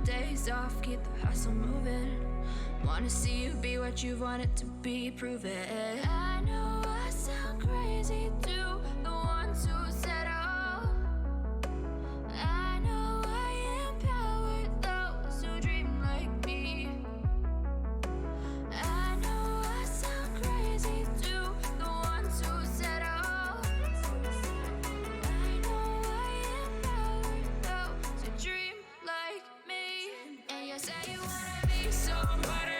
days off, keep the hustle moving. Wanna see you be what you want it to be, prove it. I know I sound crazy to the ones who said all. I know I empower those who dream like me. I know I sound crazy to the ones who said all. I know I empower those who dream like me. And you say you wanna be somebody.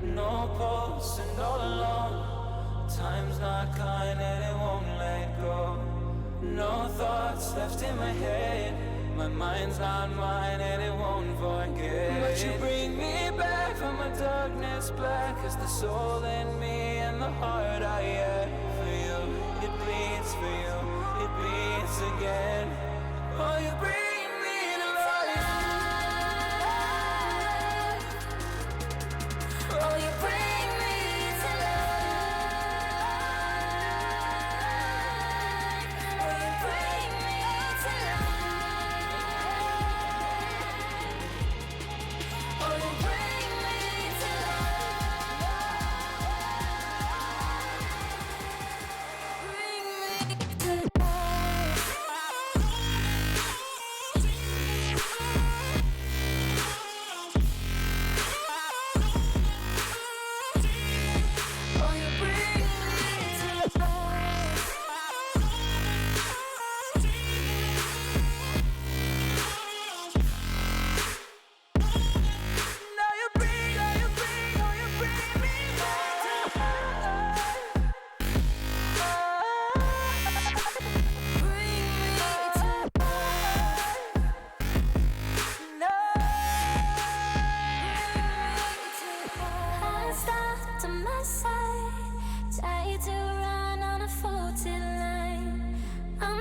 No pulse and all alone. Time's not kind and it won't let go. No thoughts left in my head. My mind's not mine and it won't forget. But you bring me back from my darkness black. Cause the soul in me and the heart I have for you. It bleeds for you, it beats again. Oh, you bring me to life. Oh, you bring me to life. Oh, you bring me to life. Oh, you bring me to life. Bring me to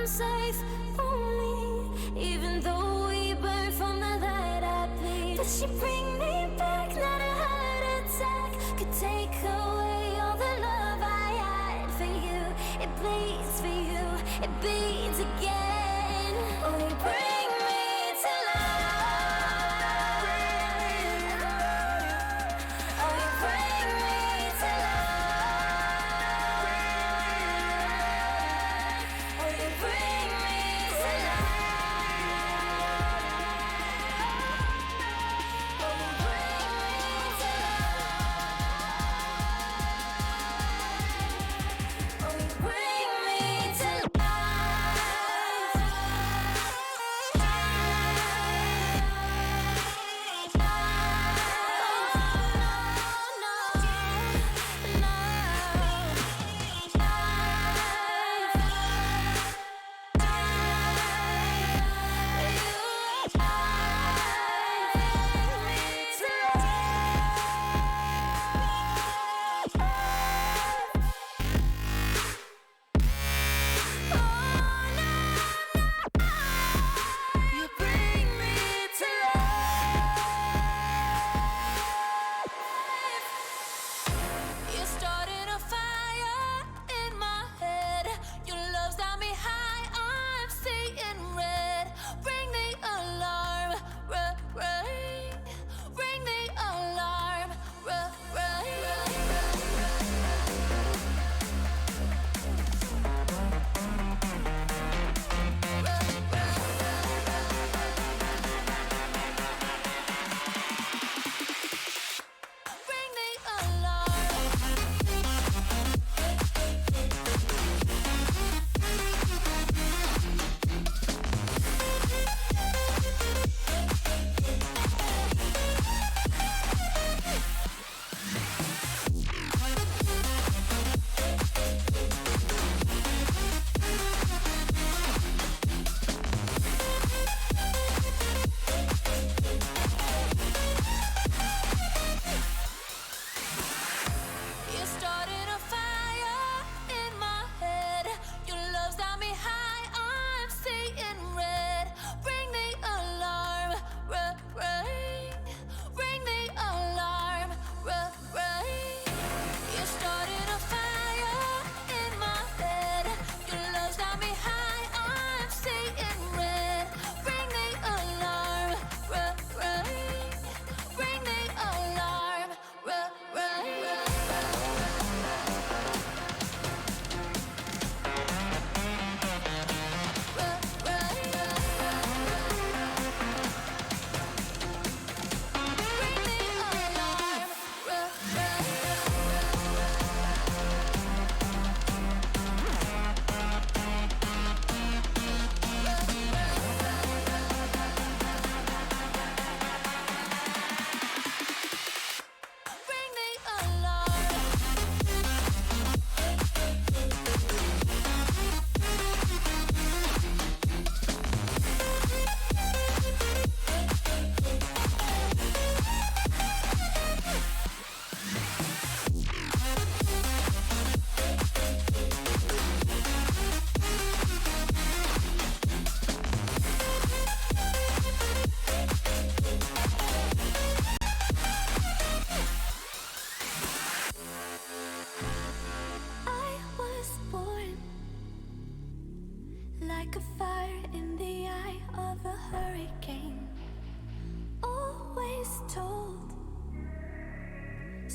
safe only, even though we burn from the light I bleed. Does she bring me back? Not a heart attack could take away all the love I had for you. It bleeds for you, it bleeds again. Oh, you bring me to life. Oh, you bring me to life. Oh, you bring me to life. Oh, you bring me to life. Oh, you bring me to life.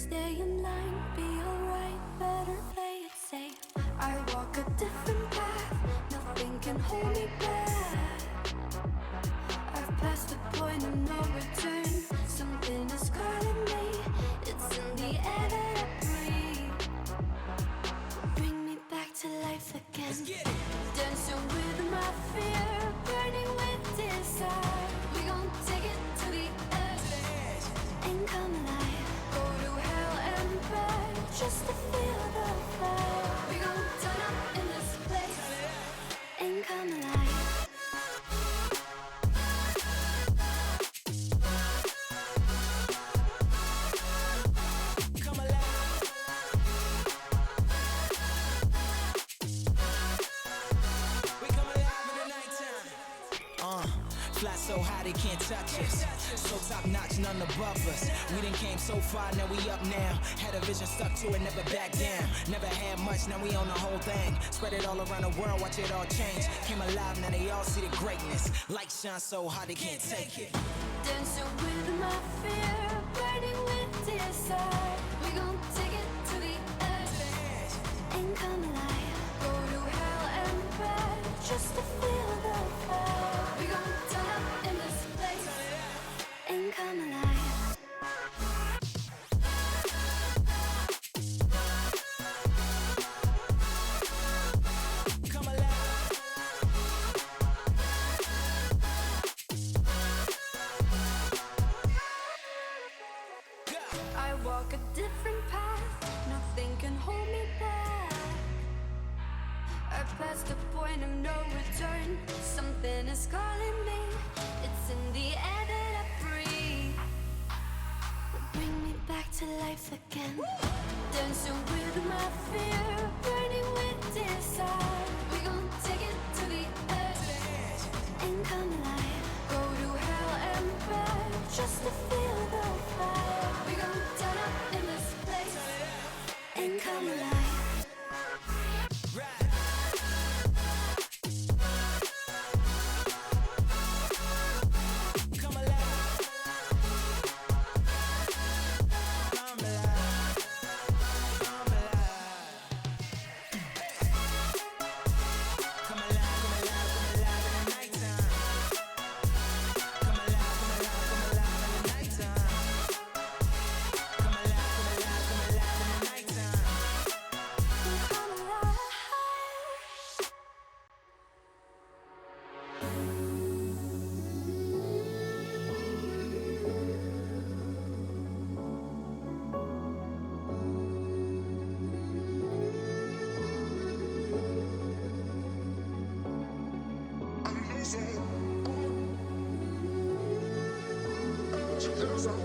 stay in line, be alright, better play it safe. I walk a different path, nothing can hold me back. I've passed the point of no return, something is calling me, it's in the air that I breathe. Bring me back to life again, dancing with my fear, burning with desire. We gon' take it to the edge and come alive. Go to hell and back just to feel the fire. We gon' turn up in this place and come alive. Fly so high they can't touch us. So top notch, none above us. We done came so far, now we up now. Had a vision, stuck to it, never back down. Never had much, now we own the whole thing. Spread it all around the world, watch it all change. Came alive, now they all see the greatness. Light shine so high they can't take it. Dancing with my fear, burning with desire. We gon' take it to the edge and come alive. Go to hell and back just to feel the fire. We gon' turn up in this place and come alive. Come alive. I walk a different path, nothing can hold me back. I've passed the point of no return, something is calling me, it's in the air that I breathe. Bring me back to life again, dancing with my fear, burning with desire. We gon' take it to the edge and come alive. Go to hell and back just to feel the fire. We gon' turn up in this place and come alive. Come alive. Come alive. Come alive. Come alive, come alive, come alive in the nighttime. Come alive, come alive, come alive in the nighttime. Come alive, come alive, come alive in the nighttime. Come alive. Love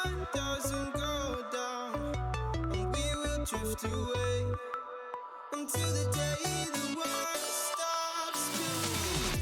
sun doesn't go down, and we will drift away until the day the world stops spinning.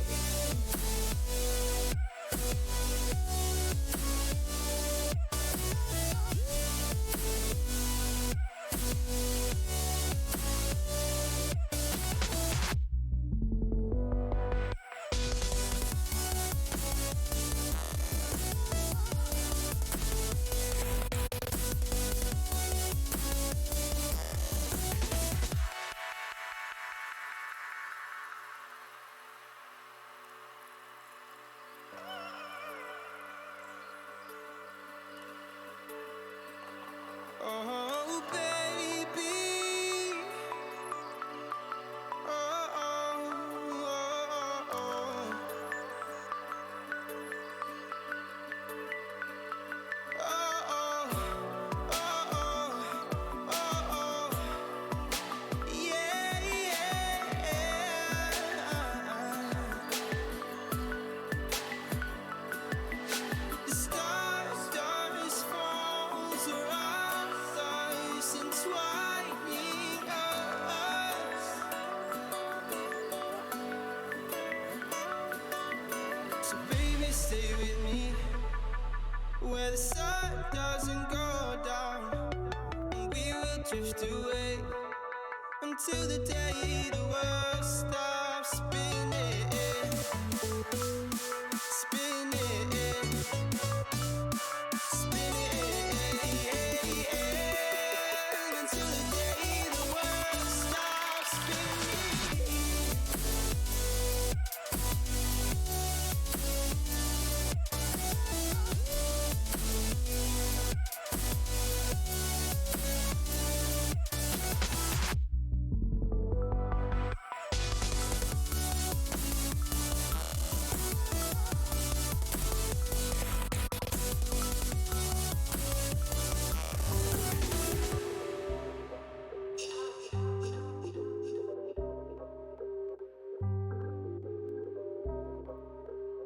Oh, baby. Oh, oh, oh, oh. Oh, oh, oh, oh, oh. Yeah, yeah. The stars falls around us, entwining us. So baby, stay with me where the sun doesn't go down, and we will drift away until the day the world stops spinning, spinning, spinning, until the day the world stops spinning.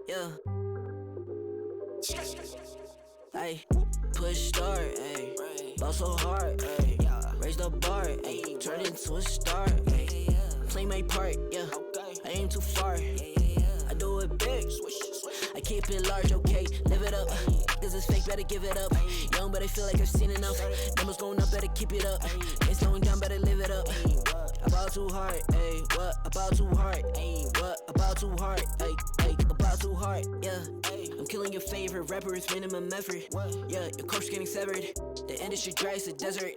Yeah. Ay, push start, ayy. Ball so hard, ayy. Raise the bar, ayy. Turn into a star, ayy. Play my part, yeah. I aim too far. I do it big. I keep it large, okay. Live it up. Cause it's fake, better give it up. Young, but I feel like I've seen enough. Numbers going up, better keep it up. Ain't slowing down, better live it up. About too hard, ayy. What? About too hard, ayy. What? About too hard, ayy. About too hard, yeah. I'm killing your favorite rapper with minimum effort. Yeah, your coach getting severed. The industry dry as a desert.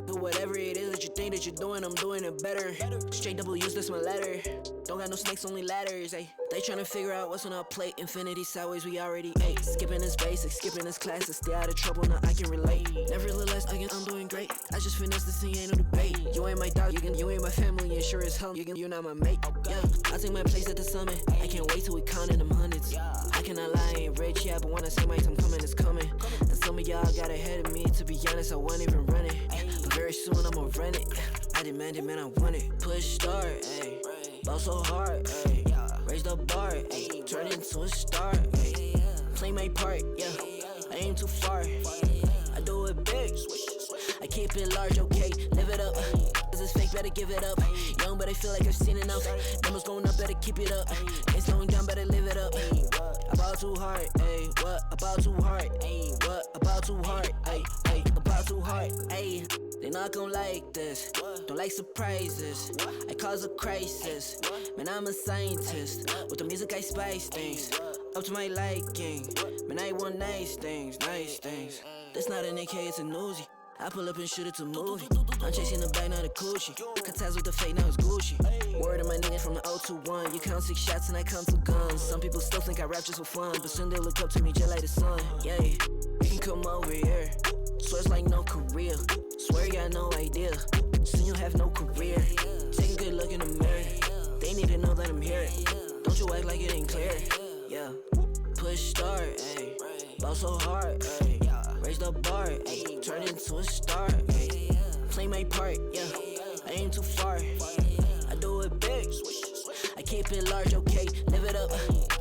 Do whatever it is that you think that you're doing, I'm doing it better. Straight double use, that's my letter. Don't got no snakes, only ladders, ayy. They tryna figure out what's on our plate. Infinity sideways, we already ate. Skipping this basic, skipping this classic. Stay out of trouble, now I can relate. Nevertheless, again, I'm doing great. I just finished this thing, ain't no debate. You ain't my dog, you ain't my family, and sure as hell, you're not my mate. Yeah, I take my place at the summit. I can't wait till we countin' them hundreds. I cannot lie, I ain't rich, yeah, but when I say my time coming, it's coming. And some of y'all got ahead of me, to be honest, I wasn't even running. But very soon I'ma run it. I demand it, man, I want it. Push start, ayy. Ball so hard, ayy. Raise the bar, ayy. Turn into a star, ayy. Play my part, yeah. I aim too far. I do it big. I keep it large, okay. Live it up. Cause it's fake, better give it up. Young, but I feel like I've seen enough. Numbers going up, better keep it up. Ain't slowing down, better live it up. About too hard, ayy. What? About too hard, ayy. What? About too hard, ayy. About too hard, ayy. They not gon' like this. Don't like surprises. I cause a crisis. Man, I'm a scientist. With the music, I spice things up to my liking. Man, I want nice things, nice things. That's not an AK, it's a Uzi. I pull up and shoot it to movie. I'm chasing the bag, not a coochie. Cut ties with the fake, now it's Gucci. Word of my nigga from the 021. You count 6 shots and I count 2 guns. Some people still think I rap just for fun, but soon they look up to me just like the sun. Yeah, you can come over here. Swear it's like no career. Swear you got no idea. Soon you have no career. Take a good look in the mirror. They need to know that I'm here. Don't you act like it ain't clear. Yeah, push start, ayy. Ball so hard, ayy. Raise the bar, ayy. Turn into a star, ayy. Play my part, yeah. I aim too far. I do it big. I keep it large, okay. Live it up.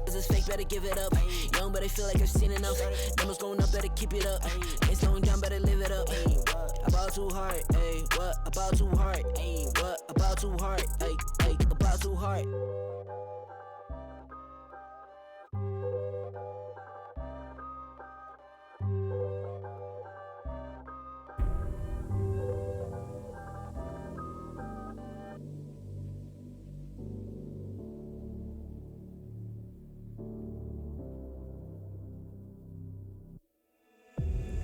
Cause it's fake, better give it up. Young, but I feel like I've seen enough. Numbers going up, better keep it up. Ain't slowing down, better live it up. About too hard, ayy, what? About too hard, ayy, what? About too hard, ayy, about too hard.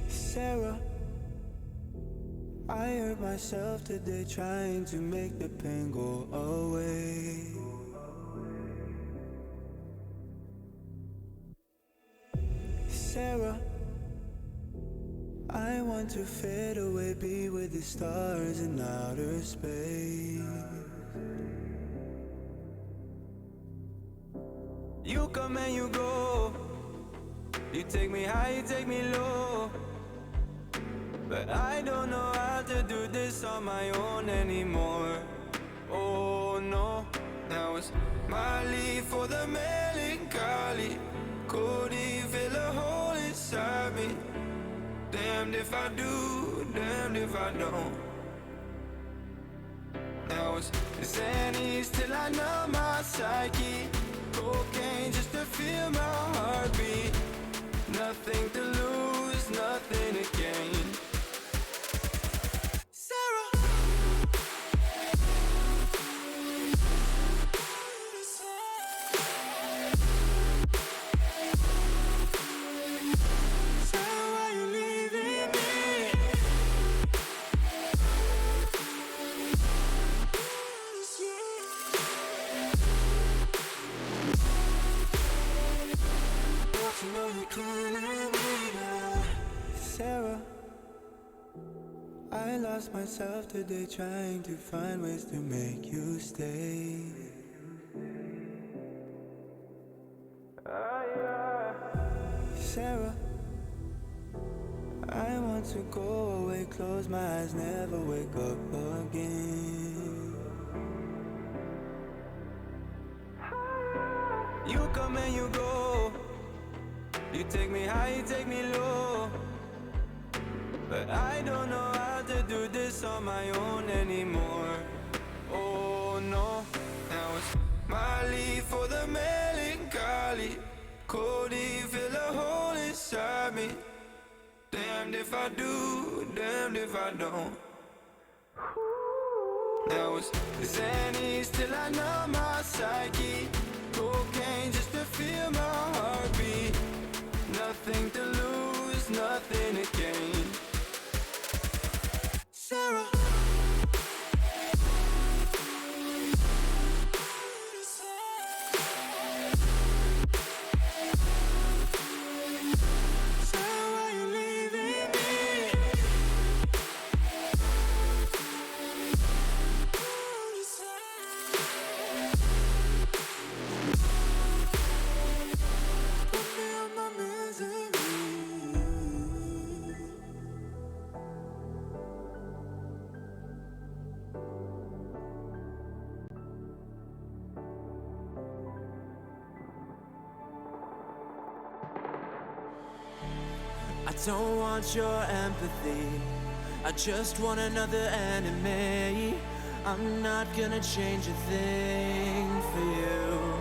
Sarah, I hurt myself today trying to make the pain go away. Sarah, I want to fade away, be with the stars in outer space. You come and you go, you take me high, you take me low. But I don't know how to do this on my own anymore. Oh no, now it's my leave for the melancholy. Couldn't fill a hole inside me. Damned if I do, damned if I don't. Now it's Xannies till I know my psyche. Cocaine just to feel my heartbeat. Nothing to lose, nothing to gain. Sarah, I lost myself today trying to find ways to make you stay. Sarah, I want to go away, close my eyes, never wake up again. You come and you go, you take me high, you take me low. But I don't know how to do this on my own anymore. Oh no, now it's my leave for the melancholy. Couldn't fill a hole inside me. Damned if I do, damned if I don't. Now it's Xannies till I know my psyche. Cocaine just to feel my heartbeat. Nothing to lose, nothing to gain. Sarah, why you leaving me? Put me on my misery. I don't want your empathy, I just want another enemy. I'm not gonna change a thing for you.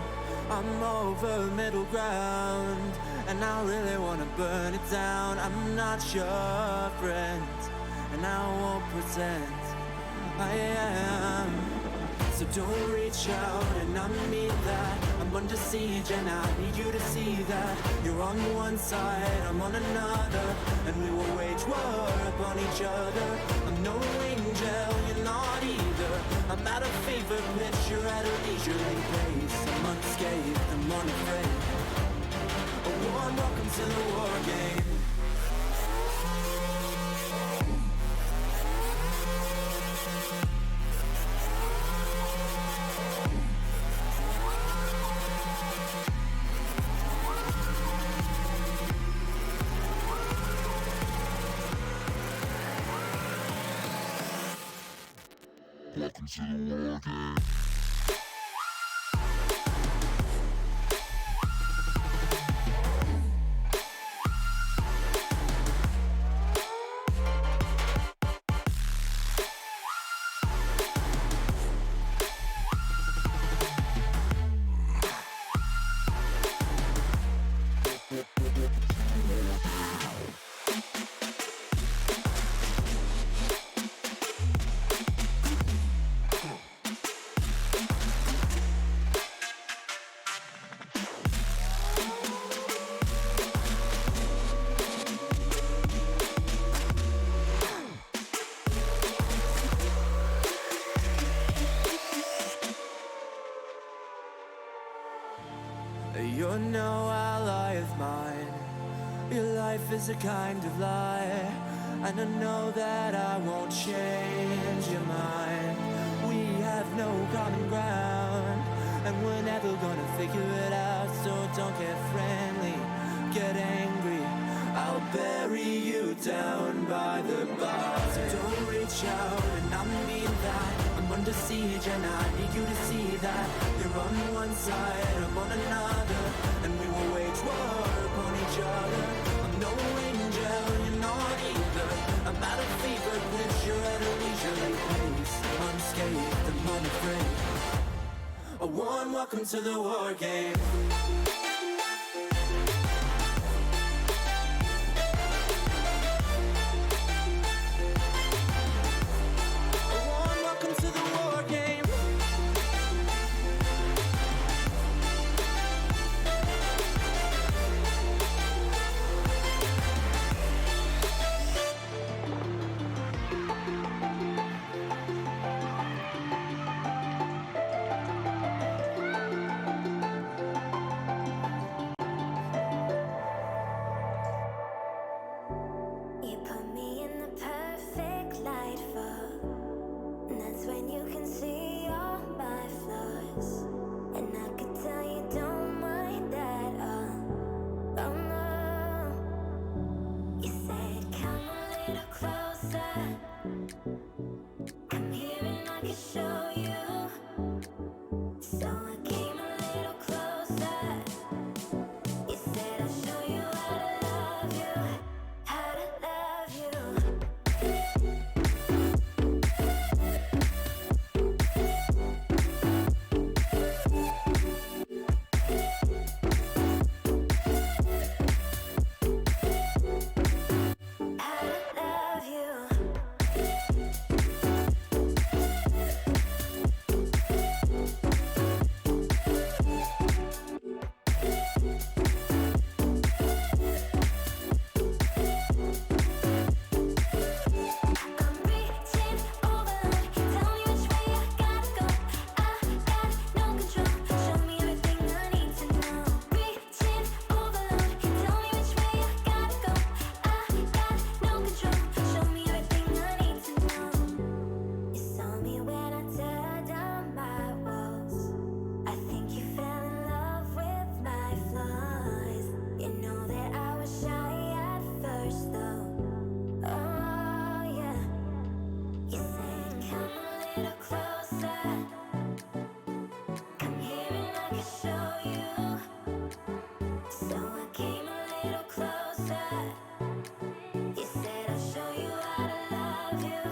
I'm over middle ground, and I really wanna burn it down. I'm not your friend, and I won't pretend I am. So don't reach out, and I mean that. I'm under siege, and I need you to see that. You're on one side, I'm on another, and we will wage war upon each other. I'm no angel, you're not either. I'm at a fever pitch, you're at a leisurely pace. I'm unscathed, I'm unafraid. A warm welcome to the war game. Welcome to the war game. You're no ally of mine. Your life is a kind of lie, and I know that I won't change your mind. We have no common ground, and we're never gonna figure it out. So don't get friendly, get angry. I'll bury you down by the bar. So don't reach out, and I'm being that. I'm under siege, and I need you to see that. You're on one side, I'm on another, and we will wage war upon each other. I'm no angel, you're not either. I'm at a fever pitch, you're at a leisurely pace. Unscathed and unafraid. A warm welcome to the war game. You put me in the perfect light for, and that's when you can see all my flaws. And I could tell you don't mind at all. Oh no. You said come a little closer. Come here and I can show you. So I came a little closer. You said I'll show you how to love you. How to love you. How to love you. I'm reaching overload. Tell me which way I gotta go. I got no control. Show me everything I need to know. Reaching overload. Tell me which way I gotta go. I got no control. Show me everything I need to know. You saw me when I tear down my walls. I think you fell in love with my flaws. You know that I was shy at first though. Oh yeah. You said come a little closer. Come here and I can show you. So I came a little closer. You said I'll show you how to love you.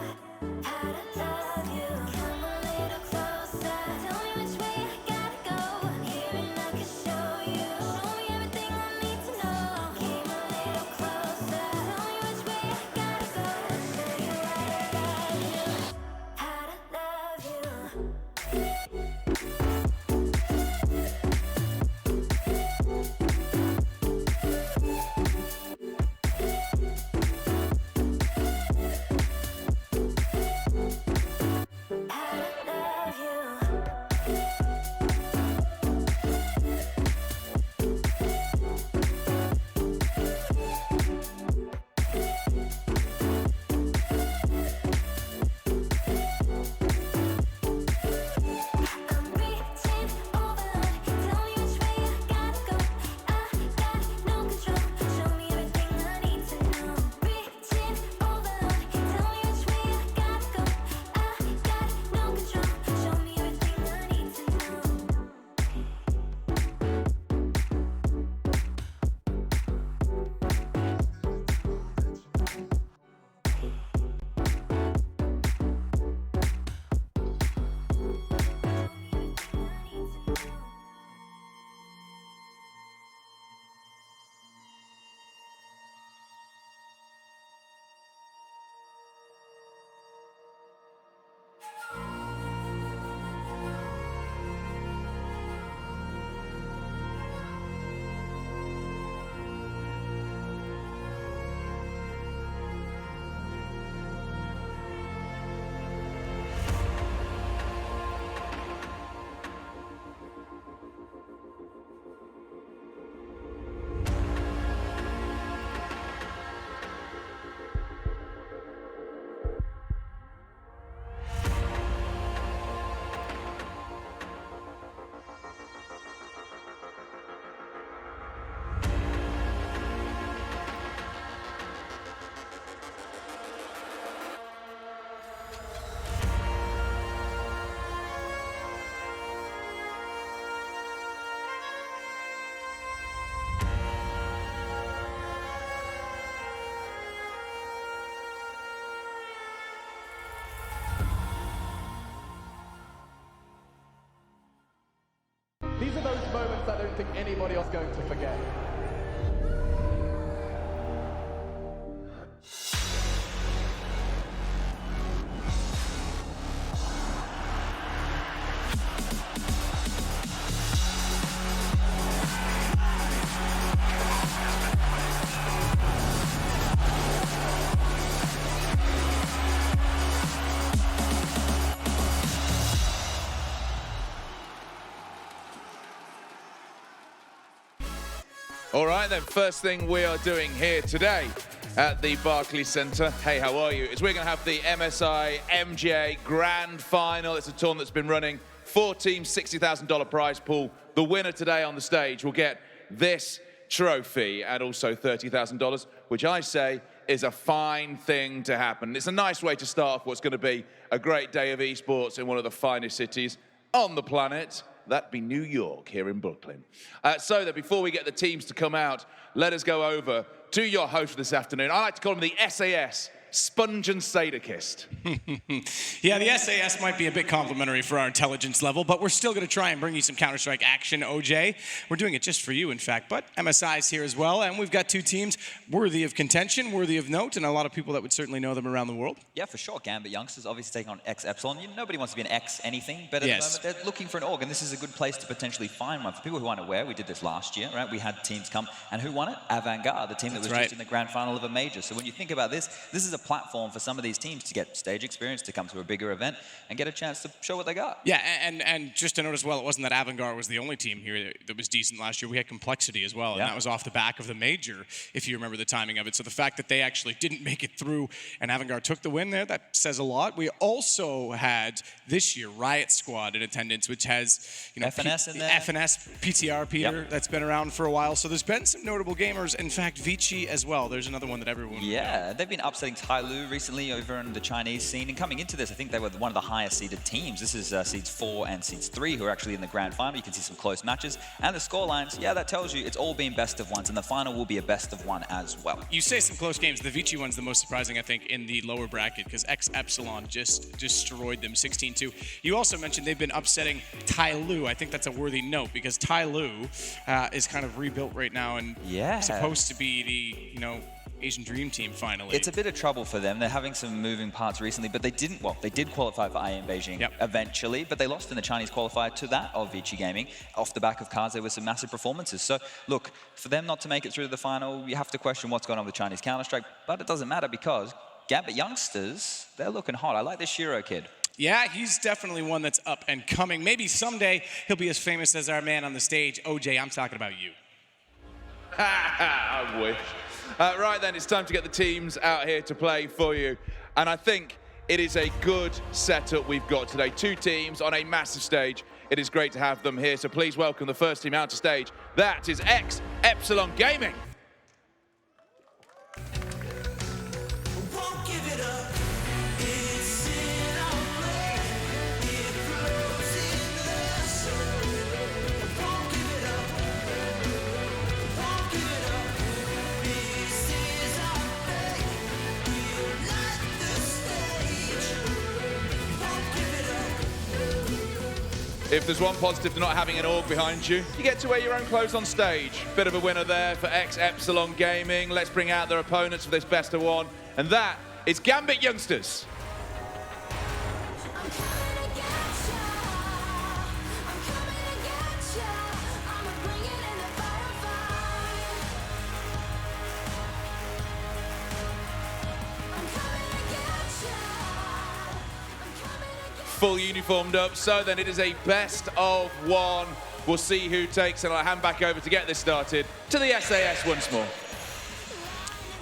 How to love you. Come a little closer. Tell me which way I gotta go. Here and I can show you. Show me everything I need to know. Came a little closer. Tell me which way I gotta go. Show you how to love you. How to love you. How to love you. think anybody else is going to forget. All right, then, first thing we are doing here today at the Barclays Centre, hey, how are you, is we're going to have the MSI MGA Grand Final. It's a tournament that's been running. 4 teams, $60,000 prize pool. The winner today on the stage will get this trophy and also $30,000, which I say is a fine thing to happen. It's a nice way to start off what's going to be a great day of esports in one of the finest cities on the planet. That'd be New York, here in Brooklyn. So that before we get the teams to come out, let us go over to your host this afternoon. I like to call him the SAS, Sponge and Sadakist. Yeah, the SAS might be a bit complimentary for our intelligence level, but we're still going to try and bring you some Counter-Strike action, OJ. We're doing it just for you, in fact, but MSI's here as well, and we've got 2 teams worthy of contention, worthy of note, and a lot of people that would certainly know them around the world. Yeah, for sure. Gambit youngsters obviously taking on X Epsilon. Nobody wants to be an X anything, but at the moment they're looking for an org, and this is a good place to potentially find one. For people who aren't aware, we did this last year, right? We had teams come, and who won it? Avant-Garde, the team that was just in the grand final of a major. So when you think about this, this is a platform for some of these teams to get stage experience, to come to a bigger event, and get a chance to show what they got. Yeah, and just to note as well, it wasn't that Avant-Garde was the only team here that was decent last year. We had Complexity as well, and that was off the back of the major, if you remember the timing of it. So the fact that they actually didn't make it through and Avant-Garde took the win there, that says a lot. We also had this year Riot Squad in attendance, which has FNS in there. FNS, PTR, Peter, that's been around for a while. So there's been some notable gamers. In fact, Vici as well. There's another one that everyone would know. They've been upsetting Tyloo recently over in the Chinese scene, and coming into this, I think they were one of the highest seeded teams. This is seeds 4 and seeds 3 who are actually in the grand final. You can see some close matches, and the scorelines, that tells you it's all been best of ones, and the final will be a best of one as well. You say some close games. The Vici one's the most surprising, I think, in the lower bracket, because X Epsilon just destroyed them 16-2. You also mentioned they've been upsetting Tyloo. I think that's a worthy note, because Tyloo is kind of rebuilt right now and supposed to be the, Asian Dream Team finally. It's a bit of trouble for them. They're having some moving parts recently, but they did qualify for IEM Beijing eventually, but they lost in the Chinese qualifier to that of Vici Gaming. Off the back of cards, there were some massive performances. So look, for them not to make it through to the final, you have to question what's going on with Chinese Counter-Strike, but it doesn't matter because Gambit youngsters, they're looking hot. I like this Shiro kid. Yeah, he's definitely one that's up and coming. Maybe someday he'll be as famous as our man on the stage. OJ, I'm talking about you. I wish. Right then, it's time to get the teams out here to play for you. And I think it is a good setup we've got today. 2 teams on a massive stage. It is great to have them here. So please welcome the first team out to stage. That is X Epsilon Gaming. If there's one positive to not having an org behind you, you get to wear your own clothes on stage. Bit of a winner there for X Epsilon Gaming. Let's bring out their opponents for this best of one. And that is Gambit Youngsters. Full uniformed up, so then it is a best of one. We'll see who takes, and I'll hand back over to get this started to the SAS once more.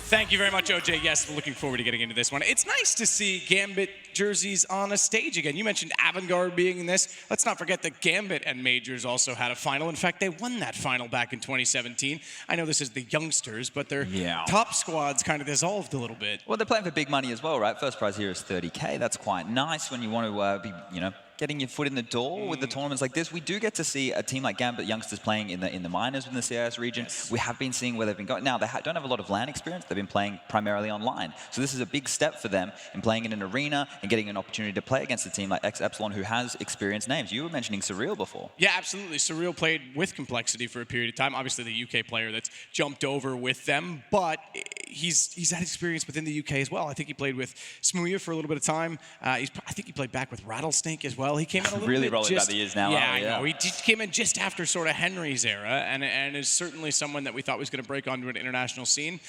Thank you very much, OJ. Yes, we're looking forward to getting into this one. It's nice to see Gambit jerseys on a stage again. You mentioned Avant-Garde being in this. Let's not forget that Gambit and Majors also had a final. In fact, they won that final back in 2017. I know this is the youngsters, but their top squads kind of dissolved a little bit. Well, they're playing for big money as well, right? First prize here is 30K. That's quite nice when you want to be, getting your foot in the door with the tournaments like this. We do get to see a team like Gambit youngsters playing in the minors in the CIS region. Yes. We have been seeing where they've been going. Now, they don't have a lot of LAN experience. They've been playing primarily online. So this is a big step for them in playing in an arena and getting an opportunity to play against a team like Epsilon who has experienced names. You were mentioning Surreal before. Yeah, absolutely. Surreal played with Complexity for a period of time. Obviously, the UK player that's jumped over with them, but he's had experience within the UK as well. I think he played with Smooya for a little bit of time. I think he played back with Rattlesnake as well. He came in a little really bit rolling back the years now. Yeah, I know. He came in just after sort of Henry's era, and is certainly someone that we thought was going to break onto an international scene.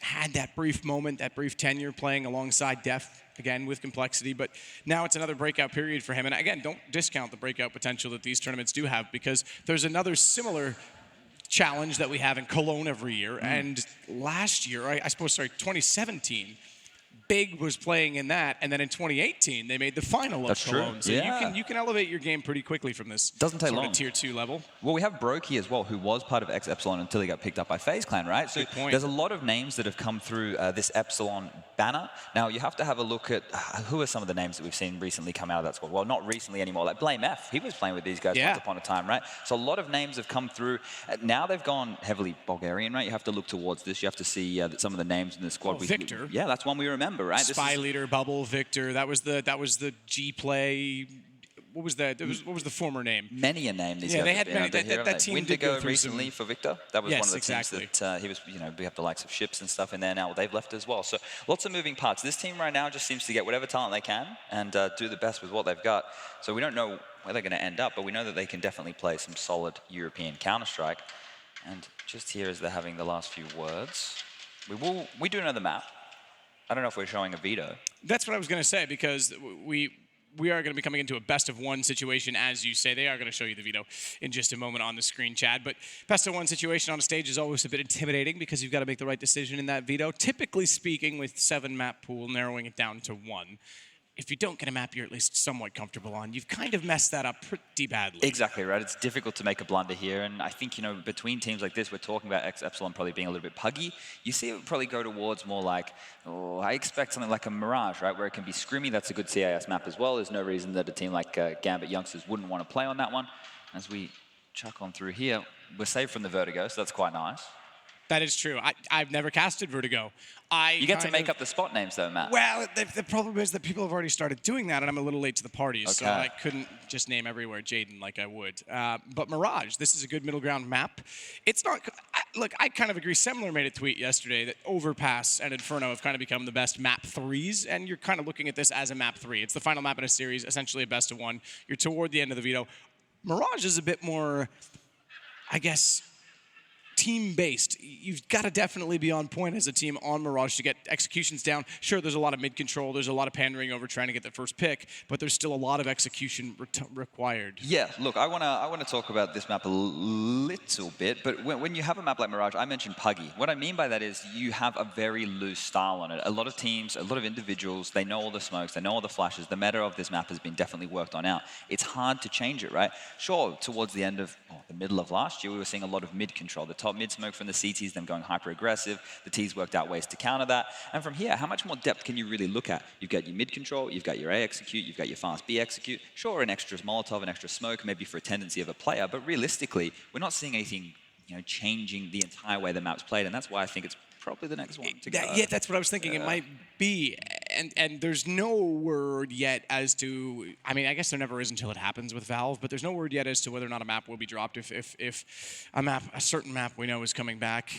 Had that brief moment, that brief tenure playing alongside Def, again, with Complexity, but now it's another breakout period for him. And again, don't discount the breakout potential that these tournaments do have, because there's another similar challenge that we have in Cologne every year. And last year, I suppose, sorry, 2017, Big was playing in that, and then in 2018 they made the final of Cologne. So you can elevate your game pretty quickly from this Doesn't take sort long. of tier 2 level. Well, we have Brokey as well, who was part of X Epsilon until he got picked up by FaZe Clan, right? So there's a lot of names that have come through this Epsilon banner. Now, you have to have a look at who are some of the names that we've seen recently come out of that squad. Well, not recently anymore. Like Blame F, he was playing with these guys once upon a time, right? So a lot of names have come through. Now they've gone heavily Bulgarian, right? You have to look towards this. You have to see that some of the names in the squad. Victor. Yeah, that's one we remember, right? Spy Leader, Bubble, Victor. That was the G Play. What was that? What was the former name? Many a name. These yeah, guys they had have many. That team did go Windigo through recently for Victor. That was one of the exactly. teams that he was. You know, we have the likes of Ships and stuff in there now. They've left as well. So lots of moving parts. This team right now just seems to get whatever talent they can and do the best with what they've got. So we don't know where they're going to end up, but we know that they can definitely play some solid European Counter-Strike. And just here as they're having the last few words, we do know the map. I don't know if we're showing a veto. That's what I was going to say, because we are going to be coming into a best-of-1 situation, as you say. They are going to show you the veto in just a moment on the screen, Chad. But best-of-1 situation on a stage is always a bit intimidating because you've got to make the right decision in that veto. Typically speaking, with 7-map pool, narrowing it down to 1. If you don't get a map you're at least somewhat comfortable on, you've kind of messed that up pretty badly. Exactly, right? It's difficult to make a blunder here. And I think, you know, between teams like this, we're talking about X Epsilon probably being a little bit puggy. You see it would probably go towards more like, I expect something like a Mirage, right? Where it can be scrimmy. That's a good CIS map as well. There's no reason that a team like Gambit youngsters wouldn't want to play on that one. As we chuck on through here, we're saved from the Vertigo, so that's quite nice. That is true. I've never casted Vertigo. You get to make up the spot names, though, Matt. Well, the problem is that people have already started doing that, and I'm a little late to the party, so I couldn't just name everywhere Jaden like I would. But Mirage, this is a good middle ground map. It's not... Look, I kind of agree. Semler made a tweet yesterday that Overpass and Inferno have kind of become the best map 3s, and you're kind of looking at this as a map 3. It's the final map in a series, essentially a best-of-1. You're toward the end of the veto. Mirage is a bit more, I guess, team-based. You've got to definitely be on point as a team on Mirage to get executions down. Sure, there's a lot of mid-control, there's a lot of pandering over trying to get the first pick, but there's still a lot of execution required. Yeah, look, I want to talk about this map a little bit, but when you have a map like Mirage, I mentioned puggy. What I mean by that is you have a very loose style on it. A lot of teams, a lot of individuals, they know all the smokes, they know all the flashes. The meta of this map has been definitely worked on out. It's hard to change it, right? Sure, towards the end of, the middle of last year, we were seeing a lot of mid-control. The top mid smoke from the CTs, them going hyper-aggressive. The Ts worked out ways to counter that. And from here, how much more depth can you really look at? You've got your mid-control, you've got your A execute, you've got your fast B execute. Sure, an extra Molotov, an extra smoke, maybe for a tendency of a player, but realistically, we're not seeing anything, changing the entire way the map's played, and that's why I think it's probably the next one to go. Yeah, that's what I was thinking. It might be. And there's no word yet as to, I mean, I guess there never is until it happens with Valve, but there's no word yet as to whether or not a map will be dropped if a certain map we know is coming back,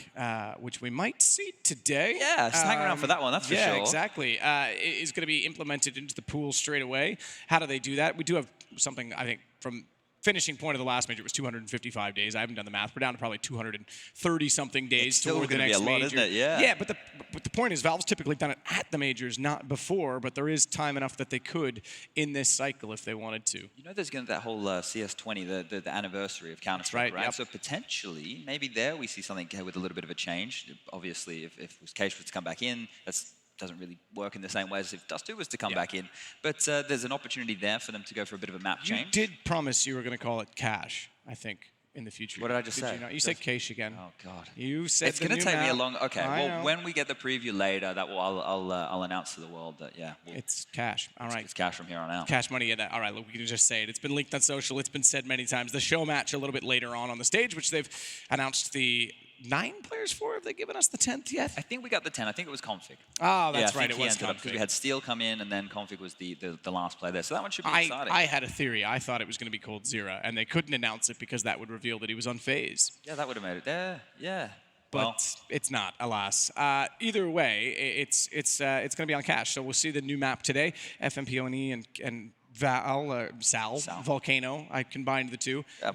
which we might see today. Yeah, just hang around for that one, that's for sure. Yeah, exactly. Is going to be implemented into the pool straight away. How do they do that? We do have something, I think, from finishing point of the last major was 255 days. I haven't done the math. We're down to probably 230-something days toward the next major. Isn't it? Yeah. Yeah, but the point is, Valve's typically done it at the majors, not before. But there is time enough that they could in this cycle if they wanted to. There's going to that whole CS20, the anniversary of Counter-Strike, right? Yep. So potentially, maybe there we see something with a little bit of a change. Obviously, if Cage was to come back in, that's doesn't really work in the same way as if Dust 2 was to come back in. But there's an opportunity there for them to go for a bit of a map change. You did promise you were going to call it Cash, I think. in the future. What did I just say? You know? You said Cache again. Oh God. You said it's the going to new take me a map. long. Okay. I Well, know. when we get the preview later, that will I'll announce to the world that It's Cache. All right. It's Cache from here on out. Cache money. Yeah. All right. Look, we can just say it. It's been leaked on social. It's been said many times. The show match a little bit later on the stage, which they've announced the 9 players for. Have they given us the 10th yet? I think we got the 10. I think it was Config. Oh, that's yeah, right. It was because we had Steel come in, and then Config was the last play there. So that one should be exciting. I had a theory. I thought it was going to be Cold Zera, and they couldn't announce it because that would reveal that he was unfazed. Yeah, that would have made it. Yeah. But it's not, alas. Either way, it's going to be on Cache. So we'll see the new map today. FMPONE and Sal, Volcano. I combined the two. Yeah,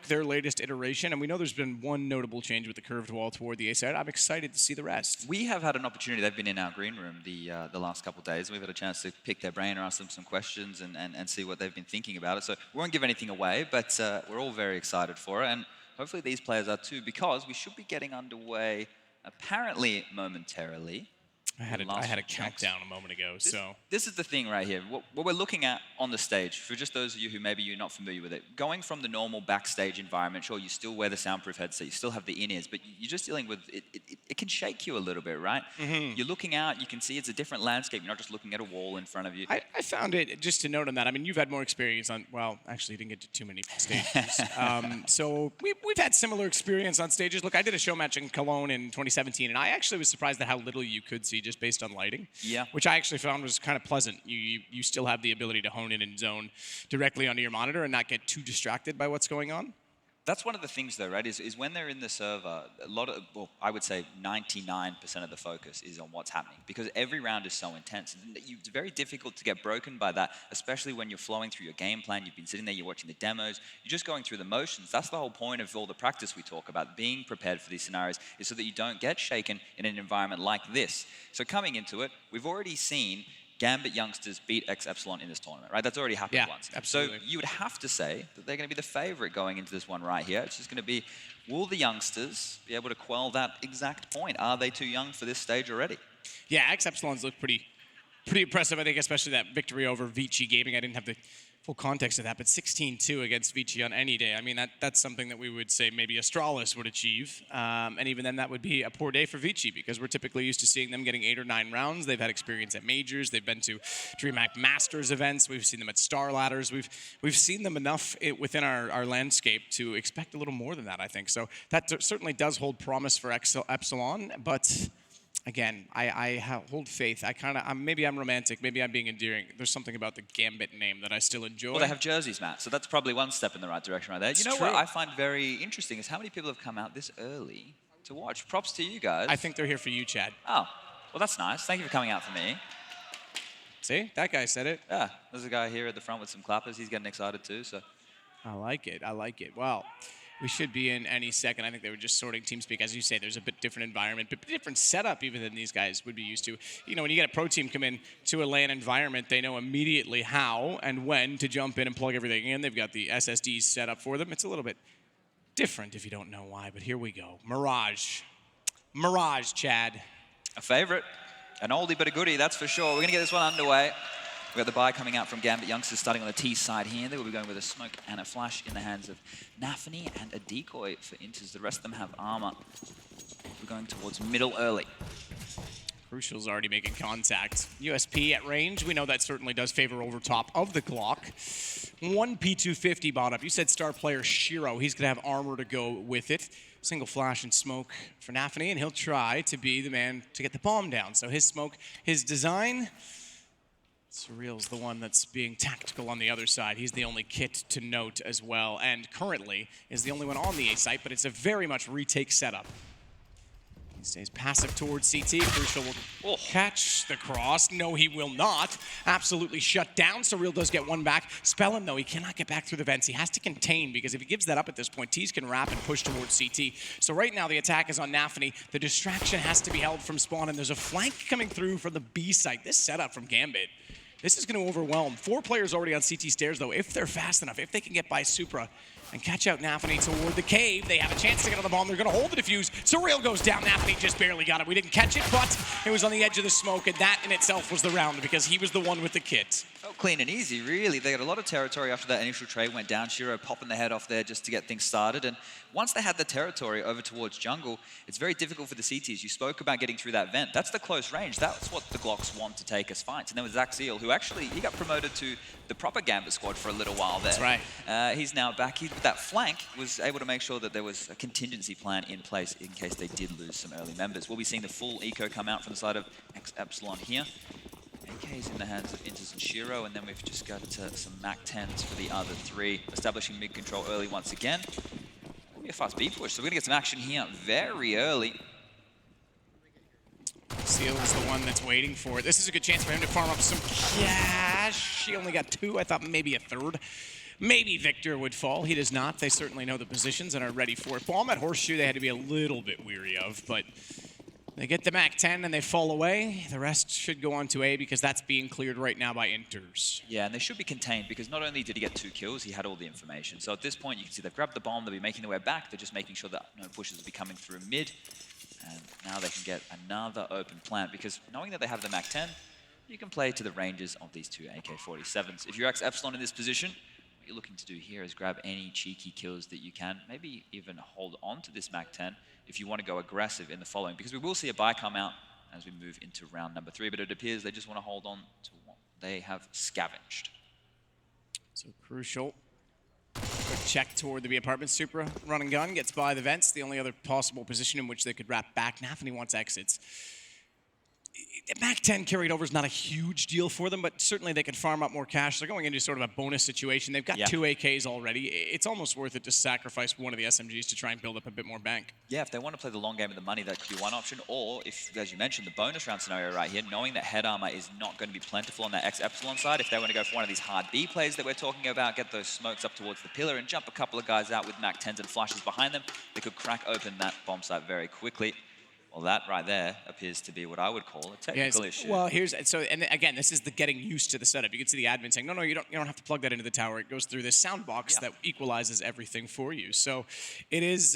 their latest iteration, and we know there's been one notable change with the curved wall toward the A side. I'm excited to see the rest. We have had an opportunity. They've been in our green room the last couple of days. We've had a chance to pick their brain or ask them some questions and see what they've been thinking about it. So we won't give anything away, but we're all very excited for it. And hopefully these players are too, because we should be getting underway apparently momentarily. I had a countdown a moment ago. This is the thing right here. What we're looking at on the stage, for just those of you who maybe you're not familiar with it, going from the normal backstage environment, sure, you still wear the soundproof headset, you still have the in-ears, but you're just dealing with, it can shake you a little bit, right? Mm-hmm. You're looking out, you can see it's a different landscape. You're not just looking at a wall in front of you. I found it, just to note on that, I mean, you've had more experience on, well, actually, you didn't get to too many stages. So we've had similar experience on stages. Look, I did a show match in Cologne in 2017, and I actually was surprised at how little you could see just based on lighting. Yeah. Which I actually found was kind of pleasant. You still have the ability to hone in and zone directly onto your monitor and not get too distracted by what's going on. That's one of the things, though, right, is when they're in the server, a lot of, well, I would say 99% of the focus is on what's happening, because every round is so intense. It's very difficult to get broken by that, especially when you're flowing through your game plan. You've been sitting there, you're watching the demos, you're just going through the motions. That's the whole point of all the practice we talk about. Being prepared for these scenarios is so that you don't get shaken in an environment like this. So coming into it, we've already seen Gambit youngsters beat X Epsilon in this tournament, right? That's already happened once. Absolutely. So you would have to say that they're going to be the favorite going into this one right here. It's just going to be, will the youngsters be able to quell that exact point? Are they too young for this stage already? Yeah, X Epsilon's look pretty impressive, I think, especially that victory over Vici Gaming. I didn't have the full context of that, but 16-2 against Vici on any day. I mean, that's something that we would say maybe Astralis would achieve. And even then, that would be a poor day for Vici, because we're typically used to seeing them getting 8 or 9 rounds. They've had experience at majors. They've been to DreamHack Masters events. We've seen them at Star Ladders. We've seen them enough within our landscape to expect a little more than that, I think. So that certainly does hold promise for Epsilon, but again, I hold faith. Maybe I'm romantic. Maybe I'm being endearing. There's something about the Gambit name that I still enjoy. Well, they have jerseys, Matt, so that's probably one step in the right direction right there. It's you know true. what I find very interesting is how many people have come out this early to watch. Props to you guys. I think they're here for you, Chad. Oh, well, that's nice. Thank you for coming out for me. See, that guy said it. Yeah, there's a guy here at the front with some clappers. He's getting excited too, so. I like it. Well, we should be in any second. I think they were just sorting TeamSpeak. As you say, there's a bit different environment, but different setup even than these guys would be used to. You know, when you get a pro team come in to a LAN environment, they know immediately how and when to jump in and plug everything in. They've got the SSDs set up for them. It's a little bit different if you don't know why, but here we go. Mirage, Chad. A favorite. An oldie but a goodie, that's for sure. We're going to get this one underway. We've got the buy coming out from Gambit youngsters starting on the T side here. They will be going with a smoke and a flash in the hands of Nafany and a decoy for Inters. The rest of them have armor. We're going towards middle early. Crucial's already making contact. USP at range. We know that certainly does favor over top of the Glock. 1 P250 bought up. You said star player Shiro. He's going to have armor to go with it. Single flash and smoke for Nafany, and he'll try to be the man to get the bomb down. So his smoke, his design. Surreal's the one that's being tactical on the other side. He's the only kit to note as well, and currently is the only one on the A site, but it's a very much retake setup. He stays passive towards CT. Crucial will catch the cross. No, he will not. Absolutely shut down. Surreal does get one back. Spellin, though, he cannot get back through the vents. He has to contain, because if he gives that up at this point, Tees can wrap and push towards CT. So right now the attack is on Nafany. The distraction has to be held from spawn, and there's a flank coming through from the B site. This setup from Gambit, this is going to overwhelm. 4 players already on CT stairs, though. If they're fast enough, if they can get by Supra and catch out Nafany toward the cave, they have a chance to get on the bomb. They're going to hold the defuse. Surreal goes down. Nafany just barely got it. We didn't catch it, but it was on the edge of the smoke, and that in itself was the round, because he was the one with the kit. Felt clean and easy, really. They got a lot of territory after that initial trade went down. Shiro popping the head off there just to get things started. And once they had the territory over towards jungle, it's very difficult for the CTs. You spoke about getting through that vent. That's the close range. That's what the Glocks want to take as fights. And then with Zach Seal, who actually, he got promoted to the proper Gambit squad for a little while there. That's right. He's now back. With that flank, was able to make sure that there was a contingency plan in place in case they did lose some early members. We'll be seeing the full eco come out from the side of X Epsilon here. AK's in the hands of Intis and Shiro, and then we've just got some MAC-10s for the other three, establishing mid-control early once again. It'll be a fast B push, so we're going to get some action here very early. Seal is the one that's waiting for it. This is a good chance for him to farm up some cash. He only got 2. I thought maybe a 3rd. Maybe Victor would fall. He does not. They certainly know the positions and are ready for it. Bomb at Horseshoe they had to be a little bit weary of, but they get the MAC-10 and they fall away. The rest should go on to A because that's being cleared right now by Inters. Yeah, and they should be contained because not only did he get 2 kills, he had all the information. So at this point, you can see they've grabbed the bomb, they'll be making their way back. They're just making sure that no pushes will be coming through mid. And now they can get another open plant because knowing that they have the MAC-10, you can play to the ranges of these 2 AK-47s. If you're X Epsilon in this position, what you're looking to do here is grab any cheeky kills that you can, maybe even hold on to this MAC-10 if you want to go aggressive in the following, because we will see a buy come out as we move into round number 3, but it appears they just want to hold on to what they have scavenged. So crucial. Quick check toward the B apartment. Supra, run and gun, gets by the vents. The only other possible position in which they could wrap back. Nafany wants exits. MAC-10 carried over is not a huge deal for them, but certainly they can farm up more cash. They're going into sort of a bonus situation. They've got 2 AKs already. It's almost worth it to sacrifice one of the SMGs to try and build up a bit more bank. Yeah, if they want to play the long game of the money, that could be one option. Or if, as you mentioned, the bonus round scenario right here, knowing that head armor is not going to be plentiful on that X Epsilon side, if they want to go for one of these hard B plays that we're talking about, get those smokes up towards the pillar and jump a couple of guys out with MAC-10s and flashes behind them, they could crack open that bomb site very quickly. Well, that right there appears to be what I would call a technical issue. Well, and again, this is the getting used to the setup. You can see the admin saying, no, you don't have to plug that into the tower. It goes through this sound box that equalizes everything for you. So it is,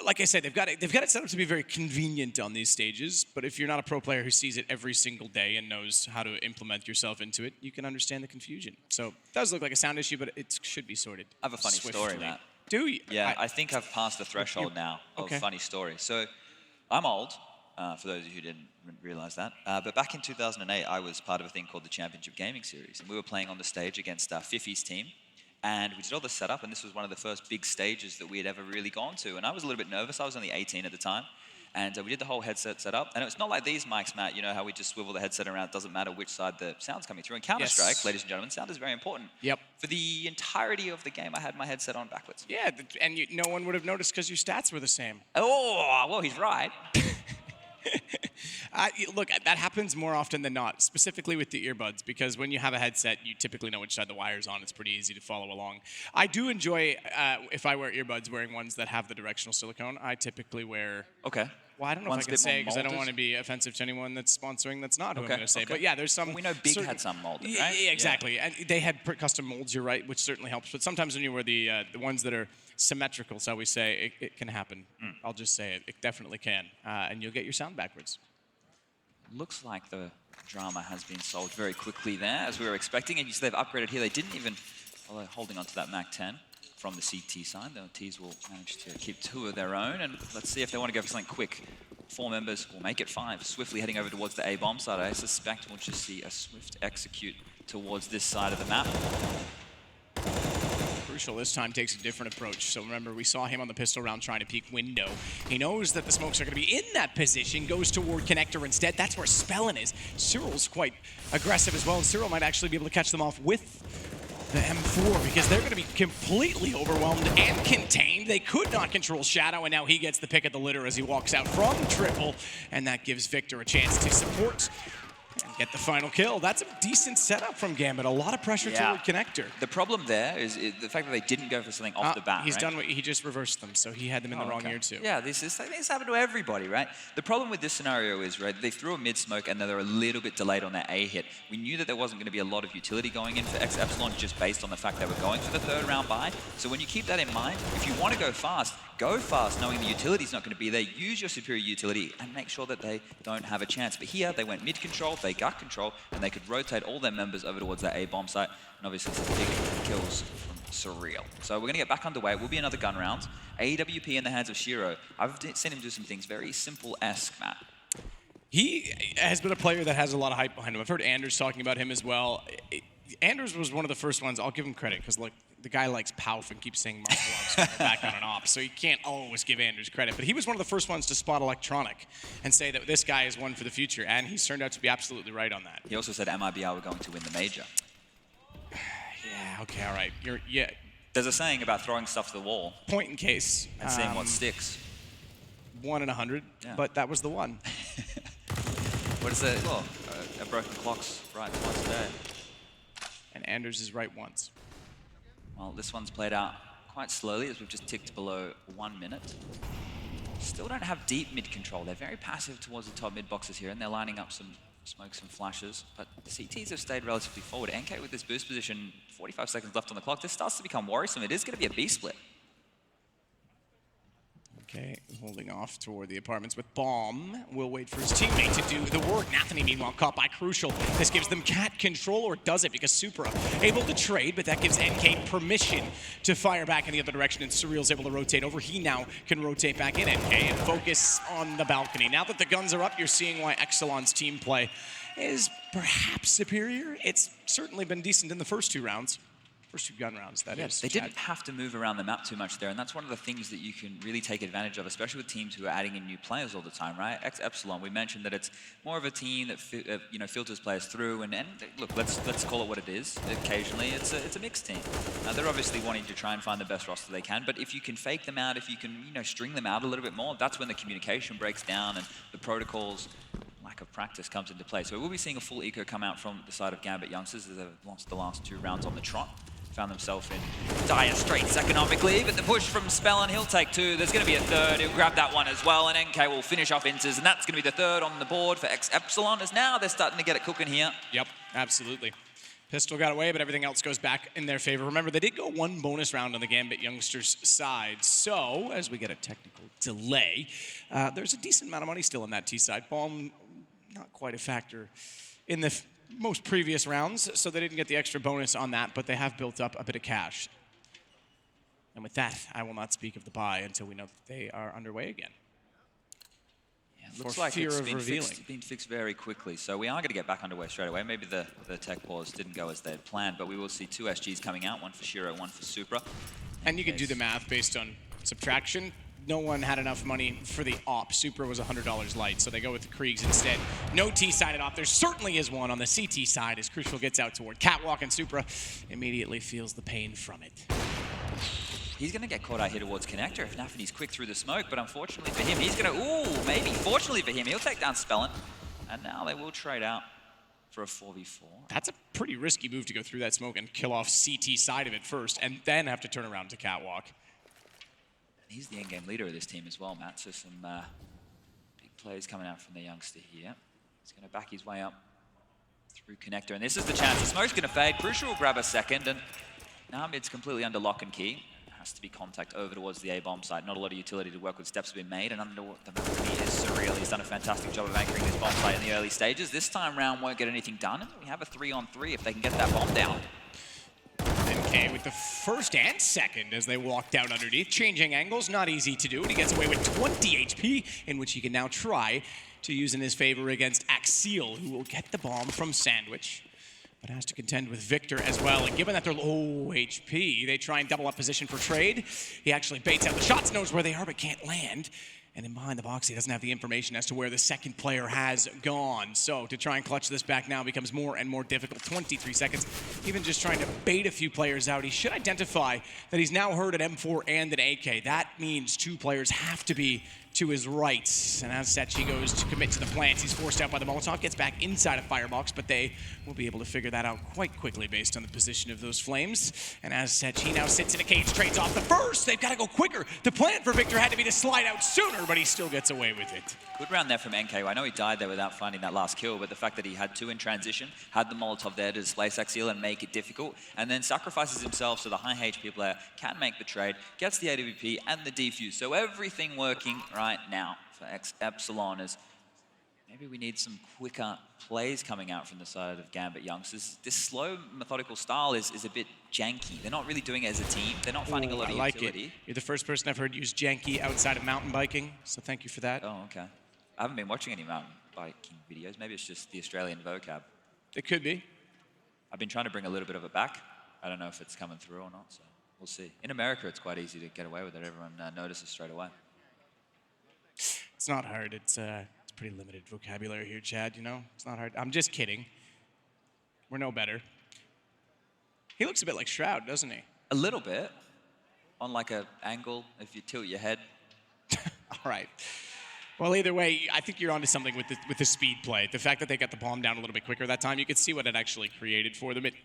like I said, they've got it set up to be very convenient on these stages. But if you're not a pro player who sees it every single day and knows how to implement yourself into it, you can understand the confusion. So it does look like a sound issue, but it should be sorted. I have a funny story, Matt. Do you? Yeah, I think I've passed the threshold now of funny story. So I'm old, for those of you who didn't realize that. But back in 2008, I was part of a thing called the Championship Gaming Series. And we were playing on the stage against Fifi's team. And we did all the setup, and this was one of the first big stages that we had ever really gone to. And I was a little bit nervous. I was only 18 at the time. And we did the whole headset setup. And it's not like these mics, Matt, you know how we just swivel the headset around. It doesn't matter which side the sound's coming through. In Counter-Strike, ladies and gentlemen, sound is very important. Yep. For the entirety of the game, I had my headset on backwards. Yeah, and no one would have noticed because your stats were the same. Oh, well, he's right. Look, that happens more often than not, specifically with the earbuds, because when you have a headset, you typically know which side the wire's on. It's pretty easy to follow along. I do enjoy, if I wear earbuds, wearing ones that have the directional silicone. I typically wear... Okay. Well, I don't know if I can say because I don't want to be offensive to anyone that's sponsoring that's not who I'm going to say. But yeah, there's some... Well, we know Big had some molded, right? Yeah, exactly. Yeah. And they had custom molds, you're right, which certainly helps. But sometimes when you wear the ones that are symmetrical, shall we say, it can happen. I'll just say it. It definitely can. And you'll get your sound backwards. Looks like the drama has been solved very quickly there, as we were expecting. And you see they've upgraded here. They didn't even... Well, they're holding on to that MAC-10 from the CT side. The Ts will manage to keep 2 of their own. And let's see if they want to go for something quick. 4 members will make it 5. Swiftly heading over towards the A bomb side. I suspect we'll just see a swift execute towards this side of the map. Crucial this time takes a different approach. So remember, we saw him on the pistol round trying to peek window. He knows that the smokes are going to be in that position, goes toward connector instead. That's where Spellin is. Cyril's quite aggressive as well, and Cyril might actually be able to catch them off with the M4 because they're going to be completely overwhelmed and contained. They could not control Shadow, and now he gets the pick of the litter as he walks out from triple, and that gives Victor a chance to support and get the final kill. That's a decent setup from Gambit. A lot of pressure toward connector. The problem there is the fact that they didn't go for something off the bat. He's done what he just reversed them, so he had them in the wrong ear too. Yeah, this happened to everybody, right? The problem with this scenario is, right, they threw a mid smoke and they're a little bit delayed on their A hit. We knew that there wasn't going to be a lot of utility going in for X Epsilon just based on the fact they were going for the 3rd round buy. So when you keep that in mind, if you want to go fast, go fast knowing the utility's not going to be there. Use your superior utility and make sure that they don't have a chance. But here, they went mid-control, they got control, and they could rotate all their members over towards that A-bomb site. And obviously some big kills from Surreal. So we're going to get back underway. It will be another gun round. AWP in the hands of Shiro. I've seen him do some things very simple-esque, Matt. He has been a player that has a lot of hype behind him. I've heard Anders talking about him as well. Anders was one of the first ones. I'll give him credit because look, the guy likes Pauf and keeps saying Markelov's back on and off, so you can't always give Anders credit. But he was one of the first ones to spot Electronic and say that this guy is one for the future, and he's turned out to be absolutely right on that. He also said MIBR were going to win the major. Yeah, okay, all right. Yeah. There's a saying about throwing stuff to the wall. Point in case. And seeing what sticks. 1 in 100, yeah. But that was the one. What is it? Well, a broken clock's right twice a day. And Anders is right once. Well, this one's played out quite slowly as we've just ticked below 1 minute. Still don't have deep mid control. They're very passive towards the top mid boxes here, and they're lining up some smokes and flashes. But the CTs have stayed relatively forward. NK with this boost position, 45 seconds left on the clock. This starts to become worrisome. It is going to be a B split. Okay, holding off toward the apartments with Bomb. Will wait for his teammate to do the work. Nathany, meanwhile, caught by Crucial. This gives them cat control, or does it? Because Supra able to trade, but that gives NK permission to fire back in the other direction, and Surreal's able to rotate over. He now can rotate back in NK and focus on the balcony. Now that the guns are up, you're seeing why Excelon's team play is perhaps superior. It's certainly been decent in the first 2 rounds. First 2 gun rounds, that is. They didn't have to move around the map too much there, and that's one of the things that you can really take advantage of, especially with teams who are adding in new players all the time, right? Epsilon, we mentioned that it's more of a team that filters players through, and look, let's call it what it is. Occasionally, it's a mixed team. They're obviously wanting to try and find the best roster they can, but if you can fake them out, if you can string them out a little bit more, that's when the communication breaks down and the protocols. Lack of practice comes into play. So we'll be seeing a full eco come out from the side of Gambit youngsters as they've lost the last 2 rounds on the trot. Found themselves in dire straits economically, but the push from Spellin, he'll take 2. There's going to be a 3rd. He'll grab that one as well, and NK will finish off Inters, and that's going to be the 3rd on the board for Epsilon, as now they're starting to get it cooking here. Yep, absolutely. Pistol got away, but everything else goes back in their favor. Remember, they did go 1 bonus round on the Gambit youngsters' side, so as we get a technical delay, there's a decent amount of money still in that T side. Bomb, not quite a factor in the most previous rounds, so they didn't get the extra bonus on that, but they have built up a bit of cash. And with that, I will not speak of the buy until we know that they are underway again. Yeah, looks like it's been fixed very quickly, so we are going to get back underway straight away. Maybe the tech pause didn't go as they had planned, but we will see 2 SGs coming out, 1 for Shiro, 1 for Supra. And you can do the math based on subtraction. No one had enough money for the op. Supra was $100 light, so they go with the Kriegs instead. No T-sided op. There certainly is one on the CT side as Crucial gets out toward Catwalk, and Supra immediately feels the pain from it. He's going to get caught out here towards Connector if Nathany's quick through the smoke, but unfortunately for him, he's going to, maybe fortunately for him, he'll take down Spellin, and now they will trade out for a 4v4. That's a pretty risky move to go through that smoke and kill off CT side of it first, and then have to turn around to Catwalk. He's the in-game leader of this team as well, Matt, so some big plays coming out from the youngster here. He's going to back his way up through Connector, and this is the chance. The smoke's going to fade. Crucial will grab a second, and now mid's completely under lock and key. Has to be contact over towards the A-bomb side. Not a lot of utility to work with. Steps have been made, and under the balcony is Surreal. He's done a fantastic job of anchoring his bomb site in the early stages. This time round won't get anything done. We have a 3-on-3 if they can get that bomb down. NK with the first and second as they walk down underneath. Changing angles, not easy to do, and he gets away with 20 HP, in which he can now try to use in his favor against Axiel, who will get the bomb from Sandwich, but has to contend with Victor as well. And given that they're low HP, they try and double up position for trade. He actually baits out the shots, knows where they are, but can't land. And in behind the box, he doesn't have the information as to where the second player has gone. So to try and clutch this back now becomes more and more difficult. 23 seconds, even just trying to bait a few players out. He should identify that he's now heard an M4 and an AK. That means 2 players have to be to his right. And as Sechi goes to commit to the plants, he's forced out by the Molotov, gets back inside a firebox, but they will be able to figure that out quite quickly based on the position of those flames. And as Sechi now sits in a cage, trades off the first, they've got to go quicker. The plan for Victor had to be to slide out sooner, but he still gets away with it. Good round there from NK. I know he died there without finding that last kill, but the fact that he had 2 in transition, had the Molotov there to displace Axial and make it difficult, and then sacrifices himself so the high HP player can make the trade, gets the AWP and the defuse. So everything working right now for Epsilon is maybe we need some quicker plays coming out from the side of Gambit youngsters. This slow, methodical style is a bit janky. They're not really doing it as a team. They're not finding a lot of utility. It. You're the first person I've heard use janky outside of mountain biking, so thank you for that. Oh, okay. I haven't been watching any mountain biking videos. Maybe it's just the Australian vocab. It could be. I've been trying to bring a little bit of it back. I don't know if it's coming through or not, so we'll see. In America, it's quite easy to get away with it. Everyone notices straight away. It's not hard. It's pretty limited vocabulary here, Chad, you know? It's not hard. I'm just kidding. We're no better. He looks a bit like Shroud, doesn't he? A little bit. On like an angle, if you tilt your head. All right. Well, either way, I think you're onto something with the speed play. The fact that they got the bomb down a little bit quicker that time, you could see what it actually created for them. It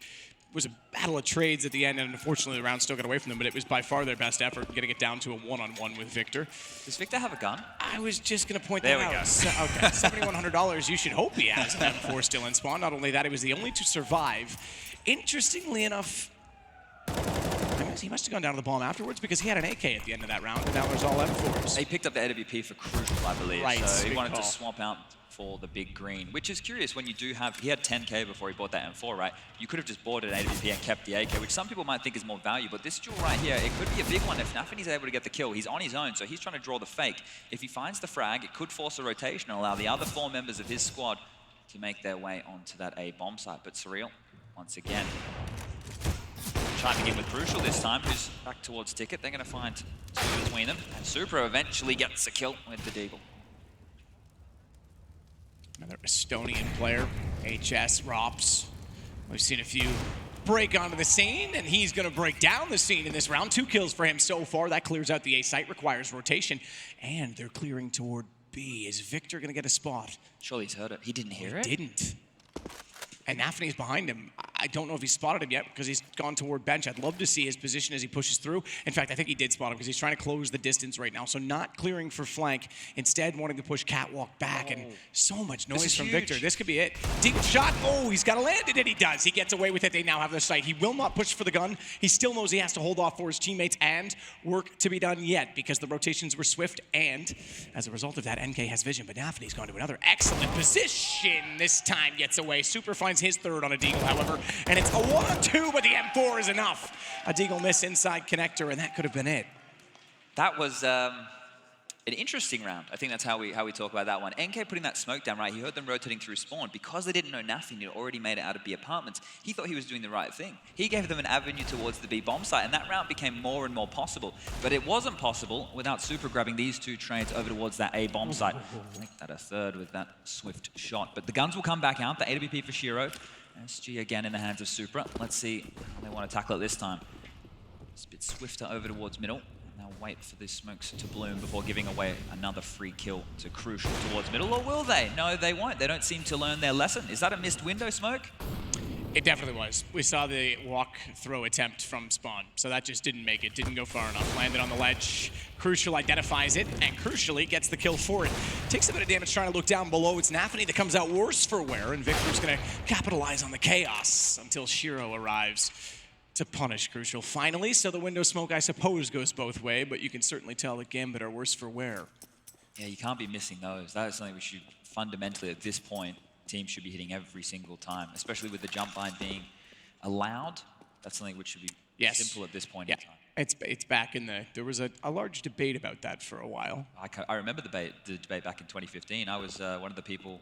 was a battle of trades at the end, and unfortunately the round still got away from them, but it was by far their best effort, getting it down to a one-on-one with Victor. Does Victor have a gun? I was just going to point that out. There we go. So, okay, $7,100, you should hope he has an M4 still in spawn. Not only that, he was the only to survive. Interestingly enough, he must have gone down to the bomb afterwards because he had an AK at the end of that round, and now there's all M4s. He picked up the AWP for Crucial, I believe. Right, so he wanted to swap out for the big green, which is curious when you do have, he had 10K before he bought that M4, right? You could have just bought an AWP and kept the AK, which some people might think is more value, but this duel right here, it could be a big one if Nafany's able to get the kill. He's on his own, so he's trying to draw the fake. If he finds the frag, it could force a rotation and allow the other 4 members of his squad to make their way onto that A bomb site. But Surreal, once chiming in with Crucial this time, who's back towards Ticket. They're going to find 2 between them, and Supra eventually gets a kill with the Deagle. Another Estonian player, HS, Rops. We've seen a few break onto the scene, and he's going to break down the scene in this round. 2 kills for him so far. That clears out the A site, requires rotation, and they're clearing toward B. Is Victor going to get a spot? Surely he's heard it. He didn't hear it? He didn't. And Nafany's behind him. I don't know if he's spotted him yet because he's gone toward bench. I'd love to see his position as he pushes through. In fact, I think he did spot him because he's trying to close the distance right now. So not clearing for flank, instead wanting to push catwalk back. And so much noise from Victor. This could be it. Deep shot. Oh, he's got to land it, and he does. He gets away with it. They now have the sight. He will not push for the gun. He still knows he has to hold off for his teammates, and work to be done yet because the rotations were swift. And as a result of that, NK has vision. But Nafany's gone to another excellent position. This time gets away. Super finds his third on a Deagle, however, and it's a 1-on-2, but the M4 is enough. A Deagle miss inside connector, and that could have been it. That was an interesting round. I think that's how we talk about that one. NK putting that smoke down, right? He heard them rotating through spawn. Because they didn't know Nafany had already made it out of B apartments, he thought he was doing the right thing. He gave them an avenue towards the B bomb site, and that round became more and more possible. But it wasn't possible without Super grabbing these 2 trades over towards that A bomb site. I think that a third with that swift shot. But the guns will come back out. The AWP for Shiro. SG again in the hands of Supra. Let's see how they want to tackle it this time. It's a bit swifter over towards middle. They'll wait for these smokes to bloom before giving away another free kill to Crucial towards middle, or will they? No, they won't. They don't seem to learn their lesson. Is that a missed window smoke? It definitely was. We saw the walk-throw attempt from spawn, so that just didn't make it, didn't go far enough. Landed on the ledge. Crucial identifies it, and crucially gets the kill for it. Takes a bit of damage trying to look down below. It's Nafany that comes out worse for wear, and Victor's going to capitalize on the chaos until Shiro arrives to punish Crucial finally. So the window smoke, I suppose, goes both ways, but you can certainly tell that Gambit are worse for wear. Yeah, you can't be missing those. That is something we should fundamentally, at this point, teams should be hitting every single time, especially with the jump line being allowed. That's something which should be simple at this point in time. It's back in the, there was a large debate about that for a while. I remember the debate back in 2015. I was one of the people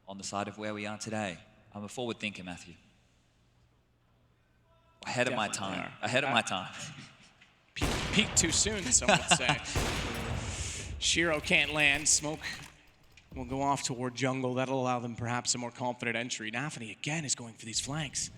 on the side of where we are today. I'm a forward thinker, Matthew. Ahead of my time. Ahead of my time. Peaked too soon, some would say. Shiro can't land. Smoke will go off toward jungle. That'll allow them perhaps a more confident entry. Nafany again is going for these flanks.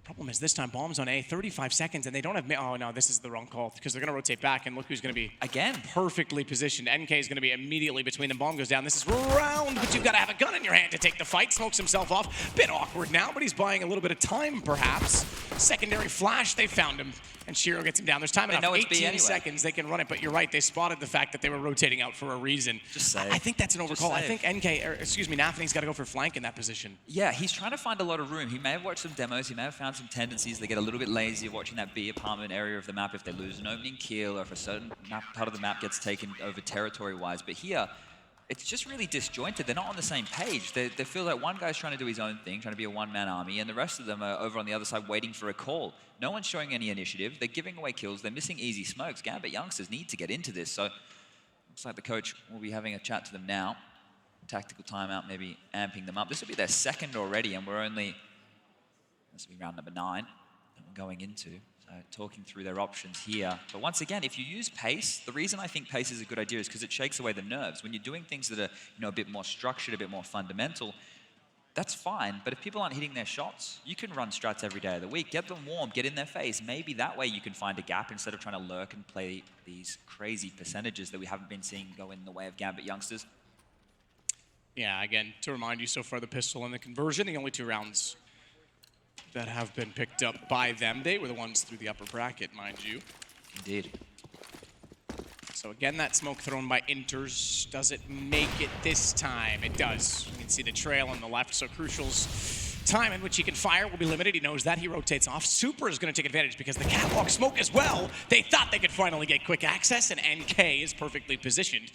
Problem is this time Bomb's on A, 35 seconds, and they don't have, oh no, this is the wrong call, because they're gonna rotate back, and look who's gonna be again perfectly positioned. NK is gonna be immediately between them. Bomb goes down. This is round, but you've gotta have a gun in your hand to take the fight. Smokes himself off. Bit awkward now, but he's buying a little bit of time, perhaps. Secondary flash, they found him, and Shiro gets him down. There's time enough, 18 seconds, they can run it, but you're right, they spotted the fact that they were rotating out for a reason. Just save. I think that's an overcall. I think Nafany's gotta go for flank in that position. Yeah, he's trying to find a lot of room. He may have watched some demos, he may have found some tendencies. They get a little bit lazy watching that B apartment area of the map if they lose an opening kill or if a certain part of the map gets taken over territory-wise. But here, it's just really disjointed. They're not on the same page. They feel like one guy's trying to do his own thing, trying to be a one-man army, and the rest of them are over on the other side waiting for a call. No one's showing any initiative. They're giving away kills. They're missing easy smokes. Gambit youngsters need to get into this. So looks like the coach will be having a chat to them now. Tactical timeout, maybe amping them up. This will be their second already, and we're only, this will be round number 9 that we're going into. So talking through their options here. But once again, if you use pace, the reason I think pace is a good idea is because it shakes away the nerves. When you're doing things that are a bit more structured, a bit more fundamental, that's fine. But if people aren't hitting their shots, you can run strats every day of the week. Get them warm, get in their face. Maybe that way you can find a gap instead of trying to lurk and play these crazy percentages that we haven't been seeing go in the way of Gambit youngsters. Yeah, again, to remind you, so far the pistol and the conversion, the only 2 rounds that have been picked up by them. They were the ones through the upper bracket, mind you. Indeed. So again, that smoke thrown by Inters. Does it make it this time? It does. You can see the trail on the left, so Crucial's time in which he can fire will be limited. He knows that. He rotates off. Super is going to take advantage because the catwalk smoke as well. They thought they could finally get quick access, and NK is perfectly positioned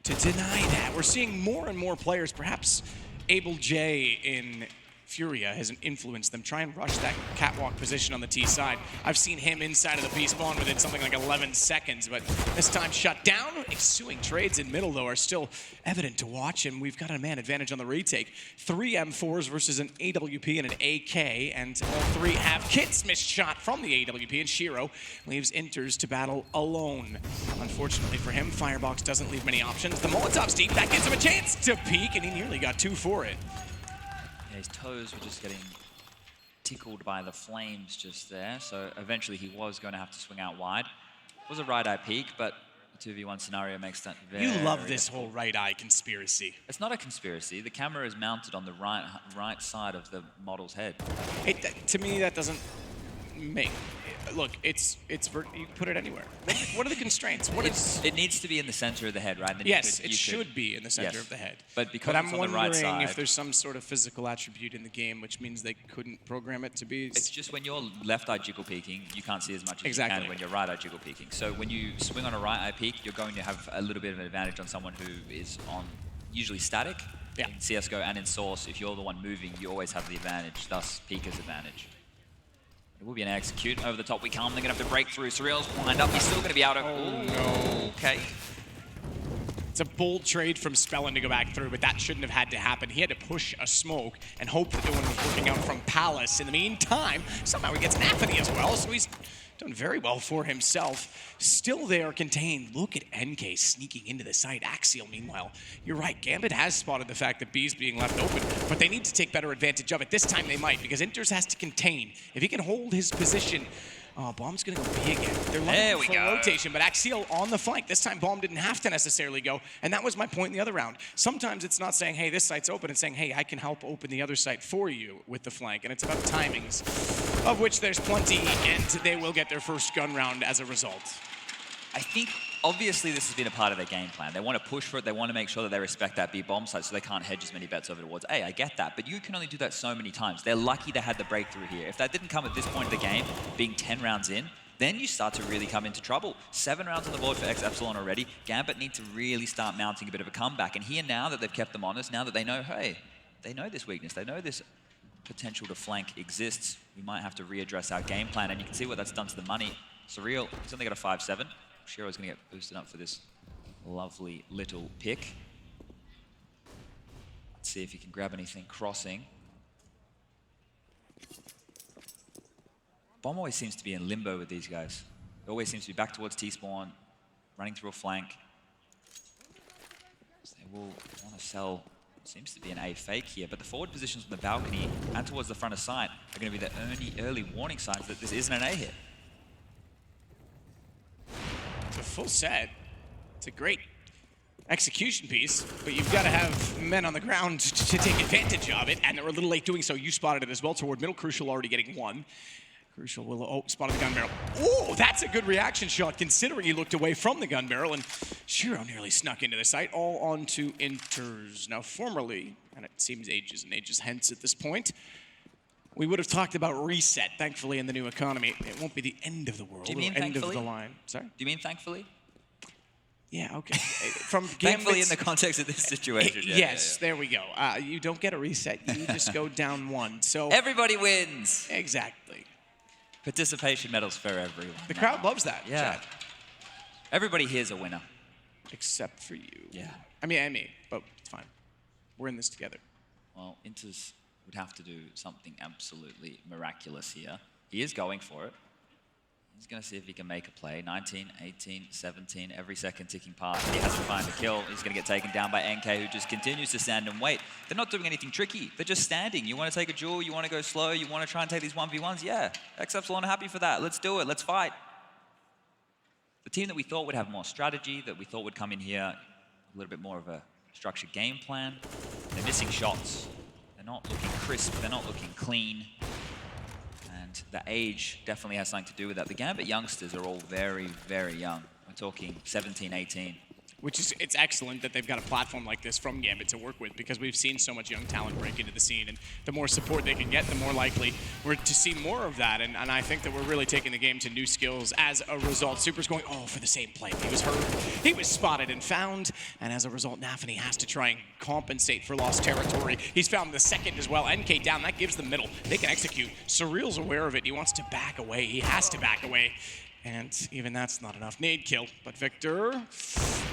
to deny that. We're seeing more and more players, perhaps Abel J in Furia has influenced them. Try and rush that catwalk position on the T side. I've seen him inside of the B spawn within something like 11 seconds, but this time shut down. Ensuing trades in middle, though, are still evident to watch, and we've got a man advantage on the retake. 3 M4s versus an AWP and an AK, and all 3 have kits. Missed shot from the AWP, and Shiro leaves Inters to battle alone. Unfortunately for him, Firebox doesn't leave many options. The Molotov's deep. That gives him a chance to peek, and he nearly got 2 for it. Yeah, his toes were just getting tickled by the flames just there, so eventually he was going to have to swing out wide. It was a right eye peek, but the 2v1 scenario makes that very... You love this whole right eye conspiracy. It's not a conspiracy. The camera is mounted on the right side of the model's head. To me, that doesn't make... Look, you put it anywhere. What are the constraints? It needs to be in the center of the head, right? Yes, it should be in the center of the head. But because I'm it's on the right wondering side, if there's some sort of physical attribute in the game, which means they couldn't program it to be... It's just when you're left eye jiggle peeking, you can't see as much as you can when you're right eye jiggle peeking. So when you swing on a right eye peek, you're going to have a little bit of an advantage on someone who is on usually static. Yeah. In CSGO and in Source, if you're the one moving, you always have the advantage, thus Peeker's advantage. It will be an execute. Over the top we come. They're going to have to break through. Surreal's lined up. He's still going to be out of... Oh, no. Okay. It's a bold trade from Spellin to go back through, but that shouldn't have had to happen. He had to push a smoke and hope that the one was working out from Palace. In the meantime, somehow he gets Nafany as well, so he's done very well for himself. Still there, contained. Look at NK sneaking into the site. Axial, meanwhile, you're right. Gambit has spotted the fact that B's being left open, but they need to take better advantage of it. This time they might, because Inters has to contain. If he can hold his position, Bomb's gonna go B again. They're looking for rotation, but Axial on the flank. This time Bomb didn't have to necessarily go, and that was my point in the other round. Sometimes it's not saying, hey, this site's open, it's saying, hey, I can help open the other site for you with the flank, and it's about timings, of which there's plenty, and they will get their first gun round as a result. I think, obviously, this has been a part of their game plan. They want to push for it. They want to make sure that they respect that B bomb site so they can't hedge as many bets over towards A. I get that, but you can only do that so many times. They're lucky they had the breakthrough here. If that didn't come at this point of the game, being 10 rounds in, then you start to really come into trouble. 7 rounds on the board for X Epsilon already. Gambit need to really start mounting a bit of a comeback. And here, now that they've kept them honest, now that they know, hey, they know this weakness, they know this potential to flank exists, we might have to readdress our game plan. And you can see what that's done to the money. Surreal, he's only got a 5-7. Shiro's going to get boosted up for this lovely little pick. Let's see if he can grab anything crossing. Bomb always seems to be in limbo with these guys. It always seems to be back towards T-spawn, running through a flank. So they will want to sell seems to be an A fake here, but the forward positions on the balcony and towards the front of site are going to be the early warning signs that this isn't an A hit. It's a full set. It's a great execution piece, but you've got to have men on the ground to take advantage of it, and they're a little late doing so. You spotted it as well toward middle. Crucial already getting one. Crucial will spotted the gun barrel. Oh, that's a good reaction shot considering he looked away from the gun barrel, and Shiro nearly snuck into the site, all onto Inters. Now, formerly, and it seems ages and ages hence at this point, we would have talked about reset, thankfully, in the new economy. It won't be the end of the world. Do you mean or end thankfully? of the line. Sorry? Do you mean thankfully? Yeah, okay. From Thankfully, in Gambit's, the context of this situation. Yeah, yes, there we go. You don't get a reset. You just go down one. So everybody wins. Exactly. Participation medals for everyone. The crowd loves that. Yeah. Chad. Everybody here's a winner. Except for you. Yeah. I mean, me, but it's fine. We're in this together. Well, Inters would have to do something absolutely miraculous here. He is going for it. He's going to see if he can make a play. 19, 18, 17, every second ticking past. He has to find the kill. He's going to get taken down by NK, who just continues to stand and wait. They're not doing anything tricky. They're just standing. You want to take a duel? You want to go slow? You want to try and take these 1v1s? Yeah, XEpsilon are happy for that. Let's do it. Let's fight. The team that we thought would have more strategy, that we thought would come in here a little bit more of a structured game plan, they're missing shots. They're not looking crisp. They're not looking clean. And the age definitely has something to do with that. The Gambit youngsters are all very, very young. We're talking 17, 18. Which is, it's excellent that they've got a platform like this from Gambit to work with, because we've seen so much young talent break into the scene, and the more support they can get, the more likely we're to see more of that. And I think that we're really taking the game to new skills as a result. Super's going, oh, for the same play. He was hurt, he was spotted and found, and as a result, Nafany has to try and compensate for lost territory. He's found the second as well. NK down, that gives them middle. They can execute. Surreal's aware of it. He wants to back away. He has to back away. And even that's not enough. Nade kill, but Victor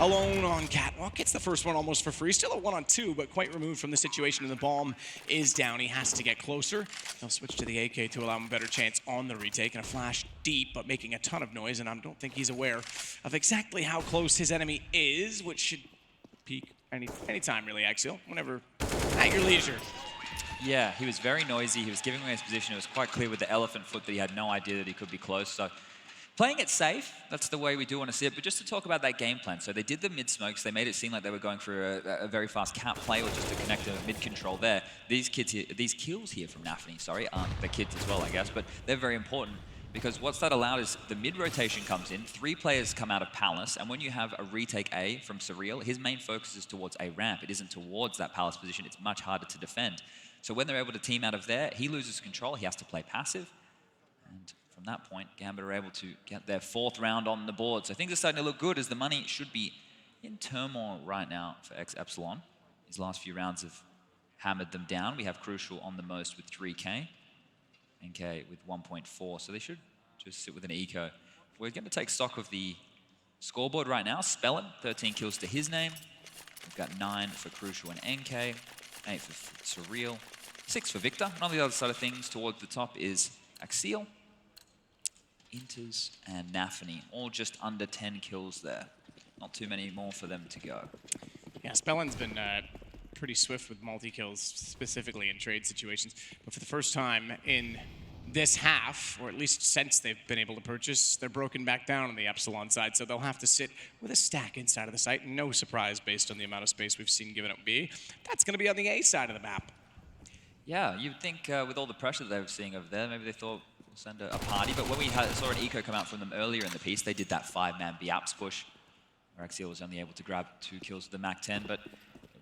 alone on Catwalk gets the first one almost for free. Still a 1-on-2, but quite removed from the situation, and the bomb is down. He has to get closer. He'll switch to the AK to allow him a better chance on the retake, and a flash deep, but making a ton of noise, and I don't think he's aware of exactly how close his enemy is, which should peak anytime, really, Axial, whenever, at your leisure. Yeah, he was very noisy. He was giving away his position. It was quite clear with the elephant foot that he had no idea that he could be close. So playing it safe, that's the way we do want to see it. But just to talk about that game plan. So they did the mid-smokes. They made it seem like they were going for a very fast cap play or just to connect a mid-control there. These kills here from Nafany, sorry, aren't the kids as well, I guess. But they're very important because what's that allowed is the mid-rotation comes in, 3 players come out of Palace, and when you have a retake A from Surreal, his main focus is towards A ramp. It isn't towards that Palace position. It's much harder to defend. So when they're able to team out of there, he loses control. He has to play passive. And from that point, Gambit are able to get their 4th round on the board. So things are starting to look good as the money should be in turmoil right now for XEpsilon. His last few rounds have hammered them down. We have Crucial on the most with 3K. NK with 1.4, so they should just sit with an eco. We're going to take stock of the scoreboard right now. Spellin, 13 kills to his name. We've got 9 for Crucial and NK, 8 for Surreal, 6 for Victor. And on the other side of things, towards the top is Axial, Inters, and Nafany, all just under 10 kills there. Not too many more for them to go. Yeah, Spellin's been pretty swift with multi-kills, specifically in trade situations. But for the first time in this half, or at least since they've been able to purchase, they're broken back down on the Epsilon side, so they'll have to sit with a stack inside of the site. No surprise based on the amount of space we've seen given up B. That's going to be on the A side of the map. Yeah, you'd think with all the pressure that they were seeing over there, maybe they thought we'll send a party. But when we saw an eco come out from them earlier in the piece, they did that 5-man B-Apps push, where Axial was only able to grab 2 kills with the MAC-10, but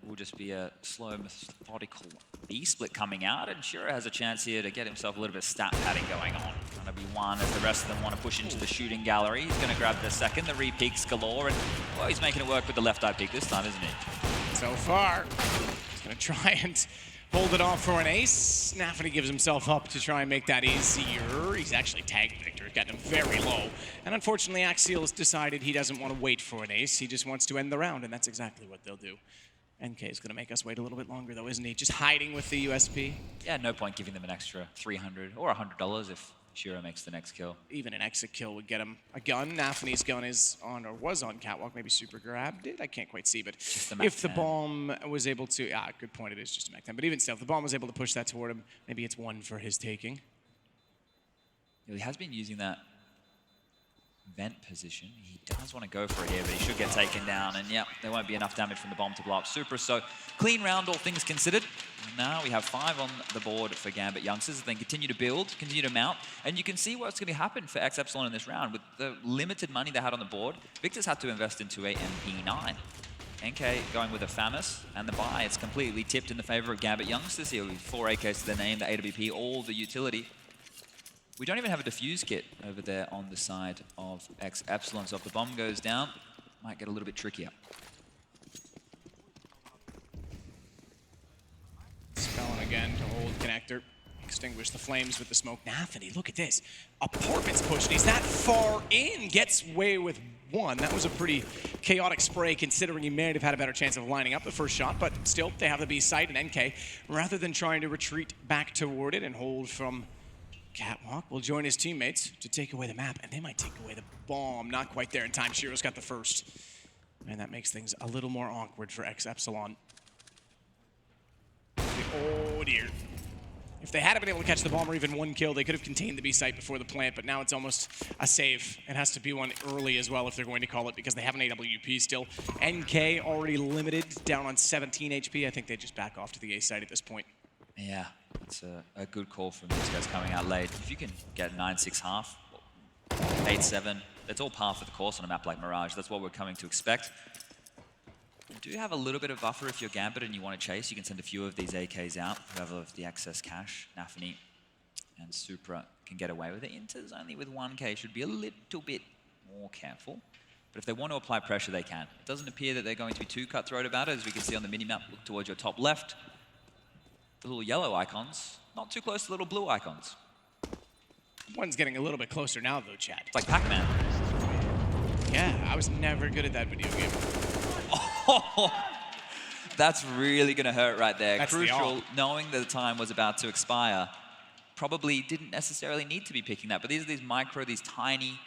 it will just be a slow, methodical B-split coming out, and Shiro has a chance here to get himself a little bit of stat padding going on. Going to be 1 as the rest of them want to push into the shooting gallery. He's going to grab the second, the re-peeks galore, and well, he's making it work with the left-eye peek this time, isn't he? So far, he's going to try and hold it off for an ace. Nafany gives himself up to try and make that easier. He's actually tagged Victor, gotten him very low. And unfortunately, Axial has decided he doesn't want to wait for an ace. He just wants to end the round, and that's exactly what they'll do. NK is going to make us wait a little bit longer, though, isn't he? Just hiding with the USP. Yeah, no point giving them an extra $300 or $100 if Shiro makes the next kill. Even an exit kill would get him a gun. Nafany's gun is on, or was on catwalk. Maybe Super grabbed it. I can't quite see, but if the bomb was able to, good point, it is just a Mac 10. But even still, if the bomb was able to push that toward him, maybe it's one for his taking. He has been using that vent position. He does want to go for it here, but he should get taken down. And yeah, there won't be enough damage from the bomb to blow up Supra. So clean round, all things considered. Now we have 5 on the board for Gambit youngsters. Then continue to build, continue to mount. And you can see what's going to happen for X Epsilon in this round. With the limited money they had on the board, Victor's had to invest into a MP9. NK going with a FAMAS, and the buy, it's completely tipped in the favor of Gambit youngsters here with 4 AKs to their name, the AWP, all the utility. We don't even have a defuse kit over there on the side of X Epsilon, so if the bomb goes down, might get a little bit trickier. Spelling again to hold connector. Extinguish the flames with the smoke. Nafany, look at this. Apartments pushed. He's that far in. Gets away with one. That was a pretty chaotic spray considering he may have had a better chance of lining up the first shot, but still, they have the B site, and NK, rather than trying to retreat back toward it and hold from catwalk, will join his teammates to take away the map, and they might take away the bomb. Not quite there in time. Shiro's got the first. And that makes things a little more awkward for X Epsilon. Oh dear. If they hadn't been able to catch the bomb or even one kill, they could have contained the B site before the plant, but now it's almost a save. It has to be one early as well if they're going to call it, because they have an AWP still. NK already limited, down on 17 HP. I think they just back off to the A site at this point. Yeah, it's a good call from these guys coming out late. If you can get 9-6 half, 8-7, it's all par for the course on a map like Mirage. That's what we're coming to expect. You do have a little bit of buffer if you're Gambit and you want to chase. You can send a few of these AKs out. Whoever of the excess cash, Nafany and Supra, can get away with it. Inter's only with 1K, should be a little bit more careful. But if they want to apply pressure, they can. It doesn't appear that they're going to be too cutthroat about it, as we can see on the minimap. Look towards your top left. The little yellow icons, not too close to little blue icons. One's getting a little bit closer now, though, Chad. It's like Pac-Man. Yeah, I was never good at that video game. Oh, that's really going to hurt right there. That's Crucial, knowing that the time was about to expire. Probably didn't necessarily need to be picking that, but these are these tiny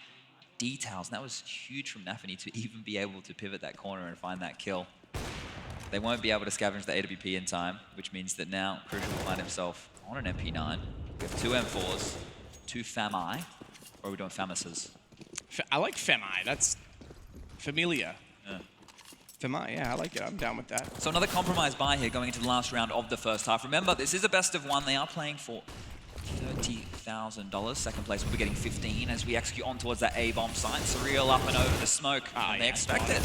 details. And that was huge from Nafany to even be able to pivot that corner and find that kill. They won't be able to scavenge the AWP in time, which means that now Crucial will find himself on an MP9. We have 2 M4s, 2 FAMI, or are we doing FAMASes? I like FEMI, that's Familia. Yeah. FEMI, yeah, I like it, I'm down with that. So another compromise buy here going into the last round of the first half. Remember, this is a best of 1. They are playing for $30,000. Second place will be getting 15 as we execute on towards that A-bomb site. Surreal up and over the smoke. They expect it.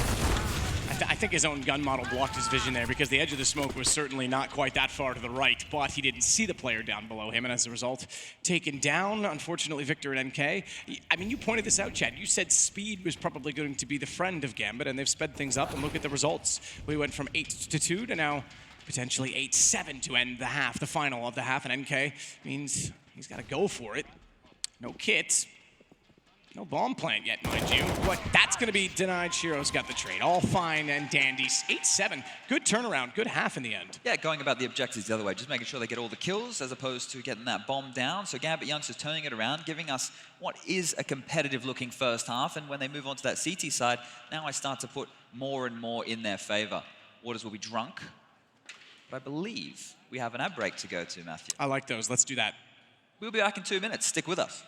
I think his own gun model blocked his vision there because the edge of the smoke was certainly not quite that far to the right, but he didn't see the player down below him, and as a result, taken down. Unfortunately, Victor and NK. I mean, you pointed this out, Chad. You said speed was probably going to be the friend of Gambit, and they've sped things up, and look at the results. We went from 8-2 to now potentially 8-7 to end the half, the final of the half, and NK means he's got to go for it. No kits. No bomb plant yet, mind you. But that's going to be denied. Shiro's got the trade. All fine and dandy. 8-7. Good turnaround. Good half in the end. Yeah, going about the objectives the other way. Just making sure they get all the kills as opposed to getting that bomb down. So Gambit youngsters turning it around, giving us what is a competitive-looking first half. And when they move on to that CT side, now I start to put more and more in their favor. Waters will be drunk. But I believe we have an ad break to go to, Matthew. I like those. Let's do that. We'll be back in 2 minutes. Stick with us.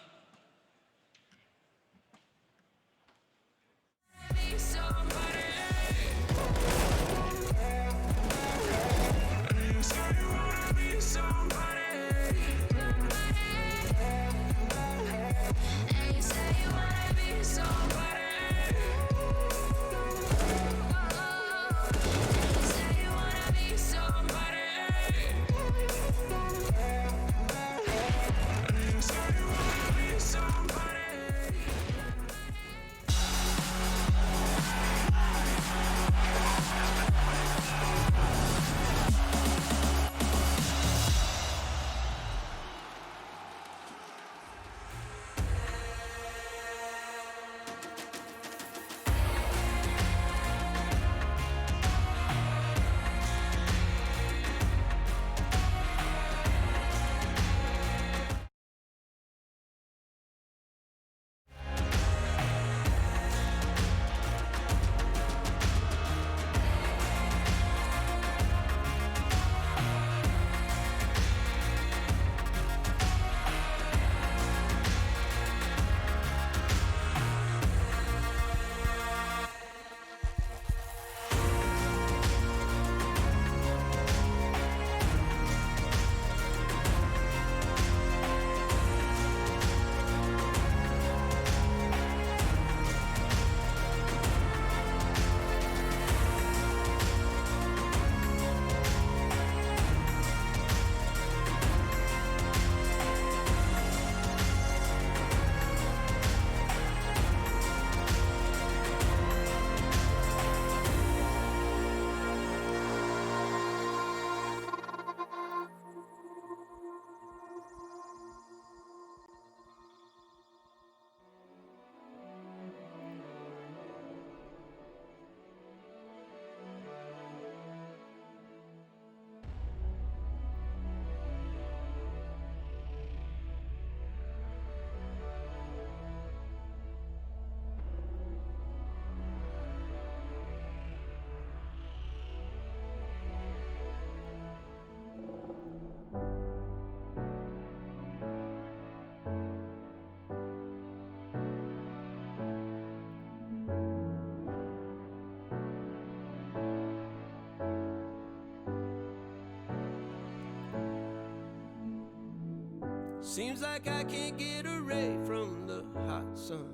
Seems like I can't get away from the hot sun.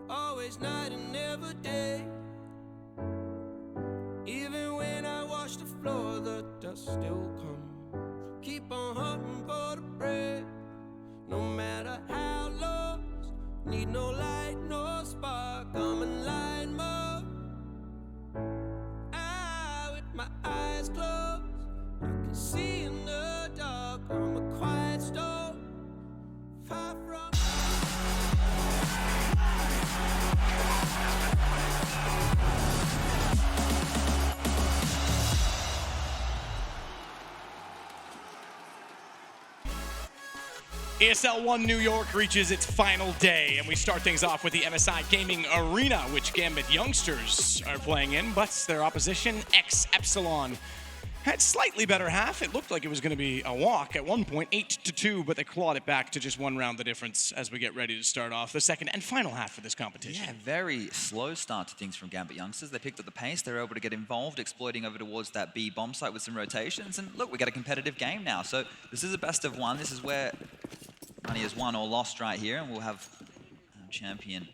Always night and never day. Even when I wash the floor, the dust still comes. Keep on hunting for the bread. No matter how lost, need no light, no spark. I'm in line mode. With my eyes closed, I can see in the dark. I'm a quiet storm, far from. ESL One New York reaches its final day, and we start things off with the MSI Gaming Arena, which Gambit youngsters are playing in, but their opposition, Epsilon, had slightly better half. It looked like it was going to be a walk at one point, 8-2, but they clawed it back to just one round the difference as we get ready to start off the second and final half of this competition. Yeah, very slow start to things from Gambit youngsters. They picked up the pace. They were able to get involved, exploiting over towards that B bomb site with some rotations. And look, we got a competitive game now. So this is a best of one. This is where money is won or lost right here, and we'll have champion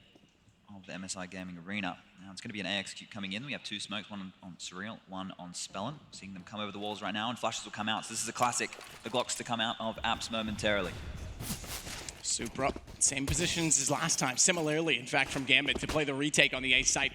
of the MSI Gaming Arena. Now it's going to be an AXQ coming in. We have two smokes, one on Surreal, one on Spellin. Seeing them come over the walls right now, and flashes will come out. So this is a classic, the Glocks to come out of Apps momentarily. Super up, same positions as last time. Similarly, in fact, from Gambit to play the retake on the A site.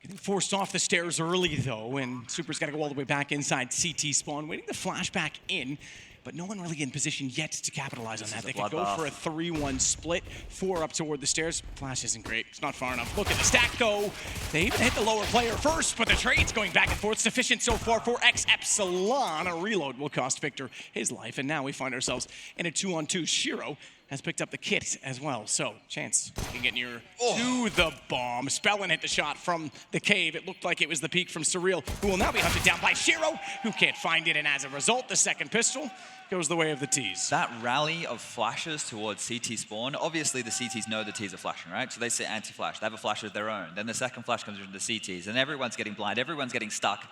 Getting forced off the stairs early though, and Super's got to go all the way back inside CT spawn, waiting to flash back in. But no one really in position yet to capitalize on that. They could go for a 3-1 split, 4 up toward the stairs. Flash isn't great, it's not far enough. Look at the stack though. They even hit the lower player first, but the trade's going back and forth. Sufficient so far for Epsilon. A reload will cost Victor his life, and now we find ourselves in a 2-on-2. Shiro has picked up the kit as well. So, Chance can get near to the bomb. Spellin hit the shot from the cave. It looked like it was the peak from Surreal, who will now be hunted down by Shiro, who can't find it, and as a result, the second pistol goes the way of the T's. That rally of flashes towards CT spawn, obviously the CTs know the T's are flashing, right? So they say anti-flash. They have a flash of their own. Then the second flash comes into the CTs, and everyone's getting blind. Everyone's getting stuck.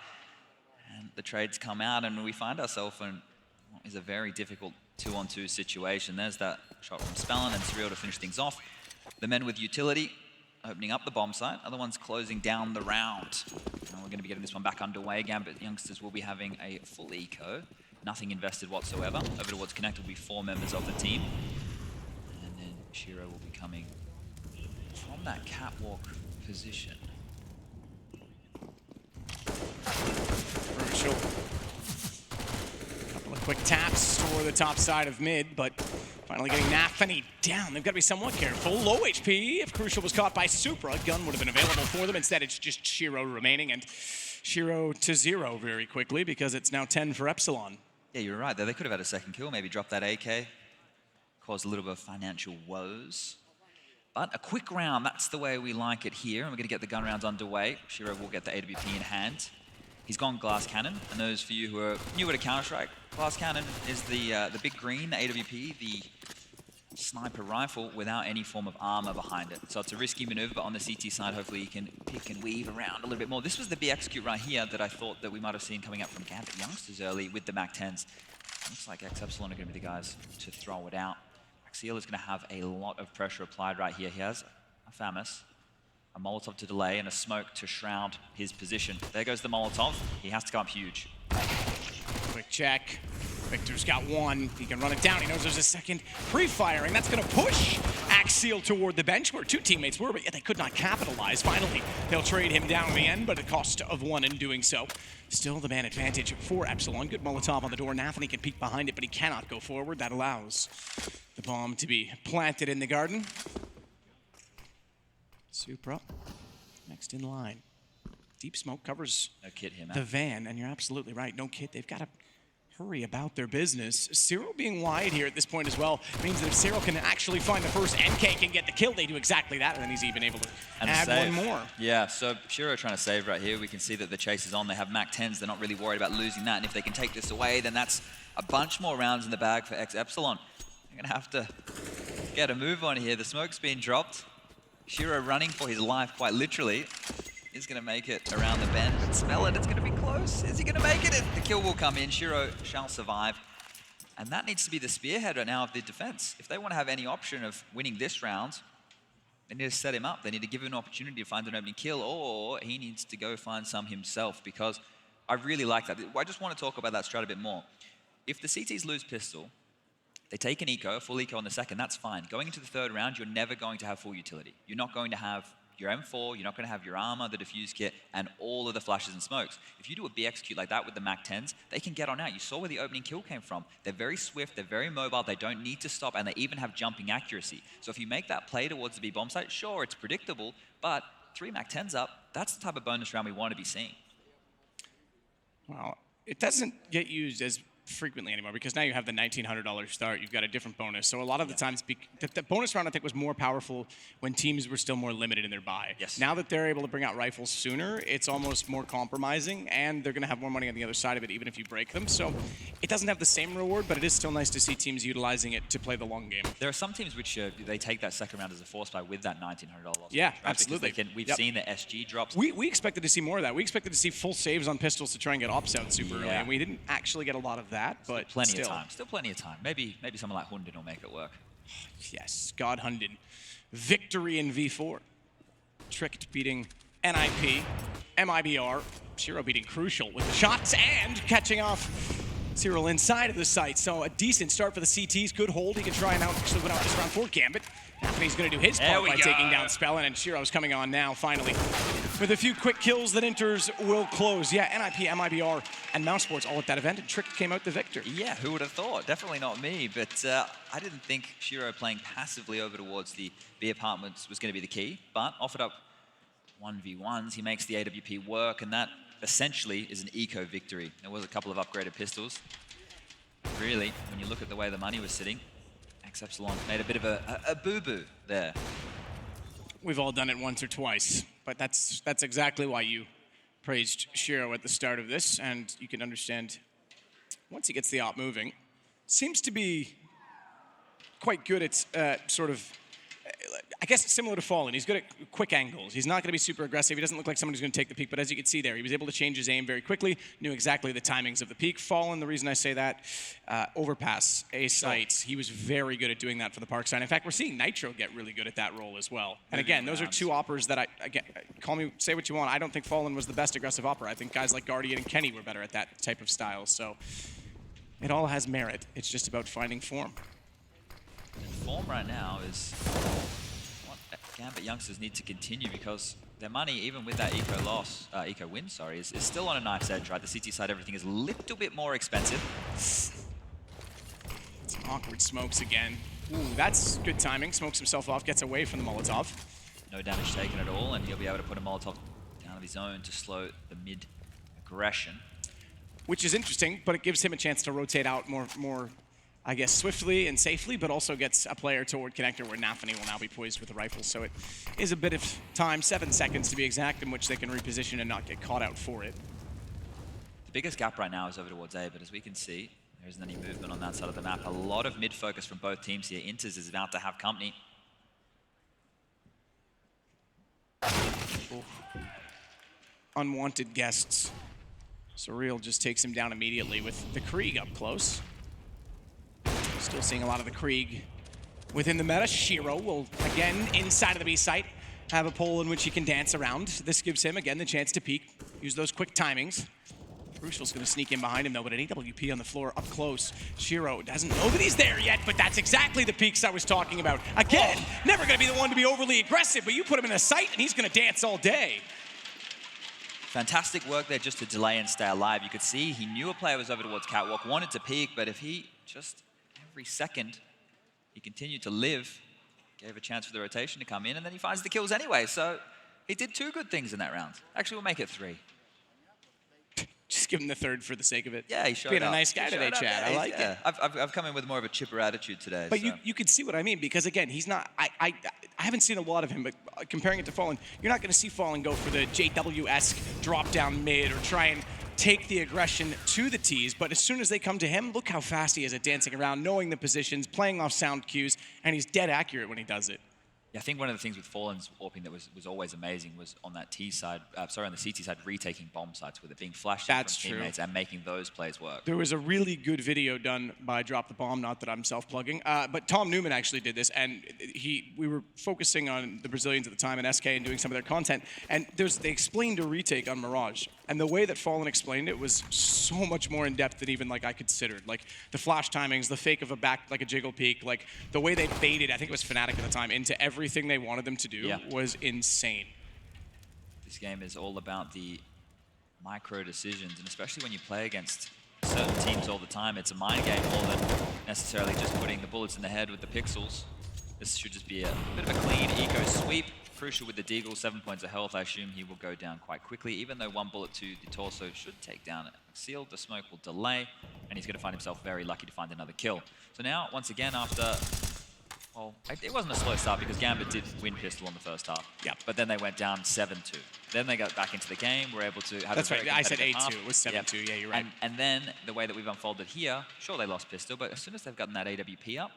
And the trades come out, and we find ourselves in what is a very difficult 2-on-2 situation. There's that shot from Spellin and Surreal to finish things off. The men with utility opening up the bomb site. Other ones closing down the round. And we're going to be getting this one back underway. Gambit youngsters will be having a full eco. Nothing invested whatsoever. Over towards Connect will be 4 members of the team. And then Shiro will be coming from that catwalk position. Crucial. Couple of quick taps toward the top side of mid, but finally getting Nafany down. They've got to be somewhat careful. Low HP. If Crucial was caught by Supra, a gun would have been available for them. Instead, it's just Shiro remaining, and Shiro to 0 very quickly because it's now 10 for Epsilon. Yeah, you're right. They could have had a second kill, maybe drop that AK, cause a little bit of financial woes. But a quick round, that's the way we like it here, and we're going to get the gun rounds underway. Shiro will get the AWP in hand. He's gone Glass Cannon, and those for you who are newer to Counter-Strike, Glass Cannon is the big green, the AWP, the sniper rifle without any form of armor behind it. So it's a risky maneuver, but on the CT side, hopefully you can pick and weave around a little bit more. This was the BXQ right here that I thought that we might have seen coming up from Gambit youngsters early with the MAC-10s. Looks like Epsilon are going to be the guys to throw it out. Axiel is going to have a lot of pressure applied right here. He has a FAMAS, a Molotov to delay, and a smoke to shroud his position. There goes the Molotov. He has to come up huge. Quick check. Victor's got one. He can run it down. He knows there's a second pre-firing. That's going to push Axiel toward the bench where 2 teammates were, but yet they could not capitalize. Finally, they'll trade him down in the end, but at a cost of 1 in doing so. Still the man advantage for Epsilon. Good Molotov on the door. Nafany can peek behind it, but he cannot go forward. That allows the bomb to be planted in the garden. Supra, next in line. Deep smoke covers no kit here, the van, and you're absolutely right. No kit. They've got to hurry about their business. Cyril being wide here at this point as well means that if Cyril can actually find the first NK and get the kill, they do exactly that, and then he's even able to add one more. Yeah, so Shiro trying to save right here. We can see that the chase is on. They have MAC-10s. They're not really worried about losing that, and if they can take this away, then that's a bunch more rounds in the bag for Epsilon. They're going to have to get a move on here. The smoke's been dropped. Shiro running for his life, quite literally. He's going to make it around the bend. Smell it, it's going to be close. Is he going to make it? The kill will come in. Shiro shall survive. And that needs to be the spearhead right now of the defense. If they want to have any option of winning this round, they need to set him up. They need to give him an opportunity to find an opening kill, or he needs to go find some himself, because I really like that. I just want to talk about that strat a bit more. If the CTs lose pistol, they take an eco, a full eco on the second, that's fine. Going into the third round, you're never going to have full utility. You're not going to have your M4, you're not going to have your armor, the defuse kit, and all of the flashes and smokes. If you do a B execute like that with the MAC-10s, they can get on out. You saw where the opening kill came from. They're very swift, they're very mobile, they don't need to stop, and they even have jumping accuracy. So if you make that play towards the B bomb site, sure, it's predictable, but 3 MAC-10s up, that's the type of bonus round we want to be seeing. Well, it doesn't get used as frequently anymore because now you have the $1,900 start. You've got a different bonus. So a lot of the times, the bonus round I think was more powerful when teams were still more limited in their buy. Yes. Now that they're able to bring out rifles sooner, it's almost more compromising, and they're going to have more money on the other side of it, even if you break them. So it doesn't have the same reward, but it is still nice to see teams utilizing it to play the long game. There are some teams which they take that second round as a force buy with that $1,900 loss. Yeah, right? absolutely. We've seen the SG drops. We expected to see more of that. We expected to see full saves on pistols to try and get ops out super early, and we didn't actually get a lot of that, but plenty of time. Still plenty of time. Maybe someone like Hunden will make it work. Yes, God Hunden. Victory in V4. Tricked beating NIP, MIBR, Shiro beating Crucial with the shots and catching off Cyril inside of the site. So a decent start for the CTs. Good hold. He can try and actually win out this round for Gambit. He's going to do his part by taking down Spellin, and Shiro's coming on now, finally. With a few quick kills, that Inters will close. Yeah, NIP, MIBR, and Mouse Sports all at that event, and Trick came out the victor. Yeah, who would have thought? Definitely not me, but I didn't think Shiro playing passively over towards the B apartments was going to be the key, but offered up 1v1s. He makes the AWP work, and that essentially is an eco victory. There was a couple of upgraded pistols. Really, when you look at the way the money was sitting, Epsilon made a bit of a boo-boo there. We've all done it once or twice, but that's exactly why you praised Shiro at the start of this, and you can understand once he gets the op moving, seems to be quite good at sort of, I guess it's similar to Fallen. He's good at quick angles. He's not going to be super aggressive. He doesn't look like someone who's going to take the peek, but as you can see there, he was able to change his aim very quickly, knew exactly the timings of the peek. Fallen, the reason I say that, overpass, A sites. He was very good at doing that for the Park side. In fact, we're seeing Nitro get really good at that role as well. And again, those are two operas that again, call me, say what you want. I don't think Fallen was the best aggressive opera. I think guys like Guardian and Kenny were better at that type of style. So it all has merit. It's just about finding form. And form right now is what Gambit youngsters need to continue, because their money, even with that eco win, is still on a knife's edge, right? The CT side, everything is a little bit more expensive. Some awkward smokes again. Ooh, that's good timing. Smokes himself off, gets away from the Molotov. No damage taken at all, and he'll be able to put a Molotov down of his own to slow the mid aggression. Which is interesting, but it gives him a chance to rotate out more, I guess, swiftly and safely, but also gets a player toward connector where Nafany will now be poised with the rifle. So it is a bit of time, 7 seconds to be exact, in which they can reposition and not get caught out for it. The biggest gap right now is over towards A, but as we can see, there isn't any movement on that side of the map. A lot of mid-focus from both teams here. Inters is about to have company. Oof. Unwanted guests. Surreal just takes him down immediately with the Krieg up close. Still seeing a lot of the Krieg within the meta. Shiro will, again, inside of the B site, have a pole in which he can dance around. This gives him, again, the chance to peek, use those quick timings. Crucial's gonna sneak in behind him though, but an AWP on the floor up close. Shiro doesn't know that he's there yet, but that's exactly the peaks I was talking about. Again, never gonna be the one to be overly aggressive, but you put him in a site and he's gonna dance all day. Fantastic work there just to delay and stay alive. You could see he knew a player was over towards Catwalk, wanted to peek, but if he just, every second, he continued to live, gave a chance for the rotation to come in, and then he finds the kills anyway. So he did 2 good things in that round. Actually, we'll make it 3. Just give him the 3rd for the sake of it. Yeah, he showed Being up. a nice guy today, Chad. I like it. I've come in with more of a chipper attitude today. But so. you can see what I mean, because again, he's not, I haven't seen a lot of him, but comparing it to Fallen, you're not gonna see Fallen go for the JW-esque drop down mid or try and take the aggression to the T's, but as soon as they come to him, look how fast he is at dancing around, knowing the positions, playing off sound cues, and he's dead accurate when he does it. I think one of the things with Fallen's AWPing that was always amazing was on that T side, on the CT side, retaking bomb sites with it being flashed in from teammates and making those plays work. There was a really good video done by Drop the Bomb, not that I'm self-plugging, but Tom Newman actually did this, and we were focusing on the Brazilians at the time and SK and doing some of their content, and they explained a retake on Mirage, and the way that Fallen explained it was so much more in-depth than even like I considered. Like the flash timings, the fake of a back, like a jiggle peek, like the way they baited, I think it was Fnatic at the time, into everything they wanted them to do was insane. This game is all about the micro decisions, and especially when you play against certain teams all the time, it's a mind game more than necessarily just putting the bullets in the head with the pixels. This should just be a bit of a clean eco sweep. Crucial with the Deagle, 7 points of health. I assume he will go down quite quickly, even though 1 bullet to the torso should take down Seal. The smoke will delay, and he's going to find himself very lucky to find another kill. So now, once again, after... Well, it wasn't a slow start because Gambit did win pistol in the first half. Yeah. But then they went down 7-2. Then they got back into the game, were able to have That's a very right, I said 8-2, half. it was 7-2, yeah, you're right. And then the way that we've unfolded here, sure they lost pistol, but as soon as they've gotten that AWP up,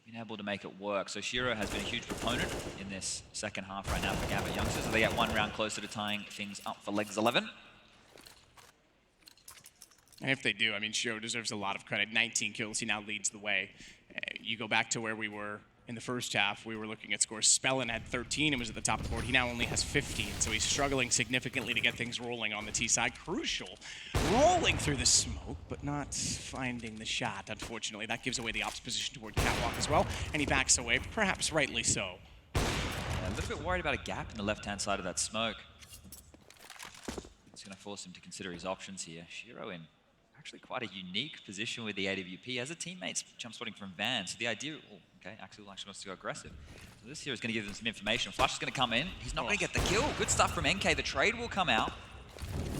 been able to make it work. So Shiro has been a huge proponent in this second half right now for Gambit youngsters. So they get 1 round closer to tying things up for Legs 11. And if they do, I mean, Shiro deserves a lot of credit. 19 kills, he now leads the way. You go back to where we were in the first half, we were looking at scores. Spellin had 13 and was at the top of the board. He now only has 15, so he's struggling significantly to get things rolling on the T side. Crucial, rolling through the smoke, but not finding the shot, unfortunately. That gives away the ops position toward Catwalk as well, and he backs away, perhaps rightly so. Yeah, a little bit worried about a gap in the left-hand side of that smoke. It's going to force him to consider his options here. Shiro in actually quite a unique position with the AWP. As a teammate's jump spotting from Van, so the idea... Oh, okay, Axel actually wants to go aggressive. So this here is going to give them some information. Flash is going to come in. He's not going to get the kill. Good stuff from NK. The trade will come out.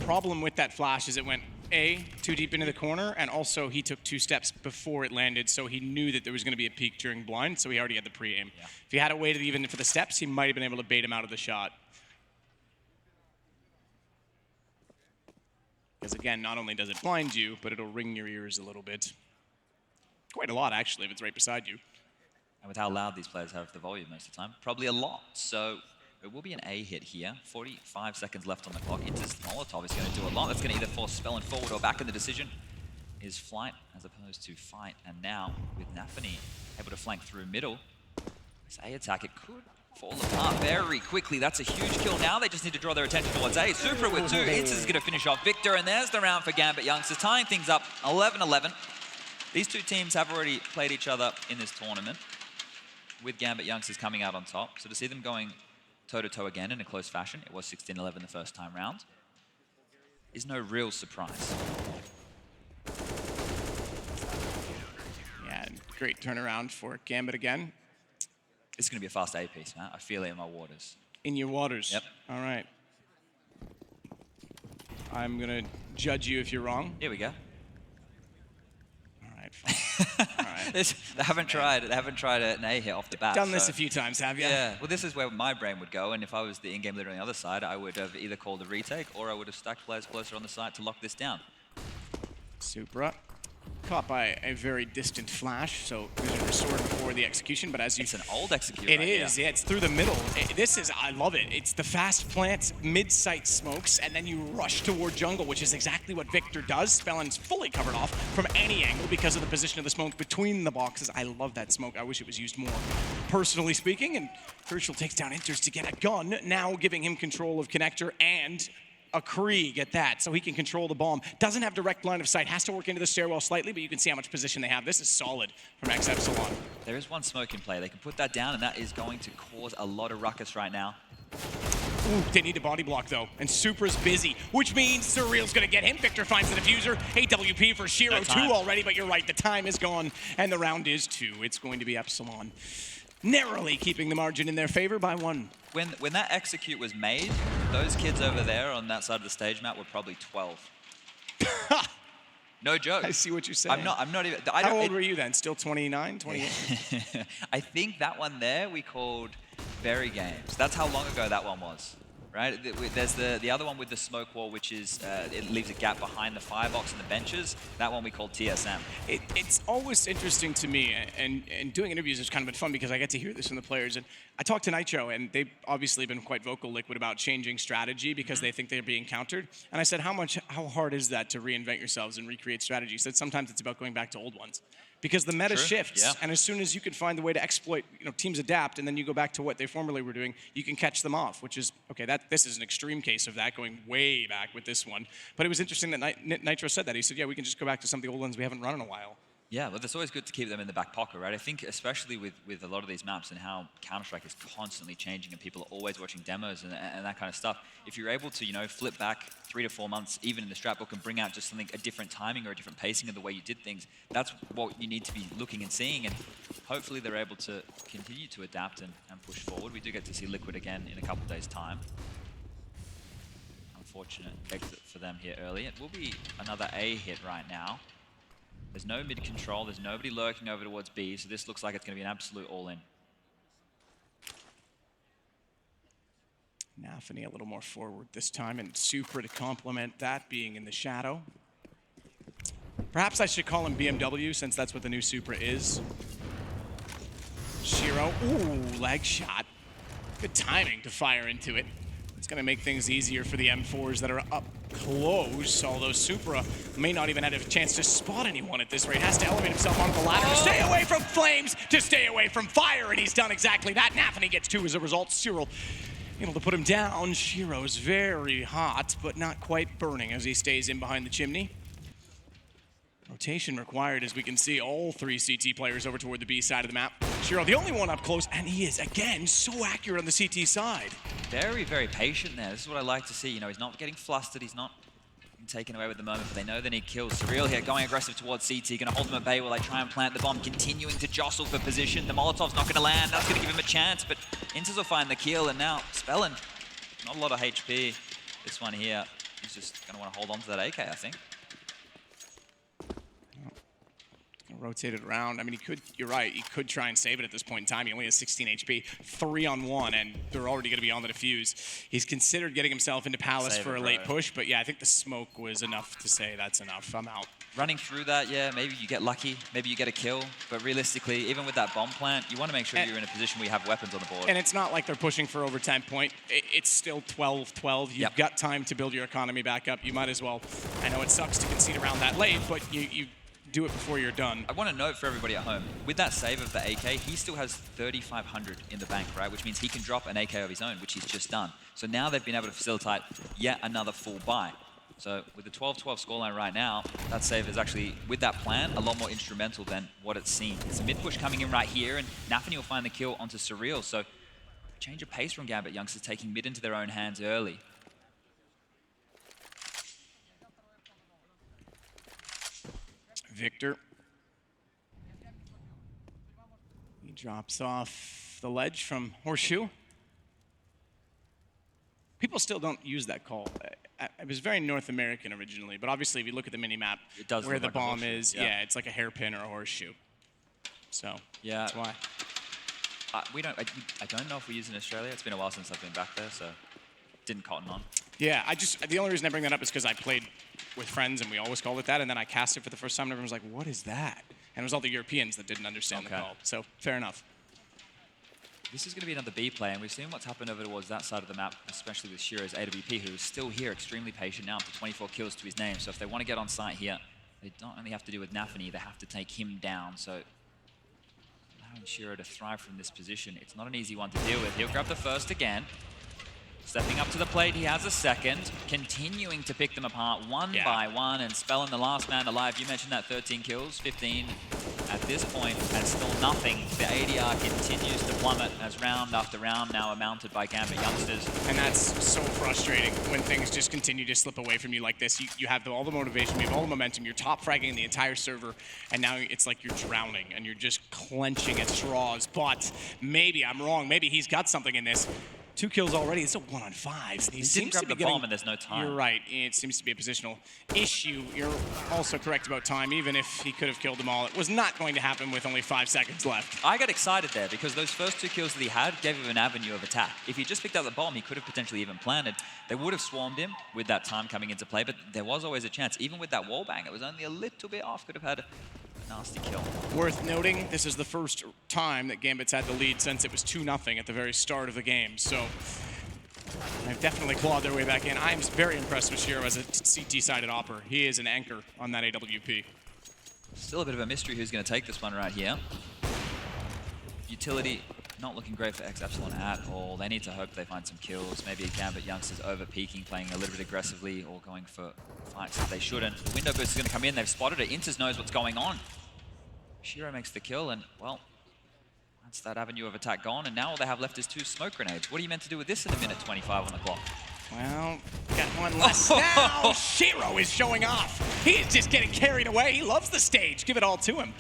Problem with that flash is it went, A, too deep into the corner, and also he took 2 steps before it landed, so he knew that there was going to be a peek during blind, so he already had the pre-aim. Yeah. If he had waited even for the steps, he might have been able to bait him out of the shot. Because again, not only does it blind you, but it'll ring your ears a little bit. Quite a lot, actually, if it's right beside you. And with how loud these players have the volume most of the time, probably a lot. So it will be an A hit here. 45 seconds left on the clock. Into Molotov is going to do a lot. That's going to either force Spellin forward or back, and the decision is flight as opposed to fight. And now, with Nafany able to flank through middle, this A attack, it could fall apart very quickly. That's a huge kill. Now they just need to draw their attention towards A. Supra with 2 hits is going to finish off Victor, and there's the round for Gambit youngsters, tying things up 11-11. These 2 teams have already played each other in this tournament, with Gambit youngsters coming out on top. So to see them going toe-to-toe again in a close fashion, it was 16-11 the first time round, is no real surprise. Yeah, great turnaround for Gambit again. It's going to be a fast A piece, Matt. I feel it in my waters. In your waters? Yep. All right. I'm going to judge you if you're wrong. Here we go. All right, fine. All right. They haven't tried an A hit off the bat. Done this a few times, have you? Yeah. Well, this is where my brain would go, and if I was the in-game leader on the other side, I would have either called a retake or I would have stacked players closer on the site to lock this down. Supra. Caught by a very distant flash, so vision restored before the execution, but as you... It's an old execute. It is, yeah, it's through the middle. I love it. It's the fast plant, mid-sight smokes, and then you rush toward jungle, which is exactly what Victor does. Spellin's fully covered off from any angle because of the position of the smoke between the boxes. I love that smoke. I wish it was used more, personally speaking, and Crucial takes down Inters to get a gun, now giving him control of Connector and a Krieg at that, so he can control the bomb. Doesn't have direct line of sight, has to work into the stairwell slightly, but you can see how much position they have. This is solid from ESL One. There is 1 smoke in play. They can put that down, and that is going to cause a lot of ruckus right now. Ooh, they need a body block, though, and Supra's busy, which means Surreal's gonna get him. Victor finds the diffuser. AWP for Shiro, 2 already, but you're right, the time is gone, and the round is 2. It's going to be Epsilon narrowly keeping the margin in their favor by 1. When that execute was made, those kids over there on that side of the stage, Matt, were probably 12. No joke. I see what you're saying. I'm not even... How old were you then? Still 29, 28? I think that one there we called Berry Games. That's how long ago that one was. right? There's the other one with the smoke wall, which is, it leaves a gap behind the firebox and the benches. That one we call TSM. It's always interesting to me, and doing interviews has kind of been fun because I get to hear this from the players. And I talked to Nitro, and they've obviously been quite vocal, Liquid, about changing strategy because they think they're being countered. And I said, how hard is that to reinvent yourselves and recreate strategies? He said sometimes it's about going back to old ones. Because the meta shifts, and as soon as you can find the way to exploit, teams adapt, and then you go back to what they formerly were doing, you can catch them off, which is, okay, this is an extreme case of that, going way back with this one. But it was interesting that Nitro said that. He said, yeah, we can just go back to some of the old ones we haven't run in a while. Yeah, but it's always good to keep them in the back pocket, right? I think especially with a lot of these maps and how Counter-Strike is constantly changing and people are always watching demos and that kind of stuff, if you're able to, flip back 3 to 4 months, even in the strat book, and bring out just something, a different timing or a different pacing of the way you did things, that's what you need to be looking and seeing, and hopefully they're able to continue to adapt and push forward. We do get to see Liquid again in a couple of days' time. Unfortunate exit for them here early. It will be another A hit right now. There's no mid control, there's nobody lurking over towards B, so this looks like it's going to be an absolute all-in. Nafany a little more forward this time, and Supra to complement that, being in the shadow. Perhaps I should call him BMW, since that's what the new Supra is. Shiro, ooh, leg shot. Good timing to fire into it. It's going to make things easier for the M4s that are up close, although Supra may not even have a chance to spot anyone at this rate. Has to elevate himself onto the ladder to stay away from flames, to stay away from fire, and he's done exactly that. Nafany gets 2 as a result. Cyril able to put him down. Shiro's very hot, but not quite burning as he stays in behind the chimney. Rotation required, as we can see all 3 CT players over toward the B side of the map. Shiro, the only one up close, and he is, again, so accurate on the CT side. Very, very patient there. This is what I like to see. He's not getting flustered. He's not taken away with the moment, but they know they need kills. Surreal here, going aggressive towards CT, going to hold them at bay while they try and plant the bomb, continuing to jostle for position. The Molotov's not going to land. That's going to give him a chance, but Inters will find the kill, and now Spellin, not a lot of HP. This one here, he's just going to want to hold on to that AK, I think. Rotate it around. I mean, you're right, he could try and save it at this point in time. He only has 16 HP, 3-on-1, and they're already going to be on the defuse. He's considered getting himself into Palace for a late push, but yeah, I think the smoke was enough to say that's enough, I'm out. Running through that, yeah, maybe you get lucky, maybe you get a kill, but realistically, even with that bomb plant, you want to make sure you're in a position where you have weapons on the board. And it's not like they're pushing for over 10 point. It's still 12-12. You've got time to build your economy back up. You might as well. I know it sucks to concede around that late, but you do it before you're done. I want to note for everybody at home, with that save of the AK, he still has 3,500 in the bank, right? Which means he can drop an AK of his own, which he's just done. So now they've been able to facilitate yet another full buy. So with the 12-12 scoreline right now, that save is actually, with that plan, a lot more instrumental than what it's seen. It's a mid push coming in right here, and Nafany will find the kill onto Surreal. So change of pace from Gambit youngsters, taking mid into their own hands early. Victor. He drops off the ledge from Horseshoe. People still don't use that call. It was very North American originally, but obviously if you look at the mini-map where the bomb is, yeah, it's like a hairpin or a horseshoe. So, yeah, that's why. I don't know if we use it in Australia. It's been a while since I've been back there, so didn't cotton on. Yeah, the only reason I bring that up is because I played with friends and we always called it that, and then I cast it for the first time and everyone was like, what is that? And it was all the Europeans that didn't understand the call, so fair enough. This is going to be another B play, and we've seen what's happened over towards that side of the map, especially with Shiro's AWP, who is still here, extremely patient now, up to 24 kills to his name. So if they want to get on site here, they don't only have to do with Nafany, they have to take him down. So allowing Shiro to thrive from this position, it's not an easy one to deal with. He'll grab the first again. Stepping up to the plate, he has a second, continuing to pick them apart one by one, and Spellin, the last man alive. You mentioned that 13 kills, 15 at this point, and still nothing. The ADR continues to plummet as round after round now are mounted by Gambit youngsters. And that's so frustrating when things just continue to slip away from you like this. You have all the motivation, you have all the momentum, you're top fragging the entire server, and now it's like you're drowning and you're just clenching at straws. But maybe I'm wrong, maybe he's got something in this. 2 kills already. It's a 1-on-5. He didn't grab the bomb and there's no time. You're right. It seems to be a positional issue. You're also correct about time. Even if he could have killed them all, it was not going to happen with only 5 seconds left. I got excited there because those first 2 kills that he had gave him an avenue of attack. If he just picked up the bomb, he could have potentially even planted. They would have swarmed him with that time coming into play, but there was always a chance. Even with that wall bang, it was only a little bit off. Could have had a nasty kill. Worth noting, this is the first time that Gambit's had the lead since it was 2-0 at the very start of the game. So they've definitely clawed their way back in. I'm very impressed with Shiro as a CT-sided opper. He is an anchor on that AWP. Still a bit of a mystery who's going to take this one right here. Utility not looking great for Epsilon at all. They need to hope they find some kills. Maybe a Gambit youngsters over-peaking, playing a little bit aggressively, or going for fights that they shouldn't. The window burst is going to come in. They've spotted it. Inters knows what's going on. Shiro makes the kill, and, well, that's that avenue of attack gone. And now all they have left is 2 smoke grenades. What are you meant to do with this in a minute 25 on the clock? Well, got one less now. Shiro is showing off. He is just getting carried away. He loves the stage. Give it all to him.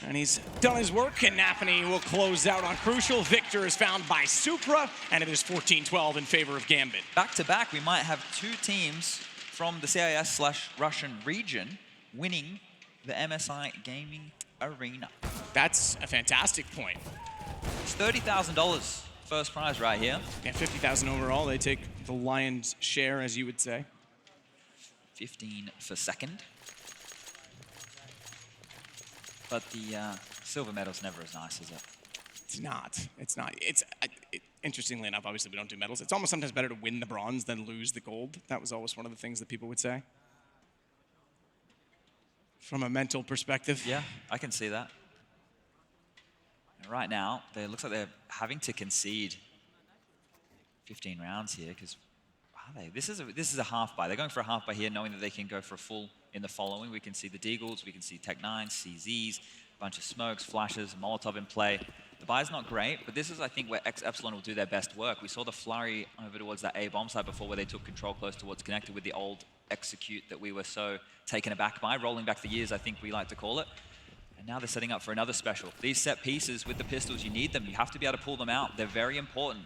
And he's done his work, and Nafany will close out on Crucial. Victor is found by Supra, and it is 14-12 in favor of Gambit. Back-to-back, we might have 2 teams from the CIS/Russian region winning the MSI Gaming Arena. That's a fantastic point. It's $30,000 first prize right here. Yeah, 50,000 overall. They take the lion's share, as you would say. 15 for second. But the silver medal's never as nice, is it? It's not. It's not. Interestingly enough, obviously we don't do medals. It's almost sometimes better to win the bronze than lose the gold. That was always one of the things that people would say. From a mental perspective. Yeah, I can see that. And right now, it looks like they're having to concede 15 rounds here, because this is a half buy. They're going for a half buy here, knowing that they can go for a full in the following. We can see the Deagles, we can see Tech-9, CZs, a bunch of smokes, flashes, Molotov in play. The buy's not great, but this is, I think, where Epsilon will do their best work. We saw the flurry over towards that A bomb site before, where they took control close towards connected with the old execute that we were so taken aback by, rolling back the years, I think we like to call it. And now they're setting up for another special. These set pieces with the pistols, you need them. You have to be able to pull them out. They're very important,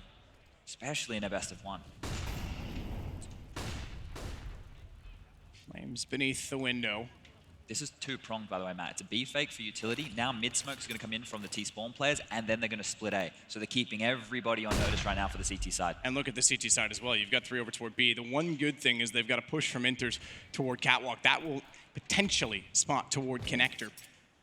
especially in a best of 1. Flames beneath the window. This is 2-pronged, by the way, Matt. It's a B fake for utility. Now mid-smoke is going to come in from the T-spawn players, and then they're going to split A. So they're keeping everybody on notice right now for the CT side. And look at the CT side as well. You've got 3 over toward B. The one good thing is they've got a push from Inters toward Catwalk. That will potentially spot toward Connector.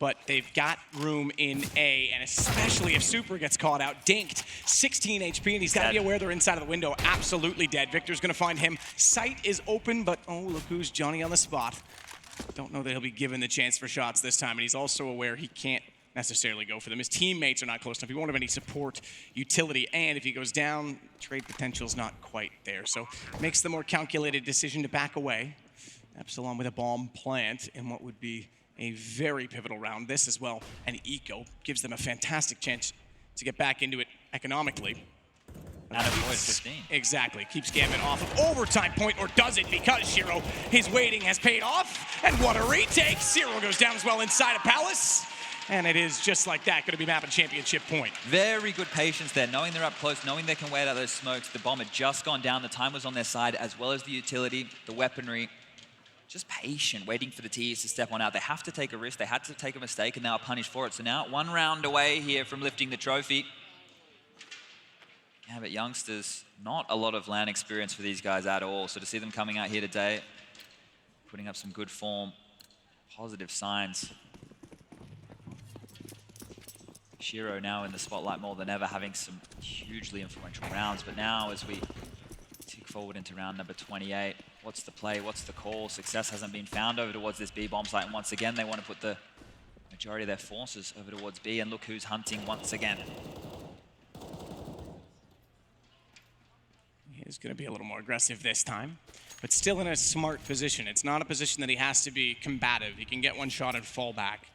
But they've got room in A, and especially if Super gets caught out, dinked, 16 HP, and he's got to be aware they're inside of the window. Absolutely dead. Victor's going to find him. Sight is open, but oh, look who's Johnny on the spot. Don't know that he'll be given the chance for shots this time, and he's also aware he can't necessarily go for them. His teammates are not close enough. He won't have any support utility, and if he goes down, trade potential's not quite there. So makes the more calculated decision to back away. Epsilon with a bomb plant in what would be a very pivotal round. This as well, an eco, gives them a fantastic chance to get back into it economically. Out of 15. Exactly. Keeps Gambit off of overtime point, or does it, because Shiro, his waiting has paid off. And what a retake. Zero goes down as well inside of Palace. And it is just like that going to be mapping championship point. Very good patience there, knowing they're up close, knowing they can wait out those smokes. The bomb had just gone down. The time was on their side, as well as the utility, the weaponry. Just patient, waiting for the T's to step on out. They have to take a risk. They had to take a mistake, and they are punished for it. So now 1 round away here from lifting the trophy. Yeah, but youngsters, not a lot of LAN experience for these guys at all. So to see them coming out here today, putting up some good form, positive signs. Shiro now in the spotlight more than ever, having some hugely influential rounds. But now as we tick forward into round number 28, what's the play, what's the call? Success hasn't been found over towards this B bomb site. And once again, they want to put the majority of their forces over towards B. And look who's hunting once again. He's going to be a little more aggressive this time, but still in a smart position. It's not a position that he has to be combative. He can get one shot and fall back.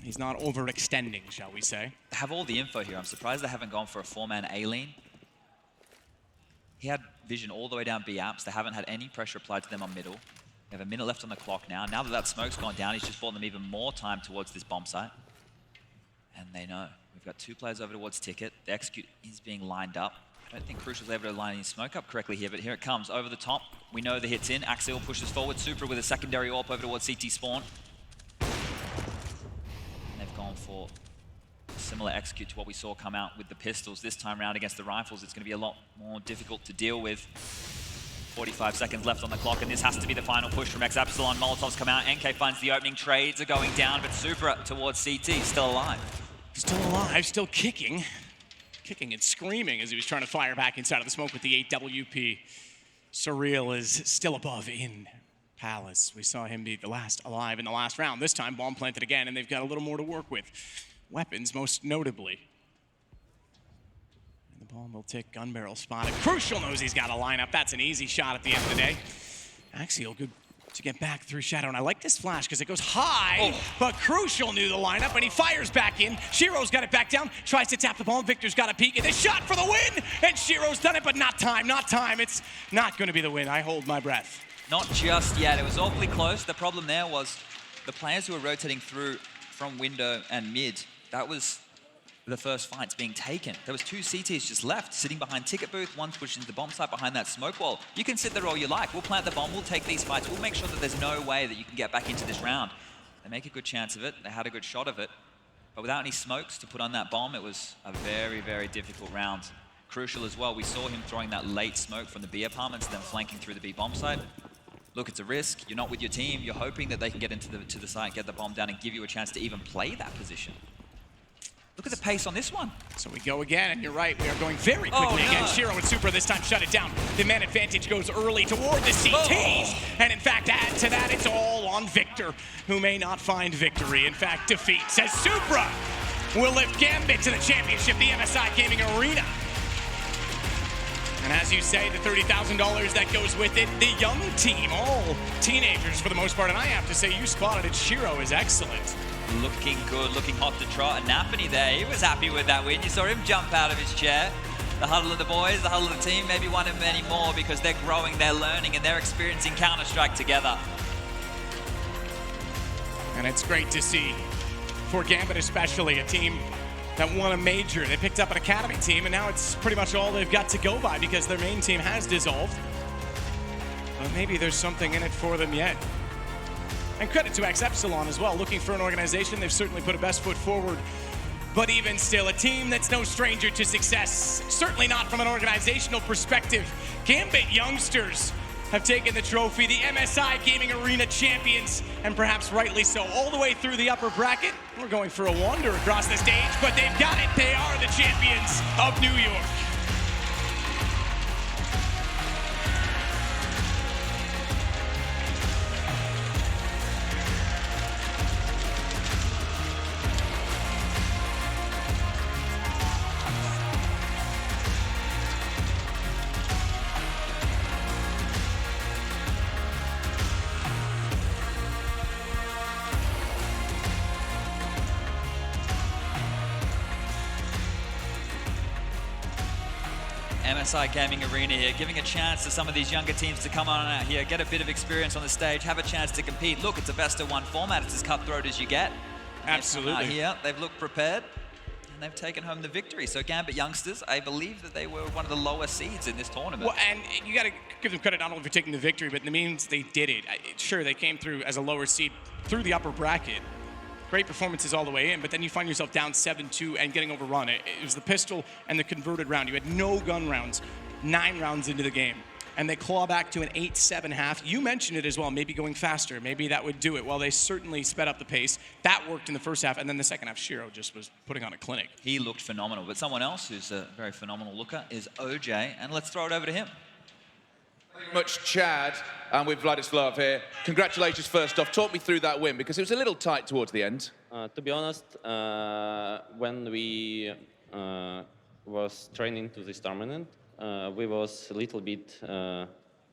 He's not overextending, shall we say. They have all the info here. I'm surprised they haven't gone for a 4-man A-lane. He had vision all the way down B apps. They haven't had any pressure applied to them on middle. They have a minute left on the clock now. Now that that smoke's gone down, he's just bought them even more time towards this bomb site. And they know. We've got 2 players over towards Ticket. The execute is being lined up. I I don't think Crucial's able to line his smoke up correctly here, but here it comes. Over the top. We know the hit's in. Axial pushes forward. Supra with a secondary AWP over towards CT spawn. And they've gone for a similar execute to what we saw come out with the pistols. This time round against the rifles, it's going to be a lot more difficult to deal with. 45 seconds left on the clock, and this has to be the final push from X-Epsilon. Molotovs come out. NK finds the opening. Trades are going down, but Supra towards CT. Still alive. Still alive, still kicking. Kicking and screaming as he was trying to fire back inside of the smoke with the 8 WP. Surreal is still above in Palace. We saw him be the last alive in the last round. This time, bomb planted again, and they've got a little more to work with. Weapons, most notably. And the bomb will take gun barrel spotted. Crucial knows he's got a lineup. That's an easy shot at the end of the day. Axial, good to get back through Shadow. And I like this flash because it goes high, but Crucial knew the lineup, and he fires back in. Shiro's got it back down, tries to tap the bomb. Victor's got a peek, and the shot for the win! And Shiro's done it, but not time, not time. It's not going to be the win. I hold my breath. Not just yet. It was awfully close. The problem there was the players who were rotating through from window and mid. That was the first fights being taken. There was 2 CTs just left, sitting behind ticket booth. One's pushing to the bomb site behind that smoke wall. You can sit there all you like. We'll plant the bomb. We'll take these fights. We'll make sure that there's no way that you can get back into this round. They make a good chance of it. They had a good shot of it. But without any smokes to put on that bomb, it was a very, very difficult round. Crucial as well. We saw him throwing that late smoke from the B apartments, then flanking through the B bomb site. Look, it's a risk. You're not with your team. You're hoping that they can get into the site, get the bomb down, and give you a chance to even play that position. Look at the pace on this one. So we go again, and you're right, we are going very quickly again. Shiro and Supra this time shut it down. The man advantage goes early toward the CTs. And in fact, add to that, it's all on Victor, who may not find victory. In fact, defeat, says Supra will lift Gambit to the championship, the MSI Gaming Arena. And as you say, the $30,000 that goes with it, the young team, all teenagers for the most part. And I have to say, you spotted it, Shiro is excellent. Looking good, looking hot to trot. And Nafany there, he was happy with that win. You saw him jump out of his chair. The huddle of the boys, the huddle of the team, maybe one of many more because they're growing, they're learning, and they're experiencing Counter-Strike together. And it's great to see, for Gambit especially, a team that won a major. They picked up an academy team, and now it's pretty much all they've got to go by because their main team has dissolved. But maybe there's something in it for them yet. And credit to X-Epsilon as well. Looking for an organization, they've certainly put a best foot forward. But even still, a team that's no stranger to success. Certainly not from an organizational perspective. Gambit youngsters have taken the trophy, the MSI Gaming Arena champions, and perhaps rightly so, all the way through the upper bracket. We're going for a wander across the stage, but they've got it. They are the champions of New York. MSI Gaming Arena here, giving a chance to some of these younger teams to come on out here, get a bit of experience on the stage, have a chance to compete. Look, it's a best of 1 format. It's as cutthroat as you get. Absolutely. Here, they've looked prepared, and they've taken home the victory. So Gambit youngsters, I believe that they were one of the lower seeds in this tournament. Well, and you got to give them credit not only for taking the victory, but the means they did it. Sure, they came through as a lower seed through the upper bracket. Great performances all the way in, but then you find yourself down 7-2 and getting overrun. It was the pistol and the converted round. You had no gun rounds, 9 rounds into the game. And they claw back to an 8-7 half. You mentioned it as well, maybe going faster. Maybe that would do it. Well, they certainly sped up the pace. That worked in the first half, and then the second half, Shiro just was putting on a clinic. He looked phenomenal, but someone else who's a very phenomenal looker is OJ, and let's throw it over to him. Thank you very much, Chad, and with Vladislav here. Congratulations first off. Talk me through that win, because it was a little tight towards the end. To be honest, when we was training to this tournament, we was a little bit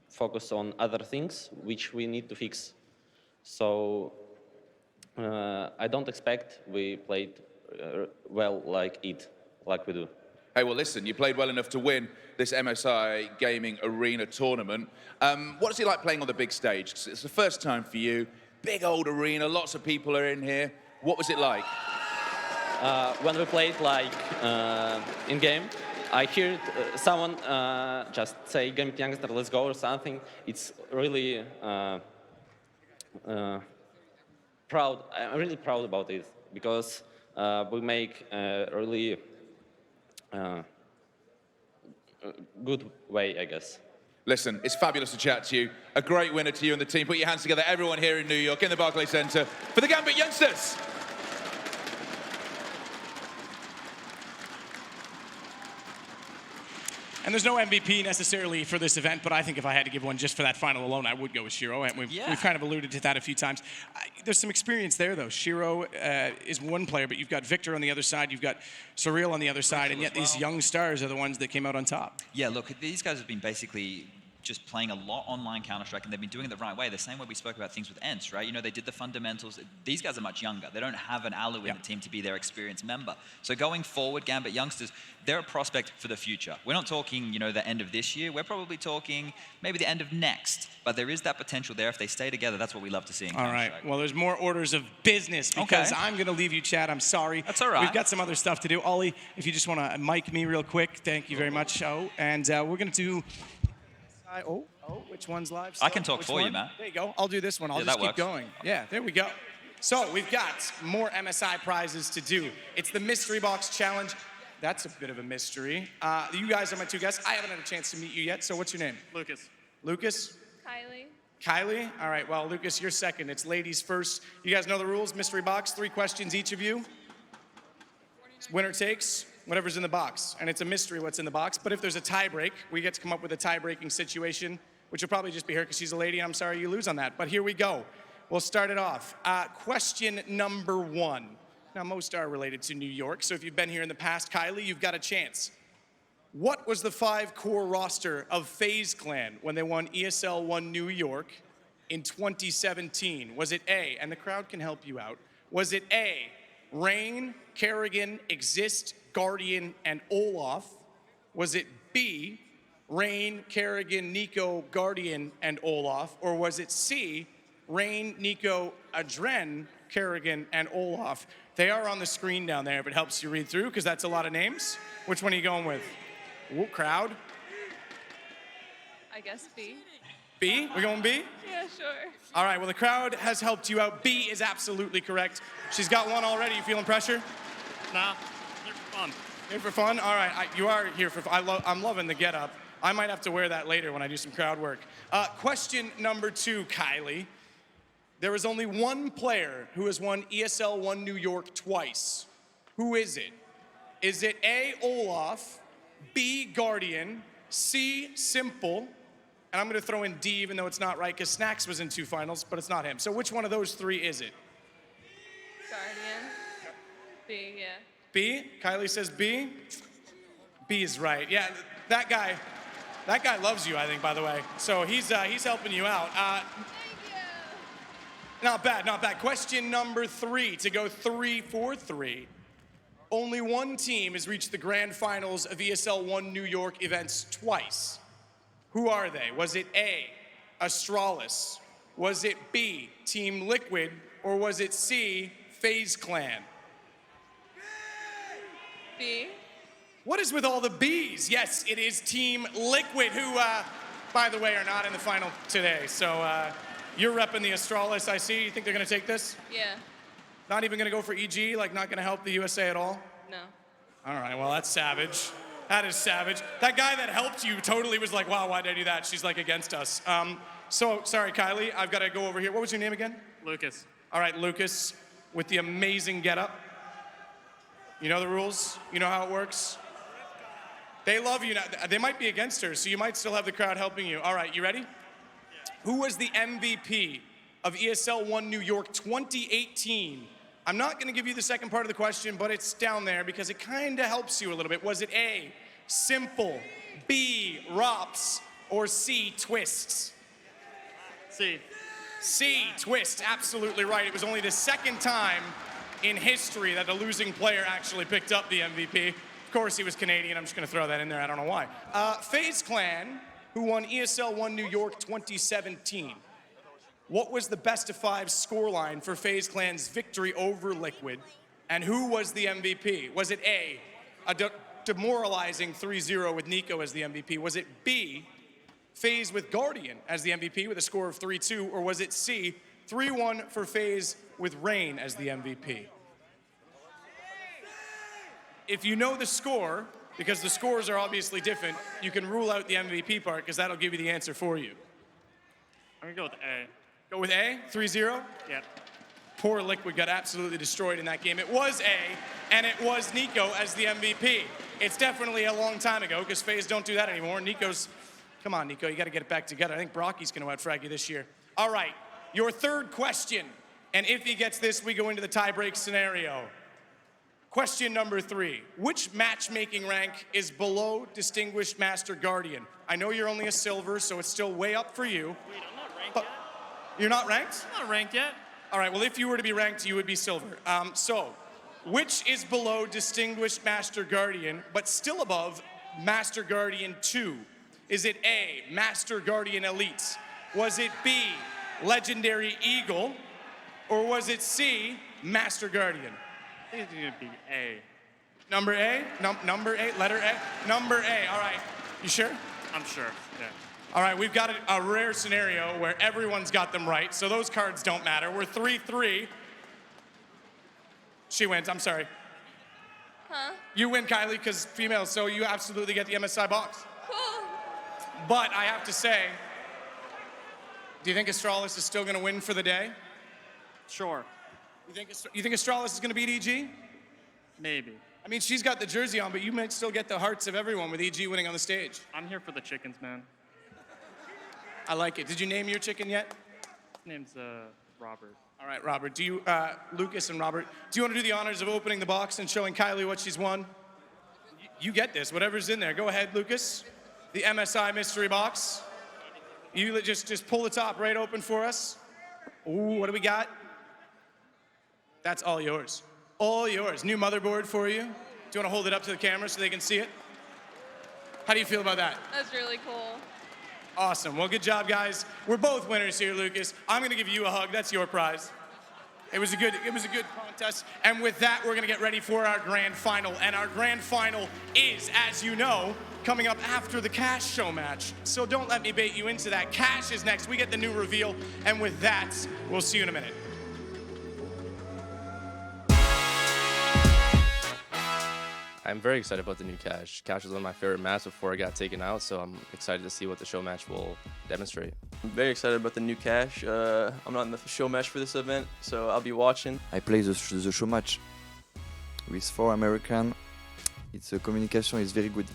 focused on other things which we need to fix. So I don't expect we played well like we do. Hey, well, listen, you played well enough to win this MSI Gaming Arena tournament. What is it like playing on the big stage? It's the first time for you. Big old arena, lots of people are in here. What was it like? When we played like in game, I hear someone just say Gambit Youngster, let's go or something. It's really proud. I'm really proud about it because we make a really good way, I guess. Listen, it's fabulous to chat to you. A great winner to you and the team. Put your hands together, everyone here in New York, in the Barclays Center, for the Gambit Youngsters. And there's no MVP necessarily for this event, but I think if I had to give one just for that final alone, I would go with Shiro. And we've kind of alluded to that a few times. There's some experience there, though. Shiro is one player, but you've got Victor on the other side, you've got Surreal on the other side, and yet these young stars are the ones that came out on top. Yeah, look, these guys have been basically just playing a lot online Counter-Strike, and they've been doing it the right way. The same way we spoke about things with Ents, right? You know, they did the fundamentals. These guys are much younger. They don't have an Alu in the team to be their experienced member. So going forward, Gambit Youngsters, they're a prospect for the future. We're not talking, you know, the end of this year. We're probably talking maybe the end of next. But there is that potential there. If they stay together, that's what we love to see in Counter-Strike. All right. Well, there's more orders of business because I'm going to leave you, Chad. I'm sorry. That's all right. We've got some other stuff to do. Ollie, if you just want to mic me real quick, thank you very much. Oh, and we're going to do... which one's live still? I can talk for you, Matt. There you go. I'll do this one. I'll just keep going. Yeah, there we go. So we've got more MSI prizes to do. It's the Mystery Box Challenge. That's a bit of a mystery. You guys are my two guests. I haven't had a chance to meet you yet, so what's your name? Lucas. Lucas? Kylie. Kylie? All right, well, Lucas, you're second. It's ladies first. You guys know the rules. Mystery Box, 3 questions each of you. Winner takes whatever's in the box. And it's a mystery what's in the box. But if there's a tie break, we get to come up with a tie-breaking situation, which will probably just be her because she's a lady, and I'm sorry you lose on that. But here we go. We'll start it off. Question number 1. Now, most are related to New York, so if you've been here in the past, Kylie, you've got a chance. What was the 5-core roster of FaZe Clan when they won ESL One New York in 2017? Was it A, and the crowd can help you out, was it A, Rain, Kerrigan, Exist, Guardian, and Olaf? Was it B, Rain, Kerrigan, Nico, Guardian, and Olaf? Or was it C, Rain, Nico, Adren, Kerrigan, and Olaf? They are on the screen down there if it helps you read through, because that's a lot of names. Which one are you going with? Ooh, crowd? I guess B. B? We're going B? Yeah, sure. All right, well, the crowd has helped you out. B is absolutely correct. She's got one already. You feeling pressure? Nah, here for fun. Here for fun? All right, you are here for fun. I'm loving the get-up. I might have to wear that later when I do some crowd work. Question number 2, Kylie. There is only one player who has won ESL One New York twice. Who is it? Is it A, Olaf, B, Guardian, C, Simple, and I'm going to throw in D even though it's not right because Snacks was in 2 finals, but it's not him. So which one of those 3 is it? Guardian. B, yeah. B? Kylie says B. B is right. Yeah, that guy loves you, I think, by the way. So he's helping you out. Thank you. Not bad, not bad. Question number 3, to go 3 for 3. Only one team has reached the grand finals of ESL One New York events twice. Who are they? Was it A, Astralis? Was it B, Team Liquid? Or was it C, FaZe Clan? B. What is with all the Bs? Yes, it is Team Liquid, who, by the way, are not in the final today. So you're repping the Astralis, I see. You think they're going to take this? Yeah. Not even going to go for EG? Like, not going to help the USA at all? No. All right, well, that's savage. That is savage. That guy that helped you totally was like, wow, why did I do that? She's, like, against us. So, sorry, Kylie, I've got to go over here. What was your name again? Lucas. All right, Lucas, with the amazing getup. You know the rules? You know how it works? They love you now. They might be against her, so you might still have the crowd helping you. All right, you ready? Yeah. Who was the MVP of ESL One New York 2018? I'm not going to give you the second part of the question, but it's down there because it kind of helps you a little bit. Was it A, Simple, B, Rops, or C, Twists? C. C, Twist, absolutely right. It was only the second time in history that a losing player actually picked up the MVP. Of course, he was Canadian. I'm just going to throw that in there. I don't know why. FaZe Clan, who won ESL One New York 2017. What was the best-of-5 scoreline for FaZe Clan's victory over Liquid? And who was the MVP? Was it A, demoralizing 3-0 with Nico as the MVP? Was it B, FaZe with Guardian as the MVP with a score of 3-2, or was it C, 3-1 for FaZe with Rain as the MVP? If you know the score, because the scores are obviously different, you can rule out the MVP part, because that'll give you the answer for you. I'm gonna go with A. Go with A, 3-0? Yep. Poor Liquid got absolutely destroyed in that game. It was A, and it was Nico as the MVP. It's definitely a long time ago, because FaZe don't do that anymore. Nico's, come on, Nico, you got to get it back together. I think Brocky's going to out-frag you this year. All right, your third question, and if he gets this, we go into the tie-break scenario. Question number 3. Which matchmaking rank is below Distinguished Master Guardian? I know you're only a silver, so it's still way up for you. Wait, I'm not ranked But yet? you're not ranked? I'm not ranked yet. All right, well, if you were to be ranked, you would be silver. So, which is below Distinguished Master Guardian, but still above Master Guardian 2? Is it A, Master Guardian Elite? Was it B, Legendary Eagle? Or was it C, Master Guardian? I think it's gonna be A. Number A? Number A? Letter A? Number A, all right. You sure? I'm sure, yeah. All right, we've got a rare scenario where everyone's got them right, so those cards don't matter. We're 3-3. She wins, I'm sorry. Huh? You win, Kylie, because female, so you absolutely get the MSI box. Cool. But I have to say, do you think Astralis is still going to win for the day? Sure. You think Astralis is going to beat EG? Maybe. I mean, she's got the jersey on, but you might still get the hearts of everyone with EG winning on the stage. I'm here for the chickens, man. I like it. Did you name your chicken yet? His name's Robert. All right, Robert. Do you, Lucas and Robert, do you want to do the honors of opening the box and showing Kylie what she's won? You get this, whatever's in there. Go ahead, Lucas. The MSI mystery box. You just pull the top right open for us. Ooh, what do we got? That's all yours. All yours. New motherboard for you. Do you want to hold it up to the camera so they can see it? How do you feel about that? That's really cool. Awesome. Well, good job, guys. We're both winners here, Lucas. I'm going to give you a hug. That's your prize. It was a good contest. And with that, we're going to get ready for our grand final. And our grand final is, as you know, coming up after the Cash show match. So don't let me bait you into that. Cash is next. We get the new reveal. And with that, we'll see you in a minute. I'm very excited about the new Cash. Cash was one of my favorite maps before it got taken out, so I'm excited to see what the show match will demonstrate. I'm very excited about the new Cash. I'm not in the show match for this event, so I'll be watching. I play the show match with 4 Americans. Its communication is very good.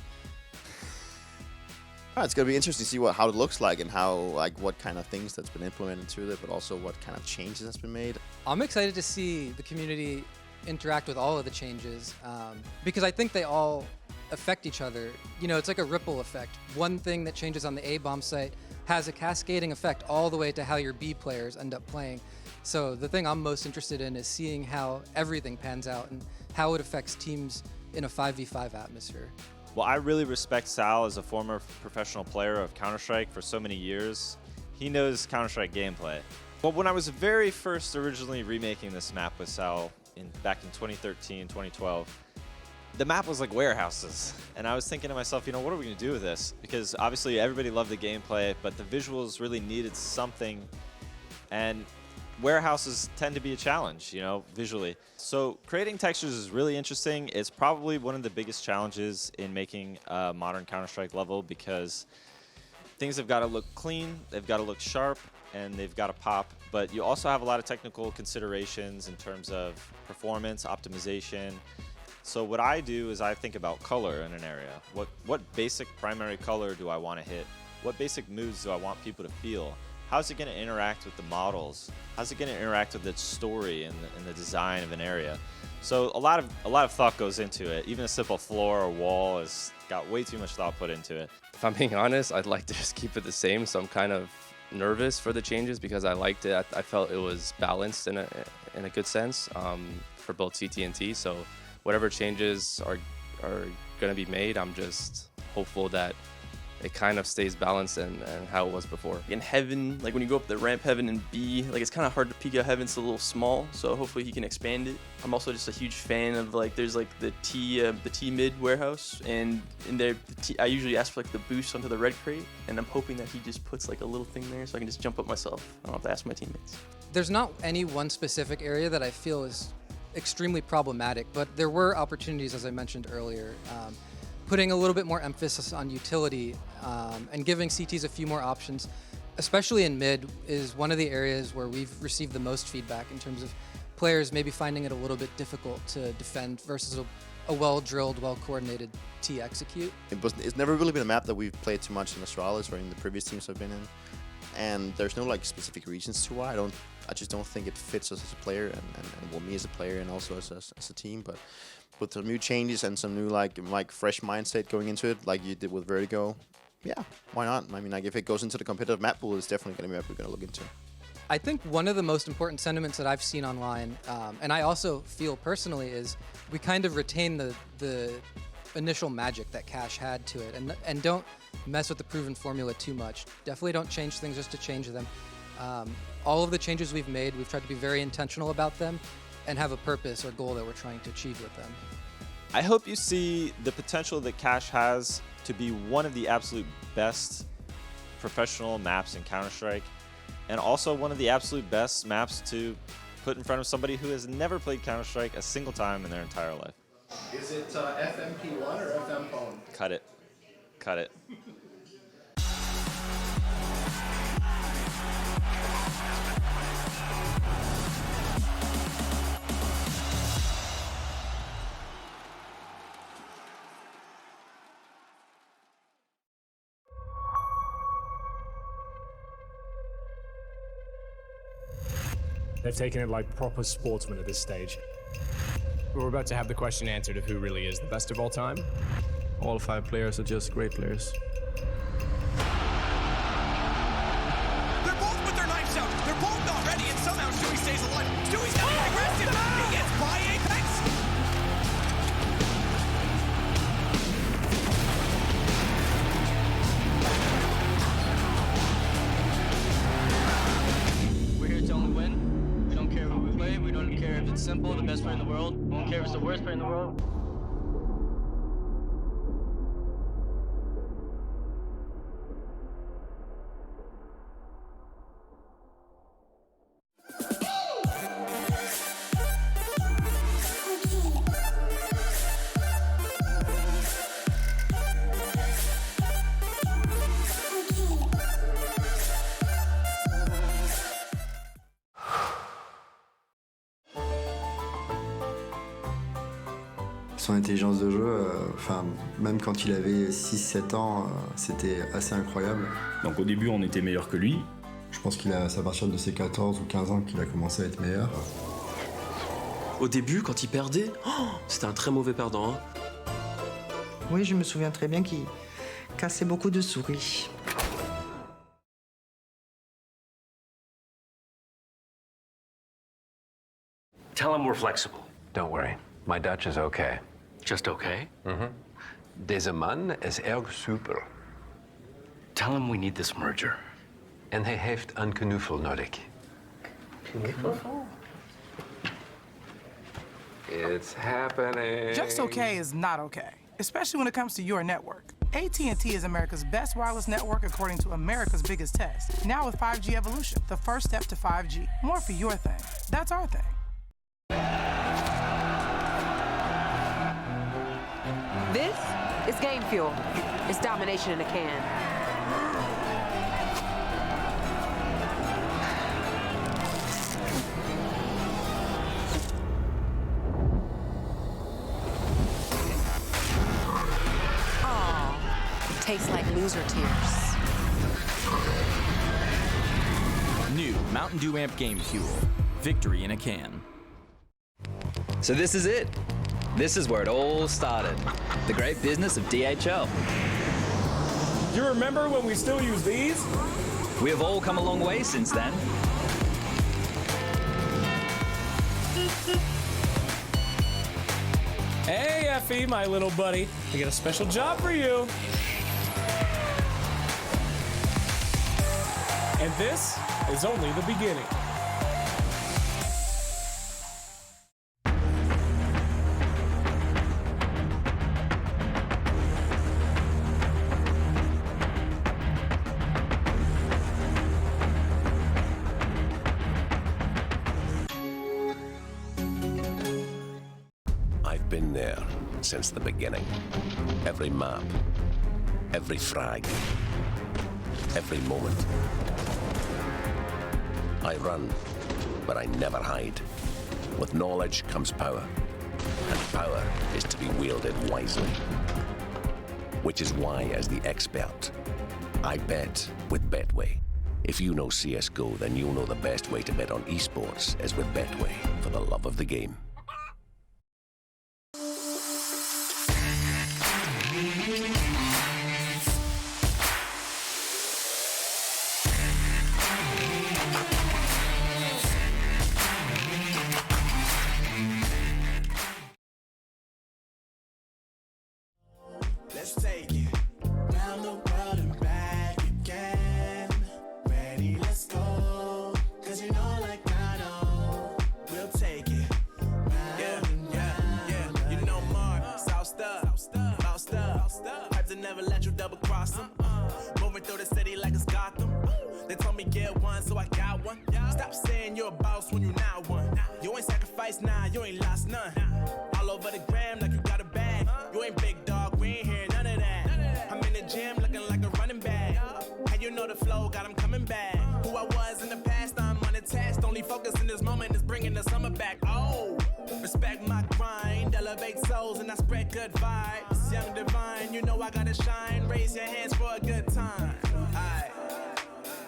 It's going to be interesting to see how it looks like and how, what kind of things that's been implemented to it, but also what kind of changes that's been made. I'm excited to see the community interact with all of the changes because I think they all affect each other. You know, it's like a ripple effect. One thing that changes on the A-bomb site has a cascading effect all the way to how your B players end up playing. So the thing I'm most interested in is seeing how everything pans out and how it affects teams in a 5v5 atmosphere. Well, I really respect Sal as a former professional player of Counter-Strike for so many years. He knows Counter-Strike gameplay. Well, when I was very first originally remaking this map with Sal back in 2013, 2012, the map was like warehouses. And I was thinking to myself, you know, what are we going to do with this? Because obviously everybody loved the gameplay, but the visuals really needed something. And warehouses tend to be a challenge, you know, visually. So creating textures is really interesting. It's probably one of the biggest challenges in making a modern Counter-Strike level because things have got to look clean, they've got to look sharp, and they've got to pop. But you also have a lot of technical considerations in terms of performance, optimization. So what I do is I think about color in an area. What basic primary color do I want to hit? What basic moods do I want people to feel? How's it going to interact with the models? How's it going to interact with the story and the design of an area? So a lot of thought goes into it. Even a simple floor or wall has got way too much thought put into it. If I'm being honest, I'd like to just keep it the same, so I'm kind of nervous for the changes because I liked it. I felt it was balanced in a good sense for both CT and T. So whatever changes are going to be made, I'm just hopeful that it kind of stays balanced and how it was before. In Heaven, like when you go up the ramp Heaven in B, like it's kind of hard to peek out Heaven, it's a little small, so hopefully he can expand it. I'm also just a huge fan of like, there's like the T mid warehouse, and in there, I usually ask for like the boost onto the red crate, and I'm hoping that he just puts like a little thing there so I can just jump up myself. I don't have to ask my teammates. There's not any one specific area that I feel is extremely problematic, but there were opportunities, as I mentioned earlier. Putting a little bit more emphasis on utility and giving CTs a few more options, especially in mid, is one of the areas where we've received the most feedback in terms of players maybe finding it a little bit difficult to defend versus a well-drilled, well-coordinated T execute. It's never really been a map that we've played too much in Astralis or in the previous teams I've been in, and there's no like specific reasons to why. I just don't think it fits us as a player and well, me as a player and also as a team. But with some new changes and some new like fresh mindset going into it, like you did with Vertigo, yeah, why not? I mean, like if it goes into the competitive map pool, it's definitely going to be a map we're going to look into. I think one of the most important sentiments that I've seen online, and I also feel personally, is we kind of retain the initial magic that Cash had to it, and don't mess with the proven formula too much. Definitely don't change things just to change them. All of the changes we've made, we've tried to be very intentional about them and have a purpose or goal that we're trying to achieve with them. I hope you see the potential that Cash has to be one of the absolute best professional maps in Counter-Strike, and also one of the absolute best maps to put in front of somebody who has never played Counter-Strike a single time in their entire life. Is it FMP1 or FM phone? Cut it. Cut it. They've taken it like proper sportsmen at this stage. We're about to have the question answered of who really is the best of all time. All 5 players are just great players. They're both with their knives out. They're both not ready, and somehow Stewie stays alive. Stewie's not aggressive. He gets by Apex. We're here to only win. We don't care who we play. We don't care if it's simple, the best player in the world. We don't care if it's the worst player in the world. Son intelligence de jeu, même quand il avait 6-7 ans, c'était assez incroyable. Donc au début, on était meilleur que lui. Je pense c'est à partir de ses 14 ou 15 ans qu'il a commencé à être meilleur. Au début, quand il perdait, c'était un très mauvais perdant. Hein. Oui, je me souviens très bien qu'il cassait beaucoup de souris. Tell him we're flexible. Don't worry. My Dutch is okay. Just okay? Mm-hmm. Deze man is erg super. Tell him we need this merger. En hij heeft een knuffel nodig. Knuffel? It's happening. Just okay is not okay, especially when it comes to your network. AT&T is America's best wireless network according to America's biggest test. Now with 5G Evolution, the first step to 5G. More for your thing. That's our thing. This is game fuel. It's domination in a can. Aw, tastes like loser tears. New Mountain Dew Amp Game Fuel. Victory in a can. So this is it. This is where it all started. The great business of DHL. You remember when we still use these? We have all come a long way since then. Hey, Effie, my little buddy. I got a special job for you. And this is only the beginning. I've been there since the beginning. Every map, every frag, every moment. I run, but I never hide. With knowledge comes power, and power is to be wielded wisely. Which is why, as the expert, I bet with Betway. If you know CSGO, then you'll know the best way to bet on esports is with Betway, for the love of the game. Let's take it round the world and back again. Ready, let's go. Cause you know, like I know, we'll take it round and round. You know Mark, South Stuff, Pipes that never let you double cross them. Moving through the city like it's Gotham. They told me get one, so I got one. Stop saying you're a boss when you not one. You ain't sacrificed, nah, you ain't lost none. All over the gram like you got a bag. You ain't big dog, we ain't hear none of that. I'm in the gym looking like a running back. How you know the flow, got him coming back. Who I was in the past, I'm unattached. Only focus in this moment is bringing the summer back. Oh, respect my grind, elevate souls and I spread good vibes. Young divine, you know I gotta shine. Raise your hands for a good time. Aight.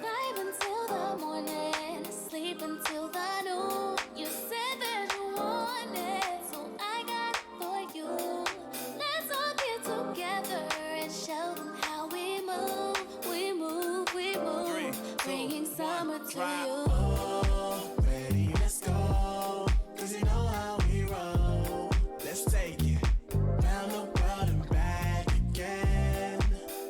Vibe until the morning, sleep until the noon. You said that you want it, so I got it for you. Let's all get together and show them how we move. We move, we move, bringing summer to you. Oh, ready, let's go. Cause you know how we roll. Let's take it round the world and back again.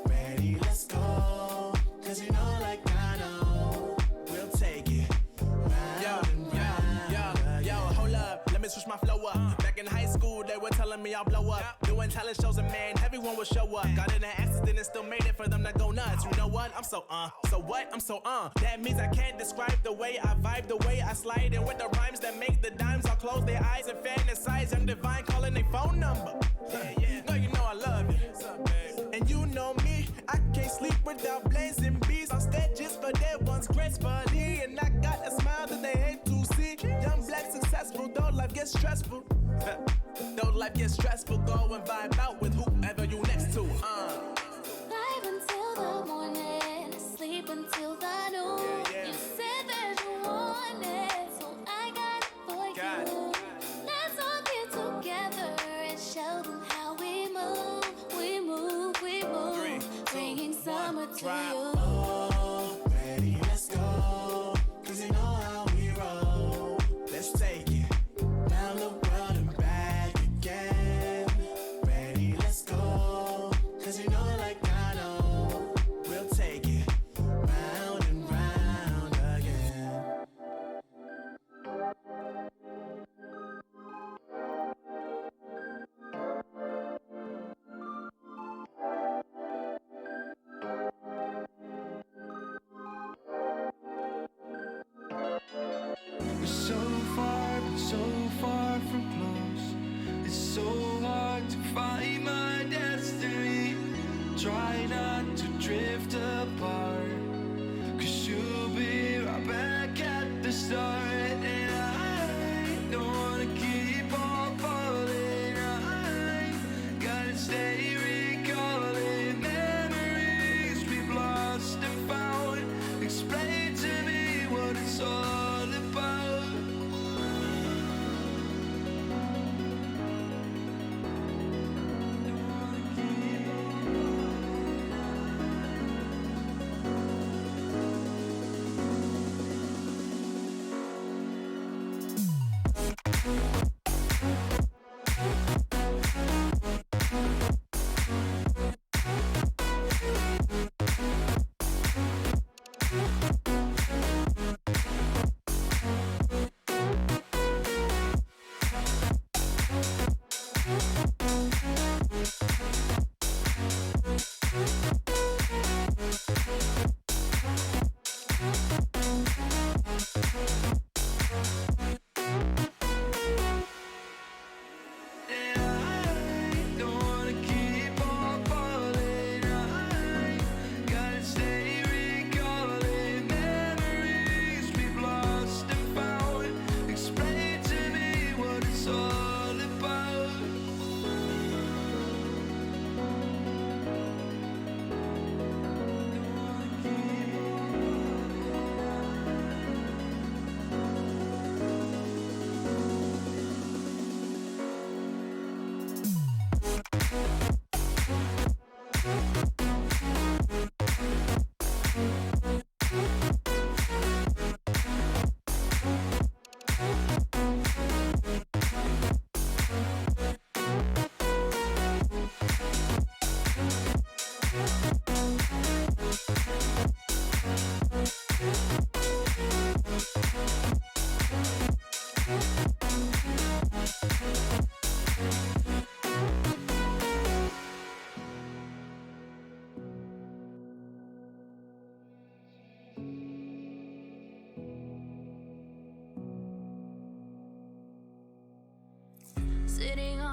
Ready, let's go. Cause you know, like I know, we'll take it round and round. Yo, hold up, let me switch my flow up. Back in high school, they were telling me I'll blow up. Doing talent shows and man, everyone will show up. Got in an accident and still made it for them to go nuts. You know what? I'm so what? I'm so That means I can't describe the way I vibe, the way I slide. And with the rhymes that make the dimes, I'll close their eyes and fantasize. I'm divine calling their phone number. No, you know I love it. And you know me, I can't sleep without blazing beats. On stages for their ones gracefully. And I got a smile that they hate to see. Young, black, successful, though life gets stressful. Though life gets stressful, go and vibe out with whoever you next to. Vibe until the morning, sleep until the noon. You said that you want it, so I got it for you. Let's all get together and show them how we move. We move, we move, bringing summer to you. Oh, ready, let's go. Cause you know how we roll. Let's take it round the world and back again. Ready, let's go. Cause you know, like I know, we'll take it round and round again. We're so far, but so far from close. It's so hard to find my destiny. Try not to drift apart, cause you'll be right back at the start. And I don't wanna keep on falling. I gotta stay recalling memories we've lost and found. Explain to me what it's all about.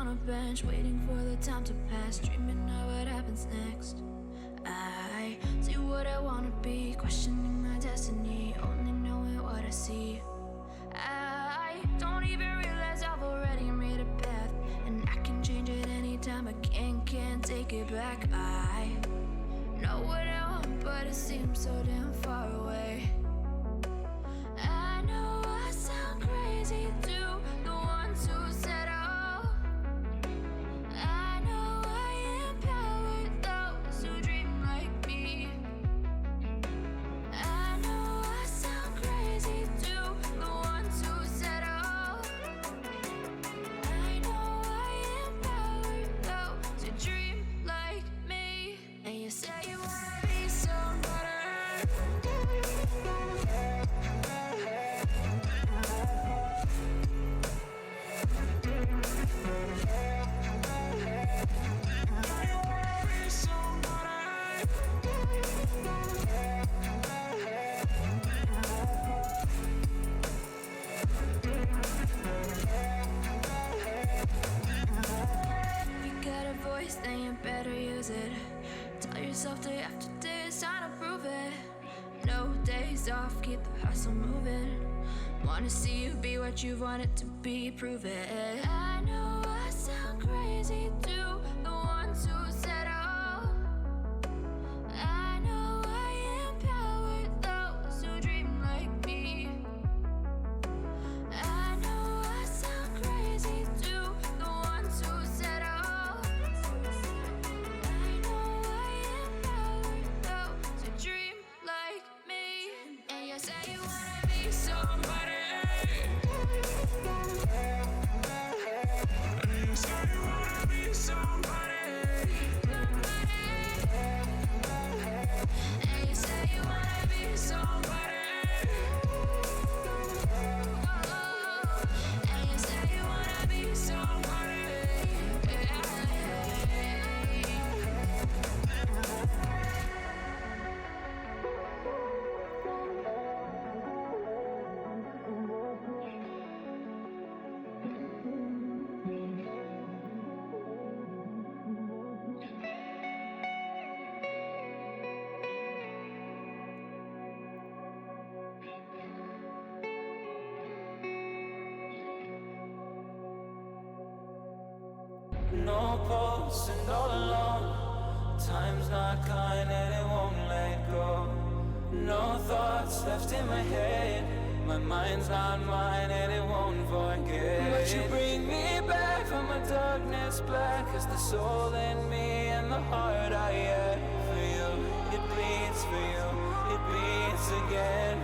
on a bench, waiting for the time to pass, dreaming of what happens next. I see what I wanna be, questioning my destiny, only knowing what I see. I don't even realize I've already made a path, and I can change it anytime. I can't take it back. I know what I want, but it seems so damn far away. I know I sound crazy to the ones who said oh. I know I empower those who dream like me. I know I sound crazy to the ones who said oh. I know I empower those who dream like me. And you say you wanna be somebody. You got a voice, then you better use it. Tell yourself day after day it's time to prove it. No days off, keep the hustle moving. Wanna see you be what you wanted to be, prove it. I know I sound crazy to the ones who said oh. I know I empower those who dream like me. I know I sound crazy to the ones who said oh. I know I empower those who dream like me. And you say you wanna be somebody. And you say you wanna be somebody. And you say you wanna be somebody. And you say you wanna be somebody. No pulse and all alone. Time's not kind and it won't let go. No thoughts left in my head. My mind's not mine and it won't forget. But you bring me back from my darkness black as the soul in me and the heart I had for you. It bleeds for you, it beats again.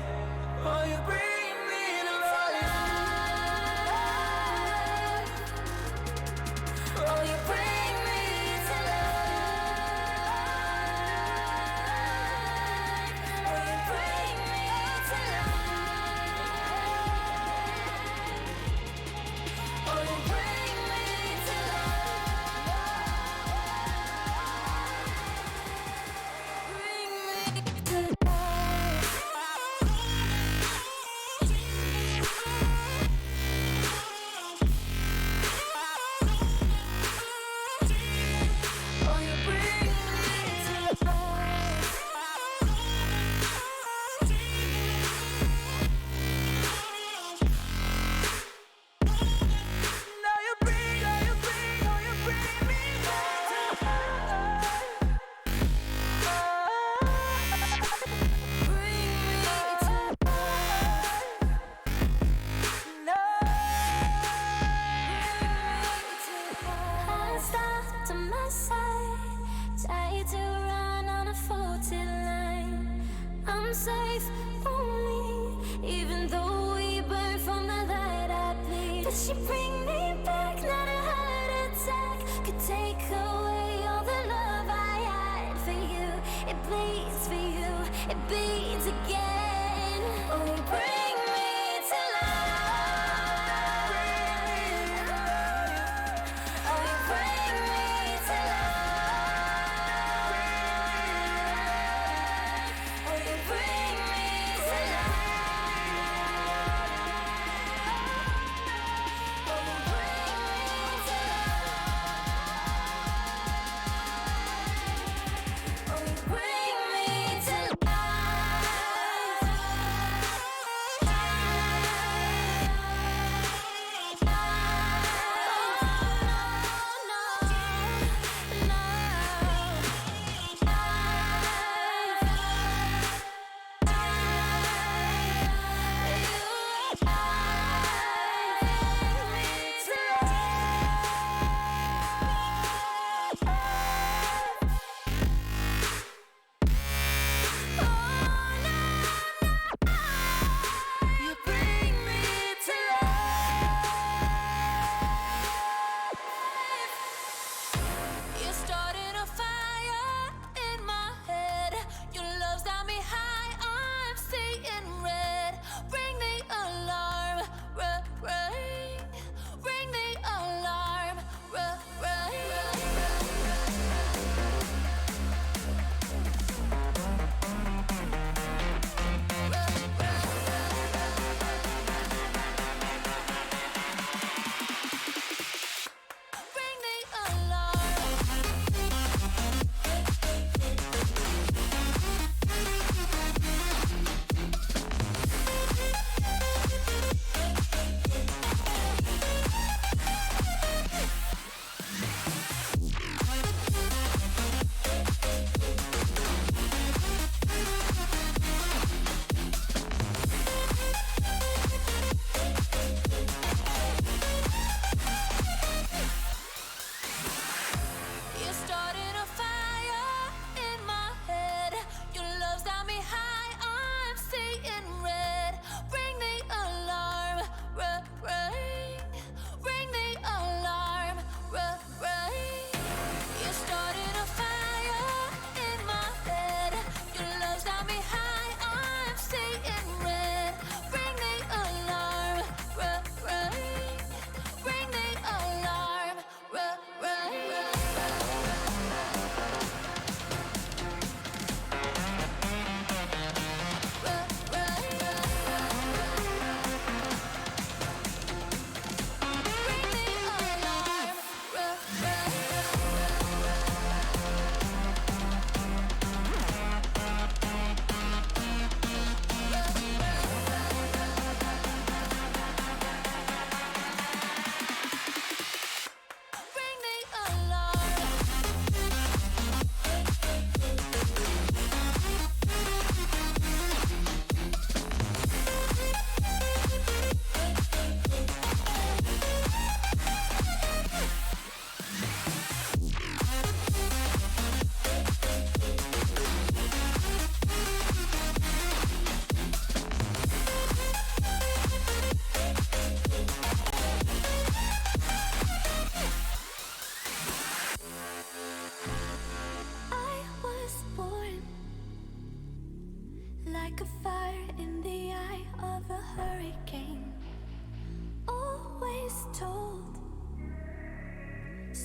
Oh, you bring me to life. Oh, you bring me to life. Oh, you bring me to life. Oh, you bring me to life. Bring me to Oh, you bring me to life. Now you bring me to life. Bring me to life. I stopped to my side, tied to run on a faulty line. I'm safe only, even though we burn from the light I bleed. But she bring me back, not a heart attack could take away all the love I had for you. It bleeds for you, it beats again. Oh, you bring me to life. Oh, you bring me to life. Oh, you bring me to life. Oh, you bring me to life.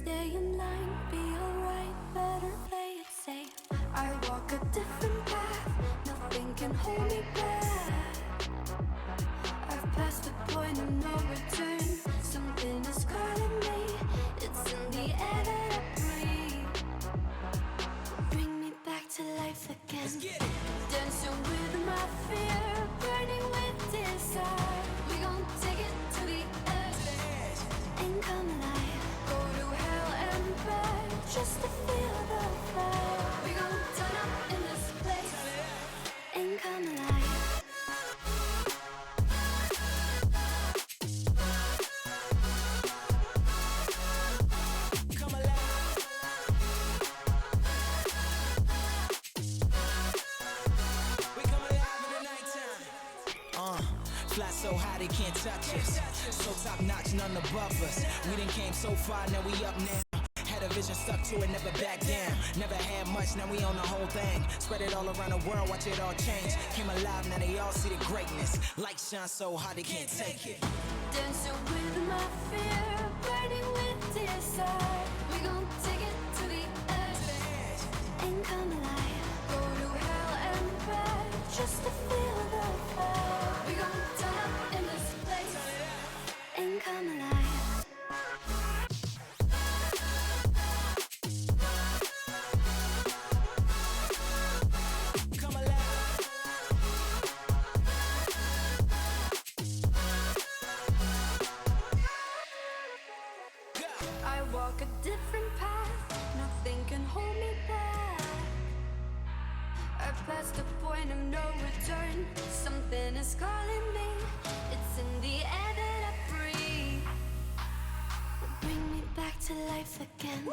stay in line, be alright, better play it safe. I walk a different path, nothing can hold me back. I've passed the point of no return, something is calling me, it's in the air that I breathe. Bring me back to life again, dancing with my fear, burning with desire. We gon' take it to the edge and come alive. Go to hell and back just to feel the fire. We gon' turn up in this place and come alive. Fly so high they can't touch us. So top notch, none above us. We done came so far, now we up now. Had a vision, stuck to it, never back down. Never had much, now we own the whole thing. Spread it all around the world, watch it all change. Came alive, now they all see the greatness. Light shine so hard they can't take it. Dancing with my fear, burning with desire. We gon' take it to the edge and come alive. Go to hell and back just to feel the fire. We gon' turn up in this place and come alive. I walk a different path, nothing can hold me back. I've passed the point of no return, something is calling me, it's in the air that I breathe. Bring me back to life again,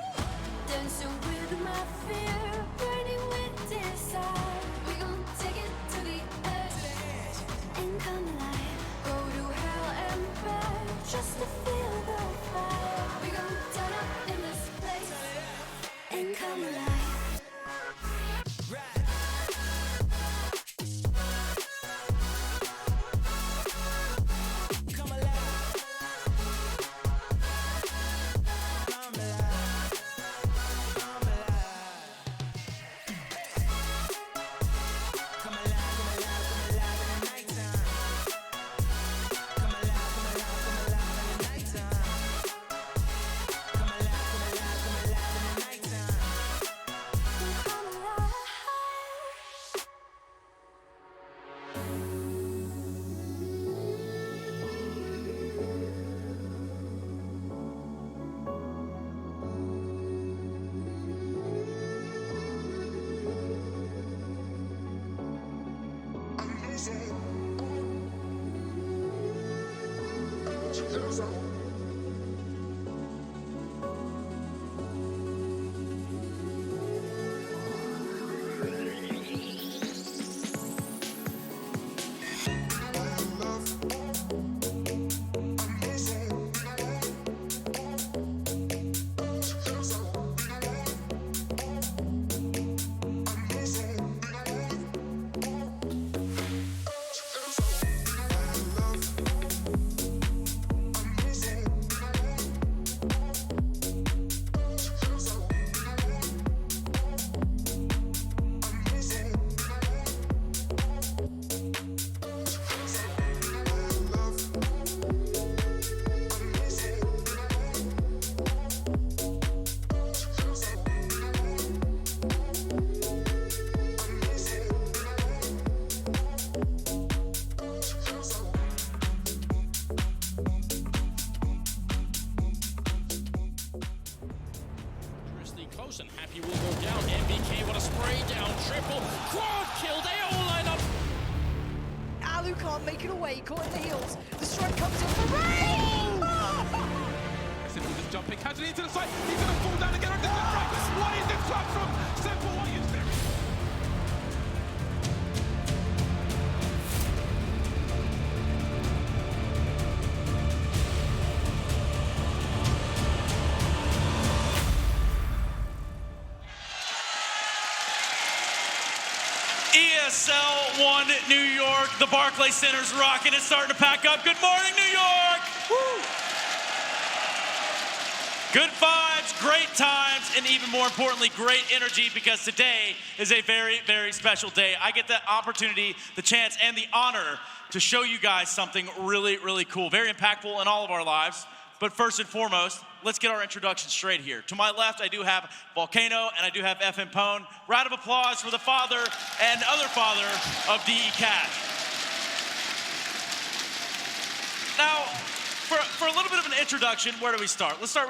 dancing with my fear, burning with desire. We gon' take it to the edge and come alive. Go to hell and back just to feel the fire. We gon' turn up in this place and come alive. Close and Happy will go down. MBK, what a spray down. Triple. Quad kill. They all line up. Alu can't make it away. Caught in the heels. The strike comes in for Ray. Simple just jumping casually into the side. He's going to fall down again. Why is this shot from Simple? Why is there? ESL One New York, the Barclays Center's rocking. It's starting to pack up. Good morning, New York! Woo! Good vibes, great times, and even more importantly, great energy, because today is a very, very special day. I get the opportunity, the chance, and the honor to show you guys something really, really cool, very impactful in all of our lives. But first and foremost, let's get our introduction straight here. To my left, I do have Volcano, and I do have FN Pone. Round of applause for the father and other father of DE Cash. Now, for a little bit of an introduction, where do we start? Let's start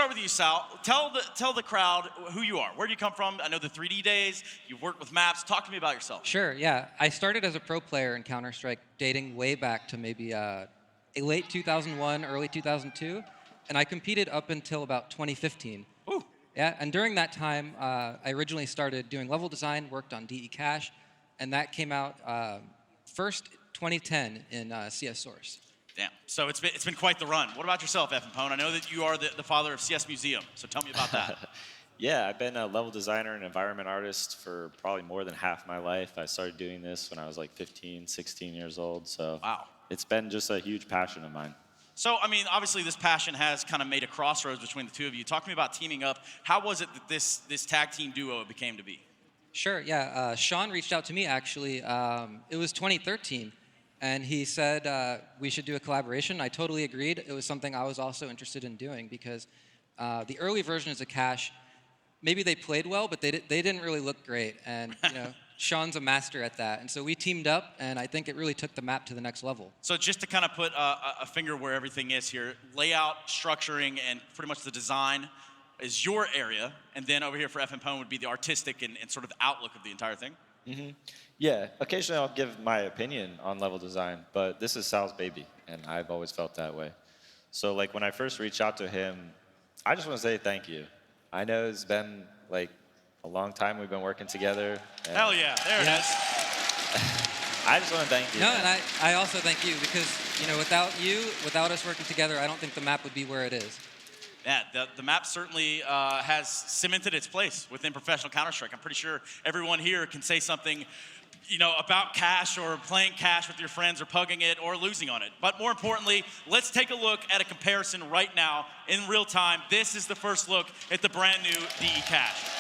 with you, Sal. Tell the crowd who you are. Where do you come from? I know the 3D days. You've worked with maps. Talk to me about yourself. Sure. Yeah, I started as a pro player in Counter-Strike, dating way back to maybe late 2001, early 2002, and I competed up until about 2015. Ooh. Yeah, and during that time, I originally started doing level design, worked on DE Cash, and that came out first 2010 in CS Source. Damn. So it's been quite the run. What about yourself, FN Pone? I know that you are the father of CS Museum, so tell me about that. Yeah, I've been a level designer and environment artist for probably more than half my life. I started doing this when I was like 15, 16 years old, so wow. It's been just a huge passion of mine. So, I mean, obviously this passion has kind of made a crossroads between the two of you. Talk to me about teaming up. How was it that this tag team duo became to be? Sure, yeah. Sean reached out to me, actually. It was 2013, and he said we should do a collaboration. I totally agreed. It was something I was also interested in doing because the early versions of Cash, maybe they played well, but they didn't really look great. And, you know, Sean's a master at that. And so we teamed up, and I think it really took the map to the next level. So just to kind of put a finger where everything is here, layout, structuring, and pretty much the design is your area. And then over here for FN Pone would be the artistic and sort of the outlook of the entire thing. Mm-hmm. Yeah, occasionally I'll give my opinion on level design, but this is Sal's baby, and I've always felt that way. So like when I first reached out to him, I just want to say thank you. I know it's been like a long time we've been working together. Hell yeah, there it is. I just want to thank you. No, and I also thank you because, you know, without us working together, I don't think the map would be where it is. Yeah, the map certainly has cemented its place within professional Counter-Strike. I'm pretty sure everyone here can say something, you know, about Cash or playing Cash with your friends or pugging it or losing on it. But more importantly, let's take a look at a comparison right now in real time. This is the first look at the brand new DE Cash.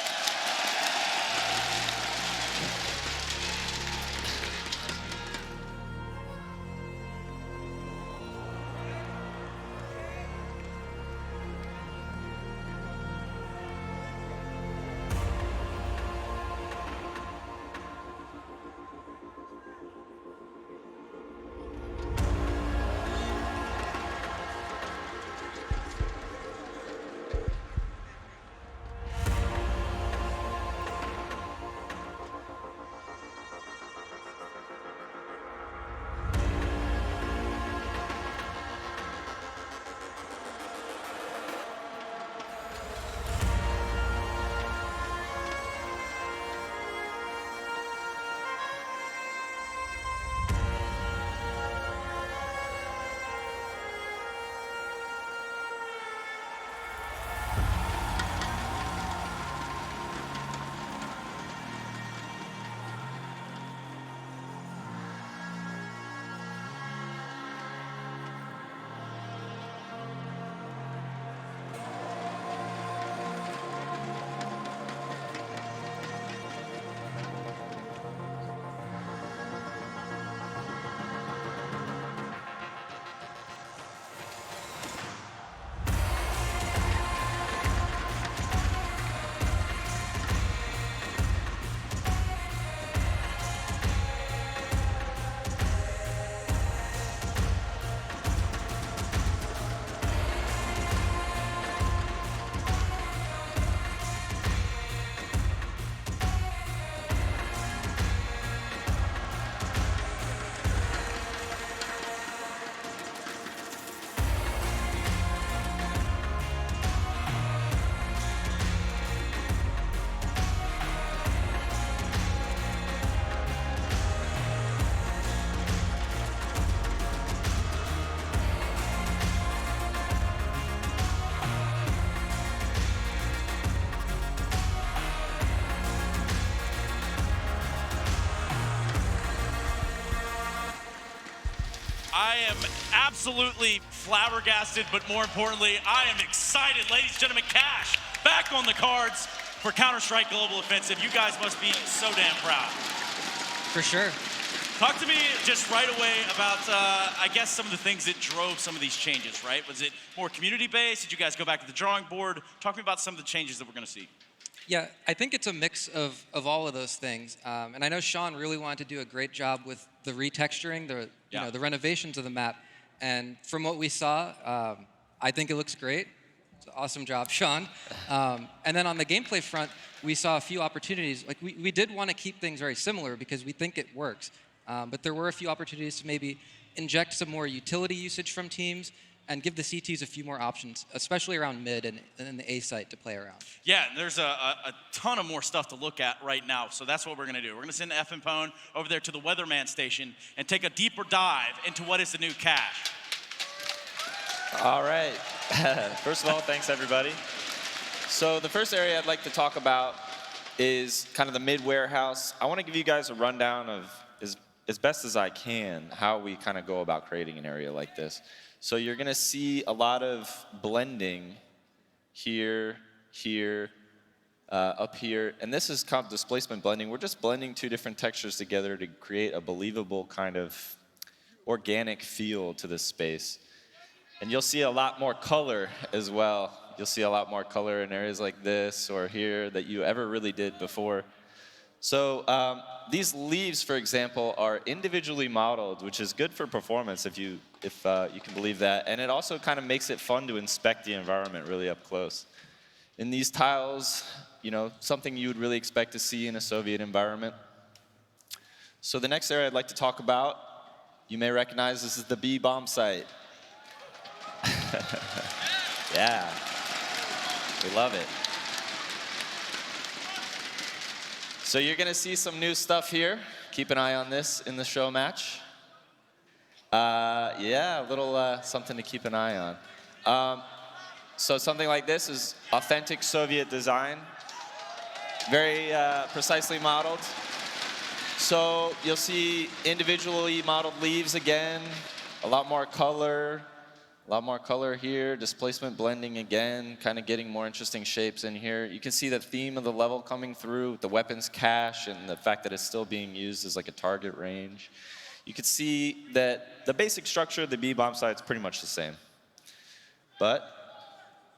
I am absolutely flabbergasted, but more importantly, I am excited. Ladies and gentlemen, Cash back on the cards for Counter-Strike Global Offensive. You guys must be so damn proud. For sure. Talk to me just right away about, I guess, some of the things that drove some of these changes, right? Was it more community-based? Did you guys go back to the drawing board? Talk to me about some of the changes that we're going to see. Yeah, I think it's a mix of all of those things. And I know Sean really wanted to do a great job with the retexturing, the renovations of the map. And from what we saw, I think it looks great. It's an awesome job, Sean. And then on the gameplay front, we saw a few opportunities. Like we did want to keep things very similar because we think it works. But there were a few opportunities to maybe inject some more utility usage from teams and give the CTs a few more options, especially around mid and in the A site to play around. Yeah, there's a ton of more stuff to look at right now, so that's what we're going to do. We're going to send F and Pone over there to the Weatherman station and take a deeper dive into what is the new Cash. All right. First of all, thanks, everybody. So the first area I'd like to talk about is kind of the mid warehouse. I want to give you guys a rundown of, as best as I can, how we kind of go about creating an area like this. So you're going to see a lot of blending here, here, up here. And this is called displacement blending. We're just blending two different textures together to create a believable kind of organic feel to this space. And you'll see a lot more color as well. You'll see a lot more color in areas like this or here that you ever really did before. So these leaves, for example, are individually modeled, which is good for performance if you can believe that. And it also kind of makes it fun to inspect the environment really up close. In these tiles, you know, something you would really expect to see in a Soviet environment. So the next area I'd like to talk about, you may recognize this is the B bomb site. Yeah, we love it. So you're going to see some new stuff here. Keep an eye on this in the show match. Yeah, a little something to keep an eye on. So something like this is authentic Soviet design. Very precisely modeled. So you'll see individually modeled leaves again, a lot more color. A lot more color here, displacement blending again, kind of getting more interesting shapes in here. You can see the theme of the level coming through with the weapons cache and the fact that it's still being used as like a target range. You can see that the basic structure of the B-bomb site is pretty much the same. But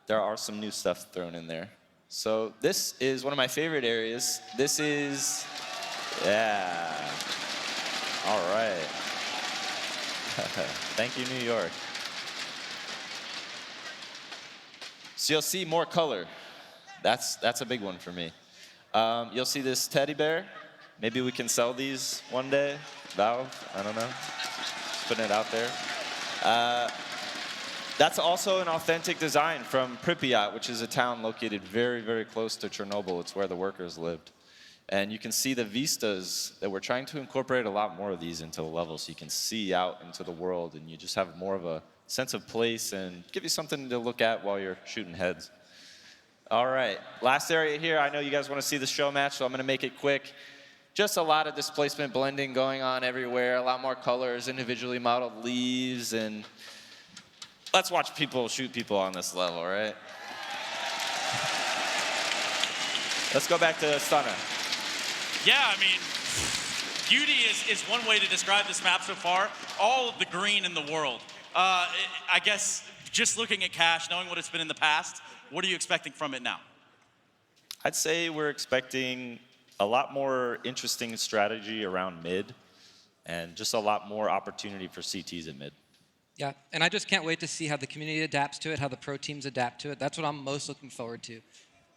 there are some new stuff thrown in there. So this is one of my favorite areas. This is, yeah, all right. Thank you, New York. So you'll see more color. That's a big one for me. You'll see this teddy bear. Maybe we can sell these one day. Valve, I don't know. Just putting it out there. That's also an authentic design from Pripyat, which is a town located very, very close to Chernobyl. It's where the workers lived. And you can see the vistas that we're trying to incorporate a lot more of these into the level so you can see out into the world and you just have more of a sense of place and give you something to look at while you're shooting heads. All right, last area here. I know you guys want to see the show match, so I'm going to make it quick. Just a lot of displacement blending going on everywhere, a lot more colors, individually modeled leaves, and let's watch people shoot people on this level, right? Let's go back to Stunner. Yeah, I mean, beauty is one way to describe this map so far. All of the green in the world. I guess just looking at Cash, knowing what it's been in the past, what are you expecting from it now? I'd say we're expecting a lot more interesting strategy around mid and just a lot more opportunity for CTs at mid. Yeah, and I just can't wait to see how the community adapts to it, how the pro teams adapt to it. That's what I'm most looking forward to.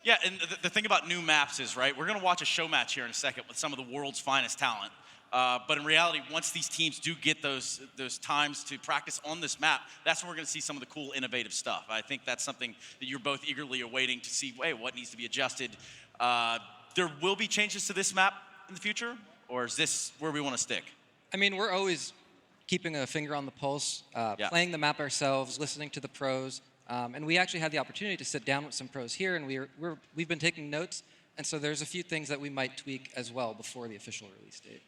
Yeah, and the thing about new maps is, right, we're going to watch a show match here in a second with some of the world's finest talent. But in reality, once these teams do get those times to practice on this map, that's when we're going to see some of the cool, innovative stuff. I think that's something that you're both eagerly awaiting to see, hey, what needs to be adjusted. There will be changes to this map in the future, or is this where we want to stick? I mean, we're always keeping a finger on the pulse, playing the map ourselves, listening to the pros. And we actually had the opportunity to sit down with some pros here, and we've been taking notes. And so there's a few things that we might tweak as well before the official release date.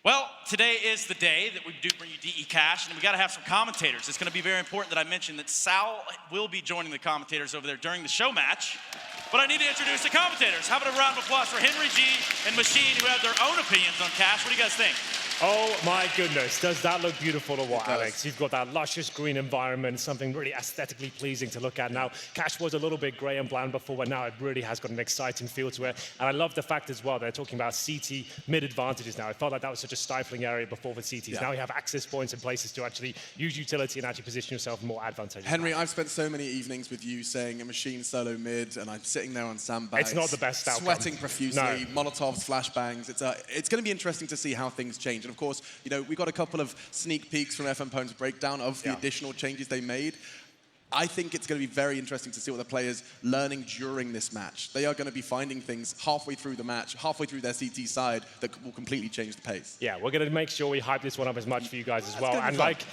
Well, today is the day that we do bring you DE Cash, and we got to have some commentators. It's going to be very important that I mention that Sal will be joining the commentators over there during the show match. But I need to introduce the commentators. How about a round of applause for Henry G and Machine, who have their own opinions on Cash. What do you guys think? Oh my goodness, does that look beautiful or what, Alex? You've got that luscious green environment, something really aesthetically pleasing to look at now. Cash was a little bit grey and bland before, but now it really has got an exciting feel to it. And I love the fact as well, they're talking about CT mid advantages now. I felt like that was such a stifling area before for CTs. Yeah. Now you have access points and places to actually use utility and actually position yourself more advantageous. Henry, I've spent so many evenings with you saying a Machine solo mid, and I'm sitting there on sandbags. It's not the best outcome. Sweating profusely, Molotovs, flashbangs. It's going to be interesting to see how things change. And of course, you know, we got a couple of sneak peeks from FM Pone's breakdown of the additional changes they made. I think it's going to be very interesting to see what the players learning during this match. They are going to be finding things halfway through the match, halfway through their CT side, that will completely change the pace. Yeah, we're going to make sure we hype this one up as much for you guys as well. And like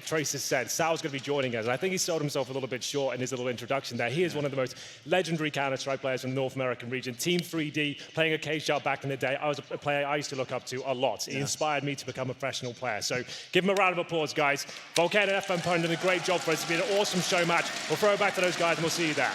Trace has said, Sal's going to be joining us. And I think he sold himself a little bit short in his little introduction there. He is one of the most legendary Counter-Strike players from the North American region. Team 3D, playing a K-Shot back in the day. I was a player I used to look up to a lot. He inspired me to become a professional player. So give him a round of applause, guys. Volcano and FM Pone did a great job for us. It's been an awesome show match. We'll throw it back to those guys, and we'll see you there.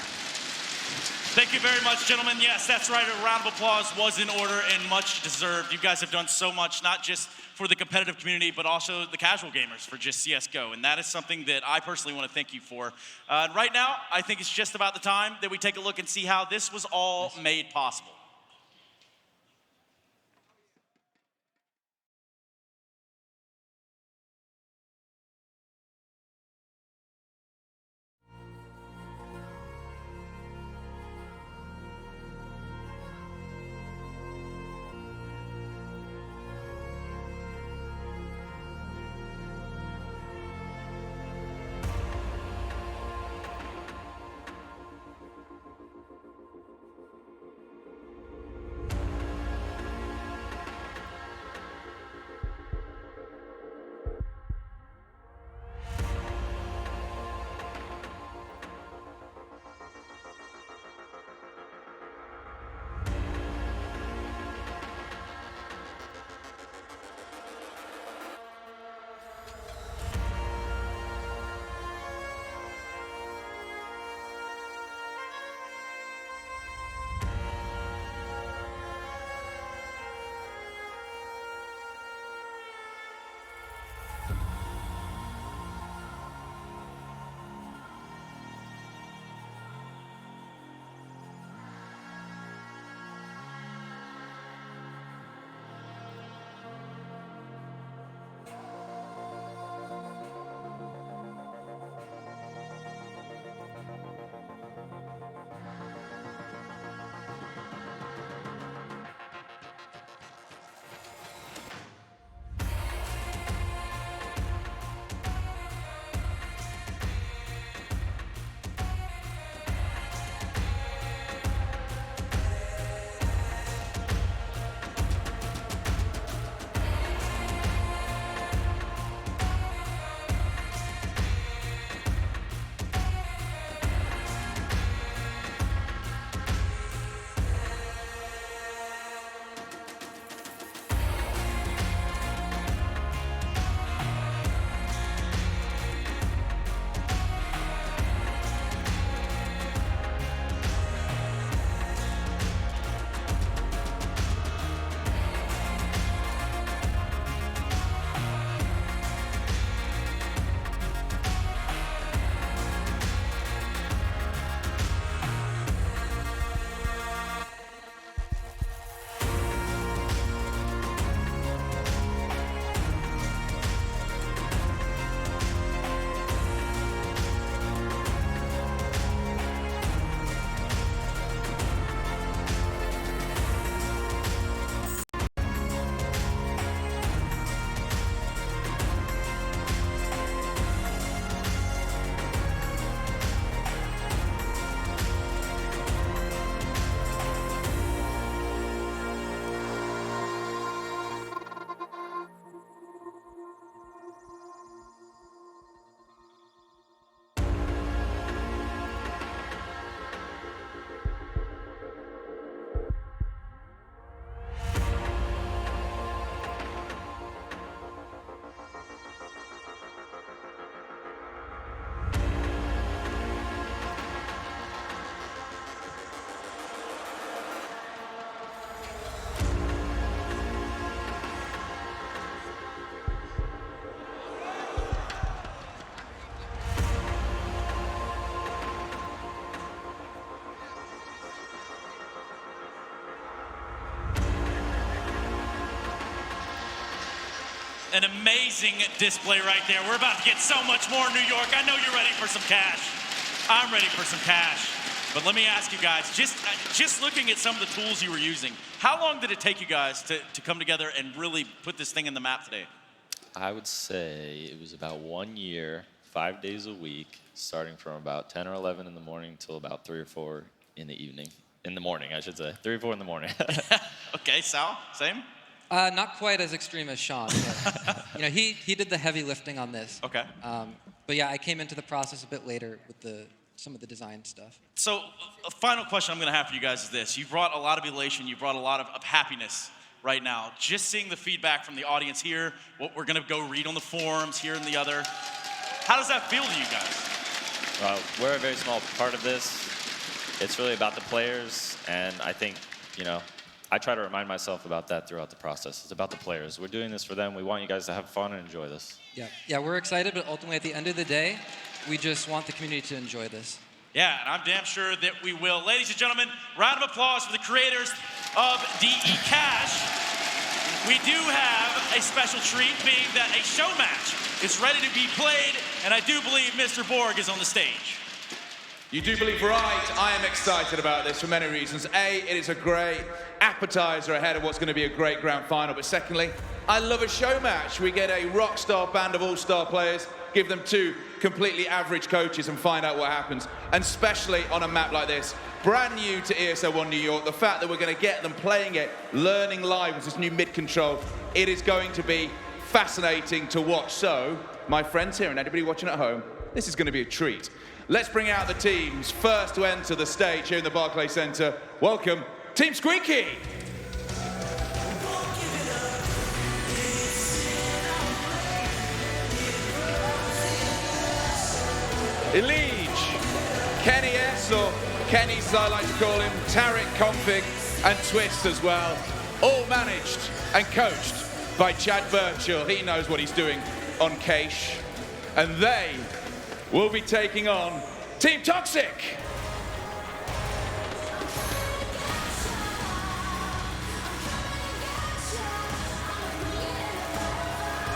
Thank you very much, gentlemen. Yes, that's right. A round of applause was in order and much deserved. You guys have done so much, not just for the competitive community, but also the casual gamers for just CSGO. And that is something that I personally want to thank you for. Right now, I think it's just about the time that we take a look and see how this was all made possible. an amazing display right there. We're about to get so much more in New York. I know you're ready for some cash. I'm ready for some cash. But let me ask you guys, just looking at some of the tools you were using, how long did it take you guys to come together and really put this thing in the map today? I would say it was about 1 year, 5 days a week, starting from about 10 or 11 in the morning till about 3 or 4 in the evening. In the morning, I should say. 3 or 4 in the morning. Okay, Sal, same? Not quite as extreme as Sean. But, you know, he did the heavy lifting on this. Okay. But yeah, I came into the process a bit later with some of the design stuff. So a final question I'm going to have for you guys is this. You brought a lot of elation. You brought a lot of happiness right now. Just seeing the feedback from the audience here, what we're going to go read on the forums here and the other. How does that feel to you guys? We're a very small part of this. It's really about the players, and I think, you know, I try to remind myself about that throughout the process. It's about the players. We're doing this for them. We want you guys to have fun and enjoy this. Yeah, we're excited, but ultimately at the end of the day, we just want the community to enjoy this. Yeah, and I'm damn sure that we will. Ladies and gentlemen, round of applause for the creators of DE Cash. We do have a special treat, being that a show match is ready to be played, and I do believe Mr. Borg is on the stage. You do believe right. I am excited about this for many reasons. A, it is a great appetizer ahead of what's going to be a great grand final. But secondly, I love a show match. We get a rock star band of all-star players, give them 2 completely average coaches and find out what happens. And especially on a map like this, brand new to ESL One New York, the fact that we're going to get them playing it, learning live with this new mid-control, it is going to be fascinating to watch. So, my friends here and anybody watching at home, this is going to be a treat. Let's bring out the teams. First to enter the stage here in the Barclays Center. Welcome, Team Squeaky. Elige, Kenny S, or Kenny as I like to call him, Tarek Config, and Twist as well. All managed and coached by Chad Birchall. He knows what he's doing on Cache. And they will be taking on Team Toxic.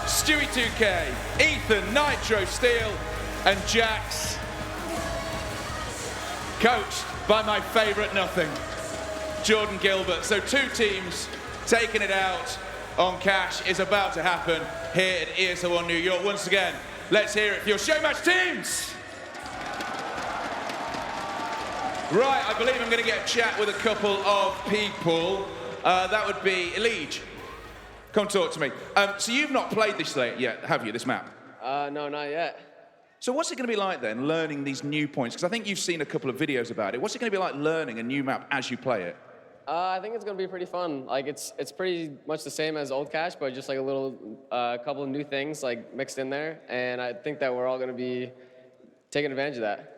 Stewie 2K, Ethan, Nitro Steel, and Jax. Coached by my favorite nothing, Jordan Gilbert. So 2 teams taking it out on Cash is about to happen here at ESL One New York. Once again, let's hear it for your show match teams. Right, I believe I'm going to get a chat with a couple of people. That would be Elige. Come talk to me. So you've not played this yet, have you, this map? No, not yet. So what's it going to be like then, learning these new points? Because I think you've seen a couple of videos about it. What's it going to be like learning a new map as you play it? I think it's going to be pretty fun. Like, it's pretty much the same as old Cash, but just like a little, couple of new things like mixed in there. And I think that we're all going to be taking advantage of that.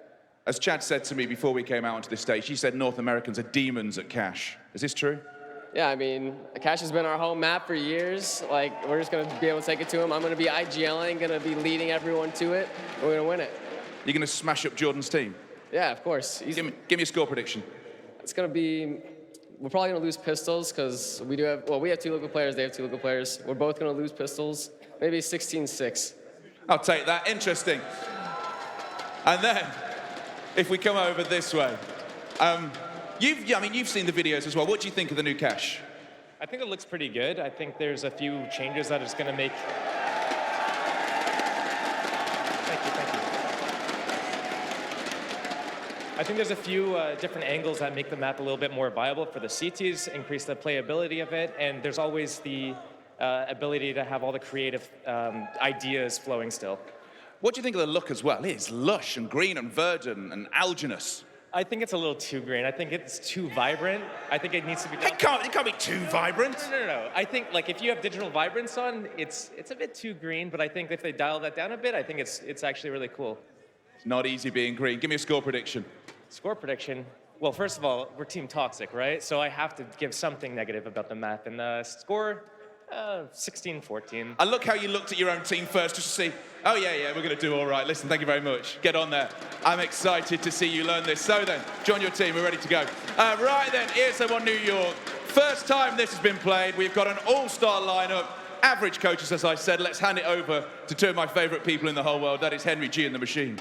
As Chad said to me before we came out onto this stage, he said North Americans are demons at Cash. Is this true? Yeah, I mean, Cash has been our home map for years. Like, we're just going to be able to take it to him. I'm going to be IGLing, going to be leading everyone to it. We're going to win it. You're going to smash up Jordan's team? Yeah, of course. Give me a score prediction. It's going to be... We're probably going to lose pistols because we have 2 local players. They have 2 local players. We're both going to lose pistols. Maybe 16-6. I'll take that. Interesting. And then, if we come over this way, you've seen the videos as well. What do you think of the new Cash? I think it looks pretty good. I think there's a few changes that it's going to make. Thank you. I think there's a few different angles that make the map a little bit more viable for the CTs, increase the playability of it, and there's always the ability to have all the creative ideas flowing still. What do you think of the look as well? It's lush and green and verdant and alginous. I think it's a little too green. I think it's too vibrant. I think it needs to be... It can't be too vibrant. No. I think, like, if you have digital vibrance on, it's a bit too green, but I think if they dial that down a bit, I think it's actually really cool. It's not easy being green. Give me a score prediction. Score prediction? Well, first of all, we're Team Toxic, right? So I have to give something negative about the map. And the score, 16-14. I look how you looked at your own team first just to see, oh, yeah, we're going to do all right. Listen, thank you very much. Get on there. I'm excited to see you learn this. So then, join your team. We're ready to go. Right then, ESL One New York. First time this has been played. We've got an all-star lineup. average coaches, as I said. Let's hand it over to two of my favorite people in the whole world. That is Henry G and the Machine.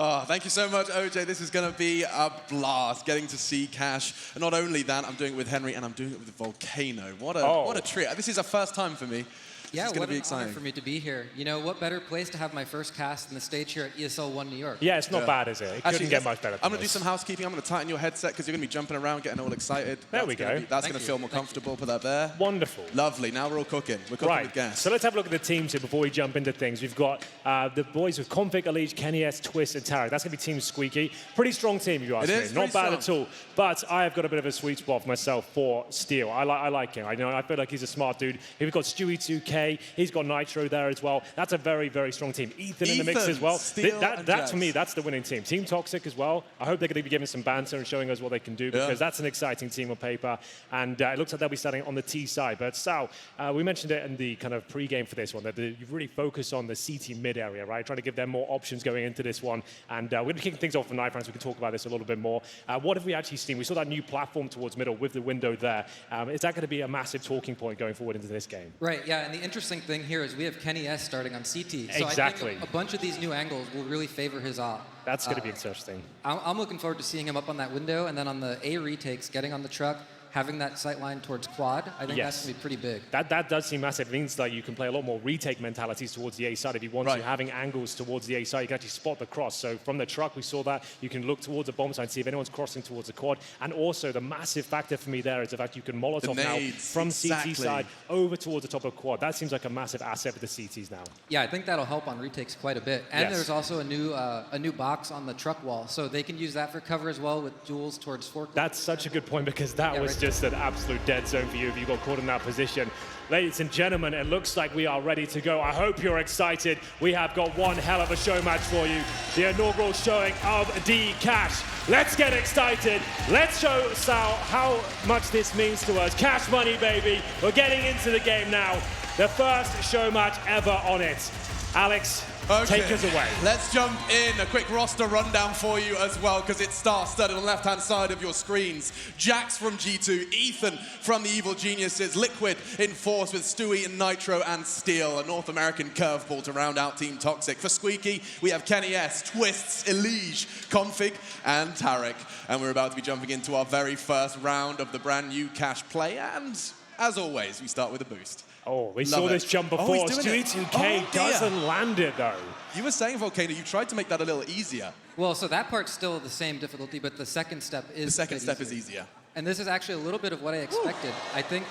Oh, thank you so much, OJ. This is going to be a blast, getting to see Cash. And not only that, I'm doing it with Henry, and I'm doing it with Volcano. What a treat. This is a first time for me. Yeah, it's going what to be an exciting. honor for me to be here. You know, what better place to have my first cast on the stage here at ESL One New York? Yeah, it's not bad, is it? It couldn't get much better than I'm going to do this. some housekeeping. I'm going to tighten your headset because you're going to be jumping around, getting all excited. There we go. That's going to feel more comfortable. Put that there. Wonderful. Lovely. Now we're all cooking. We're cooking with gas. So let's have a look at the teams here before we jump into things. We've got the boys with Config, Elige, Kenny S, Twist, and Tarek. That's going to be Team Squeaky. Pretty strong team, if you ask me. Not bad at all. But I have got a bit of a sweet spot for myself for Steel. I like him. I feel like he's a smart dude. Here we've got Stewie 2K. He's got Nitro there as well. That's a very, very strong team. Ethan in the mix as well. That for me, that's the winning team. Team Toxic as well. I hope they're going to be giving some banter and showing us what they can do because that's an exciting team on paper. And it looks like they'll be starting on the T side. But Sal, we mentioned it in the kind of pre-game for this one, that you really focus on the CT mid area, right? Trying to give them more options going into this one. And we're going to be kicking things off for Knife Round so we can talk about this a little bit more. What have we actually seen? We saw that new platform towards middle with the window there. Is that going to be a massive talking point going forward into this game? Right, yeah, and the interesting thing here is we have Kenny S starting on CT. So Exactly. I think a bunch of these new angles will really favor his op. That's going to be interesting. I'm looking forward to seeing him up on that window, and then on the A retakes, getting on the truck, having that sight line towards quad, I think that's going to be pretty big. That does seem massive. It means that you can play a lot more retake mentalities towards the A side. If you want to, having angles towards the A side, you can actually spot the cross. So from the truck, we saw that. You can look towards the bomb side and see if anyone's crossing towards the quad. And also, the massive factor for me there is the fact you can Molotov now from CT side over towards the top of quad. That seems like a massive asset for the CTs now. Yeah, I think that'll help on retakes quite a bit. And there's also a new box on the truck wall, so they can use that for cover as well with duels towards forklift. That's such a good point because that was just an absolute dead zone for you if you got caught in that position. Ladies and gentlemen, it looks like we are ready to go. I hope you're excited. We have got one hell of a show match for you. The inaugural showing of D-Cash. Let's get excited. Let's show Sal how much this means to us. Cash money, baby. We're getting into the game now. The first show match ever on it. Alex, take us away. Let's jump in. A quick roster rundown for you as well, because it's star-studded on the left-hand side of your screens. Jax from G2, Ethan from the Evil Geniuses, Liquid in Force with Stewie and Nitro and Steel, a North American curveball to round out Team Toxic. For Squeaky, we have Kenny S, Twists, Elige, Config, and Tarek. And we're about to be jumping into our very first round of the brand new Cash play. And as always, we start with a boost. Oh, we saw this jump before. Stewie 2K doesn't land it, though. You were saying, Volcano, you tried to make that a little easier. Well, so that part's still the same difficulty, but the second step is The second step is easier. And this is actually a little bit of what I expected. I think,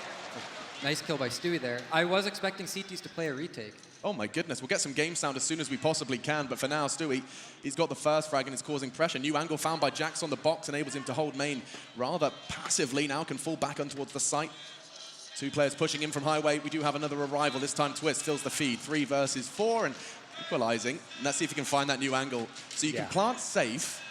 nice kill by Stewie there. I was expecting CTs to play a retake. Oh my goodness, we'll get some game sound as soon as we possibly can, but for now, Stewie, he's got the first frag and is causing pressure. New angle found by Jax on the box enables him to hold main rather passively. Now can fall back on towards the site. Two players pushing in from highway. We do have another arrival. This time Twist fills the feed. 3 versus 4 and equalizing. And let's see if he can find that new angle. So you can plant safe,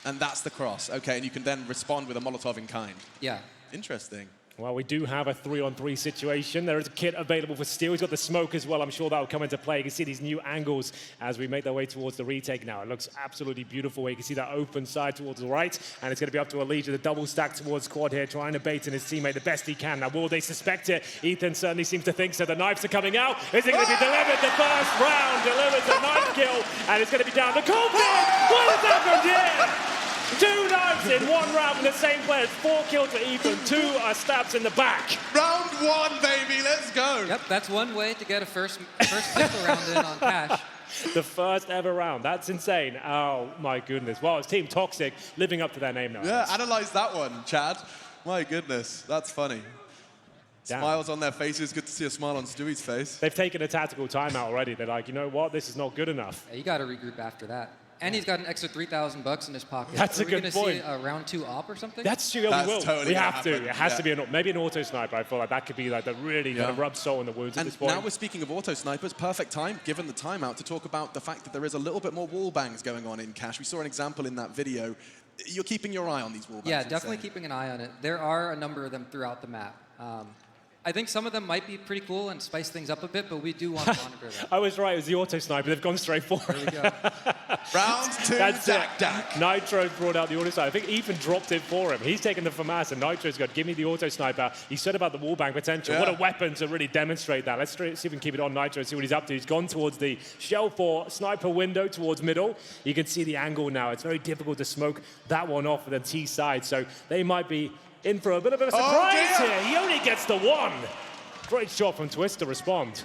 and that's the cross. Okay, and you can then respond with a Molotov in kind. Yeah. Interesting. Well, we do have a 3-on-3 situation. There is a kit available for Steel. He's got the smoke as well. I'm sure that will come into play. You can see these new angles as we make our way towards the retake now. It looks absolutely beautiful. You can see that open side towards the right, and it's going to be up to Elige with a double stack towards quad here, trying to bait in his teammate the best he can. Now, will they suspect it? Ethan certainly seems to think so. The knives are coming out. Is it going to be delivered? The first round delivers a knife kill, and it's going to be down to Config. What has happened here? 2 knives in 1 round from the same player. 4 kills for Ethan, 2 stabs in the back. Round 1, baby, let's go. Yep, that's one way to get a first pistol round in on Cash. The first ever round. That's insane. Oh, my goodness. Well, it's Team Toxic living up to their name now. Yeah, analyze that one, Chad. My goodness, that's funny. Damn. Smiles on their faces. Good to see a smile on Stewie's face. They've taken a tactical timeout already. They're like, you know what? This is not good enough. Yeah, you got to regroup after that. And he's got an extra $3,000 in his pocket. That's a good point. Are we going to see a round 2 op or something? That's true. We will. Totally we have to. happen. It has to be maybe an auto sniper. I feel like that could be like the really kind of rub salt in the wounds at this point. Now we're speaking of auto snipers. Perfect time, given the timeout, to talk about the fact that there is a little bit more wall bangs going on in Cash. We saw an example in that video. You're keeping your eye on these wall bangs. Yeah, definitely keeping an eye on it. There are a number of them throughout the map. I think some of them might be pretty cool and spice things up a bit, but we do want to monitor that. I was right. It was the auto sniper. They've gone straight for it. There we go. Round 2, That's Dak Dak. Nitro brought out the auto sniper. I think Ethan dropped it for him. He's taken the FAMAS, and Nitro's got, give me the auto sniper. He said about the wallbang potential. Yeah. What a weapon to really demonstrate that. Let's see if we can keep it on Nitro and see what he's up to. He's gone towards the shell 4 sniper window towards middle. You can see the angle now. It's very difficult to smoke that one off with the T side, so they might be in for a bit of a surprise here. He only gets the 1. Great shot from Twist to respond.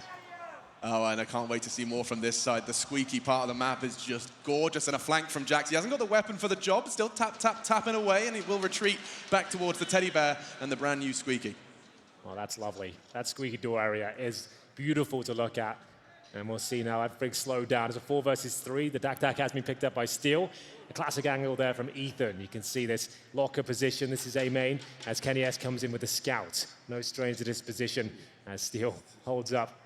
Oh, and I can't wait to see more from this side. The squeaky part of the map is just gorgeous, and a flank from Jax. He hasn't got the weapon for the job, still tapping away, and he will retreat back towards the teddy bear and the brand new squeaky. Well, that's lovely. That squeaky door area is beautiful to look at. And we'll see now that big slow down. It's a 4 versus 3. The Dak Dak has been picked up by Steel. A classic angle there from Ethan. You can see this locker position. This is A main as Kenny S comes in with the scout. No strain to this position as Steel holds up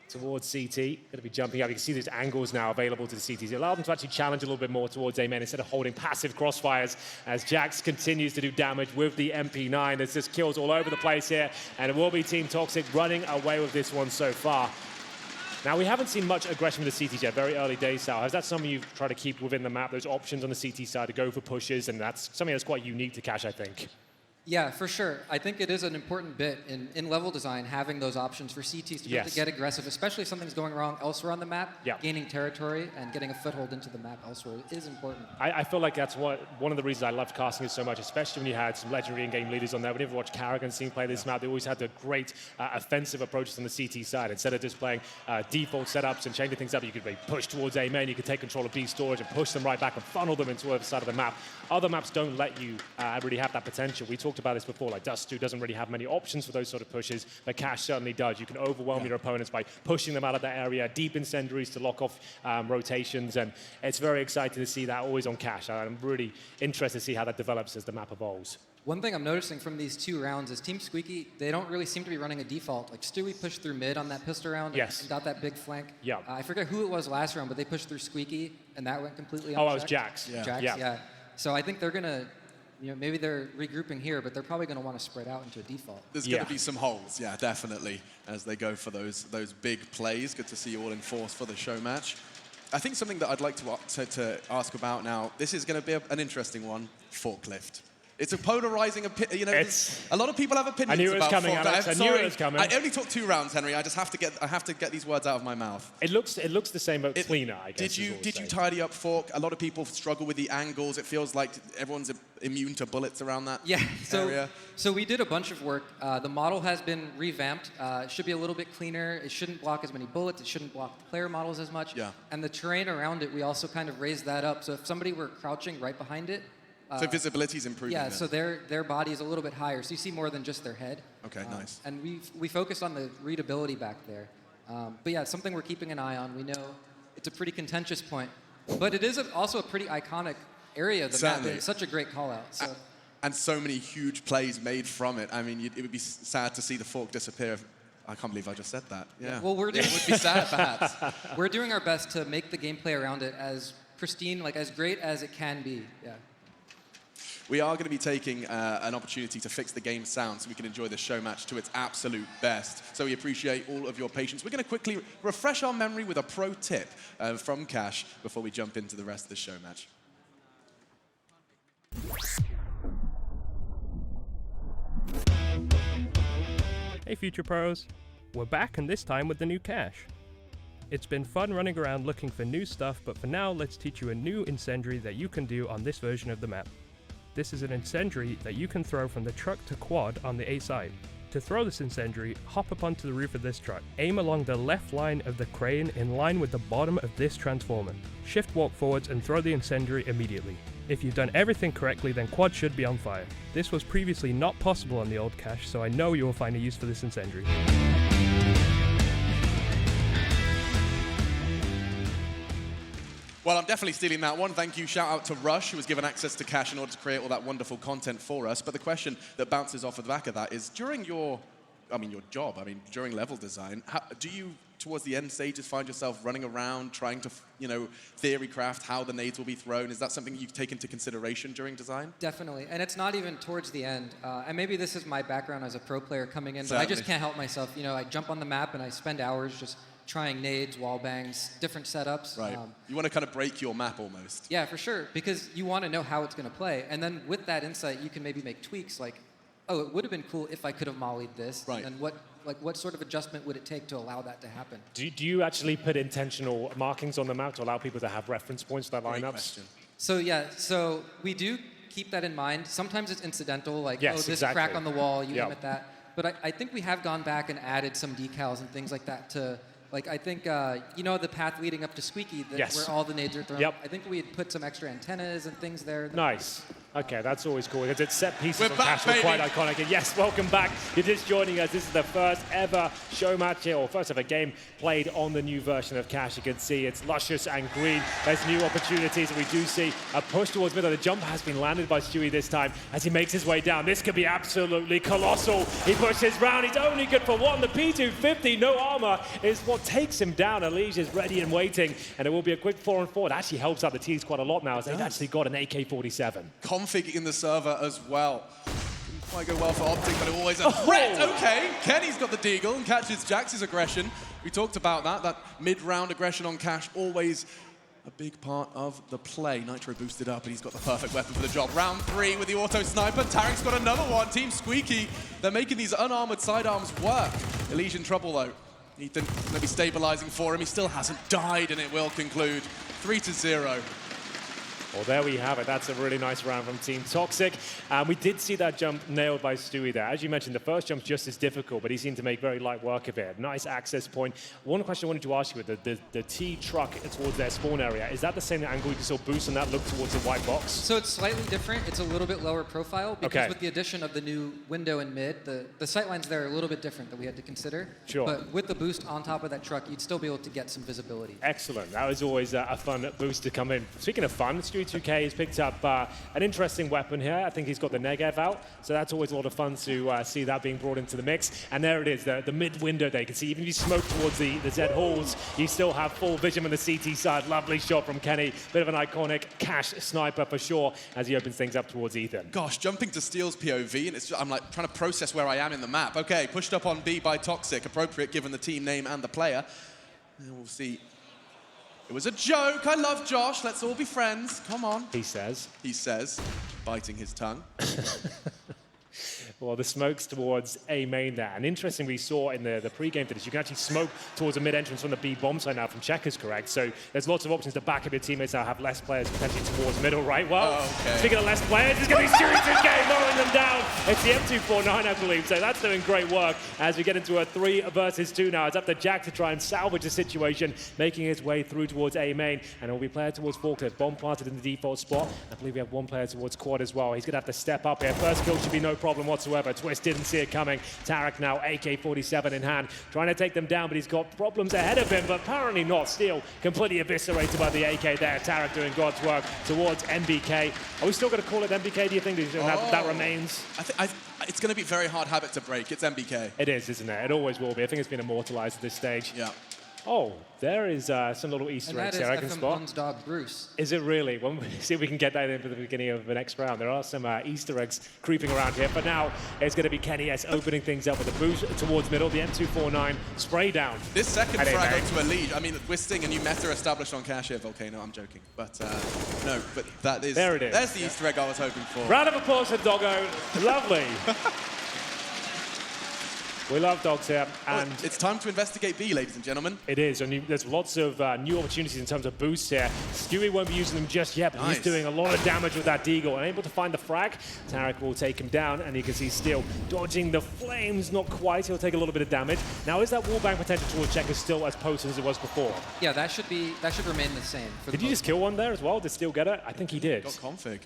towards CT. Going to be jumping up. You can see these angles now available to the CTs. It allowed them to actually challenge a little bit more towards A main instead of holding passive crossfires as Jax continues to do damage with the MP9. There's just kills all over the place here, and it will be Team Toxic running away with this one so far. Now, we haven't seen much aggression with the CTs yet, very early days, Sal. Is that something you've tried to keep within the map, those options on the CT side to go for pushes, and that's something that's quite unique to Cash, I think? Yeah, for sure. I think it is an important bit in level design, having those options for CTs to be able to get aggressive, especially if something's going wrong elsewhere on the map. Gaining territory and getting a foothold into the map elsewhere is important. I feel like that's one of the reasons I loved casting it so much, especially when you had some legendary in-game leaders on there. Whenever you watch Karrigan team play this map, they always had the great offensive approaches on the CT side. Instead of just playing default setups and changing things up, you could be pushed towards A main, you could take control of B storage and push them right back and funnel them into the other side of the map. Other maps don't let you really have that potential. We talked about this before, like Dust 2 doesn't really have many options for those sort of pushes, but Cash certainly does. You can overwhelm your opponents by pushing them out of that area, deep incendiaries to lock off rotations, and it's very exciting to see that always on Cash. I'm really interested to see how that develops as the map evolves. One thing I'm noticing from these 2 rounds is Team Squeaky, they don't really seem to be running a default. Like Stewie pushed through mid on that pistol round and got that big flank. I forget who it was last round, but they pushed through Squeaky, and that went completely unchecked. Oh, it was Jax. Jax, So I think they're going to, maybe they're regrouping here, but they're probably going to want to spread out into a default. There's going to be some holes, definitely, as they go for those big plays. Good to see you all in force for the show match. I think something that I'd like to ask about now, this is going to be an interesting one, forklift. It's a polarizing opinion. A lot of people have opinions. I knew it was coming, forklift. Alex. I knew it was coming. I only took 2 rounds, Henry. I just have to get these words out of my mouth. It looks the same, but cleaner, I guess. Did you tidy up fork? A lot of people struggle with the angles. It feels like everyone's immune to bullets around that area. So we did a bunch of work. The model has been revamped. It should be a little bit cleaner. It shouldn't block as many bullets. It shouldn't block the player models as much. And the terrain around it, we also kind of raised that up. So if somebody were crouching right behind it, so visibility's improving. Yeah, so their body is a little bit higher, so you see more than just their head. Okay, nice. And we focused on the readability back there. But yeah, it's something we're keeping an eye on. We know it's a pretty contentious point, but it is also a pretty iconic area of the map. It's such a great call out. So. And so many huge plays made from it. I mean, it would be sad to see the fork disappear. I can't believe I just said that. Yeah. Well, it would be sad, perhaps. We're doing our best to make the gameplay around it as pristine, like as great as it can be. Yeah. We are going to be taking an opportunity to fix the game sound so we can enjoy the show match to its absolute best. So we appreciate all of your patience. We're going to quickly refresh our memory with a pro tip from Cash before we jump into the rest of the show match. Hey Future Pros, we're back and this time with the new Cash. It's been fun running around looking for new stuff, but for now let's teach you a new incendiary that you can do on this version of the map. This is an incendiary that you can throw from the truck to quad on the A side. To throw this incendiary, hop up onto the roof of this truck. Aim along the left line of the crane in line with the bottom of this transformer. Shift walk forwards and throw the incendiary immediately. If you've done everything correctly, then quad should be on fire. This was previously not possible on the old Cache, so I know you will find a use for this incendiary. Well, I'm definitely stealing that one. Thank you. Shout out to Rush, who was given access to Cash in order to create all that wonderful content for us. But the question that bounces off of the back of that is, during your job, during level design, do you, towards the end stages, find yourself running around trying to, theory craft how the nades will be thrown? Is that something you take into consideration during design? Definitely, and it's not even towards the end. And maybe this is my background as a pro player coming in, but I just can't help myself. I jump on the map and I spend hours just trying nades, wall bangs, different setups. Right. You want to kind of break your map almost. Yeah, for sure, because you want to know how it's going to play. And then with that insight, you can maybe make tweaks like, oh, it would have been cool if I could have mollied this. Right. And what sort of adjustment would it take to allow that to happen? Do you actually put intentional markings on the map to allow people to have reference points for their Great lineups? question. So yeah, so we do keep that in mind. Sometimes it's incidental, like, Yes, oh, this exactly. crack on the wall, you Yep. aim at that. But I think we have gone back and added some decals and things like that to, like, I think, you know, the path leading up to Squeaky, Yes. where all the nades are thrown? Yep. I think we had put some extra antennas and things there. Nice. Okay, that's always cool. Because it's set pieces We're on back, Cash were quite baby. iconic. And yes, welcome back. You're just joining us. This is the first ever show match here, or first ever game played on the new version of Cash. You can see it's luscious and green. There's new opportunities, and we do see a push towards middle. The jump has been landed by Stewie this time as he makes his way down. This could be absolutely colossal. He pushes round. He's only good for one. The P250, no armor, is what takes him down. Elige is ready and waiting, and it will be a quick 4-on-4. It actually helps out the T's quite a lot now, as they've actually got an AK-47. Config in the server as well. Didn't quite go well for Optic, but it always a threat. Okay, Kenny's got the deagle and catches Jax's aggression. We talked about that mid-round aggression on Cash, always a big part of the play. Nitro boosted up, and he's got the perfect weapon for the job. Round 3 with the auto sniper. Tarek's got another one. Team Squeaky, they're making these unarmored sidearms work. Elige in trouble, though. Ethan going to be stabilizing for him. He still hasn't died, and it will conclude 3-0. Well, there we have it. That's a really nice round from Team Toxic. We did see that jump nailed by Stewie there. As you mentioned, the first jump's just as difficult, but he seemed to make very light work of it. Nice access point. One question I wanted to ask you with the T truck towards their spawn area, is that the same angle you can still boost on that look towards the white box? So it's slightly different. It's a little bit lower profile because Okay. with the addition of the new window in mid, the sightlines there are a little bit different that we had to consider. Sure. But with the boost on top of that truck, you'd still be able to get some visibility. Excellent. That was always a fun boost to come in. Speaking of fun, Stewie 2K has picked up an interesting weapon here. I think he's got the Negev out, so that's always a lot of fun to see that being brought into the mix. And there it is, the mid window there. You can see even if you smoke towards the Z halls, you still have full vision on the CT side. Lovely shot from Kenny. Bit of an iconic Cash sniper for sure as he opens things up towards Ethan. Gosh, jumping to Steel's POV, and it's just, I'm like trying to process where I am in the map. Okay, pushed up on B by Toxic, appropriate given the team name and the player. And we'll see. It was a joke. I love Josh. Let's all be friends. Come on. He says. He says, biting his tongue. Well, the smokes towards A main there. And interesting, we saw in the pre-game for this, you can actually smoke towards a mid-entrance from the B bomb side now from Checkers, correct? So there's lots of options to back up your teammates now, have less players potentially towards middle, right? Well, speaking of less players, it's going to be Stewie 2K mowing them down. It's the M249, I believe. So that's doing great work as we get into a 3 versus 2 now. It's up to Jack to try and salvage the situation, making his way through towards A main. And it will be player towards Forklift. Bomb planted in the default spot. I believe we have one player towards quad as well. He's going to have to step up here. First kill should be no problem whatsoever. Twist didn't see it coming. Tarek now AK-47 in hand, trying to take them down, but he's got problems ahead of him, but apparently not. Steel completely eviscerated by the AK there. Tarek doing God's work towards MBK. Are we still going to call it MBK, do you think? That remains? It's going to be a very hard habit to break. It's MBK. It is, isn't it? It always will be. I think it's been immortalized at this stage. Yeah. Oh, there is some little Easter eggs here I can spot. Pun's dog, Bruce. Is it really? Well, see if we can get that in for the beginning of the next round. There are some Easter eggs creeping around here. For now, it's going to be Kenny S opening things up with a boost towards middle. The M249 spray down. This second frag onto a lead. I mean, we're seeing a new meta established on Cash here, Volcano. I'm joking. But no, but that is... There it is. There's the Easter egg I was hoping for. Round of applause for Doggo. Lovely. We love dogs here. And it's time to investigate B, ladies and gentlemen. It is, and there's lots of new opportunities in terms of boosts here. Stewie won't be using them just yet, but he's doing a lot of damage with that Deagle. Unable to find the frag, Tarek will take him down, and you can see Steel dodging the flames. Not quite, he'll take a little bit of damage. Now, is that wallbang potential towards Checkers still as potent as it was before? Yeah, that should remain the same. Did you just kill one there as well? Did Steel get it? I think he did. Got config.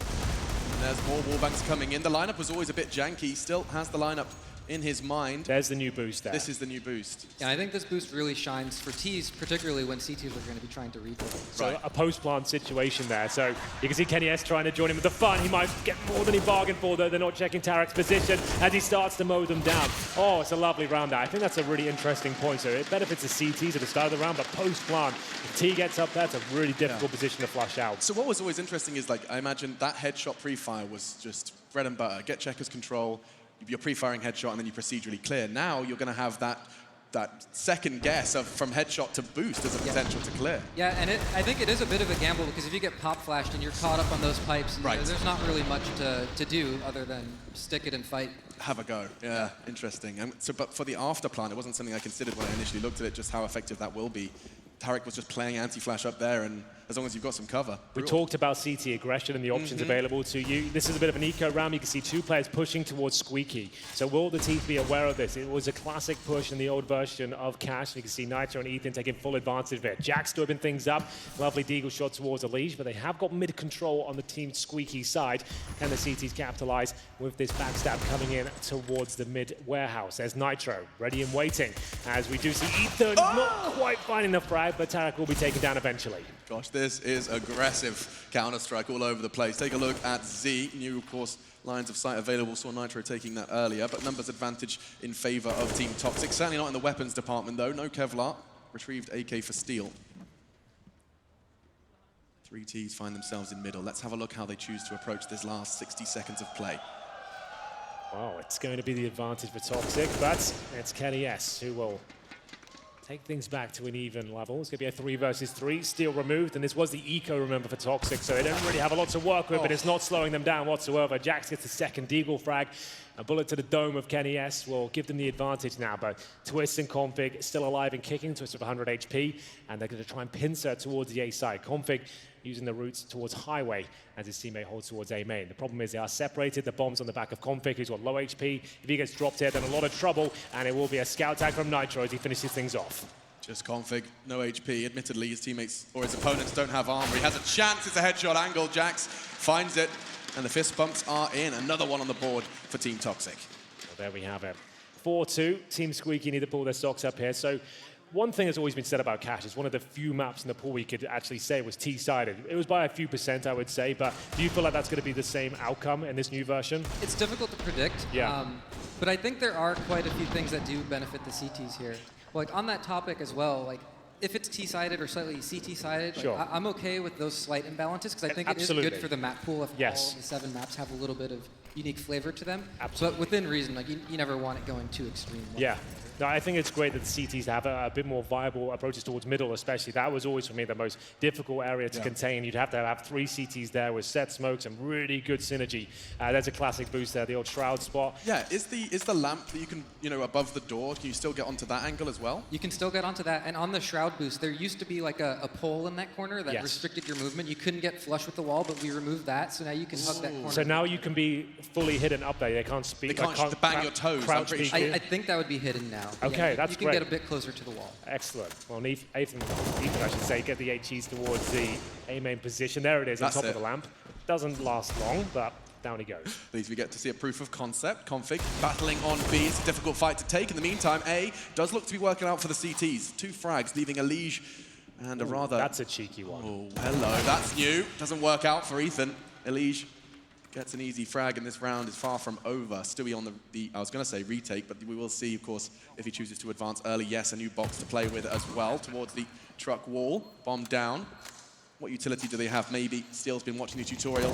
And there's more wallbangs coming in. The lineup was always a bit janky. Still has the lineup in his mind. There's the new boost there. This is the new boost. Yeah, I think this boost really shines for T's, particularly when CTs are going to be trying to read. So a post-plant situation there. So you can see Kenny S trying to join him with the fun. He might get more than he bargained for, though. They're not checking Tarek's position as he starts to mow them down. Oh, it's a lovely round there. I think that's a really interesting point. So it benefits the CTs at the start of the round, but post-plant, if T gets up there, it's a really difficult position to flush out. So what was always interesting is, like, I imagine that headshot pre-fire was just bread and butter. Get Checkers control, you're pre-firing headshot, and then you procedurally clear. Now you're going to have that that second guess of from headshot to boost as a potential to clear. Yeah, and I think it is a bit of a gamble because if you get pop flashed and you're caught up on those pipes, you know, there's not really much to do other than stick it and fight. Have a go. Yeah, interesting. But for the after plan, it wasn't something I considered when I initially looked at it, just how effective that will be. Tarek was just playing anti-flash up there, and as long as you've got some cover. We talked about CT aggression and the options available to you. This is a bit of an eco round. You can see two players pushing towards Squeaky. So will the teams be aware of this? It was a classic push in the old version of Cash. You can see Nitro and Ethan taking full advantage of it. Jack's open things up. Lovely deagle shot towards Elige, but they have got mid control on the team Squeaky side. Can the CTs capitalize with this backstab coming in towards the mid warehouse? There's Nitro, ready and waiting. As we do see Ethan not quite finding the frag, but Tarek will be taken down eventually. Gosh, this is aggressive Counter-Strike all over the place. Take a look at Z. New, of course, lines of sight available. Saw Nitro taking that earlier, but numbers advantage in favor of Team Toxic. Certainly not in the weapons department, though. No Kevlar. Retrieved AK for steal. 3 Ts find themselves in middle. Let's have a look how they choose to approach this last 60 seconds of play. Wow, it's going to be the advantage for Toxic, but it's Kenny S who will take things back to an even level. It's going to be a 3 versus 3. Steal removed, and this was the eco, remember, for Toxic, so they don't really have a lot to work with, but it's not slowing them down whatsoever. Jax gets the second deagle frag. A bullet to the dome of Kenny S will give them the advantage now, but Twist and Config still alive and kicking. Twist with 100 HP, and they're going to try and pincer towards the A side. Config using the routes towards Highway as his teammate holds towards A main. The problem is they are separated. The bomb's on the back of Config, who's got low HP. If he gets dropped here, then a lot of trouble, and it will be a scout tag from Nitro as he finishes things off. Just Config, no HP. Admittedly, his teammates or his opponents don't have armor. He has a chance. It's a headshot angle. Jax finds it, and the fist bumps are in. Another one on the board for Team Toxic. Well, there we have it. 4-2. Team Squeaky need to pull their socks up here. So one thing that's always been said about Cash is one of the few maps in the pool we could actually say was T-sided. It was by a few percent, I would say, but do you feel like that's going to be the same outcome in this new version? It's difficult to predict, but I think there are quite a few things that do benefit the CTs here. Like on that topic as well, like if it's T-sided or slightly CT-sided, like, I'm okay with those slight imbalances because I think it is good for the map pool if all the 7 maps have a little bit of unique flavor to them. But within reason, like you never want it going too extreme. Yeah. No, I think it's great that the CTs have a bit more viable approaches towards middle, especially. That was always, for me, the most difficult area to contain. You'd have to have 3 CTs there with set smokes and really good synergy. There's a classic boost there, the old Shroud spot. Yeah, is the lamp that you can, above the door, can you still get onto that angle as well? You can still get onto that. And on the Shroud boost, there used to be like a pole in that corner that restricted your movement. You couldn't get flush with the wall, but we removed that, so now you can hug that corner. So now you can be fully hidden up there. They can't speak. They can't bang your toes. I think that would be hidden now. Okay, that's great. You can get a bit closer to the wall. Excellent. Well, Ethan, I should say, get the HEs towards the A main position. There it is, on top of the lamp. Doesn't last long, but down he goes. At least we get to see a proof of concept. Config battling on B. It's a difficult fight to take. In the meantime, A does look to be working out for the CTs. 2 frags, leaving Elige and a rather... That's a cheeky one. Oh, hello. That's new. Doesn't work out for Ethan. Elige gets an easy frag, and this round is far from over. Stewie on the I was going to say retake, but we will see, of course, if he chooses to advance early. Yes, a new box to play with as well towards the truck wall. Bomb down. What utility do they have? Maybe Steel's been watching the tutorial.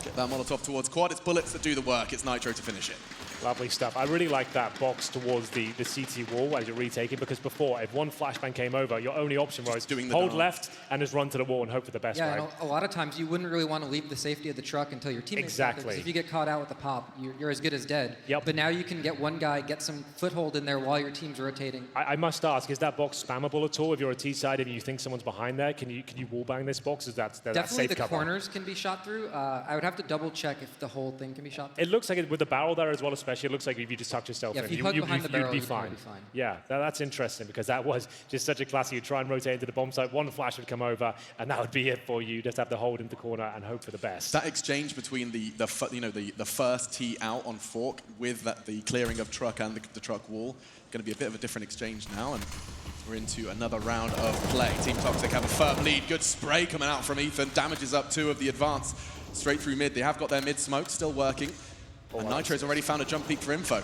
Get that Molotov towards quad. It's bullets that do the work. It's Nitro to finish it. Lovely stuff. I really like that box towards the CT wall as you're retaking, because before, if one flashbang came over, your only option was hold left and just run to the wall and hope for the best. Yeah, and a lot of times you wouldn't really want to leave the safety of the truck until your teammates got there, because if you get caught out with the pop, you're as good as dead. Yep. But now you can get one guy, get some foothold in there while your team's rotating. I must ask, is that box spammable at all? If you're a T-side and you think someone's behind there, can you wallbang this box? Is that definitely safe the cover? Corners can be shot through. I would have to double check if the whole thing can be shot through. It looks like it with the barrel there as well, especially. It looks like if you just tucked yourself in, if you hug behind the barrel, you'd be fine. Yeah, that's interesting, because that was just such a classic. You try and rotate into the bomb site, one flash would come over, and that would be it for you. Just have to hold in the corner and hope for the best. That exchange between the first tee out on fork with the clearing of truck and the truck wall, going to be a bit of a different exchange now, and we're into another round of play. Team Toxic have a firm lead. Good spray coming out from Ethan. Damages up 2 of the advance straight through mid. They have got their mid smoke still working. And Nitro's already found a jump peak for info.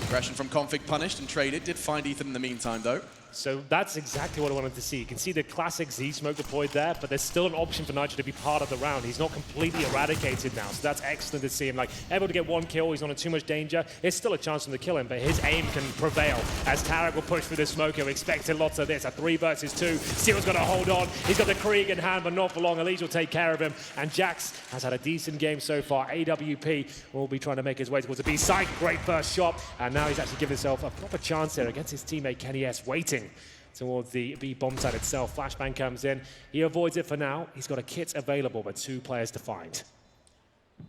Aggression from Config punished and traded. Did find Ethan in the meantime, though. So that's exactly what I wanted to see. You can see the classic Z smoke deployed there, but there's still an option for Nitro to be part of the round. He's not completely eradicated now, so that's excellent to see him. Like, able to get one kill, he's not in too much danger. There's still a chance for him to kill him, but his aim can prevail as Tarek will push through the smoke. He'll expect lots of this. A 3 versus 2. Steel's got to hold on. He's got the Krieg in hand, but not for long. Elise will take care of him, and Jax has had a decent game so far. AWP will be trying to make his way towards the B side. Great first shot, and now he's actually given himself a proper chance here against his teammate Kenny S, waiting towards the B bomb site itself. Flashbang comes in. He avoids it for now. He's got a kit available, but 2 players to find.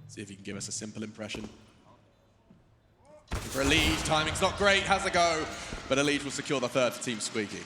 See if he can give us a simple impression. For Elise, timing's not great, has a go, but Elise will secure the third for Team Squeaky.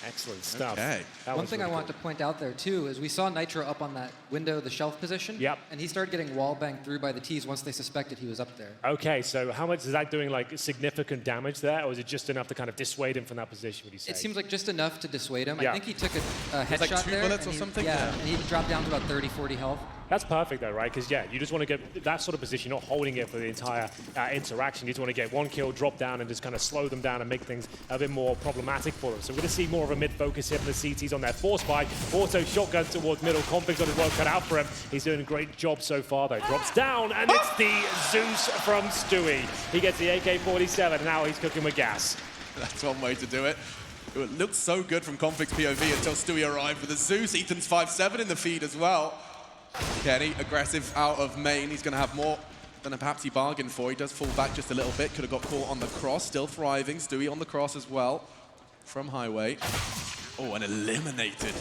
Excellent stuff. Okay. One thing I want to point out there too is we saw Nitro up on that window, the shelf position. Yep. And he started getting wall banged through by the T's once they suspected he was up there. Okay, so how much is that doing, like, significant damage there, or is it just enough to kind of dissuade him from that position, would you say? It seems like just enough to dissuade him. Yeah. I think he took a headshot like 2 there. bullets and or something? Yeah, and he dropped down to about 30, 40 health. That's perfect though, right? Because yeah, you just want to get that sort of position, not holding it for the entire interaction. You just want to get one kill, drop down, and just kind of slow them down and make things a bit more problematic for them. So we're going to see more of a mid-focus here from the CTs on their force buy. Also shotgun towards middle. Config's got his work cut out for him. He's doing a great job so far though. Drops down, and it's the Zeus from Stewie. He gets the AK-47, and now he's cooking with gas. That's one way to do it. It looked so good from Config's POV until Stewie arrived with the Zeus. Ethan's 5-7 in the feed as well. Kenny, aggressive out of main. He's going to have more than perhaps he bargained for. He does fall back just a little bit. Could have got caught on the cross. Still thriving. Stewie on the cross as well from Highway. Oh, and eliminated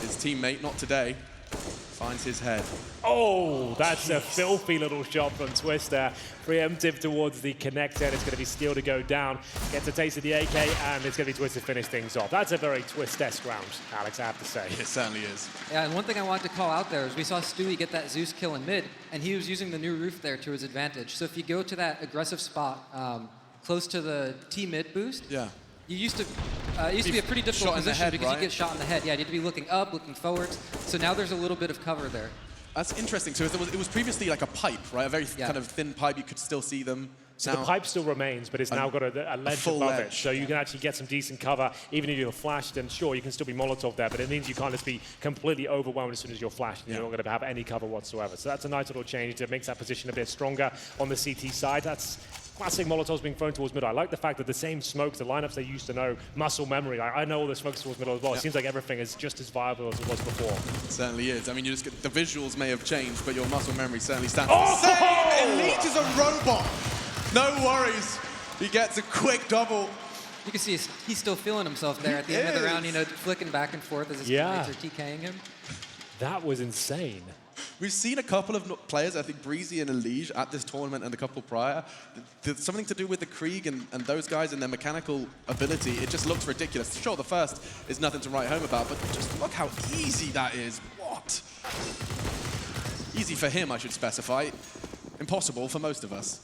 his teammate. Not today. Finds his head. Oh, that's a filthy little shot from Twist there. Preemptive towards the connector, and it's going to be Steel to go down. Gets a taste of the AK, and it's going to be Twist to finish things off. That's a very Twist-esque round, Alex, I have to say. It certainly is. Yeah, and one thing I wanted to call out there is we saw Stewie get that Zeus kill in mid, and he was using the new roof there to his advantage. So if you go to that aggressive spot close to the T mid boost, yeah. It used to be a pretty difficult position because you get shot in the head. Yeah, you had to be looking up, looking forwards. So now there's a little bit of cover there. That's interesting. So it was previously like a pipe, right? A very kind of thin pipe. You could still see them. So the pipe still remains, but it's now got a ledge above it. So you can actually get some decent cover. Even if you're flashed, and sure, you can still be Molotov there, but it means you can't just be completely overwhelmed as soon as you're flashed, and you're not going to have any cover whatsoever. So that's a nice little change that makes that position a bit stronger on the CT side. That's classic Molotovs being thrown towards middle. I like the fact that the same smokes, the lineups they used to know, muscle memory. I know all the smokes towards middle as well. It seems like everything is just as viable as it was before. It certainly is. I mean, you just get, the visuals may have changed, but your muscle memory certainly stands the same. Elite is a robot. No worries. He gets a quick double. You can see he's still feeling himself there at the end of the round, you know, flicking back and forth as his teammates are TKing him. That was insane. We've seen a couple of players, I think Breezy and Elige at this tournament and the couple prior. There's something to do with the Krieg and those guys and their mechanical ability. It just looks ridiculous. Sure, the first is nothing to write home about, but just look how easy that is. What? Easy for him, I should specify. Impossible for most of us.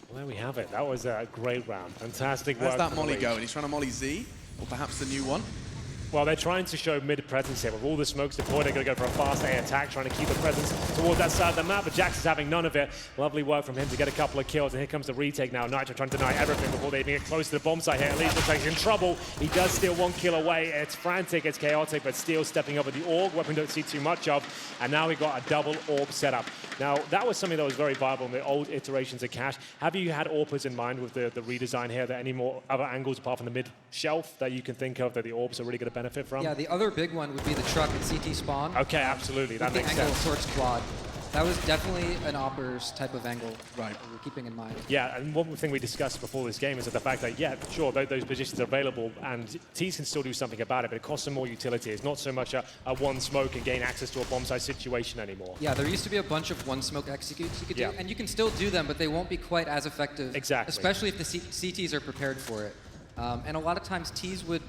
Well, there we have it. That was a great round. Fantastic work. Where's that Molly going? He's trying to Molly Z, or perhaps the new one. Well, they're trying to show mid-presence here. With all the smokes deployed, they're going to go for a fast A attack, trying to keep the presence towards that side of the map, but Jax is having none of it. Lovely work from him to get a couple of kills, and here comes the retake now. Nitro trying to deny everything before they even get close to the bomb site here. At least looks like he's in trouble. He does steal one kill away. It's frantic, it's chaotic, but Steel stepping up with the AUG, weapon don't see too much of, and now we've got a double AUG setup. Now, that was something that was very viable in the old iterations of Cash. Have you had AWPers in mind with the redesign here? Are there any more other angles apart from the mid-shelf that you can think of that the AWPs are really going to benefit from? Yeah, the other big one would be the truck at CT spawn. Okay, absolutely. That makes sense. The angle towards quad. That was definitely an Oppers type of angle that we're keeping in mind. Yeah, and one thing we discussed before this game is that the fact that, yeah, sure, those positions are available and T's can still do something about it, but it costs them more utility. It's not so much a one smoke and gain access to a bomb site situation anymore. Yeah, there used to be a bunch of one smoke executes you could do, and you can still do them, but they won't be quite as effective. Exactly. Especially if the CTs are prepared for it. And a lot of times T's would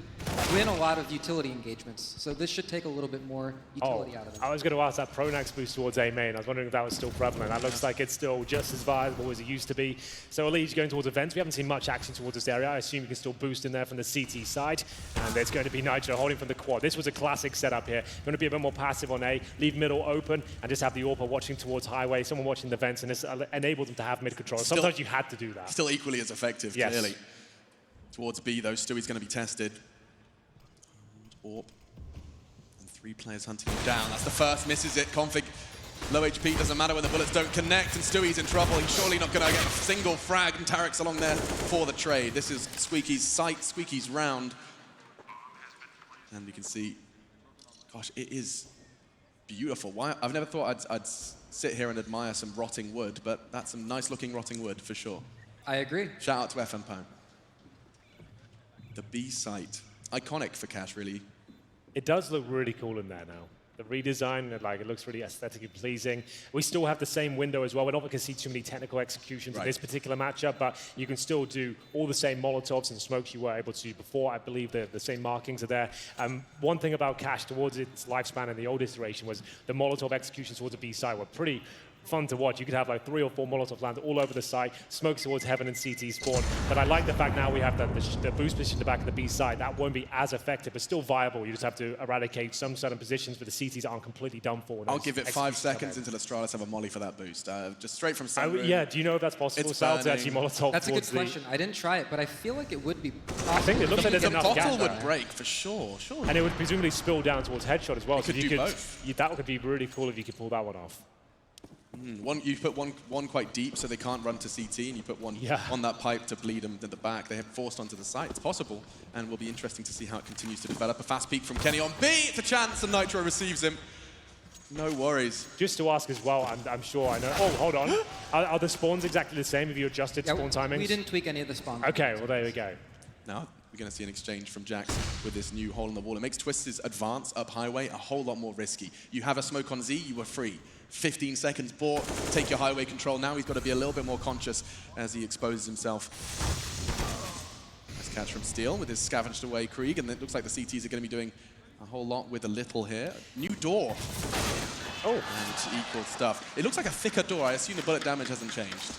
win a lot of utility engagements, so this should take a little bit more utility out of them. I was going to ask that Pronax boost towards A main. I was wondering if that was still prevalent. That looks like it's still just as viable as it used to be. So Elite going towards events. We haven't seen much action towards this area. I assume you can still boost in there from the CT side. And there's going to be Nitro holding from the quad. This was a classic setup here. Going to be a bit more passive on A, leave middle open, and just have the AWPer watching towards highway, someone watching the vents, and this enabled them to have mid control. Sometimes you had to do that. Still equally as effective, clearly. Towards B, though, Stewie's going to be tested. Orp. And 3 players hunting him down. That's the first, misses it. Config, low HP, doesn't matter when the bullets don't connect, and Stewie's in trouble. He's surely not going to get a single frag, and Tarek's along there for the trade. This is Squeaky's sight, Squeaky's round. And you can see, gosh, it is beautiful. I've never thought I'd sit here and admire some rotting wood, but that's some nice looking rotting wood for sure. I agree. Shout out to FM Pone. The B site. Iconic for Cash, really. It does look really cool in there now. The redesign, like, it looks really aesthetically pleasing. We still have the same window as well. We're not going to see too many technical executions in this particular matchup, but you can still do all the same Molotovs and smokes you were able to before. I believe the same markings are there. One thing about Cash towards its lifespan in the old iteration was the Molotov executions towards the B side were pretty fun to watch. You could have like 3 or 4 Molotov land all over the site, smokes towards heaven and CT spawn. But I like the fact now we have the boost position in the back of the B side. That won't be as effective, but still viable. You just have to eradicate some certain positions, but the CTs aren't completely done for. I'll give it 5 seconds until Astralis have a molly for that boost. Just straight from sunroom. Yeah, do you know if that's possible? Sal, to actually Molotov. That's a good question. I didn't try it, but I feel like it would be possible. I think it looks like there's enough gas. The bottle would break for sure. And it would presumably spill down towards headshot as well. So you could do both. That could be really cool if you could pull that one off. You put one quite deep so they can't run to CT, and you put one on that pipe to bleed them to the back. They have forced onto the site. It's possible, and will be interesting to see how it continues to develop. A fast peek from Kenny on B. It's a chance, and Nitro receives him. No worries. Just to ask as well, I'm sure I know. Oh, hold on. Are the spawns exactly the same? Have you adjusted spawn timings? We didn't tweak any of the spawns. Okay, well, there we go. Now we're going to see an exchange from Jax with this new hole in the wall. It makes Twist's advance up highway a whole lot more risky. You have a smoke on Z, you were free. 15 seconds bought, take your highway control. Now he's got to be a little bit more conscious as he exposes himself. Nice catch from Steel with his scavenged away Krieg, and it looks like the CTs are going to be doing a whole lot with a little here. New door. Oh. And equal stuff. It looks like a thicker door. I assume the bullet damage hasn't changed.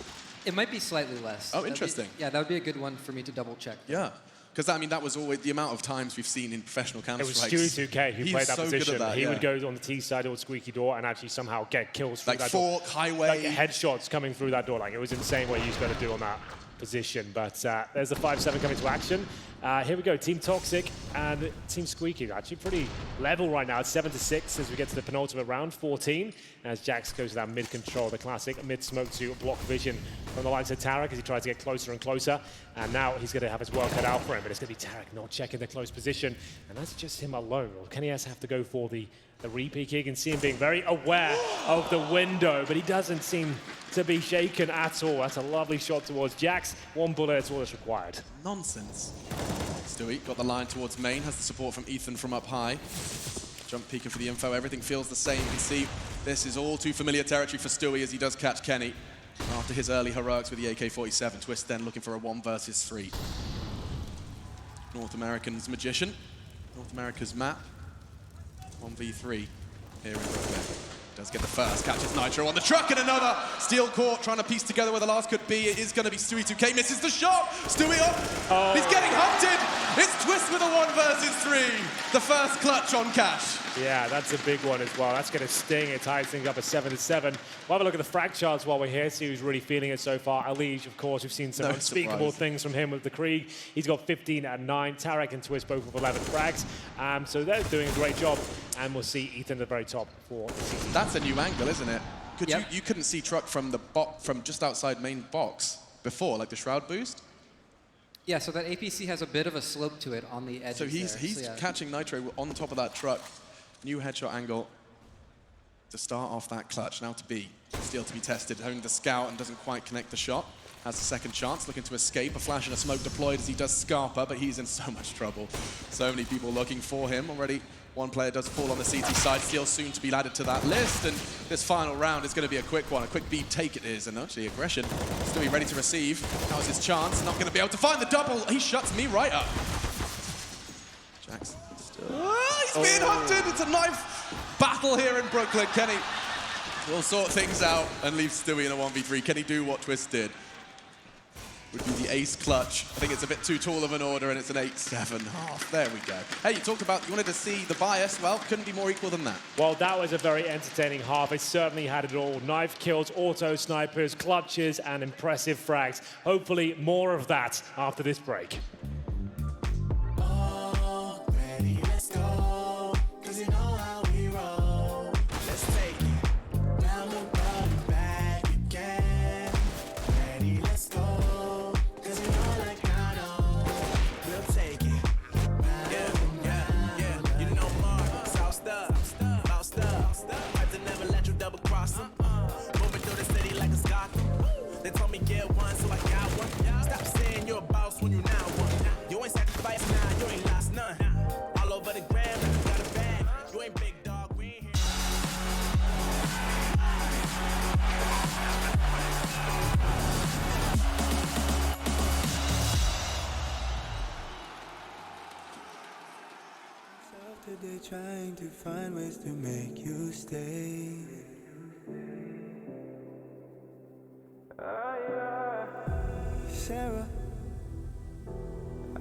It might be slightly less. Oh, interesting. Yeah, that would be a good one for me to double check. Yeah. Because, I mean, that was always the amount of times we've seen in professional Counter-Strikes. It was Stewie 2K who played that position. That, he would go on the T side or Squeaky door and actually somehow get kills through that door. Like fork, highway. Like headshots coming through that door. Like, it was insane what he was going to do on that position. But there's the 5-7 coming to action. Here we go, Team Toxic and Team Squeaky. Actually pretty level right now. It's 7-6 as we get to the penultimate round, 14. As Jax goes to that mid control, the classic mid smoke to block vision from the likes of Tarek as he tries to get closer and closer. And now he's going to have his work cut out for him, but it's going to be Tarek not checking the close position. And that's just him alone. Or can he have to go for the repeat? You can see him being very aware of the window, but he doesn't seem to be shaken at all. That's a lovely shot towards Jax. 1 bullet, that's all that's required. Nonsense. Stewie got the line towards main, has the support from Ethan from up high. Jump peeking for the info, everything feels the same. You can see this is all too familiar territory for Stewie as he does catch Kenny. After his early heroics with the AK-47, Twist then looking for a 1 versus 3. North American's Magician, North America's map, 1v3 here in Brooklyn. Does get the first, catches Nitro on the truck, and another Steel Court trying to piece together where the last could be. It is going to be Stewie 2K, misses the shot. Stewie up, he's getting hunted. It's Twist with a 1 versus 3. The first clutch on Cash. Yeah, that's a big one as well. That's going to sting. It ties things up at 7-7. We'll have a look at the frag charts while we're here, see who's really feeling it so far. Alige, of course, we've seen some unspeakable things from him with the Krieg. He's got 15 and 9. Tarek and Twist both with 11 frags. So they're doing a great job. And we'll see Ethan at the very top for the season. That's a new angle, isn't it? You couldn't see Truck from the from just outside main box before, like the Shroud boost? Yeah, so that APC has a bit of a slope to it on the edge. So he's catching Nitro on top of that truck. New headshot angle to start off that clutch. Now to B. Steel to be tested, honing the scout and doesn't quite connect the shot. Has a second chance, looking to escape. A flash and a smoke deployed as he does Scarpa, but he's in so much trouble. So many people looking for him already. One player does fall on the CT side. Steel soon to be added to that list, and this final round is going to be a quick one. A quick B take it is, and actually aggression. Still be ready to receive. That was his chance. Not going to be able to find the double. He shuts me right up. Jax still. He's being hunted. It's a knife battle here in Brooklyn. Kenny will sort things out and leave Stewie in a 1v3. Can he do what Twist did? Would be the ace clutch. I think it's a bit too tall of an order, and it's an 8-7-half. There we go. Hey, you talked about you wanted to see the bias. Well, couldn't be more equal than that. Well, that was a very entertaining half. It certainly had it all. Knife kills, auto snipers, clutches, and impressive frags. Hopefully more of that after this break. after day trying to find ways to make you stay. Sarah,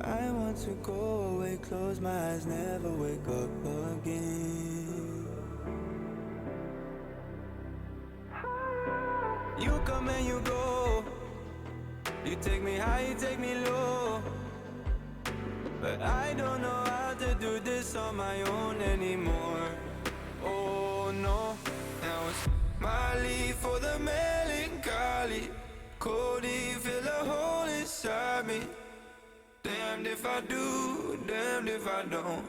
I want to go away, close my eyes, never wake up again. You come and you go, you take me high, you take me low, but I don't know how to do this on my own anymore. Oh no, now it's Molly for the melancholy. Cody, fill a hole inside me. Damned if I do, damned if I don't.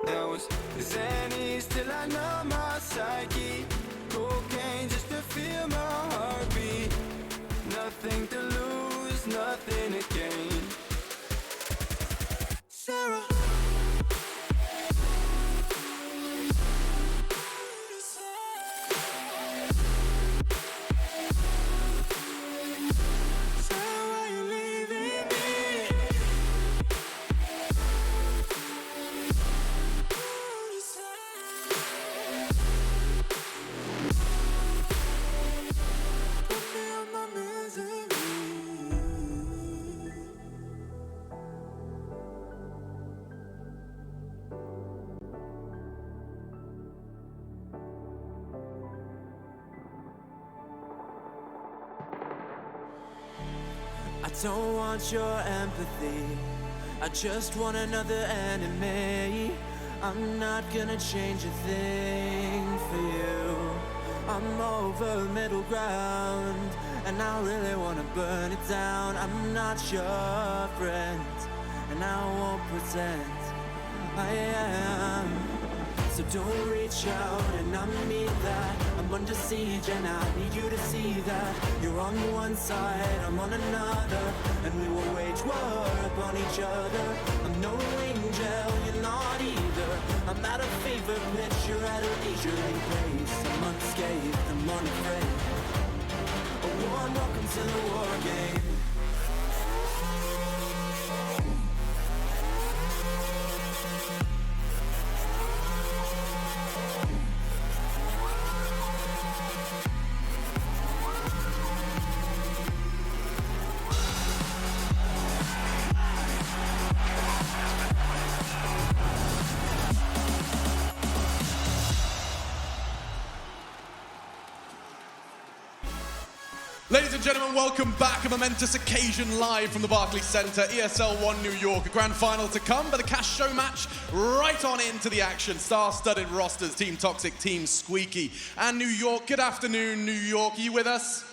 Now it's Xannies till I know my psyche. Cocaine just to feel my heartbeat. Nothing to lose, nothing to gain. Sarah. I don't want your empathy, I just want another enemy. I'm not gonna change a thing for you. I'm over middle ground, and I really wanna burn it down. I'm not your friend, and I won't pretend I am. So don't reach out and I mean that. I'm under siege and I need you to see that. You're on one side, I'm on another, and we will wage war upon each other. I'm no angel, you're not either. I'm at a fever pitch, you're at a leisurely pace. I'm unscathed, I'm unafraid. A warm welcome to the war game. Ladies and gentlemen, welcome back. A momentous occasion live from the Barclays Center, ESL One New York. A grand final to come, but the cash show match right on into the action. Star-studded rosters, Team Toxic, Team Squeaky, and New York. Good afternoon, New York. Are you with us?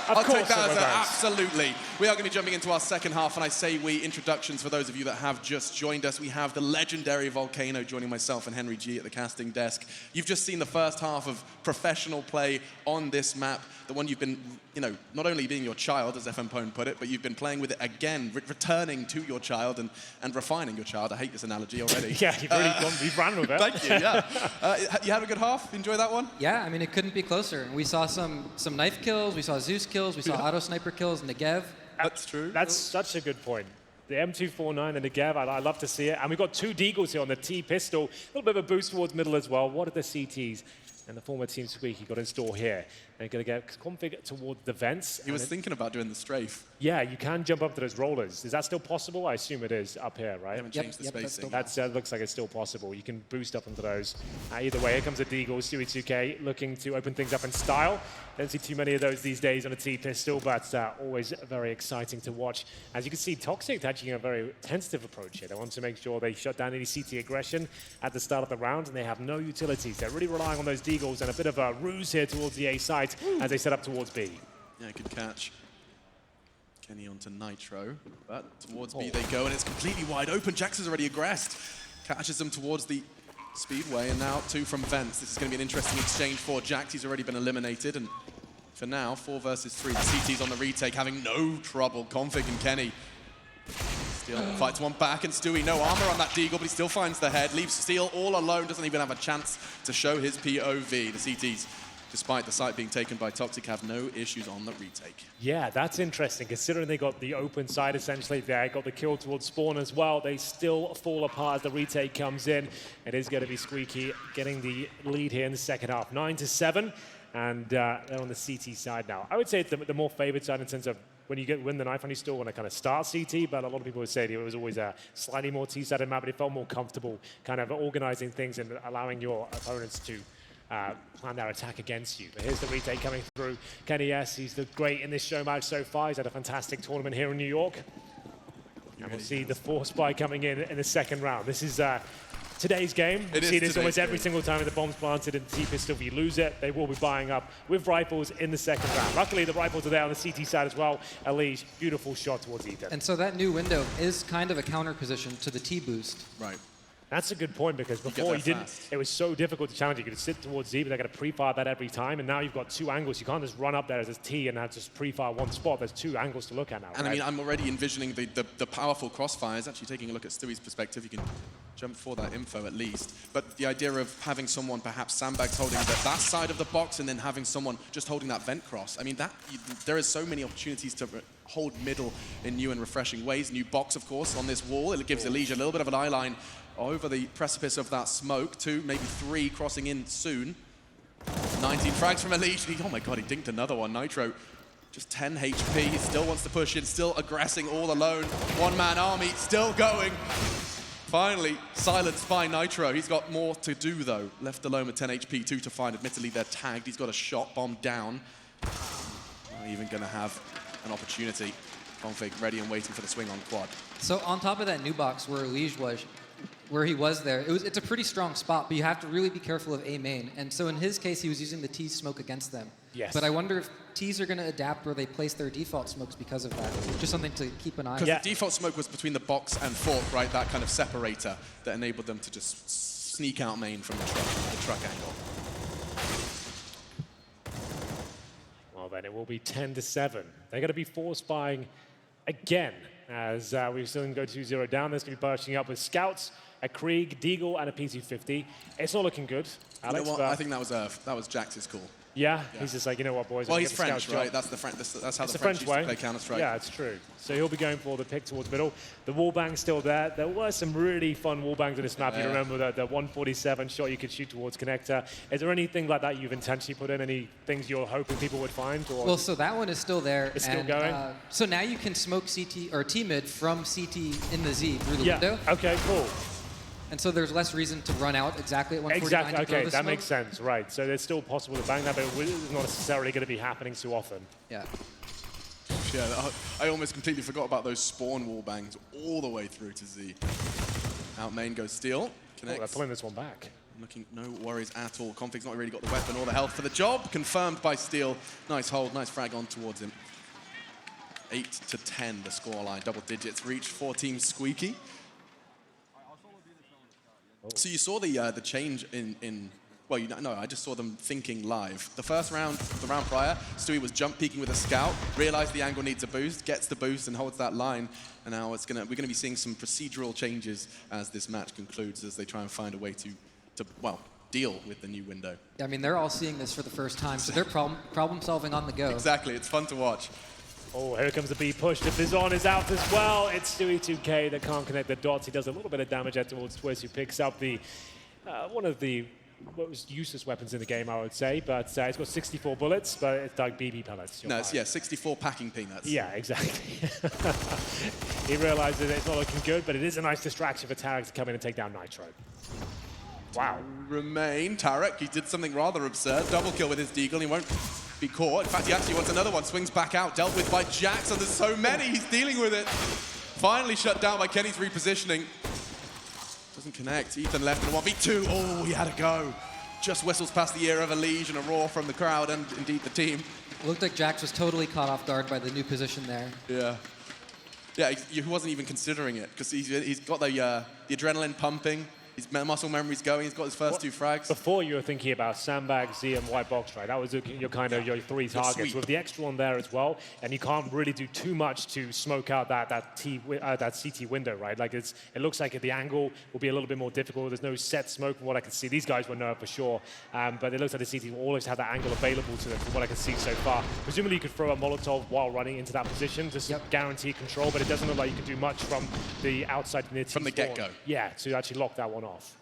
I'll take that as absolutely. We are going to be jumping into our second half, and I say we. Introductions for those of you that have just joined us. We have the legendary Volcano joining myself and Henry G at the casting desk. You've just seen the first half of professional play on this map, the one you've been, you know, not only being your child, as FM Pone put it, but you've been playing with it again, returning to your child and refining your child. I hate this analogy already. Yeah, you've ran with it. Thank you, yeah. You had a good half? Enjoy that one? Yeah, I mean, it couldn't be closer. We saw some knife kills, we saw Zeus kills, we saw auto sniper kills, Negev. That's true. That's such a good point. The M249 and the Negev, I love to see it. And we've got two Deagles here on the T-pistol. A little bit of a boost towards middle as well. What are the CTs? And the former Team Squeaky got in store here. They're going to get config towards the vents. He was thinking about doing the strafe. Yeah, you can jump up to those rollers. Is that still possible? I assume it is up here, right? They haven't changed the spacing. That looks like it's still possible. You can boost up into those. Either way, here comes a Deagle, Stewie 2K, looking to open things up in style. Don't see too many of those these days on a T-pistol, but always very exciting to watch. As you can see, Toxic taking a very tentative approach here. They want to make sure they shut down any CT aggression at the start of the round, and they have no utilities. They're really relying on those Deagles and a bit of a ruse here towards the A site as they set up towards B. Yeah, good catch. Kenny onto Nitro, but towards B they go, and it's completely wide open. Jax is already aggressed. Catches them towards the Speedway, and now two from Vents. This is going to be an interesting exchange for Jax. He's already been eliminated, and for now, 4 versus 3. The CT's on the retake, having no trouble. Config and Kenny still fights one back, and Stewie, no armor on that Deagle, but he still finds the head. Leaves Steel all alone, doesn't even have a chance to show his POV. The CT's despite the site being taken by Toxic, have no issues on the retake. Yeah, that's interesting, considering they got the open side essentially there, got the kill towards spawn as well. They still fall apart as the retake comes in. It is going to be Squeaky getting the lead here in the second half, 9-7, and they're on the CT side now. I would say it's the more favored side in terms of when you win the knife and you still want to kind of start CT, but a lot of people would say it was always a slightly more T-sided map, but it felt more comfortable kind of organizing things and allowing your opponents to plan their attack against you. But here's the retake coming through. Kenny S, he's great in this show match so far. He's had a fantastic tournament here in New York. And we'll see the force spy coming in the second round. This is today's game. We see this almost every single time the bomb's planted and T-pistol. If you lose it, they will be buying up with rifles in the second round. Luckily, the rifles are there on the CT side as well. Elige, beautiful shot towards Ethan. And so that new window is kind of a counter position to the T-boost. Right. That's a good point, because before you didn't, it was so difficult to challenge. You could sit towards Z, but they're going to pre-fire that every time, and now you've got two angles. You can't just run up there as a T and have just pre-fire one spot. There's two angles to look at now. And I mean, I'm already envisioning the powerful crossfires. Actually taking a look at Stewie's perspective, you can jump for that info at least. But the idea of having someone, perhaps Sandbags holding that side of the box, and then having someone just holding that vent cross. I mean, there is so many opportunities to hold middle in new and refreshing ways. New box, of course, on this wall. It gives Elige a little bit of an eye line over the precipice of that smoke. 2, maybe 3 crossing in soon. 19 frags from Elige. Oh my god, he dinked another one. Nitro, just 10 HP. He still wants to push in, still aggressing all alone. One-man army, still going. Finally, silenced by Nitro. He's got more to do, though. Left alone with 10 HP, 2 to find. Admittedly, they're tagged. He's got a shot bomb down. Not even going to have an opportunity. Config ready and waiting for the swing on quad. So on top of that new box where Elige was, where he was there, it's a pretty strong spot, but you have to really be careful of A main. And so in his case, he was using the T smoke against them. Yes. But I wonder if Ts are going to adapt where they place their default smokes because of that. Just something to keep an eye on. Because the default smoke was between the box and fork, right? That kind of separator that enabled them to just sneak out main from the truck angle. Well, then it will be 10-7. They're going to be force buying again, as we've seen them go 2-0 down. There's going to be bursting up with scouts, a Krieg, Deagle, and a PC-50. It's not looking good, Alex. You know what? I think that was Jax's call. Yeah? He's just like, you know what, boys? Well, he's French, right? That's how the French used to play Counter-Strike. Yeah, it's true. So he'll be going for the pick towards middle. The wallbang's still there. There were some really fun wallbangs in this map. You remember the 147 shot you could shoot towards connector. Is there anything like that you've intentionally put in? Any things you're hoping people would find? Or? Well, so that one is still there. It's still going? So now you can smoke CT or T-mid from CT in the Z through the window. Okay, cool. And so there's less reason to run out exactly at 149 Exactly, to throw okay, the that smoke. makes sense, right. So it's still possible to bang that, but it's not necessarily going to be happening too often. Yeah. Yeah, I almost completely forgot about those spawn wall bangs all the way through to Z. Out main goes Steel. Connects. Oh, they're pulling this one back. Looking no worries at all. Config's not really got the weapon or the health for the job. Confirmed by Steel. Nice hold, nice frag on towards him. 8-10 the scoreline. Double digits reached for Team Squeaky. So you saw the change in well, no, I just saw them thinking live. The first round, the round prior, Stewie was jump peeking with a scout, realized the angle needs a boost, gets the boost and holds that line. And now we're gonna be seeing some procedural changes as this match concludes, as they try and find a way to well, deal with the new window. I mean, they're all seeing this for the first time, so they're problem solving on the go. Exactly, it's fun to watch. Oh, here comes the B push. The Bizon is out as well. It's Stewie 2K that can't connect the dots. He does a little bit of damage out towards Twist, who picks up the one of the useless weapons in the game, I would say. But it's got 64 bullets, but it's like BB pellets. No, it's 64 packing peanuts. Yeah, exactly. He realizes it's not looking good, but it is a nice distraction for Tarek to come in and take down Nitro. Wow. Remain, Tarek, he did something rather absurd. Double kill with his Deagle, he won't be caught. In fact, he actually wants another one. Swings back out, dealt with by Jax, and there's so many, he's dealing with it. Finally shut down by Kenny's repositioning. Doesn't connect. Ethan left in a 1v2. Oh, he had a go. Just whistles past the ear of Elige and a roar from the crowd and indeed the team. It looked like Jax was totally caught off guard by the new position there. Yeah. Yeah, he wasn't even considering it because he's got the adrenaline pumping. His muscle memory's going. He's got his first 2 frags. Before you were thinking about sandbag, Z, and white box, right? That was your kind of your 3 targets with the extra one there as well. And you can't really do too much to smoke out that CT window, right? Like it looks like the angle will be a little bit more difficult. There's no set smoke from what I can see. These guys will know for sure, but it looks like the CT will always have that angle available to them from what I can see so far. Presumably you could throw a Molotov while running into that position, just guarantee control, but it doesn't look like you can do much from the outside near From the get-go. Yeah, to actually lock that one off.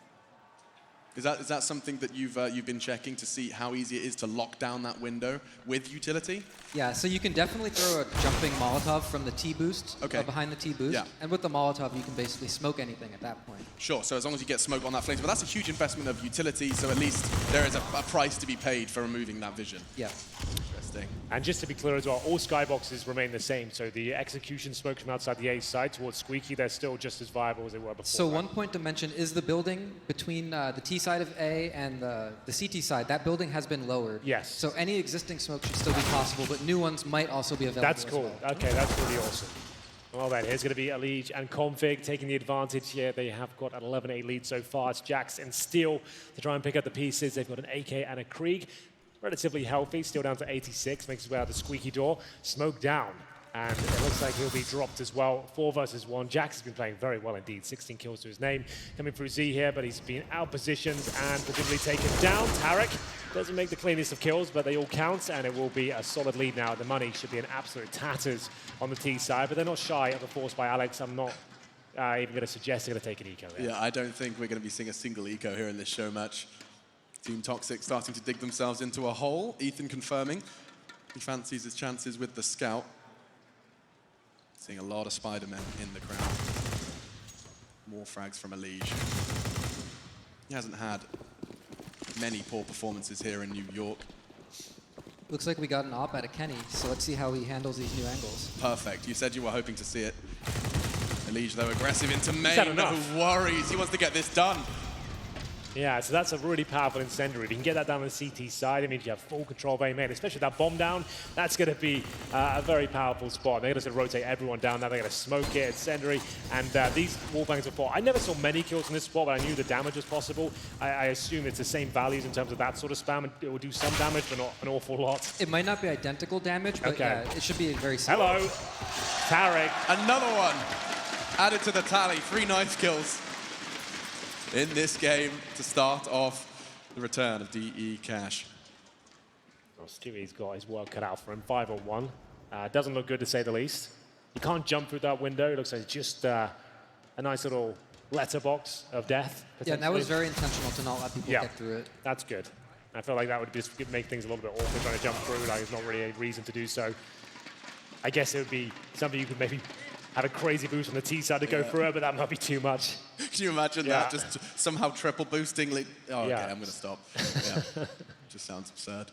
Is that something that you've been checking to see how easy it is to lock down that window with utility? Yeah, so you can definitely throw a jumping Molotov from the T-boost, behind the T-boost. Yeah. And with the Molotov, you can basically smoke anything at that point. Sure, so as long as you get smoke on that flames. But that's a huge investment of utility, so at least there is a price to be paid for removing that vision. Yeah. Interesting. And just to be clear as well, all skyboxes remain the same. So the execution smokes from outside the A side towards Squeaky, they're still just as viable as they were before. So one point to mention is the building between the T side of A and the CT side. That building has been lowered. Yes. So any existing smoke should still be possible, but new ones might also be available. That's cool. Okay, that's really awesome. Well then, here's going to be Elige and Config taking the advantage here. They have got an 11-8 lead so far. It's Jax and Steel to try and pick up the pieces. They've got an AK and a Krieg. Relatively healthy, still down to 86, makes his way out the Squeaky door. Smoke down, and it looks like he'll be dropped as well. 4 versus 1. Jax has been playing very well indeed. 16 kills to his name. Coming through Z here, but he's been out-positioned and presumably taken down. Tarek doesn't make the cleanest of kills, but they all count, and it will be a solid lead now. The money should be in absolute tatters on the T side, but they're not shy of the force by Alex. I'm not even going to suggest they're going to take an eco here. Yeah, I don't think we're going to be seeing a single eco here in this show match. Team Toxic starting to dig themselves into a hole. Ethan confirming he fancies his chances with the scout. Seeing a lot of Spider-Men in the crowd. More frags from Elige. He hasn't had many poor performances here in New York. Looks like we got an op out of Kenny, so let's see how he handles these new angles. Perfect. You said you were hoping to see it. Elige, though, aggressive into main. No worries. He wants to get this done. Yeah, so that's a really powerful incendiary. If you can get that down on the CT side, it means you have full control of A main, especially that bomb down. That's going to be a very powerful spot. They're going to rotate everyone down now. They're going to smoke it, incendiary, and these wallbangs are fought. I never saw many kills in this spot, but I knew the damage was possible. I assume it's the same values in terms of that sort of spam, and it will do some damage, but not an awful lot. It might not be identical damage, but yeah, it should be very similar. Hello, Tarek. Another one added to the tally. 3 nice kills in this game to start off the return of DE Cash. Well, Stewie's got his work cut out for him. 5-on-1. Doesn't look good to say the least. You can't jump through that window. It looks like it's just a nice little letterbox of death. Yeah, and that was very intentional to not let people get through it. That's good. I feel like that would just make things a little bit awkward trying to jump through. Like, there's not really a reason to do so. I guess it would be something you could maybe have a crazy boost on the T side to go through it, but that might be too much. Can you imagine that? Just somehow triple boosting. Oh, okay, I'm going to stop. Yeah. Just sounds absurd.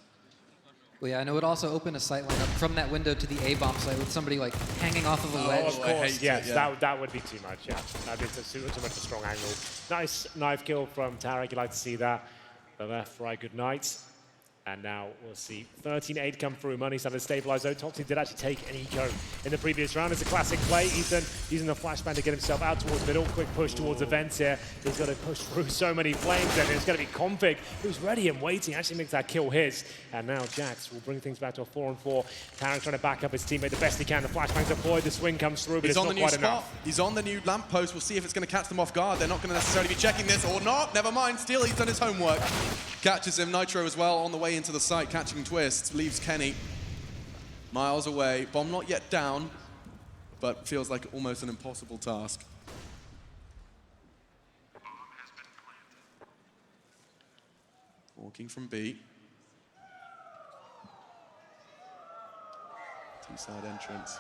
Well, yeah, and it would also open a sight line up from that window to the A-bomb site with somebody like hanging off of a ledge. Of course, yes, that would be too much, yeah. That'd be too much of a strong angle. Nice knife kill from Tarek, you'd like to see that. The left, right, good night. And now we'll see 13-8 come through. Money started to stabilize, though. Toxic did actually take an eco in the previous round. It's a classic play. Ethan using the flashbang to get himself out towards middle. Quick push towards the vents here. He's got to push through so many flames, and it's going to be Config, who's ready and waiting. Actually makes that kill his. And now Jax will bring things back to a 4-on-4. Tarek trying to back up his teammate the best he can. The flashbang's deployed. The swing comes through, but He's it's on not the new quite spot. enough. He's on the new lamppost. We'll see if it's going to catch them off guard. They're not going to necessarily be checking this or not. Never mind. Still, he's done his homework. Catches him. Nitro as well on the way into the site. Catching Twist. Leaves Kenny miles away. Bomb not yet down, but feels like almost an impossible task. Walking from B. T-side entrance.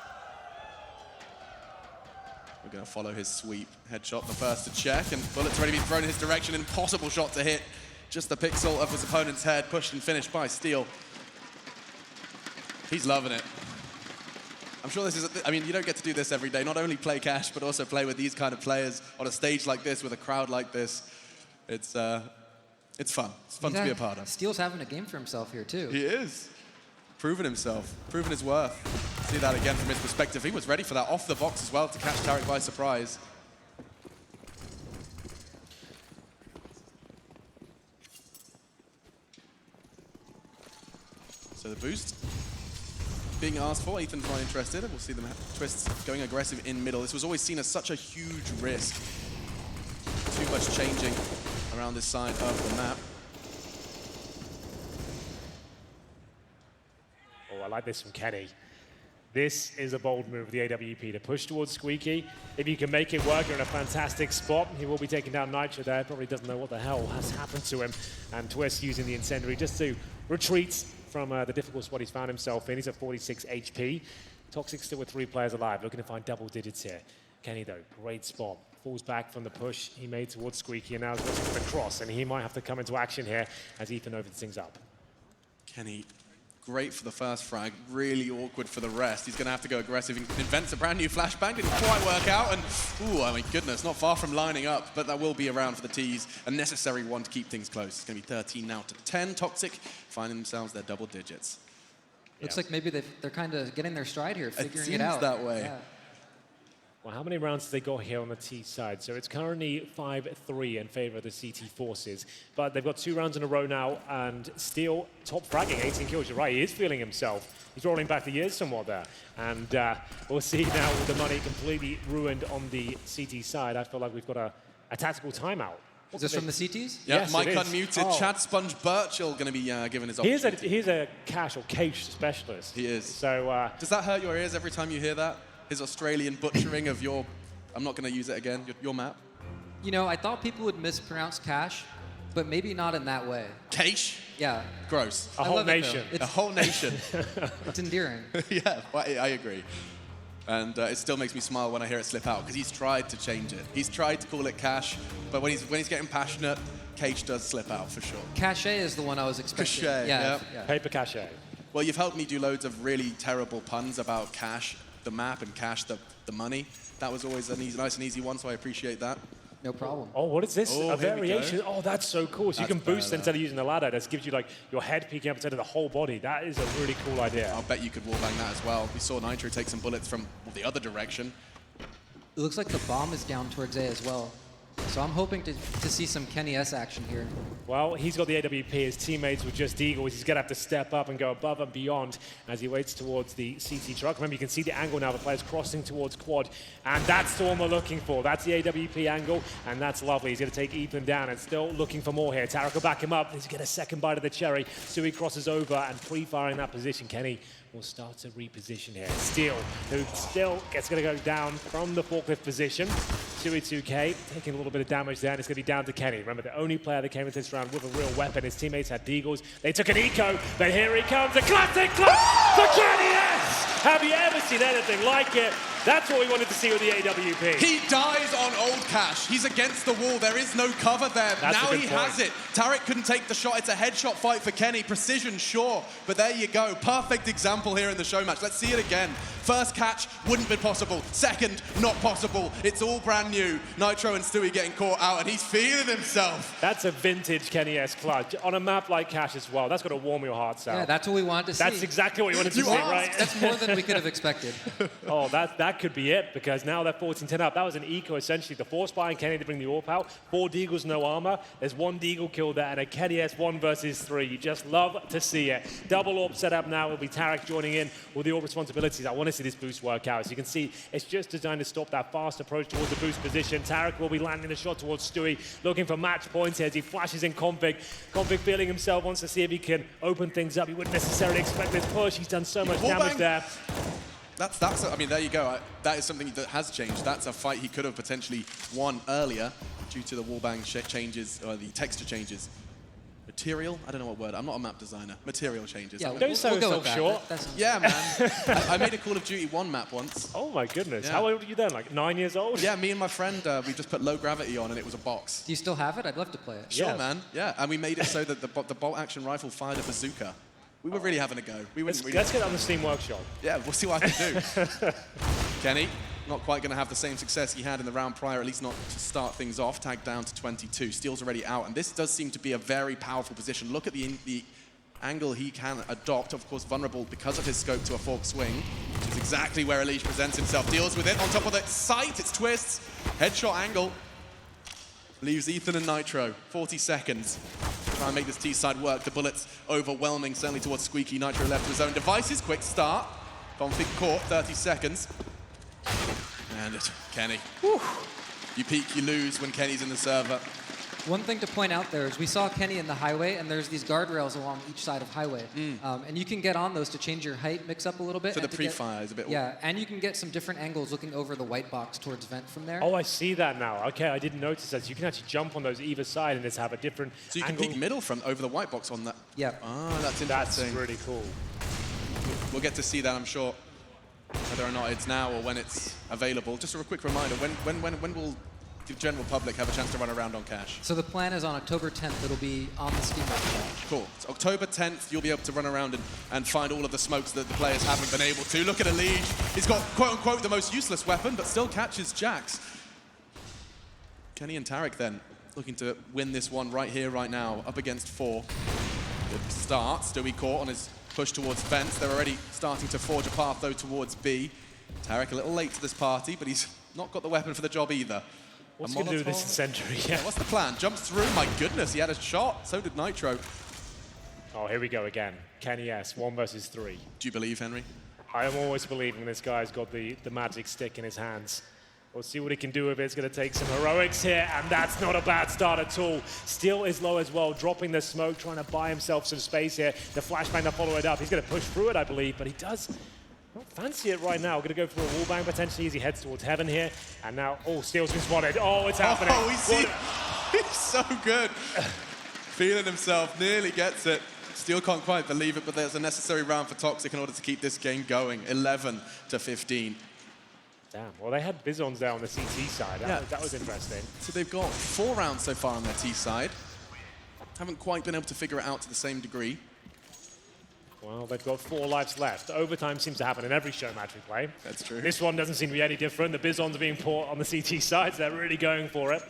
We're going to follow his sweep. Headshot, the first to check, and bullets already been thrown in his direction. Impossible shot to hit. Just the pixel of his opponent's head, pushed and finished by Steel. He's loving it. I'm sure this is, I mean, you don't get to do this every day. Not only play Cash, but also play with these kind of players on a stage like this, with a crowd like this. It's fun. It's fun to be a part of. Steel's having a game for himself here, too. He is. Proven himself, proven his worth. See that again from his perspective. He was ready for that off the box as well to catch Tarek by surprise. So the boost being asked for. Ethan's not interested. We'll see them Twists going aggressive in middle. This was always seen as such a huge risk. Too much changing around this side of the map. Oh, I like this from Kenny. This is a bold move of the AWP to push towards Squeaky. If you can make it work, you're in a fantastic spot. He will be taking down Nitro there. Probably doesn't know what the hell has happened to him. And Twist using the incendiary just to retreat from the difficult spot he's found himself in. He's at 46 HP. Toxic still with 3 players alive, looking to find double digits here. Kenny, though, great spot. Falls back from the push he made towards Squeaky, and now is looking for the cross, and he might have to come into action here as Ethan opens things up. Kenny, great for the first frag, really awkward for the rest. He's going to have to go aggressive. He invents a brand new flashbang, didn't quite work out, and ooh, I mean, goodness, not far from lining up, but that will be around for the T's, a necessary one to keep things close. It's going to be 13 now to 10. Toxic finding themselves their double digits. Looks like maybe they're kind of getting their stride here, figuring it It out. seems that way. Yeah. Well, how many rounds have they got here on the T side? So it's currently 5-3 in favor of the CT forces. But they've got 2 rounds in a row now, and Steel top fragging, 18 kills. You're right, he is feeling himself. He's rolling back the years somewhat there. And we'll see now with the money completely ruined on the CT side. I feel like we've got a tactical timeout. Is this from the CTs? Yeah, Yes, Mike it is. unmuted. Oh. Chad Sponge Birchall going to be given his opportunity. He's a cash or cage specialist. He is. So does that hurt your ears every time you hear that? His Australian butchering of your, I'm not going to use it again, your map? You know, I thought people would mispronounce cash, but maybe not in that way. Cash? Yeah. Gross. I love it, though. A whole nation. It's endearing. Yeah, I agree. And it still makes me smile when I hear it slip out, because he's tried to change it. He's tried to call it cash, but when he's getting passionate, Cage does slip out for sure. Cachet is the one I was expecting. Cachet, yeah. Paper cachet. Well, you've helped me do loads of really terrible puns about cash, the map, and cash, the money. That was always a nice and easy one, so I appreciate that. No problem. Oh, what is this? Oh, a here we variation? go. Oh, that's so cool. So you That's can boost better. instead of using the ladder. That gives you like your head peeking up instead of the whole body. That is a really cool idea. I'll bet you could wallbang that as well. We saw Nitro take some bullets from the other direction. It looks like the bomb is down towards A as well. So I'm hoping to see some Kenny S action here. Well, he's got the AWP. His teammates were just Eagles. He's going to have to step up and go above and beyond as he waits towards the CT truck. Remember, you can see the angle now. The player's crossing towards quad. And that's the one we're looking for. That's the AWP angle, and that's lovely. He's going to take Ethan down and still looking for more here. Tarek will back him up. He's get a second bite of the cherry. So he crosses over and pre-firing that position. Kenny will start to reposition here. Steel, who still gets going to go down from the forklift position. 2v2k, taking a little bit of damage there, and it's going to be down to Kenny. Remember, the only player that came into this round with a real weapon. His teammates had Deagles. They took an eco, but here he comes. A classic clutch for Kenny S! Have you ever seen anything like it? That's what we wanted to see with the AWP. He dies on Old Cash. He's against the wall. There is no cover there. That's now a good he point. has it. Tarek couldn't take the shot. It's a headshot fight for Kenny. Precision, sure. But there you go. Perfect example here in the show match. Let's see it again. First catch, wouldn't be possible. Second, not possible. It's all brand new. Nitro and Stewie getting caught out, and he's feeling himself. That's a vintage Kenny S clutch. On a map like Cash as well. That's got to warm your hearts out. Yeah, that's what we wanted to see. That's exactly what you wanted to see, right? That's more than we could have expected. Oh, that could be it, because now they're 14-10 up. That was an eco, essentially. The force by and Kenny to bring the AWP out. 4 Deagles, no armor. There's 1 Deagle kill there, and a Kenny S 1 versus 3. You just love to see it. Double AWP set up now. It'll be Tarek joining in with the AWP responsibilities. I want to see this boost work out. As you can see, it's just designed to stop that fast approach towards the boost position. Tarek will be landing a shot towards Stewie, looking for match points here as he flashes in Config. Config feeling himself, wants to see if he can open things up. He wouldn't necessarily expect this push. He's done so much damage there. I mean, there you go. That is something that has changed. That's a fight he could have potentially won earlier due to the wallbang changes, or the texture changes. Material? I don't know what word. I'm not a map designer. Material changes. Yeah, Don't sell yourself short. Yeah, man. I made a Call of Duty 1 map once. Oh my goodness. Yeah. How old were you then? Like 9 years old? Yeah, me and my friend, we just put low gravity on and it was a box. Do you still have it? I'd love to play it. Sure, man. Yeah, and we made it so that the bolt action rifle fired a bazooka. We were really having a go. Let's get it on the Steam Workshop. Yeah, we'll see what I can do. Kenny, not quite going to have the same success he had in the round prior, at least not to start things off. Tagged down to 22. Steel's already out, and this does seem to be a very powerful position. Look at the angle he can adopt. Of course, vulnerable because of his scope to a fork swing, which is exactly where Elish presents himself. Deals with it on top of the sight. It's Twists. Headshot angle. Leaves Ethan and Nitro. 40 seconds. try and make this T side work. The bullets overwhelming, certainly towards Squeaky. Nitro left to his own devices. Quick start. Config caught, 30 seconds. And it's Kenny. Whew. You peak, you lose when Kenny's in the server. One thing to point out there is we saw Kenny in the highway, and there's these guardrails along each side of highway. And you can get on those to change your height, mix up a little bit. So the pre-fire is a bit... Yeah, and you can get some different angles looking over the white box towards vent from there. Oh, I see that now. Okay, I didn't notice that. So you can actually jump on those either side and just have a different So you can angle. peek middle from over the white box on that. Yeah. Ah, that's interesting. That's really cool. We'll get to see that, I'm sure, whether or not it's now or when it's available. Just a quick reminder, when will the general public have a chance to run around on Cash? So the plan is on October 10th, it'll be on the Steam website. Cool. So October 10th, you'll be able to run around and find all of the smokes that the players haven't been able to. Look at Elige. He's got, quote-unquote, the most useless weapon, but still catches Jax. Kenny and Tarek, then, looking to win this one right here, right now, up against 4. Good start. Stewie caught on his push towards fence. They're already starting to forge a path, though, towards B. Tarek a little late to this party, but he's not got the weapon for the job either. What's he going to do with this incendiary? Yeah, what's the plan? Jumps through. My goodness, he had a shot. So did Nitro. Oh, here we go again. Kenny S, 1 versus 3. Do you believe, Henry? I am always believing this guy's got the magic stick in his hands. We'll see what he can do with it. It's going to take some heroics here, and that's not a bad start at all. Still is low as well, dropping the smoke, trying to buy himself some space here. The flashbang to follow it up. He's going to push through it, I believe, but he does not fancy it right now. Going to go for a wallbang potentially as he heads towards heaven here. And now, oh, Steel's been spotted. Oh, it's happening. Oh, he's so good. Feeling himself, nearly gets it. Steel can't quite believe it, but there's a necessary round for Toxic in order to keep this game going. 11-15. Damn, well, they had Bizons there on the CT side. That was interesting. So they've got 4 rounds so far on their T side. Haven't quite been able to figure it out to the same degree. Well, they've got 4 lives left. Overtime seems to happen in every show match we play. That's true. This one doesn't seem to be any different. The Bizons are being put on the CT side, so they're really going for it.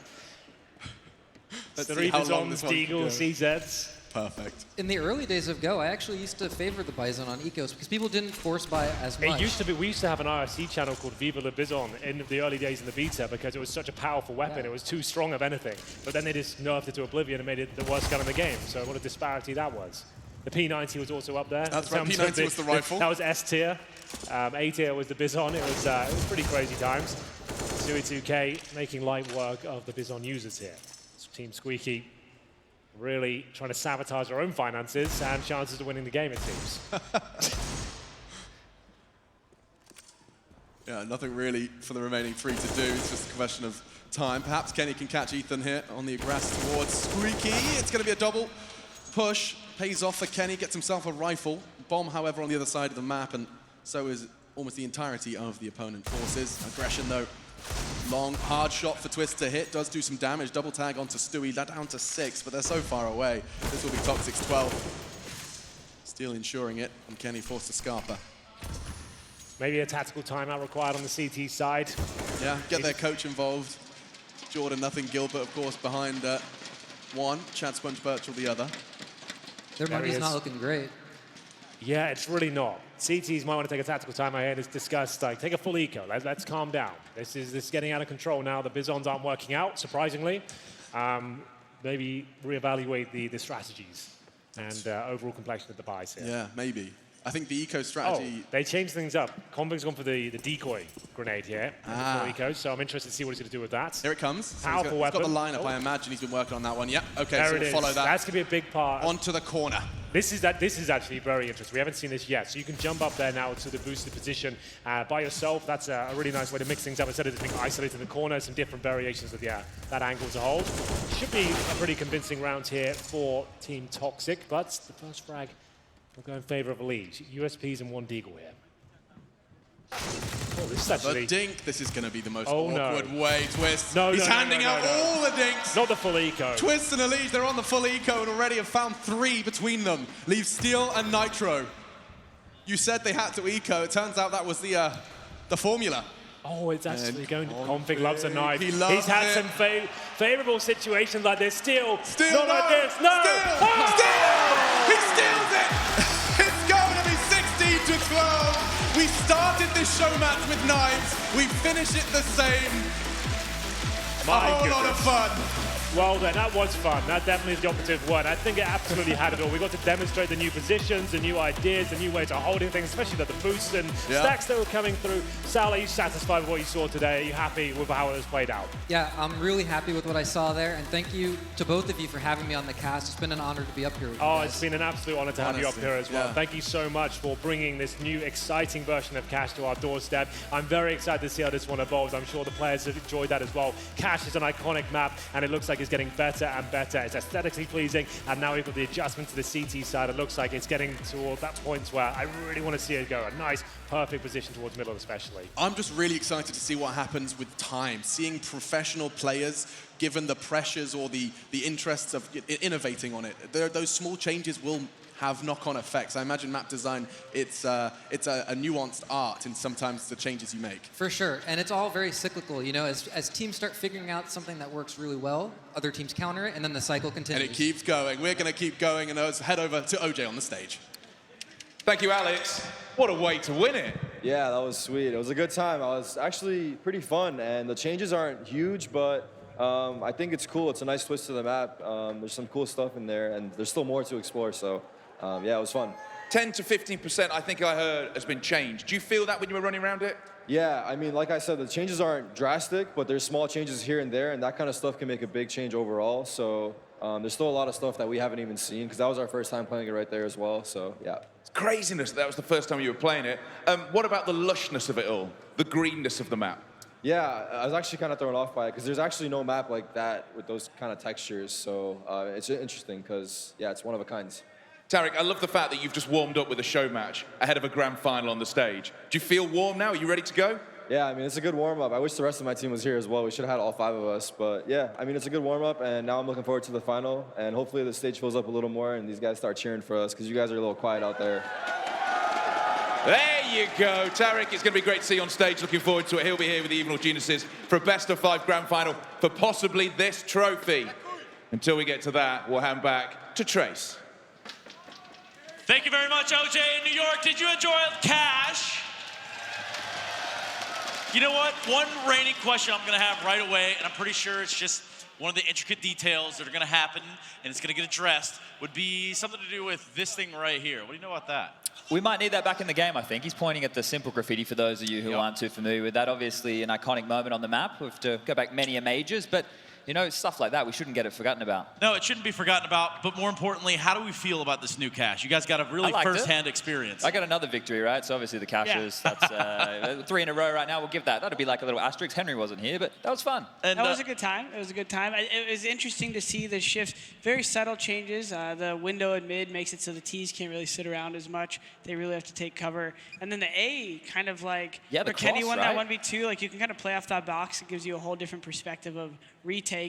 Let's 3 see how long Bizons, this one can Deagle, go. CZs. Perfect. In the early days of Go, I actually used to favor the Bison on Ecos because people didn't force buy as much. It used to be, we used to have an IRC channel called Viva la Bizon in the early days in the beta because it was such a powerful weapon. It was too strong of anything. But then they just nerfed it to oblivion and made it the worst gun in the game. So what a disparity that was. The P90 was also up there. That's right, P90 was the rifle. That was S tier. A tier was the Bizon. It was pretty crazy times. Sui 2K making light work of the Bizon users here. Team Squeaky really trying to sabotage their own finances and chances of winning the game, it seems. Yeah, nothing really for the remaining 3 to do. It's just a question of time. Perhaps Kenny can catch Ethan here on the aggress towards Squeaky. It's going to be a double push. Pays off for Kenny, gets himself a rifle. Bomb, however, on the other side of the map, and so is almost the entirety of the opponent forces. Aggression, though. Long, hard shot for Twist to hit. Does do some damage. Double tag onto Stewie. That down to 6, but they're so far away. This will be Toxic's 12. Steel ensuring it, and Kenny forced to Scarpa. Maybe a tactical timeout required on the CT side. Yeah, get their coach involved. Jordan, nothing. Gilbert, of course, behind one. Chad Sponge Birchall, the other. Their money's not looking great. Yeah, it's really not. CTs might want to take a tactical time out here and discuss, like, take a full eco. Let's calm down. This is getting out of control now. The Bizons aren't working out, surprisingly. Maybe reevaluate the strategies and overall complexion of the buys here. Yeah, maybe. I think the eco strategy... Oh, they changed things up. Convic's gone for the decoy grenade here. Eco, so I'm interested to see what he's going to do with that. Here it comes. So Powerful weapon. He's got the lineup. I imagine he's been working on that one. Yep. Okay, there so it we'll is. follow that. That's going to be a big part. Onto the corner. This is actually very interesting. We haven't seen this yet. So you can jump up there now to the boosted position by yourself. That's a really nice way to mix things up instead of being isolated in the corner. Some different variations of that angle to hold. Should be a pretty convincing round here for Team Toxic, but the first frag will go in favor of Elige. USPs and 1 Deagle here. Oh, this is actually... The dink. This is going to be the most awkward way. Twist. No, He's handing out all the dinks. Not the full eco. Twist and Elige, they're on the full eco and already have found 3 between them. Leave Steel and Nitro. You said they had to eco. It turns out that was the formula. Oh, it's actually going to Config loves a knife. He loves He's had it. some favorable situations like this. Steel, Steel, not like this. No! Steel! Oh! He steals it! It's going to be 16-12. We started this show match with knives. We finish it the same. My a whole lot goodness. of fun. Well then, that was fun. That definitely is the operative word. I think it absolutely had it all. We got to demonstrate the new positions, the new ideas, the new ways of holding things, especially the boosts and stacks that were coming through. Sal, are you satisfied with what you saw today? Are you happy with how it was played out? Yeah, I'm really happy with what I saw there, and thank you to both of you for having me on the cast. It's been an honor to be up here with you guys. It's been an absolute honor to have you up here as well. Yeah. Thank you so much for bringing this new, exciting version of Cash to our doorstep. I'm very excited to see how this one evolves. I'm sure the players have enjoyed that as well. Cash is an iconic map, and it looks like it's getting better and better. It's aesthetically pleasing, and now we've got the adjustment to the CT side. It looks like it's getting toward that point where I really want to see it go. A nice, perfect position towards middle especially. I'm just really excited to see what happens with time. Seeing professional players, given the pressures or the interests of innovating on it, those small changes will have knock-on effects. I imagine map design, it's a nuanced art in sometimes the changes you make. For sure, and it's all very cyclical. You know, as teams start figuring out something that works really well, other teams counter it, and then the cycle continues. And it keeps going. We're going to keep going, and let's head over to OJ on the stage. Thank you, Alex. What a way to win it. Yeah, that was sweet. It was a good time. It was actually pretty fun, and the changes aren't huge, but I think it's cool. It's a nice twist to the map. There's some cool stuff in there, and there's still more to explore, so yeah, it was fun. 10 to 15%, I think I heard, has been changed. Do you feel that when you were running around it? Yeah, I mean, like I said, the changes aren't drastic, but there's small changes here and there, and that kind of stuff can make a big change overall. So there's still a lot of stuff that we haven't even seen, because that was our first time playing it right there as well, so yeah. It's craziness that was the first time you were playing it. What about the lushness of it all, the greenness of the map? Yeah, I was actually kind of thrown off by it, because there's actually no map like that with those kind of textures, so it's interesting, because, yeah, it's one of a kind. Tarek, I love the fact that you've just warmed up with a show match ahead of a grand final on the stage. Do you feel warm now? Are you ready to go? Yeah, I mean, it's a good warm-up. I wish the rest of my team was here as well. We should have had all 5 of us. But yeah, I mean, it's a good warm-up, and now I'm looking forward to the final. And hopefully the stage fills up a little more and these guys start cheering for us, because you guys are a little quiet out there. There you go. Tarek, it's going to be great to see you on stage. Looking forward to it. He'll be here with the Evenal Geniuses for a best-of-5 grand final for possibly this trophy. Until we get to that, we'll hand back to Trace. Thank you very much, OJ in New York. Did you enjoy Cash? You know what? One reigning question I'm going to have right away, and I'm pretty sure it's just one of the intricate details that are going to happen, and it's going to get addressed, would be something to do with this thing right here. What do you know about that? We might need that back in the game, I think. He's pointing at the simple graffiti for those of you who aren't too familiar with that. Obviously, an iconic moment on the map. We have to go back many majors, but you know, stuff like that, we shouldn't get it forgotten about. No, it shouldn't be forgotten about, but more importantly, how do we feel about this new Cash? You guys got a really first-hand experience. I got another victory, right? So obviously the Cashes, that's 3 in a row right now. We'll give that. That'd be like a little asterisk. Henry wasn't here, but that was fun. And, that was a good time. It was a good time. It was interesting to see the shifts. Very subtle changes. The window in mid makes it so the Ts can't really sit around as much. They really have to take cover. And then the A kind of like, the Kenny won right? that 1v2. Like you can kind of play off that box. It gives you a whole different perspective of retake.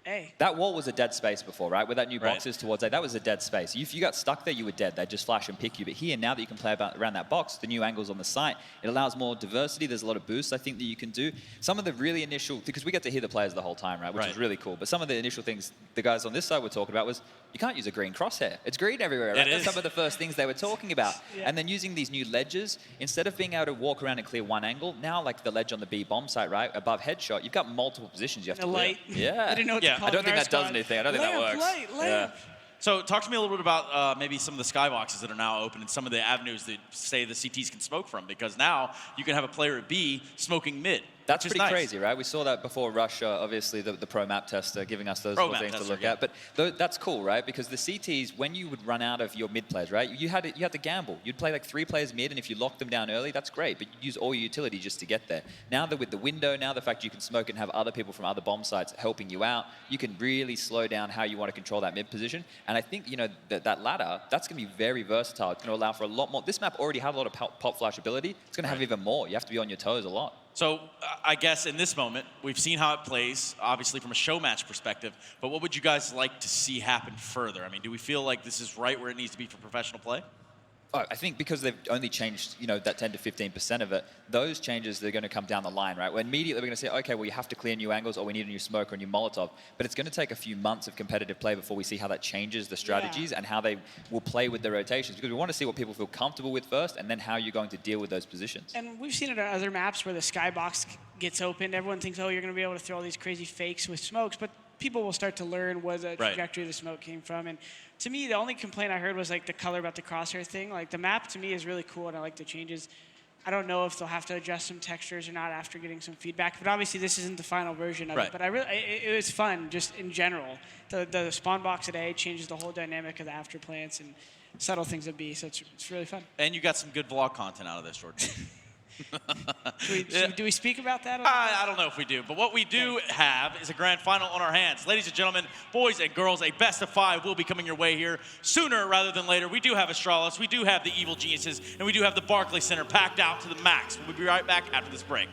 Hey. That wall was a dead space before, right? Where that new box is towards A, that was a dead space. If you got stuck there, you were dead. They'd just flash and pick you. But here, now that you can play around that box, the new angles on the site, it allows more diversity. There's a lot of boosts, I think, that you can do. Some of the really initial, because we get to hear the players the whole time, right? Which is really cool. But some of the initial things the guys on this side were talking about was, you can't use a green crosshair. It's green everywhere, right? That's some of the first things they were talking about. And then using these new ledges, instead of being able to walk around and clear one angle, now like the ledge on the B bomb site, right? Above headshot, you've got multiple positions you have to clear. Light. Yeah. I didn't know what to call I don't it think that does anything. I don't think that works. Light. So talk to me a little bit about maybe some of the skyboxes that are now open and some of the avenues that say the CTs can smoke from, because now you can have a player at B smoking mid. That's pretty crazy, right? We saw that before Russia, obviously the pro map tester giving us those little things to look at. But that's cool, right? Because the CTs, when you would run out of your mid players, right? You had to gamble. You'd play like 3 players mid, and if you locked them down early, that's great. But you use all your utility just to get there. Now that with the window, now the fact you can smoke and have other people from other bomb sites helping you out, you can really slow down how you want to control that mid position. And I think, you know, that ladder, that's going to be very versatile. It's going to allow for a lot more. This map already had a lot of pop flash ability. It's going to have even more. You have to be on your toes a lot. So I guess in this moment, we've seen how it plays, obviously from a show match perspective, but what would you guys like to see happen further? I mean, do we feel like this is right where it needs to be for professional play? Oh, I think because they've only changed, you know, that 10 to 15% of it, those changes, they're going to come down the line, right? Where immediately we're going to say, okay, well, you have to clear new angles, or we need a new smoke or a new Molotov. But it's going to take a few months of competitive play before we see how that changes the strategies and how they will play with the rotations. Because we want to see what people feel comfortable with first, and then how you're going to deal with those positions. And we've seen it on other maps where the skybox gets opened. Everyone thinks, oh, you're going to be able to throw all these crazy fakes with smokes. But people will start to learn where the trajectory of the smoke came from. And to me, the only complaint I heard was like the color about the crosshair thing. Like the map to me is really cool, and I like the changes. I don't know if they'll have to adjust some textures or not after getting some feedback, but obviously this isn't the final version of it. But it was fun just in general. The spawn box at A changes the whole dynamic of the after plants and subtle things at B, so it's really fun. And you got some good vlog content out of this, Jordan. Do we speak about that? I don't know if we do, but what we do have is a grand final on our hands. Ladies and gentlemen, boys and girls, a best of 5 will be coming your way here sooner rather than later. We do have Astralis, we do have the Evil Geniuses, and we do have the Barclays Center packed out to the max. We'll be right back after this break.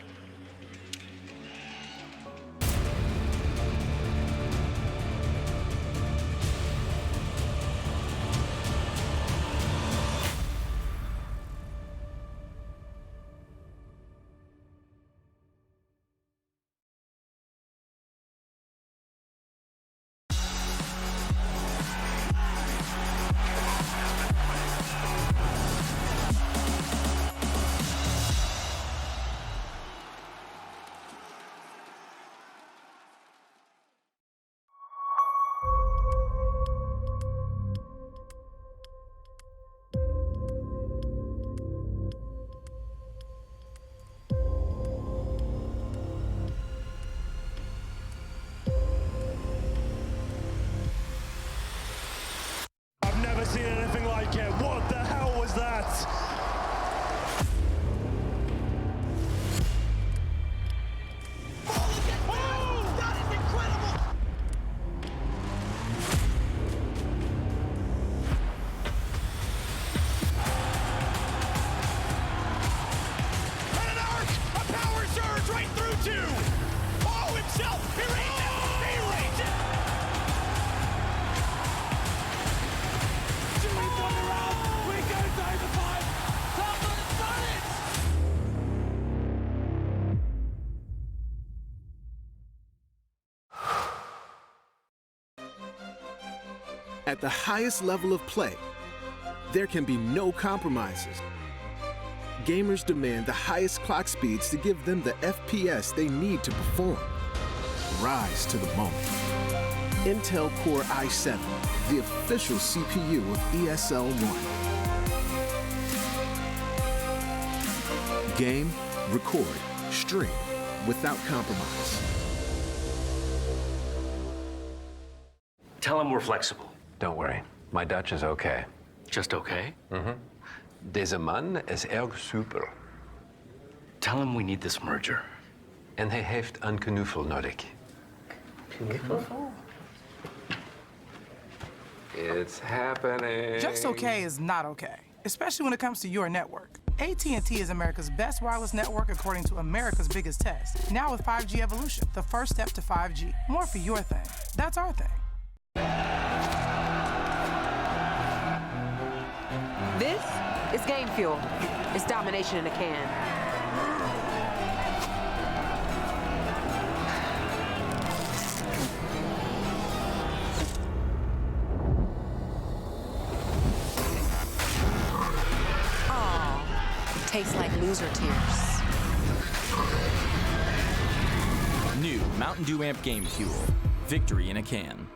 Seen anything like it. What the hell was that? That is incredible! And an arc! A power surge right through two! Oh, himself! He raised it! He raised it! At the highest level of play, there can be no compromises. Gamers demand the highest clock speeds to give them the FPS they need to perform. Rise to the moment. Intel Core i7, the official CPU of ESL One. Game, record, stream without compromise. Tell him we're flexible. Don't worry. My Dutch is okay. Just okay? Mm-hmm. Deze man is erg super. Tell him we need this merger. En hij heeft een knuffel nodig. Knuffel? It's happening. Just okay is not okay, especially when it comes to your network. AT&T is America's best wireless network according to America's biggest test. Now with 5G Evolution, the first step to 5G. More for your thing. That's our thing. This is game fuel. It's domination in a can. Aw, tastes like loser tears. New Mountain Dew Amp Game Fuel. Victory in a can.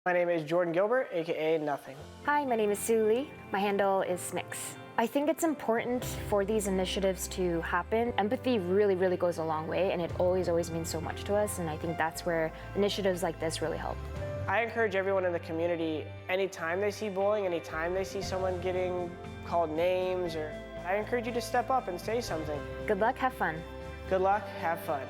My name is Jordan Gilbert, aka Nothing. Hi, my name is Sue Lee. My handle is Smix. I think it's important for these initiatives to happen. Empathy really, really goes a long way, and it always means so much to us, and I think that's where initiatives like this really help. I encourage everyone in the community, anytime they see bullying, anytime they see someone getting called names, I encourage you to step up and say something. Good luck, have fun. Good luck, have fun.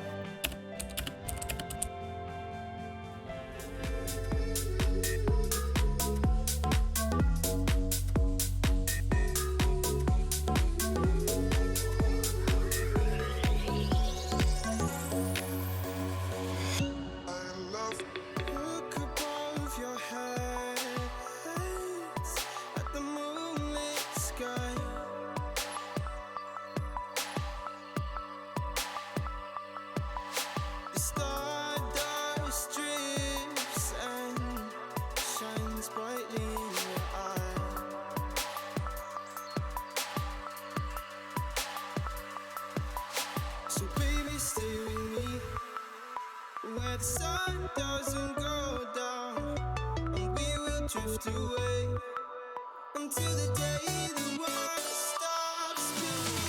where the sun doesn't go down, and we will drift away until the day the world stops spinning.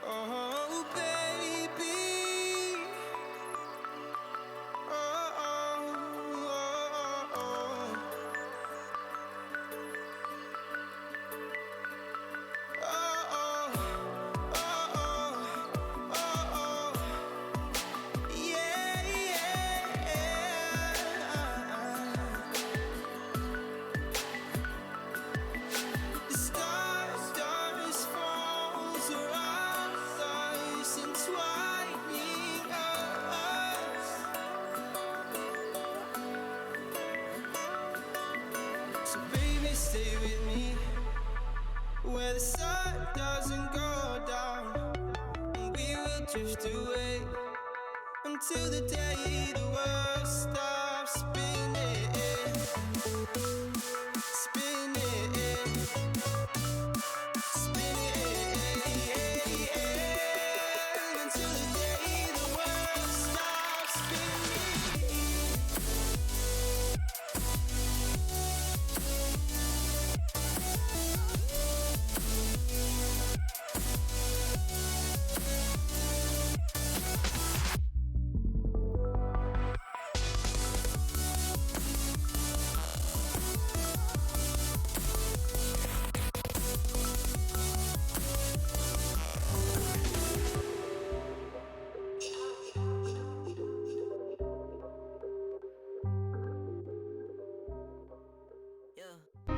Oh, baby. Oh, oh, oh, oh, oh, oh, yeah, yeah. The stars falls around us, entwining us. So baby, stay with me where the sun doesn't go down, and we will drift away until the day the world stops spinning, spinning, spinning, until the day the world stops spinning.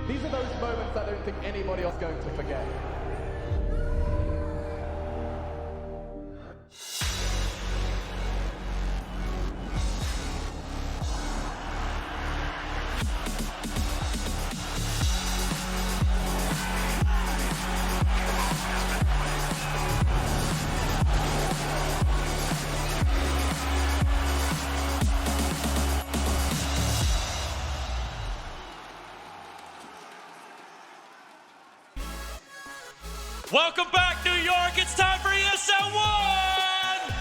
These are those moments I don't think anybody else is going to forget. Welcome back, New York. It's time for ESL One.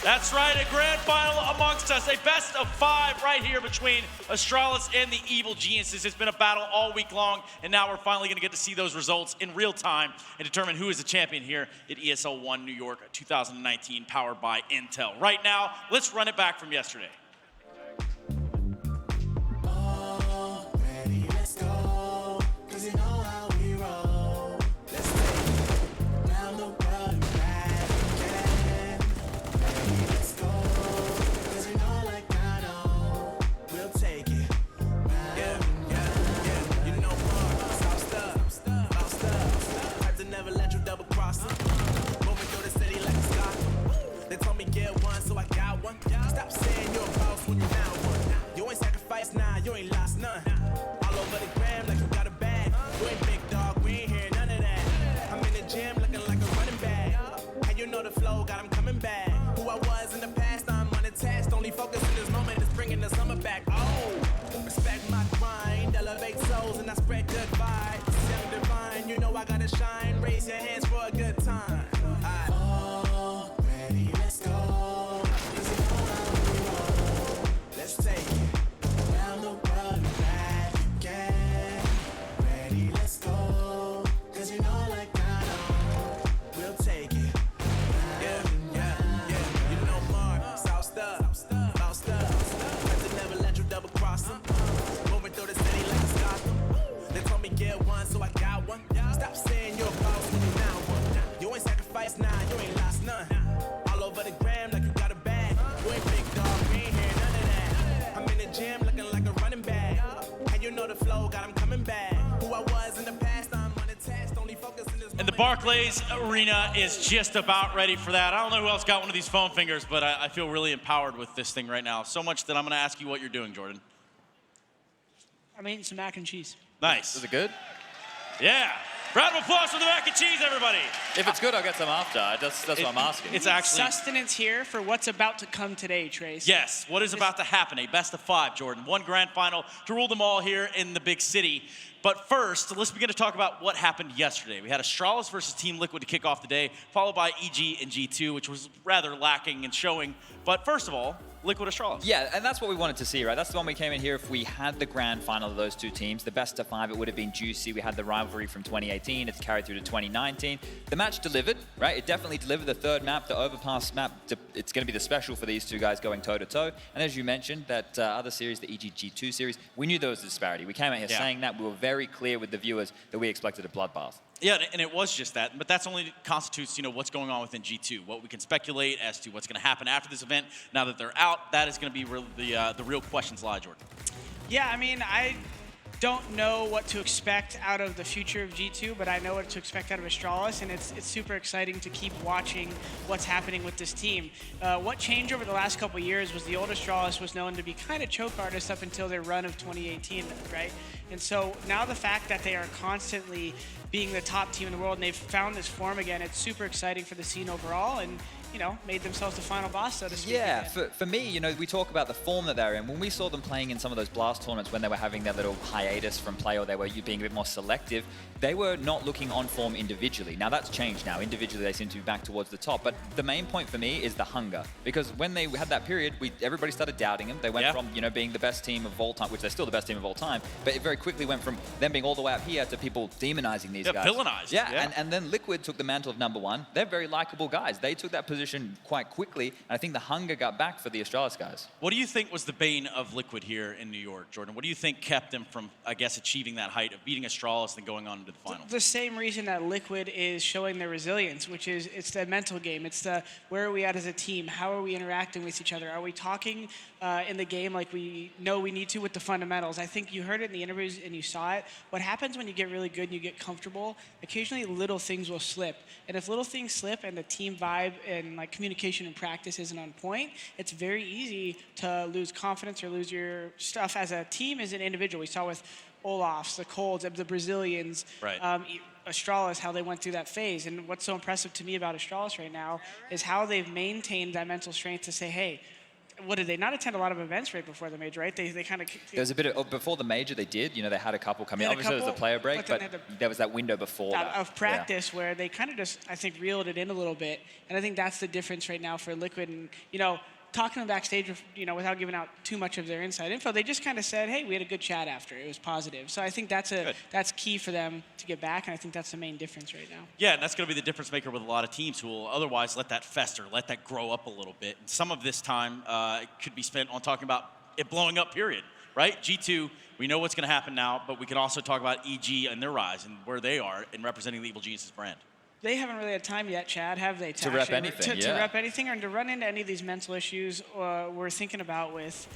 That's right, a grand final amongst us. A best of 5 right here between Astralis and the Evil Geniuses. It's been a battle all week long, and now we're finally going to get to see those results in real time and determine who is the champion here at ESL One New York 2019, powered by Intel. Right now, let's run it back from yesterday. They told me get one, so I got one. Stop saying you're a boss when you're now one. You ain't sacrificed, nah, you ain't lost none. All over the gram like you got a bag. You ain't big dog, we ain't hear none of that. I'm in the gym looking like a running back. And you know the flow, got him coming back. Who I was in the past, I'm unattached. Only focus in this moment is bringing the summer back. Oh, respect my grind, elevate souls, and I spread good vibes. Sound divine, you know I gotta shine. Raise your hands for a good time. Let's take it around the world and back again. Ready, let's go. Cause you know like I know, we'll take it. Yeah, yeah, yeah. You know more, south stuff, about stuff. Had to never let you double cross them. Moving through the city like a Gotham. They told me get one, so I got one. Stop saying you're a boss when you're now one. You ain't And the Barclays Arena is just about ready for that. I don't know who else got one of these foam fingers, but I feel really empowered with this thing right now. So much that I'm going to ask you what you're doing, Jordan. I'm eating some mac and cheese. Nice. Is it good? Yeah. Round of applause for the mac and cheese, everybody. If it's good, I'll get some after. That's what I'm asking. It's actually sustenance here for what's about to come today, Trace. Yes, what is about to happen? A best of 5, Jordan. One grand final to rule them all here in the big city. But first, let's begin to talk about what happened yesterday. We had Astralis versus Team Liquid to kick off the day, followed by EG and G2, which was rather lacking in showing. But first of all, Liquid Astralis. Yeah, and that's what we wanted to see, right? That's the one we came in here. If we had the grand final of those two teams, the best of 5, it would have been juicy. We had the rivalry from 2018. It's carried through to 2019. The match delivered, right? It definitely delivered. The third map, the overpass map, it's going to be the special for these two guys going toe-to-toe. And as you mentioned, that other series, the EG-G2 series, we knew there was a disparity. We came out here saying that. We were very clear with the viewers that we expected a bloodbath. Yeah, and it was just that, but that's only constitutes, what's going on within G2. What we can speculate as to what's going to happen after this event, now that they're out, that is going to be the real questions lie, Jordan. Yeah, I mean, I don't know what to expect out of the future of G2, but I know what to expect out of Astralis, and it's super exciting to keep watching what's happening with this team. What changed over the last couple of years was the old Astralis was known to be kind of choke artists up until their run of 2018, right? And so now the fact that they are constantly being the top team in the world and they've found this form again, it's super exciting for the scene overall, and made themselves the final boss, so to speak. Yeah, for me, we talk about the form that they're in. When we saw them playing in some of those Blast tournaments when they were having their little hiatus from play or they were being a bit more selective, they were not looking on form individually. Now that's changed now. Individually, they seem to be back towards the top. But the main point for me is the hunger. Because when they had that period, everybody started doubting them. They went from, being the best team of all time, which they're still the best team of all time, but it very quickly went from them being all the way up here to people demonizing these guys. Villainized. Yeah. And then Liquid took the mantle of #1. They're very likable guys. They took that position quite quickly, and I think the hunger got back for the Astralis guys. What do you think was the bane of Liquid here in New York, Jordan? What do you think kept them from, I guess, achieving that height of beating Astralis and going on into the final? The same reason that Liquid is showing their resilience, which is it's the mental game. It's the where are we at as a team? How are we interacting with each other? Are we talking in the game like we know we need to with the fundamentals? I think you heard it in the interviews and you saw it. What happens when you get really good and you get comfortable, occasionally little things will slip. And if little things slip and the team vibe and communication and practice isn't on point, it's very easy to lose confidence or lose your stuff as a team, as an individual. We saw with Olafs, the Colds, the Brazilians, right. Astralis, how they went through that phase. And what's so impressive to me about Astralis right now is how they've maintained that mental strength to say, hey, what did they not attend a lot of events right before the major, right? They kind of... There was a bit of, before the major they did, they had a couple come in. Obviously there was a player break, but there was that window before that. Of practice where they kind of just, I think, reeled it in a little bit. And I think that's the difference right now for Liquid. And, talking to them backstage, without giving out too much of their inside info, they just kind of said, hey, we had a good chat after. It was positive. So I think that's key for them to get back, and I think that's the main difference right now. Yeah, and that's going to be the difference maker with a lot of teams who will otherwise let that fester, let that grow up a little bit. And some of this time could be spent on talking about it blowing up, period, right? G2, we know what's going to happen now, but we can also talk about EG and their rise and where they are in representing the Evil Geniuses brand. They haven't really had time yet, Chad, have they? To rep anything, to rep anything or to run into any of these mental issues we're thinking about with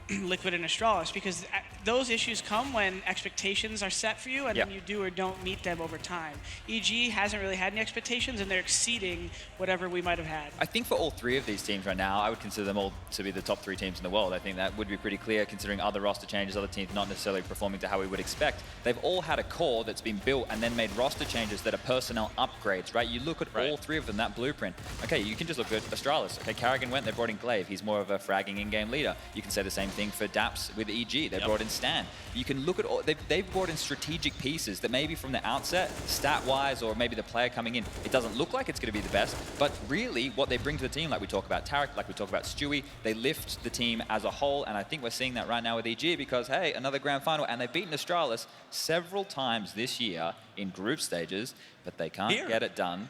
Liquid and Astralis, because those issues come when expectations are set for you and then you do or don't meet them over time. EG hasn't really had any expectations and they're exceeding whatever we might have had. I think for all three of these teams right now, I would consider them all to be the top 3 teams in the world. I think that would be pretty clear considering other roster changes, other teams not necessarily performing to how we would expect. They've all had a core that's been built and then made roster changes that are personnel upgrades, right? You look at all 3 of them, that blueprint. Okay, you can just look at Astralis. Okay, Carrigan went, they brought in Glaive. He's more of a fragging in-game leader. You can say the same thing for Daps with EG. They brought in Stan. You can look at all, they've brought in strategic pieces that maybe from the outset, stat-wise, or maybe the player coming in, it doesn't look like it's going to be the best, but really what they bring to the team, like we talk about Tarek, like we talk about Stewie, they lift the team as a whole, and I think we're seeing that right now with EG because, hey, another grand final, and they've beaten Astralis several times this year in group stages, but they can't get it done.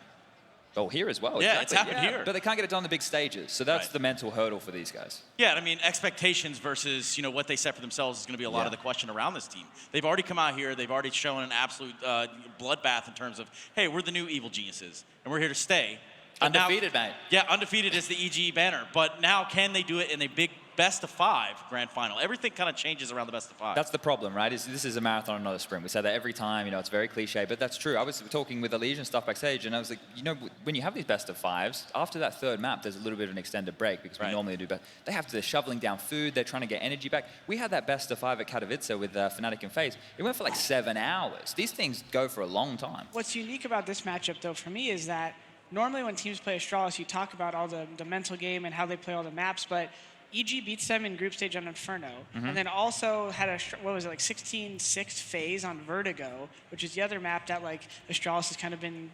Oh, here as well. Yeah, exactly. it's happened here. But they can't get it done on the big stages. So that's the mental hurdle for these guys. Yeah, I mean, expectations versus, what they set for themselves is going to be a lot of the question around this team. They've already come out here. They've already shown an absolute bloodbath in terms of, hey, we're the new Evil Geniuses, and we're here to stay. Undefeated, mate. Yeah, undefeated is the EG banner. But now can they do it in a big best of 5 grand final. Everything kind of changes around the best of 5. That's the problem, right? This is a marathon and not a sprint. We say that every time, you know, it's very cliche, but that's true. I was talking with Alicia and stuff backstage, and I was like, you know, when you have these best of 5s, after that third map, there's a little bit of an extended break because we normally do, but they're shoveling down food, they're trying to get energy back. We had that best of 5 at Katowice with Fnatic and FaZe. It went for like 7 hours. These things go for a long time. What's unique about this matchup, though, for me, is that normally when teams play Astralis, you talk about all the mental game and how they play all the maps, but EG beats them in group stage on Inferno, and then also had a, what was it, like 16-6 FaZe on Vertigo, which is the other map that like Astralis has kind of been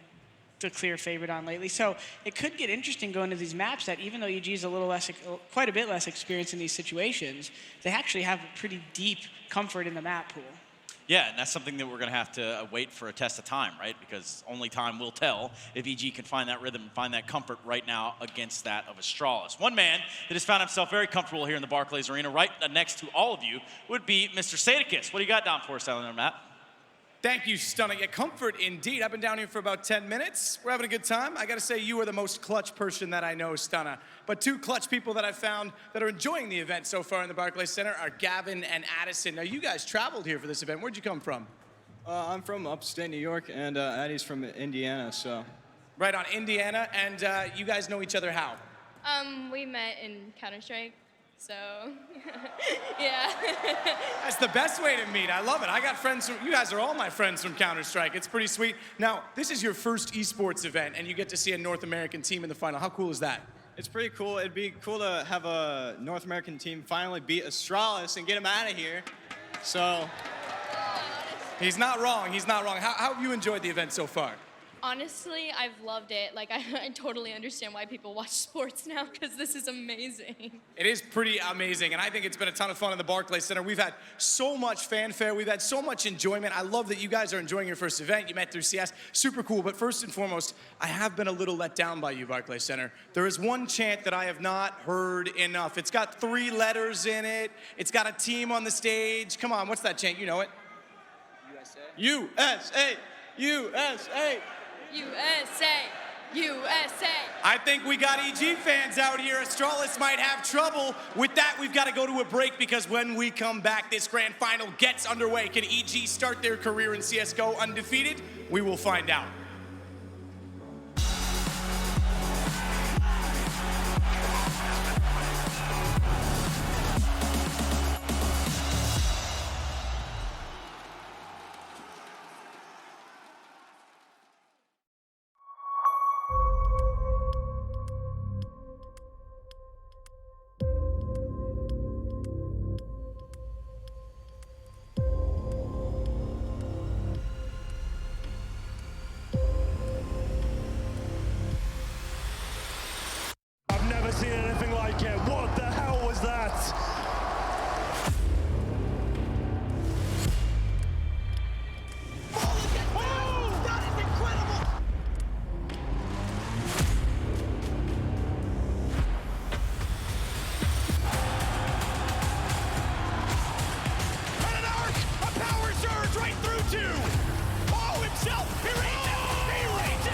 the clear favorite on lately. So it could get interesting going to these maps that even though EG is a little less, quite a bit less experienced in these situations, they actually have a pretty deep comfort in the map pool. Yeah, and that's something that we're going to have to wait for a test of time, right? Because only time will tell if EG can find that rhythm and find that comfort right now against that of Astralis. One man that has found himself very comfortable here in the Barclays Arena, right next to all of you, would be Mr. Sadicus. What do you got down for us down there, Matt? Thank you, Stunning. Yeah, comfort indeed. I've been down here for about 10 minutes. We're having a good time. I gotta say, you are the most clutch person that I know, Stunna. But 2 clutch people that I've found that are enjoying the event so far in the Barclays Center are Gavin and Addison. Now, you guys traveled here for this event. Where'd you come from? I'm from upstate New York, and Addie's from Indiana, so. Right on, Indiana. And you guys know each other how? We met in Counter-Strike. So, yeah. That's the best way to meet. I love it. I got friends you guys are all my friends from Counter-Strike. It's pretty sweet. Now, this is your first esports event, and you get to see a North American team in the final. How cool is that? It's pretty cool. It'd be cool to have a North American team finally beat Astralis and get him out of here. So. He's not wrong. He's not wrong. How have you enjoyed the event so far? Honestly, I've loved it. Like, I totally understand why people watch sports now, because this is amazing. It is pretty amazing, and I think it's been a ton of fun in the Barclays Center. We've had so much fanfare. We've had so much enjoyment. I love that you guys are enjoying your first event. You met through CS. Super cool, but first and foremost, I have been a little let down by you, Barclays Center. There is one chant that I have not heard enough. It's got 3 letters in it. It's got a team on the stage. Come on, what's that chant? You know it. USA. USA. USA. USA, USA. I think we got EG fans out here. Astralis might have trouble. With that, we've got to go to a break because when we come back, this grand final gets underway. Can EG start their career in CSGO undefeated? We will find out. Seen anything like it. What the hell was that? Oh, that is incredible! And an arc! A power surge right through 2! Oh, himself! He reads it! He reads it!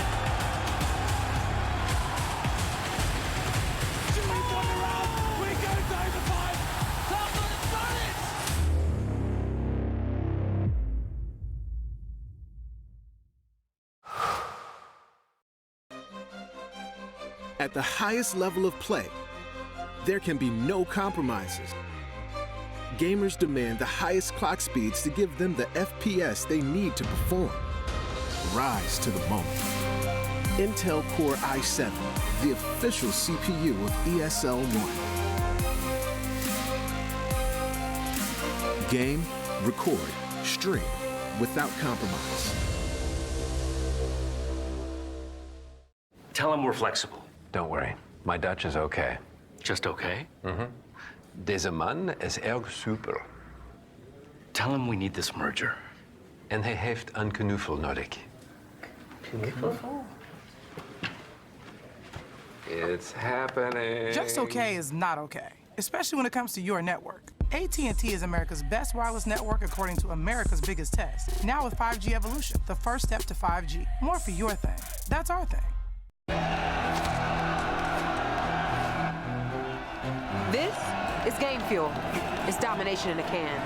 At the highest level of play, there can be no compromises. Gamers demand the highest clock speeds to give them the FPS they need to perform. Rise to the moment. Intel Core i7, the official CPU of ESL One. Game, record, stream without compromise. Tell them we're flexible. Don't worry. My Dutch is okay. Just okay? Mm-hmm. Deze man is erg super. Tell him we need this merger. En hij heeft een knuffel nodig. Knuffel? It's happening. Just okay is not okay, especially when it comes to your network. AT&T is America's best wireless network according to America's biggest test. Now with 5G evolution, the first step to 5G. More for your thing. That's our thing. This It's game fuel. It's domination in a can.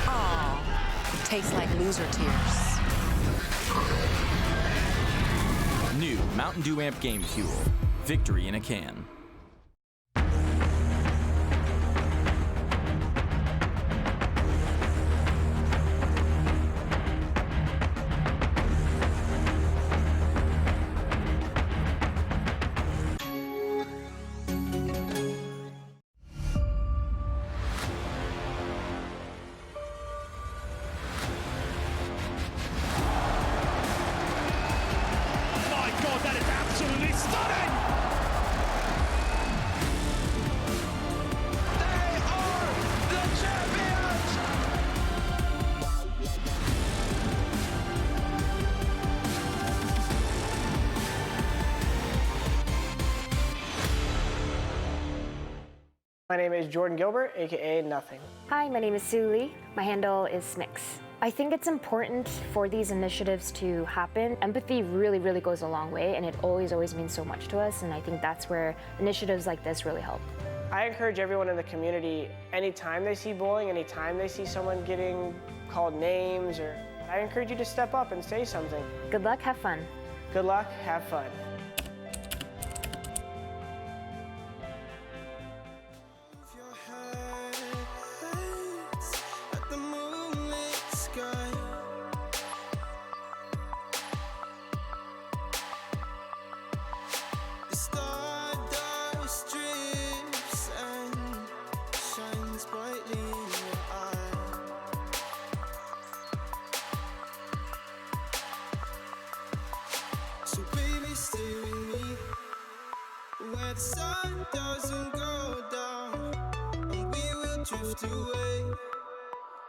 Oh, tastes like loser tears. New Mountain Dew Amp Game Fuel. Victory in a can. My name is Jordan Gilbert, aka Nothing. Hi, my name is Sue Lee. My handle is Smix. I think it's important for these initiatives to happen. Empathy really, really goes a long way, and it always means so much to us, and I think that's where initiatives like this really help. I encourage everyone in the community, anytime they see bullying, anytime they see someone getting called names, I encourage you to step up and say something. Good luck, have fun. Good luck, have fun. So baby, stay with me where the sun doesn't go down, and we will drift away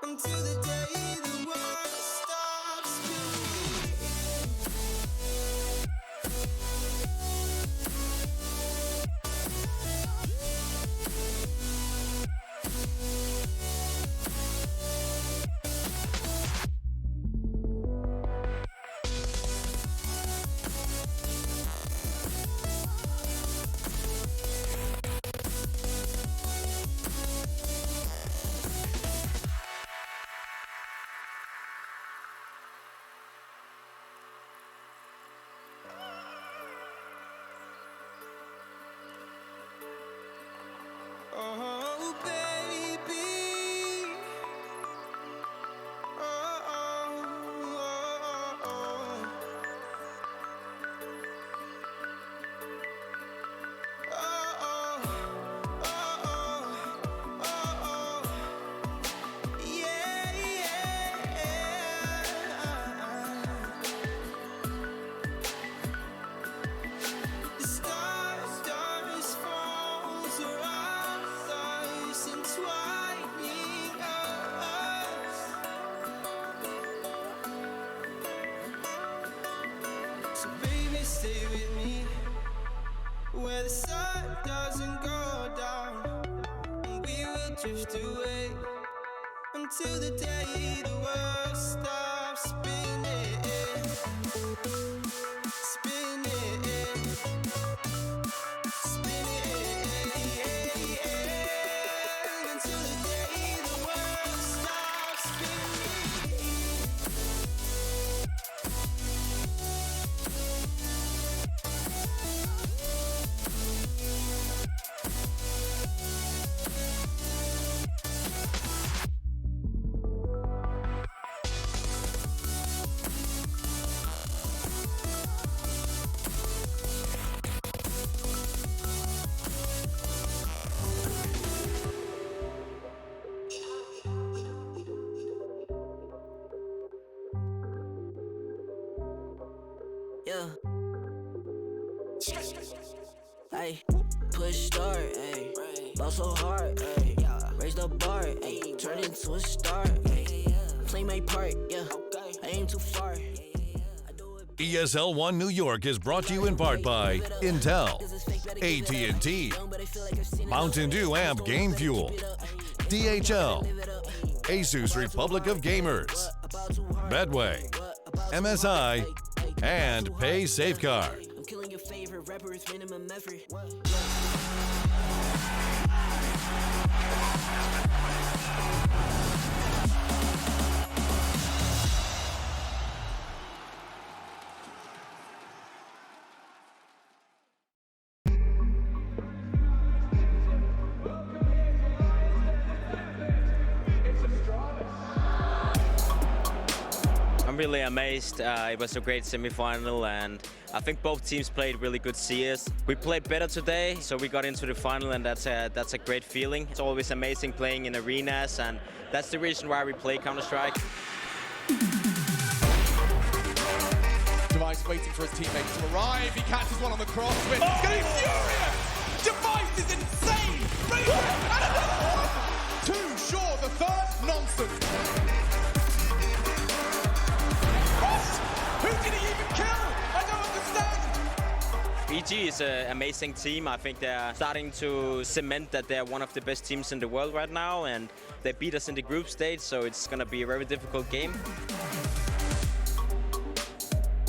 until the day the world stops spinning. Oh, baby. Oh, oh, oh, oh. Oh, oh, oh, oh, oh. Yeah, yeah. The stars falls around us, entwining us. So baby, stay with me where the sun doesn't go down, and we will drift away until the day the world stops spinning, spinning, spinning, until the day the world stops spinning. Yeah. Hey, push start, ayy. Ball so hard, ayy. Raise the bar, ayy. Turn into a star, ayy. Play my part, yeah. I aim too far. ESL One New York is brought to you in part by Intel, AT&T, Mountain Dew Amp Game Fuel, DHL, Asus Republic of Gamers, Bedway, MSI, and Pay Safeguard. I'm killing your favorite rapper, it's minimum effort. I'm really amazed. It was a great semi-final, and I think both teams played really good CS. We played better today, so we got into the final, and that's a great feeling. It's always amazing playing in arenas, and that's the reason why we play Counter-Strike. Device waiting for his teammates to arrive. He catches one on the crosswind. He's getting furious! Device is insane! Bring it! And another one! Too sure, the third? Nonsense. What? Who did he even kill? I don't understand! EG is an amazing team. I think they're starting to cement that they're one of the best teams in the world right now, and they beat us in the group stage, so it's going to be a very difficult game.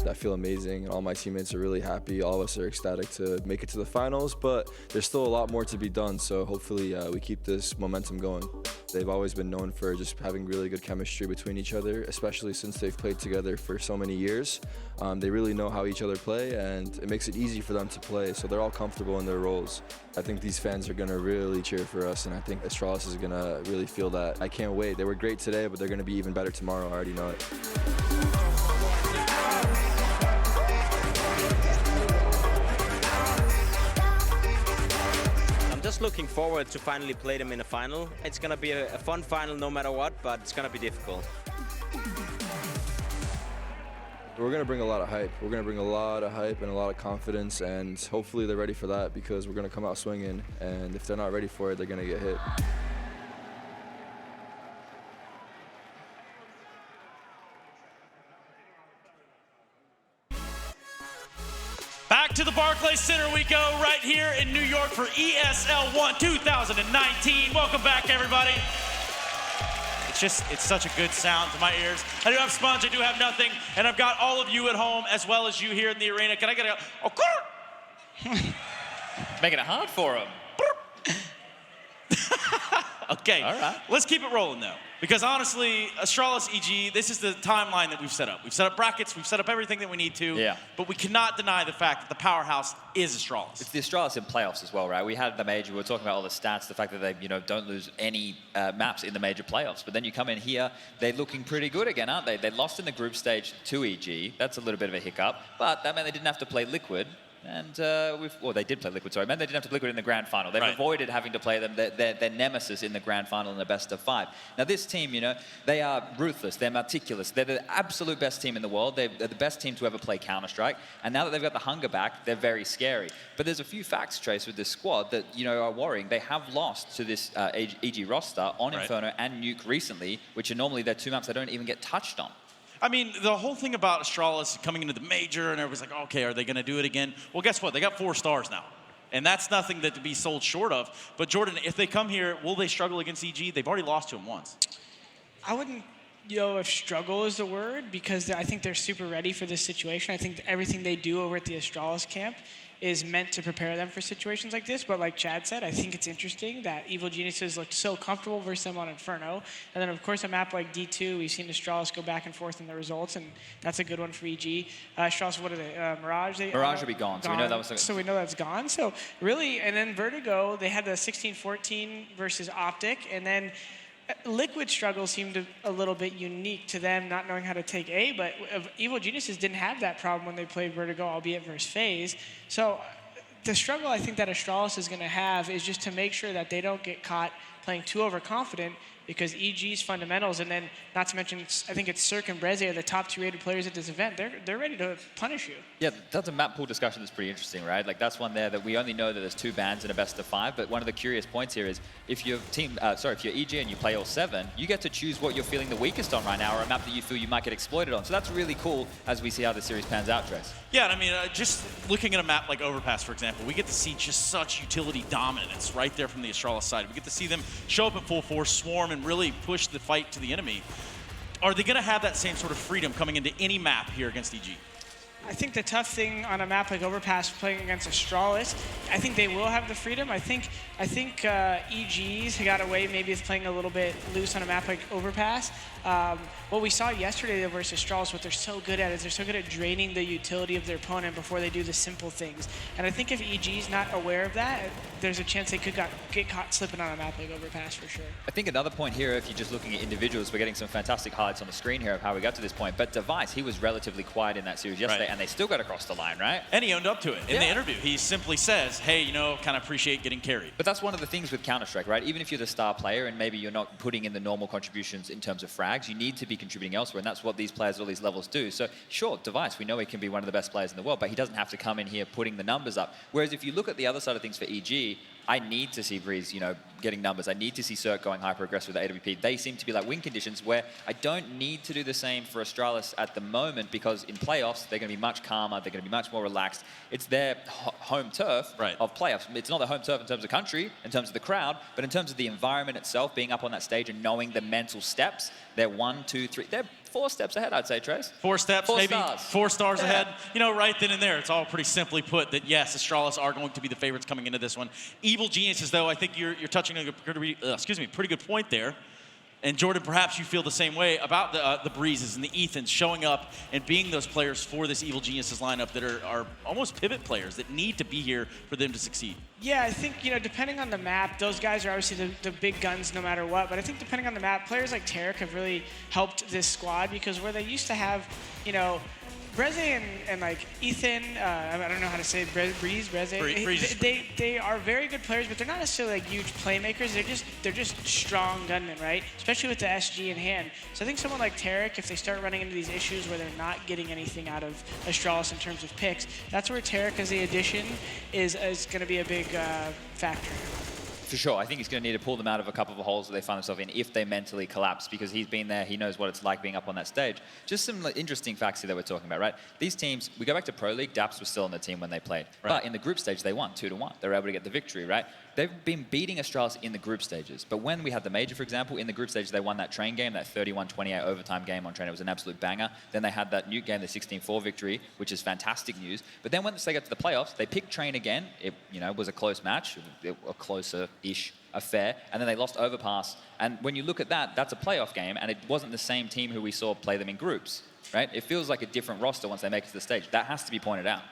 I feel amazing, and all my teammates are really happy. All of us are ecstatic to make it to the finals, but there's still a lot more to be done, so hopefully we keep this momentum going. They've always been known for just having really good chemistry between each other, especially since they've played together for so many years. They really know how each other play, and it makes it easy for them to play, so they're all comfortable in their roles. I think these fans are going to really cheer for us, and I think Astralis is going to really feel that. I can't wait. They were great today, but they're going to be even better tomorrow. I already know it. Just looking forward to finally play them in a final. It's going to be a fun final no matter what, but it's going to be difficult. We're going to bring a lot of hype. We're going to bring a lot of hype and a lot of confidence, and hopefully they're ready for that, because we're going to come out swinging, and if they're not ready for it, they're going to get hit. Back to the Barclays Center we go, right here in New York for ESL One 2019. Welcome back, everybody. It's such a good sound to my ears. I do have Sponge, I do have nothing, and I've got all of you at home as well as you here in the arena. Can I get a, Making it hard for him. Okay, all right. Let's keep it rolling though. Because honestly, Astralis EG, this is the timeline that we've set up. We've set up brackets, we've set up everything that we need to. Yeah. But we cannot deny the fact that the powerhouse is Astralis. It's the Astralis in playoffs as well, right? We had the major, we were talking about all the stats, the fact that they, don't lose any maps in the major playoffs. But then you come in here, they're looking pretty good again, aren't they? They lost in the group stage to EG. That's a little bit of a hiccup. But that meant they didn't have to play Liquid. And they did play Liquid, sorry. Man, they didn't have to play Liquid in the grand final. They've avoided having to play them, their nemesis in the grand final in the best of 5. Now this team, they are ruthless, they're meticulous, they're the absolute best team in the world, they're the best team to ever play Counter-Strike, and now that they've got the hunger back, they're very scary. But there's a few facts, Trace, with this squad that, are worrying. They have lost to this EG roster on Inferno and Nuke recently, which are normally their 2 maps they don't even get touched on. I mean, the whole thing about Astralis coming into the major and everybody's like, okay, are they going to do it again? Well, guess what? They got 4 stars now. And that's nothing that to be sold short of. But Jordan, if they come here, will they struggle against EG? They've already lost to them once. I wouldn't know if struggle is the word, because I think they're super ready for this situation. I think everything they do over at the Astralis camp is meant to prepare them for situations like this. But like Chad said, I think it's interesting that Evil Geniuses looked so comfortable versus them on Inferno. And then, of course, a map like D2, we've seen Astralis go back and forth in the results, and that's a good one for EG. Astralis, what are they? Mirage? Mirage will be gone, so we know that was... So we know that's gone. So really, and then Vertigo, they had the 16-14 versus Optic, and then Liquid struggle seemed a little bit unique to them, not knowing how to take A, but Evil Geniuses didn't have that problem when they played Vertigo, albeit versus FaZe. So the struggle I think that Astralis is going to have is just to make sure that they don't get caught playing too overconfident, because EG's fundamentals, and then not to mention, I think it's Cirque and Breze are the top 2 rated players at this event. They're ready to punish you. Yeah, that's a map pool discussion that's pretty interesting, right? Like that's one there that we only know that there's 2 bans in a best of 5, but one of the curious points here is if you're if you're EG and you play all 7, you get to choose what you're feeling the weakest on right now, or a map that you feel you might get exploited on. So that's really cool as we see how the series pans out, Trace. Yeah, I mean, just looking at a map like Overpass, for example, we get to see just such utility dominance right there from the Astralis side. We get to see them show up in full force, swarm, and really push the fight to the enemy. Are they going to have that same sort of freedom coming into any map here against EG? I think the tough thing on a map like Overpass playing against Astralis, I think they will have the freedom. I think EG's got away maybe with playing a little bit loose on a map like Overpass. What we saw yesterday versus Astralis, what they're so good at is they're so good at draining the utility of their opponent before they do the simple things. And I think if EG's not aware of that, there's a chance they could get caught slipping on a map like Overpass for sure. I think another point here, if you're just looking at individuals, we're getting some fantastic highlights on the screen here of how we got to this point. But Device, he was relatively quiet in that series yesterday, and they still got across the line, right? And he owned up to it in the interview. He simply says, hey, you know, kind of appreciate getting carried. But that's one of the things with Counter-Strike, right? Even if you're the star player and maybe you're not putting in the normal contributions in terms of frags, you need to be contributing elsewhere, and that's what these players at all these levels do. So sure, Device, we know he can be one of the best players in the world, but he doesn't have to come in here putting the numbers up. Whereas if you look at the other side of things for EG, I need to see Breeze, you know, getting numbers. I need to see Cirque going hyper-aggressive with AWP. They seem to be like win conditions where I don't need to do the same for Astralis at the moment, because in playoffs, they're going to be much calmer. They're going to be much more relaxed. It's their home turf of playoffs. It's not their home turf in terms of country, in terms of the crowd, but in terms of the environment itself, being up on that stage and knowing the mental steps. They're 1, 2, 3. They're 4 steps ahead, I'd say, Trace. 4 steps, 4 maybe stars. 4 stars ahead. You know, right then and there, it's all pretty simply put that, yes, Astralis are going to be the favorites coming into this one. Evil Geniuses, though, I think you're touching on a pretty good point there. And Jordan, perhaps you feel the same way about the Breezes and the Ethans showing up and being those players for this Evil Geniuses lineup that are almost pivot players that need to be here for them to succeed. Yeah, I think, you know, depending on the map, those guys are obviously the big guns no matter what. But I think depending on the map, players like Tarek have really helped this squad, because where they used to have, you know, Breze and like Ethan, I don't know how to say it, Breeze. They are very good players, but they're not necessarily like huge playmakers. They're just strong gunmen, right? Especially with the SG in hand. So I think someone like Tarek, if they start running into these issues where they're not getting anything out of Astralis in terms of picks, that's where Tarek as the addition is going to be a big factor. For sure. I think he's going to need to pull them out of a couple of holes that they find themselves in if they mentally collapse, because he's been there. He knows what it's like being up on that stage. Just some interesting facts here that we're talking about, right? These teams, we go back to Pro League, Daps was still on the team when they played. Right. But in the group stage, they won 2-1. They were able to get the victory, right? They've been beating Astralis in the group stages. But when we had the major, for example, in the group stage, they won that Train game, that 31-28 overtime game on Train. It was an absolute banger. Then they had that Nuke game, the 16-4 victory, which is fantastic news. But then once they got to the playoffs, they picked Train again. It, you know, was a close match, a closer-ish affair, and then they lost Overpass. And when you look at that, that's a playoff game, and it wasn't the same team who we saw play them in groups, right? It feels like a different roster once they make it to the stage. That has to be pointed out.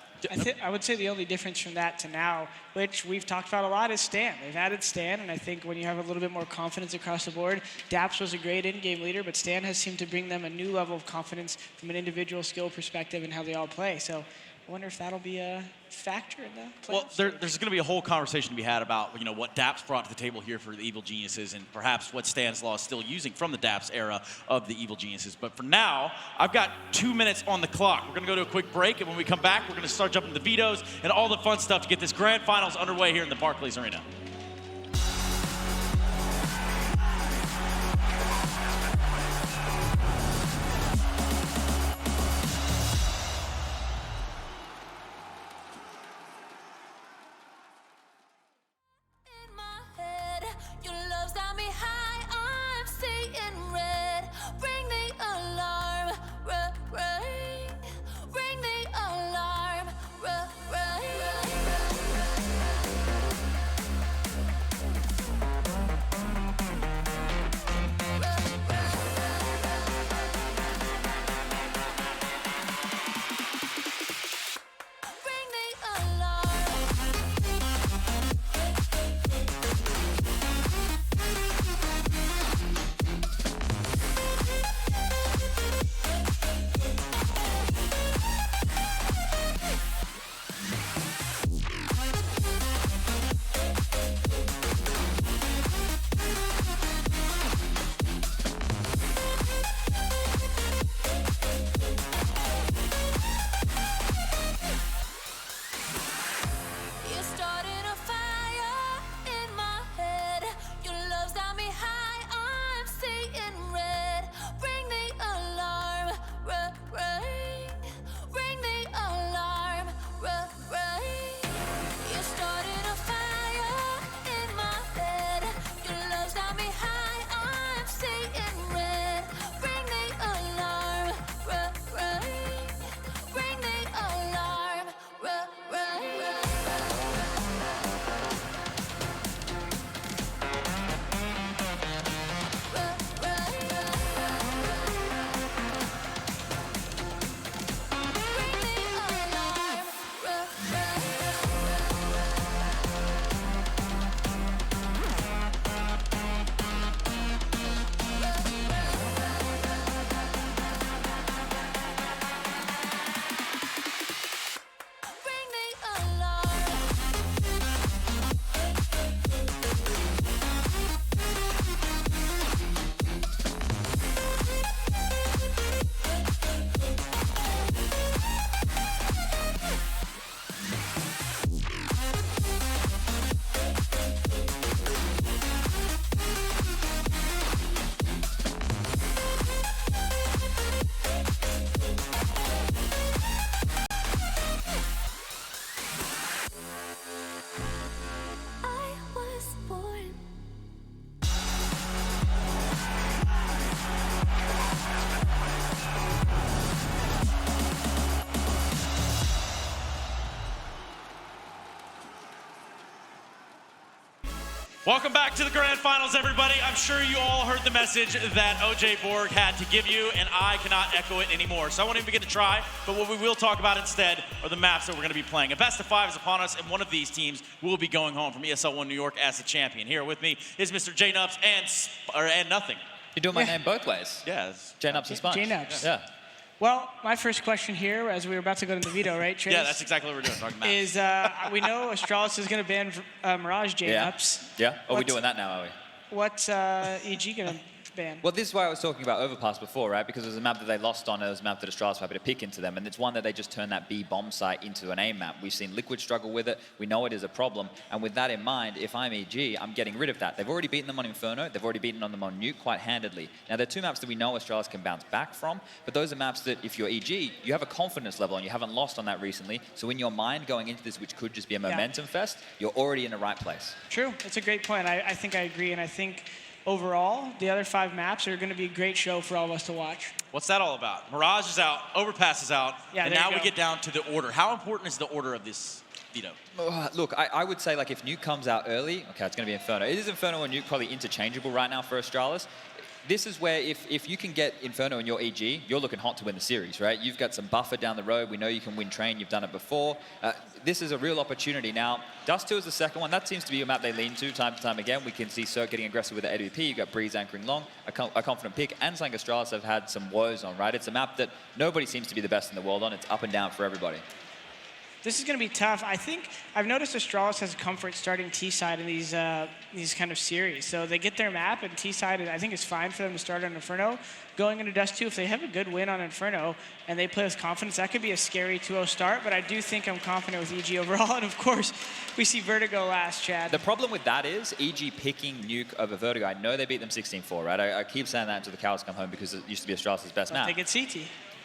I would say the only difference from that to now, which we've talked about a lot, is Stan. They've added Stan, and I think when you have a little bit more confidence across the board, Daps was a great in-game leader, but Stan has seemed to bring them a new level of confidence from an individual skill perspective and how they all play. So I wonder if that'll be a factor in the playoffs. Well, there's going to be a whole conversation to be had about, you know, what Daps brought to the table here for the Evil Geniuses, and perhaps what Stanislaw is still using from the Daps era of the Evil Geniuses. But for now, I've got 2 minutes on the clock. We're going to go to a quick break, and when we come back, we're going to start jumping the vetoes and all the fun stuff to get this grand finals underway here in the Barclays Arena. Welcome back to the Grand Finals, everybody. I'm sure you all heard the message that OJ Borg had to give you, and I cannot echo it anymore. So I won't even get to try, but what we will talk about instead are the maps that we're going to be playing. A best of 5 is upon us, and one of these teams will be going home from ESL One New York as the champion. Here with me is Mr. J Nups and Nothing. You're doing my name both ways. Yeah. J Nups and Sponge. J Nups. Yeah. Well, my first question here, as we were about to go into the veto, right, Trace? Yeah, that's exactly what we're doing, talking maps. Is we know Astralis is going to ban Mirage J-Ups. Yeah. Oh, we're doing that now, are we? What's EG going to ban? Well, this is why I was talking about Overpass before, right? Because it was a map that they lost on, it was a map that Astralis were happy to pick into them, and it's one that they just turned that B bomb site into an A map. We've seen Liquid struggle with it, we know it is a problem, and with that in mind, if I'm EG, I'm getting rid of that. They've already beaten them on Inferno, they've already beaten them on Nuke quite handedly. Now, there are 2 maps that we know Astralis can bounce back from, but those are maps that, if you're EG, you have a confidence level, and you haven't lost on that recently, so in your mind going into this, which could just be a momentum fest, you're already in the right place. True, that's a great point. I think I agree, and I think overall, the other 5 maps are going to be a great show for all of us to watch. What's that all about? Mirage is out, Overpass is out, and now we get down to the order. How important is the order of this veto? Look, I would say, like, if Nuke comes out early, okay, it's going to be Inferno. It is Inferno and Nuke probably interchangeable right now for Astralis. This is where if you can get Inferno in your EG, you're looking hot to win the series, right? You've got some buffer down the road. We know you can win Train. You've done it before. This is a real opportunity. Now, Dust 2 is the second one. That seems to be a map they lean to time again. We can see Cirque getting aggressive with the AWP. You've got Breeze anchoring long, a confident pick, and something Astralis have had some woes on, right? It's a map that nobody seems to be the best in the world on. It's up and down for everybody. This is going to be tough. I think I've noticed Astralis has comfort starting T-side in these kind of series. So they get their map, and T-side, I think, is fine for them to start on Inferno. Going into Dust 2, if they have a good win on Inferno and they play with confidence, that could be a scary 2-0 start, but I do think I'm confident with EG overall. And, of course, we see Vertigo last, Chad. The problem with that is EG picking Nuke over Vertigo. I know they beat them 16-4, right? I keep saying that until the cows come home because it used to be Astralis' best map. They get CT.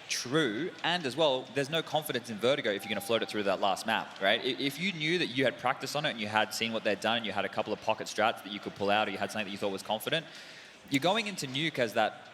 True, and as well, there's no confidence in Vertigo if you're going to float it through that last map, right? If you knew that you had practice on it and you had seen what they'd done and you had a couple of pocket strats that you could pull out or you had something that you thought was confident, you're going into Nuke as that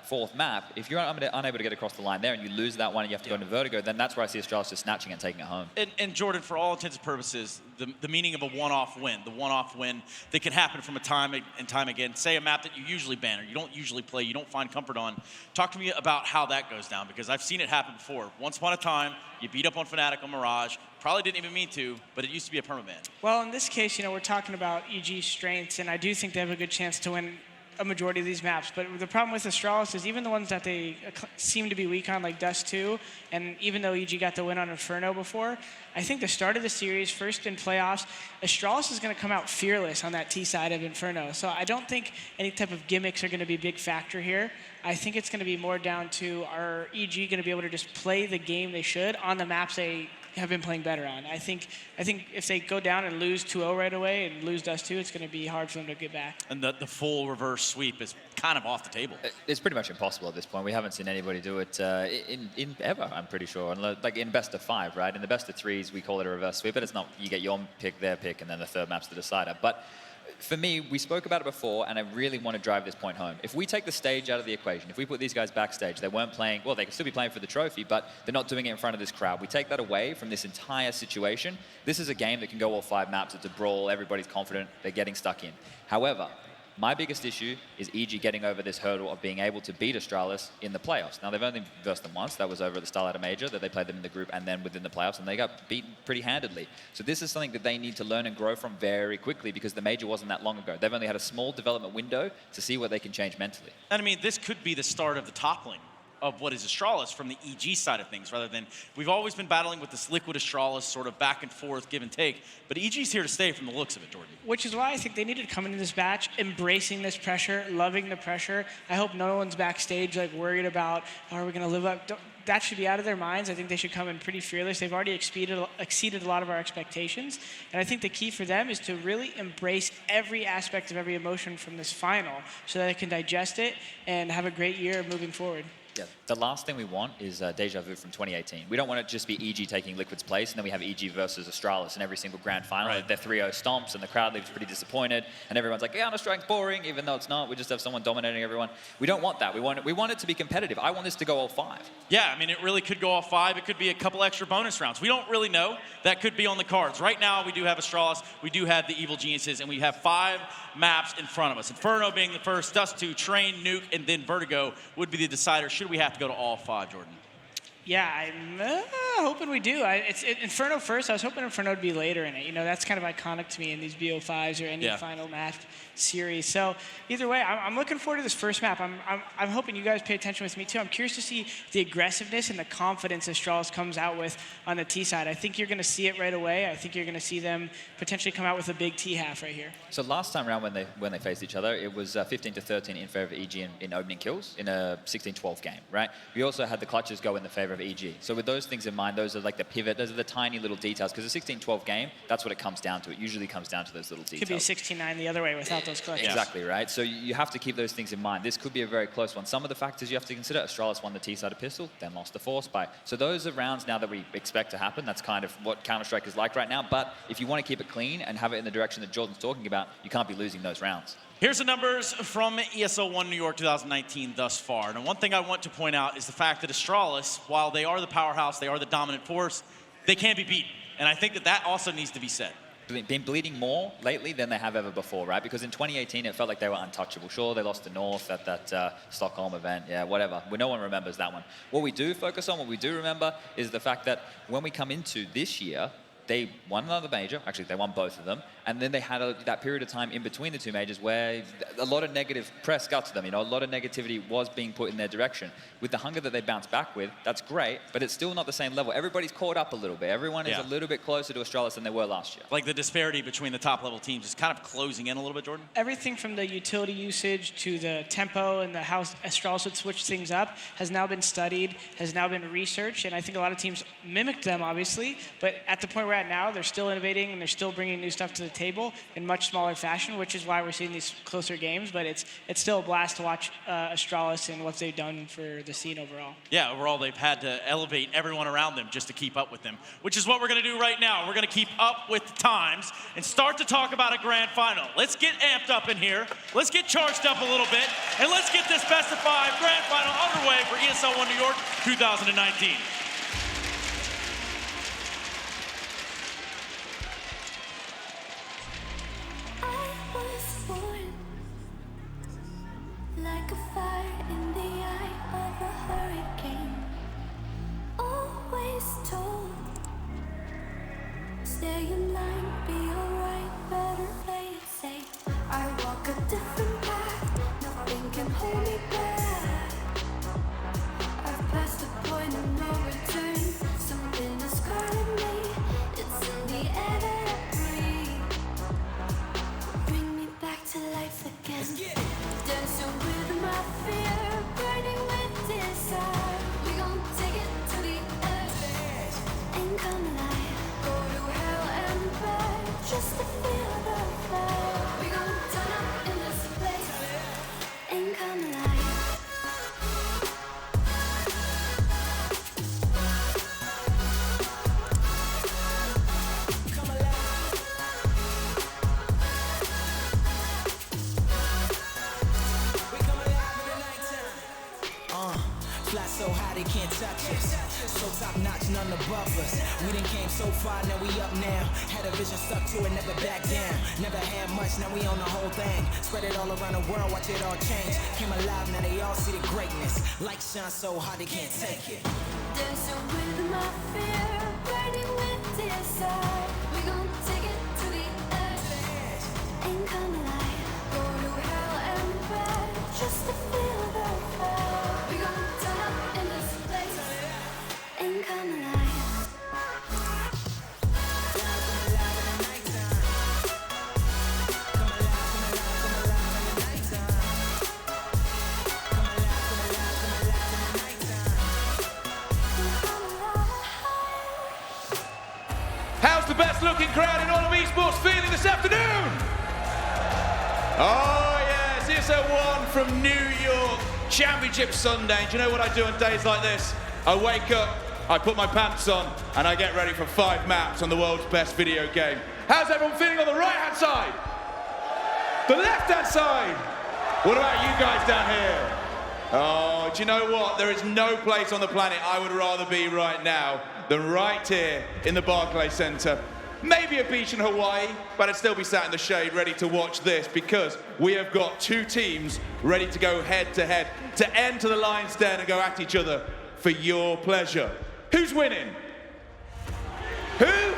4th map. If you're unable to get across the line there and you lose that one and you have to go into Vertigo, then that's where I see Astralis just snatching it and taking it home. And Jordan, for all intents and purposes, the meaning of a one-off win, the one-off win that can happen from a time and time again, say a map that you usually ban or you don't usually play, you don't find comfort on. Talk to me about how that goes down, because I've seen it happen before. Once upon a time, you beat up on Fnatic on Mirage, probably didn't even mean to, but it used to be a permaban. Well, in this case, we're talking about EG's strengths, and I do think they have a good chance to win a majority of these maps. But the problem with Astralis is even the ones that they seem to be weak on, like Dust 2, and even though EG got the win on Inferno before, I think the start of the series, first in playoffs, Astralis is going to come out fearless on that T side of Inferno. So I don't think any type of gimmicks are going to be a big factor here. I think it's going to be more down to our EG going to be able to just play the game they should on the maps they have been playing better on. I think if they go down and lose 2-0 right away and lose Dust 2, it's going to be hard for them to get back. And the full reverse sweep is kind of off the table. It's pretty much impossible at this point. We haven't seen anybody do it in ever, I'm pretty sure. Like in best of 5, right? In the best of 3s, we call it a reverse sweep, but it's not. You get your pick, their pick, and then the third map's the decider. But for me, we spoke about it before, and I really want to drive this point home. If we take the stage out of the equation, if we put these guys backstage, they weren't playing, well, they could still be playing for the trophy, but they're not doing it in front of this crowd. We take that away from this entire situation. This is a game that can go all 5 maps. It's a brawl. Everybody's confident. They're getting stuck in. However, my biggest issue is EG getting over this hurdle of being able to beat Astralis in the playoffs. Now, they've only versed them once. That was over at the Starlighter Major, that they played them in the group and then within the playoffs, and they got beaten pretty handedly. So this is something that they need to learn and grow from very quickly because the Major wasn't that long ago. They've only had a small development window to see what they can change mentally. And I mean, this could be the start of the toppling of what is Astralis from the EG side of things, rather than we've always been battling with this liquid Astralis sort of back and forth, give and take, but EG's here to stay from the looks of it, Jordan. Which is why I think they needed to come into this match embracing this pressure, loving the pressure. I hope no one's backstage like worried about, are we going to live up? That should be out of their minds. I think they should come in pretty fearless. They've already exceeded a lot of our expectations. And I think the key for them is to really embrace every aspect of every emotion from this final so that they can digest it and have a great year moving forward. Yeah, the last thing we want is deja vu from 2018. We don't want it to just be EG taking Liquid's place, and then we have EG versus Astralis in every single grand final. They're 3-0 stomps, and the crowd leaves pretty disappointed, and everyone's like, Counter-Strike's boring, even though it's not. We just have someone dominating everyone. We don't want that. We want it to be competitive. I want this to go all 5. Yeah, I mean, it really could go all 5. It could be a couple extra bonus rounds. We don't really know. That could be on the cards. Right now, we do have Astralis, we do have the Evil Geniuses, and we have 5 maps in front of us. Inferno being the first, Dust 2, Train, Nuke, and then Vertigo would be the decider. Should we have to go to all 5, Jordan? Yeah, I'm hoping we do. It's Inferno first. I was hoping Inferno would be later in it. You know, that's kind of iconic to me in these BO5s or any final match series. So either way, I'm looking forward to this first map. I'm hoping you guys pay attention with me too. I'm curious to see the aggressiveness and the confidence Astralis comes out with on the T side. I think you're going to see it right away. I think you're going to see them potentially come out with a big T half right here. So last time around when they faced each other, it was 15-13 in favor of EG in opening kills in a 16-12 game, right? We also had the clutches go in the favor of EG. So with those things in mind, those are like the pivot, those are the tiny little details, because a 16-12 game, that's what it comes down to. It usually comes down to those little details. Could be a 16-9 the other way without those clutches. Exactly, right? So you have to keep those things in mind. This could be a very close one. Some of the factors you have to consider, Astralis won the T-side of pistol, then lost the force by. So those are rounds now that we expect to happen. That's kind of what Counter-Strike is like right now. But if you want to keep it clean and have it in the direction that Jordan's talking about, you can't be losing those rounds. Here's the numbers from ESL One New York 2019 thus far. And one thing I want to point out is the fact that Astralis, while they are the powerhouse, they are the dominant force, they can't be beaten. And I think that also needs to be said. Been bleeding more lately than they have ever before, right? Because in 2018, it felt like they were untouchable. Sure, they lost to North at that Stockholm event. Yeah, whatever. No one remembers that one. What we do focus on, what we do remember, is the fact that when we come into this year, they won another major. Actually, they won both of them. And then they had that period of time in between the 2 majors where a lot of negative press got to them. You know, a lot of negativity was being put in their direction. With the hunger that they bounced back with, that's great, but it's still not the same level. Everybody's caught up a little bit. Everyone is a little bit closer to Astralis than they were last year. Like the disparity between the top level teams is kind of closing in a little bit, Jordan? Everything from the utility usage to the tempo and the how Astralis would switch things up has now been studied, has now been researched, and I think a lot of teams mimicked them, obviously, but at the point we're at now, they're still innovating and they're still bringing new stuff to the table in much smaller fashion, which is why we're seeing these closer games, but it's still a blast to watch Astralis and what they've done for the scene overall. Yeah, overall they've had to elevate everyone around them just to keep up with them, which is what we're going to do right now. We're going to keep up with the times and start to talk about a grand final. Let's get amped up in here. Let's get charged up a little bit, and let's get this best of 5 grand final underway for ESL One New York 2019. Like a fire in the eye of a hurricane. Always told, stay in line, be alright, better play it safe. I walk a different path, nothing can hold me back. I've passed the point of no return, something is calling me. It's in the air that I breathe. Bring me back to life again. Dancing with my fear, burning with desire. We gon' take it to the edge and come alive. Go to hell and back just to feel the fire. We gon' turn up in this place and come alive. Fly so high they can't touch us. So top notch, none above us. We done came so far, now we up now. Had a vision, stuck to it, never back down. Never had much, now we own the whole thing. Spread it all around the world, watch it all change. Came alive, now they all see the greatness. Light shine so hard they can't take it. Dancing with my fear, burning with desire. We gon' take it to the edge and come alive. Go to hell and back just to feel the fire. We gon' turn up in this place and come alive. How's the best looking crowd in all of esports feeling this afternoon? Oh yes, ESL One from New York. Championship Sunday. Do you know what I do on days like this? I wake up, I put my pants on, and I get ready for 5 maps on the world's best video game. How's everyone feeling on the right-hand side? The left-hand side? What about you guys down here? Oh, do you know what? There is no place on the planet I would rather be right now than right here in the Barclays Center. Maybe a beach in Hawaii, but I'd still be sat in the shade ready to watch this because we have got 2 teams ready to go head-to-head to enter the lion's den and go at each other for your pleasure. Who's winning? Who?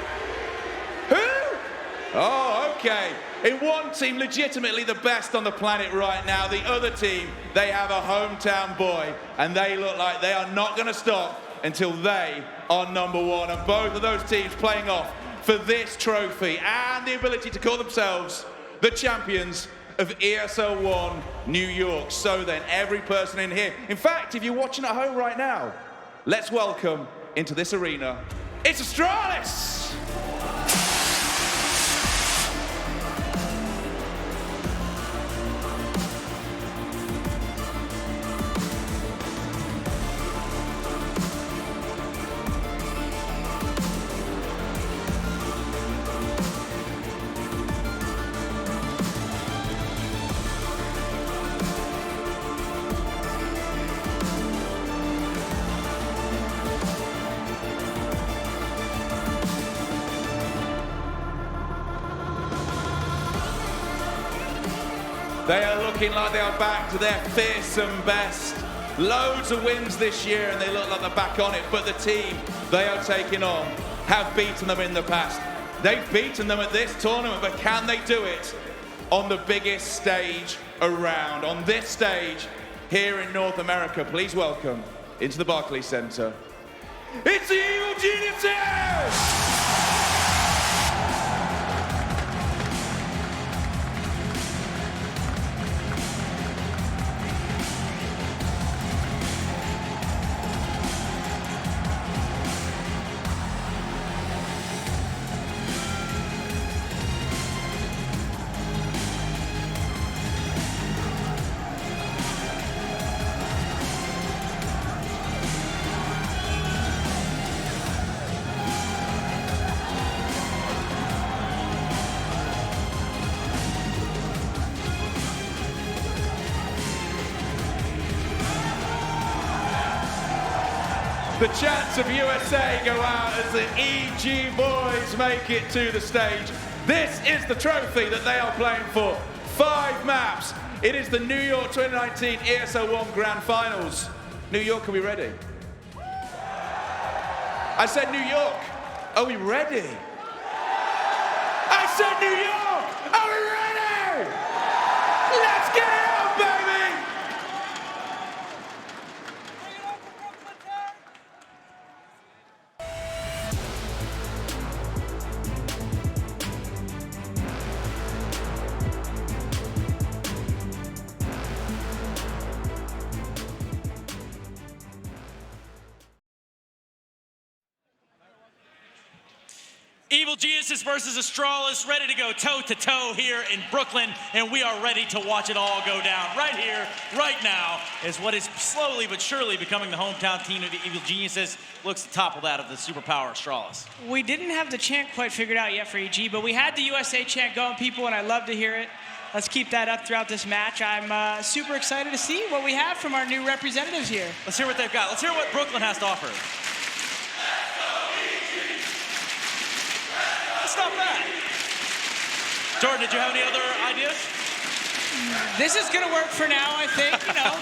Oh, okay. In one team, legitimately the best on the planet right now. The other team, they have a hometown boy, and they look like they are not going to stop until they are #1. And both of those teams playing off for this trophy and the ability to call themselves the champions of ESL One New York. So then, every person in here, in fact, if you're watching at home right now, let's welcome into this arena, it's Astralis! They are looking like they are back to their fearsome best. Loads of wins this year and they look like they're back on it, but the team they are taking on have beaten them in the past. They've beaten them at this tournament, but can they do it on the biggest stage around? On this stage here in North America, please welcome into the Barclays Center, it's the Evil Geniuses! The chants of USA go out as the EG boys make it to the stage. This is the trophy that they are playing for. 5 maps. It is the New York 2019 ESL One Grand Finals. New York, are we ready? I said New York. Are we ready? I said New York. Are we ready? Let's get it on, baby! Evil Geniuses versus Astralis, ready to go toe-to-toe here in Brooklyn, and we are ready to watch it all go down. Right here, right now, is what is slowly but surely becoming the hometown team of the Evil Geniuses. Looks to topple that of the superpower Astralis. We didn't have the chant quite figured out yet for EG, but we had the USA chant going, people, and I love to hear it. Let's keep that up throughout this match. I'm super excited to see what we have from our new representatives here. Let's hear what they've got. Let's hear what Brooklyn has to offer. Stop that. Jordan, did you have any other ideas? This is going to work for now, I think. You know,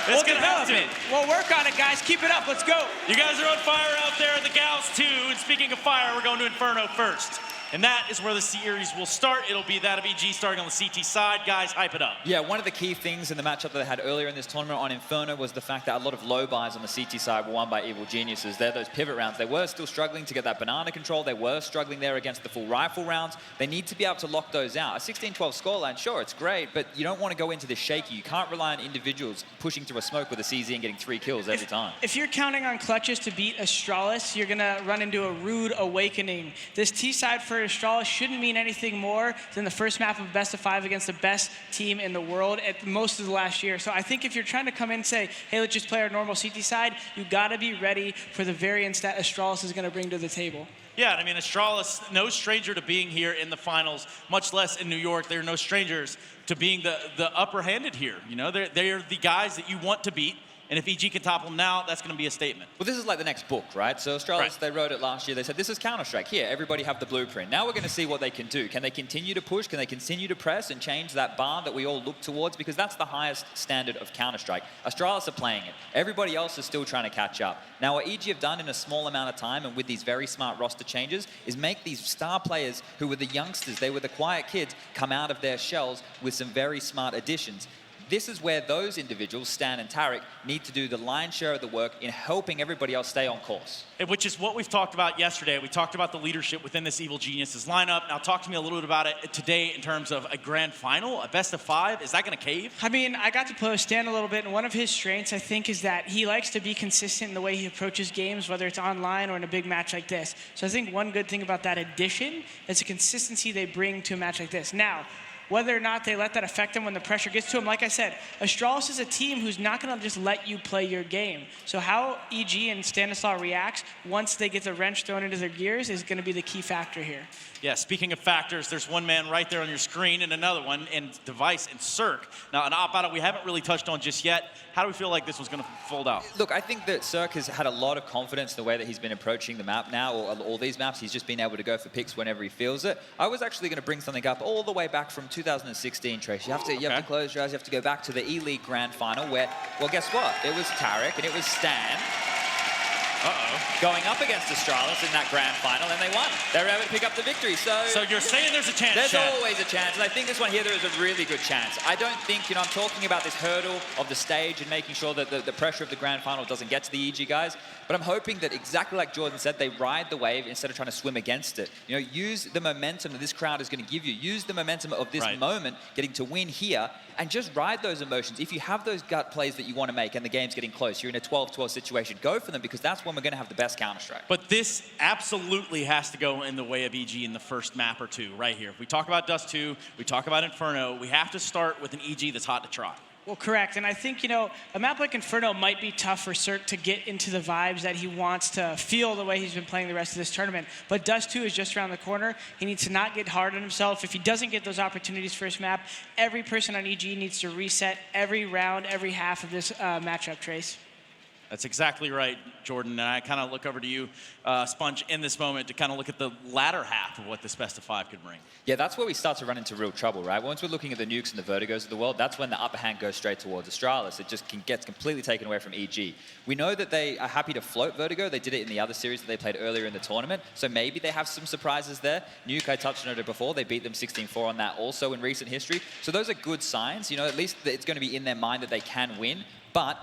It's going to have to. We'll work on it, guys. Keep it up. Let's go. You guys are on fire out there, the gals too. And speaking of fire, we're going to Inferno first. And that is where the series will start. It'll be that of EG starting on the CT side. Guys, hype it up. Yeah, one of the key things in the matchup that they had earlier in this tournament on Inferno was the fact that a lot of low buys on the CT side were won by Evil Geniuses. They're those pivot rounds. They were still struggling to get that banana control. They were struggling there against the full rifle rounds. They need to be able to lock those out. A 16-12 scoreline, sure, it's great, but you don't want to go into this shaky. You can't rely on individuals pushing through a smoke with a CZ and getting 3 kills every time. If you're counting on clutches to beat Astralis, you're going to run into a rude awakening. This T side for for Astralis shouldn't mean anything more than the first map of best of 5 against the best team in the world at most of the last year. So I think if you're trying to come in and say, hey, let's just play our normal CT side, you gotta be ready for the variance that Astralis is gonna bring to the table. Yeah, I mean, Astralis, no stranger to being here in the finals, much less in New York. They're no strangers to being the upper-handed here. You know, they're the guys that you want to beat. And if EG can topple them now, that's going to be a statement. Well, this is like the next book, right? So Astralis, they wrote it last year. They said, this is Counter-Strike. Here, everybody have the blueprint. Now we're going to see what they can do. Can they continue to push? Can they continue to press and change that bar that we all look towards? Because that's the highest standard of Counter-Strike. Astralis are playing it. Everybody else is still trying to catch up. Now, what EG have done in a small amount of time and with these very smart roster changes is make these star players who were the youngsters, they were the quiet kids, come out of their shells with some very smart additions. This is where those individuals, Stan and Tarek, need to do the lion's share of the work in helping everybody else stay on course. Which is what we've talked about yesterday. We talked about the leadership within this Evil Geniuses lineup. Now talk to me a little bit about it today in terms of a grand final, a best of 5. Is that going to cave? I mean, I got to play with Stan a little bit, and one of his strengths, I think, is that he likes to be consistent in the way he approaches games, whether it's online or in a big match like this. So I think one good thing about that addition is the consistency they bring to a match like this. Now, whether or not they let that affect them when the pressure gets to them, like I said, Astralis is a team who's not going to just let you play your game. So how EG and Stanislaw reacts once they get the wrench thrown into their gears is going to be the key factor here. Yeah, speaking of factors, there's one man right there on your screen and another one in Device and Cirque. Now, an op battle we haven't really touched on just yet. How do we feel like this one's going to fold out? Look, I think that Cirque has had a lot of confidence in the way that he's been approaching the map now, or all these maps. He's just been able to go for picks whenever he feels it. I was actually going to bring something up all the way back from 2016, Trace. You have to close your eyes. You have to go back to the E-League Grand Final where, well, guess what? It was Tarek and it was Stan. Going up against Astralis in that grand final, and they won. They were able to pick up the victory. So you're saying there's a chance, There's Chad. always a chance, and I think this one here, there is a really good chance. I don't think, I'm talking about this hurdle of the stage and making sure that the pressure of the grand final doesn't get to the EG guys, but I'm hoping that exactly like Jordan said, they ride the wave instead of trying to swim against it. Use the momentum that this crowd is going to give you. Use the momentum of this moment, getting to win here, and just ride those emotions. If you have those gut plays that you want to make and the game's getting close, you're in a 12-12 situation, go for them because that's when we're going to have the best Counter-Strike. But this absolutely has to go in the way of EG in the first map or two right here. If we talk about Dust 2, we talk about Inferno, we have to start with an EG that's hot to trot. Well, correct. And I think, a map like Inferno might be tough for Cirque to get into the vibes that he wants to feel the way he's been playing the rest of this tournament. But Dust 2 is just around the corner. He needs to not get hard on himself. If he doesn't get those opportunities first map, every person on EG needs to reset every round, every half of this matchup, Trace. That's exactly right, Jordan. And I kind of look over to you, Sponge, in this moment to kind of look at the latter half of what this best of 5 could bring. Yeah, that's where we start to run into real trouble, right? Once we're looking at the nukes and the vertigos of the world, that's when the upper hand goes straight towards Astralis. It just gets completely taken away from EG. We know that they are happy to float vertigo. They did it in the other series that they played earlier in the tournament. So maybe they have some surprises there. Nuke, I touched on it before. They beat them 16-4 on that also in recent history. So those are good signs. At least it's going to be in their mind that they can win. But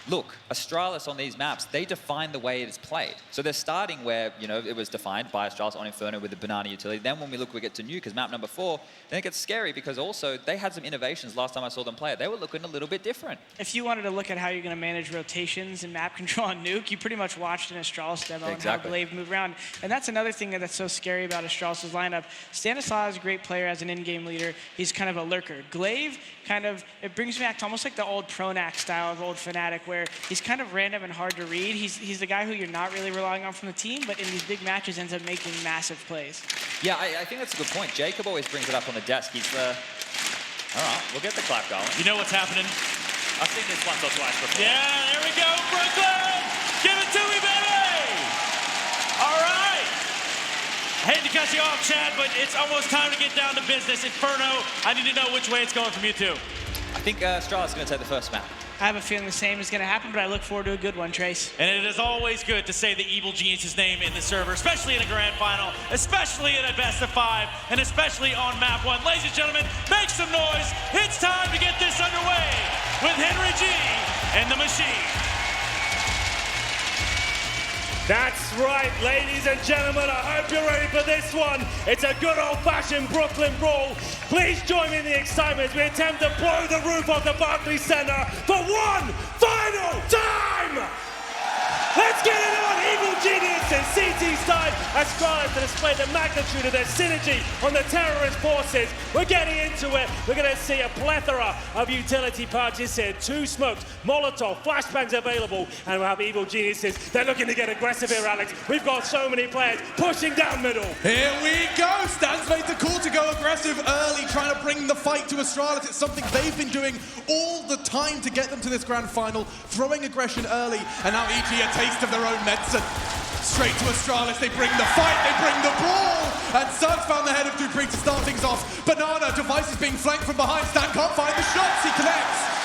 look, Astralis on these maps, they define the way it is played. So they're starting where, it was defined by Astralis on Inferno with the banana utility. Then when we get to Nuke as map number 4, then it gets scary because also they had some innovations last time I saw them play it. They were looking a little bit different. If you wanted to look at how you're going to manage rotations and map control on Nuke, you pretty much watched an Astralis demo and how Glaive moved around. And that's another thing that's so scary about Astralis' lineup. Stanislaw is a great player as an in-game leader. He's kind of a lurker. Glaive it brings me back to almost like the old Pronax style of old Fnatic where he's kind of random and hard to read. He's the guy who you're not really relying on from the team, but in these big matches ends up making massive plays. Yeah, I think that's a good point. Jacob always brings it up on the desk. He's all right, we'll get the clap going. You know what's happening? I've seen this once or twice before. Yeah, there we go, Brooklyn! Give it to me, baby! All right. Hate to cut you off, Chad, but it's almost time to get down to business. Inferno, I need to know which way it's going from you two. I think Astralis is going to take the first map. I have a feeling the same is going to happen, but I look forward to a good one, Trace. And it is always good to say the Evil Genius' name in the server, especially in a grand final, especially in a best of 5, and especially on map 1. Ladies and gentlemen, make some noise. It's time to get this underway with Henry G and the Machine. That's right, ladies and gentlemen. I hope you're ready for this one. It's a good old-fashioned Brooklyn brawl. Please join me in the excitement as we attempt to blow the roof off the Barclays Center for one final time. Let's get it on, Evil Geniuses, CT side, Astralis to display the magnitude of their synergy on the terrorist forces. We're getting into it. We're going to see a plethora of utility purchases here. 2 smokes, Molotov, flashbangs available, and we'll have Evil Geniuses. They're looking to get aggressive here, Alex. We've got so many players pushing down middle. Here we go. Stan's made the call to go aggressive early, trying to bring the fight to Astralis. It's something they've been doing all the time to get them to this grand final, throwing aggression early, and now EG a taste of their own medicine. Straight to Astralis, they bring the fight, they bring the brawl, and Suggs found the head of Dupree to start things off. Banana, Device is being flanked from behind, Stan can't find the shots, he connects.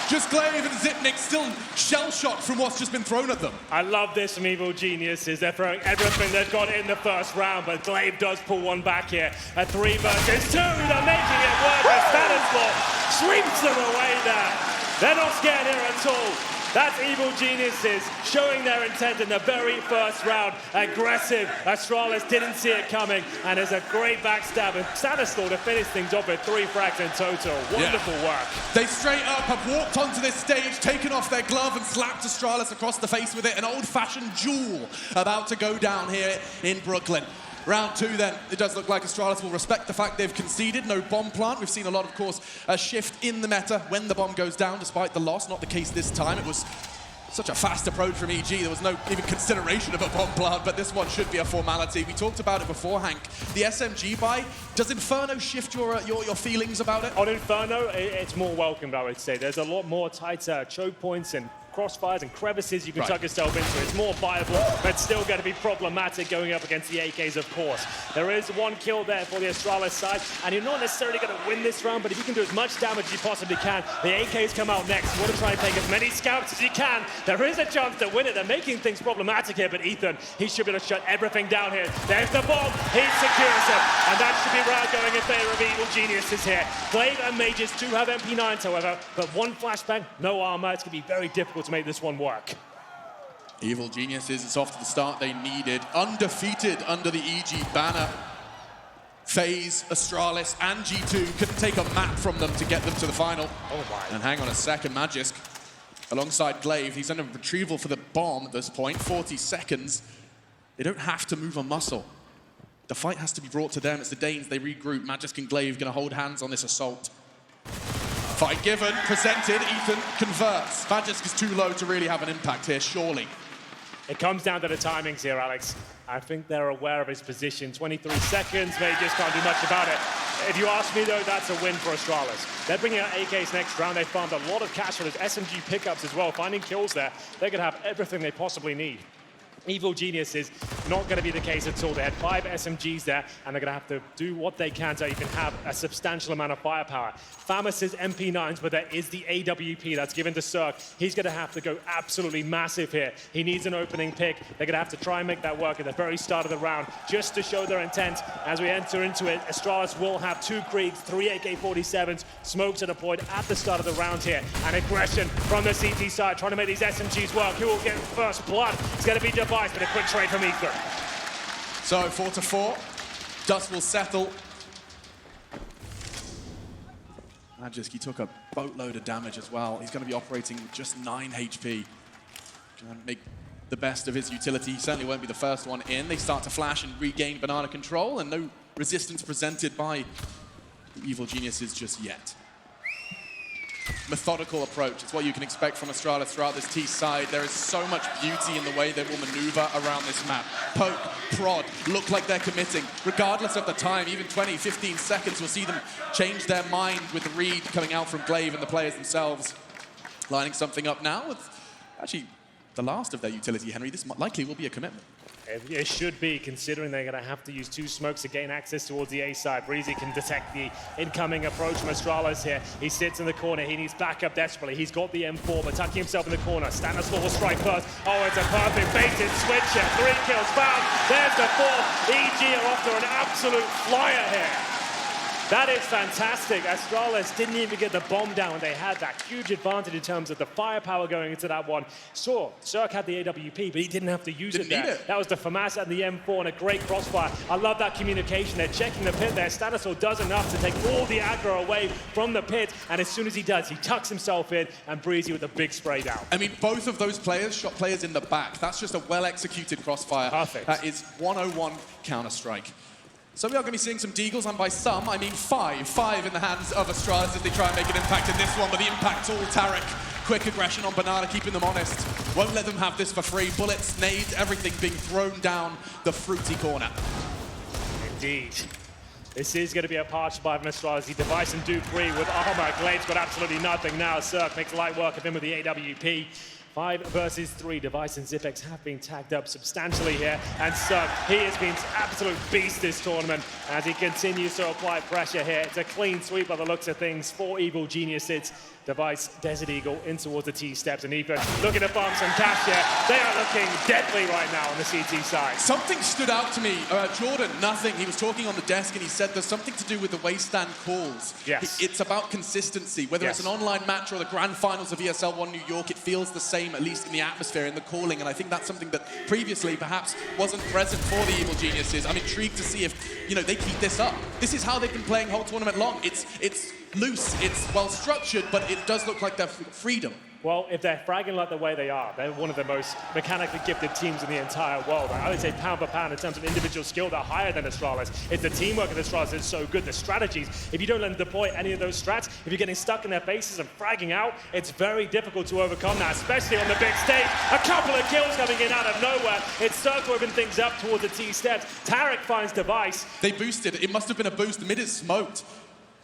Just Glaive and Zipnik still shell-shocked from what's just been thrown at them. I love this from Evil Geniuses. They're throwing everything they've got in the first round, but Glaive does pull one back here. A 3 versus 2, they're making it work as Stanislaw sweeps them away there. They're not scared here at all. That's Evil Geniuses showing their intent in the very first round. Aggressive. Astralis didn't see it coming, and there's a great backstab. And Stanislaw to finish things off with 3 frags in total. Wonderful work. They straight up have walked onto this stage, taken off their glove and slapped Astralis across the face with it. An old-fashioned duel about to go down here in Brooklyn. Round 2 then, it does look like Astralis will respect the fact they've conceded. No bomb plant. We've seen a lot, of course, a shift in the meta when the bomb goes down, despite the loss. Not the case this time. It was such a fast approach from EG. There was no even consideration of a bomb plant, but this one should be a formality. We talked about it before, Hank. The SMG buy, does Inferno shift your feelings about it? On Inferno, it's more welcomed, I would say. There's a lot more tighter choke points and crossfires and crevices you can tuck yourself into. It's more viable, but still going to be problematic going up against the AKs, of course. There is 1 kill there for the Astralis side, and you're not necessarily going to win this round, but if you can do as much damage as you possibly can, the AKs come out next. You want to try and take as many scouts as you can. There is a chance to win it. They're making things problematic here, but Ethan, he should be able to shut everything down here. There's the bomb. He secures it, and that should be round going in favor of Evil Geniuses here. Glaive and Mages do have MP9s, however, but 1 flashbang, no armor. It's going to be very difficult to make this one work. Evil Geniuses, it's off to the start they needed. Undefeated under the EG banner. FaZe, Astralis, and G2 couldn't take a map from them to get them to the final. Oh my. And hang on a second, Magisk, alongside Glaive, he's under retrieval for the bomb at this point, 40 seconds. They don't have to move a muscle. The fight has to be brought to them. It's the Danes, they regroup. Magisk and Glaive gonna hold hands on this assault. Fight given, presented, Ethan converts. Magisk is too low to really have an impact here, surely. It comes down to the timings here, Alex. I think they're aware of his position. 23 seconds, they just can't do much about it. If you ask me, though, that's a win for Astralis. They're bringing out AKs next round. They farmed a lot of cash for those SMG pickups as well. Finding kills there, they're going to have everything they possibly need. Evil Genius is not going to be the case at all. They had 5 SMGs there, and they're going to have to do what they can to even have a substantial amount of firepower. Famus is MP9s, but there is the AWP that's given to Cirque. He's going to have to go absolutely massive here. He needs an opening pick. They're going to have to try and make that work at the very start of the round, just to show their intent. As we enter into it, Astralis will have 2 Kriegs, 3 AK-47s, smokes are deployed at the start of the round here, and aggression from the CT side, trying to make these SMGs work. Who will get first blood? It's going to be Device. But a quick trade from Ethan. So 4-4, dust will settle. Magisk, he took a boatload of damage as well. He's going to be operating with just 9 HP. Trying to make the best of his utility. He certainly won't be the first one in. They start to flash and regain banana control, and no resistance presented by the Evil Geniuses just yet. Methodical approach. It's what you can expect from Astralis throughout this T side. There is so much beauty in the way they will maneuver around this map. Poke, prod, look like they're committing. Regardless of the time, even 20, 15 seconds, we'll see them change their mind with the read coming out from Glaive and the players themselves. Lining something up now with actually the last of their utility, Henry. This likely will be a commitment. It should be, considering they're going to have to use 2 smokes to gain access towards the A side. Breezy can detect the incoming approach from Astralis here. He sits in the corner. He needs backup desperately. He's got the M4, but tucking himself in the corner. Stanislaw will strike first. Oh, it's a perfect baited switch here. 3 kills found. There's the 4th. EG are off to an absolute flyer here. That is fantastic. Astralis didn't even get the bomb down. They had that huge advantage in terms of the firepower going into that one. Sure, Cirque had the AWP, but he didn't have to use it there. That was the FAMAS and the M4 and a great crossfire. I love that communication. They're checking the pit there. Stanislaw does enough to take all the aggro away from the pit, and as soon as he does, he tucks himself in, and Breezy with a big spray down. I mean, both of those players shot players in the back. That's just a well-executed crossfire. Perfect. That is 101 Counter-Strike. So we are going to be seeing some deagles, and by some, I mean five in the hands of Astralis as they try and make an impact in this one, but the impact's all Tarek. Quick aggression on Banana, keeping them honest. Won't let them have this for free. Bullets, nades, everything being thrown down the fruity corner. Indeed. This is going to be a parched by Astralis. He Device and Dupree with armor. Glade's got absolutely nothing now. Cirque makes light work of him with the AWP. 5 versus 3. Device and Zipex have been tagged up substantially here. And Cirque, he has been an absolute beast this tournament as he continues to apply pressure here. It's a clean sweep by the looks of things for Evil Geniuses. Device, Desert Eagle in towards the T-steps, and Ethan looking to farm some cash here. They are looking deadly right now on the CT side. Something stood out to me. Jordan, nothing. He was talking on the desk and he said there's something to do with the wasteland calls. Yes. It's about consistency. Whether it's an online match or the grand finals of ESL One New York, it feels the same, at least in the atmosphere, in the calling, and I think that's something that previously perhaps wasn't present for the Evil Geniuses. I'm intrigued to see if, they keep this up. This is how they've been playing whole tournament long. It's loose, it's well structured, but it does look like they're freedom. Well, if they're fragging like the way they are, they're one of the most mechanically gifted teams in the entire world. I would say pound for pound in terms of individual skill, they're higher than Astralis. It's the teamwork of Astralis that's so good, the strategies. If you don't let them deploy any of those strats, if you're getting stuck in their faces and fragging out, it's very difficult to overcome that, especially on the big stage. A couple of kills coming in out of nowhere. It's Cirque moving things up towards the T-steps. Tarek finds Device. They boosted. It must have been a boost. The mid is smoked.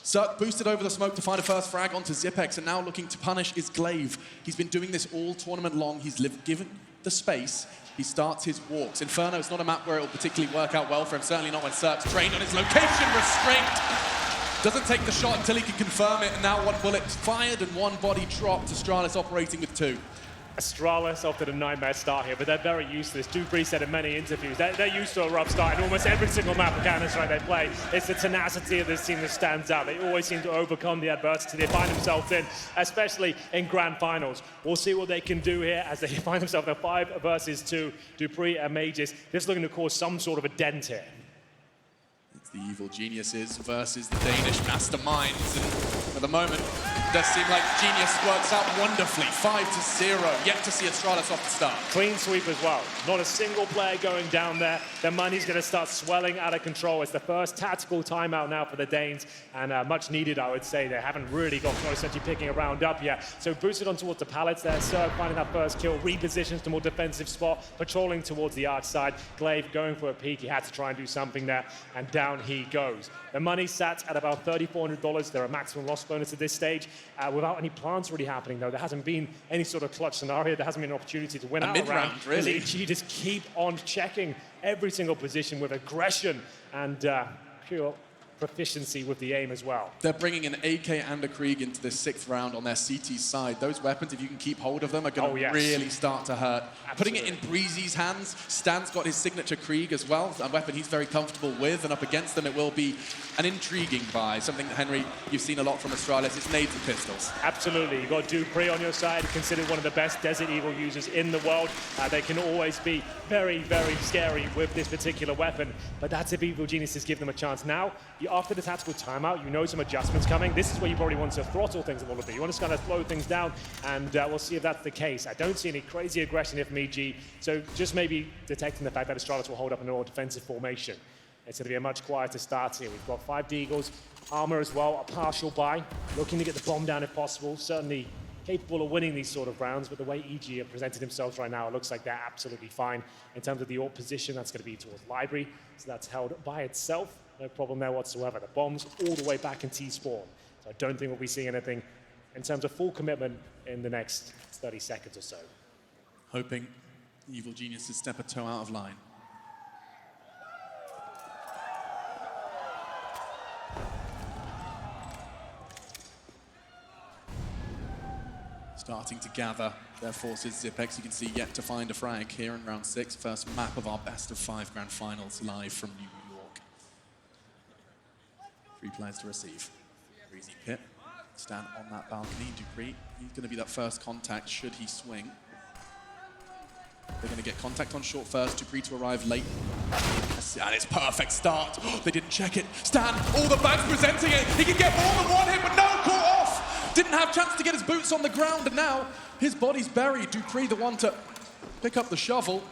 Cirque boosted over the smoke to find a first frag onto Zipex, and now looking to punish is Glaive. He's been doing this all tournament long. He's given the space. He starts his walks. Inferno is not a map where it will particularly work out well for him, certainly not when Cirque's trained on his location restraint. Doesn't take the shot until he can confirm it, and now 1 bullet fired and 1 body dropped. Astralis operating with 2. Astralis off to the nightmare start here, but they're very used to this. Dupree said in many interviews, they're used to a rough start in almost every single map of Counter-Strike they play. It's the tenacity of this team that stands out. They always seem to overcome the adversity they find themselves in, especially in grand finals. We'll see what they can do here as they find themselves in a 5 versus 2. Dupree and Mages, just looking to cause some sort of a dent here. It's the Evil Geniuses versus the Danish Masterminds, and at the moment, it does seem like Genius works out wonderfully. 5-0. Yet to see Astralis off the start. Clean sweep as well. Not a single player going down there. The money's going to start swelling out of control. It's the first tactical timeout now for the Danes, and much needed, I would say. They haven't really got close to picking a round up yet. So boosted on towards the pallets there. Cirque finding that first kill, repositions to more defensive spot, patrolling towards the arch side. Glaive going for a peek. He had to try and do something there, and down he goes. The money sat at about $3,400. They're a maximum loss bonus at this stage. Without any plans really happening, though, there hasn't been any sort of clutch scenario. There hasn't been an opportunity to win out a round. Really. You just keep on checking every single position with aggression and pure proficiency with the aim as well. They're bringing an AK and a Krieg into this 6th round on their CT side. Those weapons, if you can keep hold of them, are going to really start to hurt. Absolutely. Putting it in Breezy's hands, Stan's got his signature Krieg as well, a weapon he's very comfortable with, and up against them it will be an intriguing buy, something that, Henry, you've seen a lot from Astralis. It's nades and pistols. Absolutely. You've got Dupree on your side, considered one of the best Desert Eagle users in the world. They can always be very, very scary with this particular weapon, but that's if Evil Geniuses give them a chance. Now, after the tactical timeout, you know some adjustments coming. This is where you probably want to throttle things a little bit. You want to kind of slow things down, and we'll see if that's the case. I don't see any crazy aggression here from EG, so just maybe detecting the fact that Astralis will hold up in a more defensive formation. It's going to be a much quieter start here. We've got 5 Deagles, armor as well, a partial buy, looking to get the bomb down if possible. Certainly capable of winning these sort of rounds, but the way EG have presented themselves right now, it looks like they're absolutely fine. In terms of the AWP position, that's going to be towards Library, so that's held by itself. No problem there whatsoever. The bomb's all the way back in T-spawn, so I don't think we'll be seeing anything in terms of full commitment in the next 30 seconds or so. Hoping Evil Geniuses step a toe out of line. Starting to gather their forces. Zipex, you can see, yet to find a frag here in round 6. First map of our best of 5 grand finals live from New York. 3 players to receive. Breezy Pit, stand on that balcony. Dupree, he's going to be that first contact should he swing. They're going to get contact on short first. Dupree to arrive late. And it's perfect start. They didn't check it. Stan, all the bags presenting it. He can get more than one hit, but no, caught off. Didn't have chance to get his boots on the ground, and now his body's buried. Dupree, the one to pick up the shovel.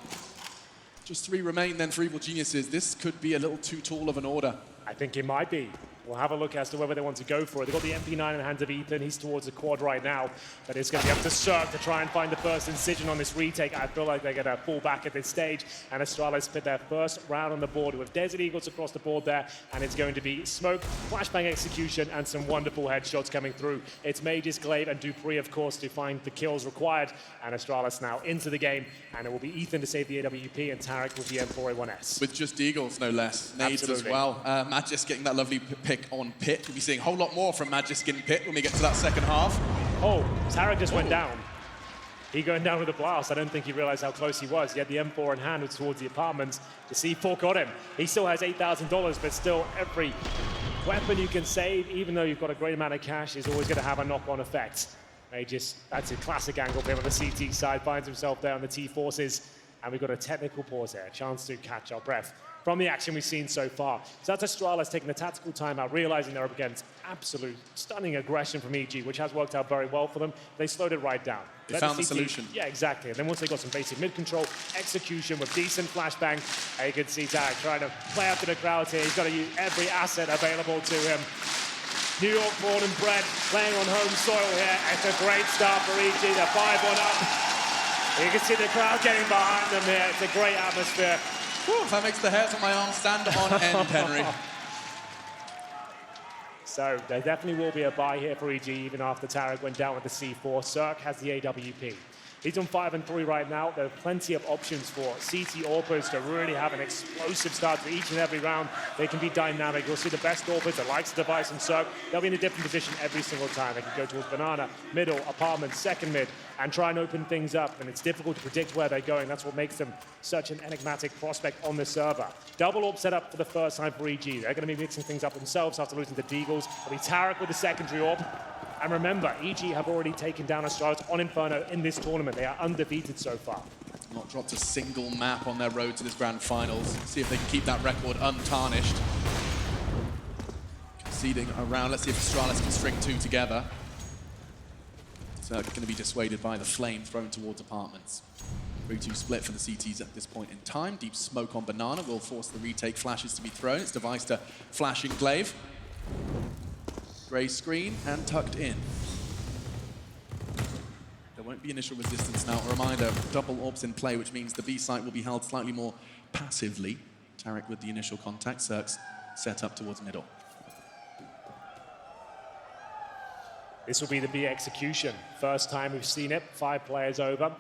Just 3 remain then for Evil Geniuses. This could be a little too tall of an order. I think it might be. We'll have a look as to whether they want to go for it. They've got the MP9 in the hands of Ethan. He's towards the quad right now. But it's going to be up to Cirque to try and find the first incision on this retake. I feel like they're going to fall back at this stage. And Astralis put their first round on the board with Desert Eagles across the board there. And it's going to be smoke, flashbang execution, and some wonderful headshots coming through. It's Mages, Glaive, and Dupree, of course, to find the kills required. And Astralis now into the game. And it will be Ethan to save the AWP and Tarek with the M4A1S. With just Eagles, no less. Nades Absolutely. as well. Magis getting that lovely pick on Pit. We'll be seeing a whole lot more from Magis in Pit when we get to that second half. Oh, Tarek just went down. He going down with a blast. I don't think he realized how close he was. He had the M4 in hand towards the apartments. The C4 got him. He still has $8,000, but still every weapon you can save, even though you've got a great amount of cash, is always going to have a knock-on effect. Magis, that's a classic angle for him on the CT side, finds himself there on the T-forces, and we've got a technical pause there, a chance to catch our breath from the action we've seen so far. So that's Astralis taking the tactical timeout, realizing they're up against absolute stunning aggression from EG, which has worked out very well for them. They slowed it right down. They found the solution. Yeah, exactly. And then once they got some basic mid-control, execution with decent flashbang, you can see Tarek trying to play up to the crowd here. He's got to use every asset available to him. New York born and bred, playing on home soil here. It's a great start for EG. They're 5-1 up. You can see the crowd getting behind them here. It's a great atmosphere. Whew, that makes the hairs on my arm stand on end, Henry. So there definitely will be a buy here for EG, even after Tarek went down with the C4. Cirque has the AWP. He's on 5-3 right now. There are plenty of options for CT Orpers to really have an explosive start to each and every round. They can be dynamic. You'll see the best Orpers, the likes of Device and Cirque. They'll be in a different position every single time. They can go towards Banana, middle, apartment, second mid, and try and open things up. And it's difficult to predict where they're going. That's what makes them such an enigmatic prospect on the server. Double Orb set up for the first time for EG. They're going to be mixing things up themselves after losing to Deagles. It'll be Tarek with the secondary Orb. And remember, EG have already taken down Astralis on Inferno in this tournament. They are undefeated so far. Not dropped a single map on their road to this grand finals. See if they can keep that record untarnished. Conceding around. Let's see if Astralis can string 2 together. So going to be dissuaded by the flame thrown towards apartments. 3-2 split for the CTs at this point in time. Deep smoke on Banana will force the retake flashes to be thrown. It's Device to flashing Glaive. Grey screen and tucked in. There won't be initial resistance now. A reminder, double orbs in play, which means the B site will be held slightly more passively. Tarek with the initial contact. Cirque's set up towards middle. This will be the B execution. First time we've seen it. 5 players over.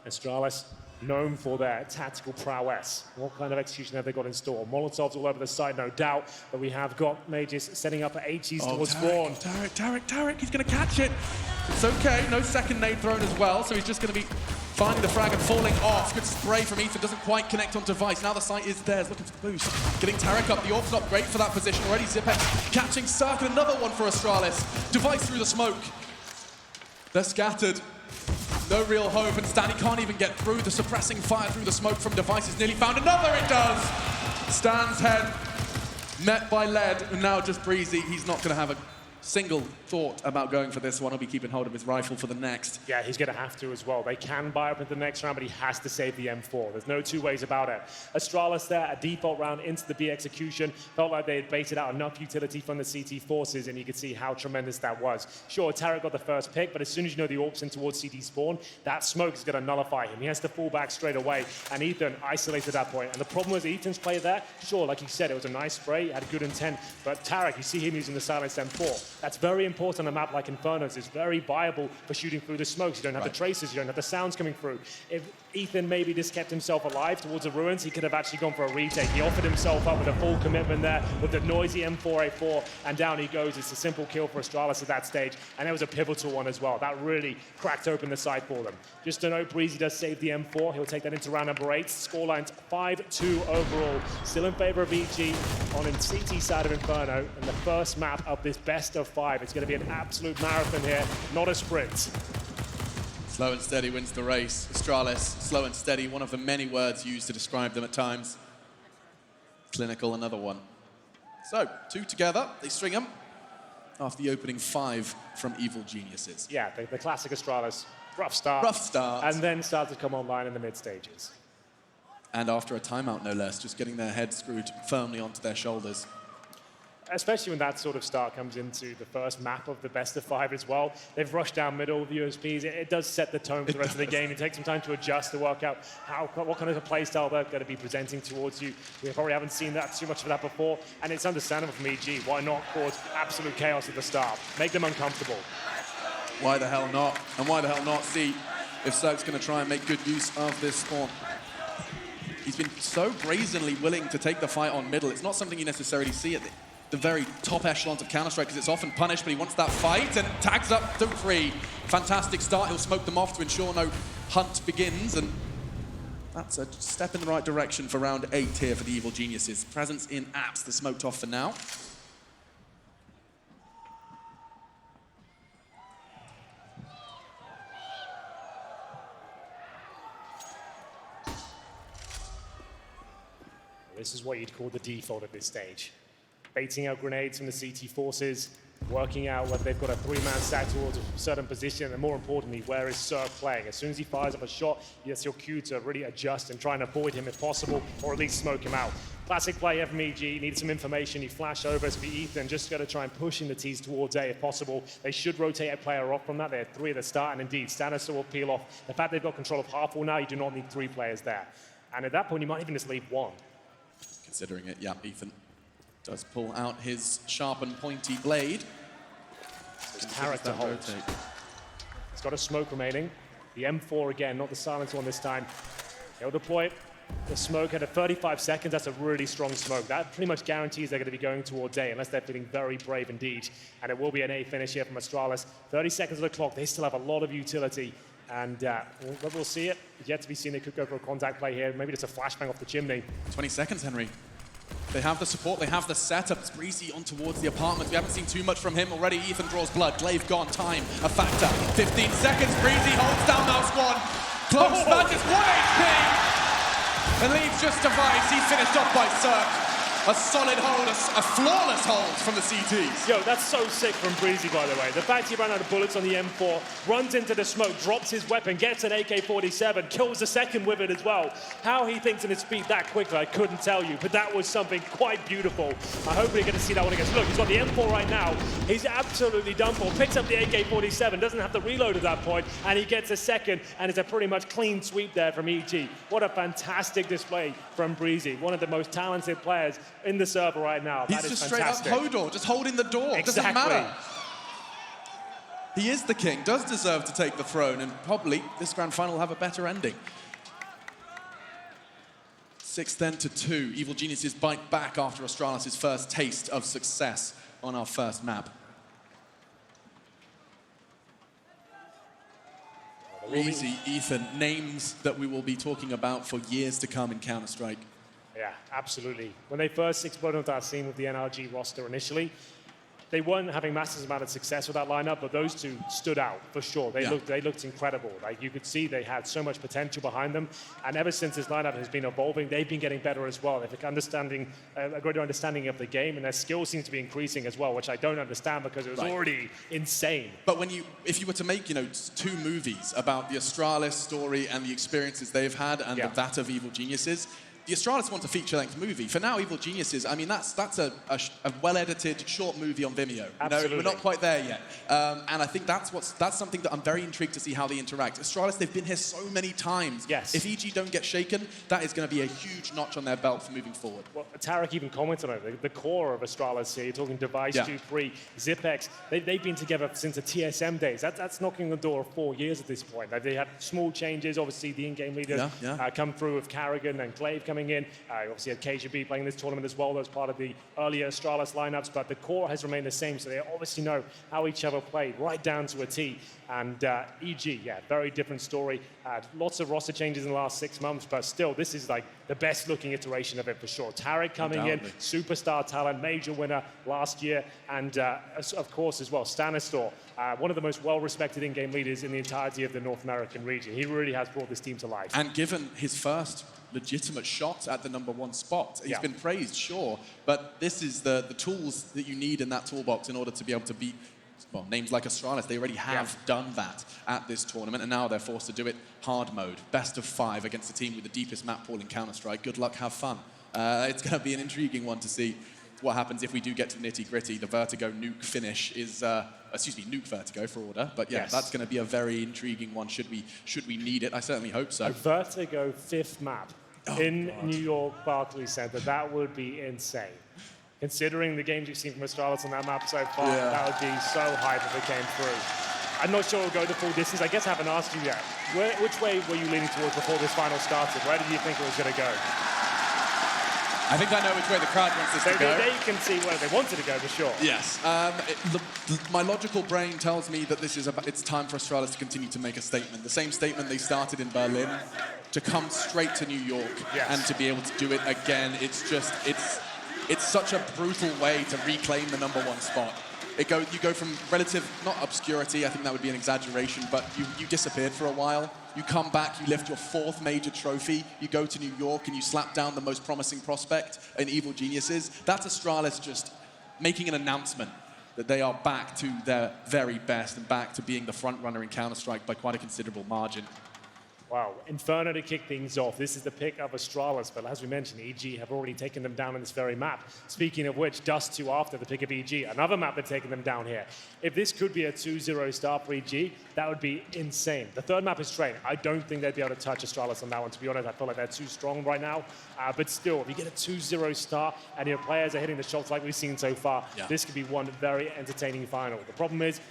Astralis known for their tactical prowess. What kind of execution have they got in store? Molotovs all over the side, no doubt, but we have got Mages setting up at HEs towards Spawn. Tarek, he's going to catch it. It's okay, no second nade thrown as well, so he's just going to be finding the frag and falling off. Good spray from Ethan, doesn't quite connect on Device. Now the site is theirs, looking for the boost. Getting Tarek up, the orb's not great for that position already. Zipex catching Cirque, another one for Astralis. Device through the smoke. They're scattered. No real hope, and Stanley can't even get through. The suppressing fire through the smoke from Device is nearly found. Another, it does! Stan's head met by lead, and now just Breezy. He's not going to have a single thought about going for this one. He'll be keeping hold of his rifle for the next. Yeah, he's going to have to as well. They can buy up into the next round, but he has to save the M4. There's no 2 ways about it. Astralis there, a default round into the B execution. Felt like they had baited out enough utility from the CT forces, and you could see how tremendous that was. Sure, Tarek got the first pick, but as soon as you know the AWP's in towards CT spawn, that smoke is going to nullify him. He has to fall back straight away, and Ethan isolated that point. And the problem was Ethan's play there, sure, like you said, it was a nice spray, had a good intent, but Tarek, you see him using the silenced M4. That's very important on a map like Inferno's. It's very viable for shooting through the smokes. You don't have Right. the traces, you don't have the sounds coming through. If Ethan maybe just kept himself alive towards the ruins, he could have actually gone for a retake. He offered himself up with a full commitment there with the noisy M4A4, and down he goes. It's a simple kill for Astralis at that stage, and it was a pivotal one as well. That really cracked open the side for them. Just to note, Breezy does save the M4. He'll take that into round number 8. Scoreline's 5-2 overall. Still in favor of EG on the CT side of Inferno, and the first map of this best of 5. It's going to be an absolute marathon here, not a sprint. Slow and steady wins the race. Astralis, slow and steady, one of the many words used to describe them at times. Clinical, another one. So, 2 together, they string them after the opening 5 from Evil Geniuses. Yeah, the classic Astralis. Rough start. Rough start. And then start to come online in the mid stages. And after a timeout, no less, just getting their head screwed firmly onto their shoulders. Especially when that sort of start comes into the first map of the best of 5 as well. They've rushed down middle with USPs. It does set the tone for the rest of the game. It takes some time to adjust, to work out what kind of a play style they're going to be presenting towards you. We probably haven't seen that too much of that before, and it's understandable from EG. Why not cause absolute chaos at the start? Make them uncomfortable. Why the hell not? And why the hell not see if Cirque's going to try and make good use of this spawn. He's been so brazenly willing to take the fight on middle. It's not something you necessarily see at the very top echelons of Counter-Strike, because it's often punished, but he wants that fight and tags up Free. Fantastic start. He'll smoke them off to ensure no hunt begins, and that's a step in the right direction for round 8 here for the Evil Geniuses. Presence in apps, they're smoked off for now. This is what you'd call the default at this stage. Baiting out grenades from the CT forces, working out whether they've got a 3-man stack towards a certain position, and more importantly, where is Cirque playing? As soon as he fires up a shot, that's your cue to really adjust and try and avoid him if possible, or at least smoke him out. Classic play from EG, needed some information, he flashed over as for Ethan, just got to try and pushing the T's towards A if possible. They should rotate a player off from that. They had 3 at the start, and indeed, Stanislaw will peel off. The fact they've got control of half wall now, you do not need 3 players there. And at that point, you might even just leave 1. Considering it, yeah, Ethan does pull out his sharp and pointy blade. His character holds. He's got a smoke remaining. The M4 again, not the silenced one this time. He'll deploy it. The smoke at 35 seconds, that's a really strong smoke. That pretty much guarantees they're going to be going towards A, unless they're feeling very brave indeed. And it will be an A finish here from Astralis. 30 seconds of the clock, they still have a lot of utility. And we'll see it. Yet to be seen, they could go for a contact play here. Maybe just a flashbang off the chimney. 20 seconds, Henry. They have the support, they have the setup. It's Breezy on towards the apartment. We haven't seen too much from him already. Ethan draws blood. Glaive gone. Time a factor. 15 seconds. Breezy holds down Mouse 1. Close matches 1 HP. And leaves just Device. He's finished off by Cirque. A solid hold, a flawless hold from the CTs. Yo, that's so sick from Breezy, by the way. The fact he ran out of bullets on the M4, runs into the smoke, drops his weapon, gets an AK-47, kills the second with it as well. How he thinks in his speed that quickly, I couldn't tell you, but that was something quite beautiful. I hope we're going to see that one against. Look, he's got the M4 right now. He's absolutely done for. Picks up the AK-47, doesn't have to reload at that point, and he gets a second, and it's a pretty much clean sweep there from EG. What a fantastic display from Breezy, one of the most talented players in the server right now. He's that is just fantastic. straight up Hodor, just holding the door. Exactly. Doesn't matter. He is the king, does deserve to take the throne, and probably this grand final will have a better ending. 6 then to 2. Evil Geniuses bite back after Astralis' first taste of success on our first map. Breezy, Ethan, names that we will be talking about for years to come in Counter-Strike. Yeah, absolutely. When they first exploded onto that scene with the NRG roster initially, they weren't having massive amount of success with that lineup, but those two stood out for sure. They looked incredible. Like, you could see they had so much potential behind them, and ever since this lineup has been evolving, they've been getting better as well. They've a greater understanding of the game, and their skills seem to be increasing as well, which I don't understand because it was already insane. But if you were to make, 2 movies about the Astralis story and the experiences they've had and that of Evil Geniuses, the Astralis wants a feature-length movie. For now, Evil Geniuses, I mean, that's a well-edited short movie on Vimeo. Absolutely. We're not quite there yet. And I think that's something that I'm very intrigued to see how they interact. Astralis, they've been here so many times. Yes. If EG don't get shaken, that is going to be a huge notch on their belt for moving forward. Well, Tarek even commented on it. The core of Astralis here, you're talking Device, Yeah. 2-3, Zipex, they've been together since the TSM days. That's knocking the door of 4 years at this point. They had small changes. Obviously, the in-game leaders come through with Carrigan and Glaive coming in. Obviously, had KGB playing this tournament as well. That was part of the earlier Astralis lineups, but the core has remained the same, so they obviously know how each other played, right down to a T. And EG, yeah, very different story. Lots of roster changes in the last 6 months, but still, this is like the best-looking iteration of it for sure. Tarek coming in, superstar talent, major winner last year, and of course as well, Stanistor, one of the most well-respected in-game leaders in the entirety of the North American region. He really has brought this team to life. And given his first legitimate shot at the #1 spot, he's been praised, sure, but this is the tools that you need in that toolbox in order to be able to beat names like Astralis. They already have done that at this tournament, and now they're forced to do it hard mode. Best of 5 against the team with the deepest map pool in Counter-Strike. Good luck, have fun. It's going to be an intriguing one to see what happens if we do get to the nitty-gritty. The Vertigo nuke finish is, nuke Vertigo for order, but yeah, that's going to be a very intriguing one should we need it. I certainly hope so. A Vertigo 5th map in New York Barclays Center, that would be insane. Considering the games you've seen from Astralis on that map so far, that would be so hype if it came through. I'm not sure we'll go the full distance. I guess I haven't asked you yet. Which way were you leaning towards before this final started? Where did you think it was going to go? I think I know which way the crowd wants this to go. They can see where they wanted to go, for sure. Yes. My logical brain tells me that it's time for Astralis to continue to make a statement. The same statement they started in Berlin, to come straight to New York and to be able to do it again. It's such a brutal way to reclaim the #1 spot. You go from relative, not obscurity, I think that would be an exaggeration, but you disappeared for a while. You come back, you lift your 4th major trophy, you go to New York and you slap down the most promising prospect in Evil Geniuses. That's Astralis just making an announcement that they are back to their very best and back to being the front runner in Counter-Strike by quite a considerable margin. Wow, Inferno to kick things off. This is the pick of Astralis, but as we mentioned, EG have already taken them down on this very map. Speaking of which, Dust 2 after the pick of EG, another map that's taken them down here. If this could be a 2-0 start for EG, that would be insane. The 3rd map is Train. I don't think they'd be able to touch Astralis on that one, to be honest. I feel like they're too strong right now. But still, if you get a 2-0 start and your players are hitting the shots like we've seen so far, this could be one very entertaining final. The problem is,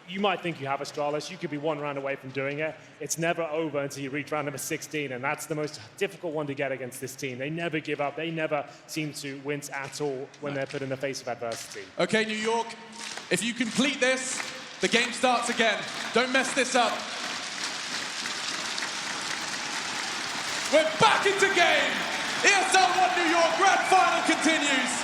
you might think you have Astralis, you could be 1 round away from doing it. It's never over until you reach round number 16, and that's the most difficult one to get against this team. They never give up. They never seem to wince at all when they're put in the face of adversity. Okay, New York, if you complete this, the game starts again. Don't mess this up. We're back into game. ESL One New York Grand Final continues.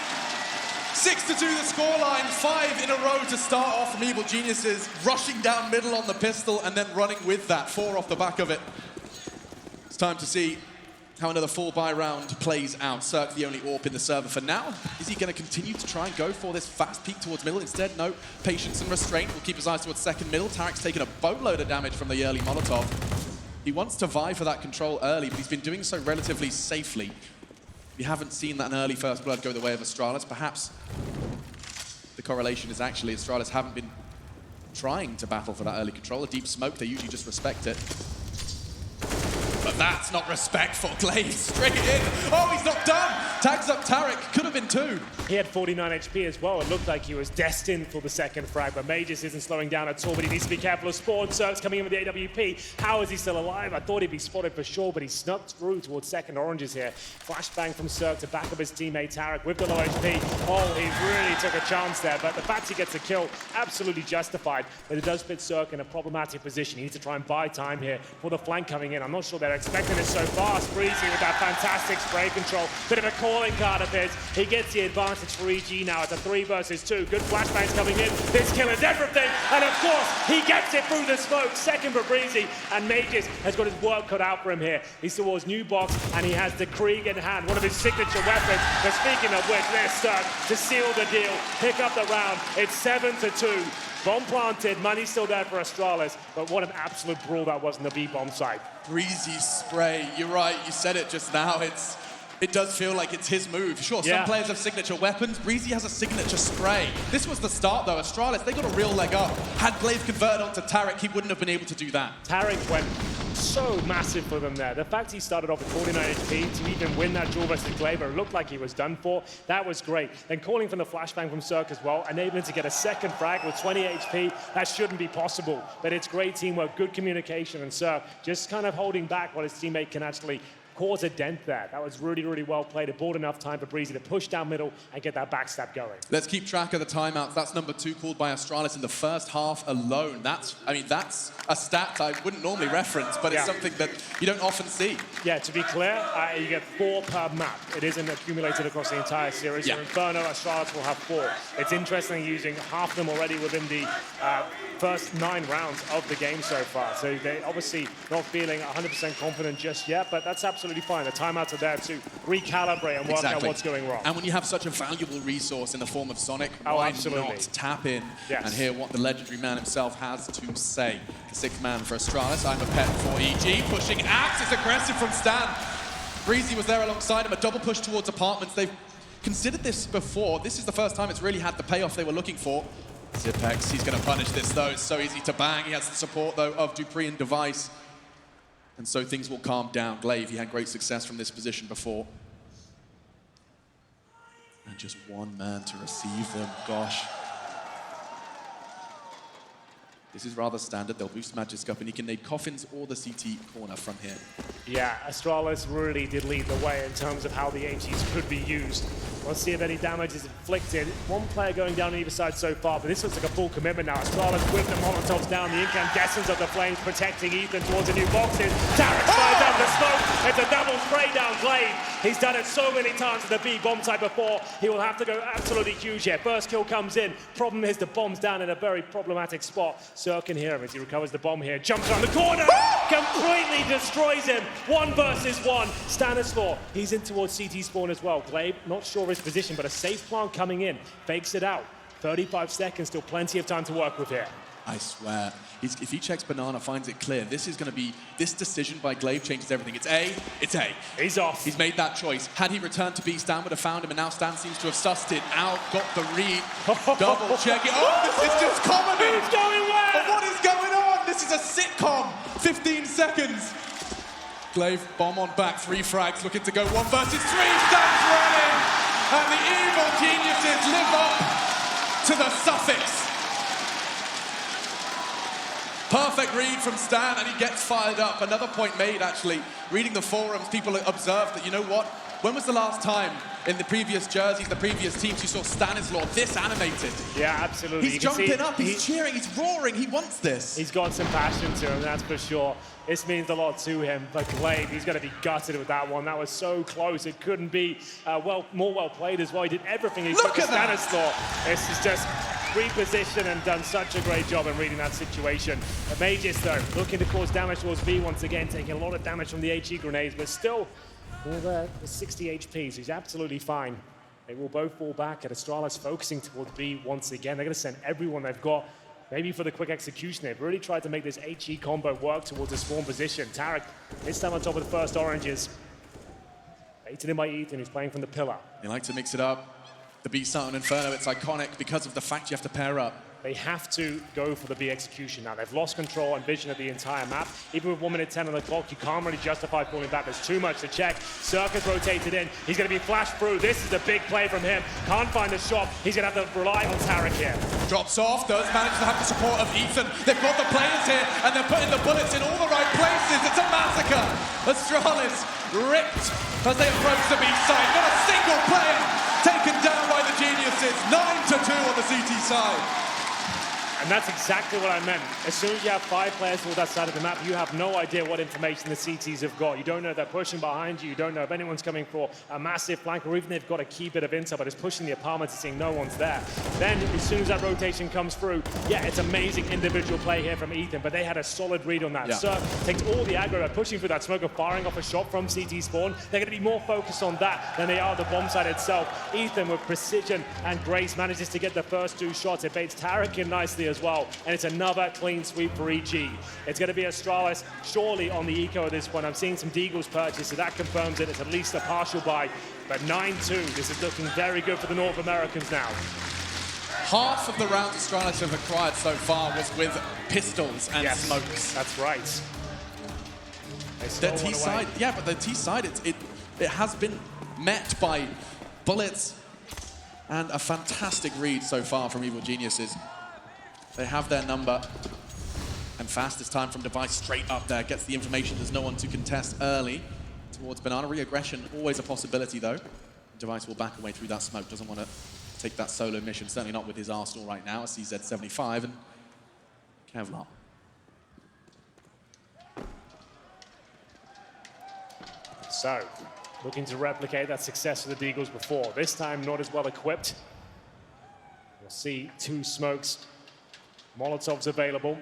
6-2 the scoreline, 5 in a row to start off from Evil Geniuses, rushing down middle on the pistol and then running with that, 4 off the back of it. It's time to see how another 4-buy round plays out. Cirque the only AWP in the server for now. Is he going to continue to try and go for this fast peek towards middle? Instead, no. Patience and restraint will keep his eyes towards second middle. Tarek's taken a boatload of damage from the early Molotov. He wants to vie for that control early, but he's been doing so relatively safely. We haven't seen that an early first blood go the way of Astralis. Perhaps the correlation is actually Astralis haven't been trying to battle for that early control. A deep smoke, they usually just respect it. But that's not respectful. Glaive straight in. Oh, he's not done. Tags up Tarek. Could have been 2. He had 49 HP as well. It looked like he was destined for the second frag, but Magus isn't slowing down at all, but he needs to be careful of Spawn. Cirque's coming in with the AWP. How is he still alive? I thought he'd be spotted for sure, but he snuck through towards second oranges here. Flashbang from Cirque to back up his teammate Tarek with the low HP. Oh, he really took a chance there, but the fact he gets a kill, absolutely justified. But it does put Cirque in a problematic position. He needs to try and buy time here for the flank coming in. I'm not sure they're expecting it so fast. Breezy with that fantastic spray control. Bit of a calling card of his. He gets the advantage for EG now. It's a 3 versus 2. Good flashbangs coming in. This kill is everything. And of course, he gets it through the smoke. Second for Breezy. And Magus has got his work cut out for him here. He's towards new box, and he has the Krieg in hand, one of his signature weapons. But speaking of which, there's Cirque to seal the deal, pick up the round. It's 7-2. Bomb planted, money still there for Astralis, but what an absolute brawl that was in the B-bomb site. Breezy spray, you're right, you said it just now. It does feel like it's his move. Sure, some players have signature weapons. Breezy has a signature spray. This was the start, though. Astralis, they got a real leg up. Had Glaive converted onto Tarek, he wouldn't have been able to do that. Tarek went so massive for them there. The fact he started off with 49 HP to even win that duel versus Glaive, it looked like he was done for. That was great. Then calling from the flashbang from Cirque as well, enabling to get a second frag with 20 HP. That shouldn't be possible, but it's great teamwork, good communication, and Cirque just kind of holding back while his teammate can actually cause a dent there. That was really, really well played. It bought enough time for Breezy to push down middle and get that backstab going. Let's keep track of the timeouts. That's number 2 called by Astralis in the first half alone. That's a stat I wouldn't normally reference, but it's something that you don't often see. Yeah, to be clear, you get 4 per map. It isn't accumulated across the entire series. So Inferno, Astralis will have 4. It's interesting using half of them already within the first 9 rounds of the game so far. So they obviously not feeling 100% confident just yet, but that's absolutely fine. The timeouts are there to recalibrate and work out what's going wrong. And when you have such a valuable resource in the form of Sonic, why not tap in and hear what the legendary man himself has to say? The 6th man for Astralis. I'm a pet for EG. Pushing Axe is aggressive from Stan. Breezy was there alongside him. A double push towards apartments. They've considered this before. This is the first time it's really had the payoff they were looking for. Zipex, he's going to punish this though. It's so easy to bang. He has the support though of Dupree and Device. And so things will calm down. Glaive, he had great success from this position before. And just one man to receive them. Gosh. This is rather standard. They'll boost Magisk up, and he can nade Coffins or the CT corner from here. Yeah, Astralis really did lead the way in terms of how the HEs could be used. We'll see if any damage is inflicted. One player going down on either side so far, but this looks like a full commitment now. Astralis with the Molotovs down, the incandescence of the flames protecting Ethan towards the new boxes. Tarek fires down the smoke. It's a double spray down Glaive. He's done it so many times at the B bomb site before. He will have to go absolutely huge here. First kill comes in. Problem is the bomb's down in a very problematic spot. Cirque can hear him as he recovers the bomb here. Jumps around the corner. Completely destroys him. 1 versus 1. Stanislaw, he's in towards CT spawn as well. Glaive, not sure of his position, but a safe plant coming in. Fakes it out. 35 seconds, still plenty of time to work with here. I swear, if he checks Banana, finds it clear, this is going to be, this decision by Glaive changes everything. It's A, it's A. He's off. He's made that choice. Had he returned to B, Stan would have found him, and now Stan seems to have sussed it out, got the read, double check it. Oh, this is just comedy! Who's going where? But what is going on? This is a sitcom. 15 seconds. Glaive, bomb on back, 3 frags, looking to go 1 versus 3. Stan's running, and the evil geniuses live up to the suffix. Perfect read from Stan, and he gets fired up. Another point made, actually. Reading the forums, people observed that, you know what? When was the last time in the previous jerseys, the previous teams, you saw Stanislaw this animated? Yeah, absolutely. He's jumping up, he's cheering, he's roaring, he wants this. He's got some passion to him, that's for sure. This means a lot to him, but Glaive, he's going to be gutted with that one. That was so close, it couldn't be more well played as well. He did everything he could to Stanislaw. This is just repositioned and done such a great job in reading that situation. The Mages, though, looking to cause damage towards B once again, taking a lot of damage from the HE grenades, but still, all there, 60 HP, so he's absolutely fine. They will both fall back, and Astralis focusing towards B once again. They're going to send everyone they've got, maybe for the quick execution. They've really tried to make this HE combo work towards the spawn position. Tarek, this time on top of the first oranges. Baited in by Ethan, who's playing from the pillar. They like to mix it up. The B start on Inferno, it's iconic because of the fact you have to pair up. They have to go for the B execution now. They've lost control and vision of the entire map. Even with 1 minute 10 on the clock, you can't really justify falling back. There's too much to check. Circus rotated in. He's going to be flashed through. This is a big play from him. Can't find the shot. He's going to have to rely on Tarek here. Drops off, does manage to have the support of Ethan. They've got the players here, and they're putting the bullets in all the right places. It's a massacre. Astralis ripped as they approach the B side. Not a single player taken down by the geniuses. 9-2 on the CT side. And that's exactly what I meant. As soon as you have 5 players towards that side of the map, you have no idea what information the CTs have got. You don't know if they're pushing behind you. You don't know if anyone's coming for a massive flank, or even they've got a key bit of intel, but it's pushing the apartment to seeing no one's there. Then, as soon as that rotation comes through, yeah, it's amazing individual play here from Ethan, but they had a solid read on that. Yeah. Cirque takes all the aggro, pushing through that smoke and firing off a shot from CT spawn. They're going to be more focused on that than they are the bomb site itself. Ethan, with precision and grace, manages to get the first 2 shots. It baits Tarek in nicely as well. And it's another clean sweep for EG. It's going to be Astralis surely on the eco at this point. I'm seeing some Deagles purchase, so that confirms it. It's at least a partial buy. But 9-2, this is looking very good for the North Americans now. Half of the rounds Astralis have acquired so far was with pistols and smokes. That's right. The T side, yeah, but the T side, it has been met by bullets and a fantastic read so far from Evil Geniuses. They have their number. And fastest time from Device straight up there. Gets the information there's no one to contest early towards Banana. Re-aggression, always a possibility though. Device will back away through that smoke. Doesn't want to take that solo mission. Certainly not with his arsenal right now. A CZ75 and Kevlar. So, looking to replicate that success of the Deagles before. This time, not as well equipped. We'll see 2 smokes. Molotovs available.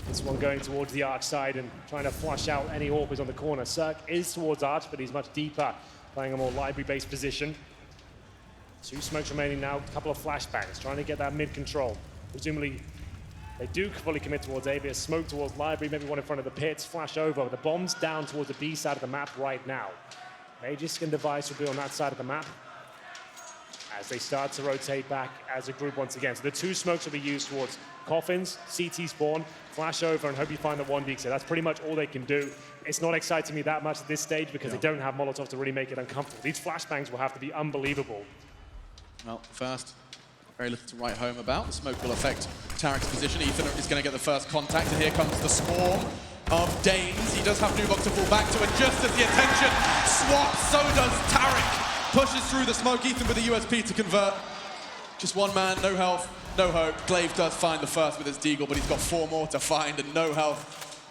This one going towards the arch side and trying to flush out any AWPers on the corner. Cirque is towards arch, but he's much deeper, playing a more library-based position. 2 smokes remaining now, a couple of flashbangs, trying to get that mid-control. Presumably, they do fully commit towards A, but a smoke towards library, maybe one in front of the pits, flash over. The bomb's down towards the B side of the map right now. Magisk and Device will be on that side of the map as they start to rotate back as a group once again. So the 2 smokes will be used towards coffins, CT spawn, flash over, and hope you find the 1D. So that's pretty much all they can do. It's not exciting me that much at this stage because they don't have Molotov to really make it uncomfortable. These flashbangs will have to be unbelievable. Well, first, very little to write home about. The smoke will affect Tarek's position. Ethan is going to get the first contact, and here comes the swarm of Danes. He does have Nuvox to fall back to, and just as the attention swaps, so does Tarek. Pushes through the smoke, Ethan with the USP to convert. Just one man, no health, no hope. Glaive does find the first with his Deagle, but he's got 4 more to find and no health.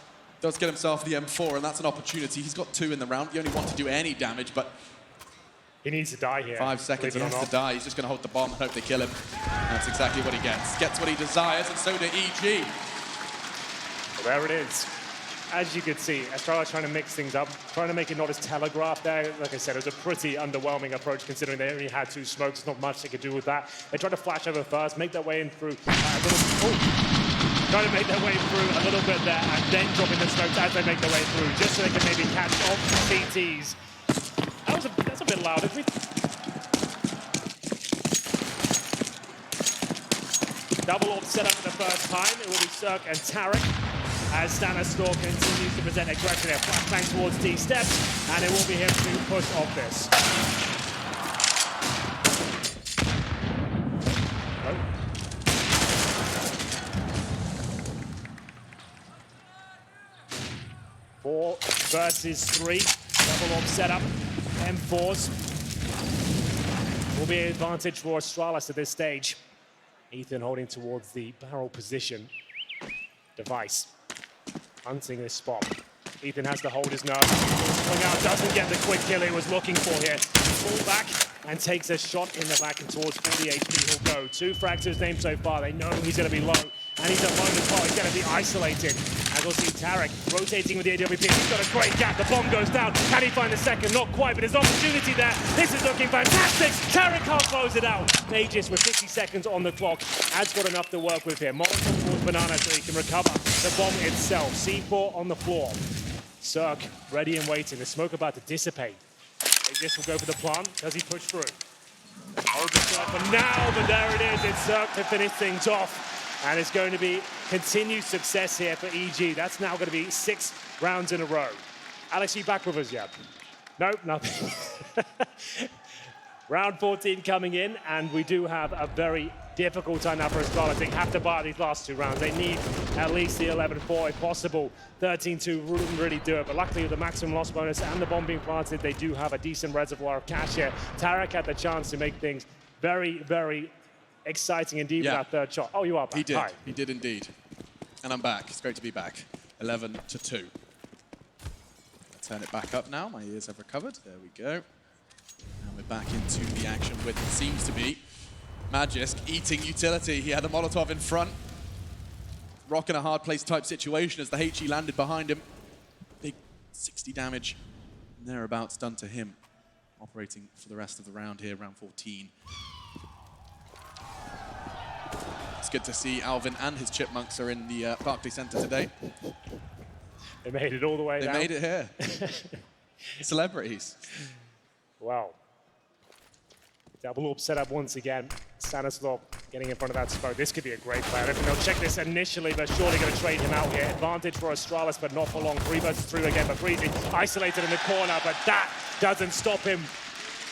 Does get himself the M4, and that's an opportunity. He's got 2 in the round. He only wants to do any damage, but he needs to die here. 5 seconds, he has to die. He's just going to hold the bomb and hope they kill him. And that's exactly what he gets. Gets what he desires, and so do EG. Well, there it is. As you can see, Astralis trying to mix things up, trying to make it not as telegraphed there. Like I said, it was a pretty underwhelming approach considering they only had 2 smokes. There's not much they could do with that. They tried to flash over first, make their way in through trying to make their way through a little bit there and then dropping the smokes as they make their way through, just so they can maybe catch off the CTs. That's a bit loud. Double AWP set up for the first time. It will be Cirque and Tarek as Stanistor continues to present aggression there. Flashbang towards D steps, and it will be him to push off this. Oh. 4 versus 3. Double AWP setup. M4s will be an advantage for Astralis at this stage. Ethan holding towards the barrel position. Device hunting this spot. Ethan has to hold his nerve. Swing out, doesn't get the quick kill he was looking for here. Fall back and takes a shot in the back, and towards 40 HP he'll go. 2 frags to his name so far. They know he's going to be low, and he's alone as well. He's going to be isolated. As we'll see Tarek rotating with the AWP. He's got a great gap. The bomb goes down. Can he find the second? Not quite, but there's an opportunity there. This is looking fantastic. Tarek can't close it out. Magisk with 50 seconds on the clock has got enough to work with here. Molotov towards Banana so he can recover the bomb itself. C4 on the floor. Cirque ready and waiting. The smoke about to dissipate. Magisk will go for the plant. Does he push through? For now, but there it is. It's Cirque to finish things off. And it's going to be continued success here for EG. That's now going to be 6 rounds in a row. Alex, are you back with us yet? Nope, nothing. Round 14 coming in, and we do have a very difficult time now for Astralis. They have to buy these last 2 rounds. They need at least the 11-4 if possible. 13-2 wouldn't really do it, but luckily with the maximum loss bonus and the bomb being planted, they do have a decent reservoir of cash here. Tarek had the chance to make things very, very exciting indeed with that 3rd shot. Oh, you are back. He did. Hi. He did indeed. And I'm back. It's great to be back. 11-2. I'll turn it back up now. My ears have recovered. There we go. And we're back into the action with it seems to be Magisk eating utility. He had a Molotov in front. Rock in a hard place type situation as the HE landed behind him. Big 60 damage and thereabouts done to him. Operating for the rest of the round here, round 14. It's good to see Alvin and his Chipmunks are in the Barclays Center today. They made it all the way down. They made it here. Celebrities. Wow. Double up setup once again. Stanislav getting in front of that smoke. This could be a great play. I don't think they'll check this initially, but surely going to trade him out here. Advantage for Astralis, but not for long. 3 versus 3 again, but Breezy isolated in the corner, but that doesn't stop him.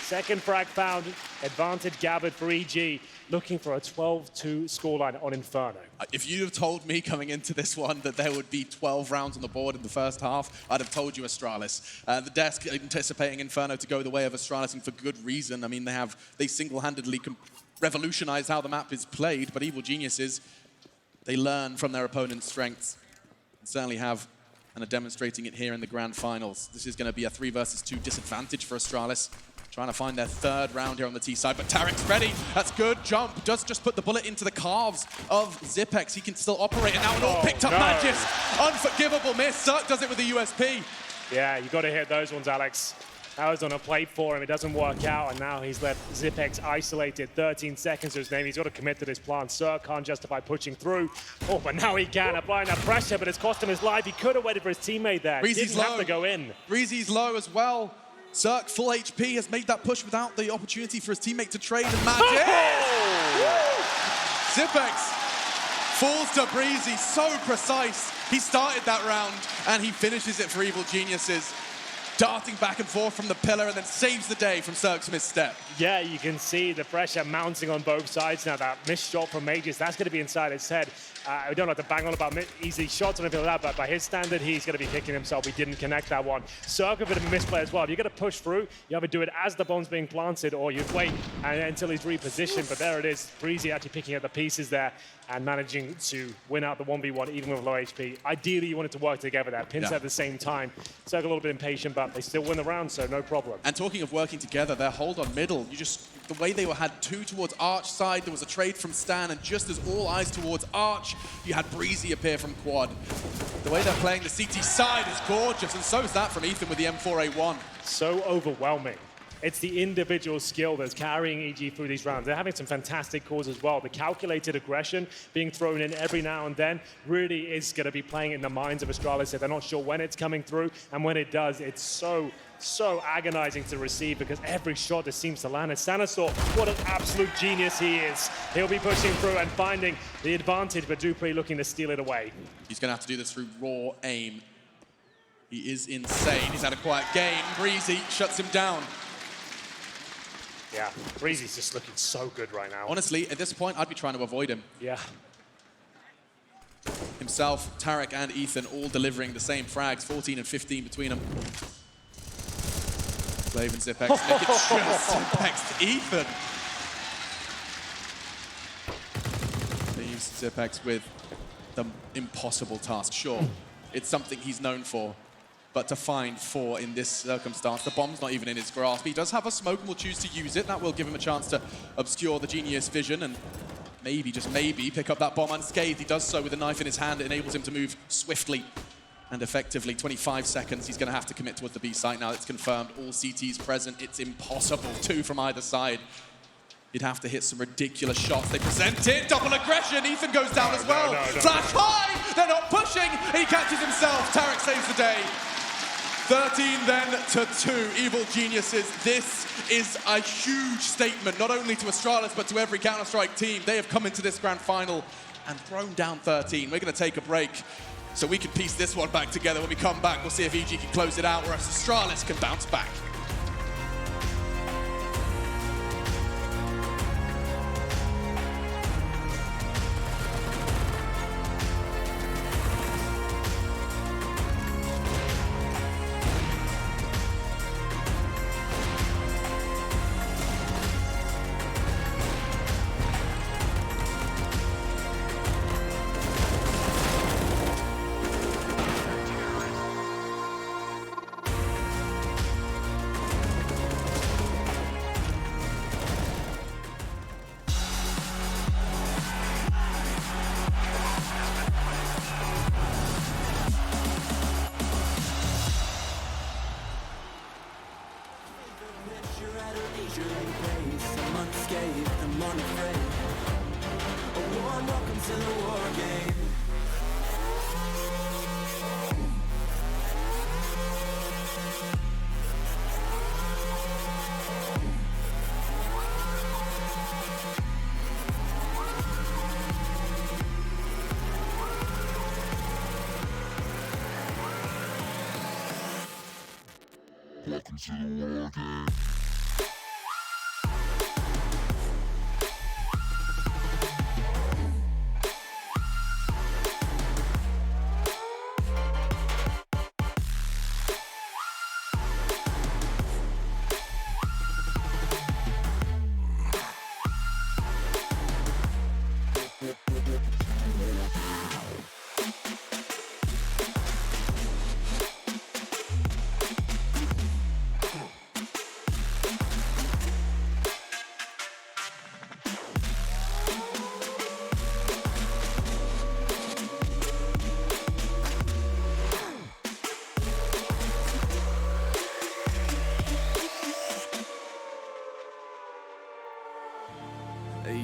Second frag found. Advantage gathered for EG, looking for a 12-2 scoreline on Inferno. If you'd have told me coming into this one that there would be 12 rounds on the board in the first half, I'd have told you Astralis. The desk anticipating Inferno to go the way of Astralis, and for good reason. I mean, they single-handedly revolutionized how the map is played, but Evil Geniuses, they learn from their opponent's strengths. And certainly have, and are demonstrating it here in the grand finals. This is going to be a 3 versus 2 disadvantage for Astralis. Trying to find their 3rd round here on the T side, but Tarek's ready. That's good. Jump does just put the bullet into the calves of Zipex. He can still operate, and now it all picked up Magis. Unforgivable miss. Zerk does it with the USP. Yeah, you got to hit those ones, Alex. That was on a plate for him. It doesn't work out, and now he's left Zipex isolated. 13 seconds to his name. He's got to commit to this plan. Zerk can't justify pushing through. Oh, but now he can, applying that pressure, but it's cost him his life. He could have waited for his teammate there. Breezy's Didn't have to go in. Breezy's low as well. Zerk, full HP, has made that push without the opportunity for his teammate to trade, and Magic! Zipex falls to Breezy, so precise. He started that round, and he finishes it for Evil Geniuses. Darting back and forth from the pillar, and then saves the day from Zerk's misstep. Yeah, you can see the pressure mounting on both sides now. That missed shot from Magis, that's going to be inside his head. We don't have to bang on about easy shots or anything like that, but by his standard, he's going to be kicking himself. He didn't connect that one. Zerk a bit of a misplay as well. If you're going to push through, you either do it as the bomb's being planted, or you wait until he's repositioned. But there it is. Breezy actually picking up the pieces there and managing to win out the 1v1 even with low HP. Ideally, you want it to work together there. Pins at the same time. Zerk a little bit impatient, but they still win the round, so no problem. And talking of working together, their hold on middle, the way they had 2 towards Arch side, there was a trade from Stan, and just as all eyes towards Arch, you had Breezy appear from Quad. The way they're playing the CT side is gorgeous, and so is that from Ethan with the M4A1. So overwhelming. It's the individual skill that's carrying EG through these rounds. They're having some fantastic calls as well. The calculated aggression being thrown in every now and then really is going to be playing in the minds of Astralis. They're not sure when it's coming through, and when it does, it's so agonizing to receive because every shot just seems to land. And Stanislav, what an absolute genius he is. He'll be pushing through and finding the advantage, but Dupree looking to steal it away. He's going to have to do this through raw aim. He is insane. He's had a quiet game. Breezy shuts him down. Yeah, Breezy's just looking so good right now. Honestly, at this point, I'd be trying to avoid him. Yeah. Himself, Tarek, and Ethan all delivering the same frags, 14 and 15 between them. Slave and Zipex make it just Zipex to Ethan. Leaves Zipex with the impossible task. Sure, it's something he's known for, but to find 4 in this circumstance, the bomb's not even in his grasp. He does have a smoke and will choose to use it. That will give him a chance to obscure the Genius vision and maybe, just maybe, pick up that bomb unscathed. He does so with a knife in his hand. It enables him to move swiftly and effectively. 25 seconds, he's going to have to commit towards the B site now. It's confirmed, all CTs present. It's impossible, 2 from either side. You'd have to hit some ridiculous shots. They present it, double aggression. Ethan goes down as well. Flash high, they're not pushing. He catches himself. Tarek saves the day. 13 then to 2, Evil Geniuses. This is a huge statement, not only to Astralis, but to every Counter-Strike team. They have come into this grand final and thrown down 13. We're going to take a break so we can piece this one back together. When we come back, we'll see if EG can close it out, or if Astralis can bounce back. to the war game. Welcome to the war game.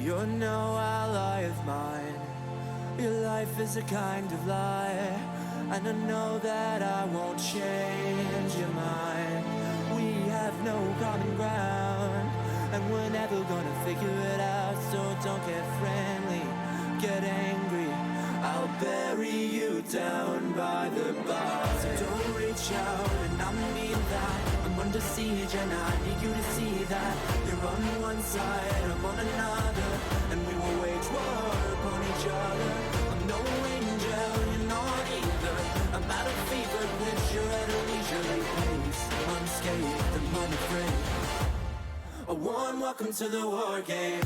You're no ally of mine. Your life is a kind of lie, and I know that I won't change your mind. We have no common ground, and we're never gonna figure it out. So don't get friendly, get angry. I'll bury you down by the bar. So don't reach out, and I mean that. I'm under siege, and I need you to see that. You're on one side, I'm on another, and we will wage war upon each other. I'm no angel, you're not either. I'm at a fever pitch, you're at a leisurely pace. Unscathed and unafraid. A warm welcome to the war game.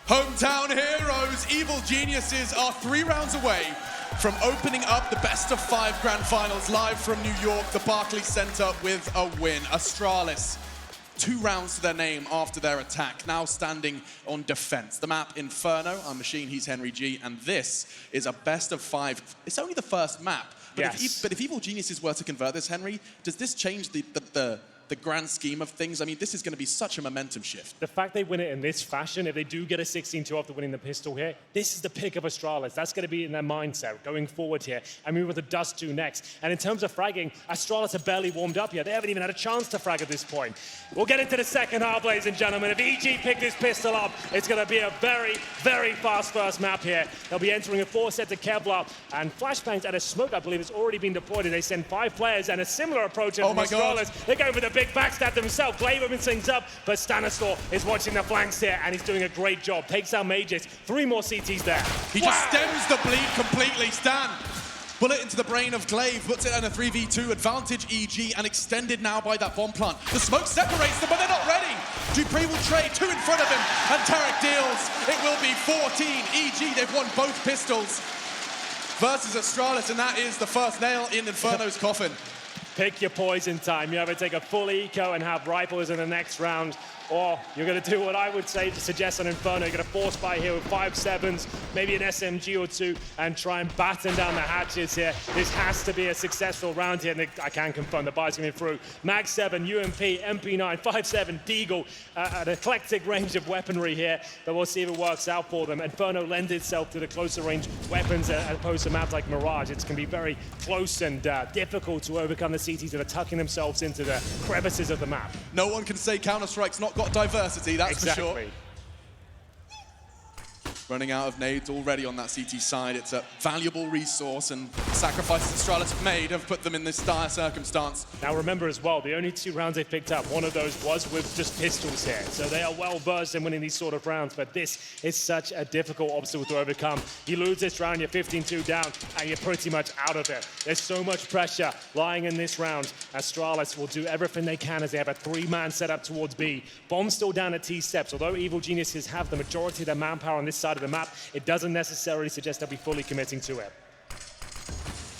Hometown heroes, Evil Geniuses are 3 rounds away from opening up the best of 5 grand finals live from New York, the Barclays Center, with a win. Astralis, 2 rounds to their name after their attack, now standing on defense. The map Inferno, I'm Machine, he's Henry G, and this is a best of 5. It's only the first map, but, yes. if Evil Geniuses were to convert this, Henry, does this change the grand scheme of things? I mean, this is going to be such a momentum shift. The fact they win it in this fashion, if they do get a 16-2 after winning the pistol here, this is the pick of Astralis. That's going to be in their mindset going forward here. I mean, with the Dust 2 next. And in terms of fragging, Astralis are barely warmed up yet. They haven't even had a chance to frag at this point. We'll get into the second half, ladies and gentlemen. If EG pick this pistol up, it's going to be a very, very fast first map here. They'll be entering a 4-set to Kevlar. And Flashbangs and a smoke, I believe, has already been deployed. They send 5 players and a similar approach from Astralis. They're going for the big backstab themselves. Glaverman sings up, but Stanislaw is watching the flanks here, and he's doing a great job. Takes out Mages. 3 more CTs there. He just stems the bleed completely. Stan, bullet into the brain of Glaive, puts it on a 3v2 advantage EG, and extended now by that bomb plant. The smoke separates them, but they're not ready. Dupree will trade, 2 in front of him, and Tarek deals. It will be 14 EG. They've won both pistols versus Astralis, and that is the first nail in Inferno's coffin. Pick your poison time. You either take a full eco and have rifles in the next round, or you're going to do what I would say to suggest on Inferno. You're going to force by here with 5.7s, maybe an SMG or 2, and try and batten down the hatches here. This has to be a successful round here, and I can confirm the buy's coming through. Mag 7, UMP, MP9, 5.7, Deagle, an eclectic range of weaponry here, but we'll see if it works out for them. Inferno lends itself to the closer range weapons as opposed to maps like Mirage. It's going to be very close and difficult to overcome the CTs that are tucking themselves into the crevices of the map. No one can say Counter-Strike's not got diversity, that's for sure. Running out of nades already on that CT side. It's a valuable resource, and sacrifices Astralis have made have put them in this dire circumstance. Now remember as well, the only 2 rounds they picked up, one of those was with just pistols here. So they are well versed in winning these sort of rounds, but this is such a difficult obstacle to overcome. You lose this round, you're 15-2 down, and you're pretty much out of it. There's so much pressure lying in this round. Astralis will do everything they can as they have a 3-man setup towards B. Bomb's still down at T steps. Although Evil Geniuses have the majority of their manpower on this side of the map, it doesn't necessarily suggest they'll be fully committing to it.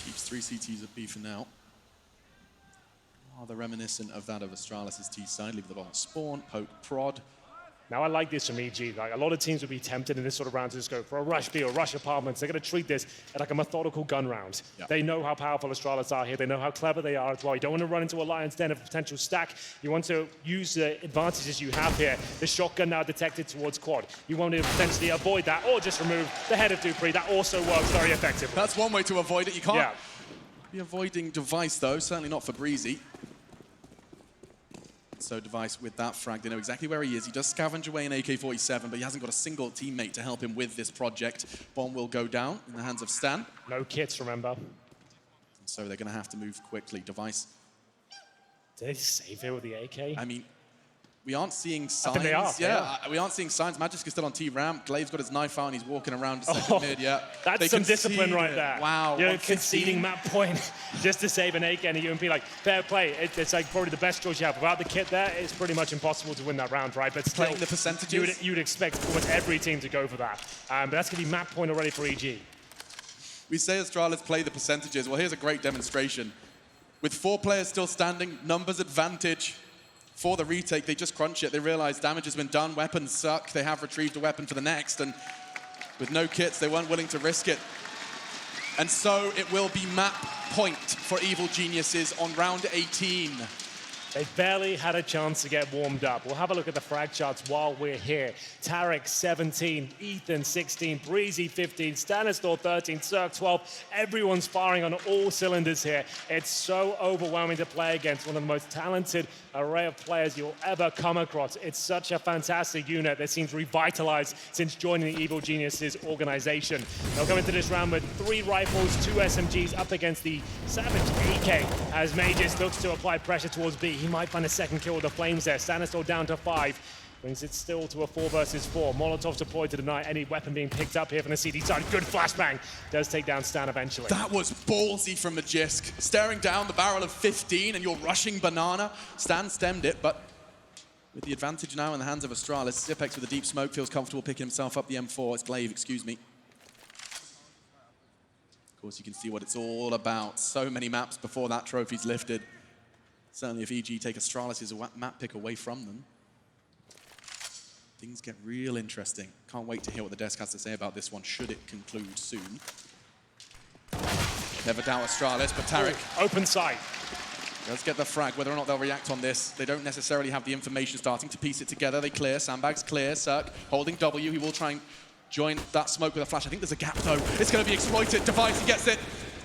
Keeps 3 CTs at B for now. Rather reminiscent of that of Astralis' T side. Leave the bomb spawn, poke, prod. Now, I like this from EG. Like, a lot of teams would be tempted in this sort of round to just go for a rush B or rush apartments. They're going to treat this like a methodical gun round. Yep. They know how powerful Astralis are here. They know how clever they are as well. You don't want to run into a lion's den of potential stack. You want to use the advantages you have here. The shotgun now detected towards quad. You want to potentially avoid that or just remove the head of Dupree. That also works very effectively. That's one way to avoid it. You can't be avoiding Device, though. Certainly not for Breezy. So Device with that frag, they know exactly where he is. He does scavenge away an AK-47, but he hasn't got a single teammate to help him with this project. Bomb will go down in the hands of Stan. No kits, remember. So they're going to have to move quickly. Device. Did they save it with the AK? I mean, we aren't seeing signs. I think they are. We aren't seeing signs. Magisk is still on T-ramp. Glaive's got his knife out and he's walking around second mid, That's some discipline right there. Wow. You're conceding map point just to save an AK and you can be like, fair play. It's like probably the best choice you have. Without the kit there, it's pretty much impossible to win that round, right? But still, playing the percentages. You'd expect almost every team to go for that. But that's going to be map point already for EG. We say Astralis play the percentages. Well, here's a great demonstration. With 4 players still standing, numbers advantage. For the retake, they just crunch it. They realize damage has been done, weapons suck. They have retrieved a weapon for the next, and with no kits, they weren't willing to risk it. And so it will be map point for Evil Geniuses on round 18. They barely had a chance to get warmed up. We'll have a look at the frag charts while we're here. Tarek, 17. Ethan, 16. Breezy, 15. Stanistor, 13. Cirque, 12. Everyone's firing on all cylinders here. It's so overwhelming to play against one of the most talented array of players you'll ever come across. It's such a fantastic unit that seems revitalized since joining the Evil Geniuses organization. They'll come into this round with 3 rifles, 2 SMGs up against the Savage AK as Mages looks to apply pressure towards B. He might find a second kill with the flames there. Stanistor down to 5. Brings it still to a 4 versus 4. Molotov's deployed to deny any weapon being picked up here from the CD side. Good flashbang. Does take down Stan eventually. That was ballsy from Magisk. Staring down the barrel of 15 and you're rushing Banana. Stan stemmed it, but with the advantage now in the hands of Astralis, Zipex with a deep smoke feels comfortable picking himself up the M4. It's Glaive, excuse me. Of course, you can see what it's all about. So many maps before that trophy's lifted. Certainly if EG take Astralis' map pick away from them, things get real interesting. Can't wait to hear what the desk has to say about this one, should it conclude soon. Never doubt Astralis, but Tarek. Open sight. Let's get the frag. Whether or not they'll react on this, they don't necessarily have the information starting to piece it together. They clear, Sandbags clear, Cirque holding W. He will try and join that smoke with a flash. I think there's a gap though. It's going to be exploited. Device, he gets it.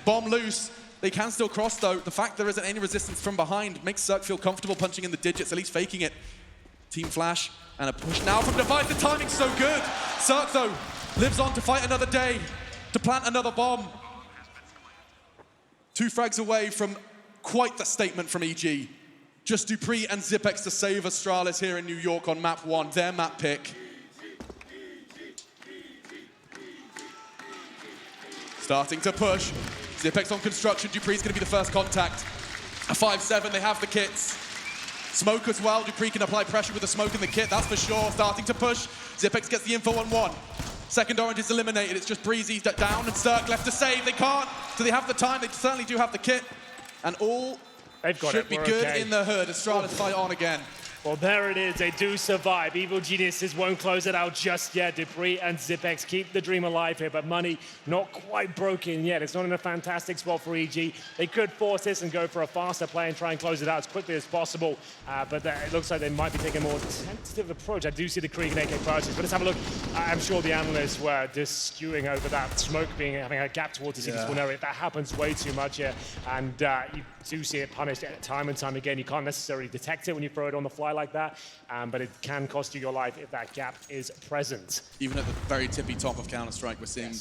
Bomb loose. They can still cross though. The fact there isn't any resistance from behind makes Cirque feel comfortable punching in the digits, at least faking it. Team flash and a push now from Device. The timing's so good. Cirque though lives on to fight another day, to plant another bomb. 2 frags away from quite the statement from EG. Just Dupree and Zipex to save Astralis here in New York on map 1, their map pick. Starting to push. Zipex on construction. Dupree's going to be the first contact. A 5-7, they have the kits. Smoke as well. Dupree can apply pressure with the smoke in the kit, that's for sure. Starting to push. Zipex gets the info on 1. Second orange is eliminated. It's just Breezy down and Cirque left to save. They can't. Do they have the time? They certainly do have the kit. And all should be good in the hood. Astralis fight on again. Well, there it is. They do survive. Evil Geniuses won't close it out just yet. Dupree and Zipex keep the dream alive here, but money not quite broken yet. It's not in a fantastic spot for EG. They could force this and go for a faster play and try and close it out as quickly as possible, but it looks like they might be taking a more tentative approach. I do see the Krieg and AK purchase, but let's have a look. I'm sure the analysts were just stewing over that smoke having a gap towards the CD spawn area. That happens way too much here, and you do see it punished time and time again. You can't necessarily detect it when you throw it on the fly like that, but it can cost you your life if that gap is present. Even at the very tippy top of Counter-Strike, we're seeing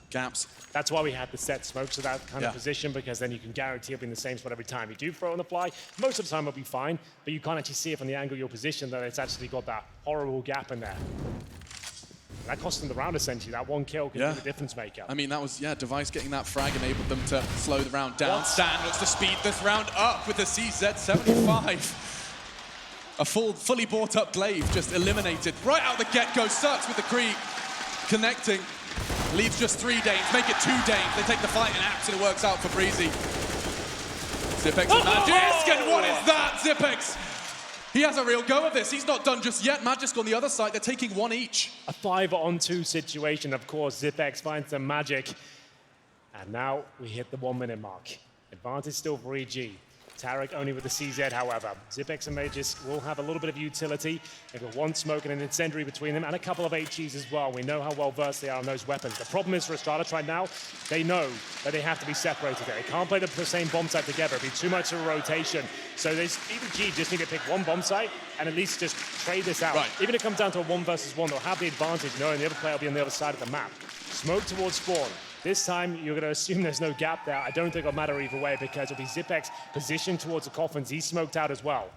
gaps. That's why we had the set smoke to that kind of position, because then you can guarantee it'll be in the same spot every time. You do throw on the fly, most of the time it'll be fine, but you can't actually see it from the angle of your position that it's actually got that horrible gap in there. That cost them the round, essentially. That one kill can be the difference maker. I mean, that was, Device getting that frag enabled them to slow the round down. Stan looks to speed this round up with the CZ75. A fully bought up Glaive just eliminated. Right out the get-go, Cirques with the creep. Connecting. Leaves just 3 Danes, make it 2 Danes. They take the fight in axe and it works out for Breezy. Zipex and Magisk, and what is that, Zipex? He has a real go of this. He's not done just yet. Magisk on the other side, they're taking 1 each. A 5-on-2 situation, of course. Zipex finds the Magic. And now we hit the 1 minute mark. Advantage still for EG. Tarek only with the CZ, however. Zipex and Magisk will have a little bit of utility. They've got 1 smoke and an incendiary between them, and a couple of HEs as well. We know how well versed they are on those weapons. The problem is for Astralis right now, they know that they have to be separated. They can't play the same bomb site together. It'd be too much of a rotation. So EG just need to pick 1 bomb site and at least just trade this out. Right. Even if it comes down to a 1 versus 1, they'll have the advantage knowing the other player will be on the other side of the map. Smoke towards spawn. This time, you're going to assume there's no gap there. I don't think it'll matter either way because it'll be Zipex positioned towards the coffins. He's smoked out as well.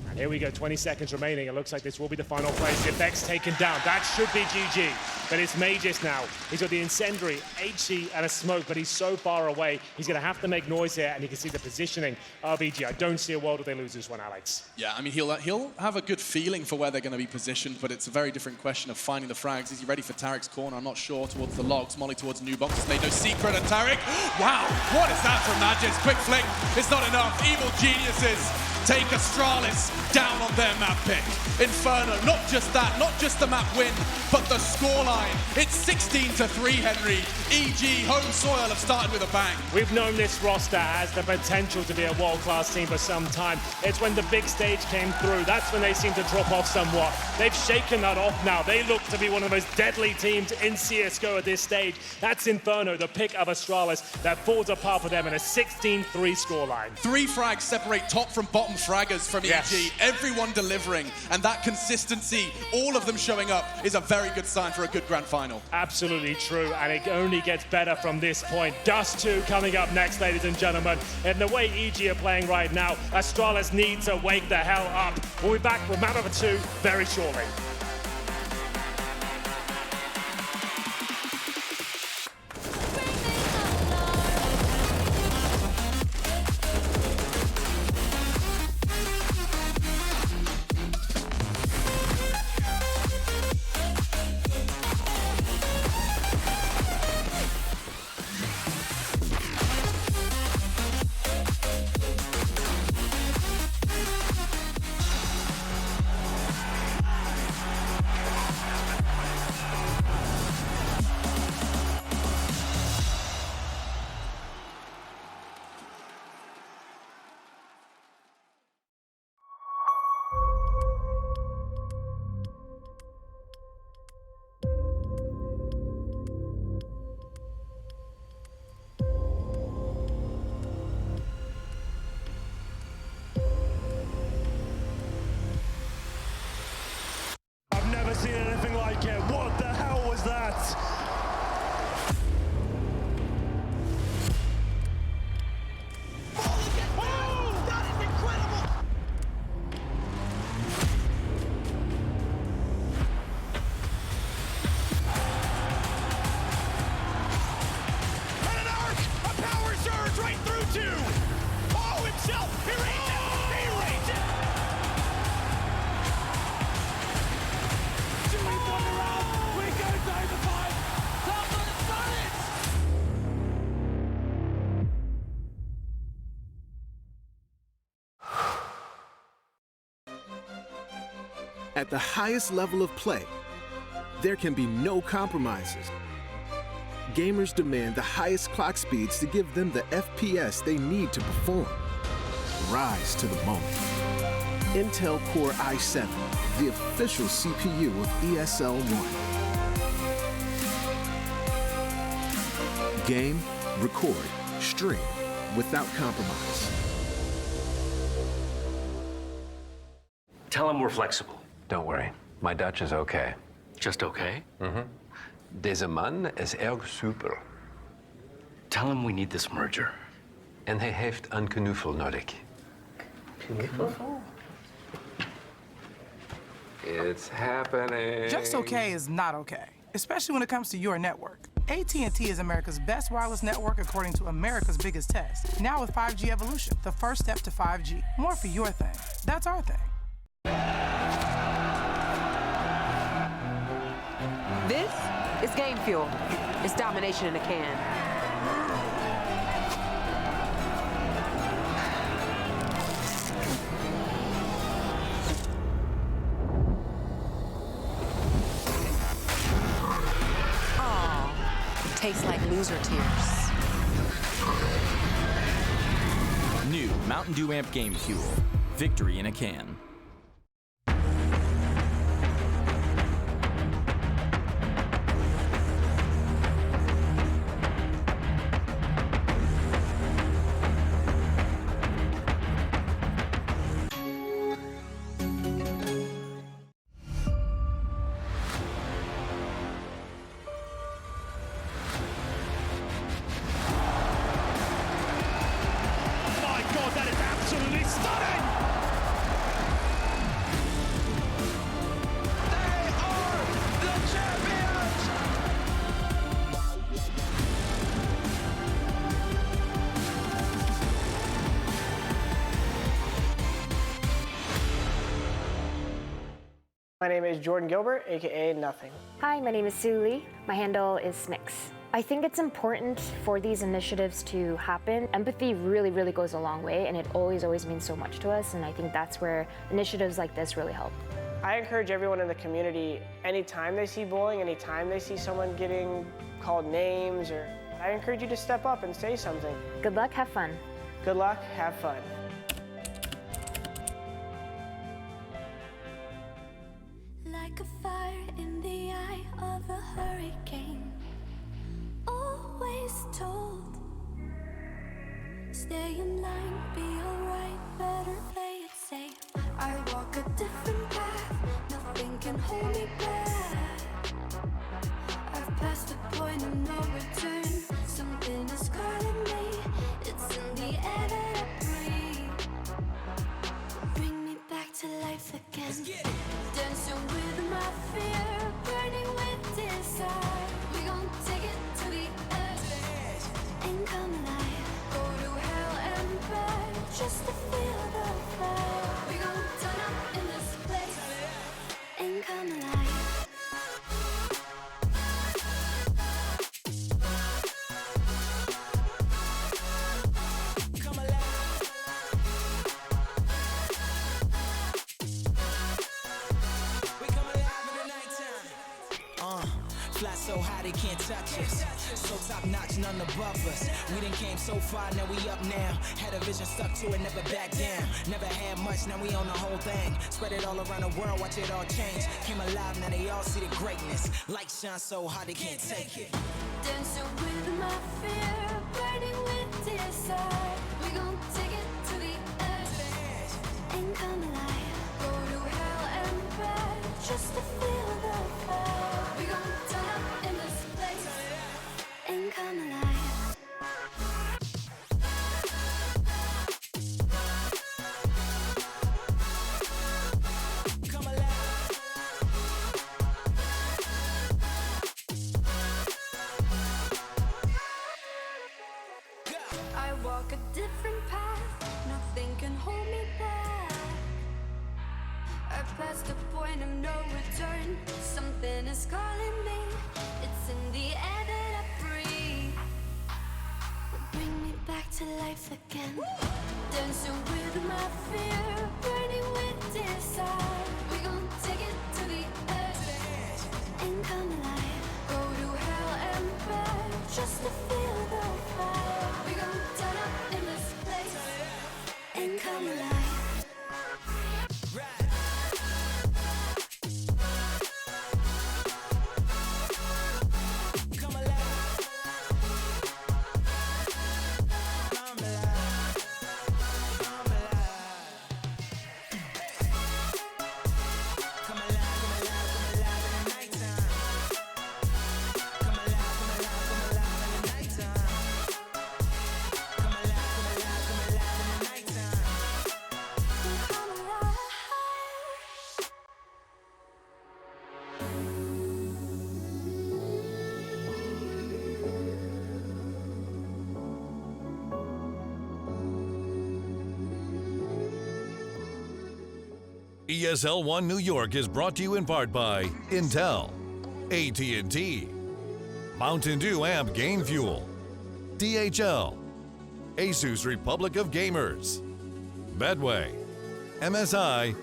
And here we go, 20 seconds remaining. It looks like this will be the final play. Zipex taken down. That should be GG. But it's Magisk now. He's got the incendiary, HE, and a smoke, but he's so far away. He's going to have to make noise here, and you can see the positioning of EG. I don't see a world where they lose this one, Alex. Yeah, I mean, he'll have a good feeling for where they're going to be positioned, but it's a very different question of finding the frags. Is he ready for Tarek's corner? I'm not sure. Towards the logs, Molly towards new box. It's made no secret of Tarek. Wow, what is that from Magisk? Quick flick. It's not enough. Evil geniuses take Astralis down on their map pick. Inferno, not just that, not just the map win, but the scoreline. It's 16-3, Henry. EG, home soil, have started with a bang. We've known this roster has the potential to be a world-class team for some time. It's when the big stage came through, that's when they seem to drop off somewhat. They've shaken that off now. They look to be one of the most deadly teams in CSGO at this stage. That's Inferno, the pick of Astralis, that falls apart for them in a 16-3 scoreline. 3 frags separate top from bottom fraggers from EG. Everyone delivering, and that consistency, all of them showing up, is a very good sign for a good grand final. Absolutely true, and it only gets better from this point. Dust 2 coming up next, ladies and gentlemen. And the way EG are playing right now, Astralis needs to wake the hell up. We'll be back with map number 2 very shortly. Seen anything like it. What the hell was that? Oh, that is incredible! And an arc! A power surge right through 2! Oh, himself! He raised it! He raised it! At the highest level of play, there can be no compromises. Gamers demand the highest clock speeds to give them the FPS they need to perform. Rise to the moment. Intel Core i7, the official CPU of ESL One. Game, record, stream without compromise. Tell him we're flexible. Don't worry. My Dutch is okay. Just okay? Mm-hmm. Deze man is erg super. Tell him we need this merger. En hij heeft een knuffel nodig. Knuffel? It's happening. Just okay is not okay, especially when it comes to your network. AT&T is America's best wireless network according to America's biggest test. Now with 5G Evolution, the first step to 5G. More for your thing. That's our thing. This is game fuel. It's domination in a can. Tastes like loser tears. New Mountain Dew Amp Game Fuel. Victory in a can. My name is Jordan Gilbert, aka Nothing. Hi, my name is Sue Lee. My handle is Smix. I think it's important for these initiatives to happen. Empathy really, really goes a long way, and it always means so much to us, and I think that's where initiatives like this really help. I encourage everyone in the community, anytime they see bullying, anytime they see someone getting called names, I encourage you to step up and say something. Good luck, have fun. Good luck, have fun. Like a fire in the eye of a hurricane. Always told, stay in line, be alright, better play it safe. I walk a different path, nothing can hold me back. I've passed the point of no return, something is calling me, it's in the air that I breathe. Bring me back to life again. Dancing with my fear, burning with desire. We gon' take it to the edge and come alive. Go to hell and back just to feel the fire. We gon' turn up in this place and come alive. Fly so high they can't touch us. So top notch, none above us. We done came so far, now we up now. Had a vision, stuck to it, never back down. Never had much, now we own the whole thing. Spread it all around the world, watch it all change. Came alive, now they all see the greatness. Light shine so hard they can't take it. Dancing with my fear, burning with desire. We gon' take it to the edge and come alive. Go to hell and back just to feel the fire. We gon' turn up in this place and come alive. I walk a different path, nothing can hold me back. I've passed the point of no return, something is calling me, it's in the air that I breathe. Bring me back to life again. Dancing with my fear, burning with desire. We gon' take it to the edge and come alive. Go to hell and back just to feel the fire. We gon' turn up in this place and come alive. ESL One New York is brought to you in part by Intel, AT&T, Mountain Dew Amp Game Fuel, DHL, Asus Republic of Gamers, Bedway, MSI,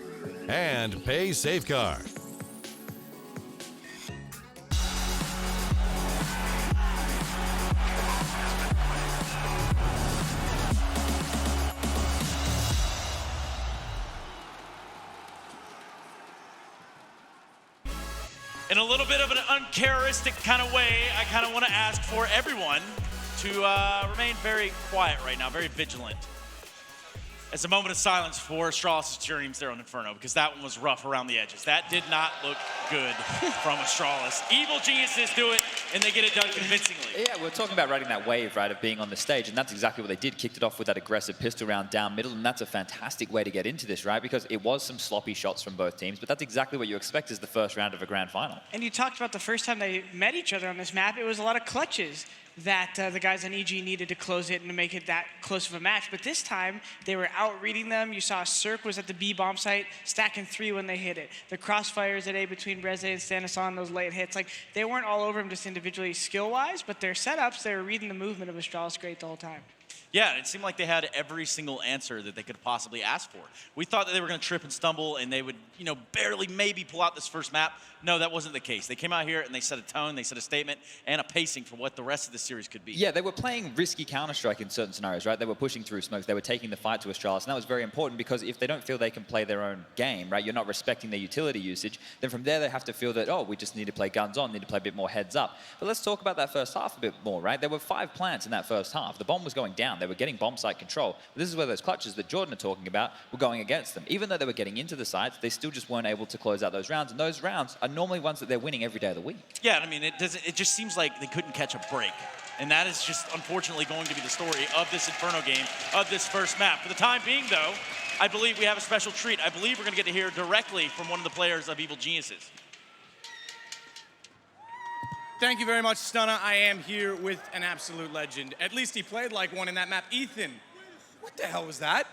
and Pay Safeguard. In a little bit of an uncharacteristic kind of way, I kind of want to ask for everyone to remain very quiet right now, very vigilant. As a moment of silence for Astralis' dreams there on Inferno, because that one was rough around the edges. That did not look good from Astralis. Evil geniuses do it, and they get it done convincingly. Yeah, we're talking about riding that wave, right, of being on the stage, and that's exactly what they did. Kicked it off with that aggressive pistol round down middle, and that's a fantastic way to get into this, right? Because it was some sloppy shots from both teams, but that's exactly what you expect as the first round of a grand final. And you talked about the first time they met each other on this map, it was a lot of clutches that the guys on EG needed to close it and to make it that close of a match. But this time, they were out-reading them. You saw Cirque was at the B bomb site, stacking 3 when they hit it. The crossfires at A between Reze and Stanislav, those late hits, like, they weren't all over him just individually skill-wise, but their setups, they were reading the movement of Astralis great the whole time. Yeah, it seemed like they had every single answer that they could possibly ask for. We thought that they were going to trip and stumble and they would, you know, barely maybe pull out this first map. No, that wasn't the case. They came out here and they set a tone, they set a statement, and a pacing for what the rest of the series could be. Yeah, they were playing risky Counter-Strike in certain scenarios, right? They were pushing through smokes. They were taking the fight to Astralis, and that was very important because if they don't feel they can play their own game, right, you're not respecting their utility usage, then from there they have to feel that, oh, we just need to play guns on, need to play a bit more heads up. But let's talk about that first half a bit more, right? There were 5 plants in that first half. The bomb was going down. They were getting bomb site control. But this is where those clutches that Jordan are talking about were going against them. Even though they were getting into the sites, they still just weren't able to close out those rounds. And those rounds are normally ones that they're winning every day of the week. Yeah, I mean, it just seems like they couldn't catch a break. And that is just unfortunately going to be the story of this Inferno game, of this first map. For the time being, though, I believe we have a special treat. I believe we're going to get to hear directly from one of the players of Evil Geniuses. Thank you very much, Stunna. I am here with an absolute legend. At least he played like one in that map. Ethan, what the hell was that?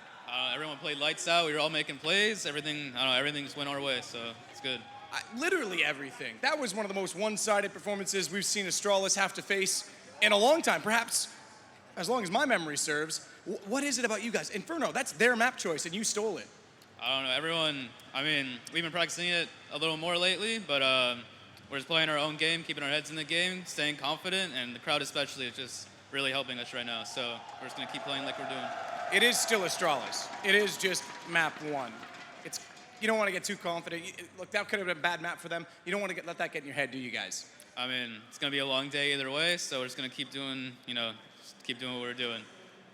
Everyone played lights out. We were all making plays. Everything, I don't know, everything just went our way, so it's good. Literally everything. That was one of the most one-sided performances we've seen Astralis have to face in a long time, perhaps as long as my memory serves. What is it about you guys? Inferno, that's their map choice, and you stole it. I don't know, everyone, I mean, we've been practicing it a little more lately, but we're just playing our own game, keeping our heads in the game, staying confident, and the crowd especially is just really helping us right now. So we're just going to keep playing like we're doing. It is still Astralis. It is just map 1. You don't want to get too confident. Look, that could have been a bad map for them. You don't want to let that get in your head, do you guys? I mean, it's going to be a long day either way, so we're just going to keep doing, keep doing what we're doing.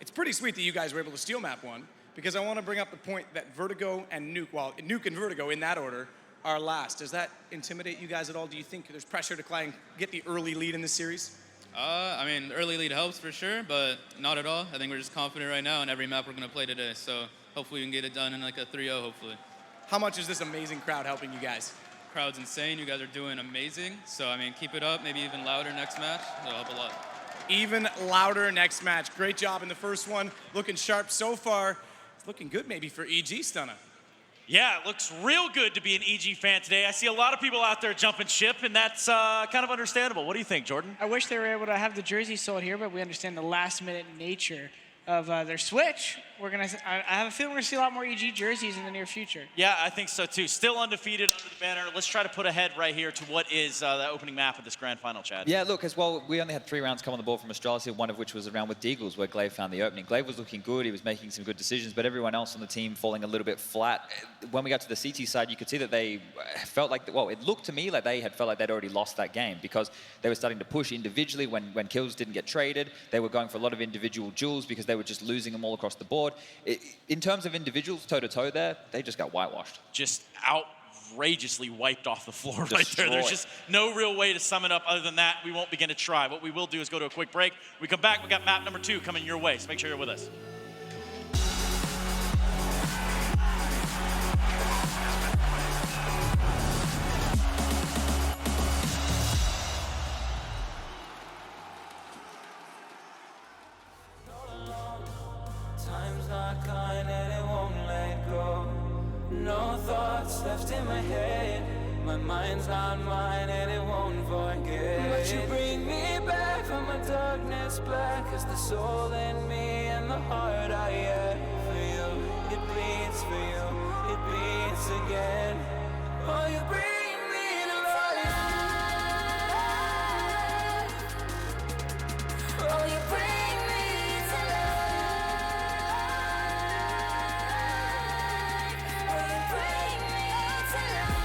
It's pretty sweet that you guys were able to steal map 1, because I want to bring up the point that Vertigo and Nuke, well, Nuke and Vertigo in that order, are last. Does that intimidate you guys at all? Do you think there's pressure to try and get the early lead in this series? I mean, the early lead helps for sure, but not at all. I think we're just confident right now in every map we're going to play today, so hopefully we can get it done in like a 3-0, hopefully. How much is this amazing crowd helping you guys? Crowd's insane. You guys are doing amazing. So, I mean, keep it up. Maybe even louder next match. It'll help a lot. Even louder next match. Great job in the first one. Looking sharp so far. It's looking good maybe for EG, Stunna. Yeah, it looks real good to be an EG fan today. I see a lot of people out there jumping ship, and that's kind of understandable. What do you think, Jordan? I wish they were able to have the jersey sold here, but we understand the last-minute nature of their switch. I have a feeling we're gonna see a lot more EG jerseys in the near future. Yeah, I think so too. Still undefeated under the banner. Let's try to put a head right here to what is the opening map of this grand final, Chad. Yeah, look, as well, we only had 3 rounds come on the board from Astralis here, one of which was a round with Deagles, where Glaive found the opening. Glaive was looking good, he was making some good decisions, but everyone else on the team falling a little bit flat. When we got to the CT side, you could see that they felt like, well, it looked to me like they had felt like they'd already lost that game, because they were starting to push individually when kills didn't get traded. They were going for a lot of individual duels because they were just losing them all across the board. In terms of individuals, toe-to-toe there, they just got whitewashed. Just outrageously wiped off the floor right there. There's just no real way to sum it up other than that. We won't begin to try. What we will do is go to a quick break. We come back, we got map number 2 coming your way, so make sure you're with us. No thoughts left in my head. My mind's not mine and it won't forget. But you bring me back from my darkness black. Cause the soul in me and the heart I have for you. It bleeds for you, it beats again. Oh, you bring me to life. Oh, you bring me to life. Oh, you bring me to life.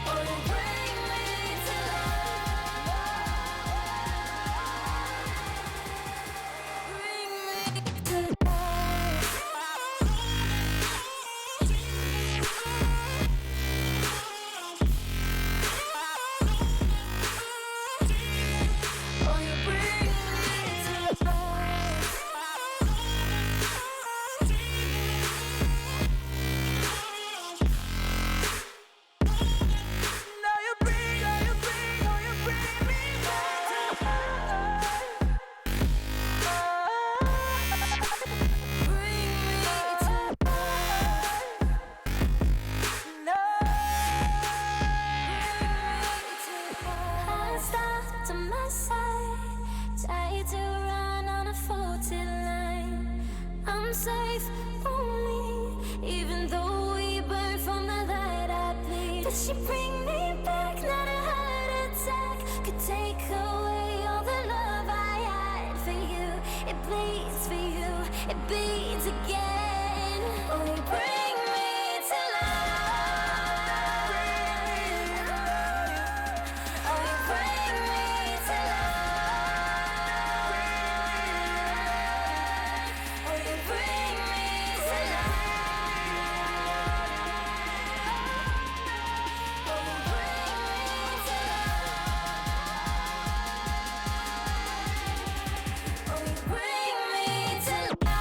Oh, you bring me to life. Bring me to Oh, you bring me to life. Now you bring me back to life. Bring me to life. No. I stopped to my side, tried to run on a faulty line. I'm safe only, even though we burn from the light I bleed. Did she bring me back? Not a heart attack could take away all the love I had for you. It bleeds for you, it beats again. Oh, you bring me to life. Oh, you bring me to life. Oh, you bring me to life. Oh, you bring me to life. Oh, you bring me to life.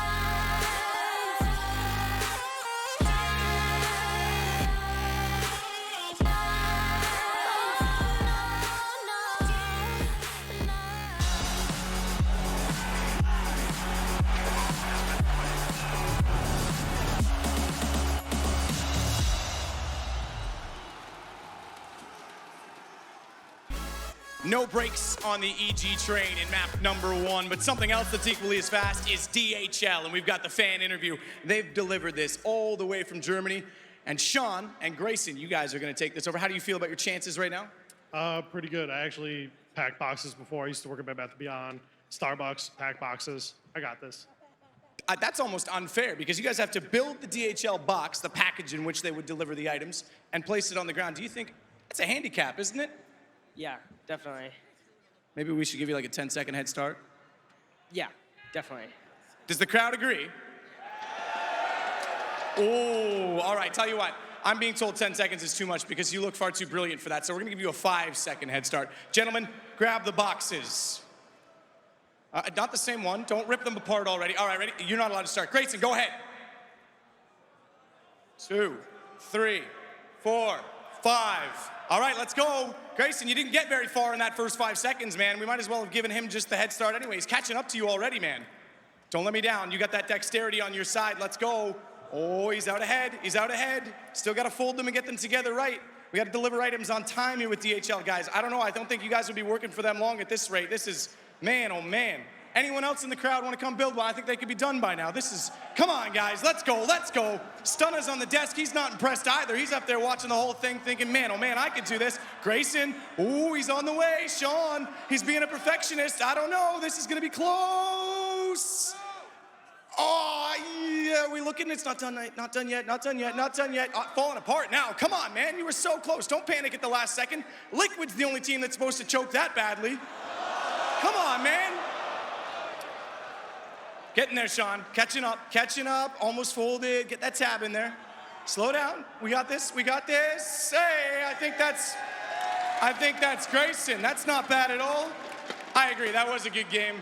No brakes on the EG train in map number 1, but something else that's equally as fast is DHL, and we've got the fan interview. They've delivered this all the way from Germany. And Sean and Grayson, you guys are gonna take this over. How do you feel about your chances right now? Pretty good. I actually packed boxes before. I used to work at Bed Bath & Beyond, Starbucks, pack boxes. I got this. That's almost unfair because you guys have to build the DHL box, the package in which they would deliver the items, and place it on the ground. Do you think that's a handicap, isn't it? Yeah, definitely. Maybe we should give you like a 10-second head start? Yeah, definitely. Does the crowd agree? Oh, all right, tell you what. I'm being told 10 seconds is too much because you look far too brilliant for that, so we're gonna give you a 5-second head start. Gentlemen, grab the boxes. Not the same one. Don't rip them apart already. All right, ready? You're not allowed to start. Grayson, go ahead. 2, 3, 4, 5. All right, let's go. Grayson, you didn't get very far in that first 5 seconds, man. We might as well have given him just the head start anyway. He's catching up to you already, man. Don't let me down. You got that dexterity on your side. Let's go. Oh, he's out ahead. He's out ahead. Still got to fold them and get them together right. We got to deliver items on time here with DHL, guys. I don't know. I don't think you guys will be working for them long at this rate. This is, man, oh, man. Anyone else in the crowd want to come build one? I think they could be done by now. This is, come on, guys, let's go, let's go. Stunner's on the desk. He's not impressed either. He's up there watching the whole thing thinking, man, oh, man, I could do this. Grayson, ooh, he's on the way. Sean, he's being a perfectionist. I don't know. This is going to be close. Oh, yeah, we looking? It's not done yet, not done yet, not done yet, not done yet. Falling apart now. Come on, man. You were so close. Don't panic at the last second. Liquid's the only team that's supposed to choke that badly. Come on, man. Getting there, Sean. Catching up, almost folded. Get that tab in there. Slow down. We got this, we got this. Hey, I think that's Grayson. That's not bad at all. I agree, that was a good game.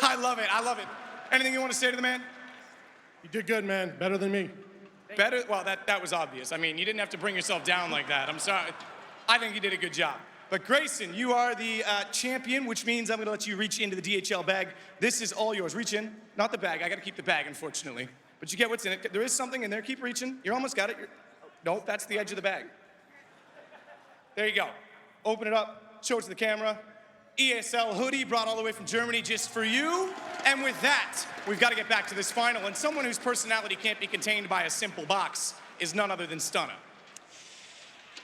I love it, I love it. Anything you want to say to the man? You did good, man. Better than me. Better? Well, that was obvious. I mean, you didn't have to bring yourself down like that. I'm sorry. I think you did a good job. But Grayson, you are the champion, which means I'm going to let you reach into the DHL bag. This is all yours. Reach in. Not the bag. I got to keep the bag, unfortunately. But you get what's in it. There is something in there. Keep reaching. You almost got it. Nope, that's the edge of the bag. There you go. Open it up. Show it to the camera. ESL hoodie brought all the way from Germany just for you. And with that, we've got to get back to this final. And someone whose personality can't be contained by a simple box is none other than Stunna.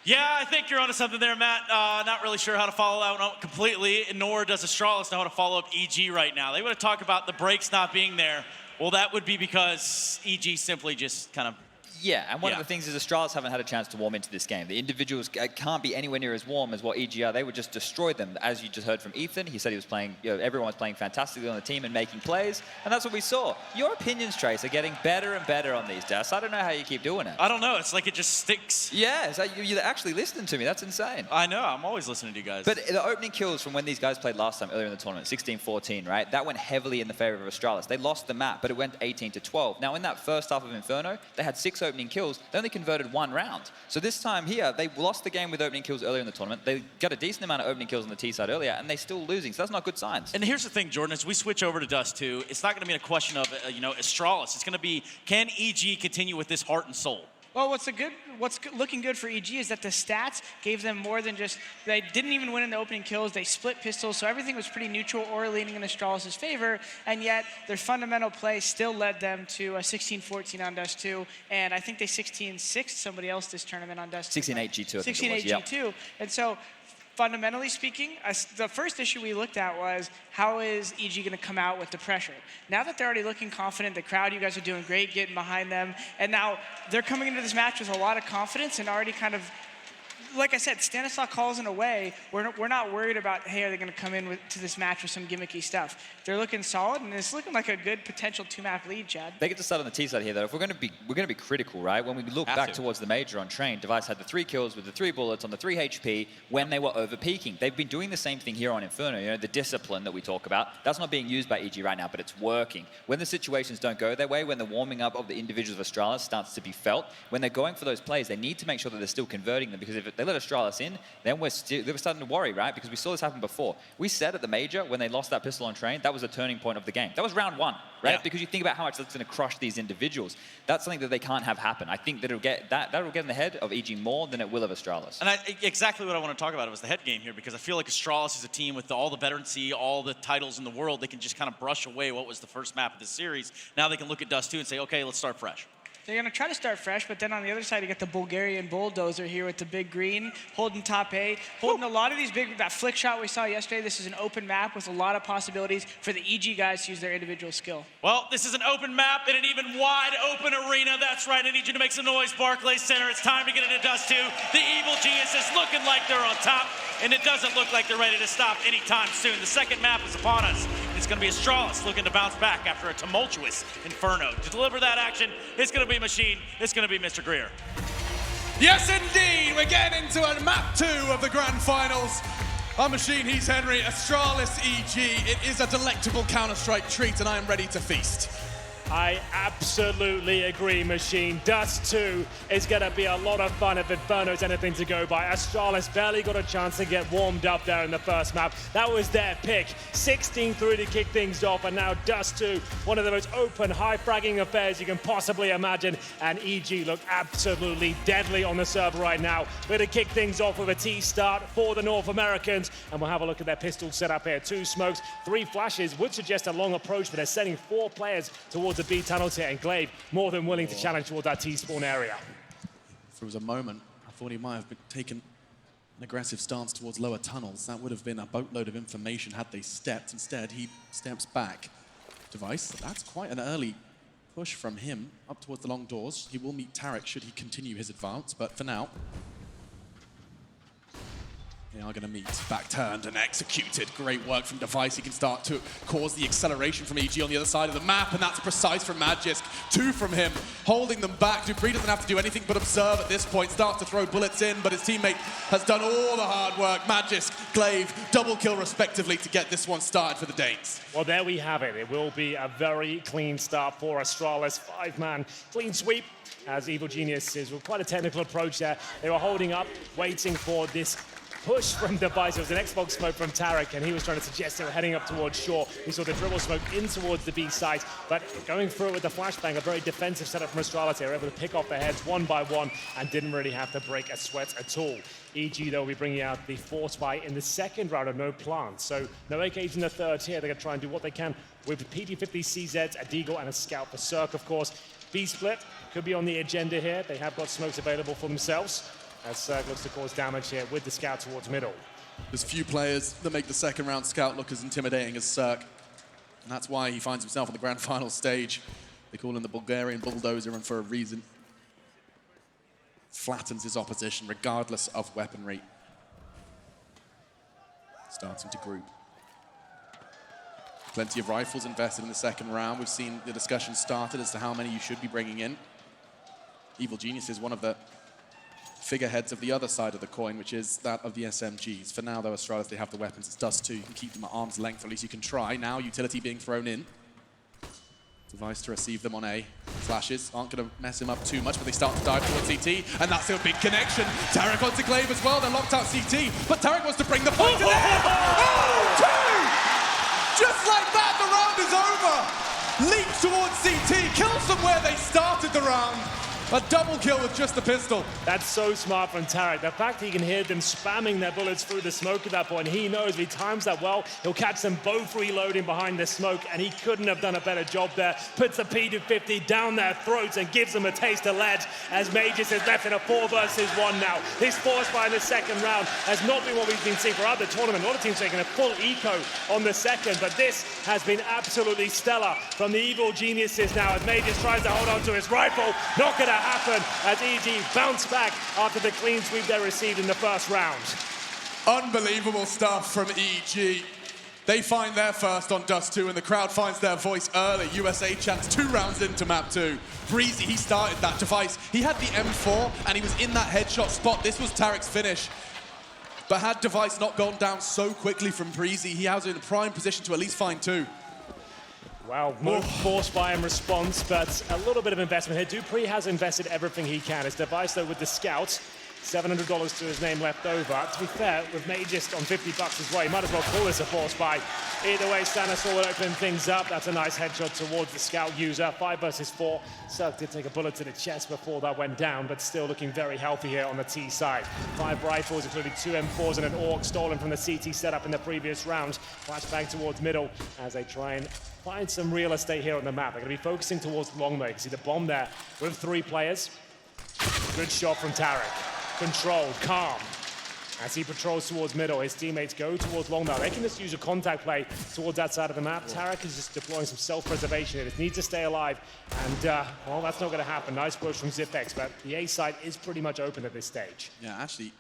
Yeah, I think you're onto something there, Matt. Not really sure how to follow that one completely, nor does Astralis know how to follow up EG right now. They want to talk about the breaks not being there. Well, that would be because EG simply just kind of... Yeah, and one of the things is Astralis haven't had a chance to warm into this game. The individuals can't be anywhere near as warm as what EG are. They would just destroy them. As you just heard from Ethan, he said he was playing, everyone was playing fantastically on the team and making plays, and that's what we saw. Your opinions, Trace, are getting better and better on these desks. I don't know how you keep doing it. I don't know. It's like it just sticks. Yeah, it's like you're actually listening to me. That's insane. I know. I'm always listening to you guys. But the opening kills from when these guys played last time, earlier in the tournament, 16-14, right? That went heavily in the favor of Astralis. They lost the map, but it went 18-12. Now, in that first half of Inferno, they had 6 opening kills. They only converted 1 round. So this time here, they lost the game with opening kills earlier in the tournament. They got a decent amount of opening kills on the T side earlier, and they're still losing. So that's not good signs. And here's the thing, Jordan, as we switch over to Dust 2, it's not going to be a question of, Astralis. It's going to be, can EG continue with this heart and soul? Well, what's looking good for EG is that the stats gave them more than just, they didn't even win in the opening kills, they split pistols, so everything was pretty neutral or leaning in Astralis' favor, and yet their fundamental play still led them to a 16-14 on Dust 2, and I think they 16-6 somebody else this tournament on Dust 2. 16-8 G2, I think it was. 16-8 G2, and so fundamentally speaking, the first issue we looked at was how is EG going to come out with the pressure? Now that they're already looking confident, the crowd, you guys are doing great, getting behind them, and now they're coming into this match with a lot of confidence and already kind of, like I said, Stanislav calls in a way, we're not worried about, hey, are they going to come in to this match with some gimmicky stuff? They're looking solid, and it's looking like a good potential 2-map lead, Chad. They get to start on the T side here, though. If we're going to be critical, right? When we look back towards the major on Train, Device had the 3 kills with the 3 bullets on the 3 HP when they were over-peaking. They've been doing the same thing here on Inferno. The discipline that we talk about, that's not being used by EG right now, but it's working. When the situations don't go their way, when the warming up of the individuals of Astralis starts to be felt, when they're going for those plays, they need to make sure that they're still converting them, because if they let Astralis in, then we're starting to worry, right? Because we saw this happen before. We said at the major, when they lost that pistol on Train, that was a turning point of the game. That was round 1, right? Yeah. Because you think about how much that's going to crush these individuals. That's something that they can't have happen. I think that'll get in the head of EG more than it will of Astralis. And exactly what I want to talk about was the head game here, because I feel like Astralis is a team with all the veterancy, all the titles in the world. They can just kind of brush away what was the first map of the series. Now they can look at Dust 2 and say, okay, let's start fresh. They're going to try to start fresh, but then on the other side, you get the Bulgarian bulldozer here with the big green, holding top A, holding a lot of these that flick shot we saw yesterday. This is an open map with a lot of possibilities for the EG guys to use their individual skill. Well, this is an open map in an even wide open arena. That's right, I need you to make some noise, Barclays Center. It's time to get into Dust 2. The Evil Geniuses looking like they're on top, and it doesn't look like they're ready to stop anytime soon. The second map is upon us. It's going to be Astralis looking to bounce back after a tumultuous Inferno. To deliver that action, it's going to be Machine. It's going to be Mr. Greer. Yes, indeed. We're getting into a map 2 of the grand finals. I'm Machine, he's Henry. Astralis EG. It is a delectable Counter-Strike treat, and I am ready to feast. I absolutely agree, Machine. Dust 2 is going to be a lot of fun if Inferno's anything to go by. Astralis barely got a chance to get warmed up there in the first map. That was their pick. 16-3 to kick things off, and now Dust 2, one of the most open, high-fragging affairs you can possibly imagine, and EG look absolutely deadly on the server right now. We're going to kick things off with a T start for the North Americans, and we'll have a look at their pistol setup here. 2 smokes, 3 flashes, would suggest a long approach, but they're sending 4 players towards the B tunnels here, and Glaive more than willing to challenge toward that T-spawn area. There was a moment, I thought he might have taken an aggressive stance towards lower tunnels. That would have been a boatload of information had they stepped. Instead, he steps back. Device, that's quite an early push from him up towards the long doors. He will meet Tarek should he continue his advance, but for now, they are going to meet. Back turned and executed. Great work from Device. He can start to cause the acceleration from EG on the other side of the map, and that's precise from Magisk. 2 from him, holding them back. Dupree doesn't have to do anything but observe at this point. Starts to throw bullets in, but his teammate has done all the hard work. Magisk, Glaive, double kill respectively to get this one started for the Danes. Well, there we have it. It will be a very clean start for Astralis. 5-man clean sweep, as Evil Geniuses with quite a technical approach there. They were holding up, waiting for this push from Device. It was an Xbox smoke from Tarek, and he was trying to suggest they were heading up towards shore. We saw the dribble smoke in towards the B site, but going through it with the flashbang, a very defensive setup from Astralis. They were able to pick off their heads one by one and didn't really have to break a sweat at all. EG, though, will be bringing out the force fight in the second round of no plants. So no AKs in the third here. They're going to try and do what they can with PT-50 CZs, a Deagle, and a Scout for Cirque, of course. B-split could be on the agenda here. They have got smokes available for themselves, as Cirque looks to cause damage here with the Scout towards middle. There's few players that make the second round Scout look as intimidating as Cirque. And that's why he finds himself on the grand final stage. They call him the Bulgarian bulldozer, and for a reason. Flattens his opposition regardless of weaponry. Starting to group. Plenty of rifles invested in the second round. We've seen the discussion started as to how many you should be bringing in. Evil Genius is one of the figureheads of the other side of the coin, which is that of the SMGs. For now, though, Astralis, they have the weapons. It's Dust 2. You can keep them at arm's length, or at least you can try. Now, utility being thrown in. Device to receive them on A. Flashes aren't going to mess him up too much, but they start to dive towards CT, and that's a big connection. Tarek onto Glaive as well. They're locked out CT, but Tarek wants to bring the fight to the end. Oh, two! Just like that, the round is over. Leap towards CT, kills them where they started the round. A double kill with just the pistol. That's so smart from Tarek. The fact that he can hear them spamming their bullets through the smoke at that point, he knows if he times that well, he'll catch them both reloading behind the smoke, and he couldn't have done a better job there. Puts the P250 down their throats and gives them a taste of lead as Magus is left in a 4 versus 1 now. His force fight in the second round has not been what we've been seeing for other tournaments. A lot of teams taking a full eco on the second, but this has been absolutely stellar from the Evil Geniuses now as Magus tries to hold on to his rifle. Not gonna happen as EG bounce back after the clean sweep they received in the first round. Unbelievable stuff from EG. They find their first on Dust 2, and the crowd finds their voice early. USA chance 2 rounds into map 2. Breezy, he started that Device. He had the M4, and he was in that headshot spot. This was Tarek's finish. But had Device not gone down so quickly from Breezy, he was in a prime position to at least find 2. Wow, no force buy in response, but a little bit of investment here. Dupree has invested everything he can. His Device, though, with the Scout, $700 to his name left over. To be fair, with Magist on $50 as well, you might as well call this a force buy. Either way, Stanislaw will open things up. That's a nice headshot towards the Scout user. 5 versus 4. Cirque did take a bullet to the chest before that went down, but still looking very healthy here on the T side. 5 rifles, including 2 M4s and an AUG stolen from the CT setup in the previous round. Flashbang towards middle as they try and find some real estate here on the map. They're going to be focusing towards Longmay. You can see the bomb there with 3 players. Good shot from Tarek. Controlled, calm. As he patrols towards middle, his teammates go towards Longmay. They can just use a contact play towards that side of the map. Tarek is just deploying some self-preservation. He just needs to stay alive. And, well, that's not going to happen. Nice push from Zipex, but the A side is pretty much open at this stage. Yeah, actually,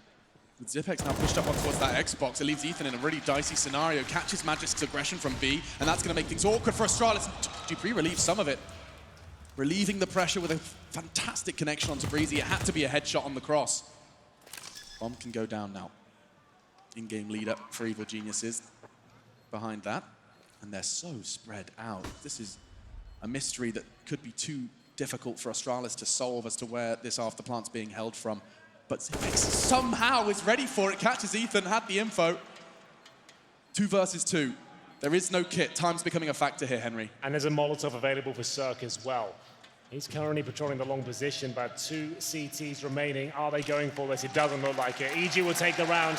with Zipex now pushed up on towards that Xbox, it leaves Ethan in a really dicey scenario. Catches Magic's aggression from B, and that's going to make things awkward for Astralis. Dupree relieves some of it. Relieving the pressure with a fantastic connection onto Breezy. It had to be a headshot on the cross. Bomb can go down now. In-game lead up for Evil Geniuses behind that. And they're so spread out. This is a mystery that could be too difficult for Astralis to solve as to where this afterplant's being held from. But Zipex somehow is ready for it. Catches Ethan, had the info. 2 versus 2. There is no kit. Time's becoming a factor here, Henry. And there's a Molotov available for Cirque as well. He's currently patrolling the long position, but 2 CTs remaining. Are they going for this? It doesn't look like it. EG will take the round.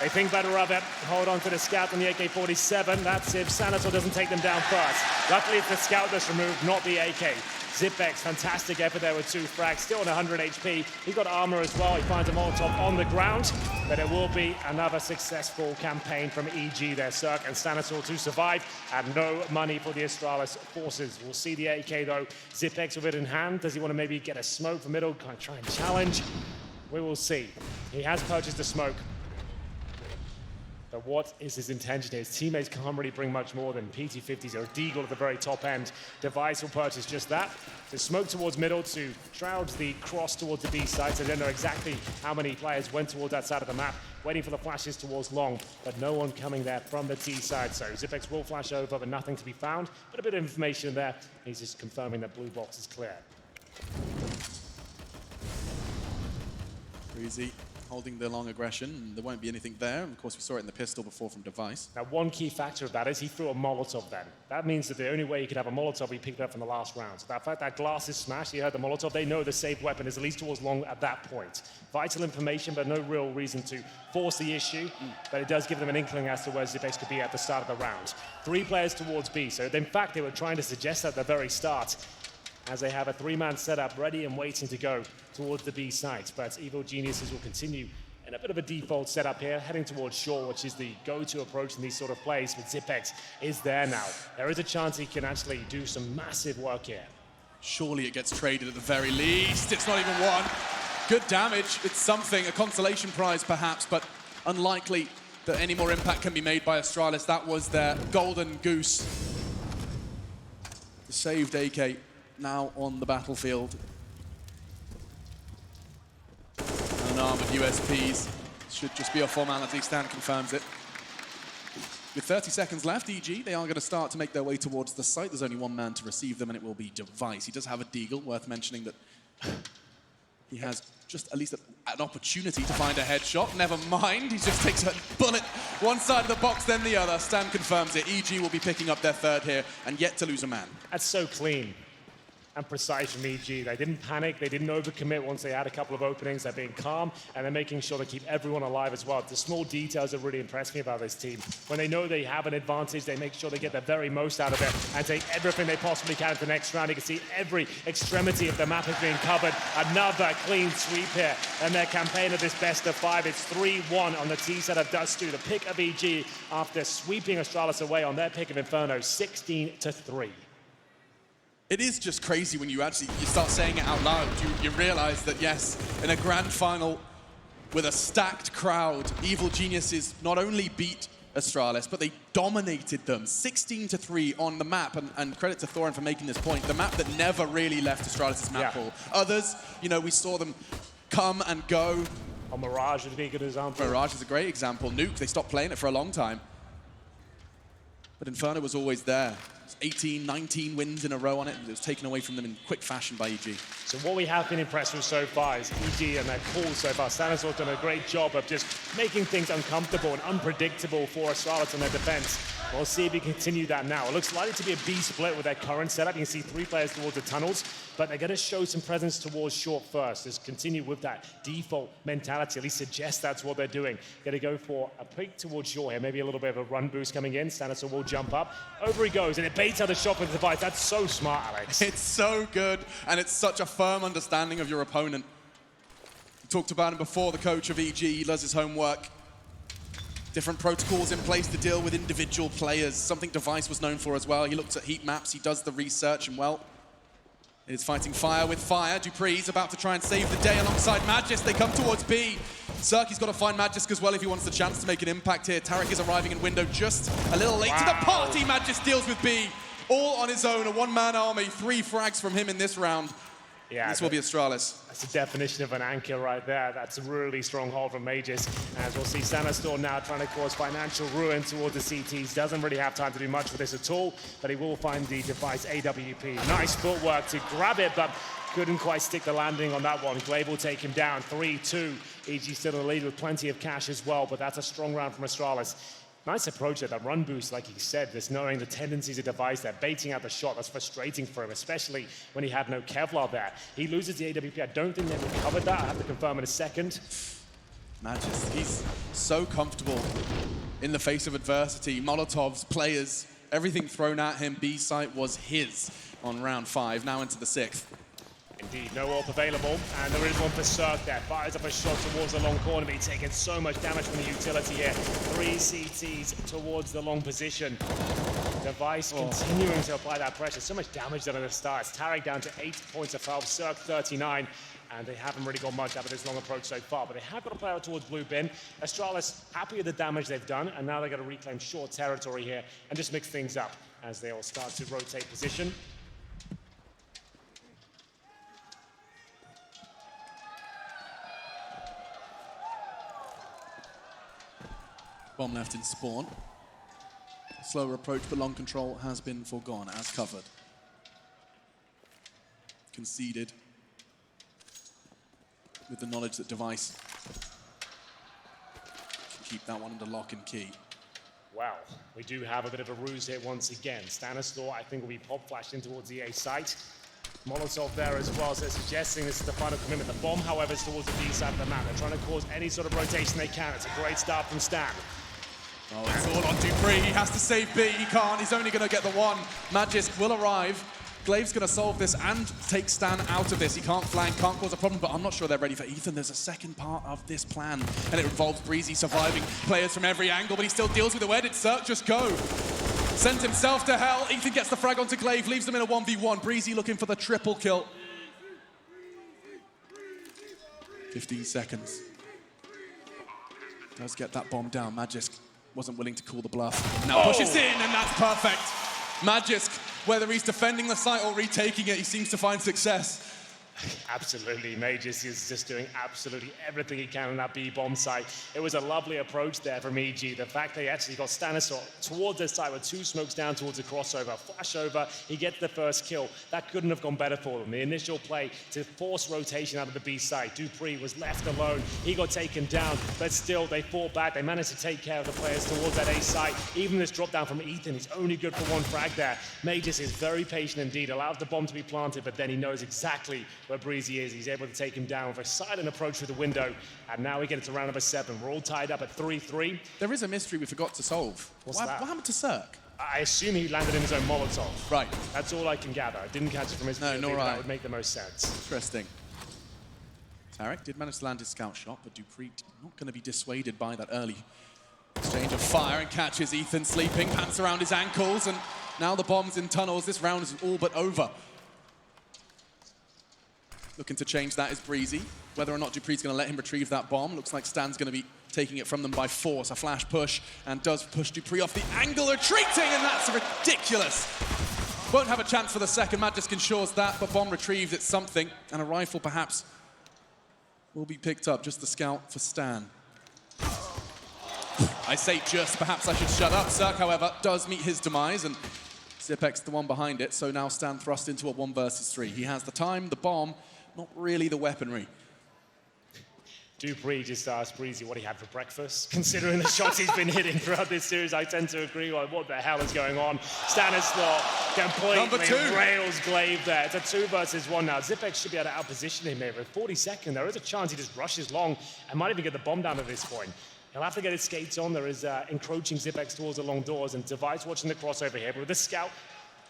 They think better of it. Hold on to the Scout on the AK-47. That's if Sanator doesn't take them down first. Luckily, it's the Scout that's removed, not the AK. Zipex, fantastic effort there with 2 frags, still on 100 HP. He's got armor as well. He finds a Molotov on the ground, but it will be another successful campaign from EG there. Cirque and Stanislaw to survive, and no money for the Astralis forces. We'll see the AK though. Zipex with it in hand. Does he want to maybe get a smoke from middle? Can I try and challenge? We will see. He has purchased a smoke. But what is his intention here? His teammates can't really bring much more than PT-50s or Deagle at the very top end. Device will purchase just that. The smoke towards middle to shroud the cross towards the B side. So they don't know exactly how many players went towards that side of the map. Waiting for the flashes towards long, but no one coming there from the T side. So Zipex will flash over, but nothing to be found. But a bit of information there. He's just confirming that blue box is clear. Breezy holding the long aggression, and there won't be anything there. And of course, we saw it in the pistol before from Device. Now, one key factor of that is he threw a Molotov then. That means that the only way he could have a Molotov, he picked it up from the last round. So that fact that glass is smashed, he heard the Molotov, they know the safe weapon is at least towards long at that point. Vital information, but no real reason to force the issue. But it does give them an inkling as to where Zipex could be at the start of the round. 3 players towards B. So in fact, they were trying to suggest at the very start, as they have a 3-man setup ready and waiting to go towards the B site. But Evil Geniuses will continue in a bit of a default setup here, heading towards shore, which is the go-to approach in these sort of plays. But Zipex is there now. There is a chance he can actually do some massive work here. Surely it gets traded at the very least. It's not even one. Good damage. It's something, a consolation prize perhaps, but unlikely that any more impact can be made by Astralis. That was their golden goose. The saved AK now on the battlefield. An arm with USPs. Should just be a formality. Stan confirms it. With 30 seconds left, EG, they are going to start to make their way towards the site. There's only one man to receive them, and it will be Device. He does have a deagle, worth mentioning that he has just at least an opportunity to find a headshot. Never mind, he just takes a bullet one side of the box, then the other. Stan confirms it. EG will be picking up their third here, and yet to lose a man. That's so clean and precise from EG. They didn't panic, they didn't overcommit once they had a couple of openings. They're being calm, and they're making sure they keep everyone alive as well. The small details that really impressed me about this team. When they know they have an advantage, they make sure they get the very most out of it and take everything they possibly can into the next round. You can see every extremity of the map is being covered. Another clean sweep here, and their campaign of this best of 5. It's 3-1 on the T set of Dust2. The pick of EG after sweeping Astralis away on their pick of Inferno, 16-3. It is just crazy when you start saying it out loud. You realize that, yes, in a grand final with a stacked crowd, Evil Geniuses not only beat Astralis, but they dominated them 16-3 on the map. And credit to Thorin for making this point. The map that never really left Astralis' map pool. Others, you know, we saw them come and go. Oh, Mirage would be a good example. Mirage is a great example. Nuke, they stopped playing it for a long time. But Inferno was always there. 18, 19 wins in a row on it. It was taken away from them in quick fashion by EG. So what we have been impressed with so far is EG and their calls so far. Stanislaus done a great job of just making things uncomfortable and unpredictable for Astralis and their defense. We'll see if we continue that now. It looks likely to be a B split with their current setup. You can see 3 players towards the tunnels, but they're going to show some presence towards short first. Just continue with that default mentality, at least suggest that's what they're doing. Going to go for a peek towards short here, maybe a little bit of a run boost coming in. Stanislaus will jump up. Over he goes, and it baits out the shot with the Device. That's so smart, Alex. It's so good, and it's such a firm understanding of your opponent. We talked about him before, the coach of EG. He does his homework. Different protocols in place to deal with individual players, something Device was known for as well. He looks at heat maps, he does the research, and well, is fighting fire with fire. Dupree's about to try and save the day alongside Magist. They come towards B. Cirky's got to find Magisk as well if he wants the chance to make an impact here. Tarek is arriving in window just a little late to the party. Magist deals with B, all on his own, a one-man army. 3 frags from him in this round. Yeah, this will be Astralis. That's the definition of an anchor right there. That's a really strong hold from Magus. As we'll see, Sanastor now trying to cause financial ruin towards the CTs. Doesn't really have time to do much with this at all, but he will find the Device AWP. Nice footwork to grab it, but couldn't quite stick the landing on that one. Glaive will take him down, 3-2. EG still in the lead with plenty of cash as well, but that's a strong round from Astralis. Nice approach at that run boost, like he said, just knowing the tendencies of Device there, baiting out the shot. That's frustrating for him, especially when he had no Kevlar there. He loses the AWP. I don't think they've recovered that. I have to confirm in a second. Magist, he's so comfortable in the face of adversity. Molotovs, players, everything thrown at him. B site was his on round 5, now into the 6th. Indeed, no AWP available, and there is one for Cirque there. Fires up a shot towards the long corner, but he's taking so much damage from the utility here. 3 CTs towards the long position. Device continuing to apply that pressure. So much damage done at the start. It's Tarek down to 8 points of health, Cirque 39. And they haven't really got much out of this long approach so far, but they have got a player towards blue bin. Astralis happy with the damage they've done, and now they're going to reclaim short territory here and just mix things up as they all start to rotate position. Bomb left in spawn. Slower approach, but long control has been foregone as covered. Conceded with the knowledge that Device keep that one under lock and key. Well, we do have a bit of a ruse here once again. Stanislaw, I think, will be pop flashed in towards the A site. Molotov there as well, so they're suggesting this is the final commitment. The bomb, however, is towards the B side of the map. They're trying to cause any sort of rotation they can. It's a great start from Stan. Oh, it's all on dupreeh. He has to save B. He can't. He's only going to get the one. Magisk will arrive. Glaive's going to solve this and take Stan out of this. He can't flank, can't cause a problem, but I'm not sure they're ready for Ethan. There's a second part of this plan, and it involves Breezy surviving players from every angle, but he still deals with it. Where did Cirque just go? Sent himself to hell. Ethan gets the frag onto Glaive, leaves them in a 1v1. Breezy looking for the triple kill. 15 seconds. Does get that bomb down. Magisk wasn't willing to call the bluff. Now pushes in, and that's perfect. Magisk, whether he's defending the site or retaking it, he seems to find success. Absolutely, Magis is just doing absolutely everything he can on that B-bomb site. It was a lovely approach there from EG. The fact they actually got Stanislaw towards their side with two smokes down towards the crossover, flash over, he gets the first kill. That couldn't have gone better for them. The initial play to force rotation out of the B site. dupreeh was left alone. He got taken down, but still they fought back. They managed to take care of the players towards that A site. Even this drop down from Ethan, he's only good for one frag there. Magis is very patient indeed, allows the bomb to be planted, but then he knows exactly where Breezy is. He's able to take him down with a silent approach through the window. And now we get it to round number 7. We're all tied up at 3-3. There is a mystery we forgot to solve. What's that? What happened to Cirque? I assume he landed in his own Molotov. Right. That's all I can gather. I didn't catch it from his No, nor I. That would make the most sense. Interesting. Tarek did manage to land his scout shot, but dupreeh not going to be dissuaded by that early exchange of fire and catches Ethan sleeping, pants around his ankles, and now the bomb's in tunnels. This round is all but over. Looking to change that is Breezy. Whether or not dupreeh's going to let him retrieve that bomb. Looks like Stan's going to be taking it from them by force. A flash push, and does push dupreeh off the angle, retreating, and that's ridiculous. Won't have a chance for the second. Magisk ensures that, but bomb retrieved. It's something, and a rifle perhaps will be picked up. Just the scout for Stan. I say just, perhaps I should shut up. Cirque, however, does meet his demise, and Zipex the one behind it, so now Stan thrust into a 1 versus 3. He has the time, the bomb, not really the weaponry. dupreeh just asked Breezy what he had for breakfast. Considering the shots he's been hitting throughout this series, I tend to agree on what the hell is going on. Stanislaw completely rails Glaive there. It's a 2 versus 1 now. Zipex should be able to outposition him here. With 40 seconds, there is a chance he just rushes long and might even get the bomb down at this point. He'll have to get his skates on. There is encroaching Zipex towards the long doors, and Device watching the crossover here. But with the scout,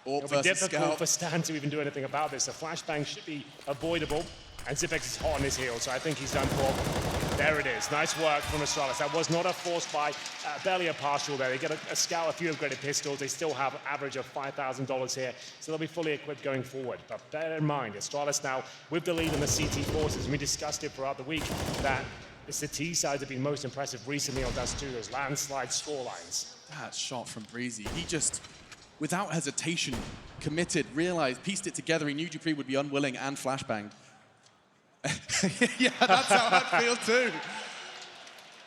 it'll be difficult for Stan to even do anything about this. A flashbang should be avoidable, and Zipex is hot on his heels, so I think he's done for. There it is. Nice work from Astralis. That was not a force buy, barely a partial there. They get a scout, a few upgraded pistols. They still have an average of $5,000 here, so they'll be fully equipped going forward. But bear in mind, Astralis now with the lead in the CT forces, and we discussed it throughout the week, that it's the T sides have been most impressive recently on Dust 2, those landslide scorelines. That shot from Breezy. He just, without hesitation, committed, realized, pieced it together. He knew dupreeh would be unwilling and flashbanged. Yeah, that's how I feel too.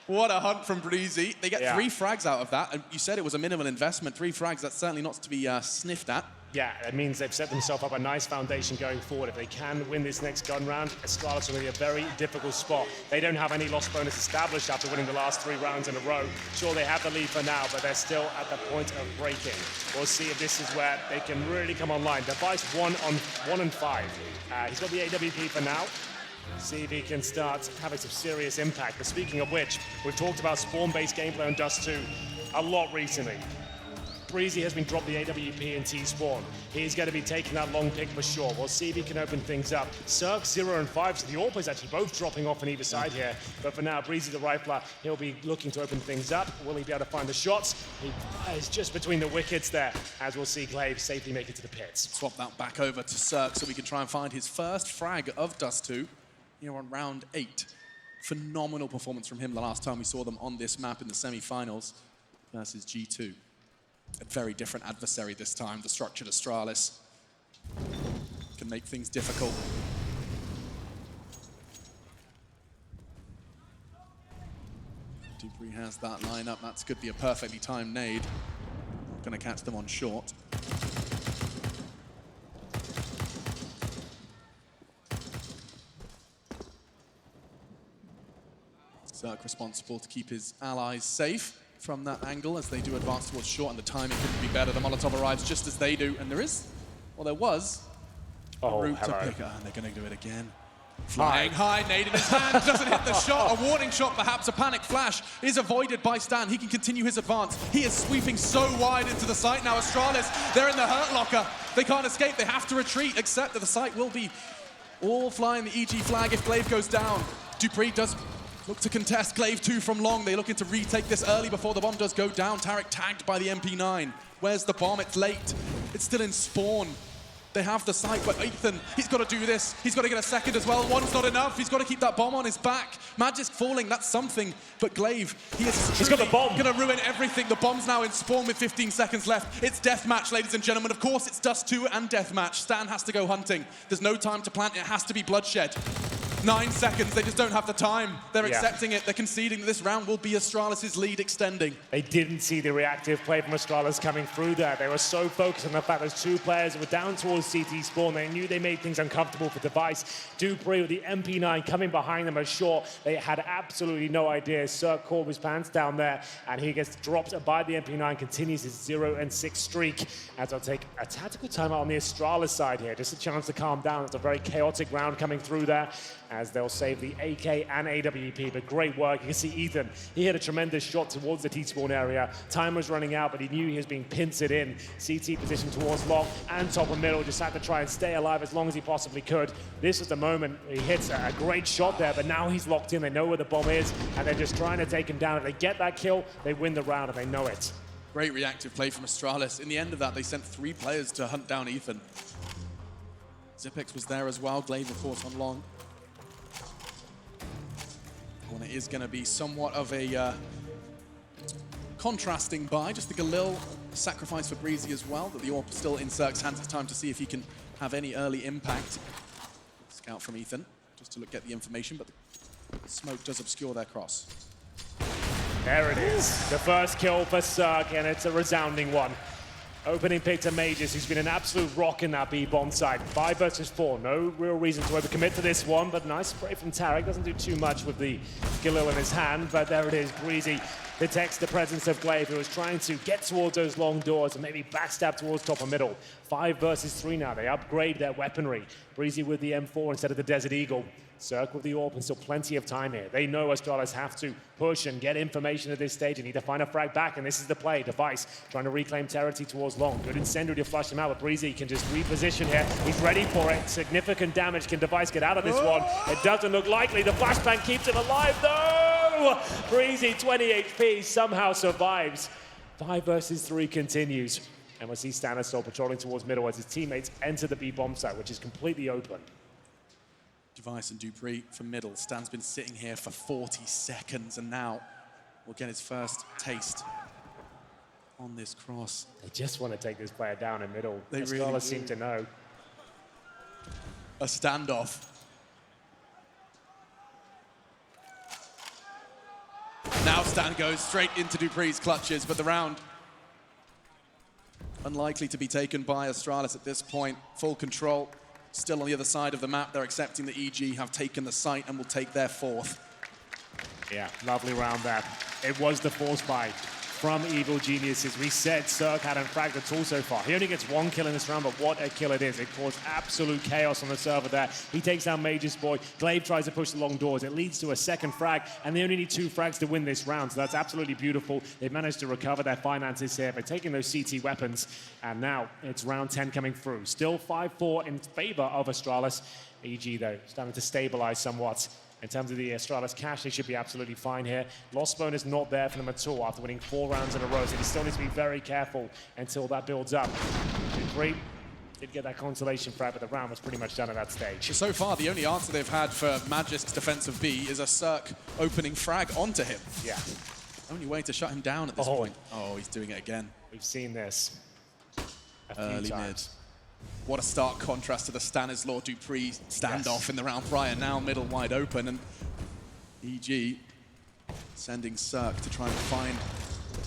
What a hunt from Breezy. They get 3 frags out of that. And you said it was a minimal investment. 3 frags, that's certainly not to be sniffed at. Yeah, that means they've set themselves up a nice foundation going forward. If they can win this next gun round, Astralis will be a very difficult spot. They don't have any loss bonus established after winning the last 3 rounds in a row. Sure, they have the lead for now, but they're still at the point of breaking. We'll see if this is where they can really come online. Device 1 and 5. He's got the AWP for now. See if he can start having some serious impact. But speaking of which, we've talked about spawn-based gameplay on Dust 2 a lot recently. Breezy has been dropped the AWP and T-spawn. He's going to be taking that long pick for sure. We'll see if he can open things up. Cirque 0 and 5, so the AWP is actually both dropping off on either side here. But for now, Breezy the rifler, he'll be looking to open things up. Will he be able to find the shots? He is just between the wickets there, as we'll see Glaive safely make it to the pits. Swap that back over to Cirque so we can try and find his first frag of Dust 2 here on round 8. Phenomenal performance from him the last time we saw them on this map in the semi-finals versus G2. A very different adversary this time. The structured Astralis can make things difficult. dupreeh has that lineup. That's could be a perfectly timed nade. Gonna catch them on short. Zerk responsible to keep his allies safe from that angle as they do advance towards short, and the timing couldn't be better. The Molotov arrives just as they do, and there was a route to pick up, and they're going to do it again. Flying high, nade in his hand, doesn't hit the shot. A warning shot, perhaps a panic flash, is avoided by Stan. He can continue his advance. He is sweeping so wide into the site now. Astralis, they're in the hurt locker. They can't escape, they have to retreat, except that the site will be all flying the EG flag if Glaive goes down. dupreeh does look to contest. Glaive 2 from long. They're looking to retake this early before the bomb does go down. Tarek tagged by the MP9. Where's the bomb? It's late. It's still in spawn. They have the site, but Ethan, he's got to do this. He's got to get a second as well. One's not enough. He's got to keep that bomb on his back. Magisk falling, that's something. But Glaive, he's got the bomb. Going to ruin everything. The bomb's now in spawn with 15 seconds left. It's deathmatch, ladies and gentlemen. Of course, it's Dust 2 and deathmatch. Stan has to go hunting. There's no time to plant. It has to be bloodshed. 9 seconds, they just don't have the time. They're accepting it, they're conceding that this round will be Astralis' lead extending. They didn't see the reactive play from Astralis coming through there. They were so focused on the fact there's 2 players that were down towards CT spawn. They knew they made things uncomfortable for Device. dupreeh with the MP9 coming behind them as short. They had absolutely no idea. Cirque caught his pants down there, and he gets dropped by the MP9, continues his 0-6 streak. As I'll take a tactical timeout on the Astralis side here, just a chance to calm down. It's a very chaotic round coming through there, as they'll save the AK and AWP, but great work. You can see Ethan, he hit a tremendous shot towards the T-spawn area. Time was running out, but he knew he was being pincered in. CT position towards long and top and middle, just had to try and stay alive as long as he possibly could. This was the moment he hits a great shot there, but now he's locked in. They know where the bomb is, and they're just trying to take him down. If they get that kill, they win the round, and they know it. Great reactive play from Astralis. In the end of that, they sent 3 players to hunt down Ethan. Zipex was there as well. Glaive, of course, on long. And it is going to be somewhat of a contrasting buy. Just the Galil sacrifice for Breezy as well, that the AWP still in Cirque's hands. It's time to see if he can have any early impact. Scout from Ethan, just to get the information, but the smoke does obscure their cross. There it is, the first kill for Cirque, and it's a resounding one. Opening pick to Mages, who's been an absolute rock in that B-bomb side. 5 versus 4, no real reason to overcommit to this one, but nice spray from Tarek. Doesn't do too much with the Galil in his hand, but there it is. Breezy detects the presence of Glaive, who was trying to get towards those long doors and maybe backstab towards top and middle. 5 versus 3 now, they upgrade their weaponry. Breezy with the M4 instead of the Desert Eagle. Cirque with the AWP, and still plenty of time here. They know Astralis have to push and get information at this stage. They need to find a frag back, and this is the play. Device trying to reclaim territory towards long. Good incendiary to flush him out, but Breezy can just reposition here. He's ready for it. Significant damage. Can Device get out of this one? It doesn't look likely. The flashbang keeps him alive, though! Breezy, 20 HP, somehow survives. 5 versus 3 continues. And we'll see Stan still patrolling towards middle as his teammates enter the B-bomb site, which is completely open. Device and dupreeh from middle. Stan's been sitting here for 40 seconds, and now will get his first taste on this cross. They just want to take this player down in middle. They Astralis really seem to know. A standoff. Now Stan goes straight into dupreeh's clutches, but the round unlikely to be taken by Astralis at this point. Full control. Still on the other side of the map, they're accepting that EG have taken the site and will take their 4th. Yeah, lovely round there. It was the force buy from Evil Geniuses. We said Cirque hadn't fragged at all so far. He only gets 1 kill in this round, but what a kill it is. It caused absolute chaos on the server there. He takes down Mage's boy. Glaive tries to push the long doors. It leads to a 2nd frag, and they only need 2 frags to win this round, so that's absolutely beautiful. They've managed to recover their finances here by taking those CT weapons, and now it's round 10 coming through. Still 5-4 in favor of Astralis. EG, though, starting to stabilize somewhat. In terms of the Astralis cash, they should be absolutely fine here. Loss bonus not there for them at all after winning 4 rounds in a row, so he still needs to be very careful until that builds up. dupreeh did get that consolation frag, but the round was pretty much done at that stage. So far, the only answer they've had for Magisk's defensive B is a Cirque opening frag onto him. Yeah. Only way to shut him down at this point. Oh, he's doing it again. We've seen this a few Early times. mid. What a stark contrast to the Stanislaw dupreeh standoff in the round prior. Now middle wide open, and EG sending Cirque to try and find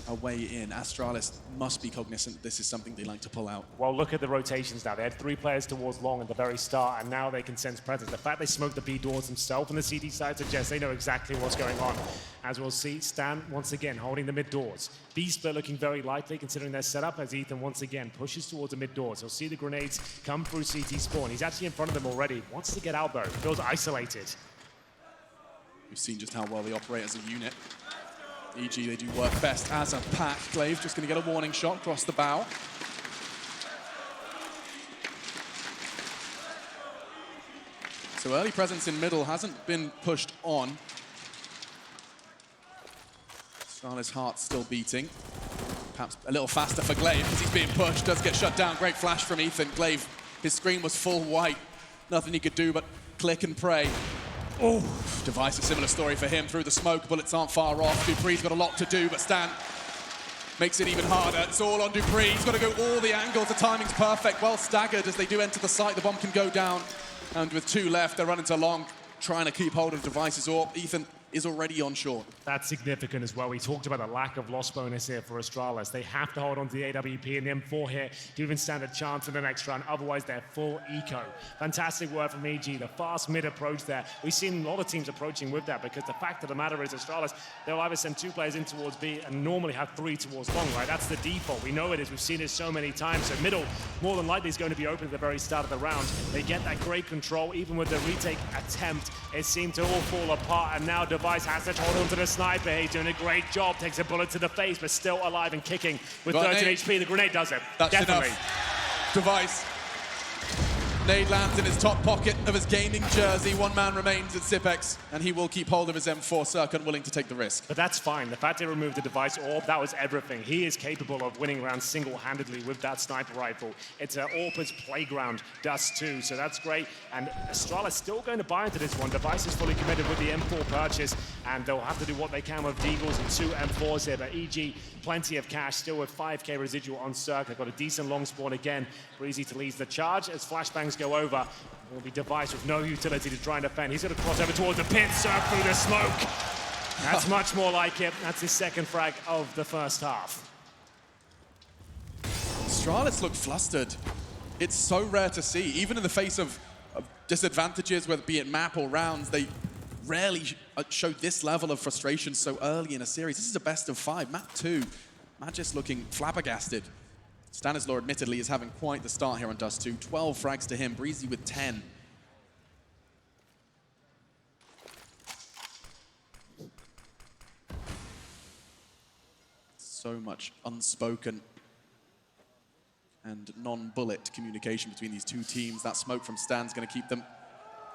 a way in. Astralis must be cognizant that this is something they like to pull out. Well, look at the rotations now. They had 3 players towards long at the very start, and now they can sense presence. The fact they smoked the B doors themselves on the CT side suggests they know exactly what's going on. As we'll see, Stan once again holding the mid doors. B split looking very likely considering their setup as Ethan once again pushes towards the mid doors. He'll see the grenades come through CT spawn. He's actually in front of them already. Wants to get out though. Feels isolated. We've seen just how well they operate as a unit. EG, they do work best as a pack. Glaive just going to get a warning shot across the bow. So early presence in middle hasn't been pushed on. Astralis' heart still beating. Perhaps a little faster for Glaive because he's being pushed. Does get shut down. Great flash from Ethan. Glaive, his screen was full white. Nothing he could do but click and pray. Oh, Device, a similar story for him through the smoke. Bullets aren't far off. Dupree's got a lot to do, but Stan makes it even harder. It's all on Dupree. He's got to go all the angles. The timing's perfect. Well staggered as they do enter the site. The bomb can go down. And with 2 left, they're running to long, trying to keep hold of Device's AWP. Ethan is already on short. That's significant as well. We talked about the lack of loss bonus here for Astralis. They have to hold on to the AWP and the M4 here to even stand a chance in the next round. Otherwise, they're full eco. Fantastic work from EG. The fast mid approach there. We've seen a lot of teams approaching with that because the fact of the matter is Astralis, they'll either send 2 players in towards B and normally have 3 towards long, right? That's the default. We know it is. We've seen it so many times. So middle, more than likely, is going to be open at the very start of the round. They get that great control. Even with the retake attempt, it seemed to all fall apart. And now Device has to hold on to the sniper. He's doing a great job. Takes a bullet to the face, but still alive and kicking with 13 HP. The grenade does it. That's definitely enough. Device. Nade lands in his top pocket of his gaming jersey. 1 man remains at Zipex, and he will keep hold of his M4 circuit, willing to take the risk. But that's fine. The fact they removed the Device AWP, that was everything. He is capable of winning rounds single-handedly with that sniper rifle. It's an AWP's playground, Dust 2, so that's great. And Astralis still going to buy into this one. Device is fully committed with the M4 purchase, and they'll have to do what they can with Deagles and 2 M4s here. But EG, plenty of cash, still with 5k residual on Cirque. Got a decent long spawn again. Breezy to lead the charge as flashbangs go over. Will be Device with no utility to try and defend. He's going to cross over towards the pit, Cirque through the smoke. That's much more like it. That's his 2nd frag of the first half. Astralis look flustered. It's so rare to see, even in the face of disadvantages, whether it be it map or rounds, they rarely show this level of frustration so early in a series. This is a best of 5, map 2. Magis looking flabbergasted. Stanislaw admittedly is having quite the start here on Dust 2. 12 frags to him, Breezy with 10. So much unspoken and non-bullet communication between these 2 teams. That smoke from Stan's going to keep them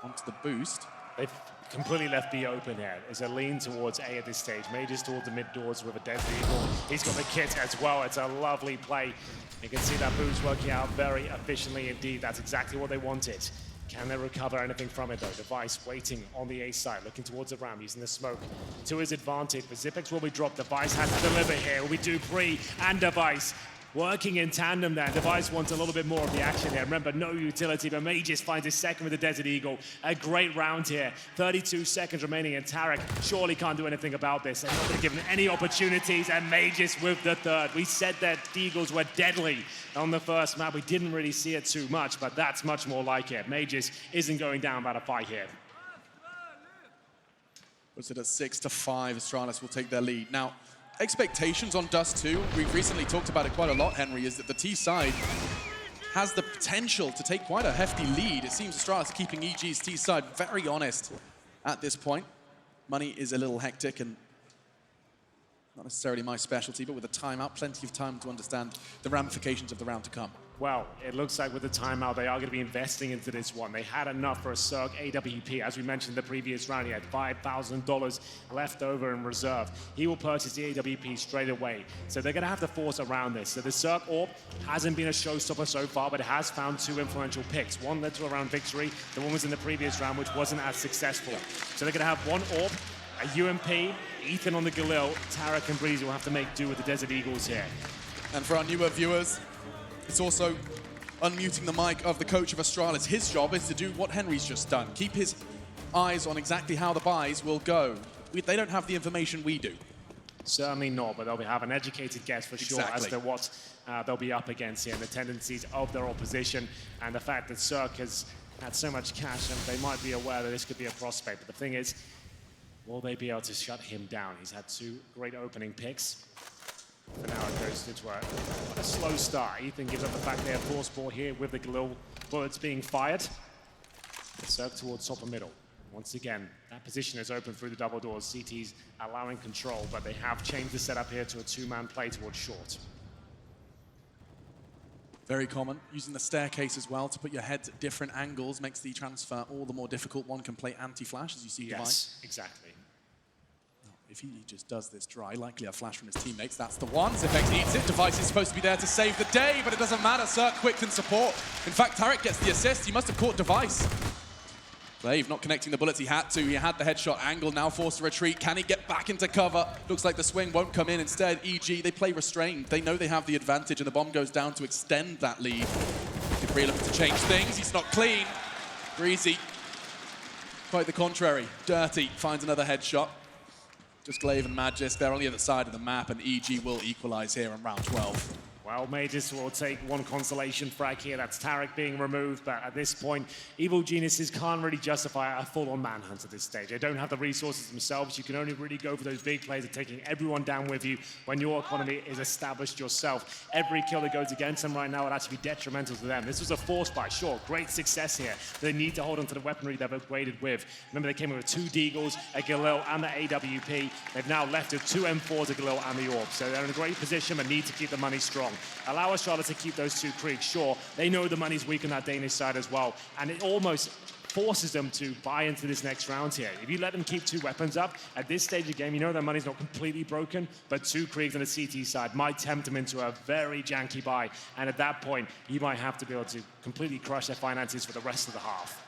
onto the boost. They've completely left B open here. There's a lean towards A at this stage. Majors towards the mid doors with a Desert Eagle. He's got the kit as well. It's a lovely play. You can see that boost working out very efficiently indeed. That's exactly what they wanted. Can they recover anything from it though? Device waiting on the A side, looking towards the ram, using the smoke to his advantage. But Zipex will be dropped. Device has to deliver here. We do Dupree and Device working in tandem there. Device wants a little bit more of the action here. Remember, no utility, but Magis finds his 2nd with the Desert Eagle. A great round here. 32 seconds remaining, and Tarek surely can't do anything about this. They're not going to give him any opportunities, and Magis with the 3rd. We said that Deagles were deadly on the first map. We didn't really see it too much, but that's much more like it. Magis isn't going down by a fight here. Puts it at 6-5. Astralis will take their lead. Now, expectations on Dust 2, we've recently talked about it quite a lot, Henry, is that the T side has the potential to take quite a hefty lead. It seems Astralis keeping EG's T side very honest at this point. Money is a little hectic and not necessarily my specialty, but with a timeout, plenty of time to understand the ramifications of the round to come. Well, it looks like with the timeout, they are going to be investing into this one. They had enough for a Cirque AWP. As we mentioned in the previous round, he had $5,000 left over in reserve. He will purchase the AWP straight away. So they're going to have to force around this. So the Cirque AWP hasn't been a showstopper so far, but it has found 2 influential picks. One led to a round victory. The one was in the previous round, which wasn't as successful. So they're going to have 1 AWP, a UMP, Ethan on the Galil. Tarek and Breezy will have to make do with the Desert Eagles here. And for our newer viewers, it's also unmuting the mic of the coach of Astralis. His job is to do what Henry's just done. Keep his eyes on exactly how the buys will go. They don't have the information we do. Certainly not, but they'll have an educated guess for sure as Exactly. to what they'll be up against here and the tendencies of their opposition and the fact that Cirque has had so much cash and they might be aware that this could be a prospect. But the thing is, will they be able to shut him down? He's had 2 great opening picks. For now it goes into a slow start. Ethan gives up the fact they have force ball here with the Galil bullets being fired. Cirque towards top and middle. Once again, that position is open through the double doors. CT's allowing control, but they have changed the setup here to a 2-man play towards short. Very common. Using the staircase as well to put your heads at different angles makes the transfer all the more difficult. One can play anti-flash, as you see Device. Yes, exactly. If he just does this dry, likely a flash from his teammates. That's the one. Zifex eats it. Device is supposed to be there to save the day, but it doesn't matter. Cirque quick can support. In fact, Tarek gets the assist. He must have caught Device. Glaive not connecting the bullets he had to. He had the headshot angle, now forced to retreat. Can he get back into cover? Looks like the swing won't come in. Instead, EG, they play restrained. They know they have the advantage, and the bomb goes down to extend that lead. Dupree looking to change things. He's not clean. Breezy, quite the contrary. Dirty finds another headshot. Just Glaive and Magis, they're on the other side of the map, and EG will equalize here in round 12. Well, Mages will take one consolation frag here. That's Tarek being removed, but at this point, Evil Geniuses can't really justify a full-on manhunt at this stage. They don't have the resources themselves. You can only really go for those big plays of taking everyone down with you when your economy is established yourself. Every kill that goes against them right now would actually be detrimental to them. This was a force buy, sure, great success here. They need to hold on to the weaponry they've upgraded with. Remember, they came in with 2 Deagles, a Galil, and the AWP. They've now left with 2 M4s, a Galil, and the Orb. So they're in a great position, but need to keep the money strong. Allow Astralis to keep those 2 Kriegs, sure. They know the money's weak on that Danish side as well, and it almost forces them to buy into this next round here. If you let them keep 2 weapons up, at this stage of the game, you know their money's not completely broken, but 2 Kriegs on the CT side might tempt them into a very janky buy, and at that point, you might have to be able to completely crush their finances for the rest of the half.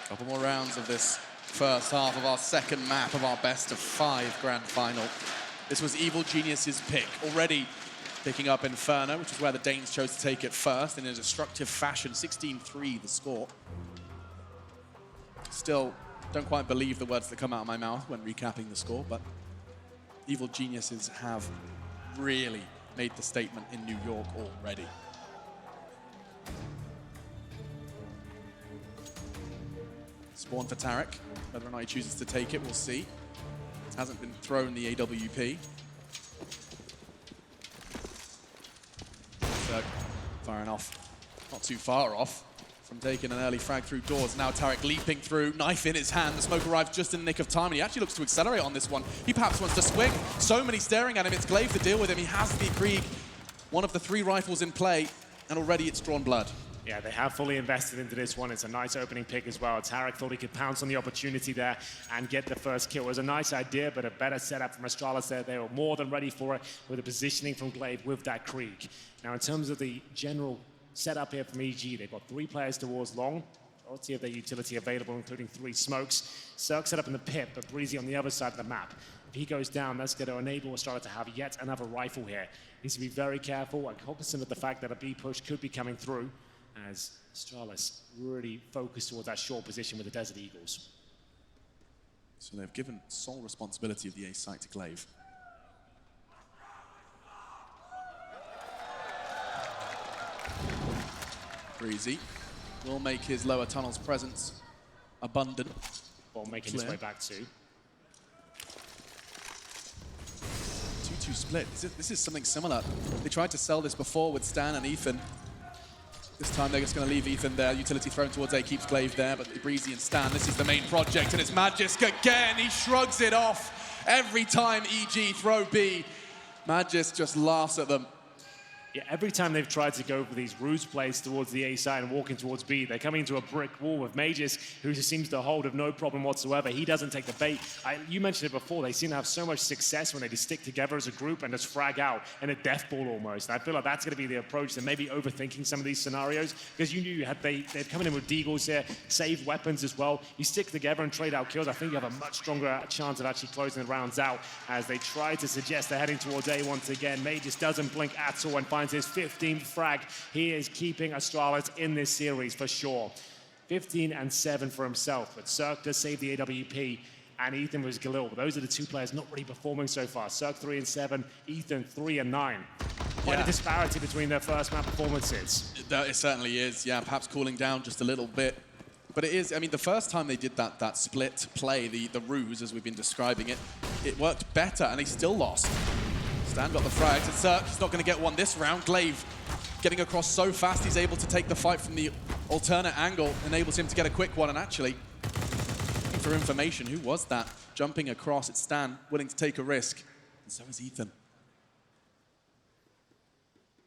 Couple more rounds of this first half of our second map of our best of 5 grand final. This was Evil Genius's pick. Already picking up Inferno, which is where the Danes chose to take it first in a destructive fashion. 16-3 the score. Still, don't quite believe the words that come out of my mouth when recapping the score, but Evil Geniuses have really made the statement in New York already. Spawn for Tarek. Whether or not he chooses to take it, we'll see. It hasn't been thrown the AWP. So, firing off, not too far off from taking an early frag through doors. Now Tarek leaping through, knife in his hand. The smoke arrives just in the nick of time, and he actually looks to accelerate on this one. He perhaps wants to swing. So many staring at him. It's Glaive to deal with him. He has the Krieg, one of the 3 rifles in play, and already it's drawn blood. Yeah, they have fully invested into this one. It's a nice opening pick as well. Tarek thought he could pounce on the opportunity there and get the first kill. It was a nice idea, but a better setup from Astralis there. They were more than ready for it with the positioning from Glaive with that Krieg. Now, in terms of the general setup here from EG, they've got 3 players towards long. Majority of their utility available, including 3 smokes. Cirque set up in the pit, but Breezy on the other side of the map. If he goes down, that's going to enable Astralis to have yet another rifle here. Needs to be very careful and cognizant of the fact that a B push could be coming through, as Astralis really focused towards that short position with the Desert Eagles. So they've given sole responsibility of the A site to Glaive. Breezy will make his lower tunnel's presence abundant. Or making his way back too. 2-2 split. This is something similar. They tried to sell this before with Stan and Ethan. This time they're just going to leave Ethan there. Utility thrown towards A, keeps Glaive there, but Breezy and Stan, this is the main project, and it's Magisk again. He shrugs it off every time EG throw B. Magisk just laughs at them. Yeah, every time they've tried to go for these ruse plays towards the A side and walking towards B, they're coming into a brick wall with Mages, who just seems to hold of no problem whatsoever. He doesn't take the bait. You mentioned it before, they seem to have so much success when they just stick together as a group and just frag out in a death ball almost. And I feel like that's going to be the approach. They're maybe overthinking some of these scenarios, because you knew they'd come in with Deagles here, saved weapons as well. You stick together and trade out kills, I think you have a much stronger chance of actually closing the rounds out, as they try to suggest they're heading towards A once again. Mages doesn't blink at all and finds his 15th frag. He is keeping Astralis in this series for sure. 15 and 7 for himself, but Cirque does save the AWP and Ethan was Galil. Those are the two players not really performing so far. Cirque 3 and 7, Ethan 3 and 9. Quite a disparity between their first map performances. It certainly is, yeah, perhaps cooling down just a little bit. But it is, I mean, the first time they did that split play, the ruse, as we've been describing it, it worked better, and they still lost. Stan got the frags, and Cirque, he's not going to get one this round. Glaive getting across so fast, he's able to take the fight from the alternate angle, enables him to get a quick one, and actually, for information, who was that? Jumping across, it's Stan, willing to take a risk, and so is Ethan.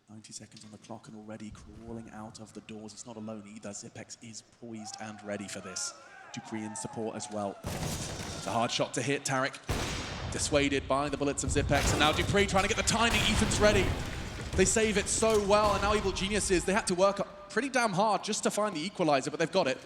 90 seconds on the clock and already crawling out of the doors. He's not alone either. Zipex is poised and ready for this. Dupree in support as well. It's a hard shot to hit. Tarek dissuaded by the bullets of Zipex, and now Dupree trying to get the timing. Ethan's ready. They save it so well, and now Evil Geniuses, they had to work pretty damn hard just to find the equalizer, but they've got it.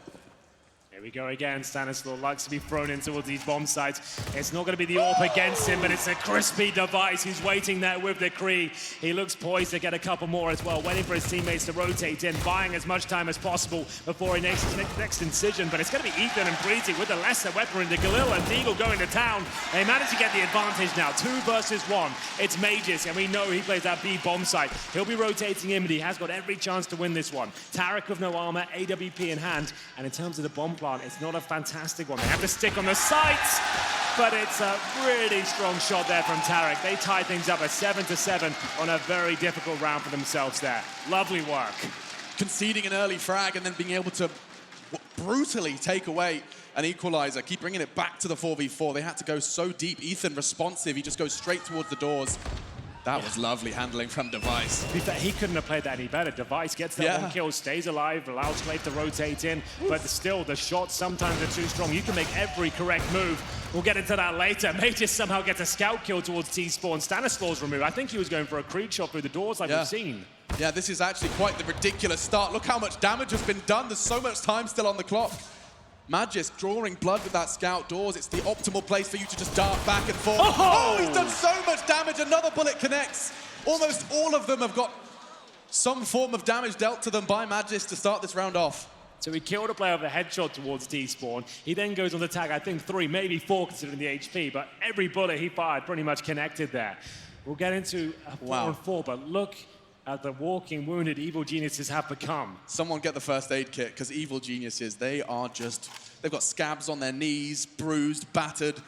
Here we go again. Stanislaw likes to be thrown in towards these bomb sites. It's not going to be the AWP against him, but it's a crispy device. He's waiting there with the Kree. He looks poised to get a couple more as well, waiting for his teammates to rotate in, buying as much time as possible before he makes his next incision. But it's going to be Ethan and Preeti with the lesser weapon into Galil and Deagle going to town. They manage to get the advantage now. 2 versus 1. It's Mages, and we know he plays that B bomb site. He'll be rotating in, but he has got every chance to win this one. Tarek with no armor, AWP in hand, and in terms of the bomb plant, it's not a fantastic one. They have to stick on the sights, but it's a really strong shot there from Tarek. They tie things up at 7-7 on a very difficult round for themselves there. Lovely work. Conceding an early frag and then being able to brutally take away an equalizer, keep bringing it back to the 4v4. They had to go so deep. Ethan responsive, he just goes straight towards the doors. That was lovely handling from Device. To be fair, he couldn't have played that any better. Device gets that one kill, stays alive, allows Glaive to rotate in, but still, the shots sometimes are too strong. You can make every correct move. We'll get into that later. Mages somehow gets a scout kill towards T-Spawn. Stanislaw's removed. I think he was going for a Creed shot through the doors like we've seen. Yeah, this is actually quite the ridiculous start. Look how much damage has been done. There's so much time still on the clock. Magisk drawing blood with that scout doors. It's the optimal place for you to just dart back and forth. Oh, he's done so much damage. Another bullet connects. Almost all of them have got some form of damage dealt to them by Magisk to start this round off. So he killed a player with a headshot towards T-Spawn. He then goes on to tag, I think 3, maybe 4 considering the HP, but every bullet he fired pretty much connected there. We'll get into a 4-on-4, but look at the walking wounded Evil Geniuses have become. Someone get the first aid kit, because Evil Geniuses, they are just, they've got scabs on their knees, bruised, battered,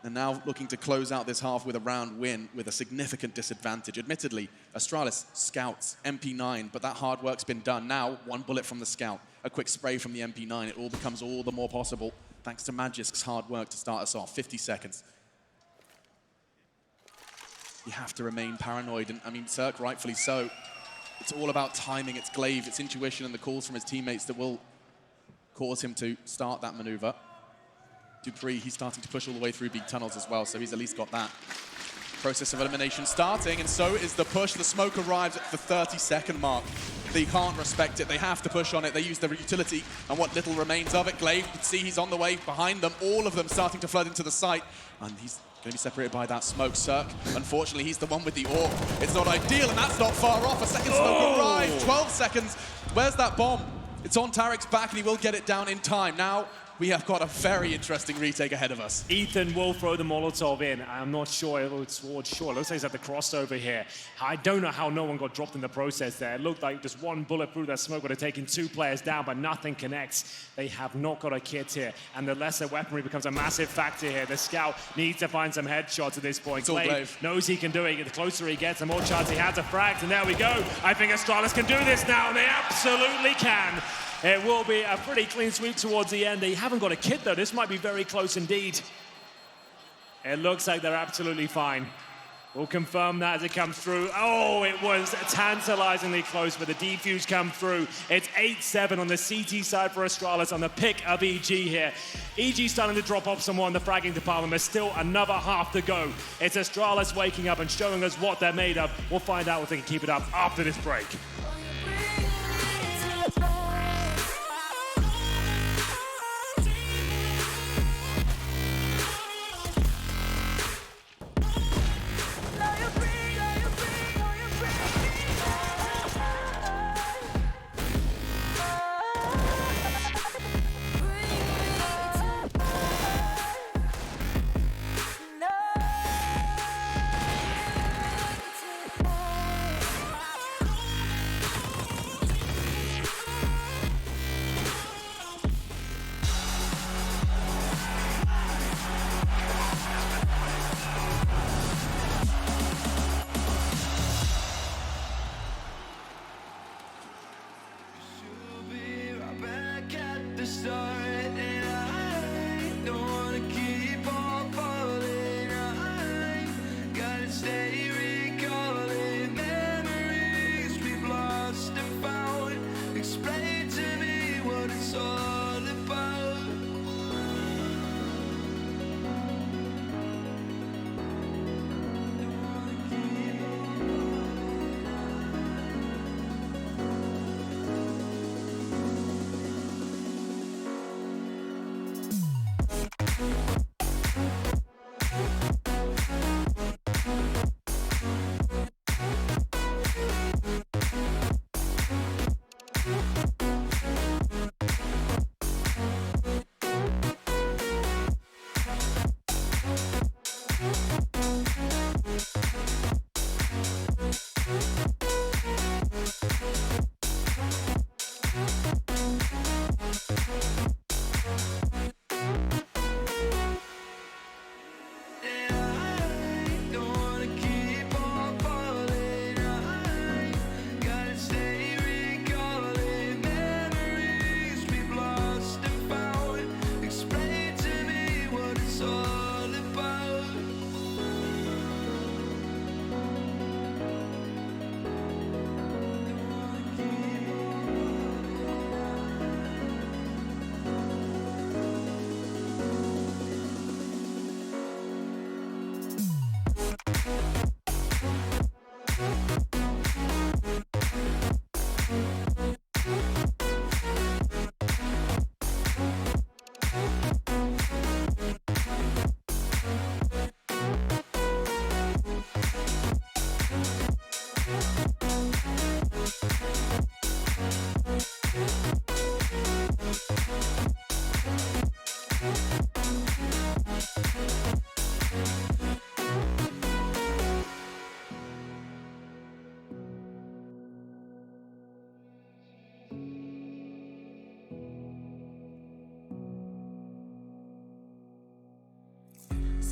and now looking to close out this half with a round win with a significant disadvantage. Admittedly, Astralis scouts MP9, but that hard work's been done. Now, 1 bullet from the scout, a quick spray from the MP9, it all becomes all the more possible thanks to Magisk's hard work to start us off. 50 seconds. You have to remain paranoid, and I mean, Cirque rightfully so. It's all about timing, it's Glaive, it's intuition, and the calls from his teammates that will cause him to start that maneuver. Dupree, he's starting to push all the way through big tunnels as well, so he's at least got that. Process of elimination starting, and so is the push. The smoke arrives at the 30-second mark. They can't respect it, they have to push on it. They use their utility, and what little remains of it. Glaive, you can see he's on the way behind them, all of them starting to flood into the site, and he's going to be separated by that smoke. Cirque, unfortunately, he's the one with the AWP. It's not ideal, and that's not far off. A second smoke arrives, 12 seconds. Where's that bomb? It's on Tarek's back, and he will get it down in time. Now, we have got a very interesting retake ahead of us. Ethan will throw the Molotov in. I'm not sure it's towards Shore. It looks like he's at the crossover here. I don't know how no one got dropped in the process there. It looked like just 1 bullet through that smoke would have taken 2 players down, but nothing connects. They have not got a kit here, and the lesser weaponry becomes a massive factor here. The scout needs to find some headshots at this point. Glaive knows he can do it. The closer he gets, the more chance he has of frags, and there we go. I think Astralis can do this now, and they absolutely can. It will be a pretty clean sweep towards the end. They haven't got a kit, though. This might be very close indeed. It looks like they're absolutely fine. We'll confirm that as it comes through. Oh, it was tantalizingly close, but the defuse come through. It's 8-7 on the CT side for Astralis on the pick of EG here. EG starting to drop off someone in the fragging department. There's still another half to go. It's Astralis waking up and showing us what they're made of. We'll find out if they can keep it up after this break.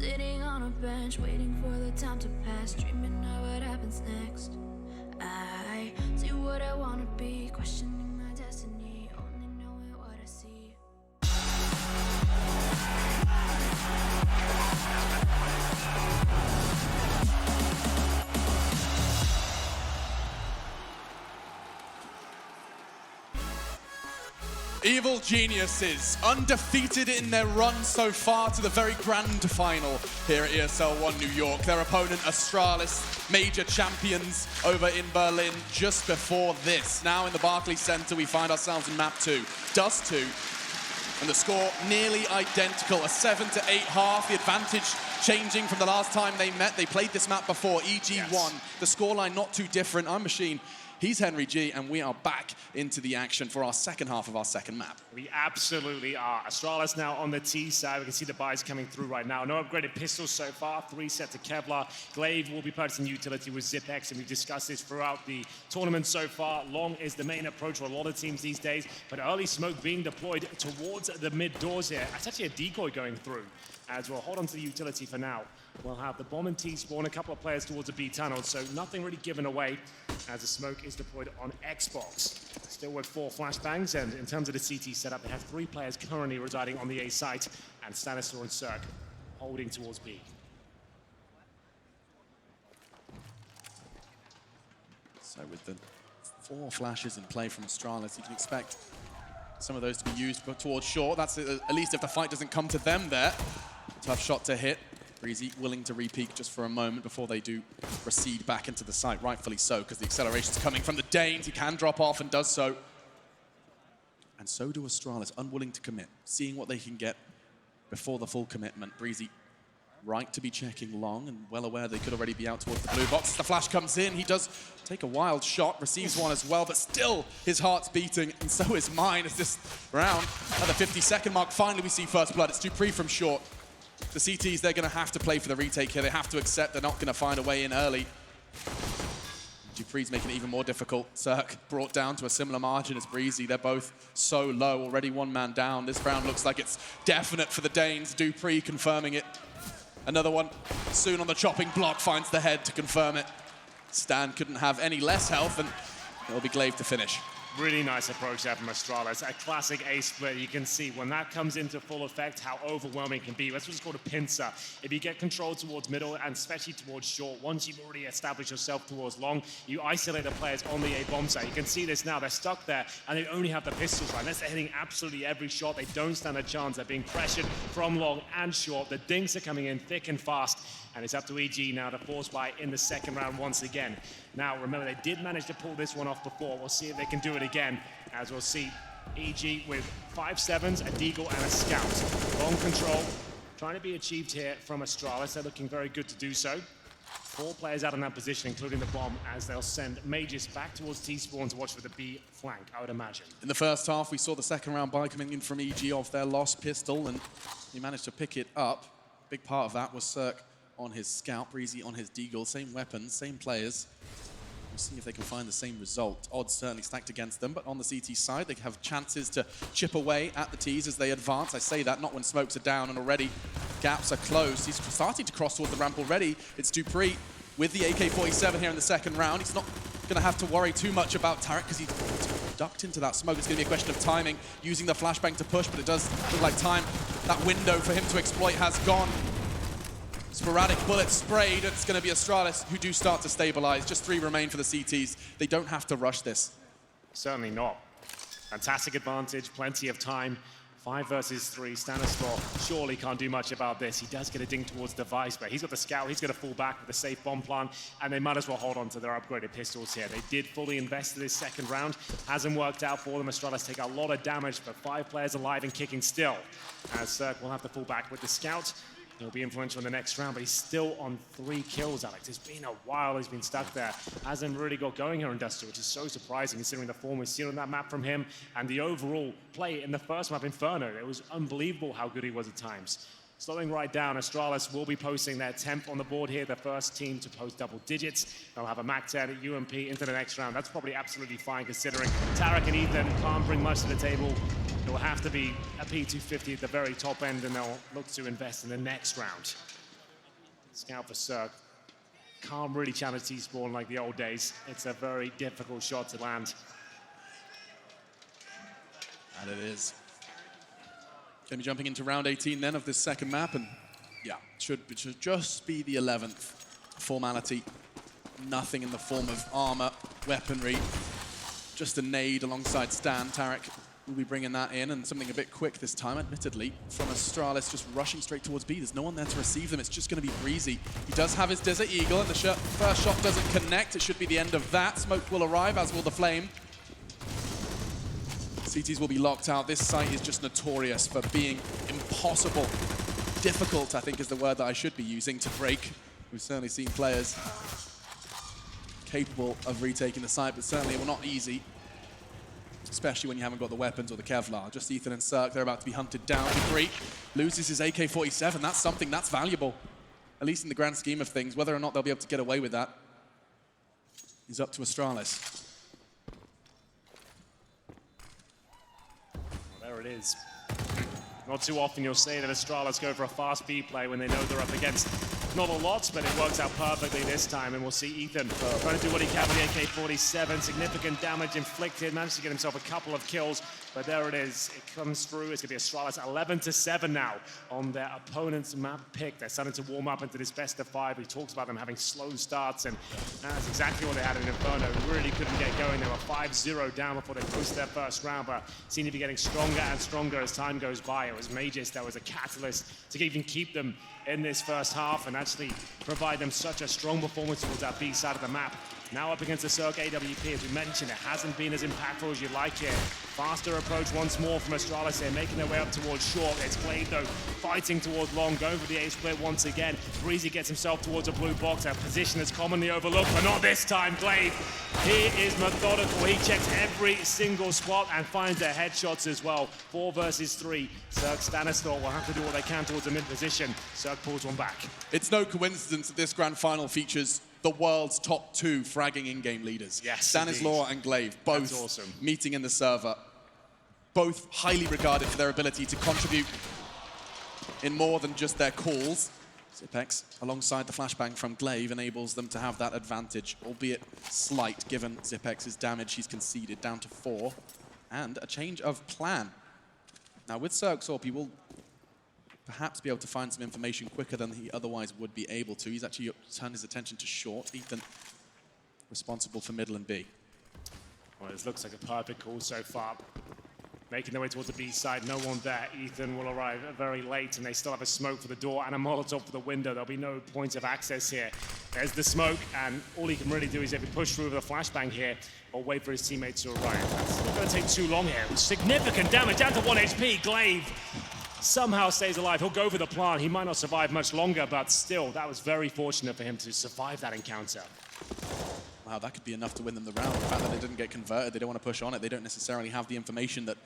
Sitting on a bench, waiting for the time to pass, dreaming of what happens next. I see what I wanna be, questioning my destiny, only knowing what I see. Evil Geniuses, undefeated in their run so far to the very grand final here at ESL One New York. Their opponent, Astralis, major champions over in Berlin just before this. Now in the Barclays Center, we find ourselves in map 2, Dust 2, and the score nearly identical, a 7-8 half, the advantage changing from the last time they met. They played this map before, EG won. The scoreline not too different. I'm Machine. He's Henry G, and we are back into the action for our second half of our second map. We absolutely are. Astralis now on the T side. We can see the buys coming through right now. No upgraded pistols so far. 3 sets of Kevlar. Glaive will be purchasing utility with Zip-X, and we've discussed this throughout the tournament so far. Long is the main approach for a lot of teams these days, but early smoke being deployed towards the mid doors here. That's actually a decoy going through. As we'll hold on to the utility for now. We'll have the bomb and T spawn, a couple of players towards the B tunnel, so nothing really given away as the smoke is deployed on Xbox. Still with 4 flashbangs, and in terms of the CT setup, they have 3 players currently residing on the A site, and Stanislaw and Cirque holding towards B. So with the 4 flashes in play from Astralis, you can expect some of those to be used towards short. That's at least if the fight doesn't come to them there. Tough shot to hit. Breezy willing to re-peek just for a moment before they do recede back into the site, rightfully so, because the acceleration's coming from the Danes. He can drop off and does so. And so do Astralis, unwilling to commit, seeing what they can get before the full commitment. Breezy right to be checking long and well aware they could already be out towards the blue box. As the flash comes in, he does take a wild shot, receives one as well, but still his heart's beating, and so is mine as this round, at the 50-second mark, finally we see first blood. It's Dupree from short. The CTs, they're going to have to play for the retake here. They have to accept they're not going to find a way in early. Dupree's making it even more difficult. Cirque brought down to a similar margin as Breezy. They're both so low, already 1 man down. This round looks like it's definite for the Danes. Dupree confirming it. Another one soon on the chopping block, finds the head to confirm it. Stan couldn't have any less health, and it'll be Glaive to finish. Really nice approach there from Astralis. A classic A split. You can see when that comes into full effect how overwhelming it can be. That's what's called a pincer. If you get control towards middle and especially towards short, once you've already established yourself towards long, you isolate the players on the A bomb site. You can see this now. They're stuck there and they only have the pistols right. Unless they're hitting absolutely every shot, they don't stand a chance. They're being pressured from long and short. The dinks are coming in thick and fast. And it's up to EG now to force buy in the second round once again. Now, remember, they did manage to pull this one off before. We'll see if they can do it again, as we'll see EG with 5 7s, a deagle, and a scout. Long control, trying to be achieved here from Astralis. They're looking very good to do so. 4 players out in that position, including the bomb, as they'll send Mages back towards T-spawn to watch for the B flank, I would imagine. In the first half, we saw the second round buy coming in from EG off their lost pistol, and he managed to pick it up. Big part of that was Cirque on his scout, Breezy on his deagle, same weapons, same players. We'll see if they can find the same result. Odds certainly stacked against them, but on the CT side, they have chances to chip away at the Ts as they advance. I say that not when smokes are down and already gaps are closed. He's starting to cross towards the ramp already. It's Dupree with the AK-47 here in the second round. He's not going to have to worry too much about Tarek because he's ducked into that smoke. It's going to be a question of timing, using the flashbang to push, but it does look like time. That window for him to exploit has gone. Sporadic bullets sprayed, and it's going to be Astralis who do start to stabilize. Just 3 remain for the CTs. They don't have to rush this. Certainly not. Fantastic advantage, plenty of time. 5 versus 3. Stanislaw surely can't do much about this. He does get a ding towards Device, but he's got the scout. He's going to fall back with a safe bomb plan, and they might as well hold on to their upgraded pistols here. They did fully invest in this second round. Hasn't worked out for them. Astralis take a lot of damage, but 5 players alive and kicking still. As Cirque will have to fall back with the scout. He'll be influential in the next round, but he's still on 3 kills, Alex. It's been a while he's been stuck there. Hasn't really got going here in Duster, which is so surprising considering the form we've seen on that map from him and the overall play in the first map, Inferno. It was unbelievable how good he was at times. Slowing right down, Astralis will be posting their 10th on the board here, the first team to post double digits. They'll have a MAC-10 at UMP into the next round. That's probably absolutely fine considering Tarek and Ethan can't bring much to the table. It will have to be a P250 at the very top end, and they'll look to invest in the next round. scout for Cirque. Can't really challenge T-Spawn like the old days. It's a very difficult shot to land. And it is. Going to be jumping into round 18 then of this second map, and yeah, it should just be the 11th formality. Nothing in the form of armor, weaponry, just a nade alongside Stan. Tarek will be bringing that in, and something a bit quick this time, admittedly, from Astralis, just rushing straight towards B. There's no one there to receive them. It's just going to be Breezy. He does have his Desert Eagle, and the first shot doesn't connect. It should be the end of that. Smoke will arrive, as will the Flame. CTs will be locked out. This site is just notorious for being impossible. Difficult, I think, is the word that I should be using to break. We've certainly seen players capable of retaking the site, but certainly it will not easy, especially when you haven't got the weapons or the Kevlar. Just Ethan and Cirque, they're about to be hunted down. Degree loses his AK-47. That's something that's valuable, at least in the grand scheme of things. Whether or not they'll be able to get away with that is up to Astralis. There it is. Not too often you'll say that Astralis go for a fast B play when they know they're up against not a lot, but it works out perfectly this time, and we'll see Ethan trying to do what he can with the AK-47. Significant damage inflicted, managed to get himself a couple of kills, but there it is. It comes through. It's going to be Astralis 11-7 now on their opponent's map pick. They're starting to warm up into this best of 5. We talked about them having slow starts, and that's exactly what they had in Inferno. Really couldn't get going. They were 5-0 down before they posted their first round, but seem to be getting stronger and stronger as time goes by. It was Magus that was a catalyst to even keep them in this first half and actually provide them such a strong performance towards that B side of the map. Now up against the Cirque AWP, as we mentioned, it hasn't been as impactful as you'd like it. Faster approach once more from Astralis here, making their way up towards short. It's Glade, though, fighting towards long, going for the A-split once again. Breezy gets himself towards a blue box, a position that's commonly overlooked, but not this time. Glade, he is methodical. He checks every single spot and finds their headshots as well. 4 versus 3. Cirque Stanistor will have to do what they can towards the mid position. Cirque pulls one back. It's no coincidence that this grand final features the world's top 2 fragging in-game leaders. Yes, Stanislaw and Glaive, both awesome. Meeting in the server. Both highly regarded for their ability to contribute in more than just their calls. Zipex, alongside the flashbang from Glaive, enables them to have that advantage, albeit slight, given Zipex's damage he's conceded, down to 4. And a change of plan. Now, with Cirque, he will perhaps be able to find some information quicker than he otherwise would be able to. He's actually turned his attention to short. Ethan, responsible for middle and B. Well, this looks like a perfect call so far. Making their way towards the B side, no one there. Ethan will arrive very late, and they still have a smoke for the door and a Molotov for the window. There'll be no points of access here. There's the smoke, and all he can really do is either push through with a flashbang here or wait for his teammates to arrive. That's not going to take too long here. Significant damage, down to 1 HP. Glaive somehow stays alive. He'll go for the plant. He might not survive much longer, but still, that was very fortunate for him to survive that encounter. Wow, that could be enough to win them the round. The fact that they didn't get converted, they don't want to push on it. They don't necessarily have the information that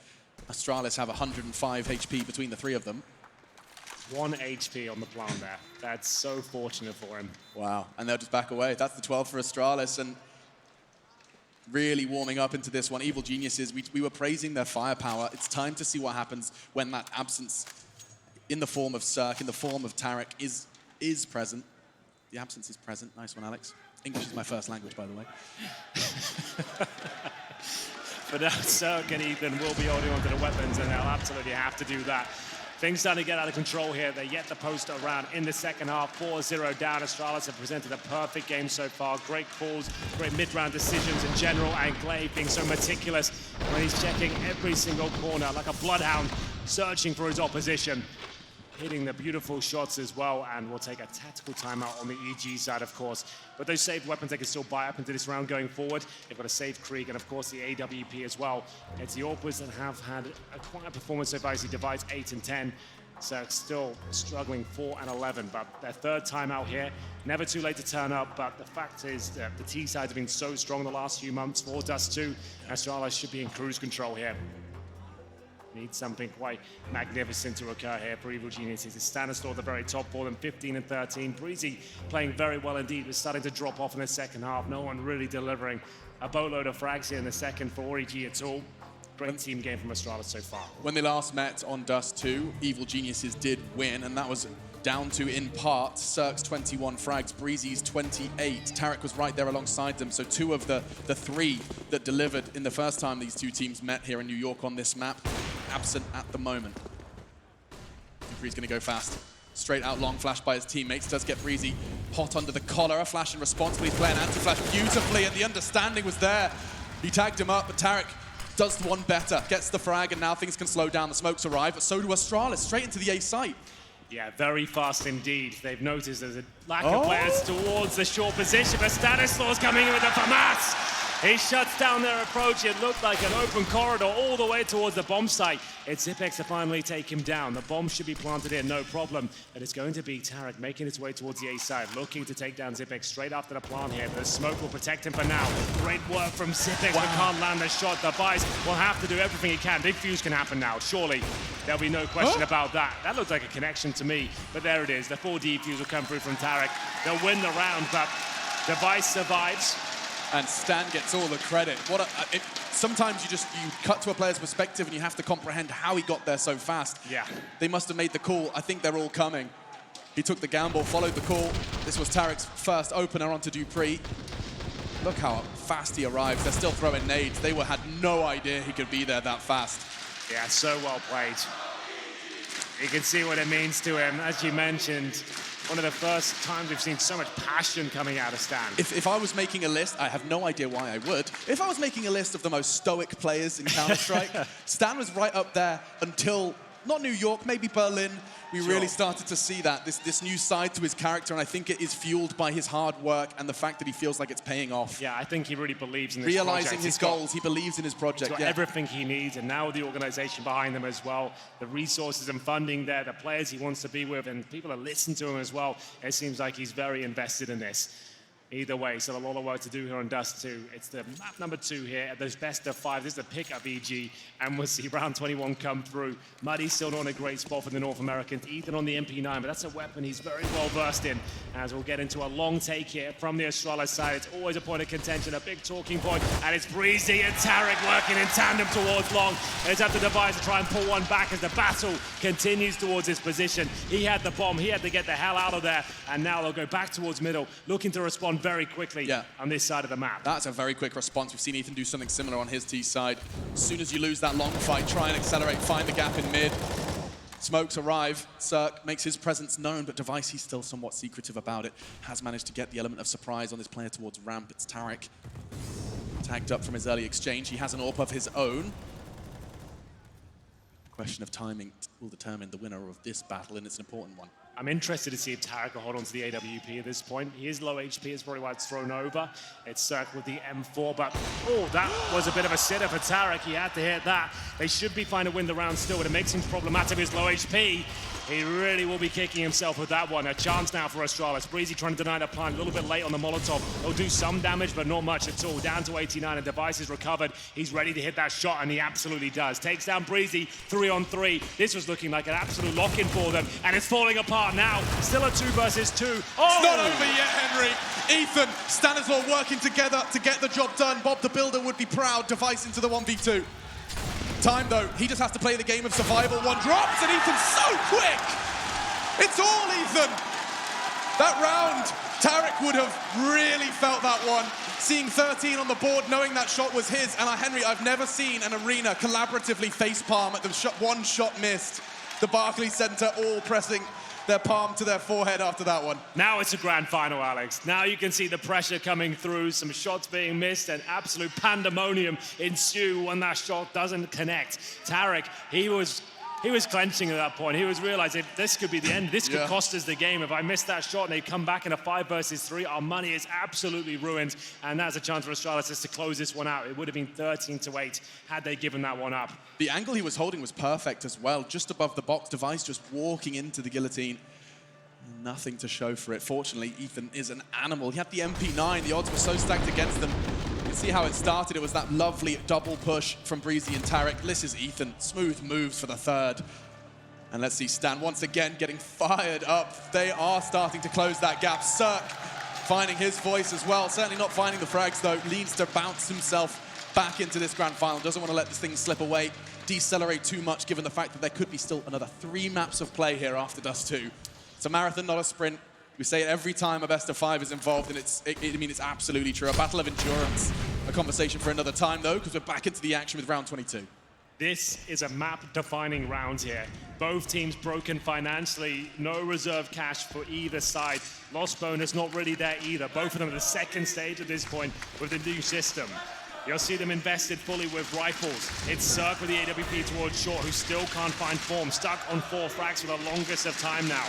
Astralis have 105 HP between the 3 of them. 1 HP on the plant there. That's so fortunate for him. Wow, and they'll just back away. That's the 12 for Astralis, and really warming up into this one. Evil Geniuses, we were praising their firepower. It's time to see what happens when that absence in the form of Cirque, in the form of Tarek, is present. The absence is present. Nice one, Alex. English is my first language, by the way. But now Cirque and Ethan will be holding onto the weapons, and they'll absolutely have to do that. Things starting to get out of control here. They're yet to post around in the second half. 4-0 down. Astralis have presented a perfect game so far. Great calls, great mid-round decisions in general, and Glaive being so meticulous when he's checking every single corner like a bloodhound, searching for his opposition. Hitting the beautiful shots as well, and we'll take a tactical timeout on the EG side, of course. But those saved weapons they can still buy up into this round going forward. They've got a saved Krieg and, of course, the AWP as well. It's the Orcas that have had a quiet performance so far as he divides 8 and 10. So still struggling 4 and 11, but their third timeout here. Never too late to turn up, but the fact is that the T sides have been so strong the last few months. For Dust 2, Astralis should be in cruise control here. Needs something quite magnificent to occur here for Evil Geniuses. It's Stanistor at the very top for them, 15 and 13. Breezy playing very well indeed, was starting to drop off in the second half. No one really delivering a boatload of frags here in the second for EG at all. Great team game from Astralis so far. When they last met on Dust 2, Evil Geniuses did win, and that was down to, in part, Cirque's 21 frags, Breezy's 28. Tarek was right there alongside them, so 2 of the 3 that delivered in the first time these 2 teams met here in New York on this map, absent at the moment. Breezy's gonna go fast. Straight out long flash by his teammates, does get Breezy hot under the collar, a flash in response, but he's playing anti-flash beautifully, and the understanding was there. He tagged him up, but Tarek does one better, gets the frag, and now things can slow down. The smokes arrive, but so do Astralis, straight into the A site. Yeah, very fast indeed. They've noticed there's a lack of players towards the short position, but Stanislaus coming in with the FAMAS. He shuts down their approach. It looked like an open corridor all the way towards the bomb site. It's Zipex to finally take him down. The bomb should be planted in, no problem. But it's going to be Tarek making his way towards the A side, looking to take down Zipex straight after the plant here. The smoke will protect him for now. Great work from Zipex, but can't land the shot. The Vice will have to do everything he can. Big fuse can happen now, surely. There'll be no question about that. That looked like a connection to me, but there it is. The 4D fuse will come through from Tarek. They'll win the round, but the Vice survives. And Stan gets all the credit. Sometimes you cut to a player's perspective and you have to comprehend how he got there so fast. Yeah. They must have made the call. I think they're all coming. He took the gamble, followed the call. This was Tarek's first opener onto Dupree. Look how fast he arrives. They're still throwing nades. They had no idea he could be there that fast. Yeah, so well played. You can see what it means to him. As you mentioned, one of the first times we've seen so much passion coming out of Stan. If I was making a list, I have no idea why I would. If I was making a list of the most stoic players in Counter-Strike, Stan was right up there until, not New York, maybe Berlin. We really started to see that, this new side to his character, and I think it is fueled by his hard work and the fact that he feels like it's paying off. Yeah, I think he really believes in this Realizing project. his goals, he believes in his project. He's got everything he needs, and now the organization behind them as well, the resources and funding there, the players he wants to be with, and people that listen to him as well. It seems like he's very invested in this. Either way, so a lot of work to do here on Dust 2. It's the map number 2 here at this best of 5. This is the pickup EG, and we'll see round 21 come through. Muddy's still not in a great spot for the North Americans. Ethan on the MP9, but that's a weapon he's very well versed in. As we'll get into a long take here from the Astralis side. It's always a point of contention, a big talking point, and it's Breezy and Tarek working in tandem towards long. It's up to Device to try and pull one back as the battle continues towards his position. He had the bomb, he had to get the hell out of there, and now they'll go back towards middle, looking to respond very quickly on this side of the map. That's a very quick response. We've seen Ethan do something similar on his T side. As soon as you lose that long fight, try and accelerate, find the gap in mid. Smokes arrive. Cirque makes his presence known, but Device, he's still somewhat secretive about it. Has managed to get the element of surprise on this player towards ramp. It's Tarek. Tagged up from his early exchange. He has an AWP of his own. Question of timing will determine the winner of this battle, and it's an important one. I'm interested to see if Tarek will hold on to the AWP at this point. He is low HP, it's probably why it's thrown over. It's Cirque with the M4, but that was a bit of a sitter for Tarek. He had to hit that. They should be fine to win the round still, but it makes him problematic with his low HP. He really will be kicking himself with that one. A chance now for Astralis. Breezy trying to deny the plant, a little bit late on the Molotov. He'll do some damage, but not much at all. Down to 89, and Device is recovered. He's ready to hit that shot, and he absolutely does. Takes down Breezy, 3-on-3. This was looking like an absolute lock-in for them, and it's falling apart now. Still a 2 versus 2. Oh! It's not over yet, Henry. Ethan, Stanislaw working together to get the job done. Bob the Builder would be proud. Device into the 1v2. Time though, he just has to play the game of survival. One drops, and Ethan's so quick! It's all Ethan! That round, Tarek would have really felt that one. Seeing 13 on the board, knowing that shot was his. And Henry, I've never seen an arena collaboratively facepalm at the one shot missed. The Barclays Center all pressing their palm to their forehead after that one. Now it's a grand final, Alex. Now you can see the pressure coming through, some shots being missed, and absolute pandemonium ensue when that shot doesn't connect. Tarek, he was clenching at that point. He was realizing this could be the end. This could cost us the game. If I miss that shot and they come back in a 5 versus 3, our money is absolutely ruined. And that's a chance for Astralis to close this one out. It would have been 13-8 had they given that one up. The angle he was holding was perfect as well. Just above the box, Device just walking into the guillotine. Nothing to show for it. Fortunately, Ethan is an animal. He had the MP9. The odds were so stacked against them. You can see how it started. It was that lovely double push from Breezy and Tarek. This is Ethan. Smooth moves for the third. And let's see Stan once again getting fired up. They are starting to close that gap. Cirque finding his voice as well. Certainly not finding the frags though. Needs to bounce himself back into this grand final. Doesn't want to let this thing slip away. Decelerate too much given the fact that there could be still another 3 maps of play here after Dust 2. It's a marathon, not a sprint. We say it every time a best of 5 is involved, and it's absolutely true. A battle of endurance. A conversation for another time, though, because we're back into the action with round 22. This is a map-defining round here. Both teams broken financially, no reserve cash for either side. Lost bonus not really there either. Both of them at the second stage at this point with the new system. You'll see them invested fully with rifles. It's Cirque with the AWP towards short, who still can't find form. Stuck on 4 frags for the longest of time now.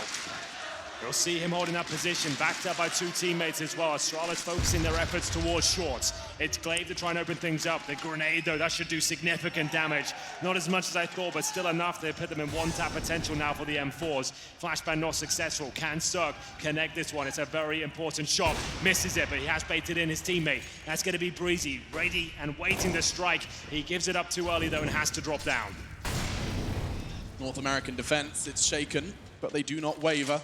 You'll see him holding that position, backed up by 2 teammates as well. Astralis focusing their efforts towards shorts. It's Glaive to try and open things up. The grenade, though, that should do significant damage. Not as much as I thought, but still enough to put them in 1-tap potential now for the M4s. Flashbang not successful. Can Cirque connect this one? It's a very important shot. Misses it, but he has baited in his teammate. That's going to be Breezy, ready and waiting to strike. He gives it up too early, though, and has to drop down. North American defense, it's shaken, but they do not waver.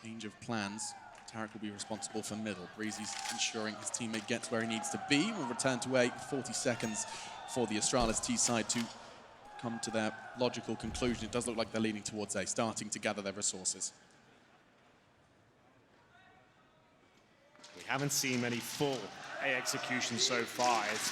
Change of plans. Tarek will be responsible for middle. Breezy's ensuring his teammate gets where he needs to be. We'll return to 40 seconds for the Astralis T side to come to their logical conclusion. It does look like they're leaning towards A, starting to gather their resources. We haven't seen many full A executions so far. It's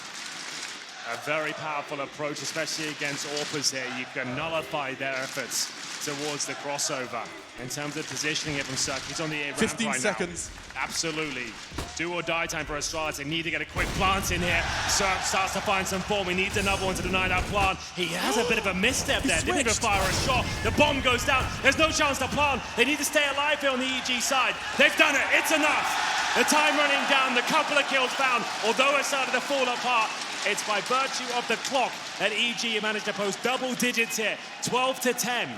a very powerful approach, especially against AWPers here. You can nullify their efforts towards the crossover. In terms of positioning it from Cirque, he's on the A ramp 15 right seconds. Now. Absolutely. Do or die time for Astralis. They need to get a quick plant in here. Cirque starts to find some form. He needs another one to deny that plant. He has a bit of a misstep there. Didn't even fire a shot. The bomb goes down. There's no chance to plant. They need to stay alive here on the EG side. They've done it. It's enough. The time running down. The couple of kills found. Although it started to fall apart, it's by virtue of the clock that EG managed to post double digits here. 12-10.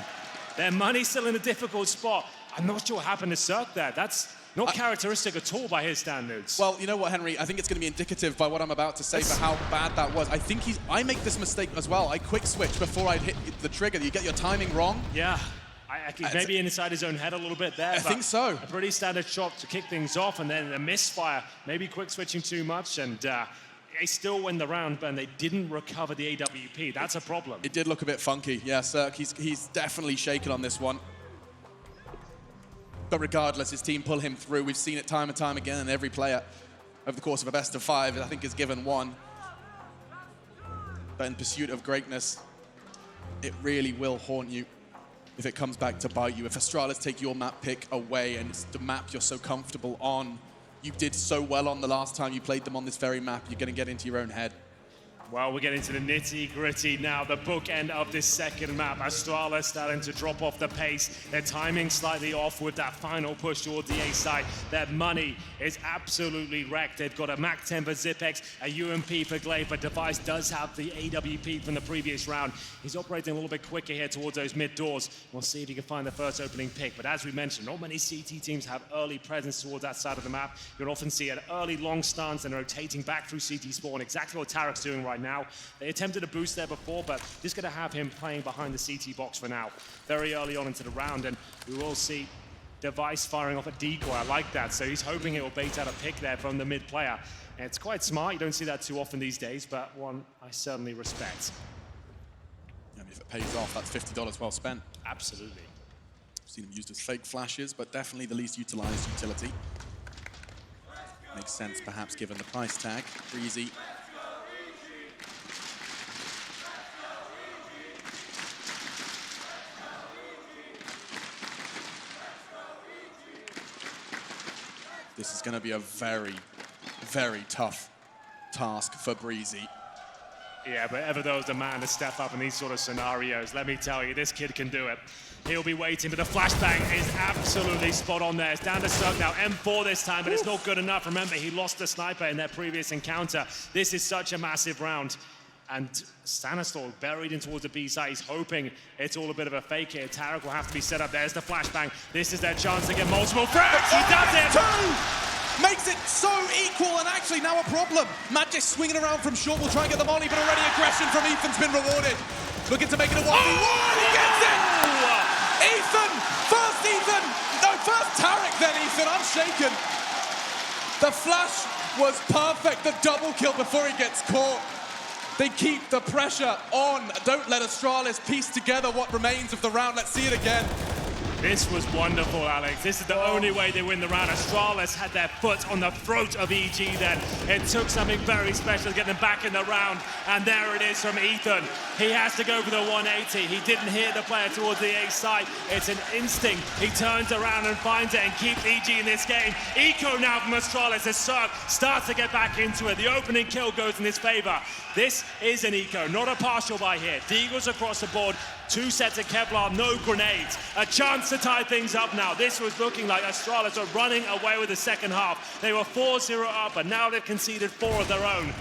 Their money's still in a difficult spot. I'm not sure what happened to Cirque there. That's not characteristic at all by his standards. Well, you know what, Henry? I think it's going to be indicative by what I'm about to say for how bad that was. I think I make this mistake as well. I quick switch before I hit the trigger. You get your timing wrong. Yeah. Maybe inside his own head a little bit there. I think so. A pretty standard shot to kick things off, and then a misfire. Maybe quick switching too much, and they still win the round, but they didn't recover the AWP. That's a problem. It did look a bit funky. Yeah, Cirque, he's definitely shaken on this one. But regardless, his team pull him through. We've seen it time and time again, and every player over the course of a best of 5, I think, is given one. But in pursuit of greatness, it really will haunt you if it comes back to bite you. If Astralis take your map pick away and it's the map you're so comfortable on, you did so well on the last time you played them on this very map, you're going to get into your own head. Well, we're getting to the nitty-gritty now, the bookend of this second map. Astralis starting to drop off the pace. Their timing slightly off with that final push towards the A side. Their money is absolutely wrecked. They've got a MAC-10 for Zipex, a UMP for Glaive, but Device does have the AWP from the previous round. He's operating a little bit quicker here towards those mid doors. We'll see if he can find the first opening pick. But as we mentioned, not many CT teams have early presence towards that side of the map. You'll often see an early long stance and rotating back through CT spawn, exactly what Tarek's doing right now. They attempted a boost there before, but just going to have him playing behind the CT box for now. Very early on into the round, and we will see Device firing off a decoy. I like that, so he's hoping it will bait out a pick there from the mid player. And it's quite smart. You don't see that too often these days, but one I certainly respect. I mean, if it pays off, that's $50 well spent. Absolutely. I've seen them used as fake flashes, but definitely the least utilized utility. Makes sense, perhaps, given the price tag. Breezy. This is going to be a very, very tough task for Breezy. Yeah, but ever though the man to step up in these sort of scenarios, let me tell you, this kid can do it. He'll be waiting, but the flashbang is absolutely spot on there. It's down to Cirque now, M4 this time, but it's not good enough. Remember, he lost the sniper in their previous encounter. This is such a massive round. And Stanislaw buried in towards the B side. He's hoping it's all a bit of a fake here. Tarek will have to be set up. There's the flashbang. This is their chance to get multiple frags. He does it! Two! Makes it so equal and actually now a problem. Magic swinging around from short will try and get the molly, but already aggression from Ethan's been rewarded. Looking to make it a 1v1. He gets it! Ethan! First Ethan! No, first Tarek, then Ethan. I'm shaken. The flash was perfect. The double kill before he gets caught. They keep the pressure on. Don't let Astralis piece together what remains of the round. Let's see it again. This was wonderful, Alex. This is the only way they win the round. Astralis had their foot on the throat of EG then. It took something very special to get them back in the round. And there it is from Ethan. He has to go for the 180. He didn't hear the player towards the A side. It's an instinct. He turns around and finds it and keeps EG in this game. Eco now from Astralis as Cirque starts to get back into it. The opening kill goes in his favor. This is an Eco, not a partial buy here. Deagles across the board. 2 sets of Kevlar, no grenades. A chance to tie things up now. This was looking like Astralis were running away with the second half. They were 4-0 up, but now they've conceded 4 of their own.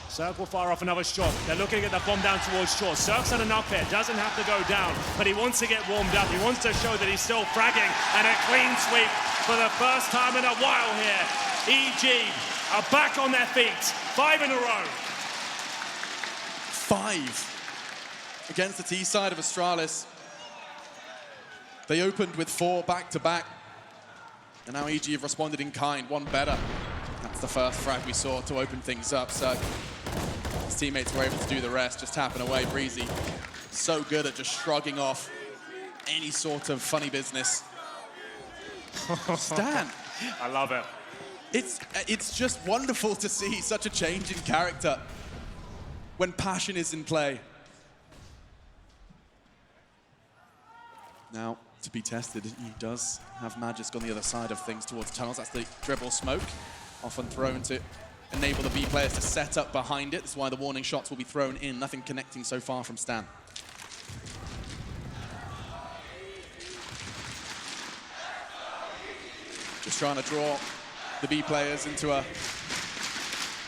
Cirque will fire off another shot. They're looking at the bomb down towards shore. Cirque's had enough here, doesn't have to go down, but he wants to get warmed up. He wants to show that he's still fragging, and a clean sweep for the first time in a while here. EG are back on their feet. 5 in a row. 5 against the T side of Astralis. They opened with 4 back-to-back, and now EG have responded in kind, one better. That's the first frag we saw to open things up, so his teammates were able to do the rest, just tapping away. Breezy, so good at just shrugging off any sort of funny business. Stan. I love it. It's just wonderful to see such a change in character when passion is in play. Now, to be tested, he does have Magisk on the other side of things towards tunnels. That's the dribble smoke, often thrown to enable the B players to set up behind it. That's why the warning shots will be thrown in. Nothing connecting so far from Stan. Just trying to draw the B players into a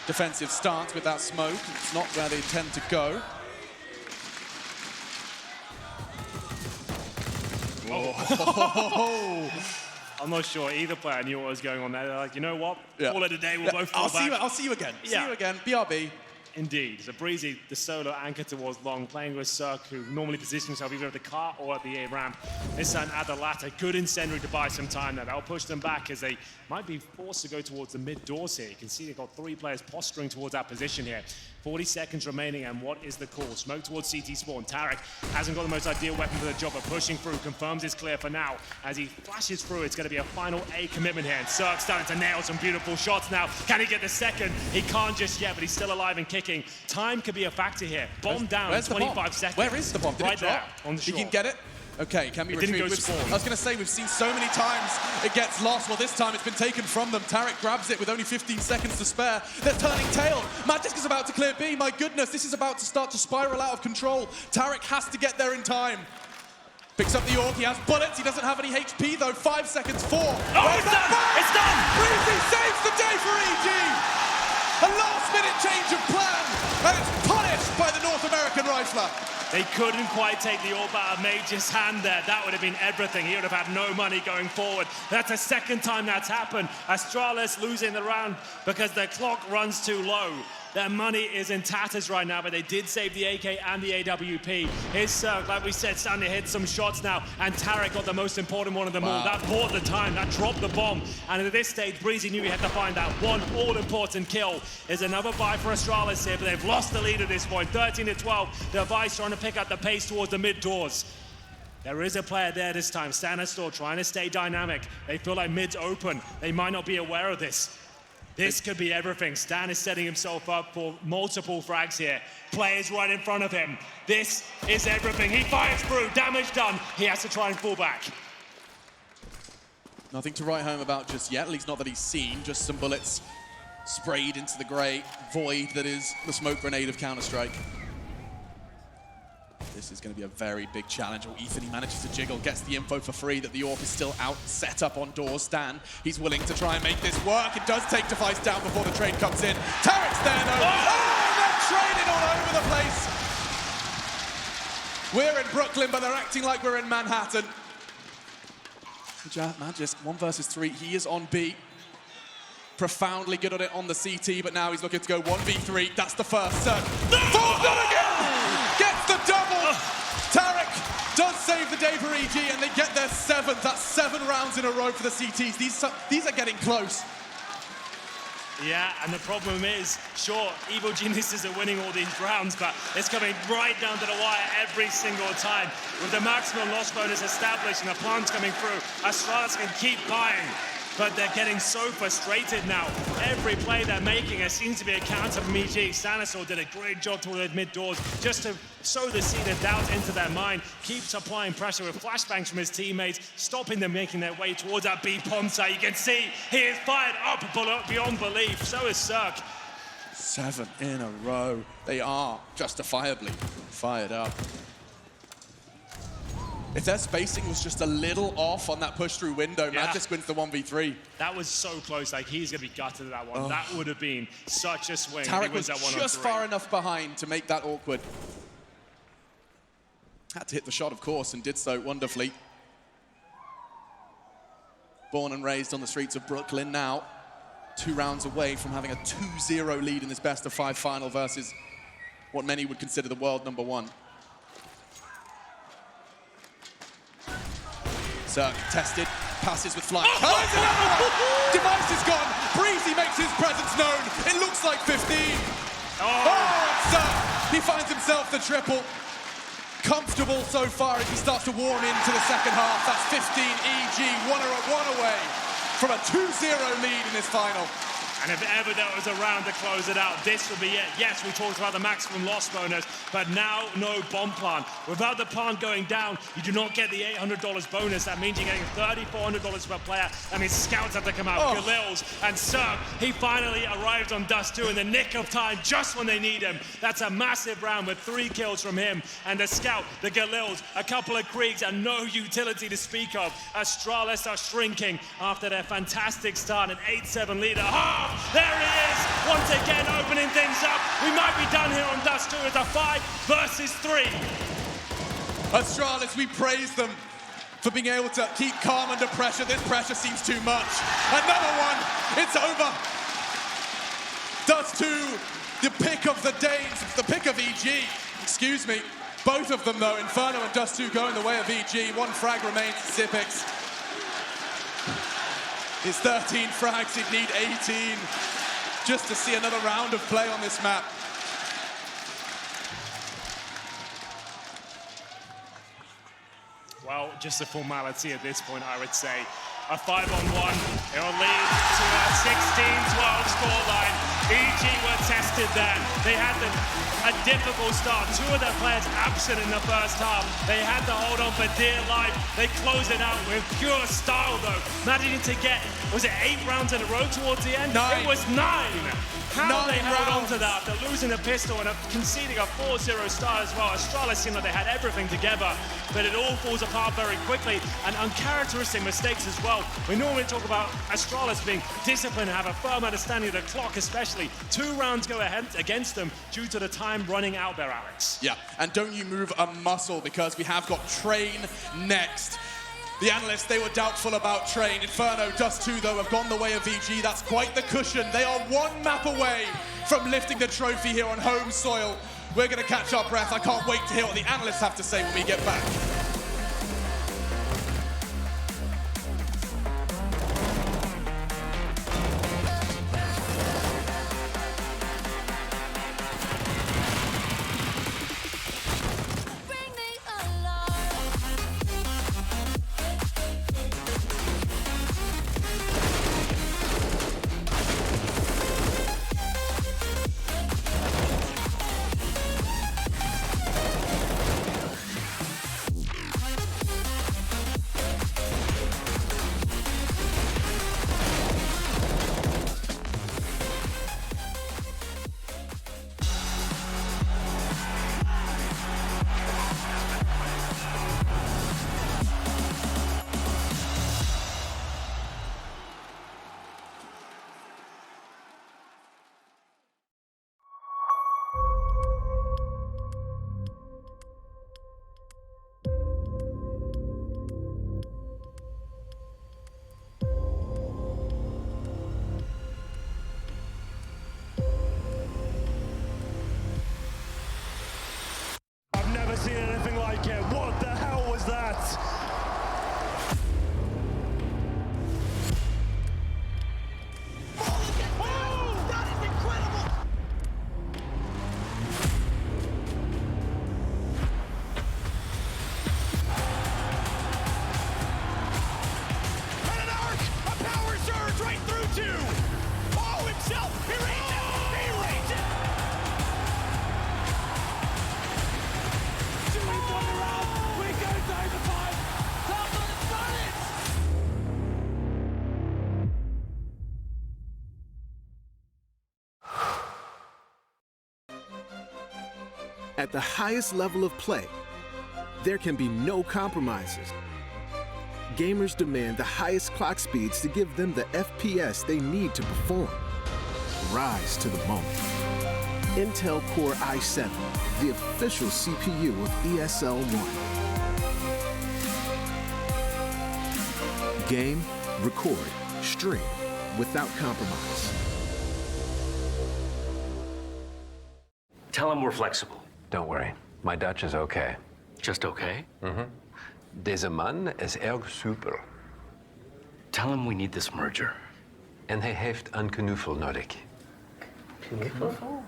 defensive stance with that smoke. It's not where they tend to go. Oh. I'm not sure either player knew what was going on there. They're like, you know what? Call it a day, we'll both fall back. I'll see you again. See you again, BRB. Indeed. So Breezy, the solo anchor towards long, playing with Cirque, who normally positions himself either at the car or at the A ramp. This time at the latter. Good incendiary to buy some time there. That'll push them back as they might be forced to go towards the mid doors here. You can see they've got 3 players posturing towards that position here. 40 seconds remaining, and what is the call? Smoke towards CT spawn. Tarek hasn't got the most ideal weapon for the job, but pushing through, confirms it's clear for now. As he flashes through, it's going to be a final A commitment here, and Cirque starting to nail some beautiful shots now. Can he get the second? He can't just yet, but he's still alive and kicking. Time could be a factor here. Bomb down in 25 seconds. Where is the bomb? Did right it drop? there on the shore. He can get it? Okay, can be retrieved. Didn't go spawn. I was going to say, we've seen so many times it gets lost. Well, this time it's been taken from them. Tarek grabs it with only 15 seconds to spare. They're turning tail. Magisk is about to clear B. My goodness, this is about to start to spiral out of control. Tarek has to get there in time. Picks up the Orc. He has bullets. He doesn't have any HP, though. 5 seconds, 4. Oh, it's done! It's done! Breezy saves the day for EG. A last-minute change of plan, and it's punished by the North American rifler. They couldn't quite take the orb out of Mage's hand there. That would have been everything. He would have had no money going forward. That's the second time that's happened. Astralis losing the round because their clock runs too low. Their money is in tatters right now, but they did save the AK and the AWP. Here's Cirque, like we said, starting to hit some shots now, and Tarek got the most important one of them all. That bought the time, that dropped the bomb, and at this stage, Breezy knew he had to find that one all-important kill. There's another buy for Astralis here, but they've lost the lead at this point, 13-12. Device trying to pick up the pace towards the mid-doors. There is a player there this time, Stanislaw trying to stay dynamic. They feel like mid's open. They might not be aware of this. This could be everything. Stan is setting himself up for multiple frags here. Players right in front of him. This is everything. He fires through, damage done. He has to try and fall back. Nothing to write home about just yet, at least not that he's seen. Just some bullets sprayed into the grey void that is the smoke grenade of Counter-Strike. This is going to be a very big challenge. Oh, Ethan, he manages to jiggle, gets the info for free that the Orc is still out, set up on doors. Stan, he's willing to try and make this work. It does take Device down before the trade comes in. Tarek's there, though. Oh, they're trading all over the place. We're in Brooklyn, but they're acting like we're in Manhattan. Magisk, 1 versus 3. He is on B. Profoundly good at it on the CT, but now he's looking to go 1v3. That's the first. Falls down again! Gets the double! Tarek does save the day for EG, and they get their 7th. That's 7 rounds in a row for the CTs. These are getting close. Yeah, and the problem is, sure, Evil Geniuses are winning all these rounds, but it's coming right down to the wire every single time. With the maximum loss bonus established and the plants coming through, Astralis can keep buying. But they're getting so frustrated now. Every play they're making, it seems to be a counter from EG. Stanislaw did a great job toward mid doors just to sow the seed of doubt into their mind. Keeps applying pressure with flashbangs from his teammates, stopping them making their way towards that B Ponsa. You can see he is fired up beyond belief. So is Cirque. 7 in a row. They are justifiably fired up. If their spacing was just a little off on that push-through window, Magisk wins the 1v3. That was so close. Like, he's going to be gutted at that one. Oh. That would have been such a swing. Tarek was just far enough behind to make that awkward. Had to hit the shot, of course, and did so wonderfully. Born and raised on the streets of Brooklyn now. 2 rounds away from having a 2-0 lead in this best-of-5 final versus what many would consider the world #1. Cirque tested, passes with flying colors. Device is gone. Breezy makes his presence known. It looks like 15. And Cirque, he finds himself the triple. Comfortable so far as he starts to warm into the second half. That's 15 EG, one away from a 2-0 lead in this final. And if ever there was a round to close it out, this would be it. Yes, we talked about the maximum loss bonus, but now no bomb plant. Without the plant going down, you do not get the $800 bonus. That means you're getting $3,400 per player. That means scouts have to come out. Galils and Cirque, he finally arrived on Dust 2 in the nick of time, just when they need him. That's a massive round with 3 kills from him. And the scout, the Galils, a couple of Kriegs, and no utility to speak of. Astralis are shrinking after their fantastic start, an 8-7 leader. There he is, once again opening things up. We might be done here on Dust 2 with a 5 versus 3. Astralis, we praise them for being able to keep calm under pressure. This pressure seems too much. Another one, it's over. Dust 2, the pick of the Danes, the pick of EG, excuse me. Both of them though, Inferno and Dust 2 going the way of EG. 1 frag remains to Sipix. His 13 frags, he'd need 18 just to see another round of play on this map. Well, just a formality at this point, I would say. A 5-on-1, it will lead to a 16-12 scoreline. EG were tested there. They had a difficult start. 2 of their players absent in the first half. They had to hold on for dear life. They closed it out with pure style, though. Managing to get, was it 8 rounds in a row towards the end? 9. It was 9. How they held on to that after losing the pistol and conceding a 4-0 start as well. Astralis seemed like they had everything together, but it all falls apart very quickly, and uncharacteristic mistakes as well. We normally talk about Astralis being disciplined and have a firm understanding of the clock, especially. 2 rounds go ahead against them due to the time running out there, Alex. Yeah, and don't you move a muscle, because we have got Train next. The analysts, they were doubtful about Train. Inferno, Dust 2, though, have gone the way of EG. That's quite the cushion. They are 1 map away from lifting the trophy here on home soil. We're going to catch our breath. I can't wait to hear what the analysts have to say when we get back. Seen anything like it. What the hell was that? Oh! At the highest level of play, there can be no compromises. Gamers demand the highest clock speeds to give them the FPS they need to perform. Rise to the moment. Intel Core i7, the official CPU of ESL One. Game, record, stream without compromise. Tell him we're flexible. Don't worry, my Dutch is okay. Just okay? Mm-hmm. Deze man is erg super. Tell him we need this merger. En hij heeft een knuffel nodig. Knuffel?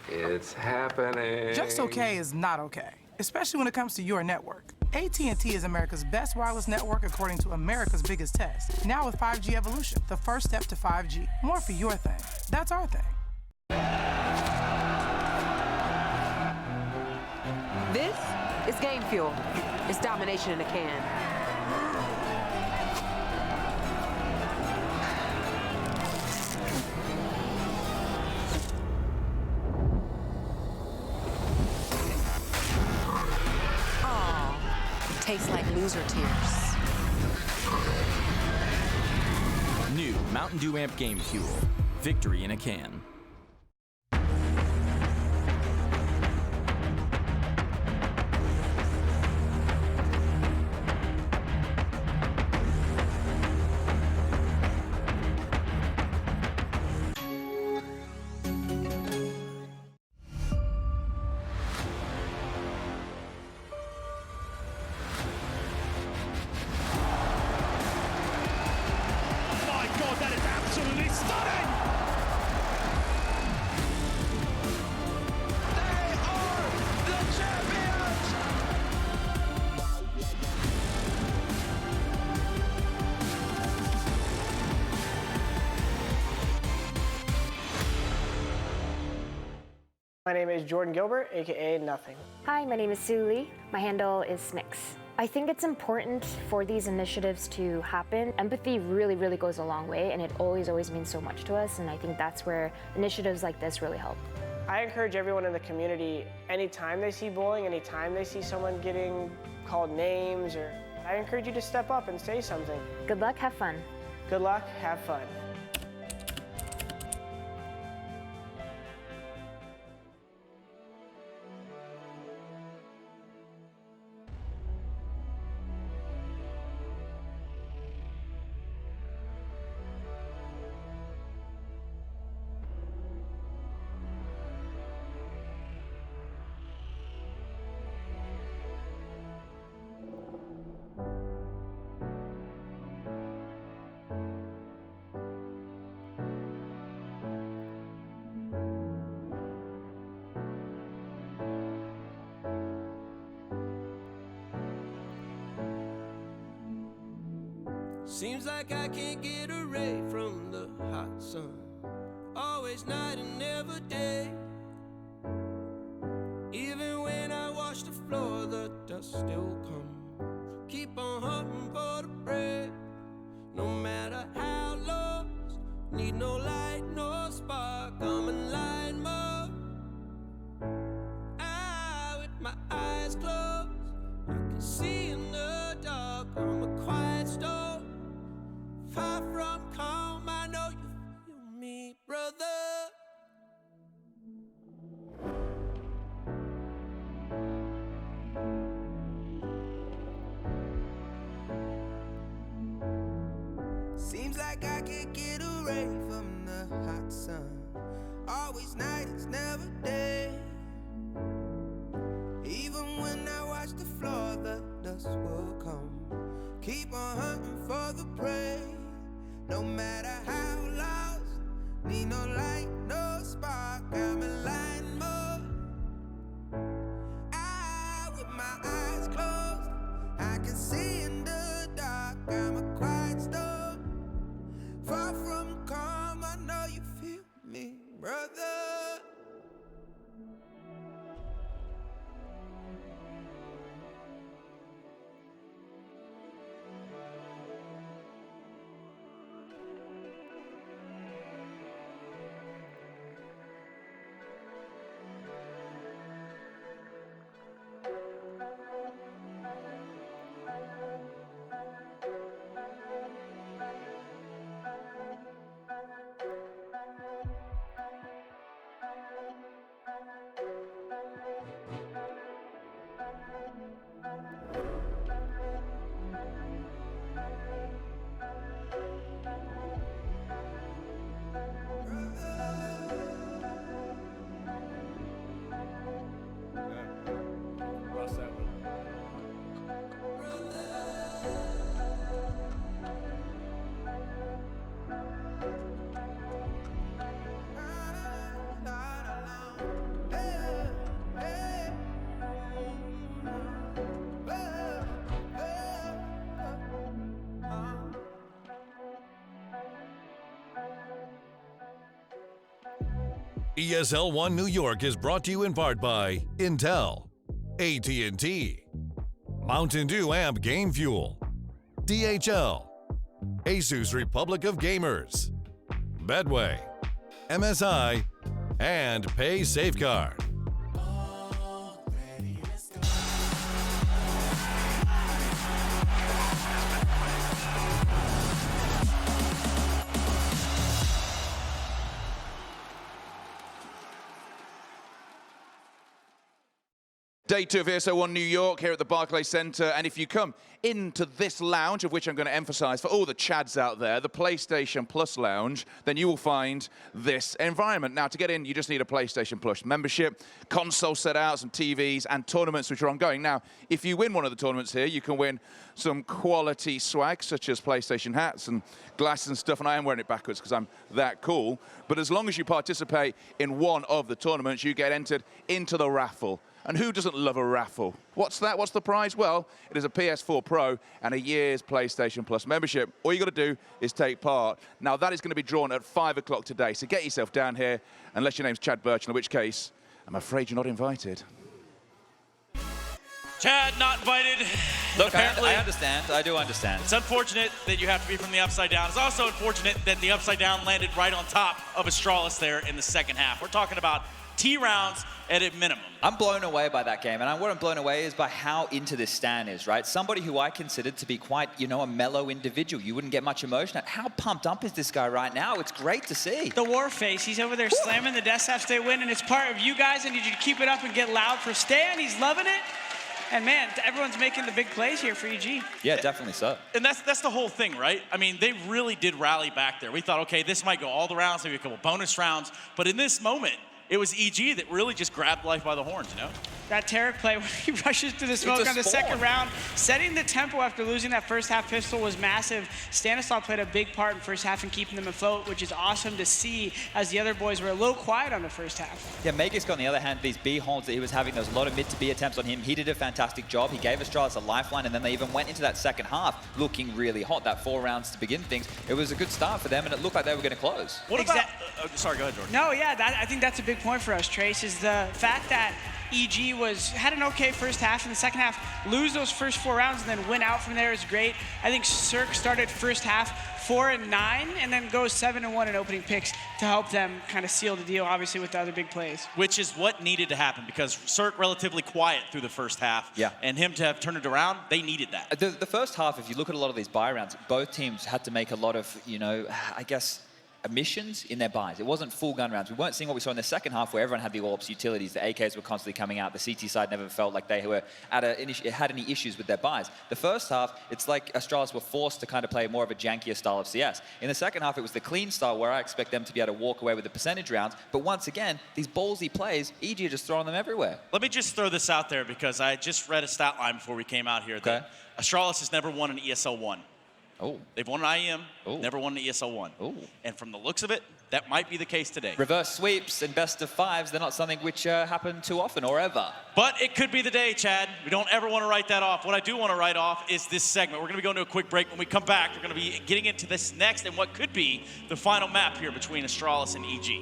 It's happening. Just okay is not okay, especially when it comes to your network. AT&T is America's best wireless network according to America's biggest test. Now with 5G Evolution, the first step to 5G. More for your thing. That's our thing. This is game fuel. It's domination in a can. Tastes like loser tears. New Mountain Dew Amp Game Fuel. Victory in a can. My name is Jordan Gilbert, aka Nothing. Hi, my name is Sue Lee. My handle is Smix. I think it's important for these initiatives to happen. Empathy really, really goes a long way, and it always, always means so much to us, and I think that's where initiatives like this really help. I encourage everyone in the community, anytime they see bullying, anytime they see someone getting called names, I encourage you to step up and say something. Good luck, have fun. Good luck, have fun. Seems like I can't get away from the hot sun. Always night and never day. Even when I wash the floor, the dust still comes. Keep on hunting for the bread. No matter how lost, need no light, no spark. I'm in line mode. With my eyes closed, I can see in the dark. I'm a quiet storm. Far from calm, I know you feel me, brother. Seems like I can't get away from the hot sun. Always night, it's never day. Even when I watch the floor, the dust will come. Keep on hunting for the prey. No matter how lost, need no light, no spark. I'm in line mode. With my eyes closed, I can see in the dark. I'm a quiet storm. Far from calm, I know you feel me, brother. ESL One New York is brought to you in part by Intel, AT&T, Mountain Dew Amp Game Fuel, DHL, Asus Republic of Gamers, Bedway, MSI, and Pay Safeguard. Day 2 of ESL One New York here at the Barclays Center, and if you come into this lounge, of which I'm going to emphasize for all the Chads out there, the PlayStation Plus lounge, then you will find this environment. Now, to get in, you just need a PlayStation Plus membership, console set out, some TVs, and tournaments which are ongoing. Now, if you win one of the tournaments here, you can win some quality swag, such as PlayStation hats and glasses and stuff, and I am wearing it backwards because I'm that cool. But as long as you participate in one of the tournaments, you get entered into the raffle. And who doesn't love a raffle? What's that? What's the prize? Well, it is a PS4 Pro and a year's PlayStation Plus membership. All you got to do is take part. Now, that is going to be drawn at 5 o'clock today, so get yourself down here, unless your name's Chad Birchall, in which case, I'm afraid you're not invited. Chad, not invited. Look, I understand. I do understand. It's unfortunate that you have to be from the Upside Down. It's also unfortunate that the Upside Down landed right on top of Astralis there in the second half. We're talking about T rounds at a minimum. I'm blown away by that game, and what I'm blown away is by how into this Stan is, right? Somebody who I considered to be quite, a mellow individual. You wouldn't get much emotion. How pumped up is this guy right now? It's great to see. The war face, he's over there slamming the death staff, stay win, and it's part of you guys. I need you to keep it up and get loud for Stan. He's loving it. And man, everyone's making the big plays here for EG. Yeah, definitely so. And that's the whole thing, right? I mean, they really did rally back there. We thought, okay, this might go all the rounds, maybe a couple bonus rounds. But in this moment, it was EG that really just grabbed life by the horns, That Tarek play where he rushes to the smoke on the second round, setting the tempo after losing that first half pistol was massive. Stanislav played a big part in first half in keeping them afloat, which is awesome to see as the other boys were a little quiet on the first half. Yeah, Magisk, on the other hand, these B holds that he was having, there was a lot of mid to B attempts on him. He did a fantastic job. He gave Astralis a lifeline, and then they even went into that second half looking really hot. That 4 rounds to begin things. It was a good start for them, and it looked like they were going to close. What about... sorry, go ahead, Jordan. No, yeah, I think that's a big point for us, Trace, is the fact that EG had an okay first half. In the second half, lose those first 4 rounds and then win out from there is great. I think Cirque started first half 4-9 and then goes 7-1 in opening picks to help them kind of seal the deal, obviously, with the other big plays. Which is what needed to happen because Cirque relatively quiet through the first half. Yeah. And him to have turned it around, they needed that. The first half, if you look at a lot of these buy rounds, both teams had to make a lot of, I guess, omissions in their buys. It wasn't full gun rounds. We weren't seeing what we saw in the second half where everyone had the AWPs, utilities, the AKs were constantly coming out. The CT side never felt like they were had any issues with their buys. The first half, it's like Astralis were forced to kind of play more of a jankier style of CS. In the second half, it was the clean style where I expect them to be able to walk away with the percentage rounds. But once again, these ballsy plays, EG are just throwing them everywhere. Let me just throw this out there because I just read a stat line before we came out here that Astralis has never won an ESL One. Oh. They've won an IEM, never won an ESL One. Oh. And from the looks of it, that might be the case today. Reverse sweeps and best of 5s, they're not something which happen too often or ever. But it could be the day, Chad. We don't ever want to write that off. What I do want to write off is this segment. We're going to be going to a quick break. When we come back, we're going to be getting into this next and what could be the final map here between Astralis and EG.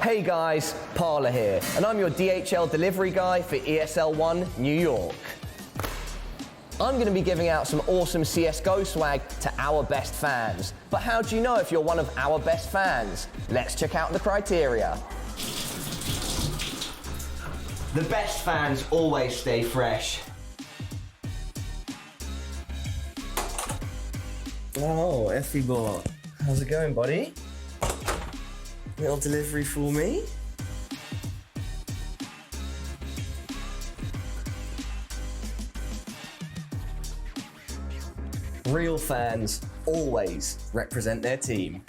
Hey guys, Parla here, and I'm your DHL delivery guy for ESL One New York. I'm going to be giving out some awesome CSGO swag to our best fans. But how do you know if you're one of our best fans? Let's check out the criteria. The best fans always stay fresh. Oh, Effie-bot. How's it going, buddy? Little delivery for me? Real fans always represent their team.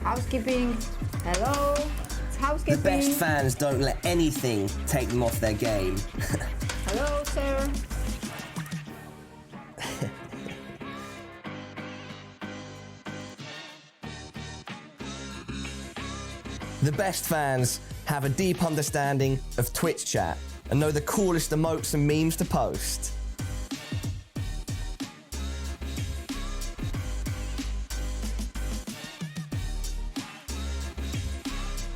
Housekeeping. Hello. It's housekeeping. The best fans don't let anything take them off their game. Hello, sir. The best fans have a deep understanding of Twitch chat and know the coolest emotes and memes to post.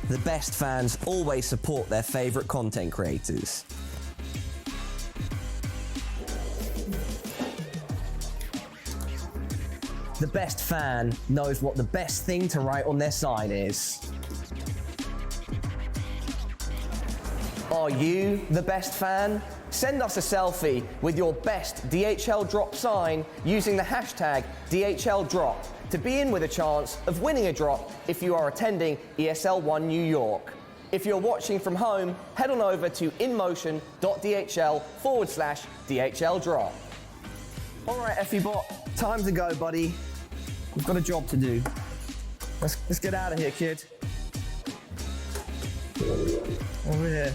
The best fans always support their favorite content creators. The best fan knows what the best thing to write on their sign is. Are you the best fan? Send us a selfie with your best DHL drop sign using the hashtag DHLDrop to be in with a chance of winning a drop if you are attending ESL One New York. If you're watching from home, head on over to inmotion.dhl/DHL drop. All right, Effie-bot, time to go, buddy. We've got a job to do. Let's get out of here, kid. Over here.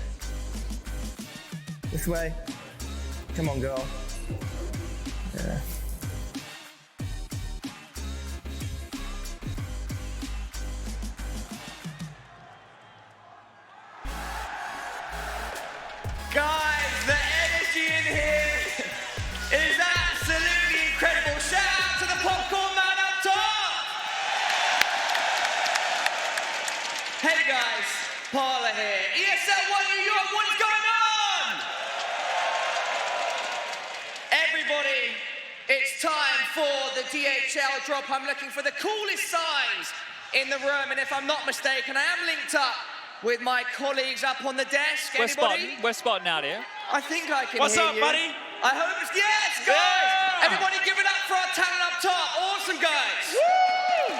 This way. Come on, girl. Yeah. Guys, the energy in here is absolutely incredible. Shout out to the popcorn man up top. Hey guys, Parla here. ESL One New York, what is going on? Everybody, it's time for the DHL drop. I'm looking for the coolest signs in the room, and if I'm not mistaken, I am linked up with my colleagues up on the desk. We're spotting out here. I think I can What's hear up, you. buddy? I hope it's... Yes, guys! Yeah! Everybody give it up for our talent up top. Awesome, guys. Woo!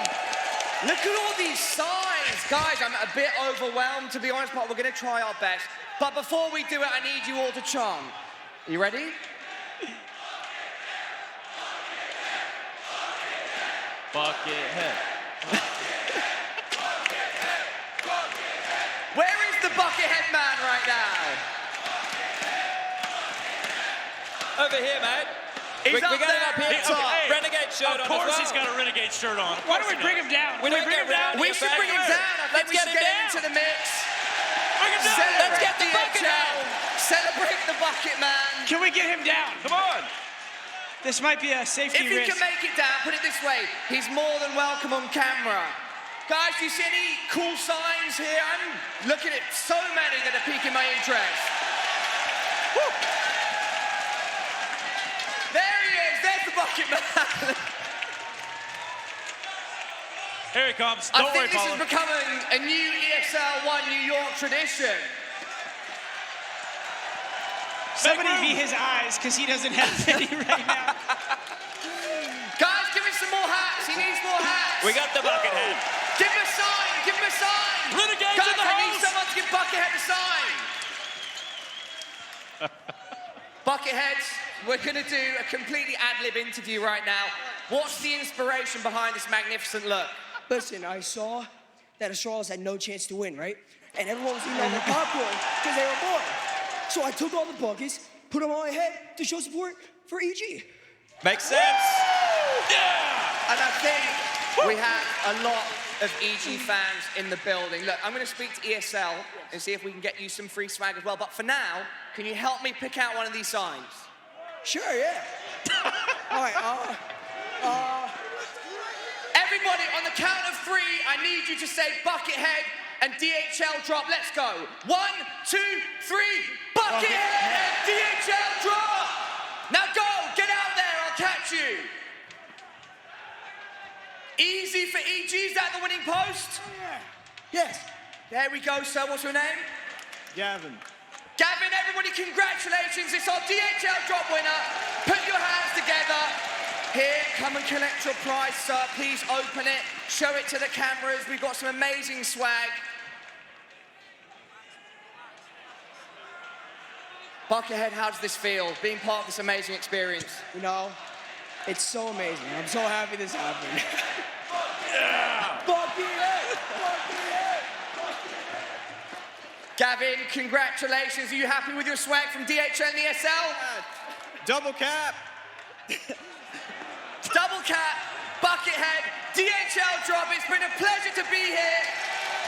Look at all these signs. Guys, I'm a bit overwhelmed, to be honest, but we're going to try our best. But before we do it, I need you all to chant. Are you ready? Buckethead. Where is the Buckethead man right now? Over here, mate. He's we got it up here. Hey, Renegade shirt on. Of course as well. he's got a Renegade shirt on. Why don't we bring him down? We don't get round We here, should bring him baby. down. I think we should get him into the mix. Let's get the bucket DHL. out. Celebrate the bucket man. Can we get him down? Come on. This might be a safety If he risk. can make it down, put it this way, he's more than welcome on camera. Guys, do you see any cool signs here? I'm looking at so many that are piquing my interest. Woo. There he is, there's the bucket man. Here he comes. I Don't worry, think this Paula. is becoming a new ESL One New York tradition. Somebody be his eyes, because he doesn't have any right now. Guys, give him some more hats. He needs more hats. We got the bucket head. Give him a sign. Give him a sign. Renegades Guys, in the I need house. someone to give Buckethead a sign. Bucketheads, we're going to do a completely ad-lib interview right now. What's the inspiration behind this magnificent look? Listen, I saw that Astralis had no chance to win, right? And everyone was eating all the popcorn because they were bored. So I took all the buckets, put them on my head to show support for EG. Makes sense. Yeah! And I think we have a lot of EG fans in the building. Look, I'm going to speak to ESL and see if we can get you some free swag as well. But for now, can you help me pick out one of these signs? Sure, yeah. All right, Everybody, on the count of 3, I need you to say Buckethead and DHL drop. Let's go. 1, 2, 3. Buckethead and DHL drop. Now go. Get out there. I'll catch you. Easy for EG. Is that the winning post? Yes. There we go, sir. What's your name? Gavin. Gavin, everybody, congratulations. It's our DHL drop winner. Put your hands together. Here, come and collect your prize, sir. Please open it. Show it to the cameras. We've got some amazing swag. Buckethead, how does this feel, being part of this amazing experience? You know, it's so amazing. I'm so happy this happened. Yeah! Buckethead! Buckethead! Gavin, congratulations. Are you happy with your swag from DHL and ESL? Double cap. Double cap, Buckethead, DHL drop. It's been a pleasure to be here.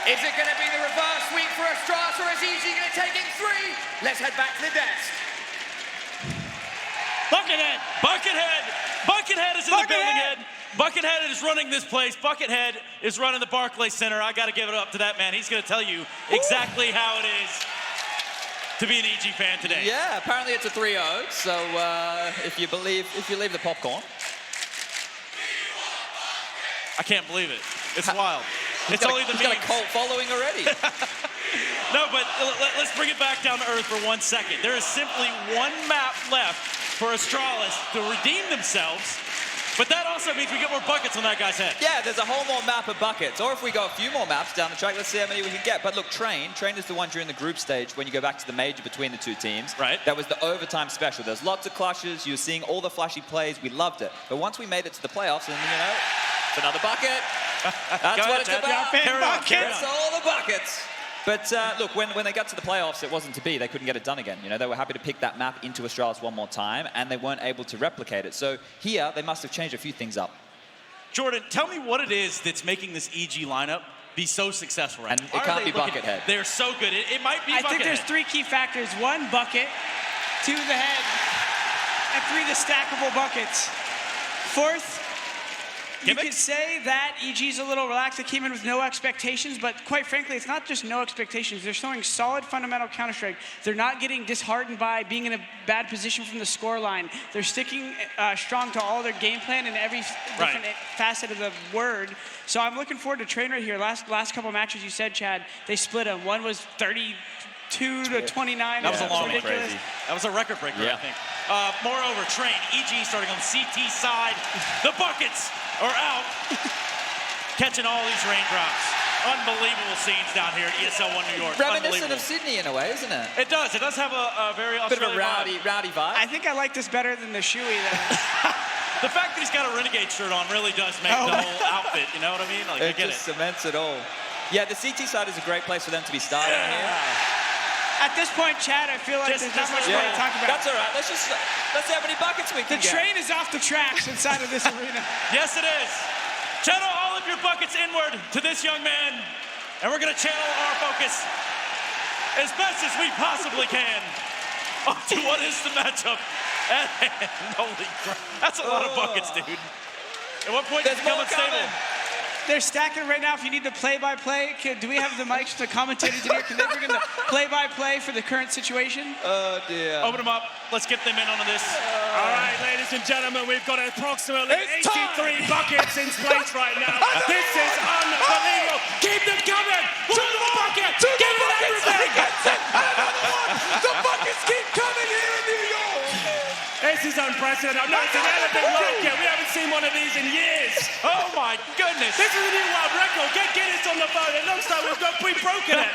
Is it going to be the reverse sweep for Astralis, or is EG going to take it in 3? Let's head back to the desk. Buckethead! Buckethead! Buckethead is in the building, Ed. Buckethead is running this place. Buckethead is running the Barclays Center. I got to give it up to that man. He's going to tell you exactly how it is to be an EG fan today. Yeah, apparently it's a 3-0. So if you leave the popcorn. I can't believe it. It's wild. It's only the memes. He's got a cult following already. No, but let's bring it back down to earth for 1 second. There is simply one map left for Astralis to redeem themselves, but that also means we get more buckets on that guy's head. Yeah, there's a whole more map of buckets. Or if we go a few more maps down the track, let's see how many we can get. But look, Train is the one during the group stage when you go back to the major between the two teams. Right. That was the overtime special. There's lots of clashes. You were seeing all the flashy plays. We loved it. But once we made it to the playoffs, and you know, it's another bucket. That's what it's about. It's all the buckets. But look, when they got to the playoffs, it wasn't to be. They couldn't get it done again. You know, they were happy to pick that map into Astralis one more time, and they weren't able to replicate it. So here, they must have changed a few things up. Jordan, tell me what it is that's making this EG lineup be so successful right now. And it can't be Buckethead. They're so good. It might be Buckethead. I think there's 3 key factors. 1, bucket. 2, the head. And 3, the stackable buckets. 4th, you could say that EG's a little relaxed. They came in with no expectations, but quite frankly, it's not just no expectations. They're showing solid fundamental Counter-Strike. They're not getting disheartened by being in a bad position from the scoreline. They're sticking strong to all their game plan in every different facet of the word. So I'm looking forward to Train right here. Last couple matches you said, Chad, they split them. One was 32 to 29. That was a long one. Ridiculous. That was a record breaker, I think. Moreover, Train, EG starting on CT side. The buckets are out. Catching all these raindrops. Unbelievable scenes down here at ESL One New York. Reminiscent of Sydney in a way, isn't it? It does. It does have a very Australian bit of a rowdy vibe. I think I like this better than the shoey. The fact that he's got a Renegade shirt on really does make the whole outfit, you know what I mean? Like, it just cements it all. Yeah, the CT side is a great place for them to be starting here. At this point, Chad, I feel like there's not much more to talk about. That's all right. Let's see how many buckets we can get. The train is off the tracks inside of this arena. Yes, it is. Channel all of your buckets inward to this young man, and we're going to channel our focus as best as we possibly can onto what is the matchup at hand. Holy crap. That's a lot of buckets, dude. At what point does it become unstable? They're stacking right now. If you need the play-by-play, do we have the mics, the commentators in here? Can they bring in the play-by-play for the current situation? Oh, dear. Open them up. Let's get them in onto this. All right, ladies and gentlemen, we've got approximately 83 buckets in place right now. This is unbelievable. Keep them coming. To the bucket. Give it everything. The buckets keep coming here in New York. This is unprecedented. I've never seen anything like it. We haven't seen one of these in years. Oh, my goodness. This is a new world record. Get Guinness on the phone. It looks like we've broken it.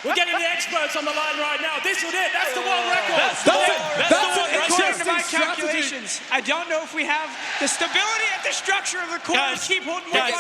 We're getting the experts on the line right now. This is it. That's the world record. That's the one. According to my calculations, I don't know if we have the stability and the structure of the core to keep holding guys,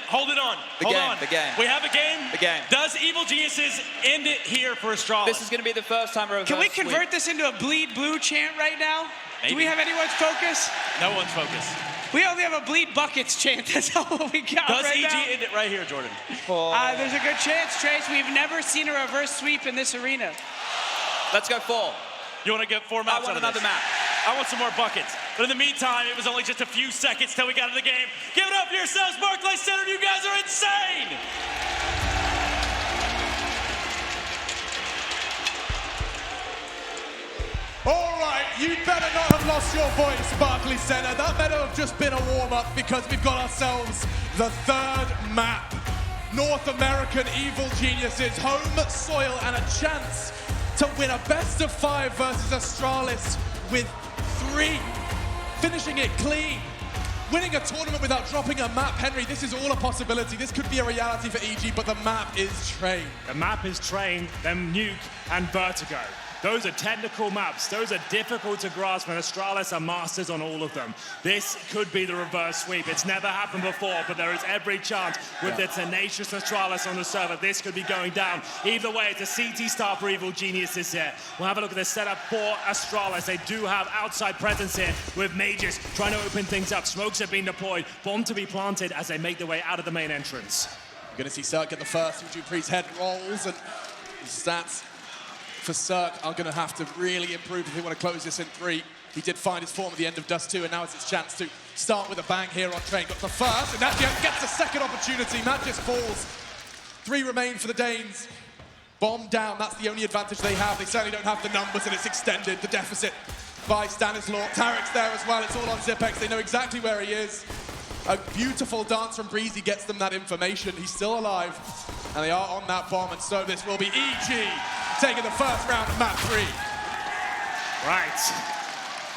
hold it on. Hold on. The game. We have a game. The game. Does Evil Geniuses end it here for Astralis? This is going to be the first time we're Can we convert this into a bleed blue chant right now? Maybe. Do we have anyone's focus? No one's focus. We only have a bleed buckets chant. That's all we got Does right EG now. end it right here, Jordan? There's a good chance, Trace. We've never seen a reverse sweep in this arena. Let's go 4. You want to get 4 maps I want out of another this? map. I want some more buckets. But in the meantime, it was only just a few seconds till we got into the game. Give it up for yourselves, Barclays Center. You guys are insane. All right, you better not have lost your voice, Barclays Center. That better have just been a warm-up because we've got ourselves the third map. North American Evil Geniuses, home soil and a chance to win a best-of-5 versus Astralis with 3. Finishing it clean. Winning a tournament without dropping a map. Henry, this is all a possibility. This could be a reality for EG, but the map is trained. The map is trained, then Nuke and Vertigo. Those are technical maps. Those are difficult to grasp, and Astralis are masters on all of them. This could be the reverse sweep. It's never happened before, but there is every chance with the tenacious Astralis on the server. This could be going down. Either way, it's a CT start for Evil Geniuses here. We'll have a look at the setup for Astralis. They do have outside presence here with Mages trying to open things up. Smokes have been deployed. Bomb to be planted as they make their way out of the main entrance. You're going to see Cirque get the first. Dupree's head rolls, and his stats for Cirque are going to have to really improve if they want to close this in 3. He did find his form at the end of Dust 2, and now it's his chance to start with a bang here on Train. Got the first, and that gets a second opportunity. Magisk falls. 3 remain for the Danes. Bomb down, that's the only advantage they have. They certainly don't have the numbers, and it's extended, the deficit by Stanislaw. Tarek's there as well, it's all on Zipex. They know exactly where he is. A beautiful dance from Breezy gets them that information. He's still alive, and they are on that bomb, and so this will be EG taking the first round of map 3. Right.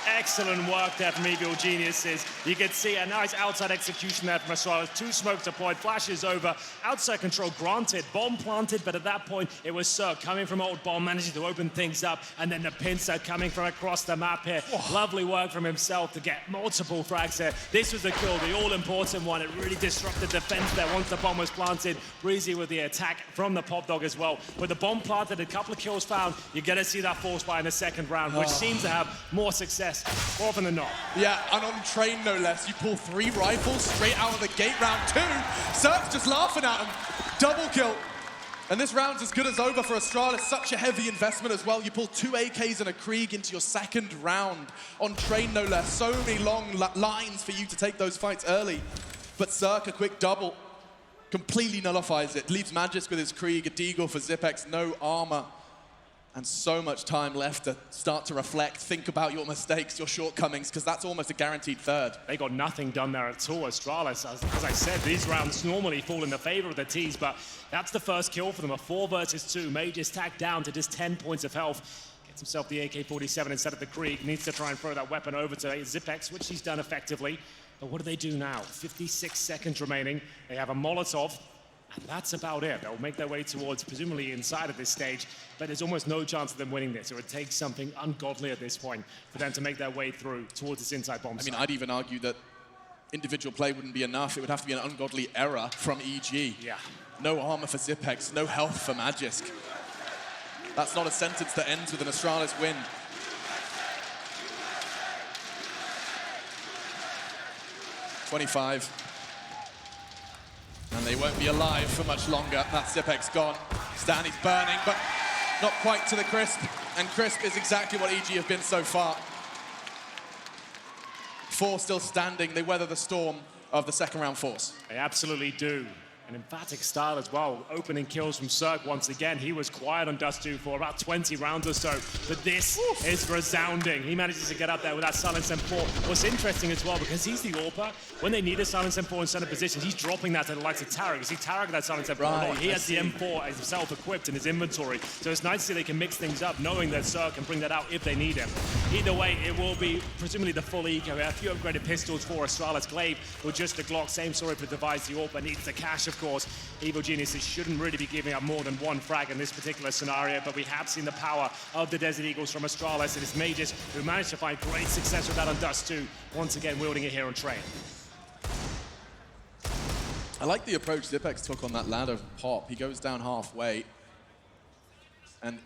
Excellent work there from Evil Geniuses. You can see a nice outside execution there from Astralis. 2 smokes deployed, flashes over, outside control granted, bomb planted, but at that point it was Cirque coming from old bomb, managing to open things up, and then the pincer coming from across the map here. Lovely work from himself to get multiple frags here. This was the kill, the all-important one. It really disrupted defense there once the bomb was planted. Breezy with the attack from the Pop Dog as well. With the bomb planted, a couple of kills found, you're going to see that force buy in the second round, which seems to have more success more often than not. Yeah, and on Train no less, you pull 3 rifles straight out of the gate. Round 2, Cirque's just laughing at him. Double kill. And this round's as good as over for Astralis. Such a heavy investment as well. You pull 2 AKs and a Krieg into your second round on Train no less. So many long lines for you to take those fights early. But Cirque, a quick double, completely nullifies it. Leaves Magisk with his Krieg, a Deagle for Zipex, no armor. And so much time left to start to reflect, think about your mistakes, your shortcomings, because that's almost a guaranteed third. They got nothing done there at all. Astralis, as I said, these rounds normally fall in the favor of the T's, but that's the first kill for them, a 4 versus 2. Mages tacked down to just 10 points of health. Gets himself the AK-47 instead of the Krieg. Needs to try and throw that weapon over to Zipex, which he's done effectively. But what do they do now? 56 seconds remaining. They have a Molotov. And that's about it. They'll make their way towards, presumably inside at this stage, but there's almost no chance of them winning this, or it takes something ungodly at this point for them to make their way through towards this inside bomb site. I mean, I'd even argue that individual play wouldn't be enough. It would have to be an ungodly error from EG. Yeah. No armor for Zipex, no health for Magisk. That's not a sentence that ends with an Astralis win. .25. And they won't be alive for much longer. That's Zipex gone. Stanny's burning, but not quite to the crisp. And crisp is exactly what EG have been so far. 4 still standing. They weather the storm of the second round force. They absolutely do. An emphatic start as well. Opening kills from Cirque once again. He was quiet on Dust 2 for about 20 rounds or so, but this is resounding. He manages to get up there with that Silence M4. What's interesting as well, because he's the AWPer, when they need a Silence M4 in center positions, he's dropping that to the likes of Tarek. You see Tarek with that Silence M4 right, he has the M4 himself equipped in his inventory. So it's nice to see they can mix things up, knowing that Cirque can bring that out if they need him. Either way, it will be presumably the full eco. A few upgraded pistols for Astralis. Glaive with just the Glock. Same story for Device. The AWPer needs the cash, of course. Evil Geniuses shouldn't really be giving up more than 1 frag in this particular scenario, but we have seen the power of the Desert Eagles from Astralis. It is Mages who managed to find great success with that on Dust 2, once again wielding it here on Train. I like the approach Zipex took on that ladder pop. He goes down halfway, and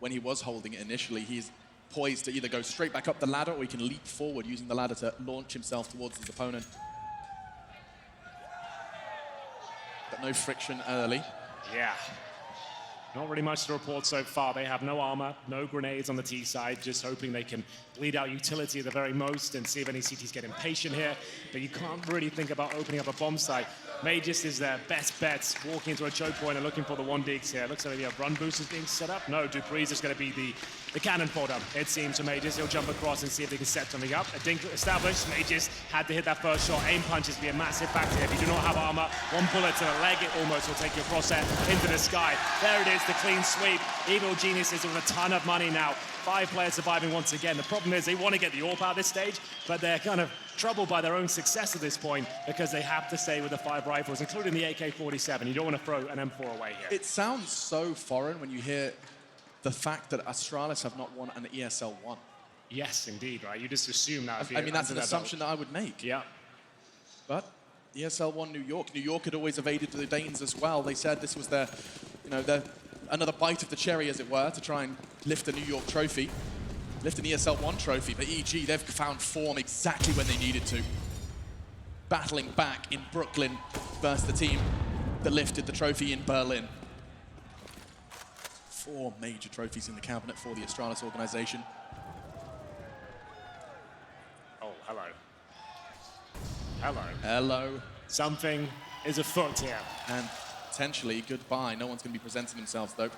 when he was holding it initially, he's poised to either go straight back up the ladder or he can leap forward using the ladder to launch himself towards his opponent. But no friction early. Yeah. Not really much to report so far. They have no armor, no grenades on the T side, just hoping they can bleed out utility at the very most and see if any CTs get impatient here. But you can't really think about opening up a bomb site. Magis is their best bet, walking into a choke point and looking for the 1-digs here. Looks like maybe a run boost is being set up. No, Dupree's just going to be the cannon fodder, it seems, to Magis. He'll jump across and see if they can set something up. A dink established. Magis had to hit that first shot. Aim punches be a massive factor here. If you do not have armor, one bullet to the leg, it almost will take your crosshair into the sky. There it is, the clean sweep. Evil Geniuses with a ton of money now. 5 players surviving once again. The problem is they want to get the AWP out at this stage, but they're kind of troubled by their own success at this point because they have to stay with the 5 rifles, including the AK-47. You don't want to throw an M4 away here. It sounds so foreign when you hear the fact that Astralis have not won an ESL One. Yes, indeed, right? You just assume that. I mean, that's an assumption that I would make. Yeah. But ESL One New York. New York had always evaded the Danes as well. They said this was their, their another bite of the cherry, as it were, to try and lift a New York trophy, lift an ESL One trophy. But EG, they've found form exactly when they needed to. Battling back in Brooklyn versus the team that lifted the trophy in Berlin. 4 major trophies in the cabinet for the Astralis organization. Oh, hello. Hello. Hello. Something is afoot here. And potentially goodbye. No one's going to be presenting themselves, though.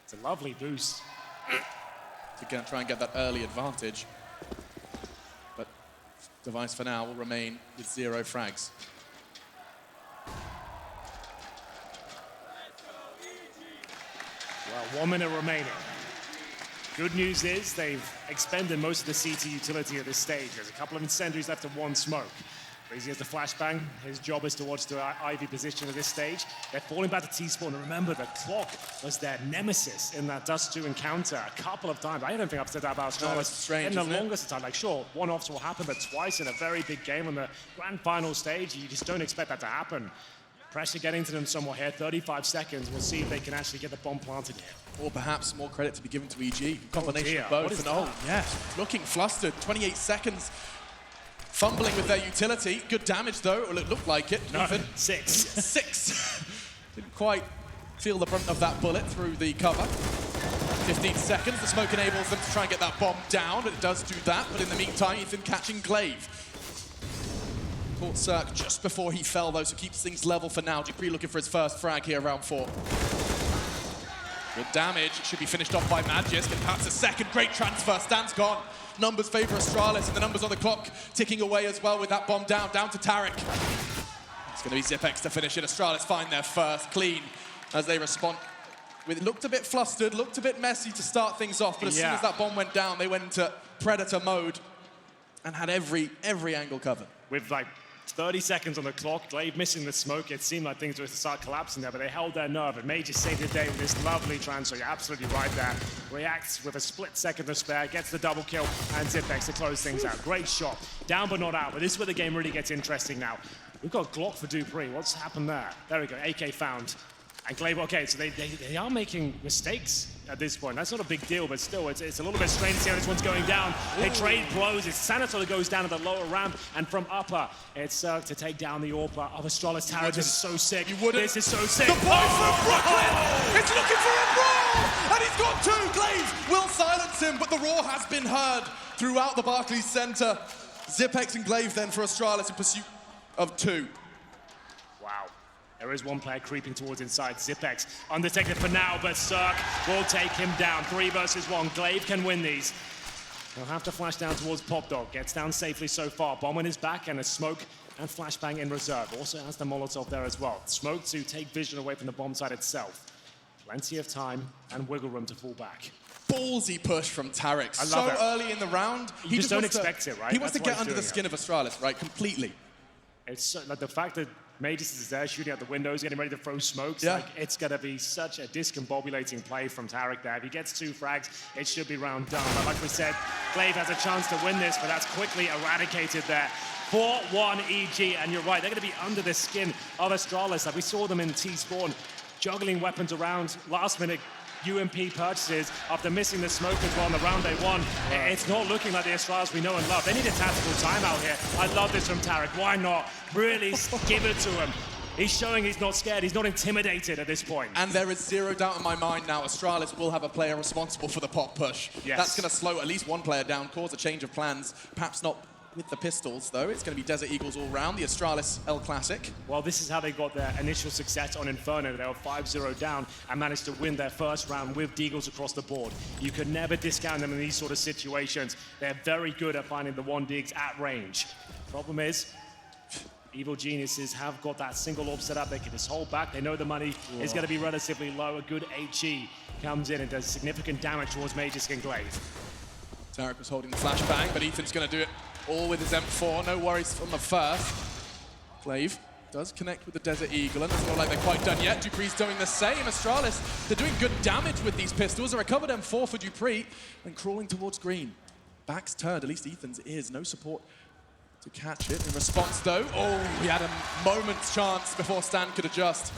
It's a lovely boost. To try and get that early advantage. But Device for now will remain with 0 frags. Well, 1 minute remaining. Good news is they've expended most of the CT utility at this stage. There's a couple of incendiaries left and 1 smoke. Breezy has the flashbang. His job is to watch the Ivy position at this stage. They're falling back to T-spawn. And remember, the clock was their nemesis in that Dust 2 encounter a couple of times. I don't think I've said that about Astralis. No, it's strange, in the longest time. Like, sure, one-offs will happen, but twice in a very big game on the grand final stage, you just don't expect that to happen. Pressure getting to them somewhat here. 35 seconds. We'll see if they can actually get the bomb planted here. Or perhaps more credit to be given to EG. Combination of What both. is And that? yes, looking flustered. 28 seconds. Fumbling with their utility. Good damage, though. Well, it looked like it. No, Even 6. 6. Didn't quite feel the brunt of that bullet through the cover. 15 seconds. The smoke enables them to try and get that bomb down. It does do that. But in the meantime, Ethan catching Glaive. Caught Cirque just before he fell, though, so keeps things level for now. Dupree looking for his first frag here, round 4. Good damage. Should be finished off by Magisk, and perhaps a second. Great transfer. Stan's gone. Numbers favor Astralis, and the numbers on the clock ticking away as well with that bomb down to Tarek. It's going to be Zipex to finish it. Astralis find their first clean as they respond. It looked a bit flustered, looked a bit messy to start things off, but as soon as that bomb went down, they went into Predator mode and had every angle covered. With like 30 seconds on the clock, Glaive missing the smoke. It seemed like things were to start collapsing there, but they held their nerve. And Major saved the day with this lovely transfer. You're absolutely right there. Reacts with a split second to spare, gets the double kill, and Zipex to close things out. Great shot. Down but not out, but this is where the game really gets interesting now. We've got Glock for Dupree. What's happened there? There we go, AK found. And Glaive, okay, so they are making mistakes at this point. That's not a big deal, but still, it's a little bit strange to see how this one's going down. They trade blows. It's Sanator that goes down at the lower ramp, and from upper, it's Cirque to take down the AWP of Astralis Tower. This is so sick. You wouldn't. This is so sick. The boy from Brooklyn is looking for a brawl, and he's got 2. Glaive will silence him, but the roar has been heard throughout the Barclays Center. Zipex and Glaive then for Astralis in pursuit of 2. Wow. There is one player creeping towards inside. Zipex undetected for now, but Cirque will take him down. 3 versus 1. Glaive can win these. He'll have to flash down towards Pop Dog. Gets down safely so far. Bomb on his back and a smoke and flashbang in reserve. Also has the Molotov there as well. Smoke to take vision away from the bomb site itself. Plenty of time and wiggle room to fall back. Ballsy push from Tarek. So early in the round. You just don't expect it, right? He wants to get under the skin of Astralis, right? Completely. It's like the fact that Magis is there shooting out the windows, getting ready to throw smokes. Yeah. Like, it's going to be such a discombobulating play from Tarek there. If he gets 2 frags, it should be round done. But like we said, Glaive has a chance to win this, but that's quickly eradicated there. 4-1 EG, and you're right, they're going to be under the skin of Astralis. Like we saw them in T-spawn, juggling weapons around, last-minute UMP purchases after missing the smoke as well on the round they won. It's not looking like the Astralis we know and love. They need a tactical timeout here. I love this from Tarek. Why not? Really give it to him. He's showing he's not scared, he's not intimidated at this point. And there is zero doubt in my mind now, Astralis will have a player responsible for the pop push. Yes. That's going to slow at least one player down, cause a change of plans, perhaps not with the pistols, though. It's going to be Desert Eagles all round, the Astralis El Classic. Well, this is how they got their initial success on Inferno. They were 5-0 down and managed to win their first round with Deagles across the board. You could never discount them in these sort of situations. They're very good at finding the 1-digs at range. Problem is, Evil Geniuses have got that single orb set up. They can just hold back. They know the money is going to be relatively low. A good HE comes in and does significant damage towards Magisk and Glaive. Tarek was holding the flashbang, but Ethan's going to do it all with his M4. No worries from the first. Glaive does connect with the Desert Eagle, and it's not like they're quite done yet. Dupree's doing the same. Astralis, they're doing good damage with these pistols. A recovered M4 for Dupree, and crawling towards green. Back's turned, at least Ethan's is. No support to catch it. In response, though, oh, he had a moment's chance before Stan could adjust.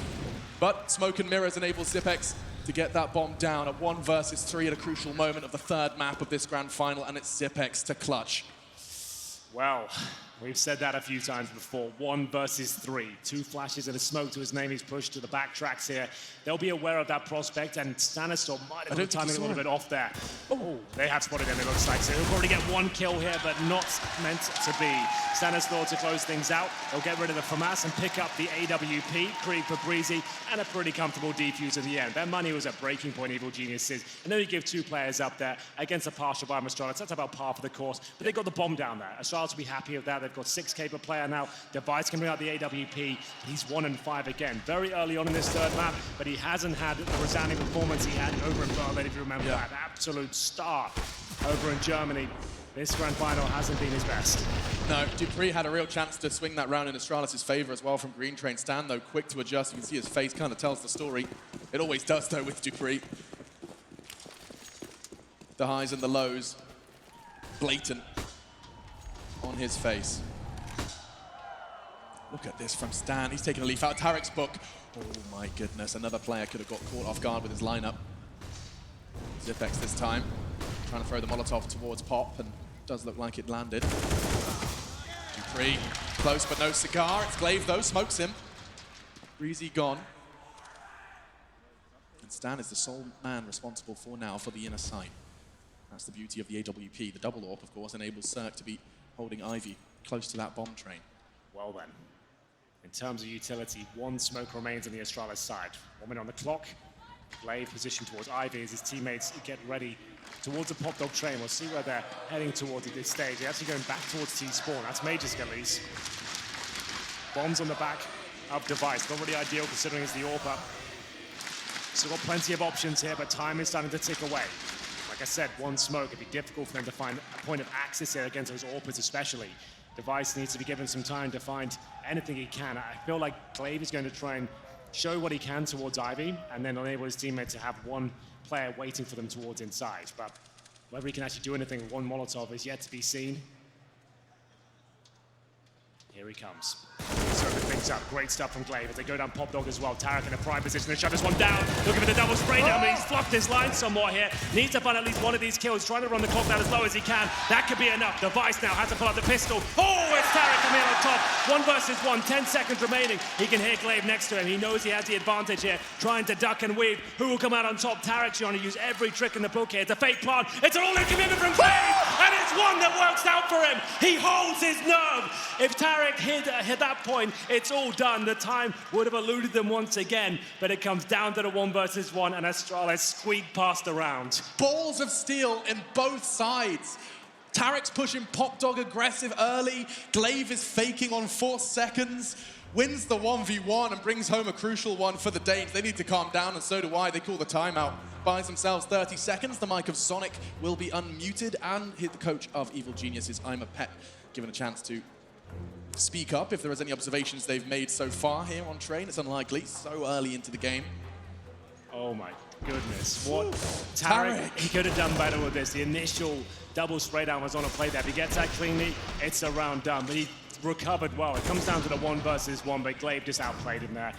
But Smoke and Mirrors enables Zipex to get that bomb down at 1 versus 3 at a crucial moment of the third map of this grand final, and it's Zipex to clutch. Well, we've said that a few times before. 1 versus 3. 2 flashes and a smoke to his name. He's pushed to the back tracks here. They'll be aware of that prospect, and Stanistor might have got the timing a little bit off there. Oh, they have spotted him, it looks like. So he'll probably get 1 kill here, but not meant to be. Stanistor to close things out. They'll get rid of the FAMAS and pick up the AWP, Krieg for Breezy, and a pretty comfortable defuse at the end. Their money was at breaking point, Evil Geniuses. And then you give 2 players up there against a partial by Astralis. That's about par for the course, but they got the bomb down there. Astralis will be happy with that. They've got 6K per player now. Device can bring out the AWP. He's 1-5 again. Very early on in this third map, but he hasn't had the resounding performance he had over in Berlin, if you remember that. Absolute star over in Germany. This grand final hasn't been his best. No, Dupree had a real chance to swing that round in Astralis' favor as well from Green Train. Stan, though, quick to adjust. You can see his face kind of tells the story. It always does, though, with Dupree. The highs and the lows, blatant on his face. Look at this from Stan. He's taking a leaf out of Tarek's book. Oh my goodness, another player could have got caught off guard with his lineup. Zipex this time, trying to throw the Molotov towards Pop, and does look like it landed. Dupree, close but no cigar. It's Glaive though, smokes him. Breezy gone. And Stan is the sole man responsible for now for the inner sight. That's the beauty of the AWP. The double AWP, of course, enables Cirque to be holding Ivy close to that bomb train. Well then, in terms of utility, 1 smoke remains on the Astralis side. 1 minute on the clock. Glaive positioned towards Ivy as his teammates get ready towards the Pop Dog train. We'll see where they're heading towards at this stage. They're actually going back towards T-Spawn. That's Magisk at least. Bombs on the back of Device. Not really ideal considering it's the AWP up. Still got plenty of options here, but time is starting to tick away. Like I said, 1 smoke. It'd be difficult for them to find a point of access here against those AWPers especially. Device needs to be given some time to find anything he can. I feel like Glaive is going to try and show what he can towards Ivy and then enable his teammates to have 1 player waiting for them towards inside. But whether he can actually do anything with 1 Molotov is yet to be seen. Here he comes. Serving things up. Great stuff from Glaive as they go down Pop Dog as well. Tarek in a prime position to shut this one down. Looking for the double spray down, but he's fluffed his line somewhat here. Needs to find at least 1 of these kills. Trying to run the clock down as low as he can. That could be enough. Device now has to pull out the pistol. Oh, it's Tarek coming in on top. 1 versus 1. 10 seconds remaining. He can hear Glaive next to him. He knows he has the advantage here. Trying to duck and weave. Who will come out on top? Tarek's trying to use every trick in the book here. It's a fake plant. It's an all-in commitment from Glaive. And it's 1 that works out for him. He holds his nerve. If Tarek hit that point, it's all done. The time would have eluded them once again, but it comes down to the 1 versus 1, and Astralis squeaked past the round. Balls of steel in both sides. Tarek's pushing Pop Dog aggressive early. Glaive is faking on 4 seconds. Wins the 1v1 and brings home a crucial one for the Danes. They need to calm down, and so do I. They call the timeout. Buys themselves 30 seconds. The mic of Sonic will be unmuted, and the coach of Evil Geniuses, I'm a Pet, given a chance to speak up if there is any observations they've made so far here on train. It's unlikely, so early into the game. Oh my goodness. What Tarek, he could have done better with this. The initial double spray down was on a play there. If he gets that cleanly, it's a round done. But he recovered well. It comes down to the 1 versus 1, but Glaive just outplayed him there.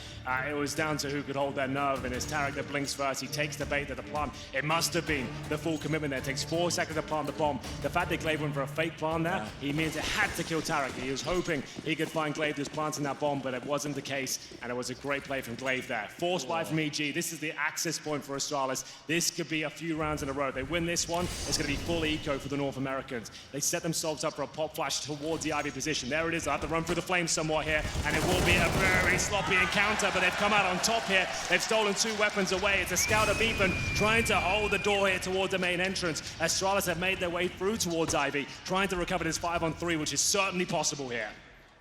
It was down to who could hold their nerve, and it's Tarek that blinks first. He takes the bait at the plant. It must have been the full commitment there. It takes 4 seconds to plant the bomb. The fact that Glaive went for a fake plant there, he means it had to kill Tarek. He was hoping he could find Glaive just planting that bomb, but it wasn't the case, and it was a great play from Glaive there. Force buy from EG. This is the access point for Astralis. This could be a few rounds in a row. They win this one, it's going to be full eco for the North Americans. They set themselves up for a pop flash towards the Ivy position. There it is. I have to run through the flames somewhat here, and it will be a very sloppy encounter, but they've come out on top here. They've stolen 2 weapons away. It's a scout of Ethan trying to hold the door here towards the main entrance. Astralis have made their way through towards Ivy, trying to recover this 5-on-3, which is certainly possible here.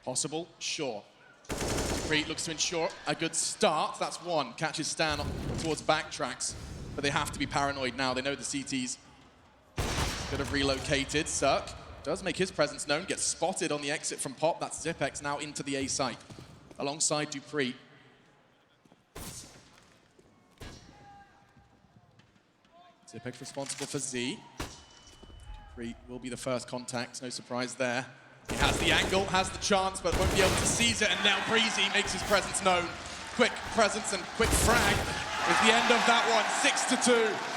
Possible? Sure. Reed looks to ensure a good start. That's 1. Catches Stan towards backtracks, but they have to be paranoid now. They know the CTs could have relocated. Cirque does make his presence known, gets spotted on the exit from Pop. That's Zipex now into the A site, alongside Dupree. Zipex responsible for Z. Dupree will be the first contact, no surprise there. He has the angle, has the chance, but won't be able to seize it, and now Breezy makes his presence known. Quick presence and quick frag is the end of that one, 6-2.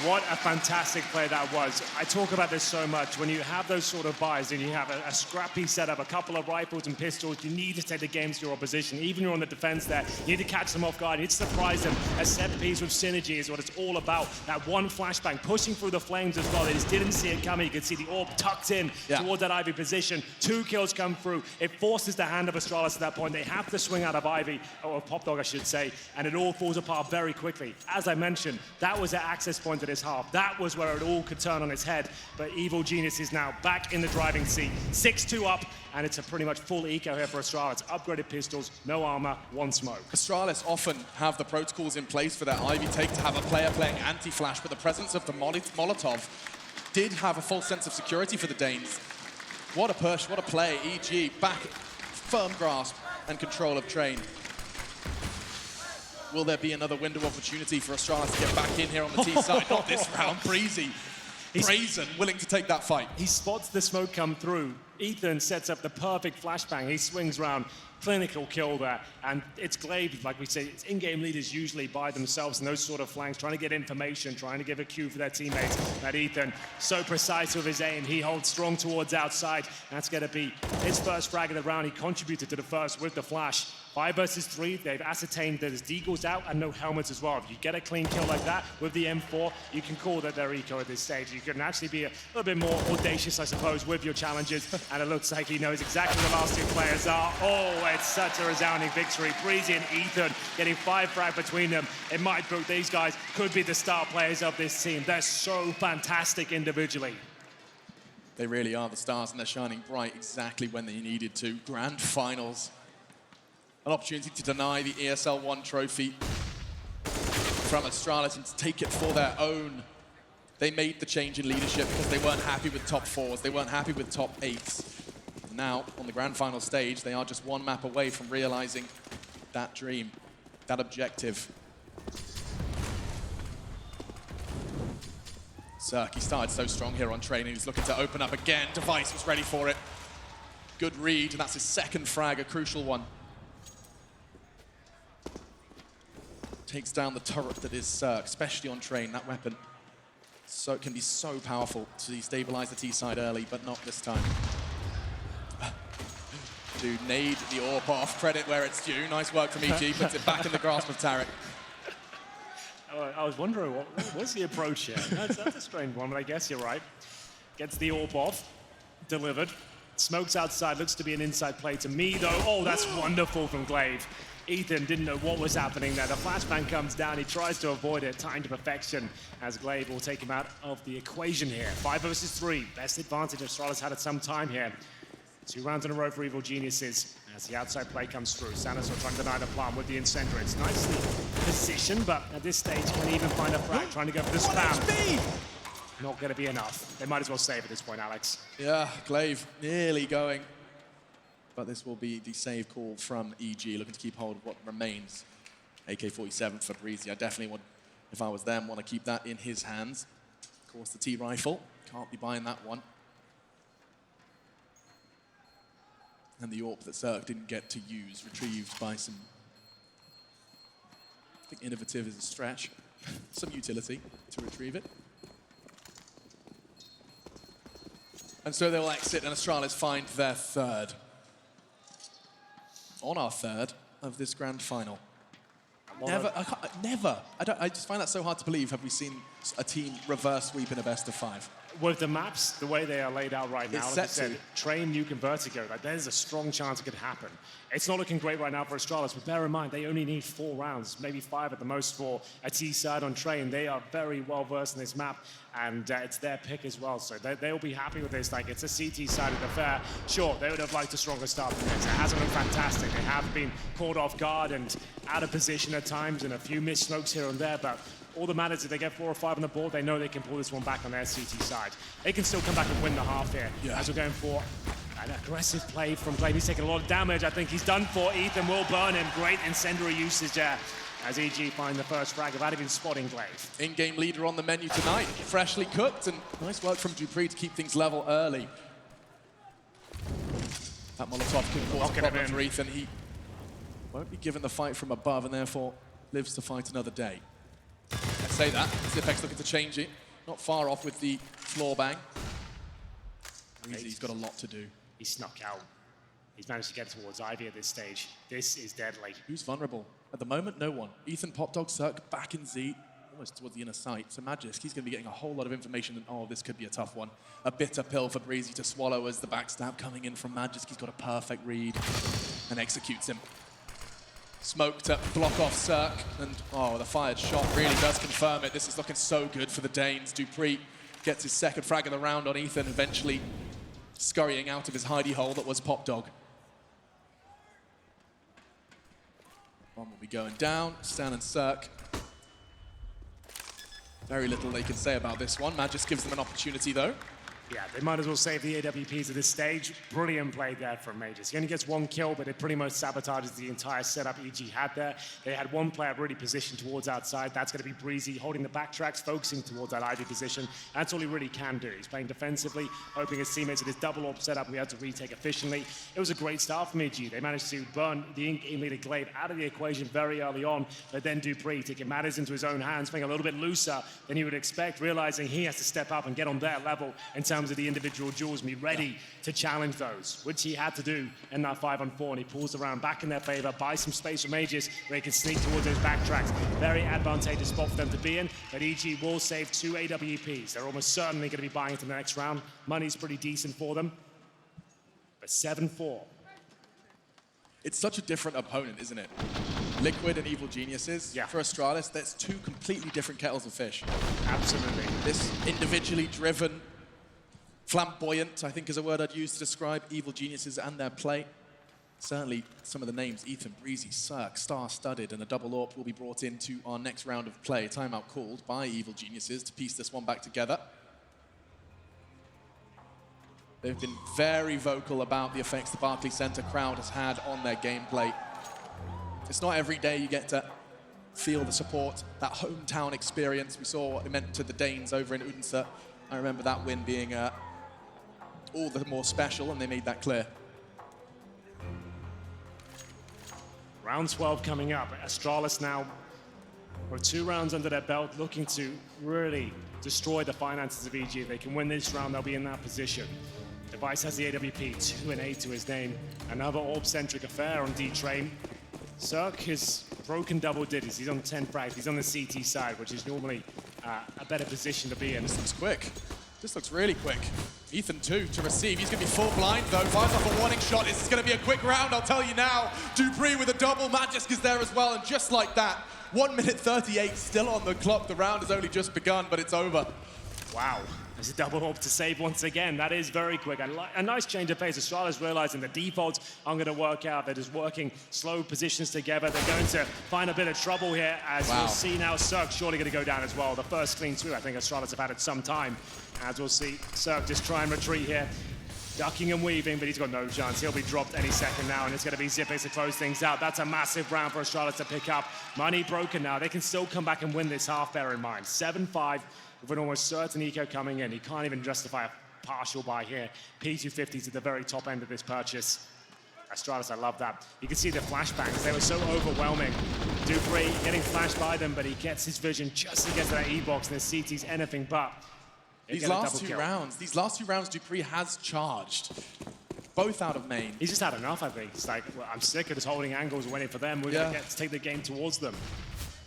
What a fantastic play that was. I talk about this so much. When you have those sort of buys and you have a scrappy setup, a couple of rifles and pistols, you need to take the games to your opposition. Even you're on the defense there, you need to catch them off guard. You need to surprise them. A set piece with synergy is what it's all about. That one flashbang, pushing through the flames as well. They just didn't see it coming. You could see the orb tucked in towards that Ivy position. 2 kills come through. It forces the hand of Astralis at that point. They have to swing out of Ivy, or Pop Dog, I should say, and it all falls apart very quickly. As I mentioned, that was the access point to this half. That was where it all could turn on its head, but Evil Genius is now back in the driving seat. 6-2 up, and it's a pretty much full eco here for Astralis. Upgraded pistols, no armor, 1 smoke. Astralis often have the protocols in place for their Ivy take to have a player playing anti-flash, but the presence of the Molotov did have a false sense of security for the Danes. What a push, what a play. EG back, firm grasp and control of Train. Will there be another window of opportunity for Astralis to get back in here on the T side? Not this round. Breezy, brazen, willing to take that fight. He spots the smoke come through. Ethan sets up the perfect flashbang. He swings round. Clinical kill there, and it's Glaive, like we say, it's in-game leaders usually by themselves in those sort of flanks, trying to get information, trying to give a cue for their teammates. That Ethan, so precise with his aim, he holds strong towards outside. That's going to be his first frag of the round. He contributed to the first with the flash. 5 versus 3, they've ascertained that there's deagles out and no helmets as well. If you get a clean kill like that with the M4, you can call that their eco at this stage. You can actually be a little bit more audacious, I suppose, with your challenges, and it looks like he knows exactly who the last 2 players are. Oh, it's such a resounding victory. Breezy and Ethan getting 5 frag between them. It might prove these guys could be the star players of this team. They're so fantastic individually. They really are the stars, and they're shining bright exactly when they needed to. Grand finals. An opportunity to deny the ESL One trophy from Astralis and to take it for their own. They made the change in leadership because they weren't happy with top 4s. They weren't happy with top 8s. Now, on the grand final stage, they are just 1 map away from realizing that dream, that objective. Cirque, he started so strong here on training. He's looking to open up again. Device was ready for it. Good read, and that's his 2nd frag, a crucial one. Takes down the turret that is Cirque, especially on train. That weapon it can be so powerful to destabilize the T side early, but not this time. To nade the AWP off, credit where it's due. Nice work from EG, puts it back in the grasp of Tarek. I was wondering, what's the approach here? That's a strange one, but I guess you're right. Gets the AWP off, delivered. Smokes outside, looks to be an inside play to me, though. Oh, that's wonderful from Glaive. Ethan didn't know what was happening there. The flashbang comes down. He tries to avoid it. Time to perfection as Glaive will take him out of the equation here. 5 versus 3. Best advantage Astralis had at some time here. 2 rounds in a row for Evil Geniuses as the outside play comes through. Sanos will try and deny the plant with the incendiary. It's nicely positioned, but at this stage can even find a frag trying to go for the spam. Not going to be enough. They might as well save at this point, Alex. Yeah, Glaive nearly going. But this will be the save call from EG, looking to keep hold of what remains. AK-47 for Breezy. I definitely would, if I was them, want to keep that in his hands. Of course, the T-rifle. Can't be buying that one. And the AWP that Zerk didn't get to use, retrieved by some, I think innovative is a stretch, some utility to retrieve it. And so they'll exit and Astralis find their third. On our third of this grand final. I just find that so hard to believe. Have we seen a team reverse sweep in a best of 5? With the maps, the way they are laid out right now, It's like I set said, to. Train, Nuke, and Vertigo, like, there's a strong chance it could happen. It's not looking great right now for Astralis, but bear in mind, they only need 4 rounds, maybe 5 at the most for a T-side on Train. They are very well versed in this map, and it's their pick as well, so they'll be happy with this. Like, it's a CT-sided affair. Sure, they would have liked a stronger start than this. It hasn't been fantastic. They have been caught off guard and out of position at times, and a few missed smokes here and there, but all that matters is they get 4 or 5 on the board, they know they can pull this one back on their CT side. They can still come back and win the half here, as we're going for an aggressive play from Glaive. He's taking a lot of damage. I think he's done for. Ethan will burn him. Great incendiary usage there as EG find the first frag. Have had been spotting Glaive. In-game leader on the menu tonight, freshly cooked, and nice work from Dupree to keep things level early. That Molotov could cause a problem for Ethan. He won't be given the fight from above and therefore lives to fight another day. I say that, Zipek's looking to change it. Not far off with the floor bang. He's got a lot to do. He snuck out. He's managed to get towards Ivy at this stage. This is deadly. Who's vulnerable? At the moment, no one. Ethan, Popdog, Zerk, back in Z, almost towards the inner sight. So Magisk, he's going to be getting a whole lot of information, and this could be a tough one. A bitter pill for Breezy to swallow as the backstab coming in from Magisk. He's got a perfect read and executes him. Smoke to block off Zerk, and the fired shot really does confirm it. This is looking so good for the Danes. Dupree gets his second frag of the round on Ethan, eventually scurrying out of his hidey hole that was Popdog. One will be going down, Stan and Zerk. Very little they can say about this one. Magisk gives them an opportunity though. Yeah, they might as well save the AWPs at this stage. Brilliant play there from Majors. He only gets 1 kill, but it pretty much sabotages the entire setup EG had there. They had 1 player really positioned towards outside. That's going to be Breezy, holding the backtracks, focusing towards that Ivy position. That's all he really can do. He's playing defensively, hoping his teammates at his double AWP setup, we had to retake efficiently. It was a great start from EG. They managed to burn the in-game leader Glaive out of the equation very early on, but then Dupree taking matters into his own hands, playing a little bit looser than he would expect, realizing he has to step up and get on their level in terms of the individual duels and be ready to challenge those, which he had to do in that 5-on-4, and he pulls the round back in their favor, buys some space for Mages where he can sneak towards those backtracks. Very advantageous spot for them to be in, but EG will save 2 AWPs. They're almost certainly going to be buying into the next round. Money's pretty decent for them, but 7-4. It's such a different opponent, isn't it? Liquid and Evil Geniuses. Yeah. For Astralis, that's 2 completely different kettles of fish. Absolutely. This individually driven, flamboyant, I think is a word I'd use to describe Evil Geniuses and their play. Certainly some of the names, Ethan, Breezy, Zerk, star-studded, and a double AWP will be brought into our next round of play. Timeout called by Evil Geniuses to piece this one back together. They've been very vocal about the effects the Barclays Center crowd has had on their gameplay. It's not every day you get to feel the support, that hometown experience. We saw what it meant to the Danes over in Odense. I remember that win being all the more special, and they made that clear. Round 12 coming up. Astralis now with 2 rounds under their belt, looking to really destroy the finances of EG. If they can win this round, they'll be in that position. Device has the AWP, 2 and 8 to his name. Another AWP-centric affair on D-Train. Zerk has broken double digits. He's on 10 frags. He's on the CT side, which is normally a better position to be in. This looks quick. This looks really quick. Ethan, too, to receive. He's going to be full blind, though. Fires off a warning shot. This is going to be a quick round, I'll tell you now. Dupree with a double. Magisk is there as well, and just like that, 1 minute 38 still on the clock. The round has only just begun, but it's over. Wow. There's a double AWP to save once again. That is very quick. A nice change of pace. Astralis realizing the defaults aren't going to work out. They're just working slow positions together. They're going to find a bit of trouble here, as we'll see now. Zerk surely going to go down as well. The first clean sweep I think Astralis have had it some time. As we'll see, Zerk just try and retreat here. Ducking and weaving, but he's got no chance. He'll be dropped any second now, and it's going to be Zipex to close things out. That's a massive round for Astralis to pick up. Money broken now. They can still come back and win this half, bear in mind. 7-5 with an almost certain eco coming in. He can't even justify a partial buy here. P250's at the very top end of this purchase. Astralis, I love that. You can see the flashbangs. They were so overwhelming. Dupree getting flashed by them, but he gets his vision just to get to that E-box, and the CT's anything but. These last two rounds, Dupree has charged. Both out of main. He's just had enough, I think. It's like, well, I'm sick of just holding angles and waiting for them. We're going to get to take the game towards them.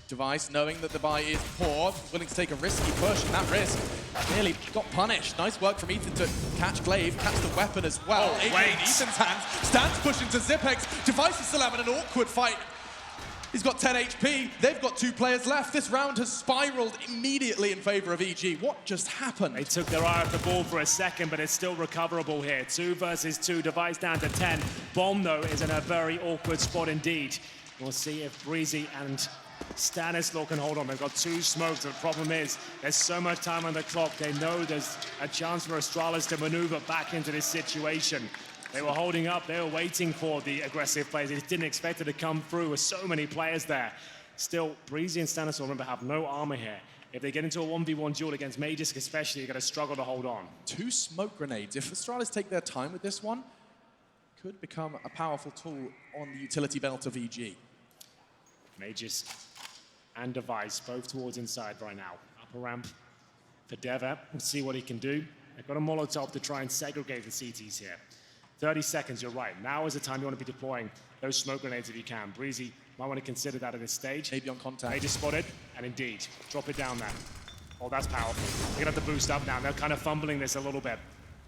Device, knowing that the buy is poor, willing to take a risky push, and that risk nearly got punished. Nice work from Ethan to catch Glaive, catch the weapon as well. Oh, Adrian in Ethan's hands, stands pushing to Zipex. Device is still having an awkward fight. He's got 10 HP. They've got 2 players left. This round has spiraled immediately in favor of EG. What just happened? They took their eye off the ball for a second, but it's still recoverable here. 2 versus 2, Device down to 10. Bomb, though, is in a very awkward spot indeed. We'll see if Breezy and Stanislaw can hold on. They've got 2 smokes. The problem is there's so much time on the clock. They know there's a chance for Astralis to maneuver back into this situation. They were holding up. They were waiting for the aggressive plays. They just didn't expect it to come through with so many players there. Still, Breezy and Stanislaw, remember, have no armor here. If they get into a 1v1 duel against Magisk especially, you're going to struggle to hold on. 2 smoke grenades. If Astralis take their time with this one, could become a powerful tool on the utility belt of EG. Magisk and Device both towards inside right now. Upper ramp for Deva. We'll see what he can do. They've got a Molotov to try and segregate the CTs here. 30 seconds, you're right. Now is the time you want to be deploying those smoke grenades if you can. Breezy might want to consider that at this stage. Maybe on contact. They just spotted, and indeed, drop it down there. Oh, that's powerful. They're going to have to boost up now. They're kind of fumbling this a little bit.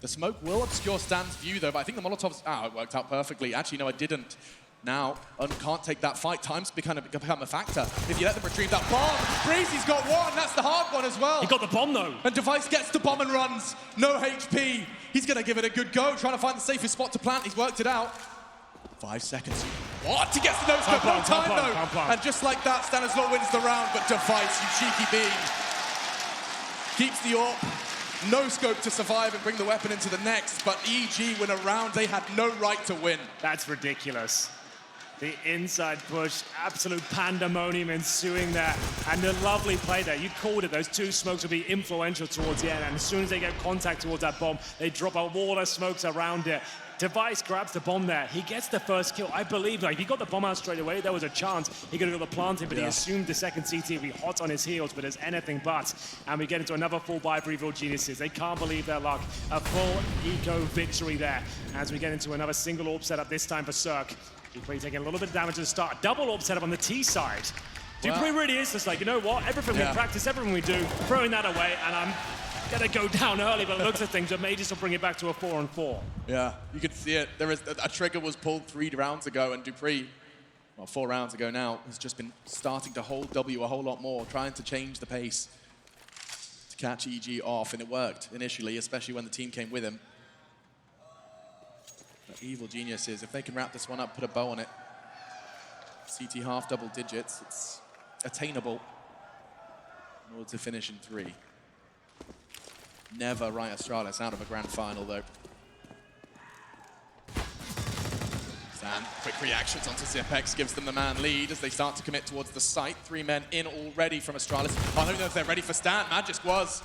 The smoke will obscure Stan's view, though, but I think the Molotov's... it worked out perfectly. Actually, no, it didn't. Now, can't take that fight. Time's become a factor. If you let them retrieve that bomb, Breezy's got 1. That's the hard one as well. He got the bomb, though. And Device gets the bomb and runs. No HP. He's going to give it a good go, trying to find the safest spot to plant. He's worked it out. 5 seconds. What? He gets the no-scope. No time, though. And just like that, Stanislaw wins the round, but Device, you cheeky bean, keeps the AWP. No scope to survive and bring the weapon into the next, but EG win a round they had no right to win. That's ridiculous. The inside push, absolute pandemonium ensuing there. And a lovely play there. You called it. Those 2 smokes will be influential towards the end. And as soon as they get contact towards that bomb, they drop a wall of smokes around it. Device grabs the bomb there. He gets the first kill. I believe, like, if he got the bomb out straight away, there was a chance he could have got the planted, but he assumed the second CT would be hot on his heels, but it's anything but. And we get into another full buy for Evil Geniuses. They can't believe their luck. A full eco victory there as we get into another single AWP setup, this time for Cirque. Dupree taking a little bit of damage at the start. Double AWP setup on the T side. Dupree really is just like, you know what? Everything we practice, everything we do, throwing that away, and I'm going to go down early, but it looks at things, but Magisk will bring it back to a 4-on-4. Yeah, you can see it. There is a trigger was pulled 3 rounds ago, and Dupree, well, 4 rounds ago now, has just been starting to hold W a whole lot more, trying to change the pace to catch EG off, and it worked initially, especially when the team came with him. But Evil Geniuses, if they can wrap this one up, put a bow on it. CT half double digits, it's attainable in order to finish in 3. Never write Astralis out of a grand final, though. Stan, quick reactions onto Zipex, gives them the man lead as they start to commit towards the site. 3 men in already from Astralis. I don't know if they're ready for Stan. Magisk was.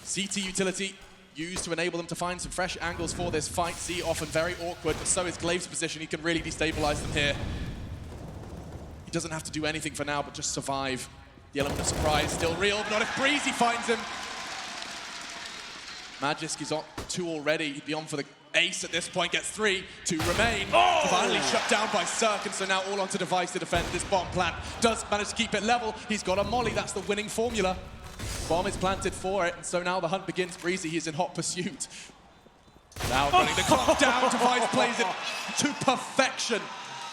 CT utility used to enable them to find some fresh angles for this fight. Z often very awkward, but so is Glaive's position. He can really destabilize them here. He doesn't have to do anything for now, but just survive. The element of surprise still real, but not if Breezy finds him. Magisk is on 2 already. He'd be on for the ace at this point, gets 3 to remain. Finally shut down by Cirque, and so now all onto Device to defend this bomb plant. Does manage to keep it level. He's got a molly, that's the winning formula. Bomb is planted for it, and so now the hunt begins. Breezy, he's in hot pursuit. Now running the clock down, Device plays it to perfection.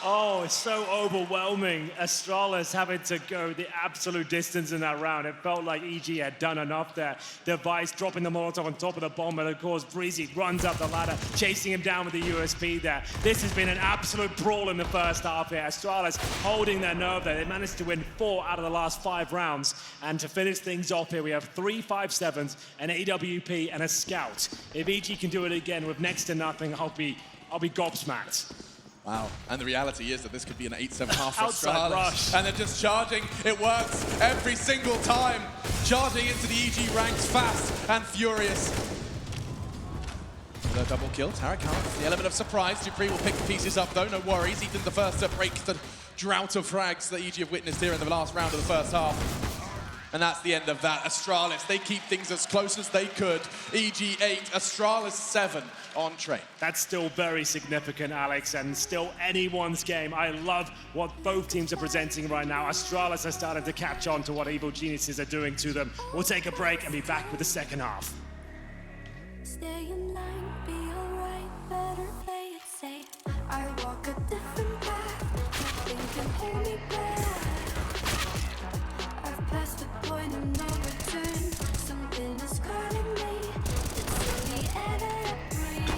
Oh, it's so overwhelming. Astralis having to go the absolute distance in that round. It felt like EG had done enough there. Device dropping the Molotov on top of the bomb, and of course, Breezy runs up the ladder, chasing him down with the USP there. This has been an absolute brawl in the first half here. Astralis holding their nerve there. They managed to win 4 out of the last 5 rounds. And to finish things off here, we have 3 5.7s, an AWP, and a Scout. If EG can do it again with next to nothing, I'll be gobsmacked. Wow, and the reality is that this could be an 8-7 half for Outside Astralis. rush. And they're just charging. It works every single time. Charging into the EG ranks fast and furious. The double kill, Tarek counts. The element of surprise. Dupree will pick the pieces up though, no worries. Ethan the first to break the drought of frags that EG have witnessed here in the last round of the first half. And that's the end of that. Astralis, they keep things as close as they could. EG 8, Astralis 7 on train. That's still very significant, Alex, and still anyone's game. I love what both teams are presenting right now. Astralis are starting to catch on to what Evil Geniuses are doing to them. We'll take a break and be back with the second half. Stay in line, be alright, better play it safe. I walk a different path, nothing can hold me back. I've passed the point of no return, something is calling me. It's in the air that I breathe.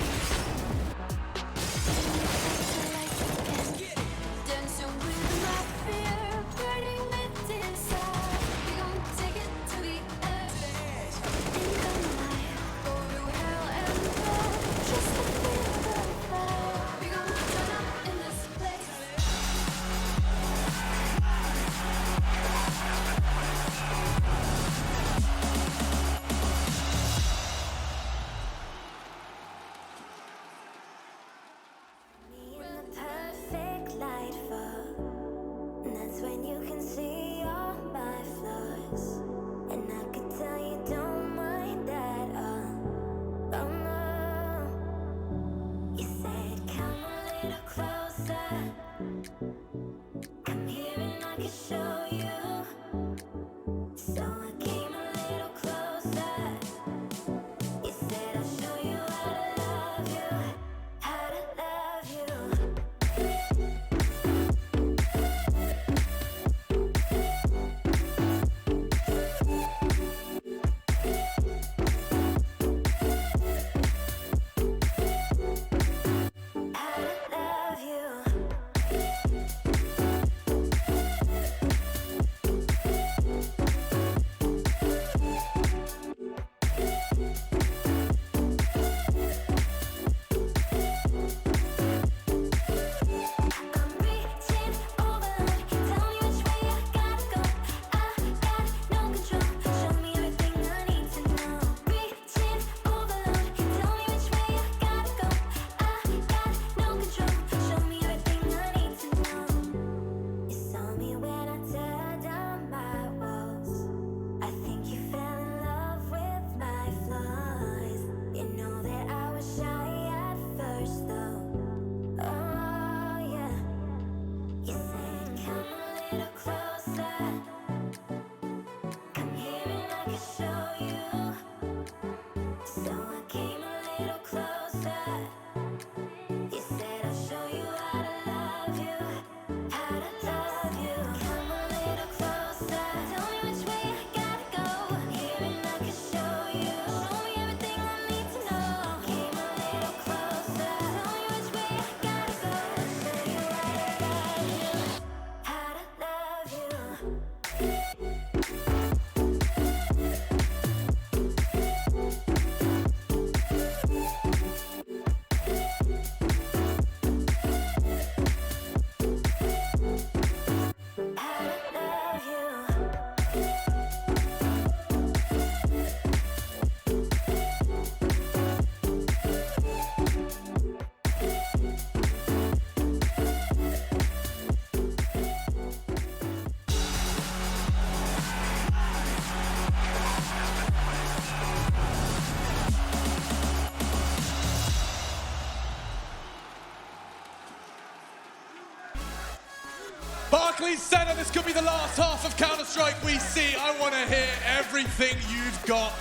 Dancing with my fear, burning it inside. We gon' take it to the edge. In the night, go through hell and back, just to feel the fire. We gon' turn up in this place. Perfect light fall, and that's when you can see all my flaws. And I could tell you don't mind at all. Oh no, you said come a little closer. Come here and I can show you. So I came a little closer. You said I'll show you how to love you, how to love you. Barclays Center, this could be the last half of Counter-Strike we see. I want to hear everything you've got.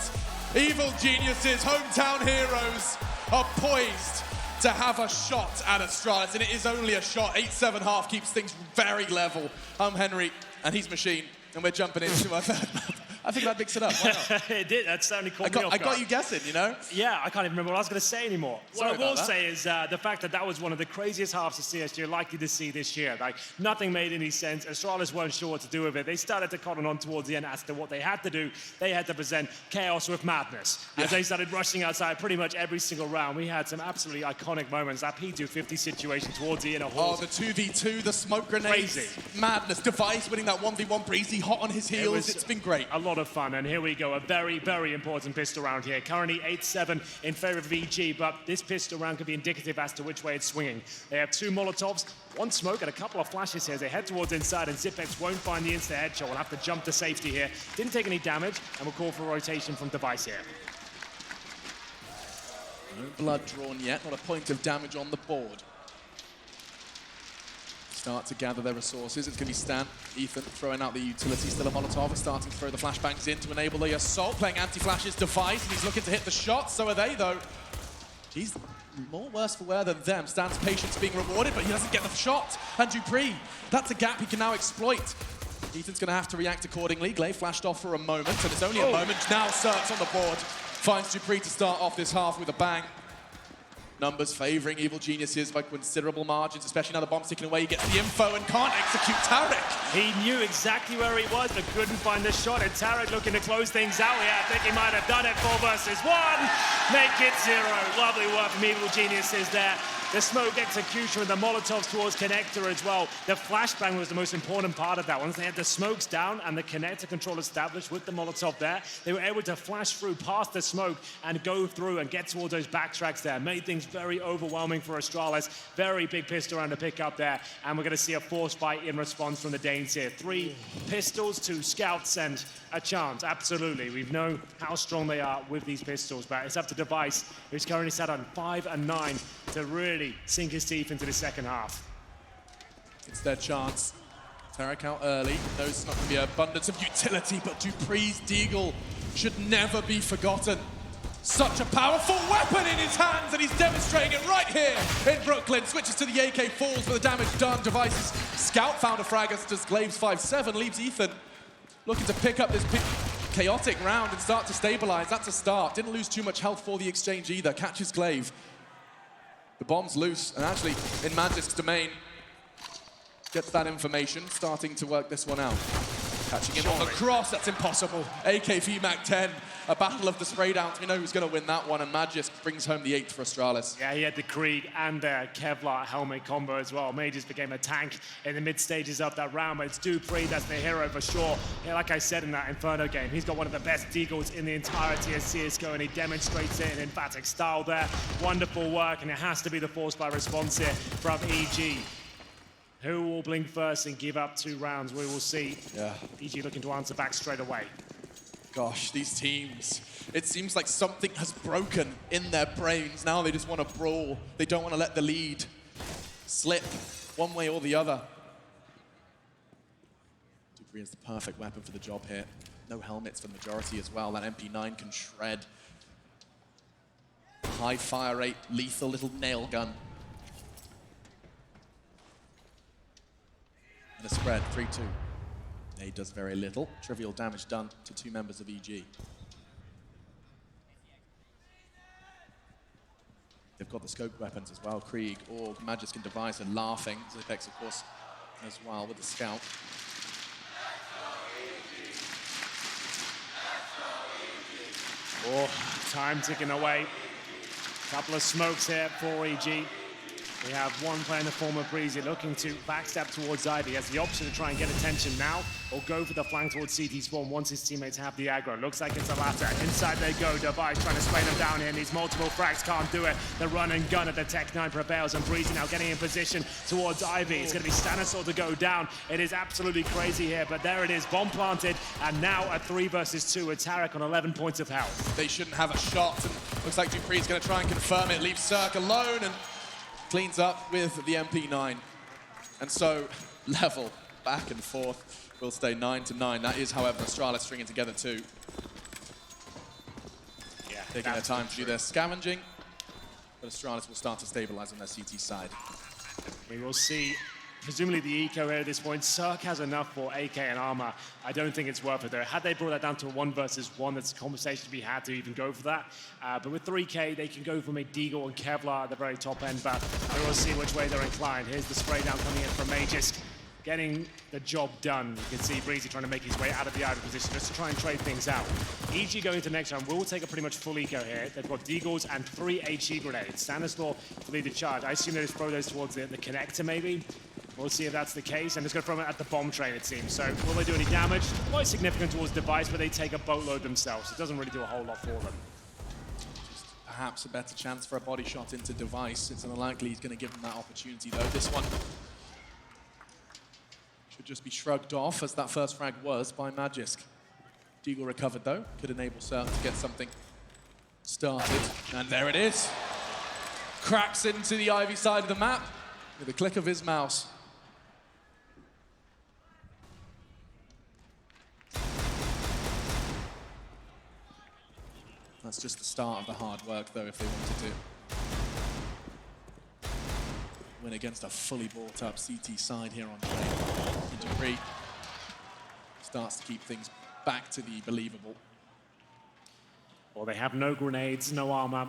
Evil Geniuses, hometown heroes, are poised to have a shot at Astralis, and it is only a shot. 8-7 keeps things very level. I'm Henry, and he's Machine, and we're jumping into our third map. I think that mixed it up. Why not? It did. That certainly caught me off I guard. got you guessing, you know? Yeah, I can't even remember what I was going to say anymore. Sorry what I will about that. say is the fact that that was one of the craziest halves of CSGO you're likely to see this year. Like, nothing made any sense. Astralis weren't sure what to do with it. They started to cotton on towards the end as to what they had to do. They had to present chaos with madness. As they started rushing outside pretty much every single round, we had some absolutely iconic moments. That P250 situation towards the inner halls. Oh, the 2v2, the smoke grenades. Crazy. Madness. Device winning that 1v1 Breezy hot on his heels. It's been great. A lot lot of fun, and here we go, a very, very important pistol round here. Currently 8-7 in favor of EG, but this pistol round could be indicative as to which way it's swinging. They have 2 Molotovs, 1 smoke, and a couple of flashes here as they head towards inside, and Zipex won't find the insta headshot. Will have to jump to safety here. Didn't take any damage, and will call for rotation from Device here. No blood drawn yet, not a point of damage on the board. Start to gather their resources. It's going to be Stan, Ethan throwing out the utility, still a Molotov, starting to throw the flashbangs in to enable the assault, playing anti-flashes Device, and he's looking to hit the shot, so are they though. He's more worse for wear than them. Stan's patience being rewarded, but he doesn't get the shot. And Dupree, that's a gap he can now exploit. Ethan's going to have to react accordingly. Glaive flashed off for a moment, and it's only a moment. Now Cirque's on the board. Finds Dupree to start off this half with a bang. Numbers favouring Evil Geniuses by considerable margins, especially now the bomb's ticking away. He gets the info and can't execute Tarek. He knew exactly where he was, but couldn't find the shot. And Tarek looking to close things out here. I think he might have done it. 4 versus 1. Make it 0. Lovely work from Evil Geniuses there. The smoke execution with the Molotovs towards connector as well. The flashbang was the most important part of that. Once they had the smokes down and the connector control established with the Molotov there, they were able to flash through past the smoke and go through and get towards those backtracks there. Made things very overwhelming for Astralis. Very big pistol round to pick up there. And we're going to see a force fight in response from the Danes here. 3 pistols, 2 scouts, and a chance. Absolutely. We know how strong they are with these pistols, but it's up to Device, who's currently sat on 5 and 9, to really sink his teeth into the second half. It's their chance. Tarek out early. Knows it's not going to be an abundance of utility, but Dupree's Deagle should never be forgotten. Such a powerful weapon in his hands, and he's demonstrating it right here in Brooklyn. Switches to the AK, falls for the damage done. Device's scout found a frag as does Glaive's 5-7, leaves Ethan looking to pick up this chaotic round and start to stabilize. That's a start. Didn't lose too much health for the exchange either. Catches Glaive. The bomb's loose, and actually in Magic's domain. Gets that information, starting to work this one out. Catching him on the cross, that's impossible. AK VMAC 10, a battle of the spray downs. We know who's going to win that one, and Magisk brings home the 8th for Astralis. Yeah, he had the Krieg and the Kevlar helmet combo as well. Mages became a tank in the mid stages of that round, but it's Dupree that's the hero for sure. Yeah, like I said in that Inferno game, he's got one of the best deagles in the entirety of CSGO, and he demonstrates it in emphatic style there. Wonderful work, and it has to be the force by response here from EG. Who will blink first and give up 2 rounds? We will see. Yeah. EG looking to answer back straight away. Gosh, these teams, it seems like something has broken in their brains. Now they just want to brawl. They don't want to let the lead slip one way or the other. Dupree has the perfect weapon for the job here. No helmets for the majority as well. That MP9 can shred. High fire rate, lethal little nail gun. And a spread, 3-2. He does very little. Trivial damage done to 2 members of EG. They've got the scope weapons as well. Krieg, Org, Magisk and Device are laughing. Zipex, of course, as well with the scout. Oh, time ticking away. Couple of smokes here for EG. We have one player in the form of Breezy looking to backstep towards Ivy. He has the option to try and get attention now or go for the flank towards CT spawn once his teammates have the aggro. Looks like it's the latter. Inside they go. Device trying to spray them down here. Needs multiple frags. Can't do it. The run and gun at the Tech 9 prevails, and Breezy now getting in position towards Ivy. It's going to be Stanislaw to go down. It is absolutely crazy here, but there it is. Bomb planted, and now a 3 versus 2 with Tarek on 11 points of health. They shouldn't have a shot, and looks like Dupree's going to try and confirm it. Leaves Cirque alone, and cleans up with the MP9. And so, level, back and forth, will stay 9-9. That is, however, Astralis stringing together 2. Yeah, taking their time to do their scavenging, but Astralis will start to stabilize on their CT side. We will see, presumably the eco here at this point. Cirque has enough for AK and armor. I don't think it's worth it though. Had they brought that down to a 1 versus 1, that's a conversation to be had to even go for that. But with 3K, they can go from a Deagle and Kevlar at the very top end, but we will see which way they're inclined. Here's the spray down coming in from Magisk, getting the job done. You can see Breezy trying to make his way out of the idle position just to try and trade things out. EG going to the next round will take a pretty much full eco here. They've got Deagles and 3 HE grenades. Stanislaw to lead the charge. I assume they just throw those towards the connector maybe. We'll see if that's the case, and it's going to throw it at the bomb train, it seems. So will they do any damage? Quite significant towards Device, but they take a boatload themselves. It doesn't really do a whole lot for them. Just perhaps a better chance for a body shot into Device. It's unlikely he's going to give them that opportunity, though. This one should just be shrugged off, as that first frag was by Magisk. Deagle recovered, though. Could enable Cirque to get something started. And there it is. Cracks into the Ivy side of the map with a click of his mouse. That's just the start of the hard work, though, if they wanted to win against a fully bought up CT side here on play. Dupree starts to keep things back to the believable. Well, they have no grenades, no armor.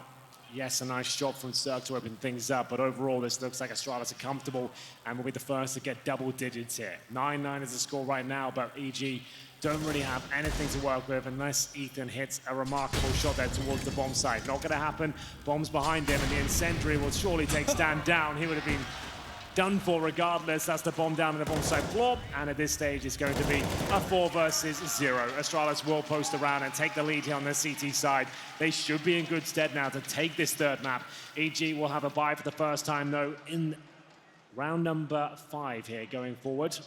Yes, a nice shot from Cirque to open things up, but overall this looks like Astralis are comfortable and will be the first to get double digits here. 9-9 is the score right now, but EG don't really have anything to work with unless Ethan hits a remarkable shot there towards the bomb site. Not gonna happen. Bombs behind him, and the incendiary will surely take Stan down. He would have been done for regardless. That's the bomb down on the bomb side floor, and at this stage it's going to be a 4 versus 0. Astralis will post around and take the lead here on the CT side. They should be in good stead now to take this third map. EG will have a bye for the first time, though, in round number 5 here going forward.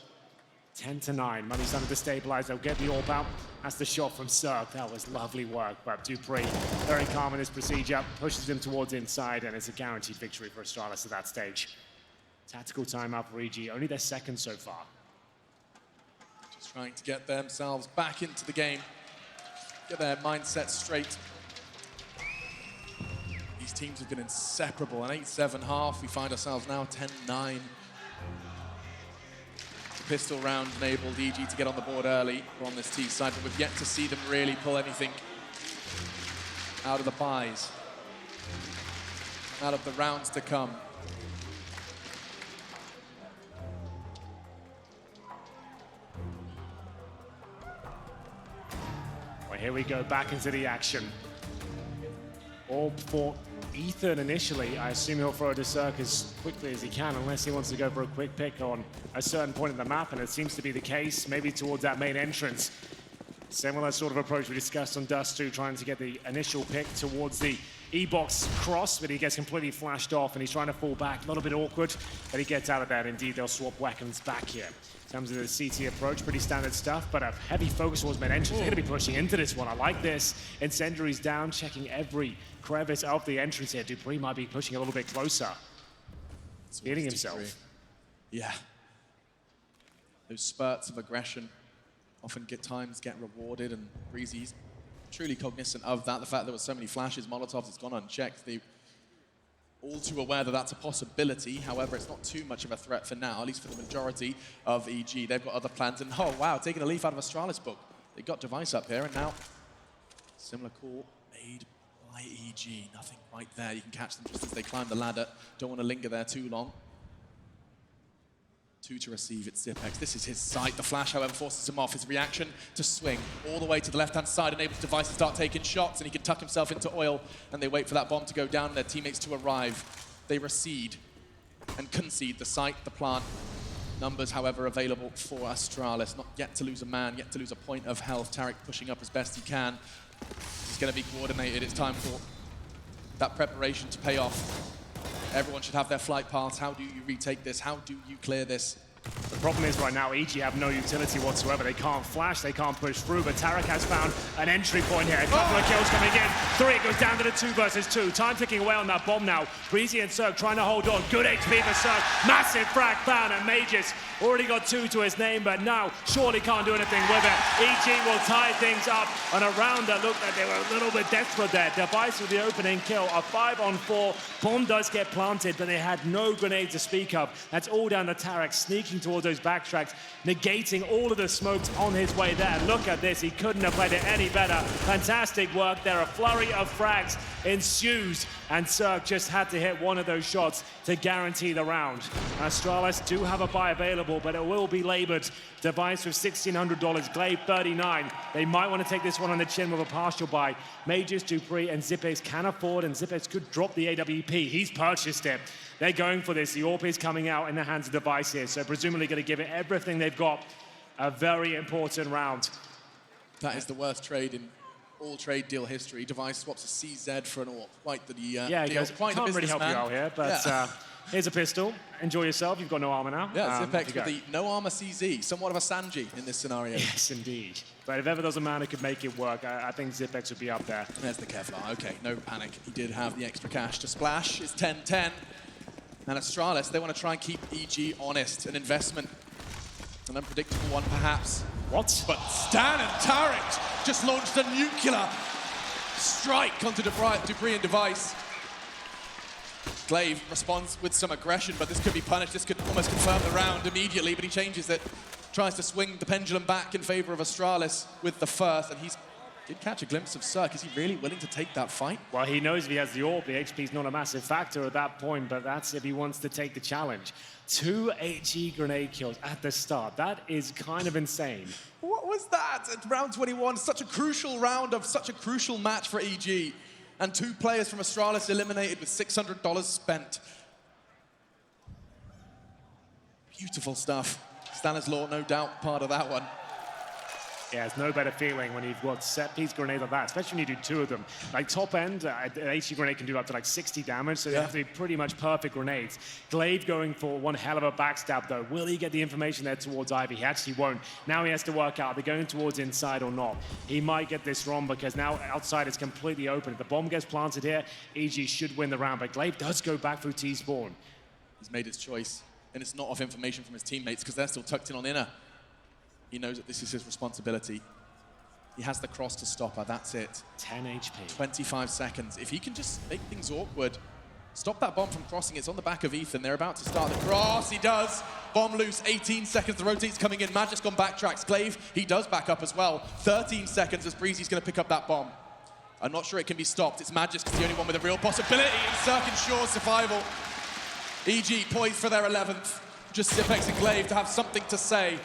10-9. Money's starting to stabilize. They'll get the AWP out. That's the shot from Cirque. That was lovely work, but Dupree, very calm in his procedure, pushes him towards inside, and it's a guaranteed victory for Astralis at that stage. Tactical timeout for EG, only their second so far. Just trying to get themselves back into the game, get their mindset straight. These teams have been inseparable. An 8-7 half, we find ourselves now 10-9. Pistol round enabled EG to get on the board early on this T side, but we've yet to see them really pull anything out of the buys, out of the rounds to come. Well, here we go, back into the action. All for Ethan initially. I assume he'll throw it to Cirque as quickly as he can, unless he wants to go for a quick pick on a certain point of the map, and it seems to be the case, maybe towards that main entrance. Similar sort of approach we discussed on Dust 2, trying to get the initial pick towards the E-box cross, but he gets completely flashed off and he's trying to fall back. A little bit awkward, but he gets out of that. Indeed, they'll swap weapons back here. In terms of the CT approach, pretty standard stuff, but a heavy focus towards mid entrance. They're going to be pushing into this one. I like this. Incendiary's down, checking every crevice of the entrance here. Dupree might be pushing a little bit closer. Feeling himself. Yeah. Those spurts of aggression often get rewarded, and Breezy's truly cognizant of that. The fact there were so many flashes, Molotovs, it's gone unchecked. They're all too aware that that's a possibility. However, it's not too much of a threat for now, at least for the majority of EG. They've got other plans, and oh wow, taking a leaf out of Astralis' book. They got Device up here, and now similar call made by EG. Nothing right there. You can catch them just as they climb the ladder. Don't want to linger there too long. 2 to receive, it's Zipex. This is his sight. The flash, however, forces him off. His reaction to swing all the way to the left-hand side enables Device to start taking shots, and he can tuck himself into oil, and they wait for that bomb to go down and their teammates to arrive. They recede and concede the site, the plant. Numbers, however, available for Astralis. Not yet to lose a man, yet to lose a point of health. Tarek pushing up as best he can. He's going to be coordinated. It's time for that preparation to pay off. Everyone should have their flight paths. How do you retake this? How do you clear this? The problem is right now, EG have no utility whatsoever. They can't flash, they can't push through, but Tarek has found an entry point here. A couple of kills coming in. 3, it goes down to the 2 versus 2. Time ticking away on that bomb now. Breezy and Cirque trying to hold on. Good HP for Cirque. Massive frag found, and Mages already got 2 to his name, but now surely can't do anything with it. EG will tie things up on a round that looked like they were a little bit desperate there. Device with the opening kill, a 5-on-4. Bomb does get planted, but they had no grenade to speak of. That's all down to Tarek, sneaking towards those backtracks, negating all of the smokes on his way there. Look at this, he couldn't have played it any better. Fantastic work there. A flurry of frags ensues, and Cirque just had to hit one of those shots to guarantee the round. Astralis do have a buy available, but it will be labored. Device with $1,600, Glaive 39. They might want to take this one on the chin with a partial buy. Mages, Dupree, and Zipex can afford, and Zipex could drop the AWP. He's purchased it. They're going for this. The AWP is coming out in the hands of Device here, so presumably going to give it everything they've got. A very important round. That is the worst trade in all trade deal history. Device swaps a CZ for an AWP. Quite the yeah, he deal. goes, Quite can't the really help you businessman. out here, but here's a pistol. Enjoy yourself. You've got no armor now. Yeah, off Zipex you go. with the no armor CZ. Somewhat of a Sanji in this scenario. Yes, indeed. But if ever there's a man who could make it work, I think Zipex would be up there. There's the Kevlar. Okay, no panic. He did have the extra cash to splash. It's 10-10. And Astralis, they want to try and keep EG honest. An investment. An unpredictable one, perhaps. What? But Stan and Tarek just launched a nuclear strike onto Debris and Device. Glaive responds with some aggression, but this could be punished. This could almost confirm the round immediately, but he changes it. Tries to swing the pendulum back in favor of Astralis with the first, and he's did catch a glimpse of Cirque. Is he really willing to take that fight? Well, he knows if he has the AWP, the HP is not a massive factor at that point, but that's if he wants to take the challenge. 2 HE grenade kills at the start. That is kind of insane. What was that at round 21? Such a crucial round of such a crucial match for EG. And 2 players from Astralis eliminated with $600 spent. Beautiful stuff. Stanislaw, no doubt, part of that one. Yeah, it's no better feeling when you've got set-piece grenades like that, especially when you do 2 of them. Like, top end, an HE grenade can do up to like 60 damage, so they have to be pretty much perfect grenades. Glaive going for one hell of a backstab, though. Will he get the information there towards Ivy? He actually won't. Now he has to work out, are they going towards inside or not? He might get this wrong because now outside is completely open. If the bomb gets planted here, EG should win the round, but Glaive does go back through T-spawn. He's made his choice, and it's not off information from his teammates because they're still tucked in on inner. He knows that this is his responsibility. He has the cross to stop her, that's it. 10 HP. 25 seconds. If he can just make things awkward, stop that bomb from crossing. It's on the back of Ethan. They're about to start the cross. He does. Bomb loose, 18 seconds. The rotate's coming in. Magic's gone backtracks. Glaive, he does back up as well. 13 seconds as Breezy's going to pick up that bomb. I'm not sure it can be stopped. It's Magic's the only one with a real possibility, and Cirque ensures survival. EG poised for their 11th. Just Zipex and Glaive to have something to say.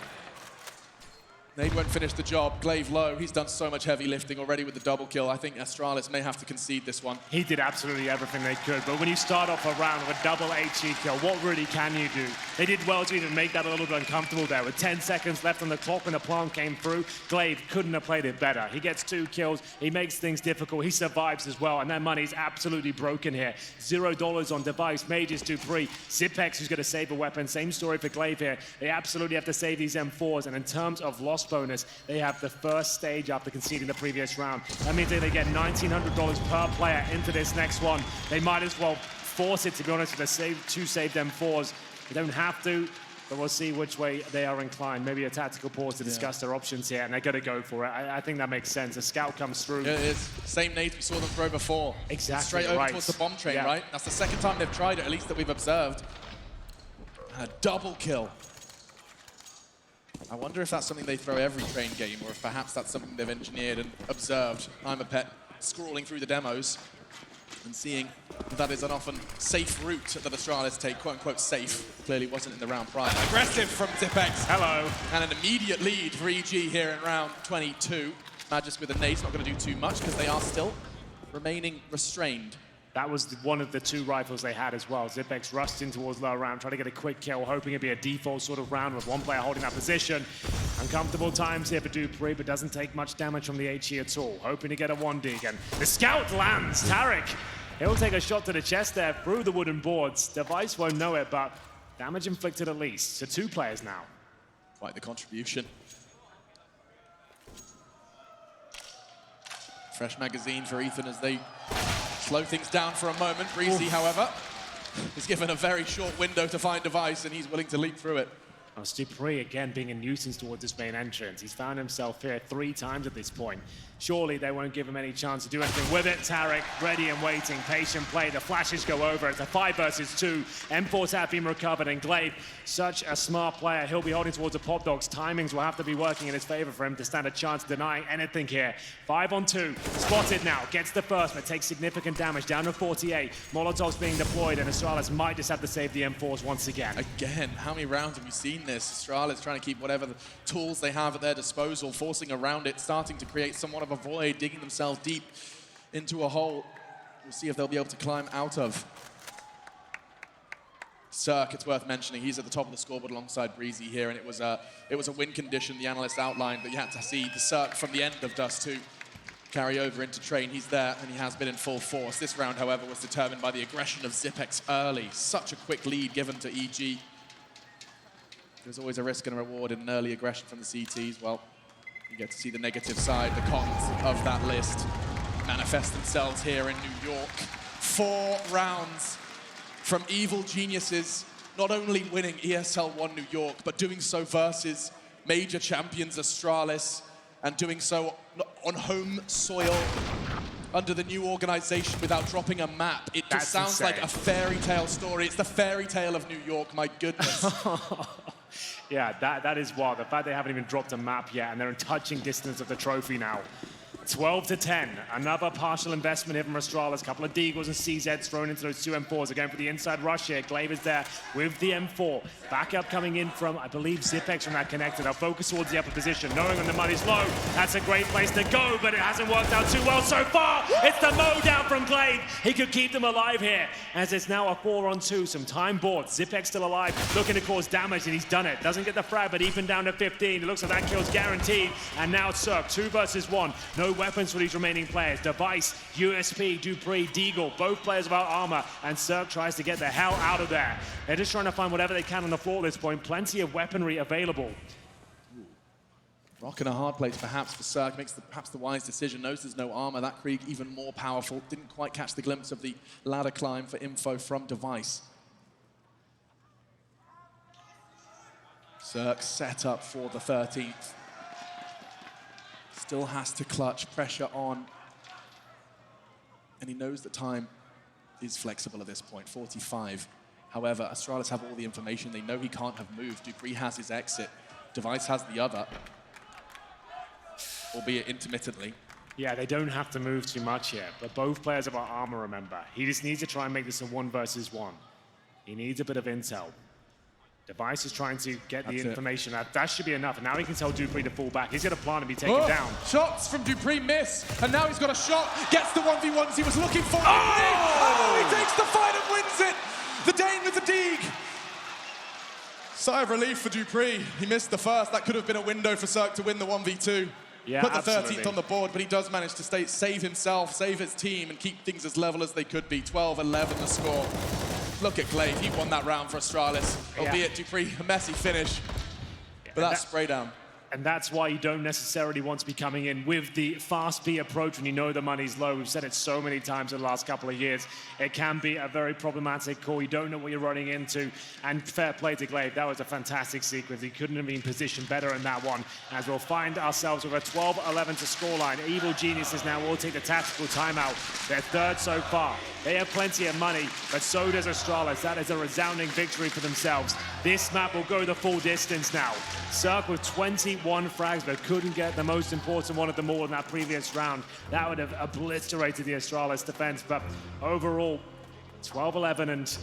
They won't finish the job. Glaive low. He's done so much heavy lifting already with the double kill. I think Astralis may have to concede this one. He did absolutely everything they could, but when you start off a round with a double HE kill, what really can you do? They did well to even make that a little bit uncomfortable there. With 10 seconds left on the clock when the plant came through, Glaive couldn't have played it better. He gets 2 kills. He makes things difficult. He survives as well, and their money's absolutely broken here. $0 on Device. Mages do 3. Zipex, who's going to save a weapon. Same story for Glaive here. They absolutely have to save these M4s, and in terms of loss bonus, they have the first stage after conceding the previous round. That means they get $1,900 per player into this next one. They might as well force it, to be honest, with the 2 saved M4s. They don't have to, but we'll see which way they are inclined. Maybe a tactical pause to discuss their options here, and they're going to go for it. I think that makes sense. A scout comes through. Yeah, it is. Same nades we saw them throw before. Exactly. Straight over towards the bomb train, right? That's the second time they've tried it, at least that we've observed. And a double kill. I wonder if that's something they throw every train game, or if perhaps that's something they've engineered and observed. I'm a pet scrolling through the demos and seeing that is an often safe route that Astralis take, quote-unquote safe. Clearly wasn't in the round prior. Aggressive from Zipex. Hello. And an immediate lead for EG here in round 22. Magisk with a nade, not going to do too much because they are still remaining restrained. That was one of the 2 rifles they had as well. Zipex rushed in towards lower round, trying to get a quick kill, hoping it'd be a default sort of round with one player holding that position. Uncomfortable times here for Dupree, but doesn't take much damage from the HE at all. Hoping to get a 1D again. The scout lands. Tarek, he'll take a shot to the chest there through the wooden boards. Device won't know it, but damage inflicted at least. So 2 players now. Quite the contribution. Fresh magazine for Ethan as they slow things down for a moment. Breezy, however, is given a very short window to find Device, and he's willing to leap through it. Oh, Dupree again being a nuisance towards this main entrance. He's found himself here 3 times at this point. Surely they won't give him any chance to do anything with it. Tarek, ready and waiting, patient play. The flashes go over. It's a 5 versus 2. M4s have been recovered, and Glaive, such a smart player. He'll be holding towards the Pop Dogs. Timings will have to be working in his favor for him to stand a chance of denying anything here. 5 on 2. Spotted now. Gets the first, but takes significant damage. Down to 48. Molotovs being deployed, and Astralis might just have to save the M4s once again. Again, how many rounds have we seen this? Astralis trying to keep whatever the tools they have at their disposal, forcing around it, starting to create somewhat of a void, digging themselves deep into a hole. We'll see if they'll be able to climb out of. Cirque, it's worth mentioning, he's at the top of the scoreboard alongside Breezy here, and it was a win condition the analysts outlined, but you had to see the Cirque from the end of Dust 2 carry over into Train. He's there, and he has been in full force. This round, however, was determined by the aggression of Zipex early. Such a quick lead given to EG. There's always a risk and a reward in an early aggression from the CTs. Well, you get to see the negative side, the cons of that list manifest themselves here in New York. 4 rounds from evil geniuses, not only winning ESL One New York, but doing so versus major champions Astralis, and doing so on home soil under the new organization without dropping a map. It just sounds like a fairy tale story. It's the fairy tale of New York, my goodness. Yeah, that is wild. The fact they haven't even dropped a map yet, and they're in touching distance of the trophy now. 12-10, another partial investment here from Astralis. Couple of Deagles and CZs thrown into those 2 M4s. They're going for the inside rush here. Glaive is there with the M4. Backup coming in from, I believe, Zipex from that connector. They'll focus towards the upper position, knowing when the money's low. That's a great place to go, but it hasn't worked out too well so far. It's the mow down from Glaive. He could keep them alive here, as it's now a 4-on-2. Some time board. Zipex still alive, looking to cause damage, and he's done it. Doesn't get the frag, but even down to 15. It looks like that kill's guaranteed. And now Cirque, 2 versus 1. No weapons for these remaining players. Device, USP, Dupree, Deagle, both players without armor, and Cirque tries to get the hell out of there. They're just trying to find whatever they can on the floor at this point. Plenty of weaponry available. Rock in a hard place perhaps for Cirque, makes perhaps the wise decision, knows there's no armor. That Krieg even more powerful. Didn't quite catch the glimpse of the ladder climb for info from Device. Cirque set up for the 13th. Still has to clutch, pressure on. And he knows that time is flexible at this point, 45. However, Astralis have all the information. They know he can't have moved. Dupree has his exit. Device has the other, albeit intermittently. Yeah, they don't have to move too much here, but both players have got armor, remember. He just needs to try and make this a 1 versus 1. He needs a bit of intel. Device is trying to get the information out. That should be enough. And now he can tell Dupree to fall back. He's got a plan to be taken down. Shots from Dupree miss. And now he's got a shot. Gets the 1v1s he was looking for. He takes the fight and wins it. The Dane with the Deag. Sigh of relief for Dupree. He missed the first. That could have been a window for Cirque to win the 1v2. Yeah, put the 13th on the board, but he does manage to save himself, save his team, and keep things as level as they could be. 12-11 the score. Look at Glaive, he won that round for Astralis, albeit Dupree, a messy finish, but that spray down. And that's why you don't necessarily want to be coming in with the fast B approach when you know the money's low. We've said it so many times in the last couple of years. It can be a very problematic call. You don't know what you're running into. And fair play to Glaive. That was a fantastic sequence. He couldn't have been positioned better in that one. As we'll find ourselves with a 12-11 to scoreline. Evil Geniuses now will take the tactical timeout. They're 3rd so far. They have plenty of money, but so does Astralis. That is a resounding victory for themselves. This map will go the full distance now. Cirque with 21 frags, but couldn't get the most important one of them all in that previous round. That would have obliterated the Astralis defense, but overall, 12-11, and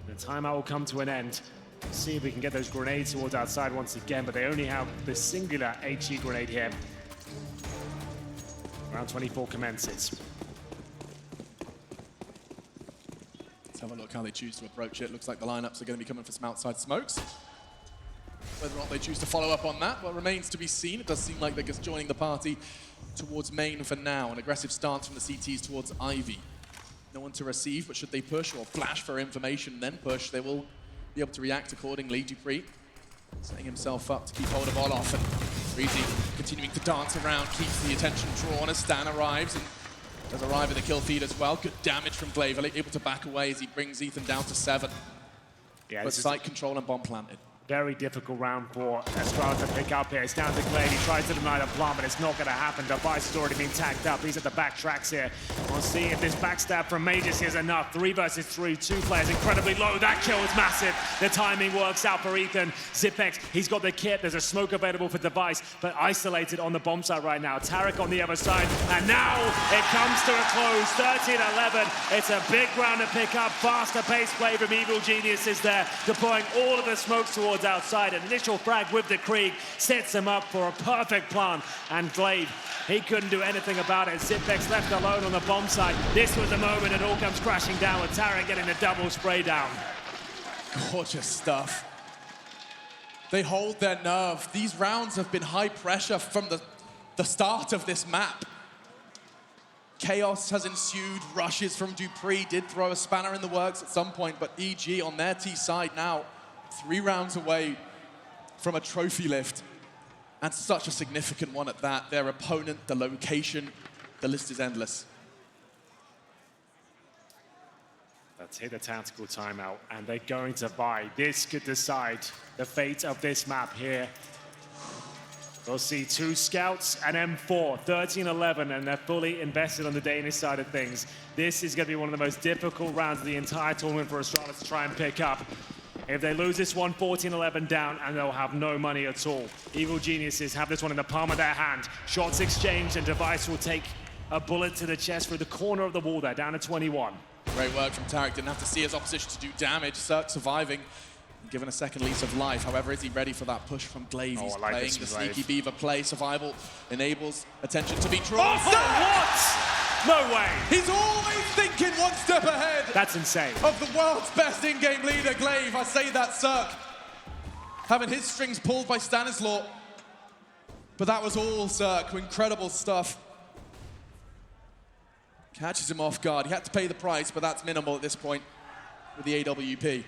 the timeout will come to an end. Let's see if we can get those grenades towards outside once again, but they only have the singular HE grenade here. Round 24 commences. Let's have a look how they choose to approach it. Looks like the lineups are going to be coming for some outside smokes. Whether or not they choose to follow up on that, well, remains to be seen. It does seem like they're just joining the party towards main for now. An aggressive stance from the CTs towards Ivy. No one to receive, but should they push or flash for information, then push, they will be able to react accordingly. Dupree setting himself up to keep hold of Olof, and Breezy continuing to dance around, keeps the attention drawn as Stan arrives, and does arrive at the kill feed as well. Good damage from Glaive, able to back away as he brings Ethan down to 7. Yeah, but site control and bomb planted. Very difficult round for Astralis to pick up here. It's down to Glaive. He tries to deny the plant, but it's not going to happen. Device has already been tagged up. He's at the back tracks here. We'll see if this backstab from Magus is enough. 3 versus 3. 2 players incredibly low. That kill is massive. The timing works out for Ethan. Zipex, he's got the kit. There's a smoke available for Device, but isolated on the bomb site right now. Tarek on the other side, and now it comes to a close. 13-11. It's a big round to pick up. Faster pace play from Evil Geniuses there, deploying all of the smokes towards outside. An initial frag with the Krieg sets him up for a perfect plan, and Glaive, he couldn't do anything about it. Zipex left alone on the bomb site. This was the moment it all comes crashing down with Tarek getting the double spray down. Gorgeous stuff. They hold their nerve. These rounds have been high pressure from the start of this map. Chaos has ensued. Rushes from Dupree did throw a spanner in the works at some point, but EG on their T side now, 3 rounds away from a trophy lift, and such a significant one at that. Their opponent, the location, the list is endless. Let's hit a tactical timeout, and they're going to buy. This could decide the fate of this map here. We'll see 2 scouts and M4, 13-11, and they're fully invested on the Danish side of things. This is going to be one of the most difficult rounds of the entire tournament for Astralis to try and pick up. If they lose this one, 14-11 down, and they'll have no money at all. Evil Geniuses have this one in the palm of their hand. Shots exchanged, and Device will take a bullet to the chest through the corner of the wall there, down to 21. Great work from Tarek. Didn't have to see his opposition to do damage. Cirque surviving, given a second lease of life. However, is he ready for that push from Glaive? He's playing the sneaky beaver play. Survival enables attention to be drawn. Oh, what? No way. He's always thinking one step ahead. That's insane. Of the world's best in-game leader, Glaive. I say that, Cirque. Having his strings pulled by Stanislaw. But that was all Cirque. Incredible stuff. Catches him off guard. He had to pay the price, but that's minimal at this point with the AWP.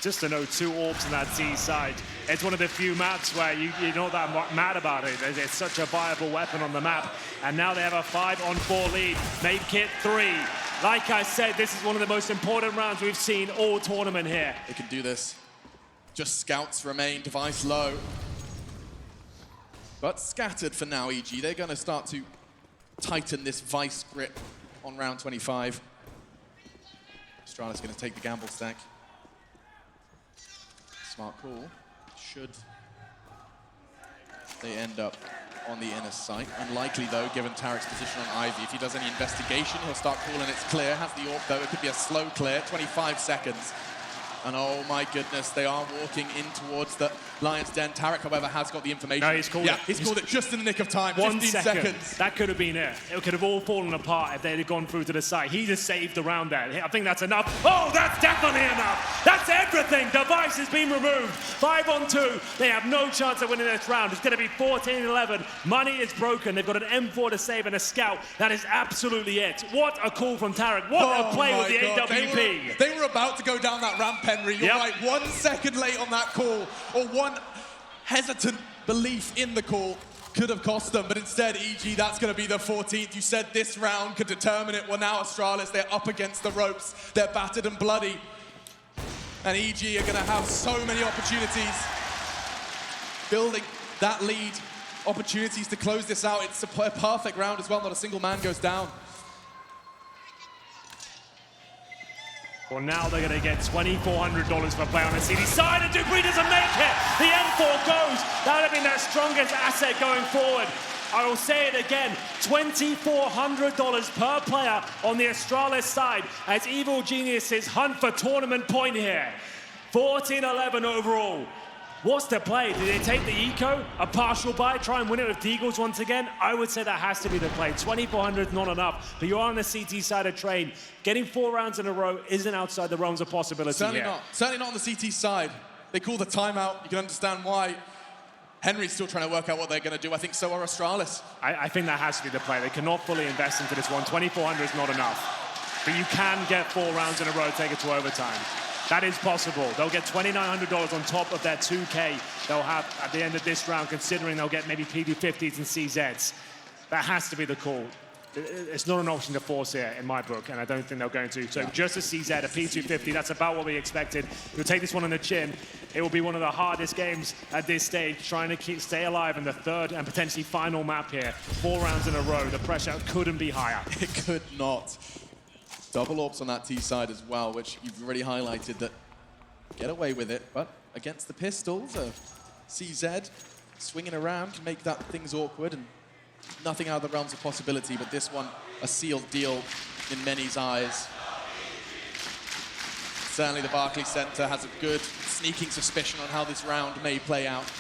Just to know 2 orbs on that T side. It's one of the few maps where you're not that mad about it. It's such a viable weapon on the map. And now they have a 5-on-4 lead. Make it 3. Like I said, this is one of the most important rounds we've seen all tournament here. They can do this. Just scouts remain, Device low. But scattered for now, EG. They're going to start to tighten this vice grip on round 25. Astralis going to take the gamble stack. Smart call. Should they end up on the inner site? Unlikely though, given Tarek's position on Ivy. If he does any investigation, he'll start calling it's clear. Has the AWP though, it could be a slow clear, 25 seconds. And oh my goodness, they are walking in towards the Lion's Den. Tarek, however, has got the information. No, he's called it. He's called it just in the nick of time. 1 15 second. seconds. That could have been it. It could have all fallen apart if they'd have gone through to the side. He just saved the round there. I think that's enough. Oh, that's definitely enough. That's everything. Device has been removed. 5-on-2. They have no chance of winning this round. It's going to be 14-11. Money is broken. They've got an M4 to save and a scout. That is absolutely it. What a call from Tarek. What a play with the AWP. They were about to go down that ramp, Henry. You're right. 1 second late on that call, or one hesitant belief in the call could have cost them, but instead, EG, that's going to be the 14th. You said this round could determine it. Well, now Astralis, they're up against the ropes. They're battered and bloody. And EG are going to have so many opportunities. Building that lead, opportunities to close this out. It's a perfect round as well. Not a single man goes down. Well, now they're going to get $2,400 for play on the CD side, and Dupree doesn't make it. The M4 goes. That would have been their strongest asset going forward. I will say it again, $2,400 per player on the Astralis side as Evil Geniuses hunt for tournament point here. 14-11 overall. What's the play? Did they take the eco, a partial buy, try and win it with Deagles once again? I would say that has to be the play. 2,400 is not enough, but you're on the CT side of train. Getting 4 rounds in a row isn't outside the realms of possibility. Certainly not. Certainly not on the CT side. They call the timeout. You can understand why. Henry's still trying to work out what they're going to do. I think so are Astralis. I think that has to be the play. They cannot fully invest into this one. 2,400 is not enough. But you can get 4 rounds in a row, take it to overtime. That is possible. They'll get $2,900 on top of their 2K they'll have at the end of this round, considering they'll get maybe PD50s and CZs. That has to be the call. It's not an option to force here in my book, and I don't think they're going to. So just a CZ, a P250, that's about what we expected. You'll take this one on the chin. It will be one of the hardest games at this stage, trying to stay alive in the 3rd and potentially final map here. 4 rounds in a row. The pressure couldn't be higher. It could not. Double AWPs on that T side as well, which you've already highlighted that get away with it, but against the pistols, CZ swinging around can make that things awkward and nothing out of the realms of possibility, but this one, a sealed deal in many's eyes. Certainly the Barclays Center has a good sneaking suspicion on how this round may play out.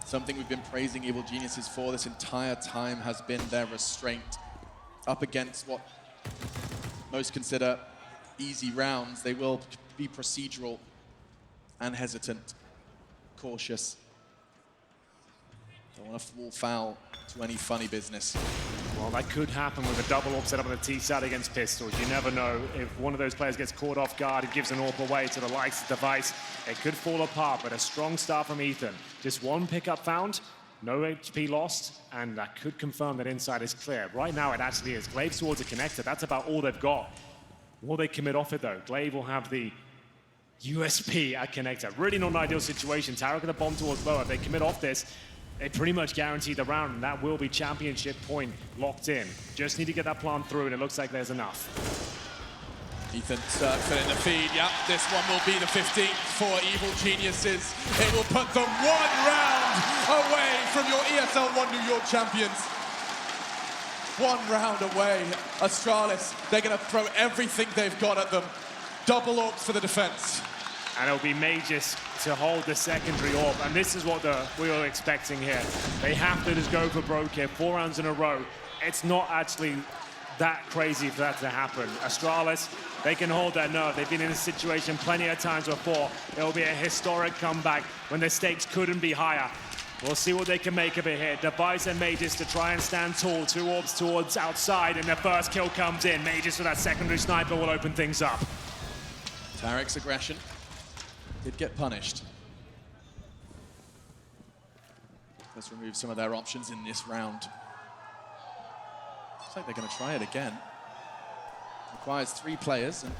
Something we've been praising Evil Geniuses for this entire time has been their restraint. Up against what most consider easy rounds, they will be procedural and hesitant, cautious. Don't want to fall foul to any funny business. Well, that could happen with a double AWP set up on the T side against Pistols. You never know. If one of those players gets caught off guard and gives an AWP away to the likes of Device, it could fall apart, but a strong start from Ethan. Just one pickup found, no HP lost, and that could confirm that inside is clear. Right now, it actually is. Glaive towards a connector. That's about all they've got. Will they commit off it, though? Glaive will have the USP at connector. Really not an ideal situation. Tarek with a bomb towards lower. If they commit off this, they pretty much guarantee the round, and that will be championship point locked in. Just need to get that plant through, and it looks like there's enough. Ethan Sirk in the feed. Yep, this one will be the 15th for Evil Geniuses. It will put them 1 round away from your ESL One New York champions. 1 round away. Astralis, they're going to throw everything they've got at them. Double AWPs for the defense. And it'll be Mages to hold the secondary AWP, and this is what we were expecting here. They have to just go for broke here, 4 rounds in a row. It's not actually that crazy for that to happen. Astralis, they can hold their nerve. They've been in this situation plenty of times before. It'll be a historic comeback when the stakes couldn't be higher. We'll see what they can make of it here. Device and Mages to try and stand tall. 2 AWPs towards outside, and the first kill comes in. Mages with that secondary sniper will open things up. Tarek's aggression did get punished. Let's remove some of their options in this round. Looks like they're going to try it again. Requires 3 players. And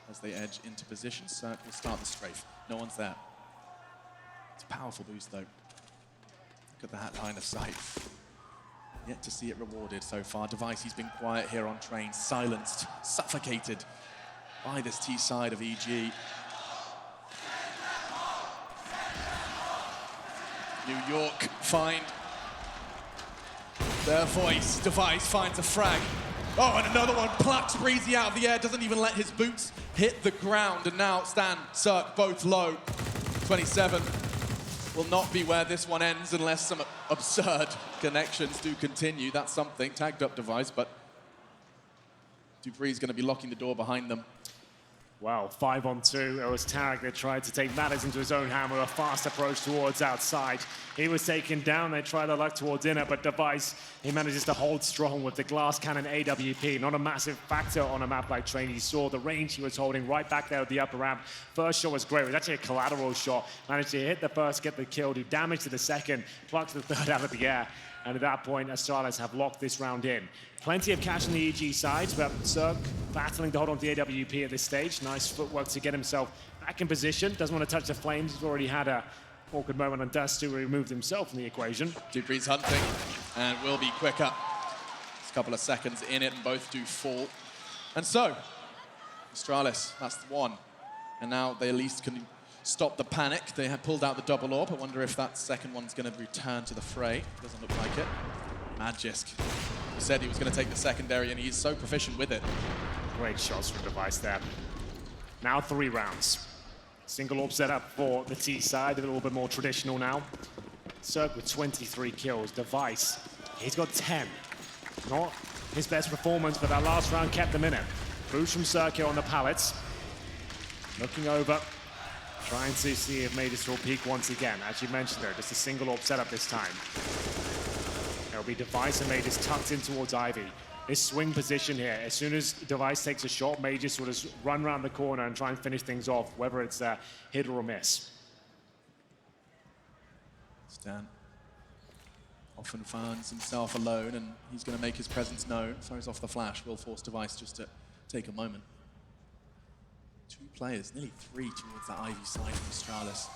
as they edge into position, so we'll start the strafe. No one's there. It's a powerful boost, though. Look at that line of sight. Yet to see it rewarded so far. Device, he's been quiet here on train, silenced, suffocated by this T side of EG. New York find their voice. Device finds a frag. Oh, and another one plucks Breezy out of the air, doesn't even let his boots hit the ground. And now Stan, Cirque, both low. 27 will not be where this one ends unless some absurd connections do continue. That's something. Tagged up Device, but Dupree's going to be locking the door behind them. Wow, 5 on 2. It was Tarek that tried to take matters into his own hand with a fast approach towards outside. He was taken down. They tried their luck towards inner, but Device, he manages to hold strong with the glass cannon AWP. Not a massive factor on a map like Train. You saw the range he was holding right back there with the upper ramp. First shot was great. It was actually a collateral shot. Managed to hit the first, get the kill, do damage to the second, plucked the third out of the air. And at that point, Astralis have locked this round in. Plenty of cash on the EG side, but Cirque battling to hold on to the AWP at this stage. Nice footwork to get himself back in position. Doesn't want to touch the flames. He's already had a awkward moment on Dust to remove himself from the equation. Dupree's hunting and will be quicker. Just a couple of seconds in it and both do fall. And so, Astralis, that's 1. And now they at least can stop the panic. They have pulled out the double AWP. I wonder if that second one's going to return to the fray. Doesn't look like it. Magisk said he was going to take the secondary, and he's so proficient with it. Great shots from Device there. Now 3 rounds. Single AWP set up for the T side, a little bit more traditional now. Cirque with 23 kills. Device, he's got 10. Not his best performance, but that last round kept them in it. Boost from Cirque here on the pallets. Looking over, trying to see if Mages will peak once again. As you mentioned there, just a single AWP setup this time. There'll be Device and Mages tucked in towards Ivy. This swing position here, as soon as Device takes a shot, Mages will just run around the corner and try and finish things off, whether it's a hit or a miss. Stan often finds himself alone, and he's going to make his presence known. Throws off the flash, will force Device just to take a moment. 2 players, nearly 3 towards that Ivy side of Astralis.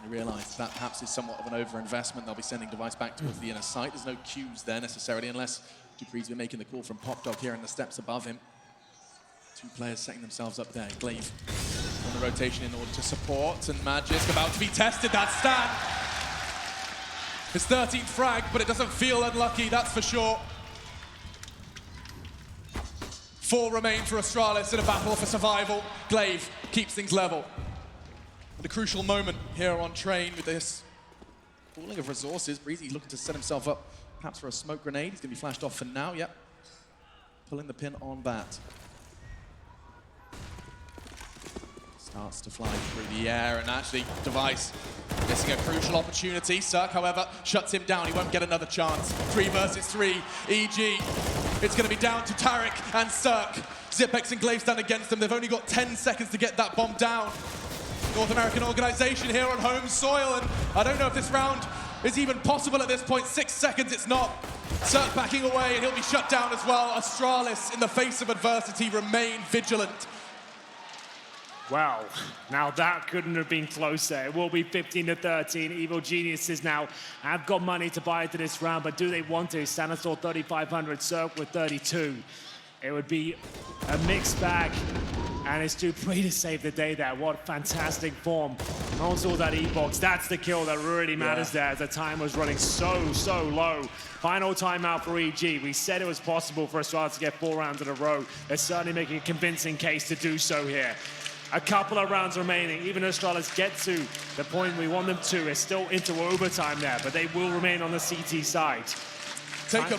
And they realise that perhaps is somewhat of an over-investment. They'll be sending Device back towards the inner site. There's no cues there necessarily, unless Dupree's been making the call from Pop Dog here in the steps above him. 2 players setting themselves up there. Glaive on the rotation in order to support, and Magisk about to be tested. That Stan. His 13th frag, but it doesn't feel unlucky, that's for sure. 4 remain for Astralis in a battle for survival. Glaive keeps things level. The crucial moment here on Train with this pooling of resources. Breezy looking to set himself up perhaps for a smoke grenade. He's going to be flashed off for now, yep. Pulling the pin on that. Starts to fly through the air, and actually Device missing a crucial opportunity. Cirque, however, shuts him down. He won't get another chance. 3 versus 3. EG. It's going to be down to Tarek and Cirque. Zipex and Glaive stand against them. They've only got 10 seconds to get that bomb down. North American organization here on home soil, and I don't know if this round is even possible at this point. 6 seconds, it's not. Cirque backing away, and he'll be shut down as well. Astralis, in the face of adversity, remain vigilant. Wow, now that couldn't have been closer. It will be 15-13. Evil Geniuses now have got money to buy into this round, but do they want to? Stanislaw 3,500, Cirque with 32. It would be a mixed bag, and it's Dupree to save the day there. What fantastic form. Also that E-box, that's the kill that really matters there, as the time was running so low. Final timeout for EG. We said it was possible for Astralis to get 4 rounds in a row. They're certainly making a convincing case to do so here. A couple of rounds remaining. Even if Astralis get to the point we want them to, it's still into overtime there, but they will remain on the CT side. Take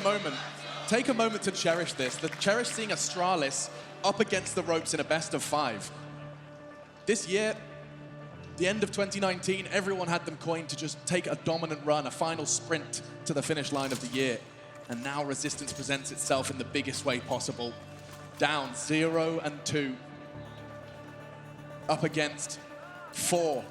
a moment to cherish this. Cherish seeing Astralis up against the ropes in a best of 5. This year, the end of 2019, everyone had them coined to just take a dominant run, a final sprint to the finish line of the year. And now Resistance presents itself in the biggest way possible. Down 0-2. Up against 4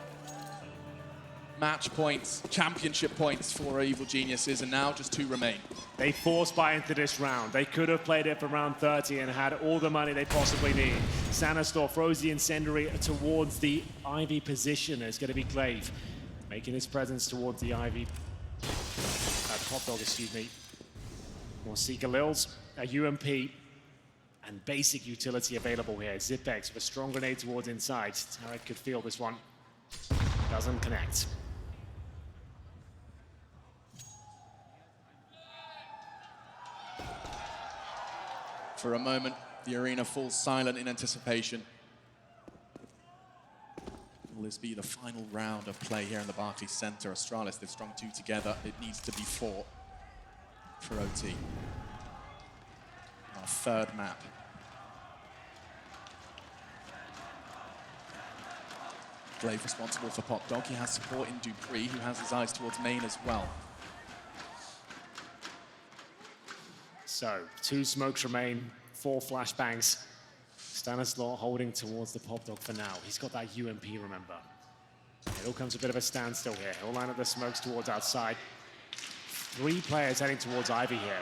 match points, championship points for Evil Geniuses, and now just 2 remain. They forced buy into this round. They could have played it for round 30 and had all the money they possibly need. Sanastor throws the incendiary towards the Ivy position. It's going to be Glaive making his presence towards the Ivy. Hot Dog, excuse me. We'll see Galil's a UMP. And basic utility available here. Zipex with a strong grenade towards inside. Tarek could feel this one. Doesn't connect. For a moment, the arena falls silent in anticipation. Will this be the final round of play here in the Barclays Center? Astralis, they've strung 2 together. It needs to be 4 for OT. Our 3rd map. Glaive responsible for Pop Dog. He has support in Dupree, who has his eyes towards main as well. So, 2 smokes remain, 4 flashbangs. Stanislaw holding towards the Pop Dog for now. He's got that UMP, remember. It all comes to a bit of a standstill here. He'll line up the smokes towards outside. 3 players heading towards Ivy here.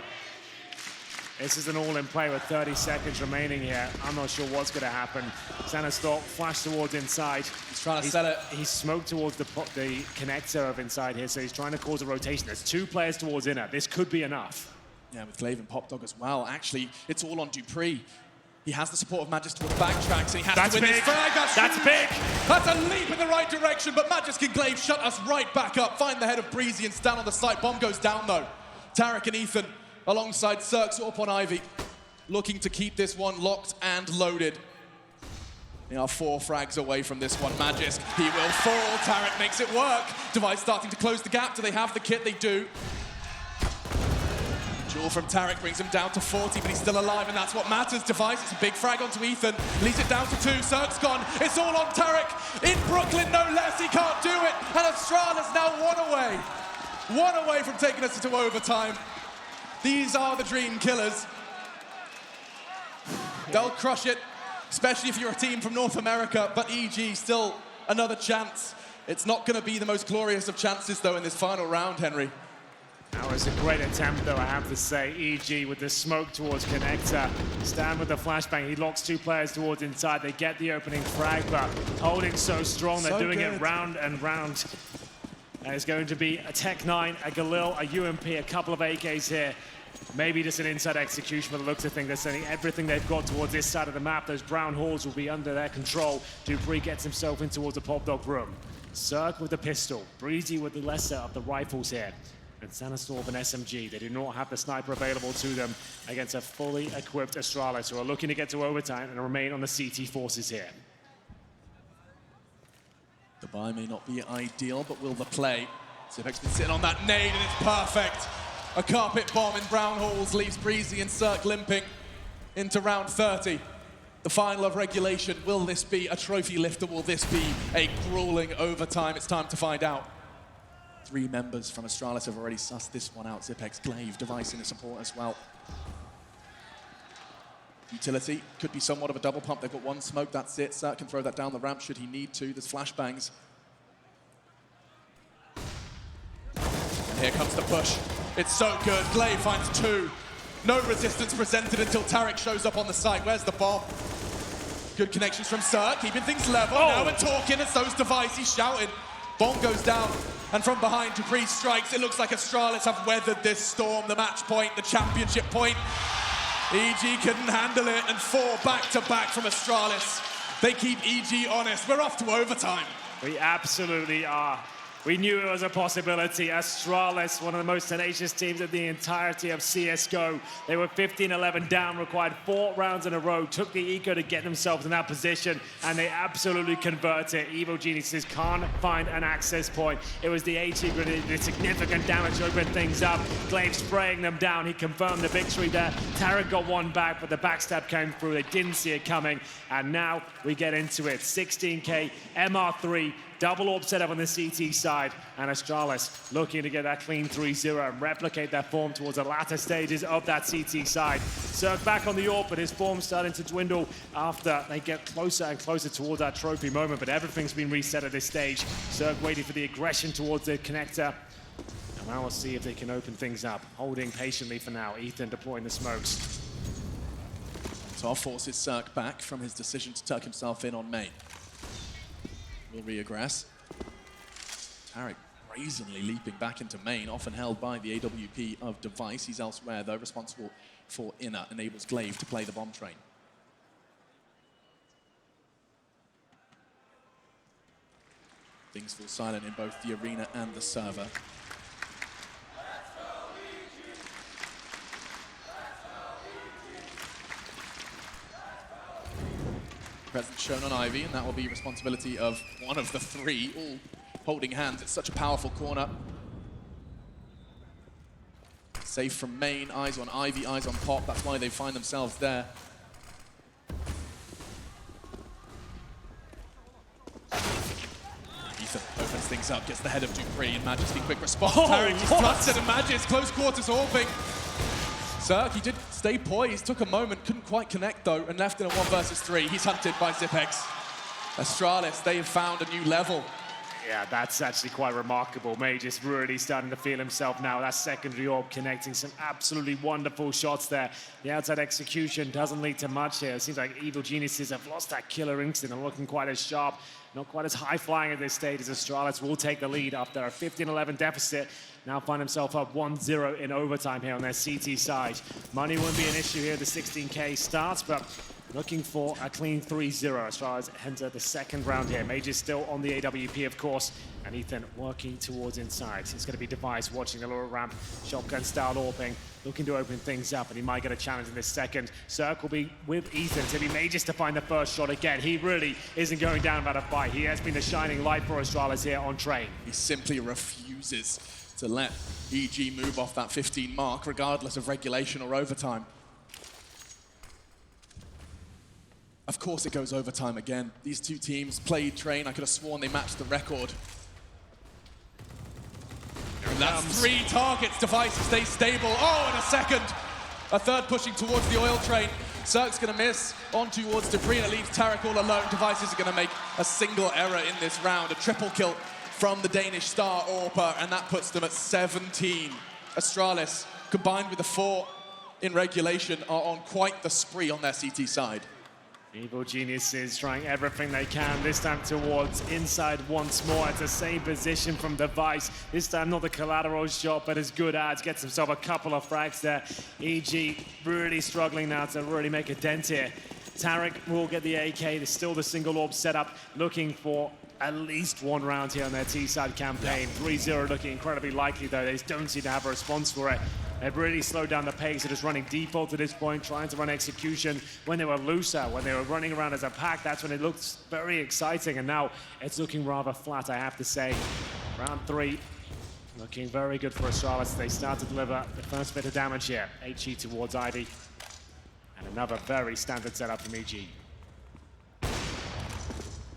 This is an all-in play with 30 seconds remaining here. I'm not sure what's going to happen. Stanislaw flash towards inside. He's trying to sell it. He's smoked towards the connector of inside here, so he's trying to cause a rotation. There's 2 players towards inner. This could be enough. Yeah, with Glaive and Pop Dog as well. Actually, it's all on Dupree. He has the support of Magis towards backtracks, and he has to win this frag. That's big. That's a leap in the right direction, but Magis and Glaive shut us right back up. Find the head of Breezy and stand on the site. Bomb goes down, though. Tarek and Ethan alongside Cirque up on Ivy, looking to keep this one locked and loaded. They are 4 frags away from this one. Magisk, he will fall. Tarek makes it work. Device starting to close the gap. Do they have the kit? They do. Jewel from Tarek brings him down to 40, but he's still alive, and that's what matters. Device, it's a big frag onto Ethan. Leads it down to 2. Cirque's gone. It's all on Tarek. In Brooklyn, no less. He can't do it. And Astralis now 1 away. 1 away from taking us into overtime. These are the Dream Killers. They'll crush it, especially if you're a team from North America, but EG still another chance. It's not going to be the most glorious of chances, though, in this final round, Henry. That was a great attempt, though, I have to say. EG with the smoke towards connector. Stan with the flashbang. He locks 2 players towards inside. They get the opening frag, but holding so strong. They're doing it round and round. And it's going to be a Tech 9, a Galil, a UMP, a couple of AKs here. Maybe just an inside execution for the looks of things. They're sending everything they've got towards this side of the map. Those brown halls will be under their control. Dupree gets himself in towards the Pop Dog room. Cirque with the pistol. Breezy with the lesser of the rifles here. And Sanastor with an SMG. They do not have the sniper available to them against a fully equipped Astralis, who are looking to get to overtime and remain on the CT forces here. The buy may not be ideal, but will the play? Zipek's been sitting on that nade, and it's perfect. A carpet bomb in Brown Halls leaves Breezy and Cirque limping into round 30. The final of regulation. Will this be a trophy lift, or will this be a grueling overtime? It's time to find out. 3 members from Astralis have already sussed this one out. Zipex, Glaive, Device in the support as well. Utility could be somewhat of a double pump. They've got 1 smoke, that's it. Cirque can throw that down the ramp should he need to. There's flashbangs. And here comes the push. It's so good. Glaive finds 2. No resistance presented until Tarek shows up on the site. Where's the bomb? Good connections from Cirque, keeping things level. Oh. Now we're talking, it's those Device, he's shouting. Bomb goes down, and from behind, Dupree strikes. It looks like Astralis have weathered this storm. The match point, the championship point. EG couldn't handle it, and 4 back-to-back from Astralis. They keep EG honest. We're off to overtime. We absolutely are. We knew it was a possibility. Astralis, one of the most tenacious teams in the entirety of CSGO. They were 15-11 down, required 4 rounds in a row, took the eco to get themselves in that position, and they absolutely converted. Evil Geniuses can't find an access point. It was the AT grenade, did significant damage, opened things up. Glaive spraying them down. He confirmed the victory there. Tarek got 1 back, but the backstab came through. They didn't see it coming, and now we get into it. 16K, MR3, double orb setup on the CT side, and Astralis looking to get that clean 3-0 and replicate that form towards the latter stages of that CT side. Cirque back on the orb, but his form's starting to dwindle after they get closer and closer towards that trophy moment, but everything's been reset at this stage. Cirque waiting for the aggression towards the connector. And now we'll see if they can open things up. Holding patiently for now. Ethan deploying the smokes. Top forces Cirque back from his decision to tuck himself in on main. Will reaggress. Tarek brazenly leaping back into main, often held by the AWP of Device. He's elsewhere, though, responsible for inner, enables Glaive to play the bomb train. Things fall silent in both the arena and the server. Presence shown on Ivy, and that will be responsibility of one of the 3, all holding hands. It's such a powerful corner. Safe from main, eyes on Ivy, eyes on Pop. That's why they find themselves there. Ethan opens things up, gets the head of Dupree, and Majesty quick response. Tarek just thrusted, and Magis close quarters orbing. Cirque, he did stay poised, took a moment, couldn't quite connect though, and left in a 1 versus 3. He's hunted by Zipex. Astralis, they have found a new level. Yeah, that's actually quite remarkable. Mage is really starting to feel himself now. That secondary orb connecting some absolutely wonderful shots there. The outside execution doesn't lead to much here. It seems like Evil Geniuses have lost that killer instinct and looking quite as sharp, not quite as high-flying at this stage as Astralis will take the lead after a 15-11 deficit. Now find himself up 1-0 in overtime here on their CT side. Money won't be an issue here. The 16K starts, but looking for a clean 3-0 as far as enter the 2nd round here. Mage is still on the AWP, of course, and Ethan working towards inside. It's going to be Device watching the lower ramp, shotgun-style orbing, looking to open things up, and he might get a challenge in this second. Cirque will be with Ethan, so he may just to find the first shot again. He really isn't going down without a fight. He has been the shining light for Astralis here on train. He simply refuses to let EG move off that 15 mark, regardless of regulation or overtime. Of course it goes overtime again. These 2 teams played train. I could have sworn they matched the record. And that's 3 targets. Device stays stable. Oh, and a second. A third pushing towards the oil train. Cirque's going to miss on towards Dupree, and it leaves Tarek all alone. Device isn't going to make a single error in this round. A triple kill from the Danish star Orpa, and that puts them at 17. Astralis, combined with the 4 in regulation, are on quite the spree on their CT side. Evil Geniuses trying everything they can, this time towards inside once more. It's the same position from Device. This time not the collateral shot, but as good as gets himself a couple of frags there. EG really struggling now to really make a dent here. Tarek will get the AK. There's still the single orb setup, looking for at least 1 round here on their T-side campaign. 3-0 looking incredibly likely, though. They just don't seem to have a response for it. They've really slowed down the pace. They're just running default to this point, trying to run execution. When they were looser, when they were running around as a pack, that's when it looked very exciting. And now it's looking rather flat, I have to say. Round 3, looking very good for Astralis. They start to deliver the first bit of damage here. HE towards Ivy. And another very standard setup from EG.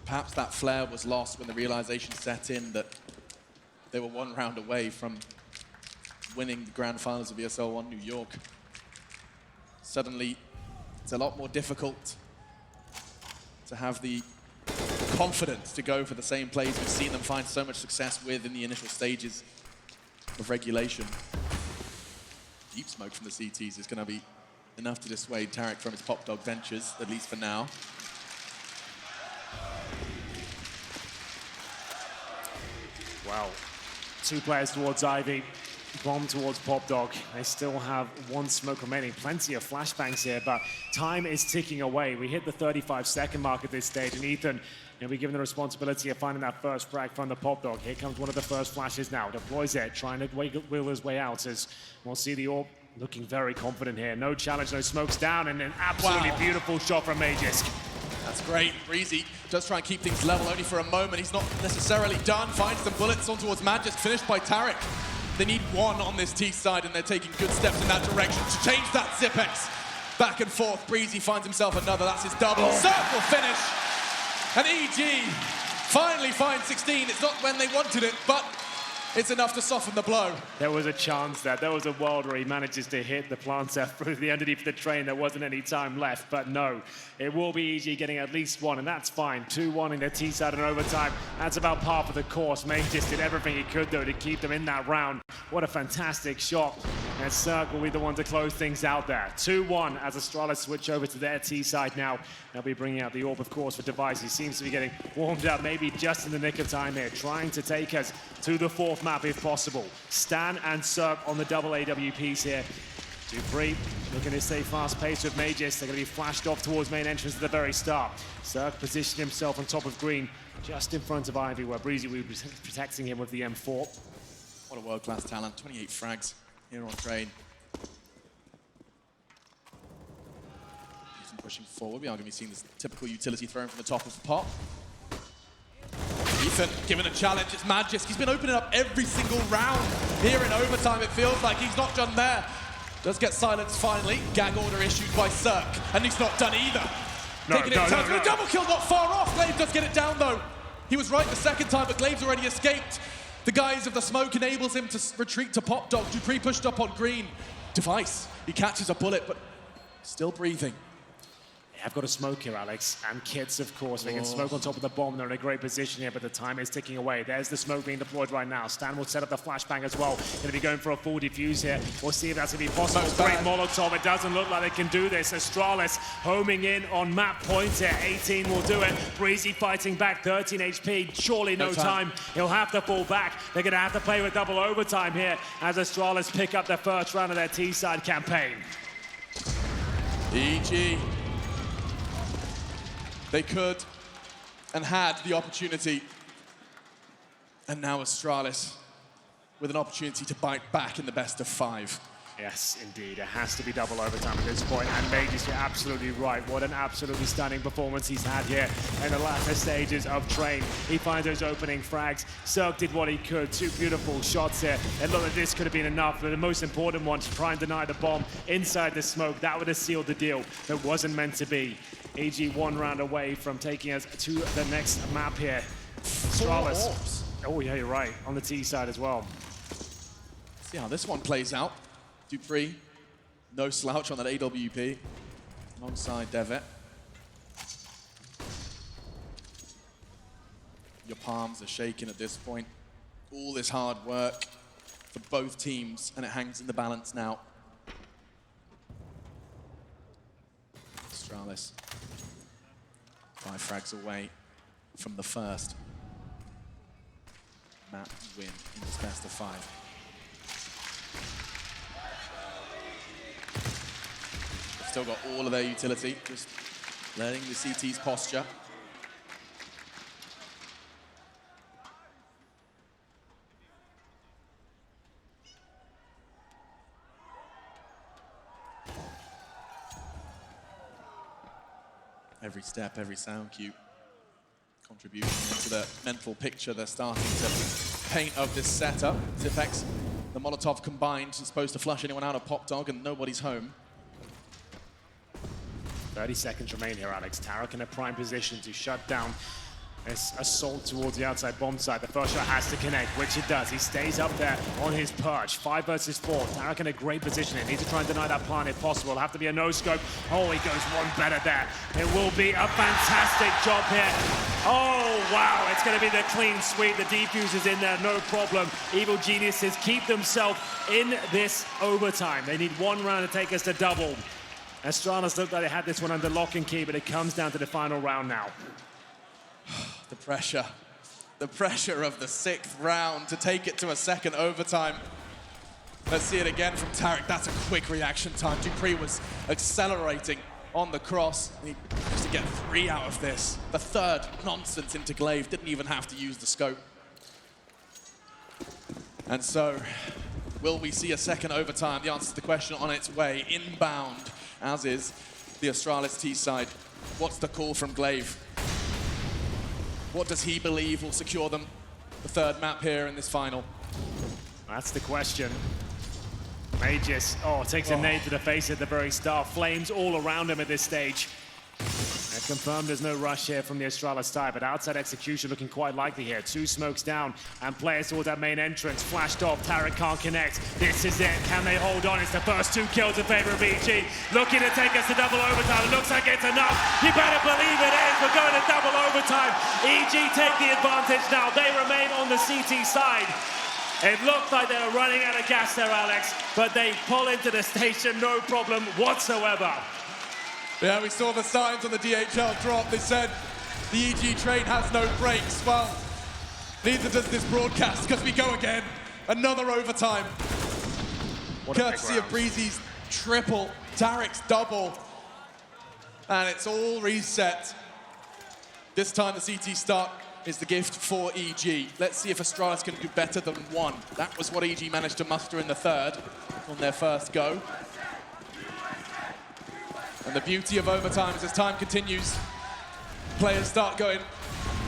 Perhaps that flair was lost when the realization set in that they were 1 round away from winning the grand finals of ESL One New York. Suddenly, it's a lot more difficult to have the confidence to go for the same plays we've seen them find so much success with in the initial stages of regulation. Deep smoke from the CTs is going to be enough to dissuade Tarek from his Pop Dog ventures, at least for now. Wow. 2 players towards Ivy, bomb towards Pop Dog. They still have 1 smoke remaining. Plenty of flashbangs here, but time is ticking away. We hit the 35-second mark at this stage, and Ethan, will be given the responsibility of finding that first frag from the Pop Dog. Here comes one of the first flashes now. Deploys it, trying to wheel his way out as we'll see the AWP looking very confident here. No challenge, no smokes down, and an absolutely beautiful shot from Magisk. That's great. Breezy does try and keep things level only for a moment. He's not necessarily done. Finds some bullets on towards Magisk, finished by Tarek. They need 1 on this T side, and they're taking good steps in that direction to change that Zipex. Back and forth, Breezy finds himself another. That's his double. Circle finish. And EG finally finds 16. It's not when they wanted it, but it's enough to soften the blow. There was a chance there. There was a world where he manages to hit the planter through the underneath the train. There wasn't any time left, but no. It will be EG getting at least 1, and that's fine. 2-1 in the T-side in overtime. That's about par for the course. Main just did everything he could, though, to keep them in that round. What a fantastic shot. And Cirque will be the one to close things out there. 2-1 as Astralis switch over to their T-side now. They'll be bringing out the AWP, of course, for Device. He seems to be getting warmed up, maybe just in the nick of time here, trying to take us to the 4th map if possible. Stan and Cirque on the double AWPs here. Dupree looking to stay fast-paced with Magis. They're going to be flashed off towards main entrance at the very start. Cirque positioned himself on top of green, just in front of Ivy, where Breezy will be protecting him with the M4. What a world-class talent. 28 frags here on train. Pushing forward. We are going to be seeing this typical utility thrown from the top of the pot. Ethan given a challenge. It's Magisk. He's been opening up every single round here in overtime. It feels like he's not done there. Does get silenced finally. Gag order issued by Cirque. And he's not done either. Taking it in turns. The double kill not far off. Glaive does get it down though. He was right the second time, but Glaive's already escaped. The guise of the smoke enables him to retreat to Pop Dog. Dupree pushed up on green. Device. He catches a bullet, but still breathing. I've got a smoke here, Alex, and Kits, of course. They can smoke on top of the bomb. They're in a great position here, but the time is ticking away. There's the smoke being deployed right now. Stan will set up the flashbang as well. Going to be going for a full defuse here. We'll see if that's going to be possible. Great Molotov. It doesn't look like they can do this. Astralis homing in on map points here. 18 will do it. Breezy fighting back. 13 HP. Surely no time. He'll have to fall back. They're going to have to play with double overtime here as Astralis pick up the first round of their T-side campaign. EG. They could and had the opportunity. And now Astralis with an opportunity to bite back in the best of 5. Yes, indeed. It has to be double overtime at this point. And Magis, you're absolutely right. What an absolutely stunning performance he's had here in the latter stages of train. He finds those opening frags. Cirque did what he could. 2 beautiful shots here. It looked like this could have been enough. But the most important one, to try and deny the bomb inside the smoke. That would have sealed the deal. It wasn't meant to be. EG 1 round away from taking us to the next map here. Astralis. Oh, yeah, you're right. On the T side as well. See how this one plays out. Dupree, no slouch on that AWP, alongside Devet. Your palms are shaking at this point. All this hard work for both teams, and it hangs in the balance now. Astralis, 5 frags away from the first map win in this best of 5. Still got all of their utility, just learning the CT's posture. Every step, every sound cue, contributing into the mental picture they're starting to paint of this setup. Tipex, the Molotov combined, is supposed to flush anyone out of Pop Dog, and nobody's home. 30 seconds remain here, Alex. Tarek in a prime position to shut down this assault towards the outside bomb side. The first shot has to connect, which it does. He stays up there on his perch. 5 versus 4. Tarek in a great position. He needs to try and deny that plant if possible. It'll have to be a no-scope. Oh, he goes one better there. It will be a fantastic job here. Oh, wow. It's going to be the clean sweep. The defuse is in there, no problem. Evil Geniuses keep themselves in this overtime. They need 1 round to take us to double. Astralis looked like they had this one under lock and key, but it comes down to the final round now. The pressure of the 6th round to take it to a second overtime. Let's see it again from Tarek. That's a quick reaction time. Dupree was accelerating on the cross. He managed to get 3 out of this. The 3rd nonsense into Glaive, didn't even have to use the scope. And so, will we see a second overtime? The answer to the question on its way, inbound, as is the Astralis T side. What's the call from Glaive? What does he believe will secure them the 3rd map here in this final? That's the question. Magus, takes a nade to the face at the very start. Flames all around him at this stage. And confirmed there's no rush here from the Astralis side, but outside execution looking quite likely here. 2 smokes down and players towards that main entrance. Flashed off, Tarek can't connect. This is it, can they hold on? It's the first 2 kills in favor of EG. Looking to take us to double overtime. It looks like it's enough. You better believe it is. We're going to double overtime. EG take the advantage now. They remain on the CT side. It looked like they were running out of gas there, Alex, but they pull into the station, no problem whatsoever. Yeah, we saw the signs on the DHL drop. They said the EG train has no brakes. Well, neither does this broadcast, because we go again. Another overtime. Courtesy of Breezy's triple, Tarek's double. And it's all reset. This time the CT start is the gift for EG. Let's see if Astralis can do better than 1. That was what EG managed to muster in the 3rd on their first go. And the beauty of overtime is as time continues, players start going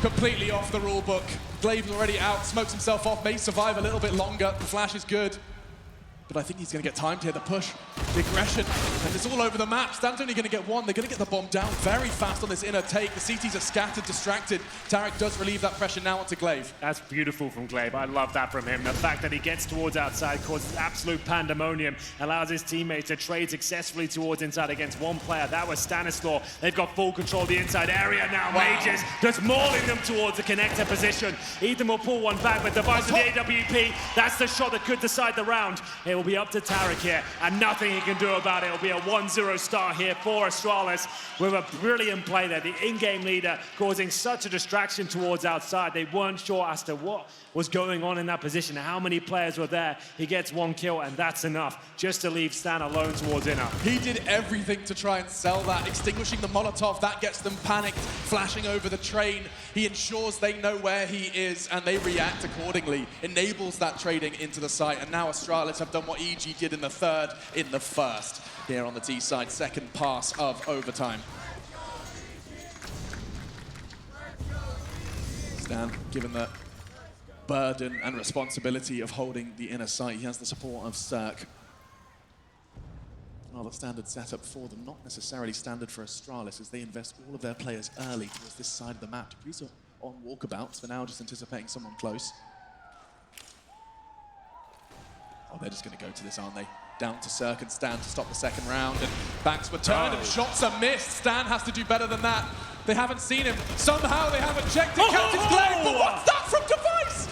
completely off the rule book. Glaive's already out, smokes himself off, may survive a little bit longer. The flash is good, but I think he's going to get timed here. The push, the aggression, and it's all over the map. Stan's only going to get 1. They're going to get the bomb down very fast on this inner take. The CTs are scattered, distracted. Tarek does relieve that pressure now onto Glaive. That's beautiful from Glaive. I love that from him. The fact that he gets towards outside causes absolute pandemonium, allows his teammates to trade successfully towards inside against 1 player. That was Stanislaw. They've got full control of the inside area now. Wow. Mages just mauling them towards the connector position. Ethan will pull 1 back, but Device with the AWP, that's the shot that could decide the round. It will be up to Tarek here, and nothing he can do about it. It'll be a 1-0 start here for Astralis with a brilliant play there. The in-game leader causing such a distraction towards outside. They weren't sure as to what was going on in that position, how many players were there. He gets 1 kill, and that's enough just to leave Stan alone towards inner. He did everything to try and sell that, extinguishing the Molotov. That gets them panicked, flashing over the train. He ensures they know where he is, and they react accordingly. Enables that trading into the site, and now Astralis have done what EG did in the 3rd, in the 1st. Here on the T side, 2nd pass of overtime. Stan, given the burden and responsibility of holding the inner site, he has the support of Cirque. Rather standard setup for them, not necessarily standard for Astralis, as they invest all of their players early towards this side of the map. Dupree's on walkabouts for now, just anticipating someone close. Oh, they're just going to go to this, aren't they? Down to Cirque and Stan to stop the 2nd round, and backs were turned and shots are missed. Stan has to do better than that. They haven't seen him. Somehow they haven't checked it. Catches Glaive, but what's that from Device?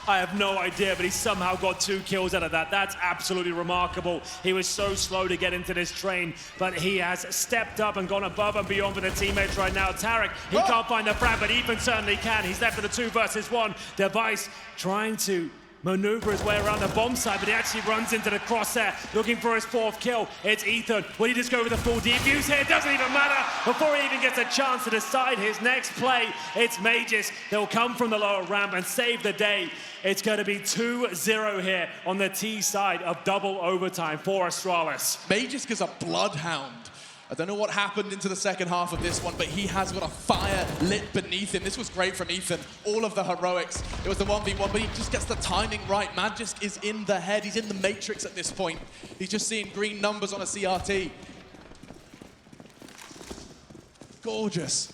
I have no idea, but he somehow got 2 kills out of that. That's absolutely remarkable. He was so slow to get into this train, but he has stepped up and gone above and beyond for the teammates right now. Tarek, he can't find the frag, but Ethan certainly can. He's left with a 2 versus 1. Device trying to maneuver his way around the bomb side, but he actually runs into the crosshair, looking for his 4th kill. It's Ethan. Will he just go with the full defuse here? It doesn't even matter. Before he even gets a chance to decide his next play, it's Magus. They'll come from the lower ramp and save the day. It's going to be 2-0 here on the T side of double overtime for Astralis. Magus is a bloodhound. I don't know what happened into the second half of this one, but he has got a fire lit beneath him. This was great from Ethan. All of the heroics. It was the 1v1, but he just gets the timing right. Magisk is in the head. He's in the matrix at this point. He's just seeing green numbers on a CRT. Gorgeous.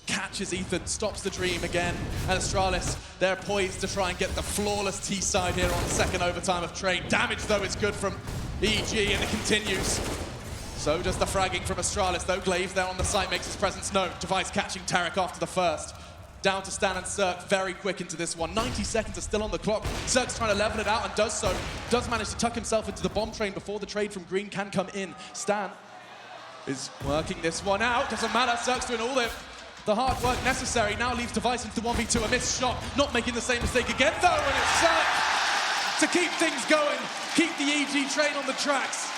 Catches Ethan, stops the dream again. And Astralis, they're poised to try and get the flawless T-side here on the second overtime of trade. Damage, though, is good from EG, and it continues. So does the fragging from Astralis, though. Glaive there on the site makes his presence known. Device catching Tarek after the first. Down to Stan and Cirque very quick into this one. 90 seconds are still on the clock. Cirque's trying to level it out and does so. Does manage to tuck himself into the bomb train before the trade from Green can come in. Stan is working this one out. Doesn't matter, Cirque's doing all the hard work necessary. Now leaves Device into the 1v2, a missed shot. Not making the same mistake again, though, and it's Cirque to keep things going. Keep the EG train on the tracks.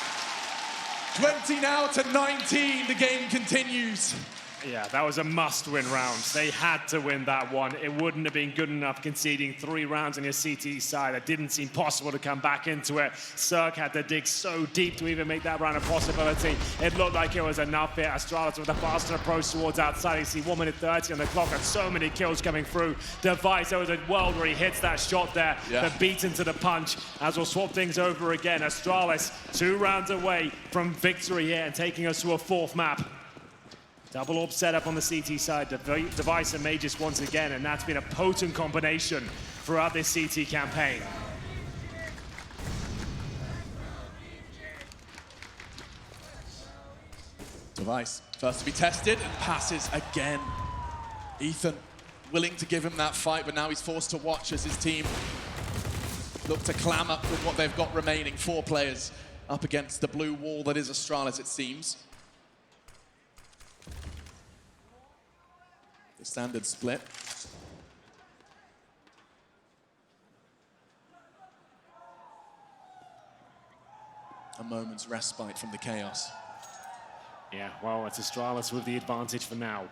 20 now to 19, the game continues. Yeah, that was a must-win round. They had to win that one. It wouldn't have been good enough conceding 3 rounds on your CT side. It didn't seem possible to come back into it. Cirque had to dig so deep to even make that round a possibility. It looked like it was enough here. Astralis with a faster approach towards outside. You see 1 minute 30 on the clock and so many kills coming through. Device, there was a world where he hits that shot there, the beat into the punch, as we'll swap things over again. Astralis 2 rounds away from victory here and taking us to a 4th map. Double orb setup on the CT side, Device and Magus once again, and that's been a potent combination throughout this CT campaign. Device, first to be tested, and passes again. Ethan, willing to give him that fight, but now he's forced to watch as his team look to clam up with what they've got remaining. 4 players up against the blue wall that is Astralis, it seems. Standard split. A moment's respite from the chaos. Yeah, well, it's Astralis with the advantage for now.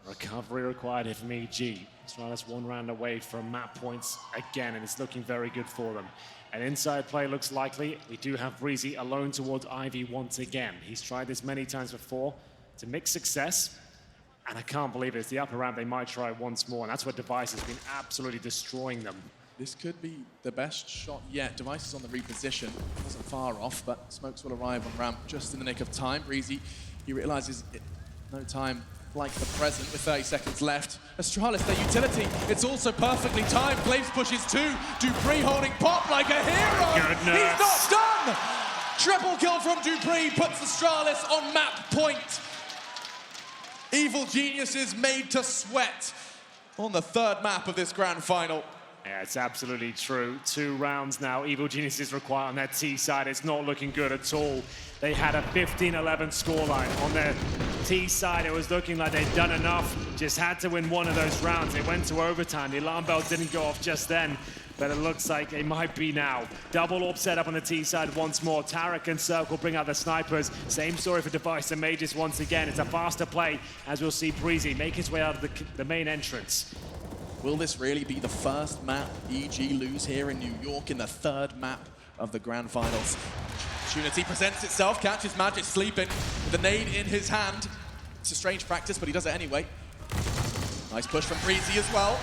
Recovery required here from EG. Astralis 1 round away from map points again, and it's looking very good for them. An inside play looks likely. We do have Breezy alone towards Ivy once again. He's tried this many times before to mixed success. And I can't believe it's the upper ramp they might try once more, and that's where Device has been absolutely destroying them. This could be the best shot yet. Device is on the reposition. Wasn't far off, but smokes will arrive on ramp just in the nick of time. Breezy, he realizes no time like the present with 30 seconds left. Astralis, their utility, it's also perfectly timed. Glaives pushes 2. Dupree holding pop like a hero. Goodness. He's not done! Triple kill from Dupree puts Astralis on map point. Evil Geniuses made to sweat on the 3rd map of this grand final. Yeah, it's absolutely true. 2 rounds now. Evil Geniuses require on their T side. It's not looking good at all. They had a 15-11 scoreline. On their T side, it was looking like they'd done enough. Just had to win 1 of those rounds. It went to overtime. The alarm bell didn't go off just then, but it looks like it might be now. Double orb set up on the T side once more. Tarek and Cirque will bring out the snipers. Same story for Device and Magus once again. It's a faster play, as we'll see Breezy make his way out of the main entrance. Will this really be the first map EG lose here in New York in the 3rd map of the grand finals? Opportunity presents itself, catches Magic sleeping with the nade in his hand. It's a strange practice, but he does it anyway. Nice push from Breezy as well.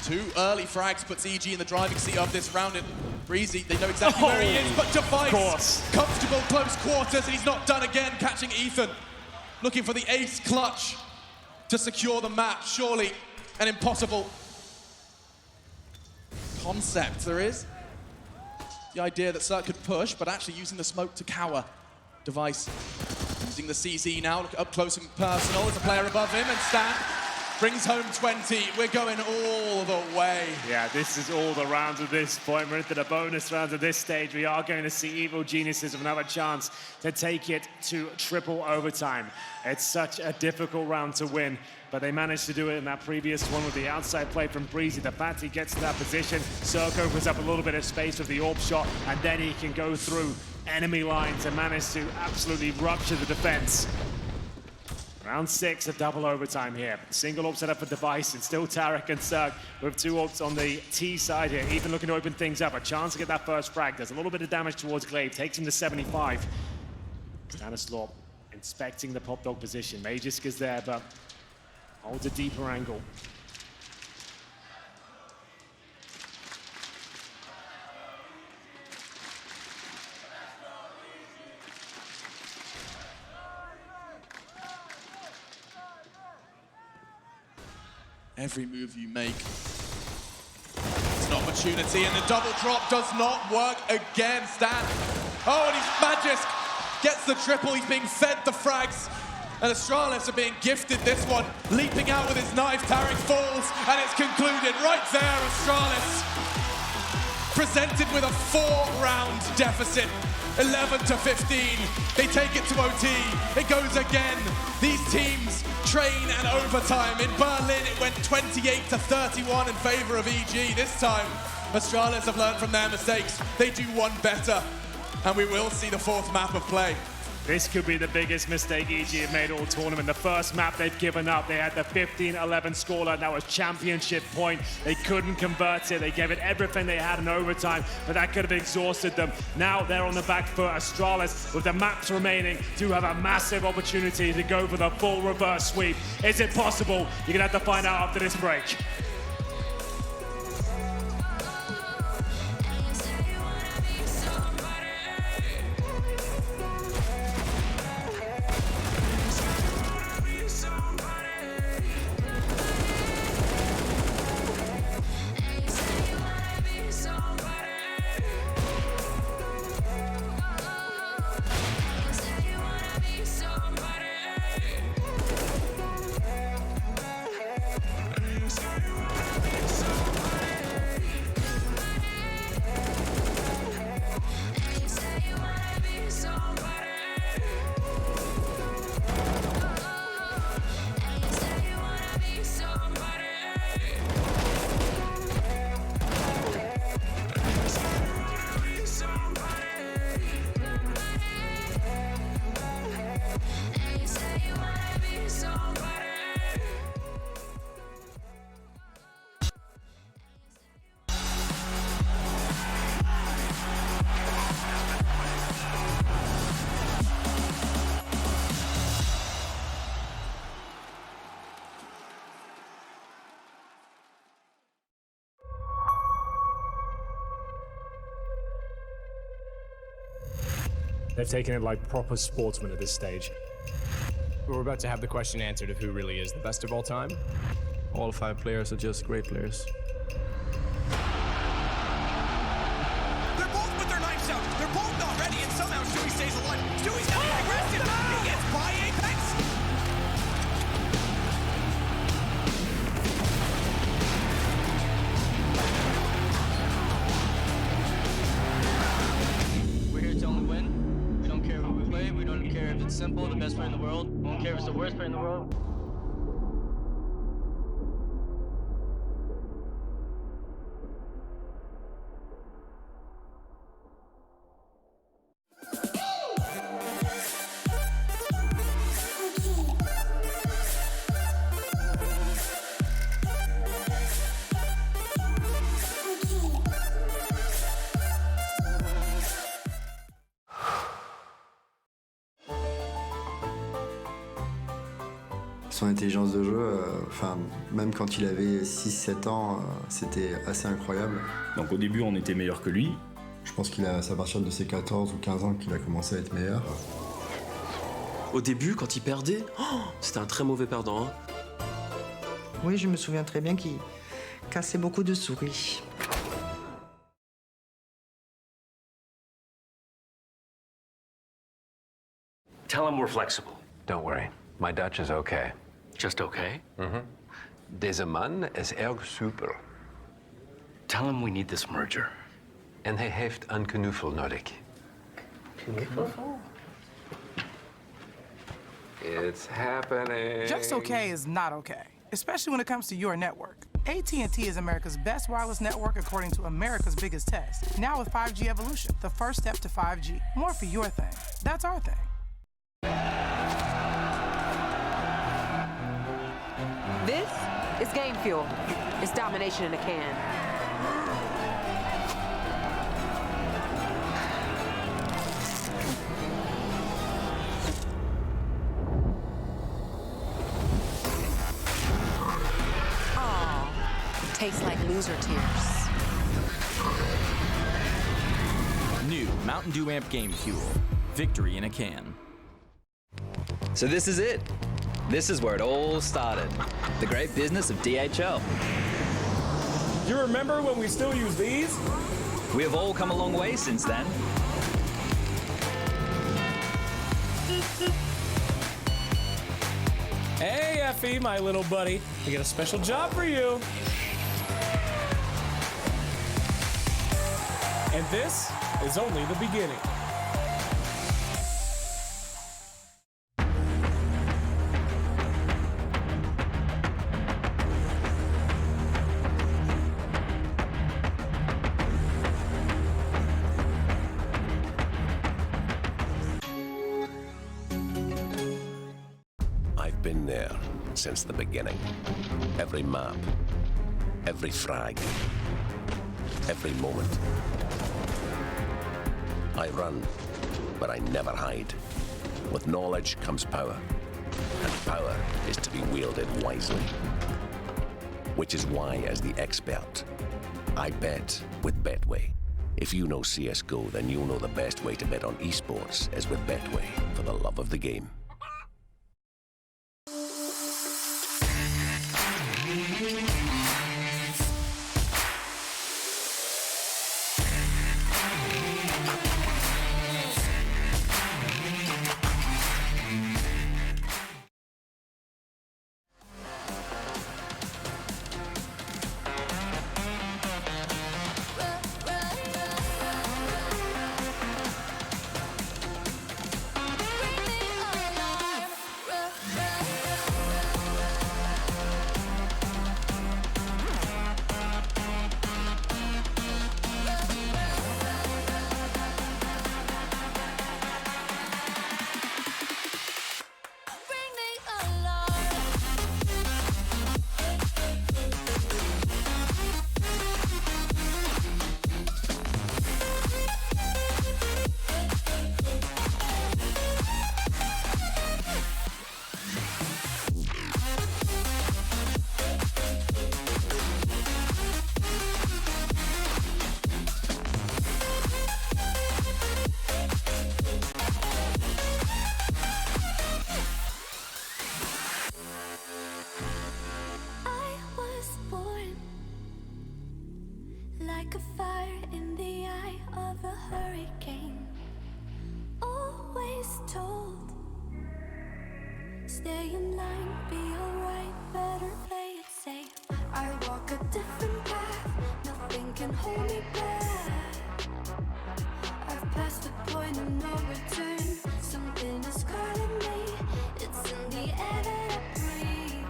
2 early frags puts EG in the driving seat of this round. And Breezy, they know exactly where he is, but Device, comfortable close quarters, and he's not done again, catching Ethan. Looking for the ace clutch to secure the map. Surely an impossible concept. There is the idea that Cirque could push, but actually using the smoke to cower. Device using the CZ now, look up close and personal. There's a player above him, and Stan brings home 20. We're going all the way. Yeah, this is all the rounds at this point. We're into the bonus rounds at this stage. We are going to see Evil Geniuses with another chance to take it to triple overtime. It's such a difficult round to win, but they managed to do it in that previous one with the outside play from Breezy. The fact he gets to that position, Cirque opens up a little bit of space with the orb shot, and then he can go through enemy lines and manage to absolutely rupture the defense. Round 6 of double overtime here. Single orb set up for Device, and still Tarek and Cirque with 2 orbs on the T side here. Even looking to open things up. A chance to get that first frag. Does a little bit of damage towards Glaive. Takes him to 75. Stanislaw inspecting the pop dog position. Magisk is there, but holds a deeper angle. Every move you make, it's an opportunity, and the double drop does not work again. Stan. Oh, and Magisk gets the triple. He's being fed the frags. And Astralis are being gifted this one. Leaping out with his knife, Tarek falls, and it's concluded right there. Astralis presented with a 4-round deficit, 11-15. They take it to OT. It goes again. These teams train and overtime. In Berlin, it went 28-31 in favor of EG. This time, Astralis have learned from their mistakes. They do one better, and we will see the 4th map of play. This could be the biggest mistake EG have made all tournament. The first map they've given up, they had the 15-11 scoreline. That was championship point. They couldn't convert it. They gave it everything they had in overtime, but that could have exhausted them. Now they're on the back foot. Astralis, with the maps remaining, do have a massive opportunity to go for the full reverse sweep. Is it possible? You're gonna have to find out after this break. They've taken it like proper sportsmen at this stage. We're about to have the question answered of who really is the best of all time. All 5 players are just great players. They're both with their knives out. They're both not ready, and somehow Stewie stays alive. Stewie's getting aggressive. He gets by Apex. We're here to only win. We don't care who we play. We don't care if it's simple, the best player in the world. We don't care if it's the worst player in the world. Son intelligence de jeu, même quand il avait 6-7 ans, c'était assez incroyable. Donc au début, on était meilleur que lui. Je pense c'est à partir de ses 14 ou 15 ans qu'il a commencé à être meilleur. Au début, quand il perdait, c'était un très mauvais perdant. Hein. Oui, je me souviens très bien qu'il cassait beaucoup de souris. Tell him we're flexible. Don't worry, my Dutch is okay. Just okay? Deze man is erg super. Tell him we need this merger. En hij heeft een knuffel nodig. Knuffel? It's happening. Just okay is not okay, especially when it comes to your network. AT&T is America's best wireless network according to America's biggest test. Now with 5G evolution, the first step to 5G. More for your thing. That's our thing. This is game fuel. It's domination in a can. tastes like loser tears. New Mountain Dew Amp Game Fuel. Victory in a can. So this is it. This is where it all started. The great business of DHL. You remember when we still use these? We have all come a long way since then. Hey, Effie, my little buddy. I got a special job for you. And this is only the beginning. I've been there since the beginning. Every map, every frag, every moment. I run, but I never hide. With knowledge comes power, and power is to be wielded wisely. Which is why, as the expert, I bet with Betway. If you know CSGO, then you'll know the best way to bet on esports is with Betway, for the love of the game. Like a fire in the eye of a hurricane. Always told, stay in line, be alright, better play it safe. I walk a different path, nothing can hold me back. I've passed the point of no return, something is calling me. It's in the air that I breathe.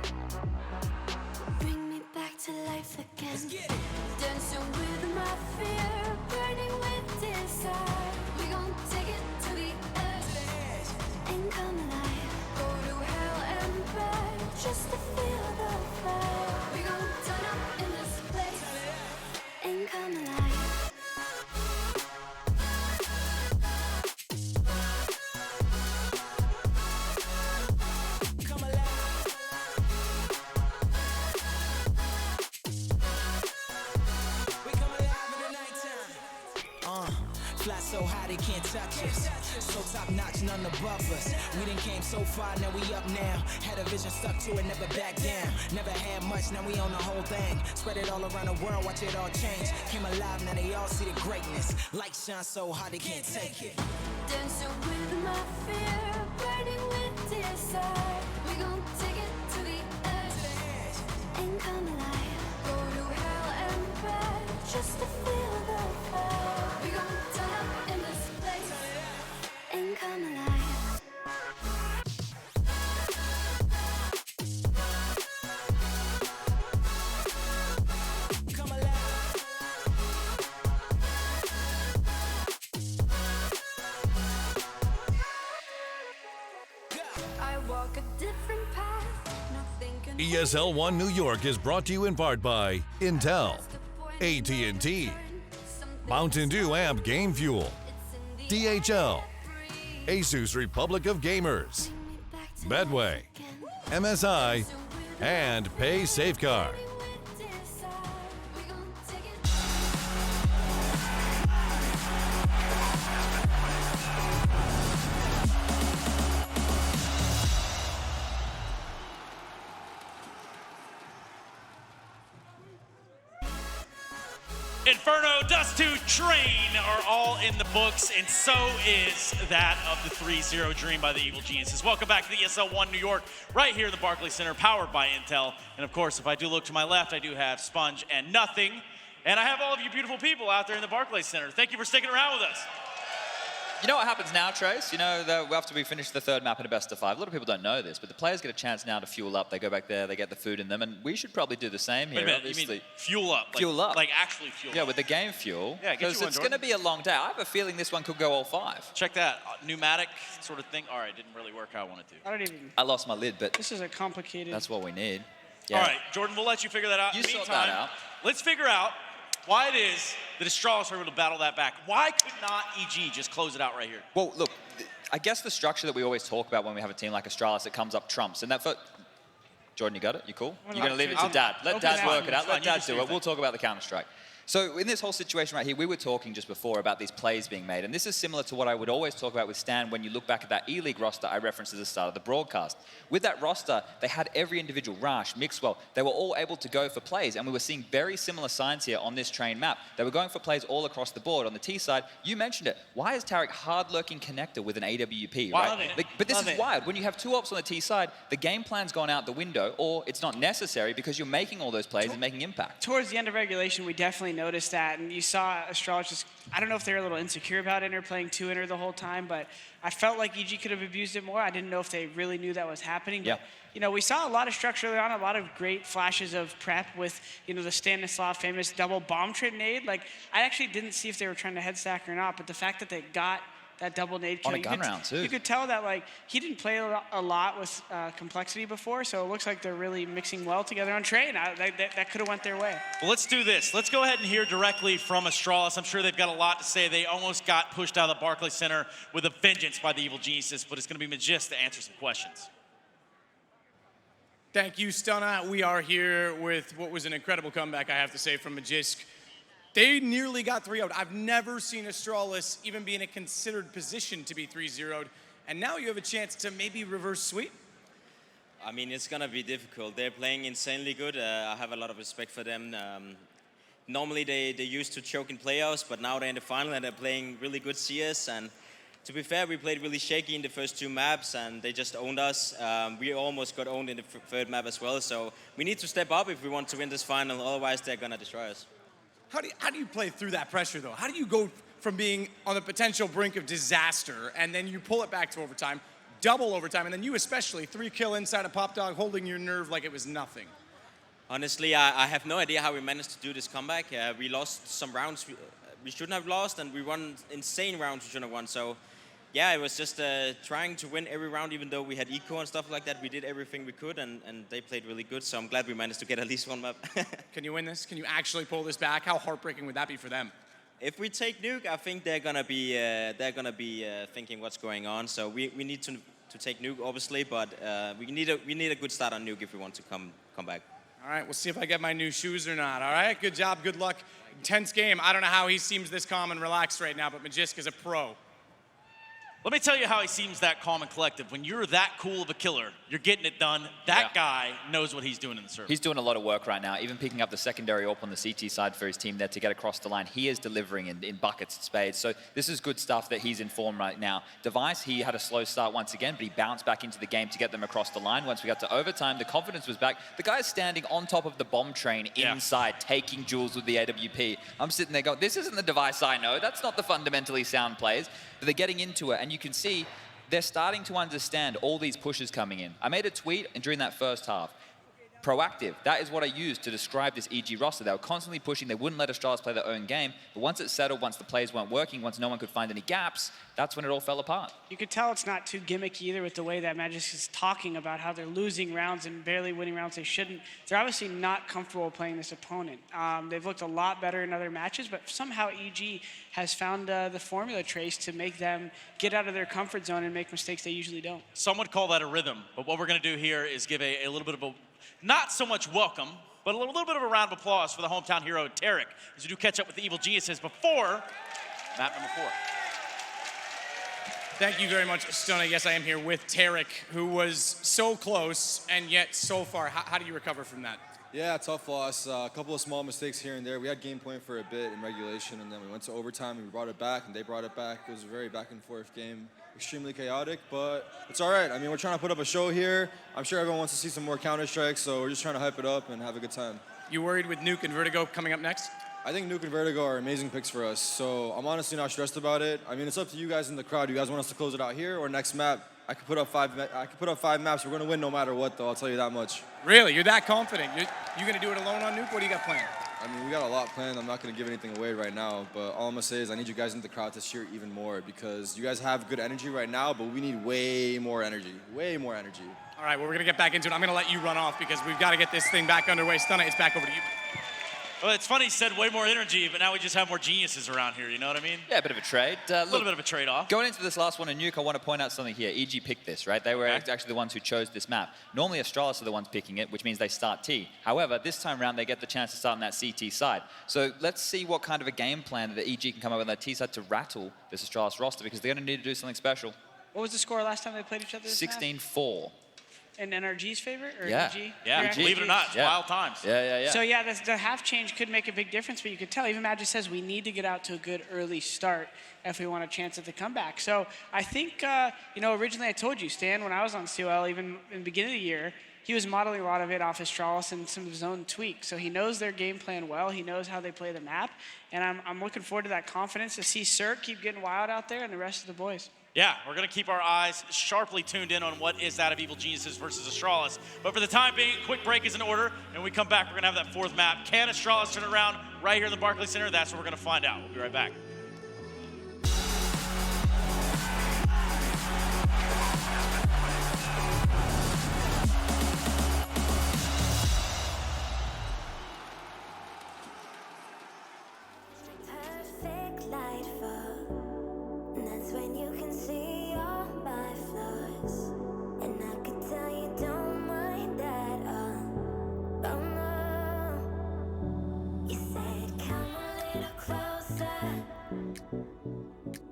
Bring me back to life again. Dancing with my fear, burning with desire. We gon' take it to the edge and come alive. Go to hell and back just to feel the fire. We gon' turn up in this place and come alive. Fly so high they can't touch us. So top notch, none above us. We done came so far, now we up now. Had a vision, stuck to it, never back down. Never had much, now we own the whole thing. Spread it all around the world, watch it all change. Came alive, now they all see the greatness. Light shine so high they can't take it. Dancing with my fear, burning with desire. We gon' take it to the edge and come alive. Go to hell and back just to feel the fire. We gon' turn up in this place and come alive. I walk a different path, nothing can ESL One New York is brought to you in part by Intel, AT&T, Mountain Dew Amp Game Fuel, DHL, Asus Republic of Gamers, Betway, MSI, and Pay Safeguard. Inferno, Dust 2, Train are all in the books, and so is that of the 3-0 dream by the Evil Geniuses. Welcome back to the ESL One New York, right here in the Barclays Center, powered by Intel. And of course, if I do look to my left, I do have Sponge and Nothing. And I have all of you beautiful people out there in the Barclays Center. Thank you for sticking around with us. You know what happens now, Trace? You know, after we finish the third map in a best of 5, a lot of people don't know this, but the players get a chance now to fuel up. They go back there, they get the food in them, and we should probably do the same here. Wait a minute, obviously. you mean fuel up? Fuel up. Like actually fuel up. Yeah, with the game fuel. Yeah, because it's going to be a long day. I have a feeling this one could go all 5. Check that, pneumatic sort of thing. All right, didn't really work how I wanted to. I don't even... I lost my lid, but... This is a complicated... That's what we need. Yeah. All right, Jordan, we'll let you figure that out. You In the sort meantime, that out. let's figure out why it is that Astralis are able to battle that back. Why could not EG just close it out right here? Well, look, I guess the structure that we always talk about when we have a team like Astralis that comes up trumps. And that for Jordan, you got it? You cool? You're going to leave it to Dad. Let Dad work it out. Let Dad do it. We'll talk about the Counter-Strike. So in this whole situation right here, we were talking just before about these plays being made. And this is similar to what I would always talk about with Stan when you look back at that E-League roster I referenced at the start of the broadcast. With that roster, they had every individual, Rash, Mixwell, they were all able to go for plays. And we were seeing very similar signs here on this train map. They were going for plays all across the board. On the T side, you mentioned it. Why is Tarek hard-lurking connector with an AWP, right? But this is wild. When you have 2 ops on the T side, the game plan's gone out the window, or it's not necessary because you're making all those plays and making impact. Towards the end of regulation, we definitely noticed that, and you saw Astralis just, I don't know if they were a little insecure about Inter playing 2 Inter the whole time, but I felt like EG could have abused it more. I didn't know if they really knew that was happening. But, you know, we saw a lot of structure early on, a lot of great flashes of prep with, you know, the Stanislav famous double bomb trip nade. Like, I actually didn't see if they were trying to head stack or not, but the fact that they got that double nade kill. On a gun round, too. You could tell that, like, he didn't play a lot with complexity before, so it looks like they're really mixing well together on Train. That could have went their way. Well, let's do this. Let's go ahead and hear directly from Astralis. I'm sure they've got a lot to say. They almost got pushed out of the Barclays Center with a vengeance by the Evil Geniuses, but it's going to be Magist to answer some questions. Thank you, Stunna. We are here with what was an incredible comeback, I have to say, from Magisk. They nearly got 3-0'd. I've never seen Astralis even be in a considered position to be 3-0'd, and now you have a chance to maybe reverse sweep. I mean, it's gonna be difficult. They're playing insanely good. I have a lot of respect for them. Normally they used to choke in playoffs, but now they're in the final and they're playing really good CS. And to be fair, we played really shaky in the first 2 maps and they just owned us. We almost got owned in the third map as well. So we need to step up if we want to win this final. Otherwise, they're gonna destroy us. How do you play through that pressure, though? How do you go from being on the potential brink of disaster, and then you pull it back to overtime, double overtime, and then you especially 3-kill inside a Pop Dog, holding your nerve like it was nothing? Honestly, I have no idea how we managed to do this comeback. We lost some rounds we shouldn't have lost, and we won insane rounds we shouldn't have won. So, yeah, it was just trying to win every round, even though we had eco and stuff like that. We did everything we could, and they played really good. So I'm glad we managed to get at least 1 map. Can you win this? Can you actually pull this back? How heartbreaking would that be for them? If we take Nuke, I think they're gonna be thinking what's going on. So we need to take Nuke, obviously, but we need a good start on Nuke if we want to come back. All right, we'll see if I get my new shoes or not. All right, good job, good luck. Intense game. I don't know how he seems this calm and relaxed right now, but Magisk is a pro. Let me tell you how he seems that calm and collective. When you're that cool of a killer, you're getting it done. That guy knows what he's doing in the server. He's doing a lot of work right now, even picking up the secondary AWP on the CT side for his team there to get across the line. He is delivering in buckets and spades. So this is good stuff that he's in form right now. Device, he had a slow start once again, but he bounced back into the game to get them across the line. Once we got to overtime, the confidence was back. The guy's standing on top of the bomb train inside, taking duels with the AWP. I'm sitting there going, this isn't the Device I know. That's not the fundamentally sound plays. But they're getting into it, and you can see they're starting to understand all these pushes coming in. I made a tweet during that first half. Proactive, that is what I used to describe this EG roster. They were constantly pushing. They wouldn't let Astralis play their own game. But once it settled, once the plays weren't working, once no one could find any gaps, that's when it all fell apart. You could tell it's not too gimmicky either with the way that Magisk is talking about how they're losing rounds and barely winning rounds they shouldn't. They're obviously not comfortable playing this opponent. They've looked a lot better in other matches, but somehow EG has found the formula, Trace, to make them get out of their comfort zone and make mistakes they usually don't. Some would call that a rhythm, but what we're going to do here is give a little bit of a, not so much welcome, but a little bit of a round of applause for the hometown hero, Tarek, as we do catch up with the Evil Geniuses before map number 4. Thank you very much, Stunna. Yes, I am here with Tarek, who was so close and yet so far. How do you recover from that? Yeah, tough loss. A couple of small mistakes here and there. We had game point for a bit in regulation, and then we went to overtime and we brought it back, and they brought it back. It was a very back and forth game, extremely chaotic, but it's all right. I mean, we're trying to put up a show here. I'm sure everyone wants to see some more counter strikes, so we're just trying to hype it up and have a good time. You worried with Nuke and Vertigo coming up next? I think Nuke and Vertigo are amazing picks for us, so I'm honestly not stressed about it. I mean, it's up to you guys in the crowd. You guys want us to close it out here or next map? I could put up five maps. We're going to win no matter what, though. I'll tell you that much. Really? You're that confident? You going to do it alone on Nuke? What do you got planned? I mean, we got a lot planned. I'm not going to give anything away right now, but all I'm going to say is I need you guys in the crowd to cheer even more because you guys have good energy right now, but we need way more energy. Way more energy. All right, well, we're going to get back into it. I'm going to let you run off because we've got to get this thing back underway. Stunna, it's back over to you. Well, it's funny he said way more energy, but now we just have more geniuses around here, you know what I mean? Yeah, a bit of a trade. A little bit of a trade-off. Going into this last one in Nuke, I want to point out something here. EG picked this, right? They were actually the ones who chose this map. Normally, Astralis are the ones picking it, which means they start T. However, this time around, they get the chance to start on that CT side. So let's see what kind of a game plan that EG can come up with on that T side to rattle this Astralis roster, because they're going to need to do something special. What was the score last time they played each other? 16-4. In NRG's favor? Or Yeah. EG? Yeah, believe it or not, it's wild times. Yeah. So yeah, the half change could make a big difference, but you could tell, even Magic says we need to get out to a good early start if we want a chance at the comeback. So I think, originally I told you, Stan, when I was on COL, even in the beginning of the year, he was modeling a lot of it off Astralis and some of his own tweaks. So he knows their game plan well. He knows how they play the map. And I'm looking forward to that confidence to see Sir keep getting wild out there and the rest of the boys. Yeah, we're going to keep our eyes sharply tuned in on what is that of Evil Geniuses versus Astralis. But for the time being, a quick break is in order, and when we come back, we're going to have that fourth map. Can Astralis turn it around right here in the Barclays Center? That's what we're going to find out. We'll be right back. Perfect light fall. That's when you can see all my flaws. And I could tell you don't mind at all. Oh no. You said come a little closer.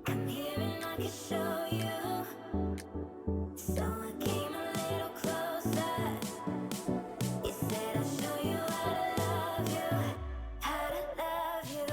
Come here and I can show you. So I came a little closer. You said I'll show you how to love you. How to love you.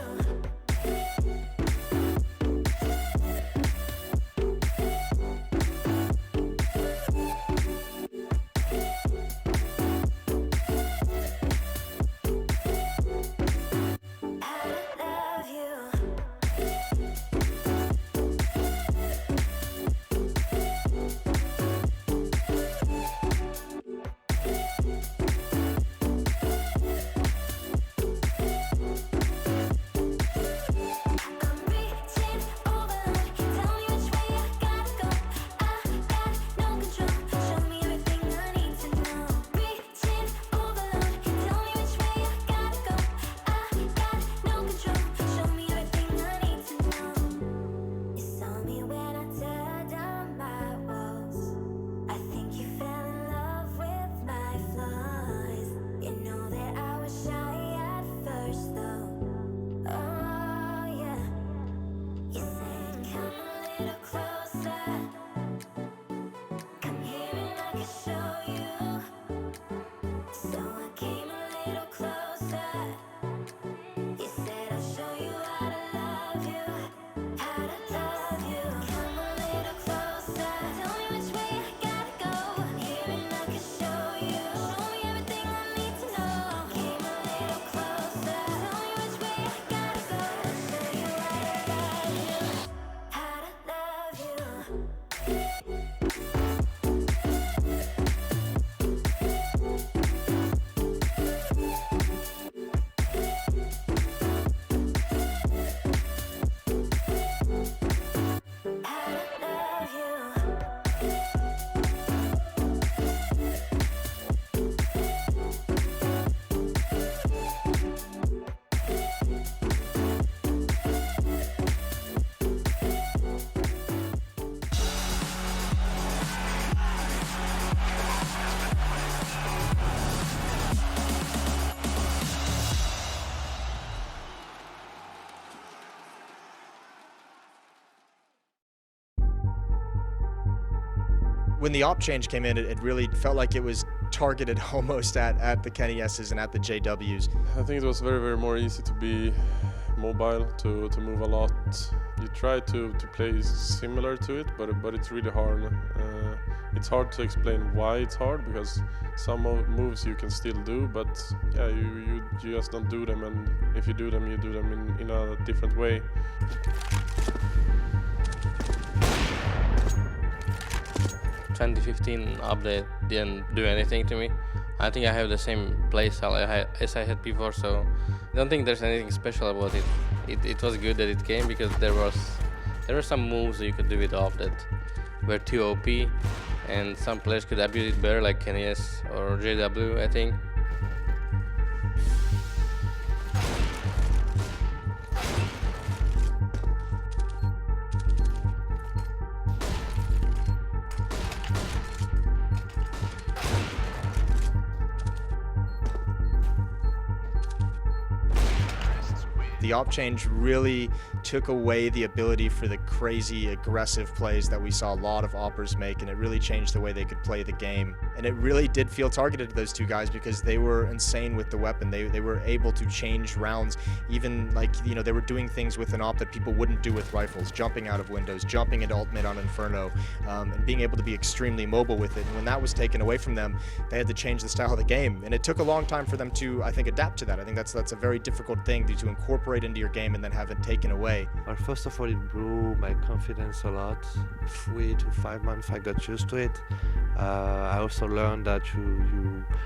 When the op change came in, it really felt like it was targeted almost at the Kenny S's and at the JWs. I think it was very more easy to be mobile, to move a lot. You try to play similar to it, but it's really hard. It's hard to explain why it's hard, because some moves you can still do, but yeah, you just don't do them, and if you do them in a different way. The 2015 update didn't do anything to me. I think I have the same playstyle as I had before, so I don't think there's anything special about it. It was good that it came, because there were some moves you could do it off that were too OP, and some players could abuse it better, like Kenny S or JW, I think. The op change really took away the ability for the crazy aggressive plays that we saw a lot of oppers make, and it really changed the way they could play the game. And it really did feel targeted to those two guys, because they were insane with the weapon. They were able to change rounds, even like, you know, they were doing things with an op that people wouldn't do with rifles, jumping out of windows, jumping into ult mid on Inferno, and being able to be extremely mobile with it. And when that was taken away from them, they had to change the style of the game. And it took a long time for them to, I think, adapt to that. I think that's a very difficult thing to incorporate into your game and then have it taken away. Well, first of all, it blew my confidence a lot. 3 to 5 months I got used to it. I also learned that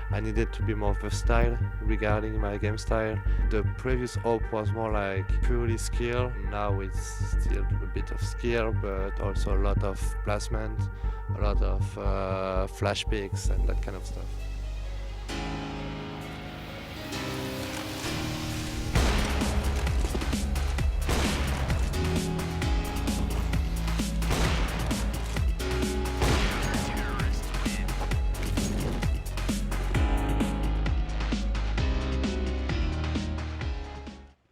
I needed to be more versatile regarding my game style. The previous op was more like purely skill. Now it's still a bit of skill, but also a lot of placement, a lot of flash picks and that kind of stuff.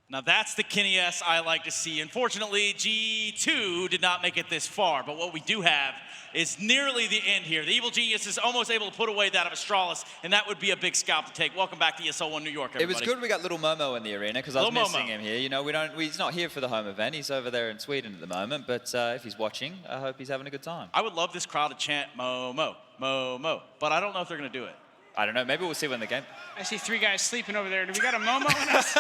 Now that's the Kenny S I like to see. Unfortunately, G2 did not make it this far, but what we do have is nearly the end here. The Evil Genius is almost able to put away that of Astralis, and that would be a big scalp to take. Welcome back to ESL One New York, everybody. It was good we got Little Momo in the arena, because I was missing him here. You know, he's not here for the home event. He's over there in Sweden at the moment, but if he's watching, I hope he's having a good time. I would love this crowd to chant Momo, Momo, but I don't know if they're going to do it. I don't know. Maybe we'll see when the game... I see 3 guys sleeping over there. Do we got a Momo in us?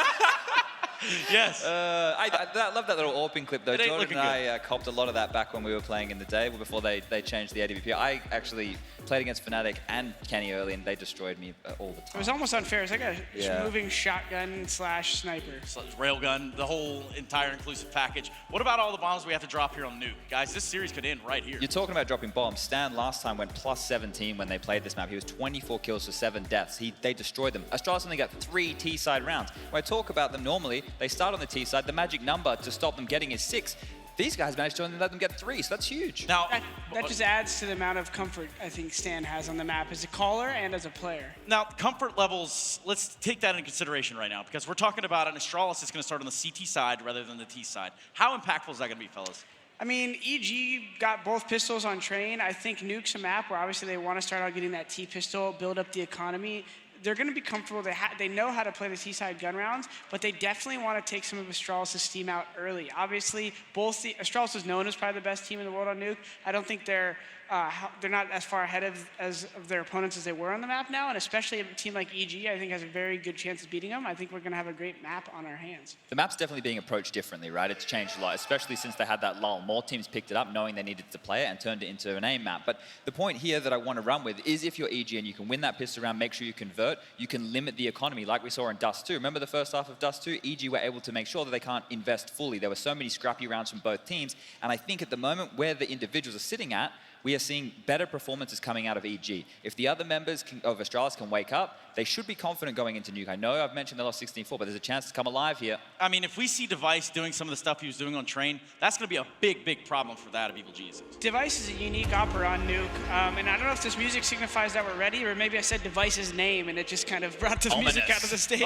Yes. I love that little AWPing clip, though. Jordan and I copped a lot of that back when we were playing in the day, before they changed the ADVP. I actually played against Fnatic and Kenny early, and they destroyed me all the time. It was almost unfair. It's like a moving shotgun / sniper. So railgun, the whole entire inclusive package. What about all the bombs we have to drop here on Nuke? Guys, this series could end right here. You're talking about dropping bombs. Stan last time went plus 17 when they played this map. He was 24 kills for 7 deaths. They destroyed them. Astralis only got 3 T-side rounds. When I talk about them normally, they start on the T side. The magic number to stop them getting is 6. These guys managed to only let them get 3, so that's huge. Now that just adds to the amount of comfort I think Stan has on the map as a caller and as a player. Now, comfort levels, let's take that into consideration right now, because we're talking about an Astralis that's going to start on the CT side rather than the T side. How impactful is that going to be, fellas? I mean, EG got both pistols on train. I think Nuke's a map where obviously they want to start out getting that T pistol, build up the economy. They're going to be comfortable. They know how to play the T-side gun rounds, but they definitely want to take some of Astralis' steam out early. Obviously, Astralis is known as probably the best team in the world on Nuke. I don't think they're not as far ahead of their opponents as they were on the map now, and especially a team like EG, I think has a very good chance of beating them. I think we're going to have a great map on our hands. The map's definitely being approached differently, right? It's changed a lot, especially since they had that lull. More teams picked it up knowing they needed to play it and turned it into an aim map. But the point here that I want to run with is if you're EG and you can win that pistol round, make sure you convert, you can limit the economy like we saw in Dust 2. Remember the first half of Dust 2? EG were able to make sure that they can't invest fully. There were so many scrappy rounds from both teams, and I think at the moment where the individuals are sitting at, we are seeing better performances coming out of EG. If the other members of Astralis can wake up, they should be confident going into Nuke. I know I've mentioned they lost 16-4, but there's a chance to come alive here. I mean, if we see Device doing some of the stuff he was doing on Train, that's going to be a big, big problem for that of Evil Geniuses. Device is a unique opera on Nuke, and I don't know if this music signifies that we're ready, or maybe I said Device's name, and it just kind of brought this music out of the stage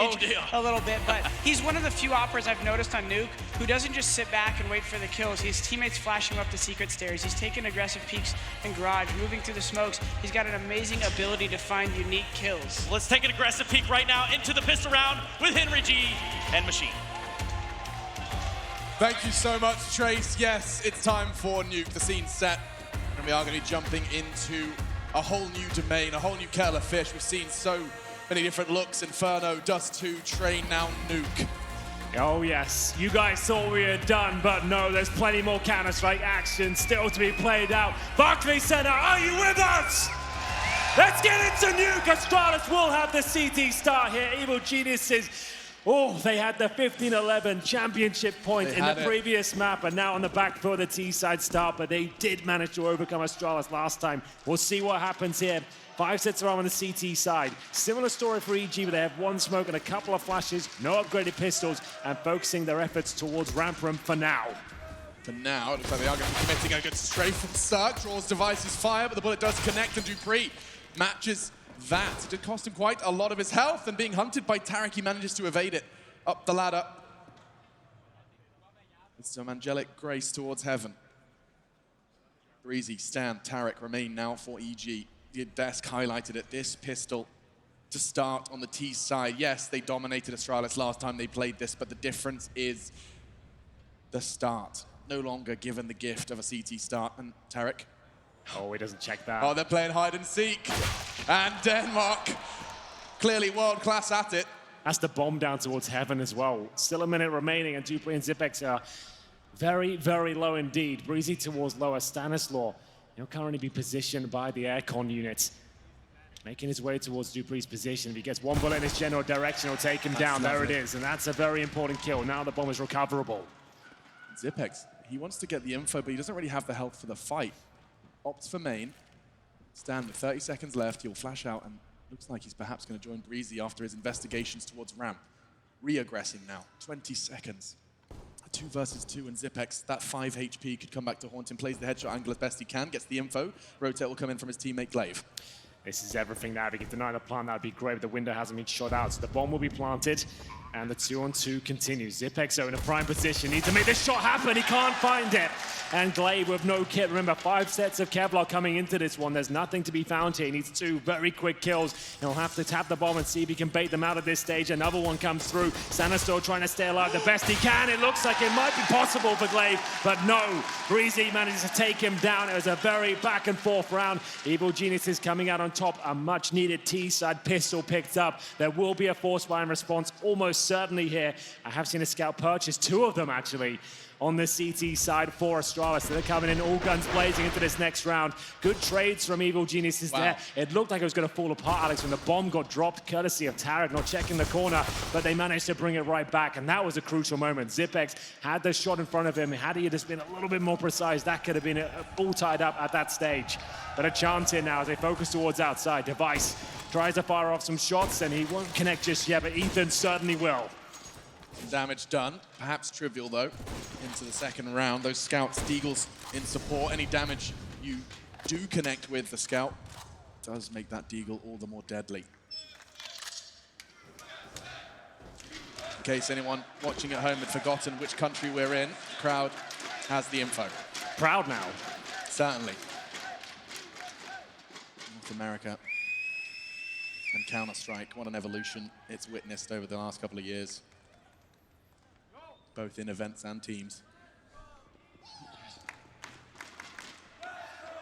a little bit. But he's one of the few operas I've noticed on Nuke who doesn't just sit back and wait for the kills. His teammates flash him up the secret stairs. He's taking aggressive peeks And Garage moving through the smokes, he's got an amazing ability to find unique kills. Let's take an aggressive peek right now into the pistol round with Henry G and Machine. Thank you so much, Trace. Yes, it's time for Nuke. The scene's set, and we are going to be jumping into a whole new domain, a whole new kettle of fish. We've seen so many different looks: Inferno, Dust 2, Train, now Nuke. Oh yes, you guys thought we were done, but no, there's plenty more Counter-Strike action still to be played out. Barclays Center, are you with us? Let's get into Nuke. Astralis will have the CT start here. Evil Geniuses, oh, they had the 15-11 championship point in the previous map, and now on the back foot the T-side start, but they did manage to overcome Astralis last time. We'll see what happens here. 5 sets are on the CT side. Similar story for EG, but they have one smoke and a couple of flashes, no upgraded pistols, and focusing their efforts towards ramp room for now. For now, it looks like they are going to be committing a good strafe from start. Draws Device's fire, but the bullet does connect, and Dupree matches that. It did cost him quite a lot of his health, and being hunted by Tarek, he manages to evade it up the ladder. With some angelic grace towards heaven. Breezy, Stan, Tarek remain now for EG. The desk highlighted it. This pistol to start on the T side. Yes, they dominated Astralis last time they played this, but the difference is the start. No longer given the gift of a CT start. And Tarek? Oh, he doesn't check that. Oh, they're playing hide and seek. And Denmark, clearly world class at it. That's the bomb down towards heaven as well. Still a minute remaining, and Dupree and Zipex are very, very low indeed. Breezy towards lower. Stanislaw, he'll currently be positioned by the aircon unit. Making his way towards Dupree's position. If he gets one bullet in his general direction, he'll take him down. There it is, and that's a very important kill. Now the bomb is recoverable. Zipex, he wants to get the info, but he doesn't really have the health for the fight. Opts for main. Stan with 30 seconds left. He'll flash out, and looks like he's perhaps going to join Breezy after his investigations towards ramp. Re-aggressing now. 20 seconds. 2 versus 2, and Zipex, that 5 HP could come back to haunt him. Plays the headshot angle as best he can, gets the info. Rotate will come in from his teammate Glaive. This is everything now. If he can deny the plant, that would be great, but the window hasn't been shot out, so the bomb will be planted, and the 2-on-2 continues. Zipex in a prime position, needs to make this shot happen. He can't find it. And Glaive with no kit. Remember, 5 sets of Kevlar coming into this one. There's nothing to be found here. He needs 2 very quick kills. He'll have to tap the bomb and see if he can bait them out of this stage. Another one comes through. Sanister trying to stay alive the best he can. It looks like it might be possible for Glaive, but no. Breezy manages to take him down. It was a very back and forth round. Evil Geniuses coming out on top. A much needed T-side pistol picked up. There will be a force fire response almost certainly here. I have seen a scout purchase 2 of them actually on the CT side for Astralis. So they're coming in all guns blazing into this next round. Good trades from Evil Geniuses there. It looked like it was going to fall apart, Alex, when the bomb got dropped, courtesy of Tarek not checking the corner, but they managed to bring it right back, and that was a crucial moment. Zipex had the shot in front of him. Had he just been a little bit more precise, that could have been all tied up at that stage. But a chance here now as they focus towards outside. Device tries to fire off some shots, and he won't connect just yet, but Ethan certainly will. Damage done, perhaps trivial though, into the second round. Those scouts, Deagles in support. Any damage you do connect with the scout does make that Deagle all the more deadly. In case anyone watching at home had forgotten which country we're in, the crowd has the info. Proud now. Certainly. North America and Counter-Strike, what an evolution it's witnessed over the last couple of years. Both in events and teams.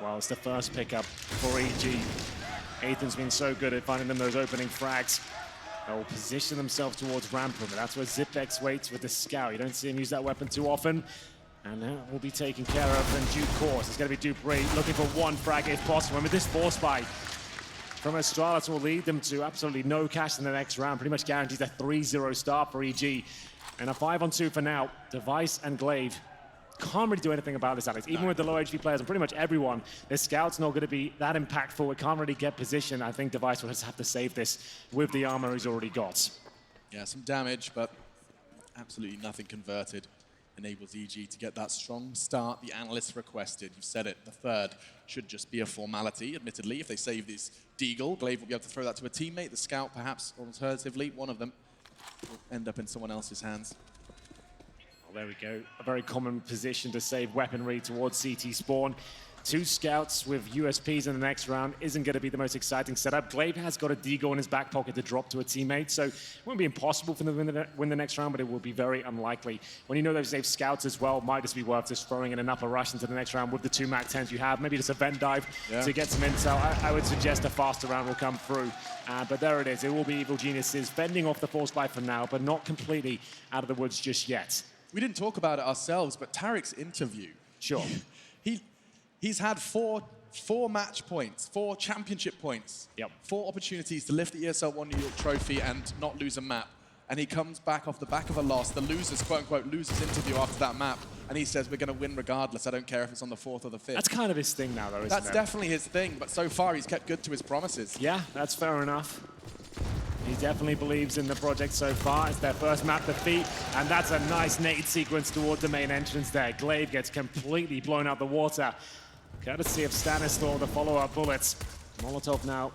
Well, it's the first pickup for EG. Ethan's been so good at finding them those opening frags. They'll position themselves towards ramp room, but that's where Zipex waits with the scout. You don't see him use that weapon too often, and that will be taken care of in due course. It's going to be Dupree looking for 1 frag if possible, and with this force fight from Astralis will lead them to absolutely no cash in the next round. Pretty much guarantees a 3-0 start for EG. And a 5-on-2 for now. Device and Glaive can't really do anything about this, Alex. Even with the low HP players and pretty much everyone, the scout's not going to be that impactful. It can't really get position. I think Device will just have to save this with the armor he's already got. Yeah, some damage, but absolutely nothing converted. Enables EG to get that strong start the analysts requested. You've said it, the third should just be a formality, admittedly. If they save this Deagle, Glaive will be able to throw that to a teammate. The scout, perhaps, alternatively, one of them will end up in someone else's hands. Well, there we go. A very common position to save weaponry towards CT spawn. 2 scouts with USPs in the next round isn't going to be the most exciting setup. Glaive has got a Deagle in his back pocket to drop to a teammate, so it won't be impossible for them to win the next round, but it will be very unlikely. When you know those safe scouts as well, might just be worth just throwing in an upper rush into the next round with the 2 MAC 10s you have. Maybe just a vent dive to get some intel. I would suggest a faster round will come through. But there it is. It will be Evil Geniuses fending off the force buy for now, but not completely out of the woods just yet. We didn't talk about it ourselves, but Tarek's interview. Sure. He's had four match points, 4 championship points, 4 opportunities to lift the ESL One New York trophy and not lose a map. And he comes back off the back of a loss, the losers, quote-unquote, losers interview after that map, and he says, we're going to win regardless. I don't care if it's on the 4th or the 5th. That's kind of his thing now, though, isn't it? That's definitely his thing, but so far he's kept good to his promises. Yeah, that's fair enough. He definitely believes in the project so far. It's their first map defeat, and that's a nice nade sequence toward the main entrance there. Glaive gets completely blown out the water. Courtesy of Stanislaw, the follow-up bullets. Molotov now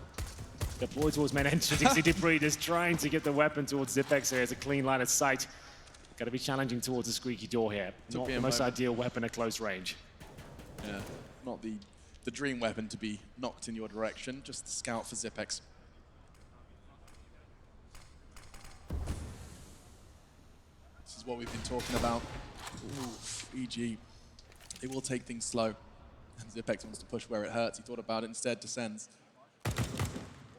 deployed towards main entrance. You see Debris just trying to get the weapon towards Zipex here. It's a clean line of sight. Got to be challenging towards the squeaky door here. Not the most ideal weapon at close range. Yeah, not the dream weapon to be knocked in your direction, just the scout for Zipex. This is what we've been talking about. Oof, EG, they will take things slow. And Zipex wants to push where it hurts. He thought about it, instead descends.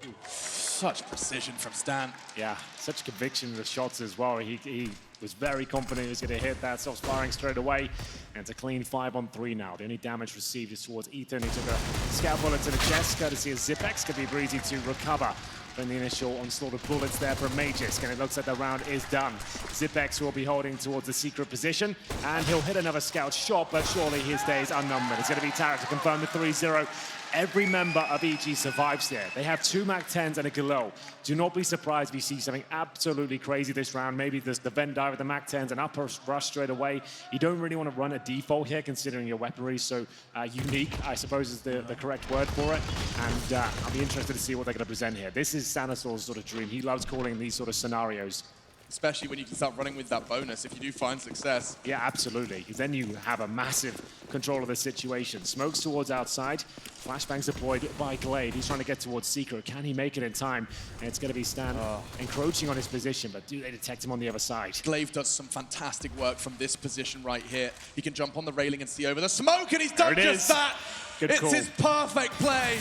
Ooh, such precision from Stan. Yeah, such conviction with shots as well. He was very confident he was going to hit that, stops firing straight away. And it's a clean 5-on-3 now. The only damage received is towards Ethan. He took a scout bullet to the chest, courtesy of Zipex. Could be breezy to recover from the initial onslaught of bullets there from Magisk, and it looks like the round is done. Zipex will be holding towards the secret position, and he'll hit another scout shot, but surely his days are numbered. It's going to be Tarek to confirm the 3-0. Every member of EG survives there. They have 2 MAC 10s and a Galil. Do not be surprised if you see something absolutely crazy this round. Maybe there's the Venn dive with the MAC 10s and upper rush straight away. You don't really want to run a default here, considering your weaponry is so unique, I suppose is the correct word for it. And I'll be interested to see what they're going to present here. This is Stanislaw's sort of dream. He loves calling these sort of scenarios. Especially when you can start running with that bonus if you do find success. Yeah, absolutely. Because then you have a massive control of the situation. Smokes towards outside. Flashbangs deployed by Glade. He's trying to get towards Secret. Can he make it in time? And it's going to be Stan encroaching on his position, but do they detect him on the other side? Glaive does some fantastic work from this position right here. He can jump on the railing and see over the smoke, and he's done just that. It's his perfect play.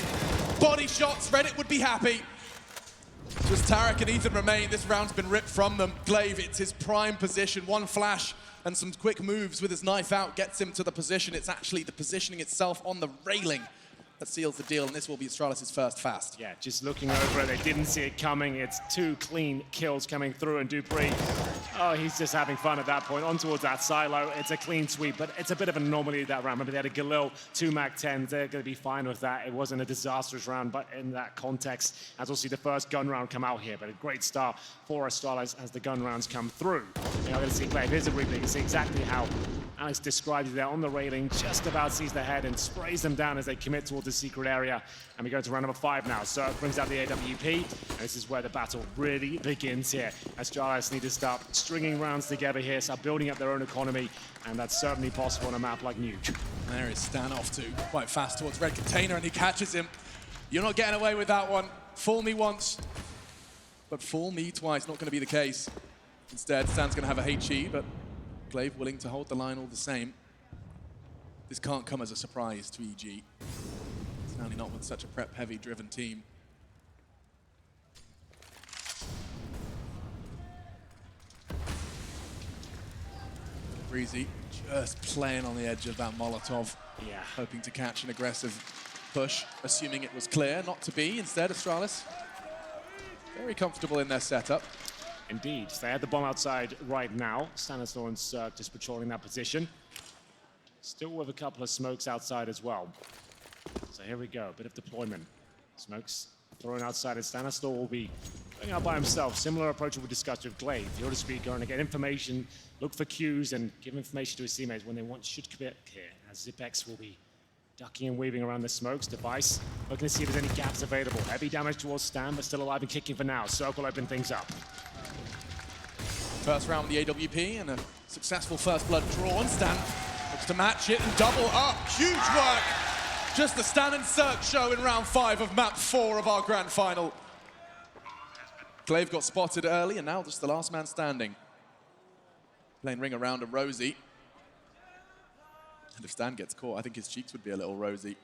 Body shots, Reddit would be happy. Just Tarek and Ethan remain. This round's been ripped from them. Glaive, it's his prime position. One flash and some quick moves with his knife out gets him to the position. It's actually the positioning itself on the railing that seals the deal, and this will be Astralis' first fast. Yeah, just looking over it, they didn't see it coming. It's 2 clean kills coming through, and Dupree, oh, he's just having fun at that point. On towards that silo, it's a clean sweep, but it's a bit of an anomaly that round. Remember, they had a Galil, 2 MAC 10s. They're going to be fine with that. It wasn't a disastrous round, but in that context, as we'll see the first gun round come out here, but a great start for Astralis as the gun rounds come through. You're going to see Glaive. Here's a replay. You can see exactly how Alex described it there on the railing, just about sees the head and sprays them down as they commit towards the secret area. And we go to round number 5 now. So it brings out the AWP, and this is where the battle really begins here. Astralis need to start stringing rounds together here, start building up their own economy, and that's certainly possible on a map like Nuke. There is Stan off to quite fast towards Red Container, and he catches him. You're not getting away with that one. Fool me once, but fool me twice. Not going to be the case. Instead, Stan's going to have a HE, but Glaive willing to hold the line all the same. This can't come as a surprise to EG. Certainly not with such a prep-heavy driven team. Breezy just playing on the edge of that Molotov. Yeah. Hoping to catch an aggressive push, assuming it was clear. Not to be. Instead, Astralis very comfortable in their setup. Indeed. They had the bomb outside right now. Stanislaw and Cirque just patrolling that position. Still with a couple of smokes outside as well. So here we go, a bit of deployment. Smokes thrown outside, and Stanislaw will be going out by himself. Similar approach we discussed with Glaive. He'll just be going to get information, look for cues, and give information to his teammates when they should commit here. As Zipex will be ducking and weaving around the smokes. Device looking to see if there's any gaps available. Heavy damage towards Stan, but still alive and kicking for now. Circle open things up. First round with the AWP and a successful first blood drawn. Stan looks to match it and double up. Huge work just the Stan and Cirque show in round 5 of map 4 of our grand final. Glaive got spotted early, and now just the last man standing. Playing ring around a Rosie. And if Stan gets caught, I think his cheeks would be a little rosy.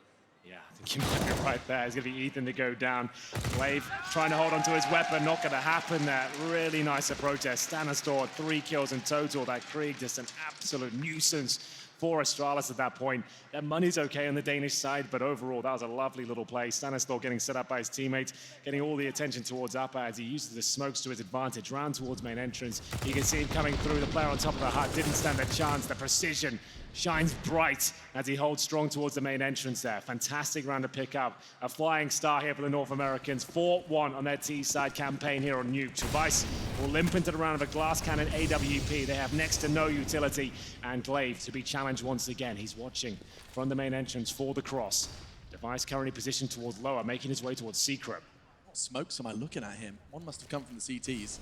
Yeah, I think you might be right there. It's going to be Ethan to go down. Glaive trying to hold onto his weapon. Not going to happen there. Really nice approach there. Stanistor, 3 kills in total. That Krieg just an absolute nuisance for Astralis at that point. Their money's okay on the Danish side, but overall, that was a lovely little play. Stanistor getting set up by his teammates, getting all the attention towards Upper as he uses the smokes to his advantage. Round towards main entrance. You can see him coming through. The player on top of the hut didn't stand a chance. The precision shines bright as he holds strong towards the main entrance there. Fantastic round to pick up. A flying star here for the North Americans. 4-1 on their T-side campaign here on Nuke. Device will limp into the round of a glass cannon AWP. They have next to no utility. And Glaive to be challenged once again. He's watching from the main entrance for the cross. Device currently positioned towards lower, making his way towards Secret. What smokes am I looking at him? One must have come from the CTs.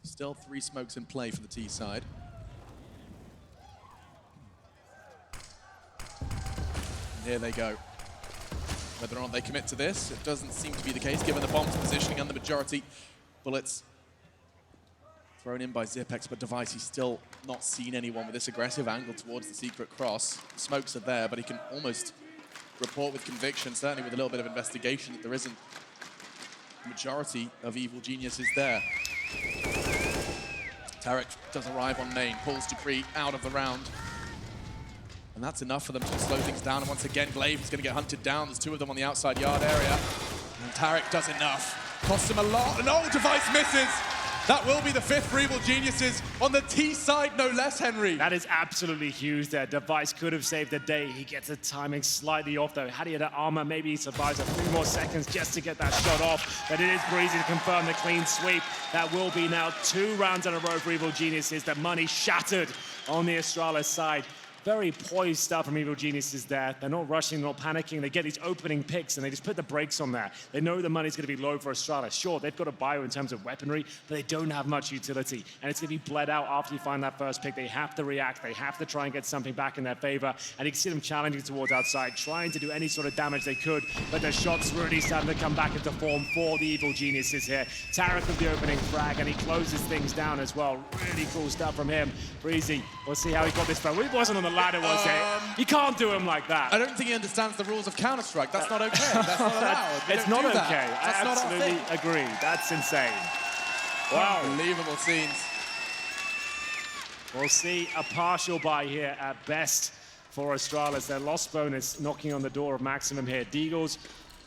Still 3 smokes in play for the T side. Here they go. Whether or not they commit to this, it doesn't seem to be the case, given the bomb's positioning and the majority bullets thrown in by Zipex, but Device, he's still not seen anyone with this aggressive angle towards the secret cross. The smokes are there, but he can almost report with conviction, certainly with a little bit of investigation, that there isn't the majority of evil geniuses there. Tarek does arrive on main, pulls Dupree out of the round. And that's enough for them to slow things down. And once again, Glaive is going to get hunted down. There's 2 of them on the outside yard area. And Tarek does enough. Costs him a lot. And oh, Device misses. That will be the 5th for Evil Geniuses on the T side, no less, Henry. That is absolutely huge there. Device could have saved the day. He gets the timing slightly off, though. Had he had armor, maybe he survives a few more seconds just to get that shot off. But it is Breezy to confirm the clean sweep. That will be now 2 rounds in a row for Evil Geniuses. The money shattered on the Astralis side. Very poised stuff from Evil Geniuses there. They're not rushing, not panicking. They get these opening picks and they just put the brakes on there. They know the money's going to be low for Astralis. Sure, they've got a bio in terms of weaponry, but they don't have much utility. And it's going to be bled out after you find that first pick. They have to react. They have to try and get something back in their favor. And you can see them challenging towards outside, trying to do any sort of damage they could. But the shots really starting to come back into form for the Evil Geniuses here. Tarek with the opening frag, and he closes things down as well. Really cool stuff from him. Breezy, we'll see how he got this far. He wasn't on the ladder, was it? You can't do him like that. I don't think he understands the rules of Counter-Strike. That's not okay. That's not allowed. It's not okay. That's I absolutely agree. That's insane. Wow. Unbelievable scenes. We'll see a partial buy here at best for Astralis. Their loss bonus knocking on the door of maximum here. Deagles,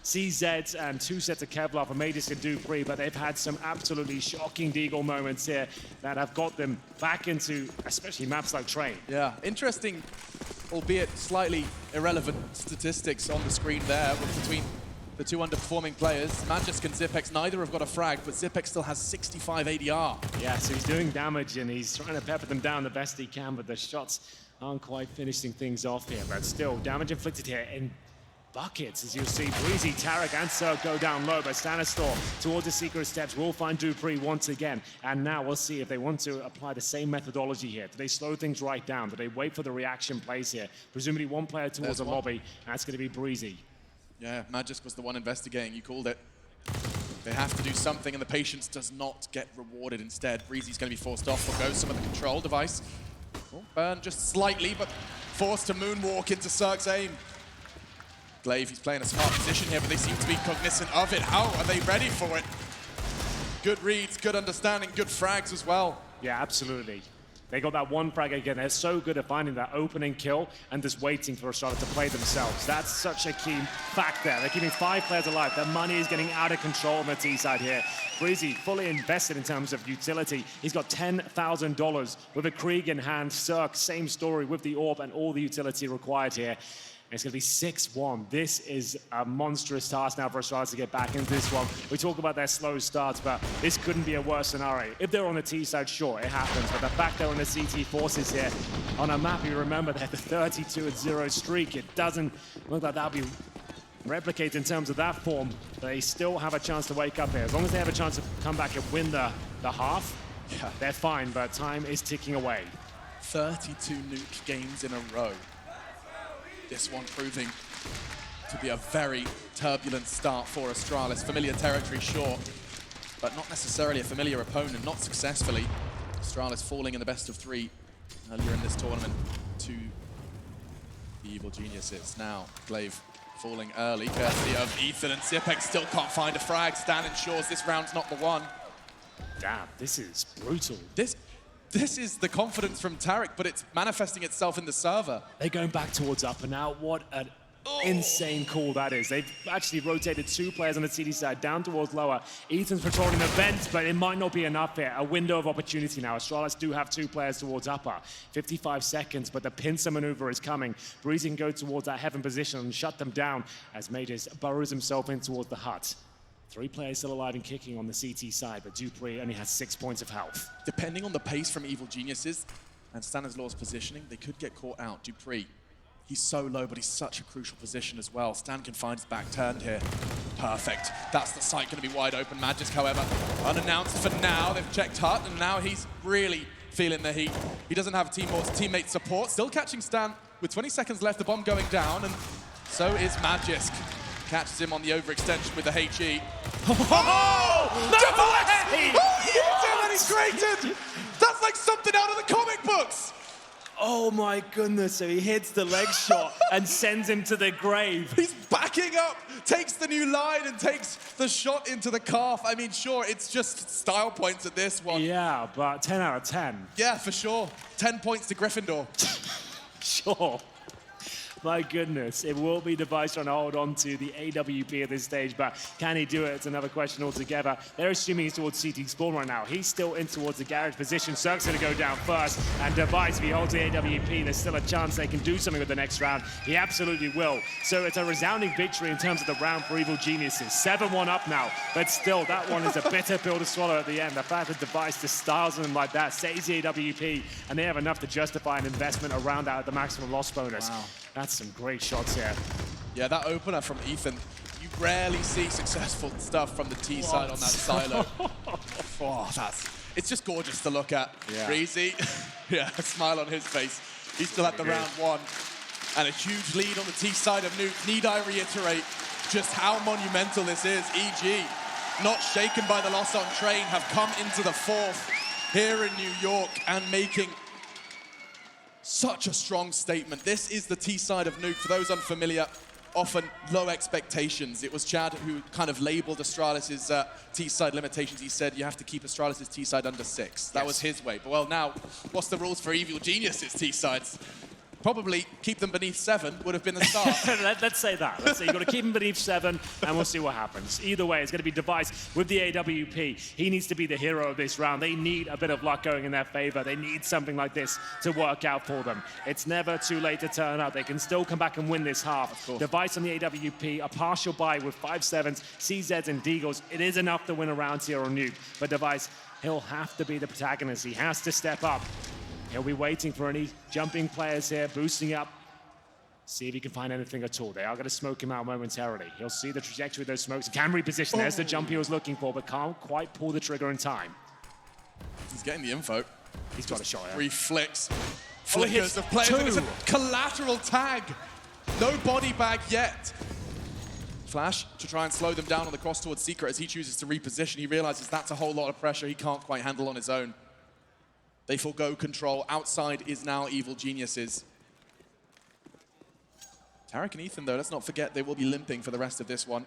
CZs, and 2 sets of Kevlar for Magus and Dupree, but they've had some absolutely shocking Deagle moments here that have got them back into, especially maps like Train. Yeah, interesting, albeit slightly irrelevant statistics on the screen there between the 2 underperforming players. Magisk and Zipex, neither have got a frag, but Zipex still has 65 ADR. Yeah, so he's doing damage and he's trying to pepper them down the best he can, but the shots aren't quite finishing things off here. But still, damage inflicted here in buckets, as you'll see. Breezy, Tarek, and Cirque go down low, but Stanistor towards the secret steps will find Dupree once again. And now we'll see if they want to apply the same methodology here. Do they slow things right down? Do they wait for the reaction plays here? Presumably 1 player towards the lobby, and that's going to be Breezy. Yeah, Magisk was the one investigating. You called it. They have to do something, and the patience does not get rewarded. Instead, Breezy's going to be forced off. Forgoes some of the control device. Oh, burned just slightly, but forced to moonwalk into Cirque's aim. Glaive, he's playing a smart position here, but they seem to be cognizant of it. How are they ready for it? Good reads, good understanding, good frags as well. Yeah, absolutely. They got that 1 frag again. They're so good at finding that opening kill and just waiting for Astralis to play themselves. That's such a key fact there. They're keeping 5 players alive. Their money is getting out of control on the T side here. Breezy, fully invested in terms of utility. He's got $10,000 with a Krieg in hand. Cirque, same story with the Orb and all the utility required here. It's going to be 6-1. This is a monstrous task now for Astralis to get back into this one. We talk about their slow starts, but this couldn't be a worse scenario. If they're on the T side, sure, it happens. But the fact they're on the CT forces here, on a map, you remember they had the 32-0 streak. It doesn't look like that'll be replicated in terms of that form. They still have a chance to wake up here. As long as they have a chance to come back and win the half, they're fine, but time is ticking away. 32 nuke games in a row. This one proving to be a very turbulent start for Astralis. Familiar territory, sure, but not necessarily a familiar opponent, not successfully. Astralis falling in the best of 3 earlier in this tournament to the Evil Geniuses. Now, Glaive falling early, courtesy of Ethan, and Zipex still can't find a frag. Stan ensures this round's not the one. Damn, this is brutal. This is the confidence from Tarek, but it's manifesting itself in the server. They're going back towards upper now. What an insane call that is. They've actually rotated 2 players on the CT side down towards lower. Ethan's patrolling the vent, but it might not be enough here. A window of opportunity now. Astralis do have 2 players towards upper. 55 seconds, but the pincer maneuver is coming. Breezy can go towards that heaven position and shut them down as Mages burrows himself in towards the hut. 3 players still alive and kicking on the CT side, but Dupree only has 6 points of health. Depending on the pace from Evil Geniuses and Stanislaw's positioning, they could get caught out. Dupree, he's so low, but he's such a crucial position as well. Stan can find his back turned here. Perfect. That's the site going to be wide open. Magisk, however, unannounced for now. They've checked Hut, and now he's really feeling the heat. He doesn't have teammate support. Still catching Stan with 20 seconds left, the bomb going down, and so is Magisk. Catches him on the overextension with the HE. Oh! No! Oh, he hit him and he's created! That's like something out of the comic books! Oh my goodness, so he hits the leg shot and sends him to the grave. He's backing up, takes the new line and takes the shot into the calf. I mean, sure, it's just style points at this one. Yeah, but 10 out of 10. Yeah, for sure. 10 points to Gryffindor. Sure. My goodness, it will be Device trying to hold on to the AWP at this stage, but can he do it? It's another question altogether. They're assuming he's towards CT spawn right now. He's still in towards the garage position. Cirque's going to go down first, and Device, if he holds the AWP, there's still a chance they can do something with the next round. He absolutely will. So it's a resounding victory in terms of the round for Evil Geniuses. 7-1 up now, but still, that one is a bitter pill to swallow at the end. The fact that Device just styles them like that, saves the AWP, and they have enough to justify an investment around that at the maximum loss bonus. Wow. That's some great shots here. Yeah, that opener from Ethan, you rarely see successful stuff from the T side on that silo. It's just gorgeous to look at. Yeah. Breezy, yeah, a smile on his face. He's still at the round 1. And a huge lead on the T side of Nuke. Need I reiterate just how monumental this is? EG, not shaken by the loss on Train, have come into the 4th here in New York and making such a strong statement. This is the T side of Nuke. For those unfamiliar, often low expectations. It was Chad who kind of labeled Astralis' T side limitations. He said you have to keep Astralis' T side under 6. That was his way. But well, now, what's the rules for Evil Geniuses' T sides? Probably keep them beneath 7 would have been the start. Let's say that. Let's say you've got to keep him beneath 7, and we'll see what happens. Either way, it's going to be Device with the AWP. He needs to be the hero of this round. They need a bit of luck going in their favor. They need something like this to work out for them. It's never too late to turn up. They can still come back and win this half. Device on the AWP, a partial buy with 5-7s, CZs, and Deagles. It is enough to win a round here on Nuke. But Device, he'll have to be the protagonist. He has to step up. He'll be waiting for any jumping players here, boosting up. See if he can find anything at all. They are going to smoke him out momentarily. He'll see the trajectory of those smokes. Can reposition. There's the jump he was looking for, but can't quite pull the trigger in time. He's getting the info. He's got a shot, yeah. 3 flicks. Flickers of players. It's a collateral tag. No body bag yet. Flash to try and slow them down on the cross towards Secret as he chooses to reposition. He realizes that's a whole lot of pressure he can't quite handle on his own. They forgo control. Outside is now Evil Geniuses. Tarek and Ethan, though, let's not forget they will be limping for the rest of this one.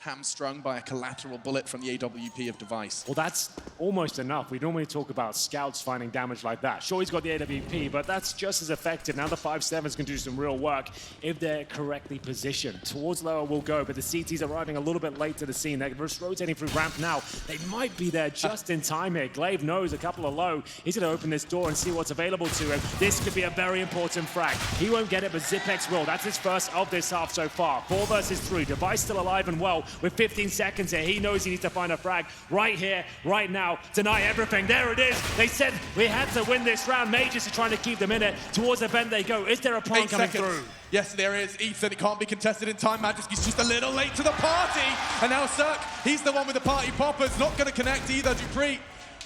Hamstrung by a collateral bullet from the AWP of Device. Well, that's almost enough. We normally talk about scouts finding damage like that. Sure, he's got the AWP, but that's just as effective. Now the 5-7s can do some real work if they're correctly positioned. Towards lower will go, but the CT's arriving a little bit late to the scene. They're just rotating through ramp now. They might be there just in time here. Glaive knows a couple are low. He's going to open this door and see what's available to him. This could be a very important frag. He won't get it, but Zipex will. That's his first of this half so far. 4 versus 3. Device still alive and well. With 15 seconds here, he knows he needs to find a frag right here, right now. Deny everything. There it is. They said we had to win this round. Mages are trying to keep them in it. Towards the vent they go. Is there a plant coming through? Yes, there is. Ethan, it can't be contested in time. Magisk is just a little late to the party. And now Cirque, he's the one with the party poppers. Not going to connect either. Dupree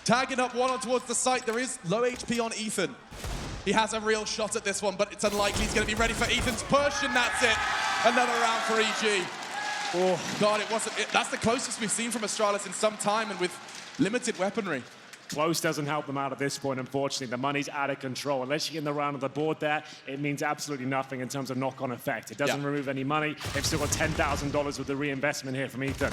tagging up 1 on towards the site. There is low HP on Ethan. He has a real shot at this one, but it's unlikely he's going to be ready for Ethan's push, and that's it. Another round for EG. Oh, God, that's the closest we've seen from Astralis in some time, and with limited weaponry. Close doesn't help them out at this point, unfortunately. The money's out of control. Unless you get in the round of the board there, it means absolutely nothing in terms of knock-on effect. It doesn't remove any money. They've still got $10,000 with the reinvestment here from Ethan.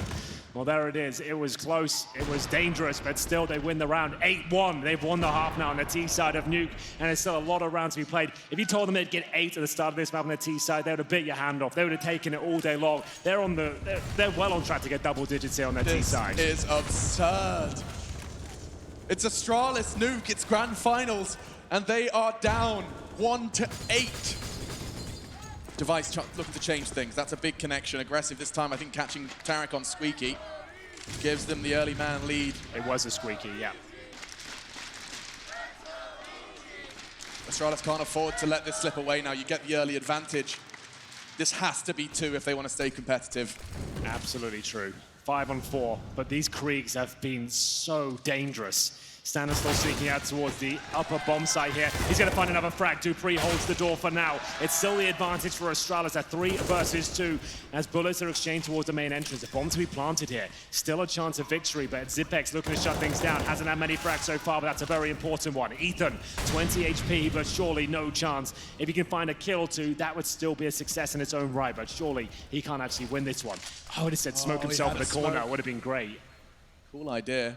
Well, there it is. It was close. It was dangerous, but still they win the round 8-1. They've won the half now on the T side of Nuke, and there's still a lot of rounds to be played. If you told them they'd get 8 at the start of this map on the T side, they would have bit your hand off. They would have taken it all day long. They're well on track to get double digits here on their T side. This is absurd. It's Astralis Nuke, it's grand finals, and they are down 1-8. Device looking to change things. That's a big connection. Aggressive this time, I think catching Tarek on Squeaky gives them the early man lead. It was a Squeaky, yeah. Astralis can't afford to let this slip away now. You get the early advantage. This has to be 2 if they want to stay competitive. Absolutely true. 5-on-4, but these Kriegs have been so dangerous. Stanislaw sneaking out towards the upper bomb site here. He's going to find another frag. Dupree holds the door for now. It's still the advantage for Astralis at 3 versus 2 as bullets are exchanged towards the main entrance. A bomb to be planted here. Still a chance of victory, but Zipex looking to shut things down. Hasn't had many frags so far, but that's a very important one. Ethan, 20 HP, but surely no chance. If he can find a kill or 2, that would still be a success in its own right, but surely he can't actually win this one. I would have said smoke himself in the corner. It would have been great. Cool idea.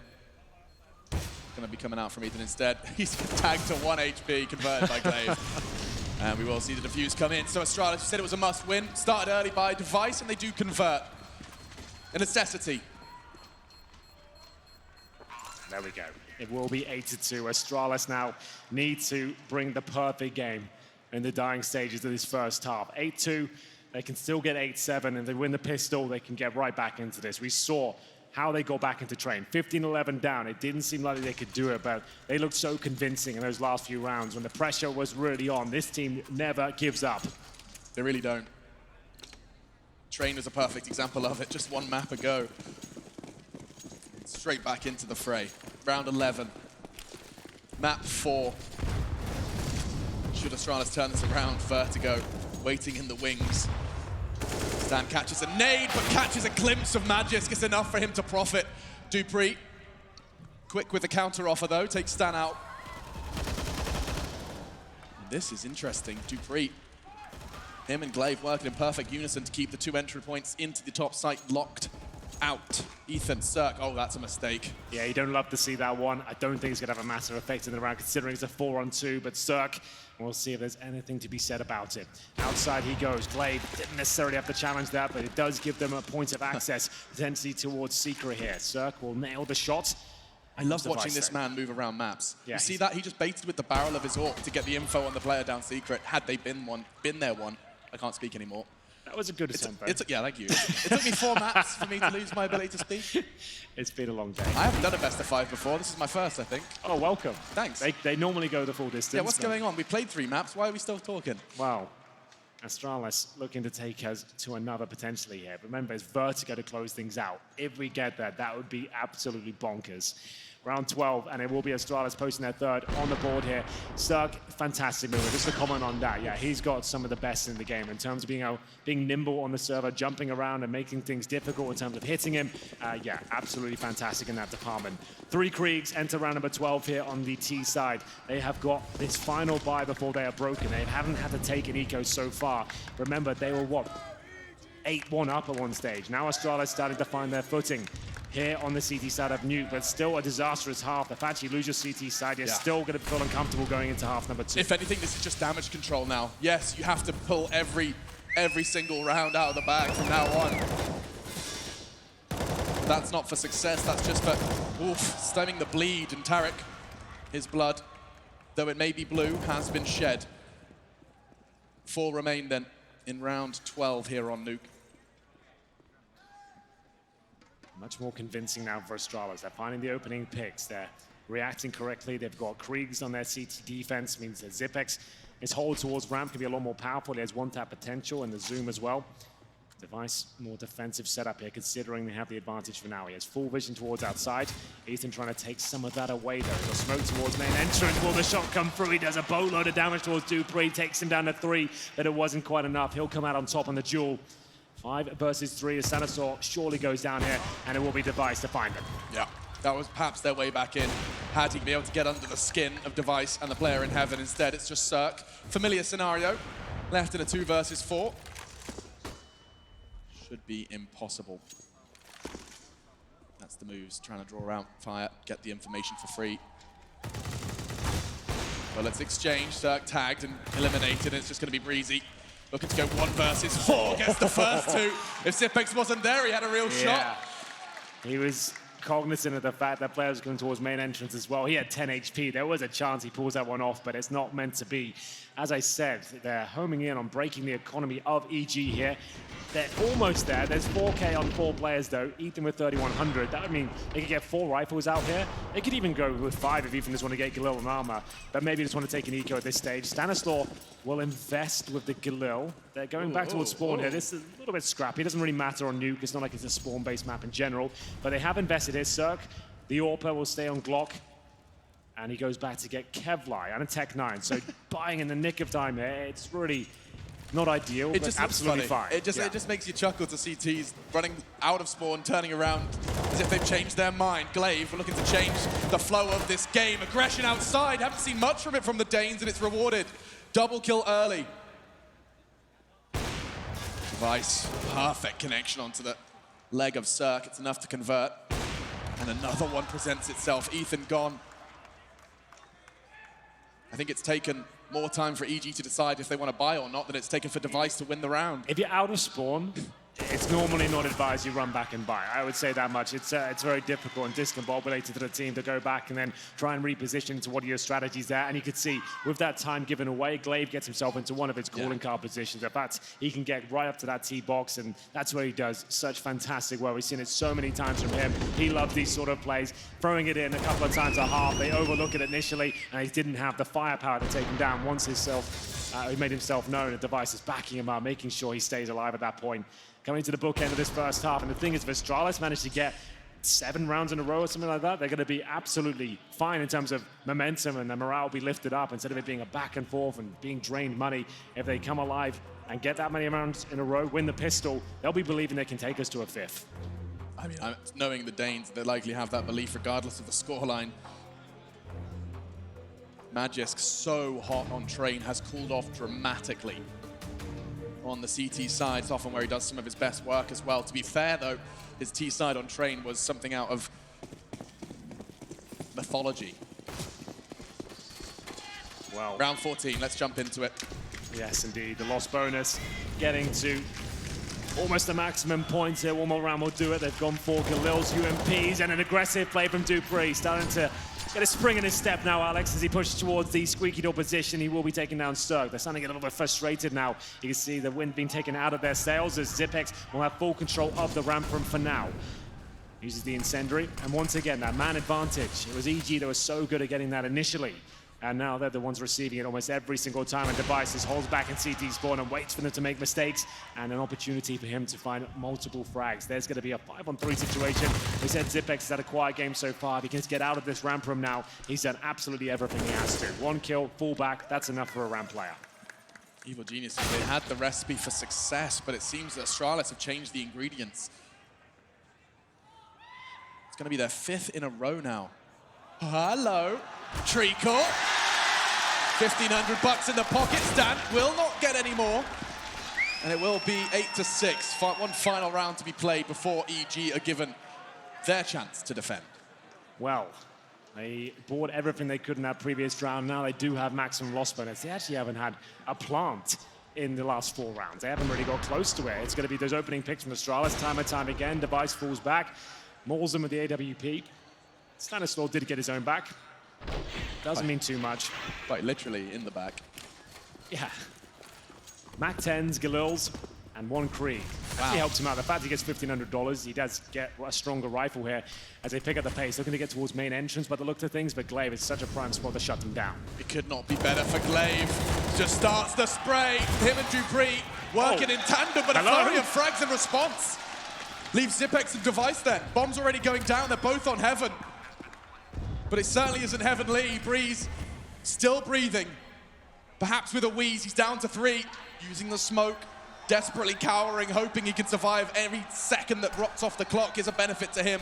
Going to be coming out from Ethan instead. He's tagged to 1 HP, converted by Glaive. And we will see the defuse come in. So Astralis, you said it was a must-win. Started early by Device, and they do convert. A necessity. There we go. It will be 8-2. Astralis now need to bring the perfect game in the dying stages of this first half. 8-2, they can still get 8-7, and if they win the pistol, they can get right back into this. We saw how they got back into train. 15-11 down. It didn't seem like they could do it, but they looked so convincing in those last few rounds when the pressure was really on. This team never gives up. They really don't. Train was a perfect example of it. Just 1 map ago. Straight back into the fray. Round 11. Map 4. Should Astralis turn this around? Vertigo waiting in the wings. Stan catches a nade, but catches a glimpse of Magisk. It's enough for him to profit. Dupree, quick with the counter offer though, takes Stan out. This is interesting. Dupree, him and Glaive working in perfect unison to keep the 2 entry points into the top site locked out. Ethan, Cirque, oh, that's a mistake. Yeah, you don't love to see that one. I don't think it's going to have a massive effect in the round, considering it's a 4-on-2, but Cirque, we'll see if there's anything to be said about it. Outside he goes. Glaive didn't necessarily have to challenge that, but it does give them a point of access, potentially towards Secret here. Cirque will nail the shot. I love watching this man move around maps. Yeah, you see that? He just baited with the barrel of his AWP to get the info on the player down Secret. Had they been there one, I can't speak anymore. That was a good attempt, yeah, thank you. It took me 4 maps for me to lose my ability to speak. It's been a long day. I haven't done a best of 5 before. This is my first, I think. Oh, welcome. Thanks. They normally go the full distance. Yeah, what's going on? We played 3 maps. Why are we still talking? Wow. Astralis looking to take us to another potentially here. Remember, it's Vertigo to close things out. If we get that, that would be absolutely bonkers. Round 12, and it will be Astralis posting their 3rd on the board here. Cirque, fantastic mover. Just a comment on that. Yeah, he's got some of the best in the game in terms of being nimble on the server, jumping around and making things difficult in terms of hitting him. Yeah, absolutely fantastic in that department. 3 Kriegs enter round number 12 here on the T side. They have got this final buy before they are broken. They haven't had to take an eco so far. Remember, they were, 8-1 up at one stage. Now Astralis starting to find their footing here on the CT side of Nuke, but still a disastrous half. The fact you lose your CT side, you're still going to feel uncomfortable going into half number 2. If anything, this is just damage control now. Yes, you have to pull every single round out of the bag from now on. That's not for success, that's just for stemming the bleed. And Tarek, his blood, though it may be blue, has been shed. 4 remain then in round 12 here on Nuke. Much more convincing now for Astralis. They're finding the opening picks. They're reacting correctly. They've got Kriegs on their CT defense, means that Zipex, his hold towards ramp can be a lot more powerful. He has 1-tap potential and the zoom as well. Device, more defensive setup here, considering they have the advantage for now. He has full vision towards outside. Ethan trying to take some of that away, though. The smoke towards main entrance. Will the shot come through? He does a boatload of damage towards Dupree, takes him down to 3, but it wasn't quite enough. He'll come out on top on the duel. 5 versus 3 as Stanislaw surely goes down here, and it will be Device to find him. Yeah, that was perhaps their way back in. Had he been able to get under the skin of Device and the player in heaven. Instead, it's just Cirque. Familiar scenario. Left in a 2 versus 4. Should be impossible. That's the moves, trying to draw out fire, get the information for free. Well, let's exchange. Cirque tagged and eliminated, and it's just going to be Breezy. Looking to go 1 versus 4, gets the first 2. If Zipex wasn't there, he had a real shot. He was cognizant of the fact that players were going towards main entrance as well. He had 10 HP. There was a chance he pulls that one off, but it's not meant to be. As I said, they're homing in on breaking the economy of EG here. They're almost there. There's 4K on 4 players, though. Ethan with 3,100. That would mean they could get 4 rifles out here. They could even go with 5 if Ethan just want to get Galil and armor. But maybe just want to take an eco at this stage. Stanislaw will invest with the Galil. They're going back towards spawn here. This is a little bit scrappy. It doesn't really matter on Nuke. It's not like it's a spawn-based map in general. But they have invested here. Cirque, the Orpa will stay on Glock. And he goes back to get Kevlar and a Tech 9. So buying in the nick of time here. It's really not ideal, but just absolutely fine. It just makes you chuckle to see T's running out of spawn, turning around as if they've changed their mind. Glaive looking to change the flow of this game. Aggression outside. Haven't seen much from it from the Danes, and it's rewarded. Double kill early. Device, perfect connection onto the leg of Cirque. It's enough to convert. And another one presents itself. Ethan gone. I think it's taken more time for EG to decide if they want to buy or not than it's taken for Device to win the round. If you're out of spawn, it's normally not advised you run back and buy. I would say that much. It's very difficult and discombobulated to the team to go back and then try and reposition to what are your strategies there. And you could see with that time given away, Glaive gets himself into one of his calling card positions. In fact, he can get right up to that T box, and that's where he does such fantastic work. We've seen it so many times from him. He loves these sort of plays, throwing it in a couple of times a half. They overlook it initially, and he didn't have the firepower to take him down once he made himself known. The Device is backing him up, making sure he stays alive at that point. Coming to the bookend of this first half, and the thing is, if Astralis managed to get 7 rounds in a row or something like that, they're going to be absolutely fine in terms of momentum, and their morale will be lifted up instead of it being a back and forth and being drained money. If they come alive and get that many rounds in a row, win the pistol, they'll be believing they can take us to a 5th. I mean, knowing the Danes, they likely have that belief regardless of the scoreline. Magisk, so hot on train, has cooled off dramatically. On the CT side, it's often where he does some of his best work as well. To be fair, though, his T side on train was something out of mythology. Well, round 14, let's jump into it. Yes, indeed. The loss bonus getting to almost the maximum points here. One more round will do it. They've gone for Galil's UMPs and an aggressive play from Dupree. Starting to get a spring in his step now, Alex, as he pushes towards the squeaky door position. He will be taking down Cirque. They're starting to get a little bit frustrated now. You can see the wind being taken out of their sails as Zipex will have full control of the ramp from for now. Uses the incendiary, and once again, that man advantage. It was EG that was so good at getting that initially. And now they're the ones receiving it almost every single time. And Devices holds back in CT spawn and waits for them to make mistakes. And an opportunity for him to find multiple frags. There's going to be a 5-on-3 situation. We said Zipex has had a quiet game so far. If he can get out of this ramp room now, he's done absolutely everything he has to. 1 kill, full back, that's enough for a ramp player. Evil Geniuses, they had the recipe for success, but it seems that Astralis have changed the ingredients. It's going to be their 5th in a row now. Hello, Treacle. $1,500 in the pocket. Stan will not get any more. And it will be 8-6. One final round to be played before EG are given their chance to defend. Well, they bought everything they could in that previous round. Now they do have maximum loss bonus. They actually haven't had a plant in the last 4 rounds. They haven't really got close to it. It's going to be those opening picks from Astralis time and time again. Device falls back, mauls them with the AWP. Stanislaw did get his own back. Doesn't mean too much. Quite literally in the back. Yeah. Mac 10s, Galils, and 1 Krieg. Actually helps him out. The fact he gets $1,500, he does get a stronger rifle here as they pick up the pace. Looking to get towards main entrance by the look of things, but Glaive is such a prime spot to shut them down. It could not be better for Glaive. Just starts the spray. Him and Dupree working in tandem, but a flurry of frags in response. Leaves Zipex and Device then. Bomb's already going down, they're both on Heaven. But it certainly isn't Heavenly. Breeze still breathing. Perhaps with a wheeze, he's down to 3, using the smoke, desperately cowering, hoping he can survive. Every second that rots off the clock is a benefit to him.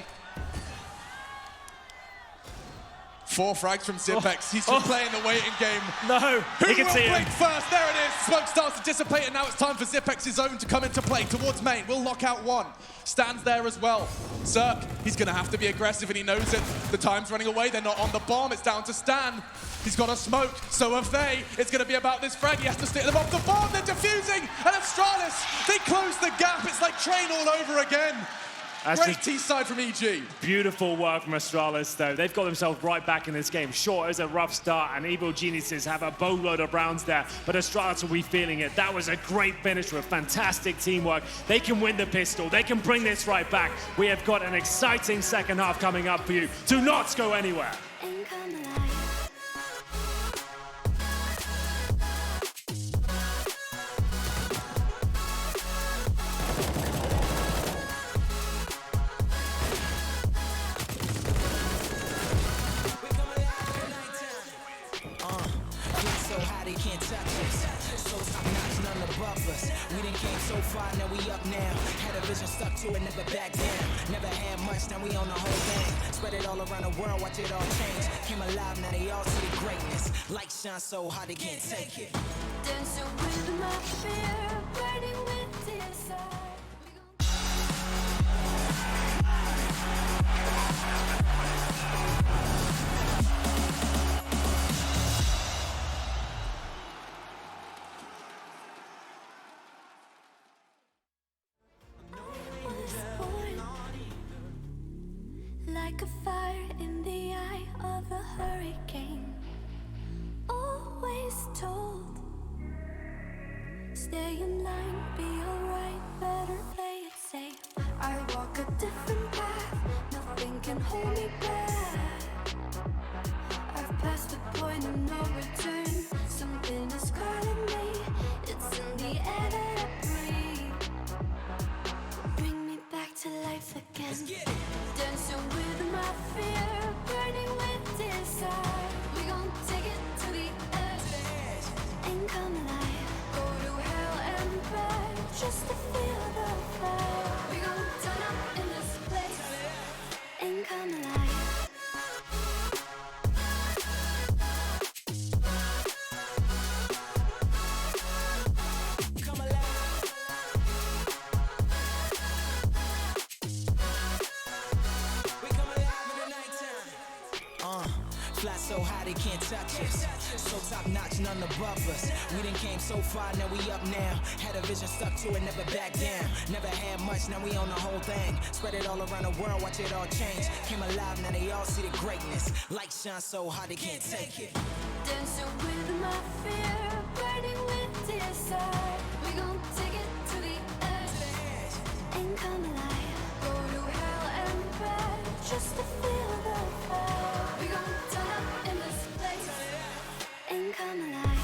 4 frags from Zipex. He's just playing the waiting game. No, Who you can will see blink him. first? There it is. Smoke starts to dissipate, and now it's time for Zipex's zone to come into play towards main. Will lock out 1. Stands there as well. Zerk, he's going to have to be aggressive, and he knows it. The time's running away. They're not on the bomb. It's down to Stan. He's got a smoke. So have they. It's going to be about this frag. He has to stick them off the bomb. They're defusing. And Astralis, they close the gap. It's like Train all over again. Great T-side from EG. Beautiful work from Astralis, though. They've got themselves right back in this game. Sure, it was a rough start, and Evil Geniuses have a boatload of rounds there, but Astralis will be feeling it. That was a great finish with fantastic teamwork. They can win the pistol. They can bring this right back. We have got an exciting second half coming up for you. Do not go anywhere. We done came so far, now we up now. Had a vision, stuck to it, never back down. Never had much, now we on the whole thing. Spread it all around the world, watch it all change. Came alive, now they all see the greatness. Light shine so hard they can't take it. Dancing with my fear, burning with desire. Like a fire in the eye of a hurricane. Always told, stay in line, be alright, better play it safe. I walk a different path, nothing can hold me back. I've passed the point of no return, something is calling me. It's in the air that I breathe. Bring me back to life again. Dancing with my fear, burning with desire. We gon' take it to the edge and come alive. Go to hell and back just to feel the fire. We gon' turn up in this place and come alive. Fly so high they can't touch us. So top notch, none above us. We done came so far, now we up now. Had a vision, stuck to it, never back down. Never had much, now we on the whole thing. Spread it all around the world, watch it all change. Came alive, now they all see the greatness. Light shine so hard they can't take it. Dancing with my fear, burning with desire. We gon' take it to the edge and come alive. Go to hell and back just to feel the fire. We gon' turn up in this place and come alive.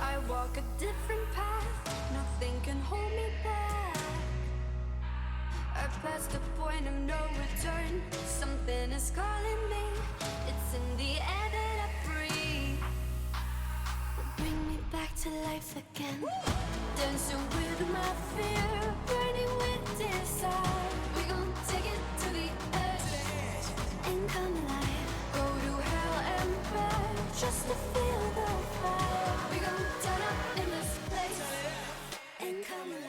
I walk a different path, nothing can hold me back. I've passed the point of no return, something is calling me. It's in the air that I breathe. Bring me back to life again. Dancing with my fear, burning with desire. We gon' take it to the edge and come alive. Go to hell and back just to feel the fire. We gon' turn up in this place and come alive.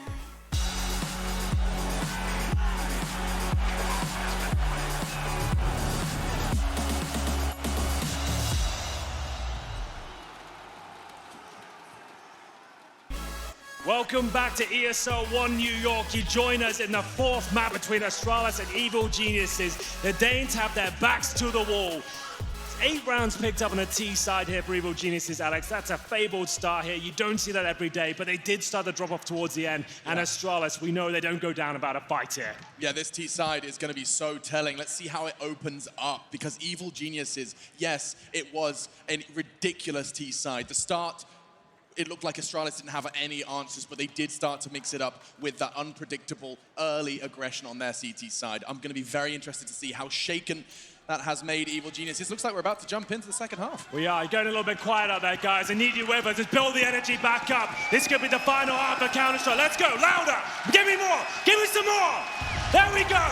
Welcome back to ESL One New York. You join us in the 4th map between Astralis and Evil Geniuses. The Danes have their backs to the wall. 8 rounds picked up on the T side here for Evil Geniuses, Alex. That's a fabled start here. You don't see that every day, but they did start the drop-off towards the end. And Astralis, we know they don't go down about a fight here. Yeah, this T side is going to be so telling. Let's see how it opens up, because Evil Geniuses, yes, it was a ridiculous T side. The start, it looked like Astralis didn't have any answers, but they did start to mix it up with that unpredictable early aggression on their CT side. I'm going to be very interested to see how shaken that has made Evil Geniuses. Looks like we're about to jump into the second half. We are going a little bit quiet out there, guys. I need you with us. Just build the energy back up. This could be the final half of Counter-Strike. Let's go, louder. Give me more. Give me some more. There we go.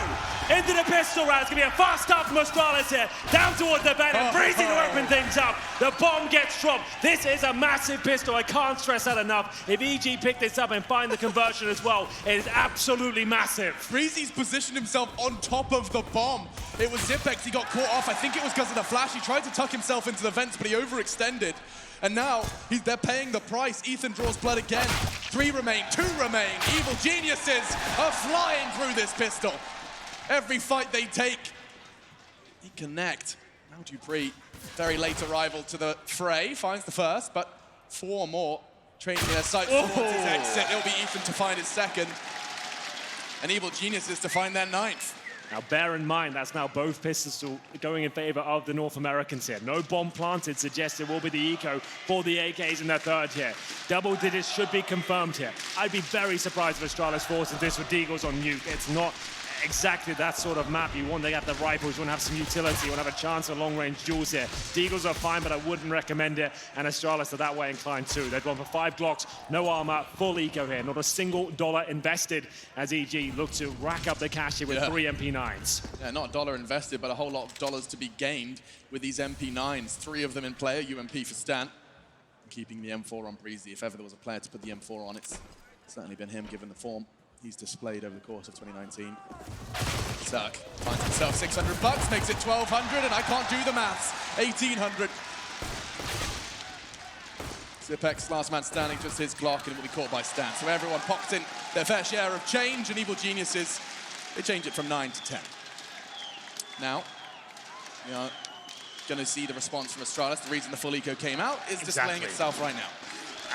Into the pistol round. It's going to be a fast start from Astralis here. Down towards the bed and freezing to open things up. The bomb gets dropped. This is a massive pistol. I can't stress that enough. If EG pick this up and find the conversion as well, it is absolutely massive. Freezy's positioned himself on top of the bomb. It was Zipex. He got caught off. I think it was because of the flash. He tried to tuck himself into the vents, but he overextended. And now they're paying the price. Ethan draws blood again. 3 remain, 2 remain. Evil Geniuses are flying through this pistol. Every fight they take, they connect. Now Dupree, very late arrival to the fray, finds the first, but 4 more training their sights towards his exit. It'll be Ethan to find his second, and Evil Geniuses to find their 9th. Now, bear in mind, that's now both pistols going in favor of the North Americans here. No bomb planted suggests it will be the eco for the AKs in their third here. Double digits should be confirmed here. I'd be very surprised if Astralis forces this with Deagles on nuke. It's not exactly that sort of map. You want to get the rifles, you want to have some utility, you want to have a chance of long-range duels here. Deagles are fine, but I wouldn't recommend it, and Astralis are that way inclined too. They've gone for 5 Glocks, no armor, full eco here, not a single dollar invested as EG look to rack up the cash here with 3 MP9s. Yeah, not a dollar invested, but a whole lot of dollars to be gained with these MP9s. 3 of them in play, UMP for Stan. Keeping the M4 on Breezy. If ever there was a player to put the M4 on, it's certainly been him, given the form he's displayed over the course of 2019. Zerk finds himself $600, makes it 1,200, and I can't do the maths. 1,800. Zipex, last man standing, just his Glock, and it will be caught by Stan. So everyone popped in their fair share of change, and Evil Geniuses, they change it from 9 to 10. Now, we are going to see the response from Astralis. The reason the full eco came out is displaying itself right now.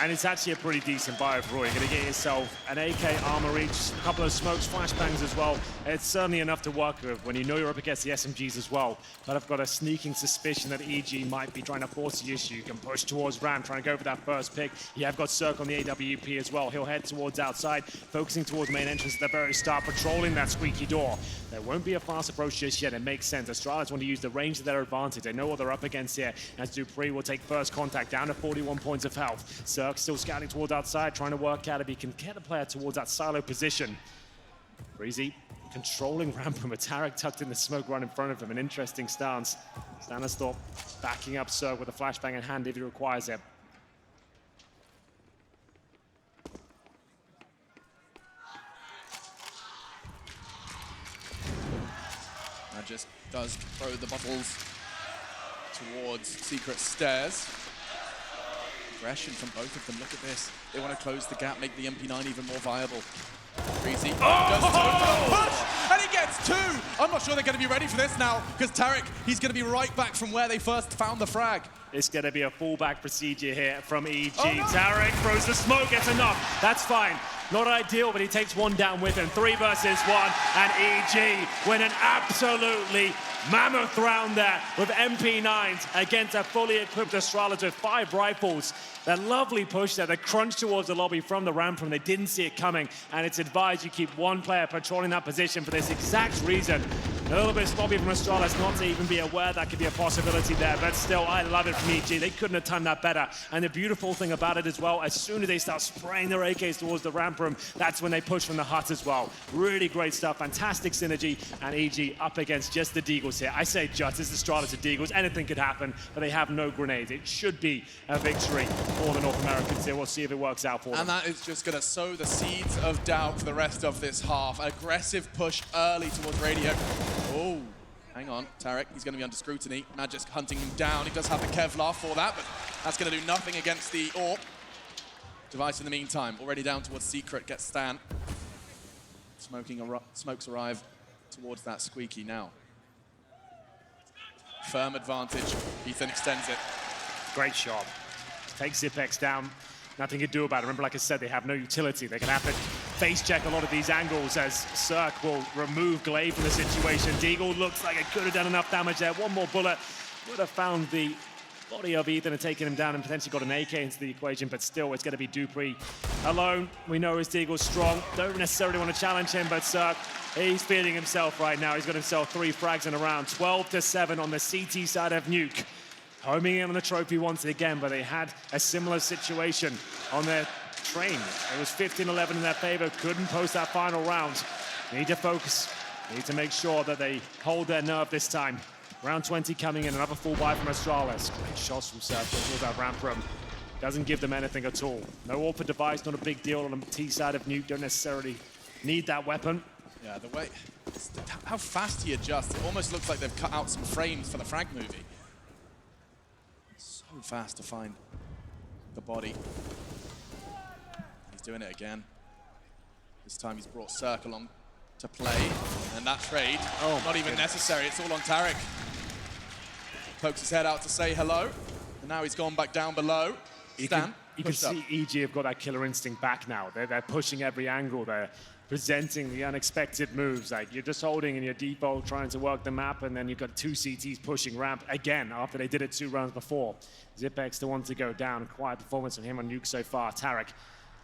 And it's actually a pretty decent buy overall. You're going to get yourself an AK armor reach, a couple of smokes, flashbangs as well. It's certainly enough to work with when you know you're up against the SMGs as well. But I've got a sneaking suspicion that EG might be trying to force the issue. You can push towards Ram, trying to go for that first pick. You have got Cirque on the AWP as well. He'll head towards outside, focusing towards main entrance at the very start, patrolling that squeaky door. There won't be a fast approach just yet. It makes sense. Astralis want to use the range to their advantage. They know what they're up against here, as Dupree will take first contact down to 41 points of health. Cirque still scouting towards outside, trying to work out if he can get a player towards that silo position. Breezy controlling ramp with Tarek tucked in the smoke right in front of him. An interesting stance. Stanistor backing up Cirque with a flashbang in hand if he requires it. Just does throw the bottles towards Secret Stairs. Aggression from both of them. Look at this. They want to close the gap, make the MP9 even more viable. Breezy does push, and he gets 2. I'm not sure they're going to be ready for this now, because Tarek, he's going to be right back from where they first found the frag. It's going to be a fallback procedure here from EG. Tarek throws the smoke, gets enough. That's fine. Not ideal, but he takes 1 down with him. 3 versus 1, and EG win an absolutely mammoth round there with MP9s against a fully equipped Astralis with 5 rifles. That lovely push there, the crunch towards the lobby from the ramp, they didn't see it coming, and it's advised you keep 1 player patrolling that position for this exact reason. A little bit sloppy from Astralis not to even be aware that could be a possibility there, but still, I love it from EG. They couldn't have timed that better, and the beautiful thing about it as well, as soon as they start spraying their AKs towards the ramp room, that's when they push from the hut as well. Really great stuff, fantastic synergy, and EG up against just the Deagles here. I say just, it's Astralis and Deagles, anything could happen, but they have no grenades. It should be a victory for the North Americans here. We'll see if it works out for them. And that is just going to sow the seeds of doubt for the rest of this half. Aggressive push early towards Radio. Oh, hang on, Tarek, he's going to be under scrutiny. Magisk hunting him down. He does have the Kevlar for that, but that's going to do nothing against the AWP. Device in the meantime, already down towards Secret, gets Stan. Smokes arrive towards that squeaky now. Firm advantage. Ethan extends it. Great shot. Takes Zipex down. Nothing to do about it. Remember, like I said, they have no utility. They can have to face check a lot of these angles as Cirque will remove Glaive from the situation. Deagle looks like it could have done enough damage there. One more bullet would have found the body of Ethan and taken him down and potentially got an AK into the equation, but still it's going to be Dupree alone. We know his Deagle's strong. Don't necessarily want to challenge him, but Cirque, he's feeling himself right now. He's got himself 3 frags in a round. 12-7 on the CT side of Nuke. Homing in on the trophy once again, but they had a similar situation on their train. It was 15-11 in their favor. Couldn't post that final round. Need to focus. Need to make sure that they hold their nerve this time. Round 20 coming in, another full buy from Astralis. Great shots from Cirque towards that ramp room. Doesn't give them anything at all. No AWP for device, not a big deal on the T side of Nuke. Don't necessarily need that weapon. Yeah, the way, how fast he adjusts. It almost looks like they've cut out some frames for the frag movie. So fast to find the body. He's doing it again. This time he's brought Cirque along to play, and that trade, not even necessary. It's all on Tarek. Pokes his head out to say hello, and now he's gone back down below. Stan, you can see EG have got that killer instinct back now. They're pushing every angle. They're presenting the unexpected moves. Like, you're just holding in your default, trying to work the map, and then you've got 2 CTs pushing ramp again after they did it 2 rounds before. Zipex the one to go down. Quiet performance from him on Nuke so far. Tarek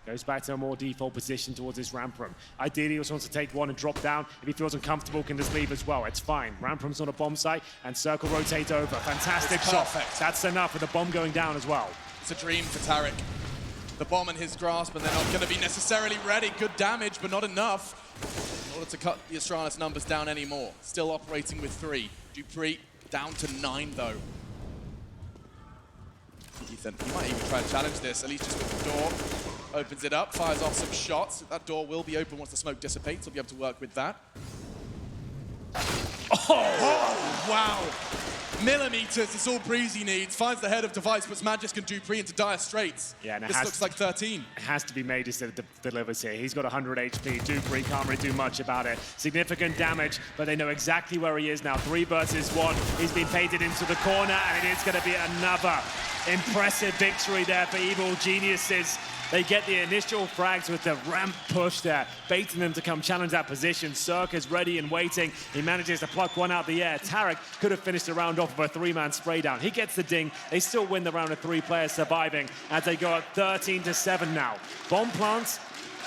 goes back to a more default position towards his ramp room. Ideally, he also wants to take one and drop down. If he feels uncomfortable, can just leave as well. It's fine. Ramp room's on a bomb site, and Circle rotate over. Fantastic shot. That's enough with the bomb going down as well. It's a dream for Tarek. The bomb in his grasp, and they're not going to be necessarily ready. Good damage, but not enough in order to cut the Astralis numbers down anymore. Still operating with 3. Dupree down to 9, though. Ethan, he might even try to challenge this, at least just with the door. Opens it up, fires off some shots. That door will be open once the smoke dissipates. He'll be able to work with that. Oh, wow. Millimeters, it's all Breezy needs. Finds the head of Device, puts Magisk and Dupree into dire straits. Yeah, and this looks like 13. It has to be made instead of delivers here. He's got 100 HP. Dupree can't really do much about it. Significant damage, but they know exactly where he is now. 3 versus 1. He's been painted into the corner, and it is going to be another impressive victory there for Evil Geniuses. They get the initial frags with the ramp push there, baiting them to come challenge that position. Cirque is ready and waiting. He manages to pluck one out the air. Tarek could have finished the round off with a 3-man spray down. He gets the ding. They still win the round of 3 players surviving as they go up 13-7 now. Bomb plants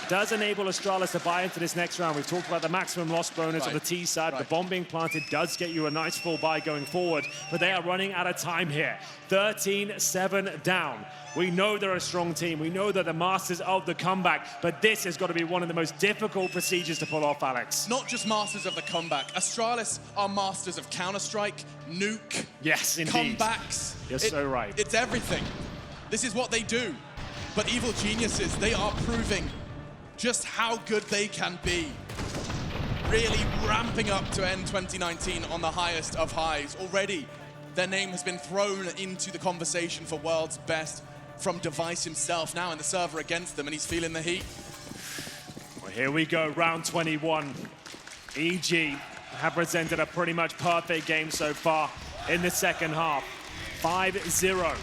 does enable Astralis to buy into this next round. We've talked about the maximum loss bonus on the T side. The bomb being planted does get you a nice full buy going forward, but they are running out of time here. 13-7 down. We know they're a strong team. We know they're the masters of the comeback, but this has got to be one of the most difficult procedures to pull off, Alex. Not just masters of the comeback. Astralis are masters of Counter-Strike, Nuke, yes, indeed. comebacks. You're so right. It's everything. This is what they do. But Evil Geniuses, they are proving just how good they can be. Really ramping up to end 2019 on the highest of highs. Already, their name has been thrown into the conversation for world's best from Device himself, now in the server against them, and he's feeling the heat. Well, here we go, round 21. EG have presented a pretty much perfect game so far in the second half. 5-0.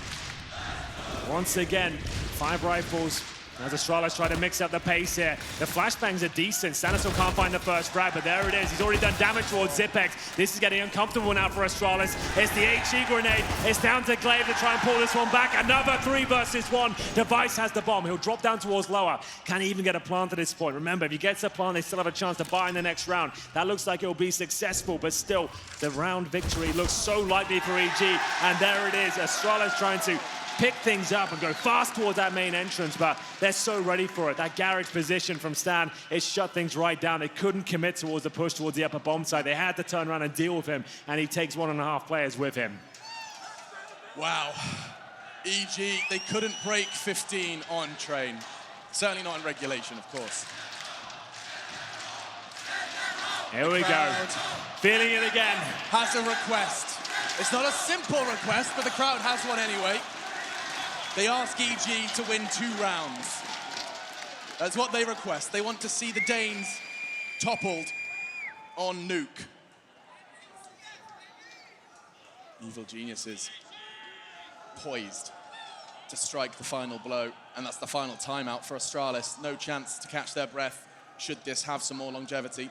Once again, 5 rifles. As Astralis try to mix up the pace here. The flashbangs are decent. Stanislav can't find the first frag, but there it is. He's already done damage towards Zipex. This is getting uncomfortable now for Astralis. It's the HE grenade. It's down to Glaive to try and pull this one back. Another 3 versus 1. Device has the bomb. He'll drop down towards lower. Can he even get a plant at this point? Remember, if he gets a plant, they still have a chance to buy in the next round. That looks like it'll be successful, but still, the round victory looks so likely for EG. And there it is. Astralis trying to pick things up and go fast towards that main entrance, but they're so ready for it. That garage position from Stan, it shut things right down. They couldn't commit towards the push towards the upper bomb side. They had to turn around and deal with him, and he takes 1.5 players with him. Wow. EG, they couldn't break 15 on train. Certainly not in regulation, of course. Here we go. Feeling it again. Has a request. It's not a simple request, but the crowd has one anyway. They ask EG to win 2 rounds. That's what they request. They want to see the Danes toppled on Nuke. Evil Geniuses poised to strike the final blow, and that's the final timeout for Astralis. No chance to catch their breath should this have some more longevity.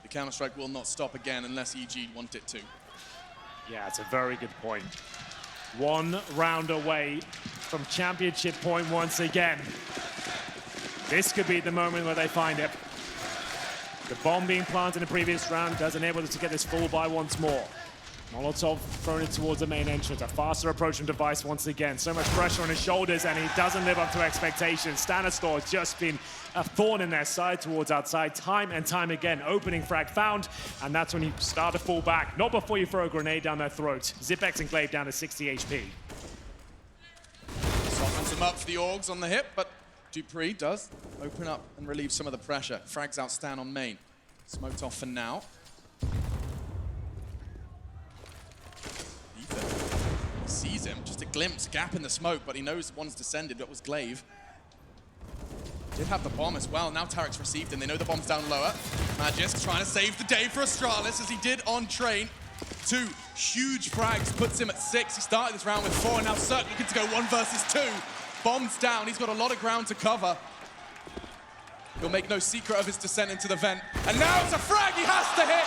The counter-strike will not stop again unless EG want it to. Yeah, it's a very good point. 1 round away from championship point once again. This could be the moment where they find it. The bomb being planted in the previous round does enable them to get this full buy once more. Molotov thrown it towards the main entrance. A faster approach from Device once again. So much pressure on his shoulders, and he doesn't live up to expectations. Stanislaw has just been a thorn in their side towards outside time and time again. Opening frag found, and that's when you start to fall back. Not before you throw a grenade down their throat. Zipex and Glaive down to 60 HP. Softens him up for the Orgs on the hip, but Dupree does open up and relieve some of the pressure. Frags out Stan on main. Smoked off for now. He sees him, just a glimpse, gap in the smoke, but he knows one's descended. That was Glaive. Did have the bomb as well. Now Tarek's received him. They know the bomb's down lower. Magisk trying to save the day for Astralis, as he did on Train. 2 huge frags, puts him at 6. He started this round with 4, now Cirque looking to go 1 versus 2. Bombs down, he's got a lot of ground to cover. He'll make no secret of his descent into the vent. And now it's a frag he has to hit!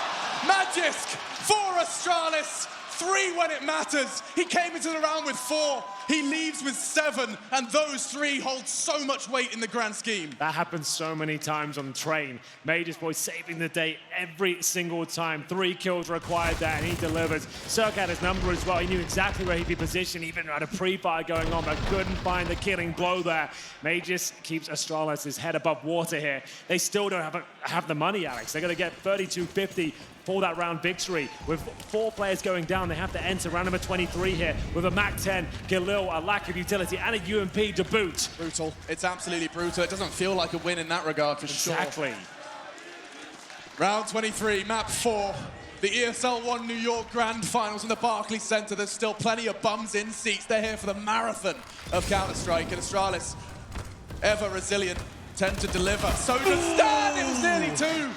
Magisk for Astralis! 3 when it matters. He came into the round with 4. He leaves with 7, and those 3 hold so much weight in the grand scheme. That happens so many times on Train. Majors boy saving the day every single time. 3 kills required there, and he delivers. Cirque had his number as well. He knew exactly where he'd be positioned, even had a pre-fire going on, but couldn't find the killing blow there. Majors keeps Astralis' head above water here. They still don't have the money, Alex. They're going to get 32.50 for that round victory. With 4 players going down, they have to enter round number 23 here with a MAC-10, Galil, a lack of utility, and a UMP to boot. Brutal. It's absolutely brutal. It doesn't feel like a win in that regard for sure. Exactly. Round 23, map 4. The ESL One New York Grand Finals in the Barclays Center. There's still plenty of bums in seats. They're here for the marathon of Counter-Strike, and Astralis, ever resilient, tend to deliver. So does Stan. It was nearly 2.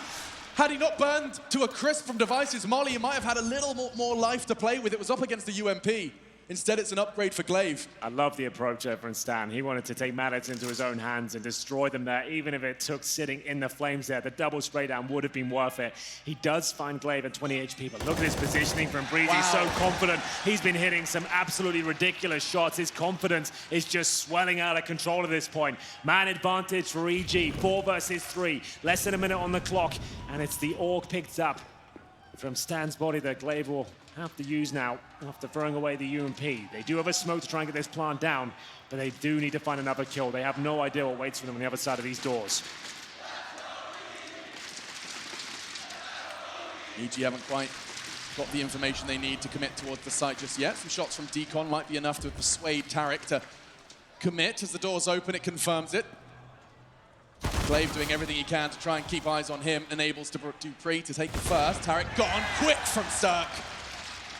Had he not burned to a crisp from Device's molly, he might have had a little more life to play with. It was up against the UMP. Instead, it's an upgrade for Glaive. I love the approach there from Stan. He wanted to take matters into his own hands and destroy them there, even if it took sitting in the flames there. The double spray down would have been worth it. He does find Glaive at 20 HP, but look at his positioning from Breezy. Wow. So confident. He's been hitting some absolutely ridiculous shots. His confidence is just swelling out of control at this point. Man advantage for EG, 4 versus 3. Less than a minute on the clock, and it's the Org picked up from Stan's body that Glaive will have to use now after throwing away the UMP. They do have a smoke to try and get this plant down, but they do need to find another kill. They have no idea what waits for them on the other side of these doors. EG haven't quite got the information they need to commit towards the site just yet. Some shots from Decon might be enough to persuade Tarek to commit. As the doors open, it confirms it. Glaive doing everything he can to try and keep eyes on him, enables Dupree to take the first. Tarek gone quick from Cirque.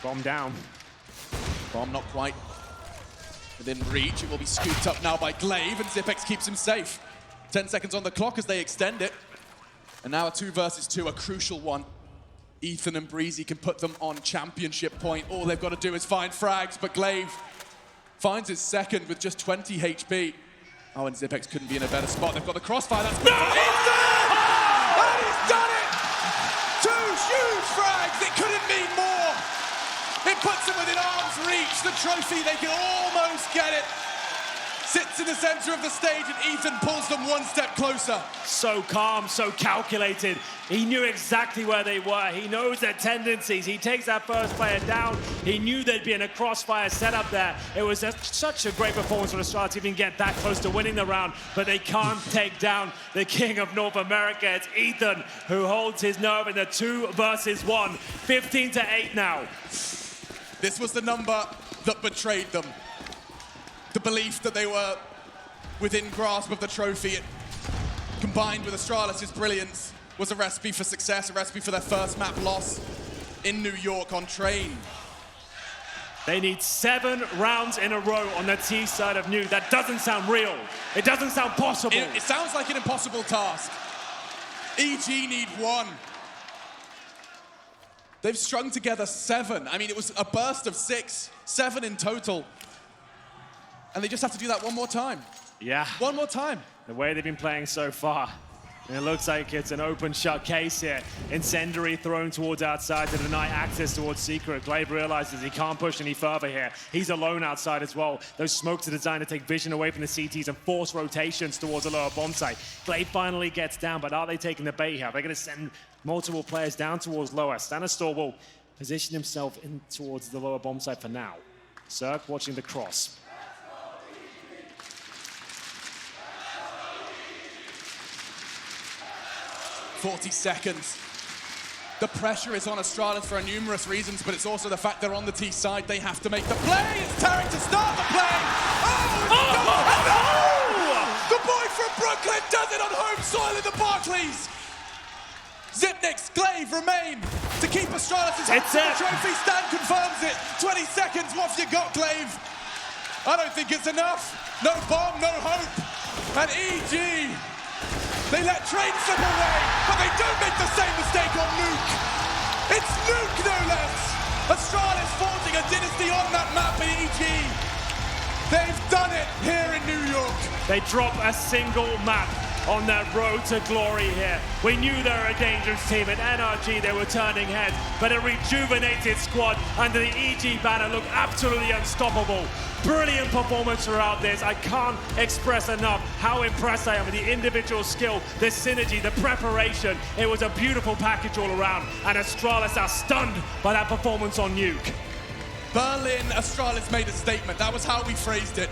Bomb down. Bomb not quite within reach. It will be scooped up now by Glaive, and Zipex keeps him safe. 10 seconds on the clock as they extend it. And now a 2 versus 2, a crucial one. Ethan and Breezy can put them on championship point. All they've got to do is find frags, but Glaive finds his second with just 20 HP. Oh, and Zipex couldn't be in a better spot. They've got the crossfire. That's good for Ethan! And he's done it! 2 huge frags. It couldn't mean more. It puts them within arm's reach. The trophy, they can almost get it. Sits in the center of the stage, and Ethan pulls them 1 step closer. So calm, so calculated. He knew exactly where they were. He knows their tendencies. He takes that first player down. He knew there'd be a crossfire set up there. It was such a great performance for the Astralis to even get that close to winning the round, but they can't take down the king of North America. It's Ethan who holds his nerve in the 2 versus 1. 15-8 now. This was the number that betrayed them. The belief that they were within grasp of the trophy, it, combined with Astralis' brilliance, was a recipe for success, a recipe for their first map loss in New York on Train. They need 7 rounds in a row on the T side of New. That doesn't sound real. It doesn't sound possible. It sounds like an impossible task. EG need 1. They've strung together 7. I mean, it was a burst of 6, 7 in total. And they just have to do that one more time. Yeah. One more time. The way they've been playing so far. And it looks like it's an open shut case here. Incendiary thrown towards outside to deny access towards Secret. Glaive realizes he can't push any further here. He's alone outside as well. Those smokes are designed to take vision away from the CTs and force rotations towards the lower bomb site. Glaive finally gets down, but are they taking the bait here? They're going to send multiple players down towards lower. Stanistor will position himself in towards the lower bomb site for now. Cirque watching the cross. "40 seconds. The pressure is on Astralis for numerous reasons, but it's also the fact they're on the T side. They have to make the play. It's Tarek to start the play. Oh! The boy from Brooklyn does it on home soil in the Barclays. Zipnik's Glaive remain to keep Astralis' hands on the trophy. Stan confirms it. 20 seconds. What have you got, Glaive? I don't think it's enough. No bomb, no hope. And EG. They let Train slip away, but they don't make the same mistake on Nuke. It's Nuke, no less. Astralis forging a dynasty on that map in EG. They've done it here in New York. They drop a single map on that road to glory here. We knew they were a dangerous team. At NRG, they were turning heads, but a rejuvenated squad under the EG banner looked absolutely unstoppable. Brilliant performance throughout this. I can't express enough how impressed I am with the individual skill, the synergy, the preparation. It was a beautiful package all around, and Astralis are stunned by that performance on Nuke. Berlin, Astralis made a statement. That was how we phrased it.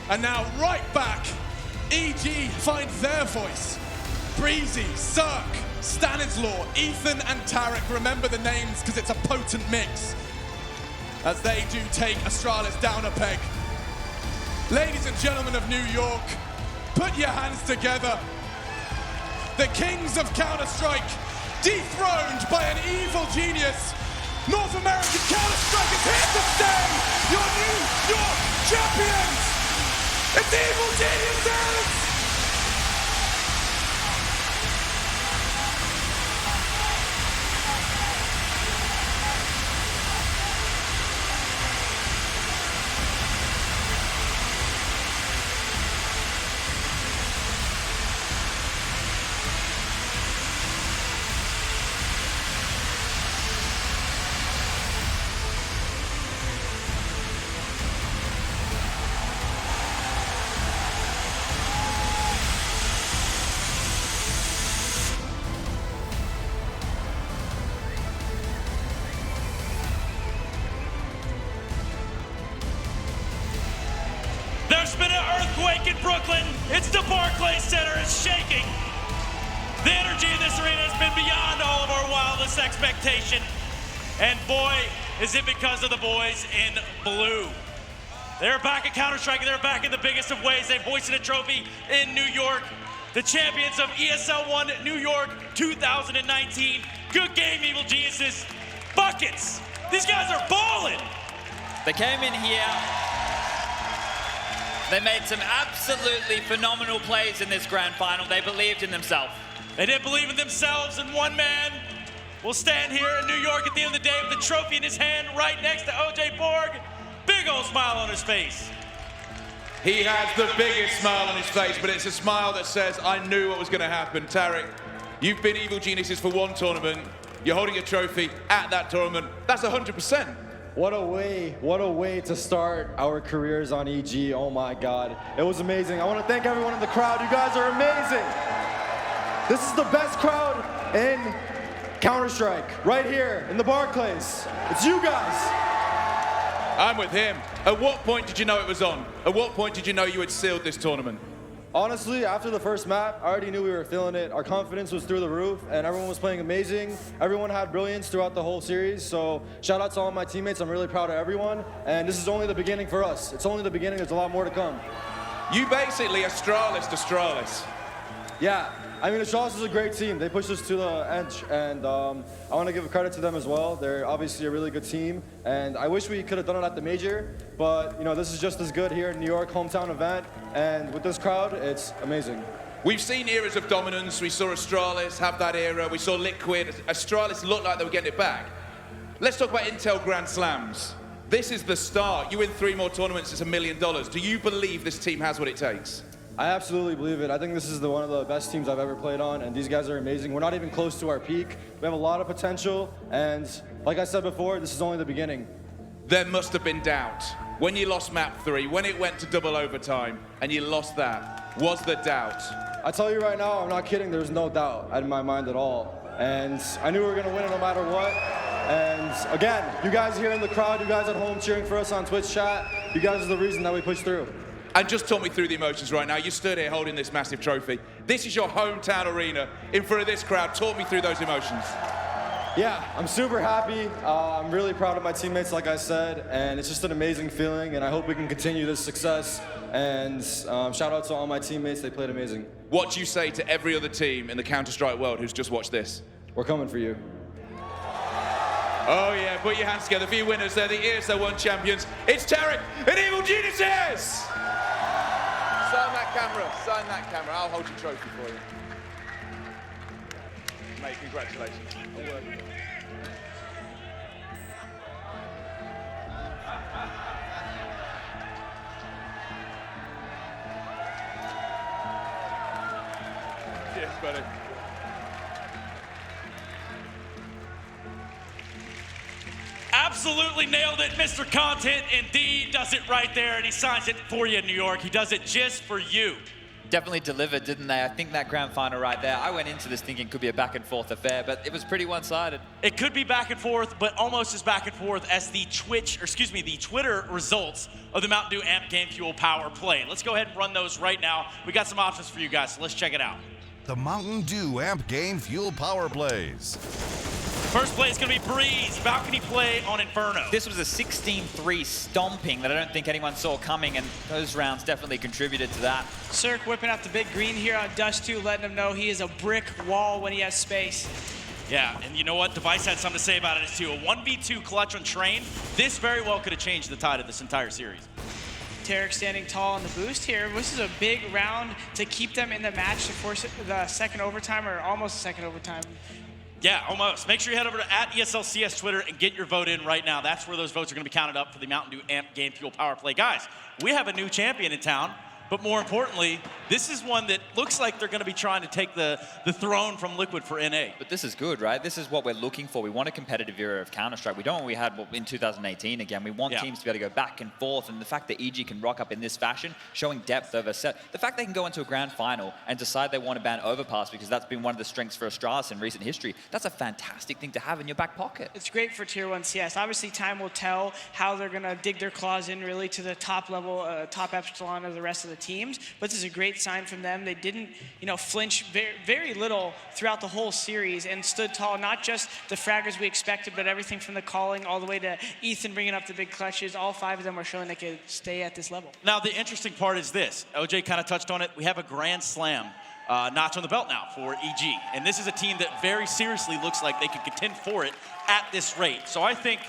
And now right back, EG finds their voice. Breezy, Cirque, Stanislaw, Ethan and Tarek. Remember the names because it's a potent mix as they do take Astralis down a peg. Ladies and gentlemen of New York, put your hands together. The kings of Counter-Strike, dethroned by an evil genius. North American Counter-Strike is here to stay. Your New York champions. It's evil geniuses. There's been an earthquake in Brooklyn. It's the Barclays Center is shaking. The energy in this arena has been beyond all of our wildest expectation. And boy, is it because of the boys in blue. They're back at Counter-Strike, and they're back in the biggest of ways. They've hoisted a trophy in New York. The champions of ESL One New York 2019. Good game, Evil Geniuses. Buckets. These guys are balling. They came in here. They made some absolutely phenomenal plays in this grand final. They believed in themselves. They did believe in themselves, and one man will stand here in New York at the end of the day with the trophy in his hand right next to OJ Borg. Big old smile on his face. He has the biggest smile on his face, but it's a smile that says, I knew what was going to happen. Tarek, you've been Evil Geniuses for one tournament. You're holding a trophy at that tournament. That's 100%. What a way to start our careers on EG. Oh my God, it was amazing. I want to thank everyone in the crowd. You guys are amazing. This is the best crowd in Counter-Strike, right here in the Barclays. It's you guys. I'm with him. At what point did you know it was on? At what point did you know you had sealed this tournament? Honestly, after the first map, I already knew we were feeling it. Our confidence was through the roof, and everyone was playing amazing. Everyone had brilliance throughout the whole series, so shout out to all my teammates. I'm really proud of everyone, and this is only the beginning for us. It's only the beginning. There's a lot more to come. You basically Astralis to Astralis. Yeah, I mean, Astralis is a great team. They pushed us to the edge, and I want to give credit to them as well. They're obviously a really good team, and I wish we could have done it at the major, but you know, this is just as good here in New York, hometown event, and with this crowd, it's amazing. We've seen eras of dominance. We saw Astralis have that era. We saw Liquid. Astralis looked like they were getting it back. Let's talk about Intel Grand Slams. This is the start. You win 3 more tournaments, it's $1 million. Do you believe this team has what it takes? I absolutely believe it. I think this is one of the best teams I've ever played on, and these guys are amazing. We're not even close to our peak. We have a lot of potential, and like I said before, this is only the beginning. There must have been doubt. When you lost map 3, when it went to double overtime, and you lost that, was there doubt? I tell you right now, I'm not kidding, there's no doubt in my mind at all. And I knew we were gonna win it no matter what. And again, you guys here in the crowd, you guys at home cheering for us on Twitch chat, you guys are the reason that we pushed through. And just talk me through the emotions right now. You stood here holding this massive trophy. This is your hometown arena in front of this crowd. Talk me through those emotions. Yeah, I'm super happy. I'm really proud of my teammates, like I said, and it's just an amazing feeling, and I hope we can continue this success. And shout out to all my teammates, they played amazing. What do you say to every other team in the Counter-Strike world who's just watched this? We're coming for you. Oh yeah, put your hands together for your winners. They're the ESL One champions. It's Tarek and Evil Geniuses! Sign that camera, sign that camera. I'll hold your trophy for you. Mate, congratulations. Cheers, buddy. Absolutely nailed it. Mr. Content indeed does it right there, and he signs it for you in New York. He does it just for you. Definitely delivered, didn't they? I think that grand final right there, I went into this thinking it could be a back and forth affair, but it was pretty one-sided. It could be back and forth, but almost as back and forth as the the Twitter results of the Mountain Dew Amp Game Fuel Power Play. Let's go ahead and run those right now. We got some options for you guys, so let's check it out. The Mountain Dew Amp Game Fuel Power Plays. First play is going to be Breeze, balcony play on Inferno. This was a 16-3 stomping that I don't think anyone saw coming, and those rounds definitely contributed to that. Cirque whipping out the big green here on Dust 2, letting him know he is a brick wall when he has space. Yeah, and you know what? Device had something to say about it too. A 1v2 clutch on Train. This very well could have changed the tide of this entire series. Tarek standing tall on the boost here. This is a big round to keep them in the match to force the second overtime, or almost a second overtime. Yeah, almost. Make sure you head over to @ESLCS Twitter and get your vote in right now. That's where those votes are going to be counted up for the Mountain Dew Amp Game Fuel Power Play. Guys, we have a new champion in town, but more importantly, this is one that looks like they're going to be trying to take the throne from Liquid for NA. But this is good, right? This is what we're looking for. We want a competitive era of Counter-Strike. We don't want what we had in 2018 again. We want teams to be able to go back and forth, and the fact that EG can rock up in this fashion, showing depth over set. The fact they can go into a grand final and decide they want to ban Overpass because that's been one of the strengths for Astralis in recent history, that's a fantastic thing to have in your back pocket. It's great for Tier 1 CS. Obviously, time will tell how they're going to dig their claws in really to the top level, top epsilon of the rest of the teams. But this is a great sign from them. They didn't, flinch very little throughout the whole series and stood tall. Not just the fraggers we expected, but everything from the calling all the way to Ethan bringing up the big clutches. All 5 of them are showing they could stay at this level. Now, the interesting part is this. OJ kind of touched on it. We have a Grand Slam notch on the belt now for EG. And this is a team that very seriously looks like they could contend for it at this rate. So I think,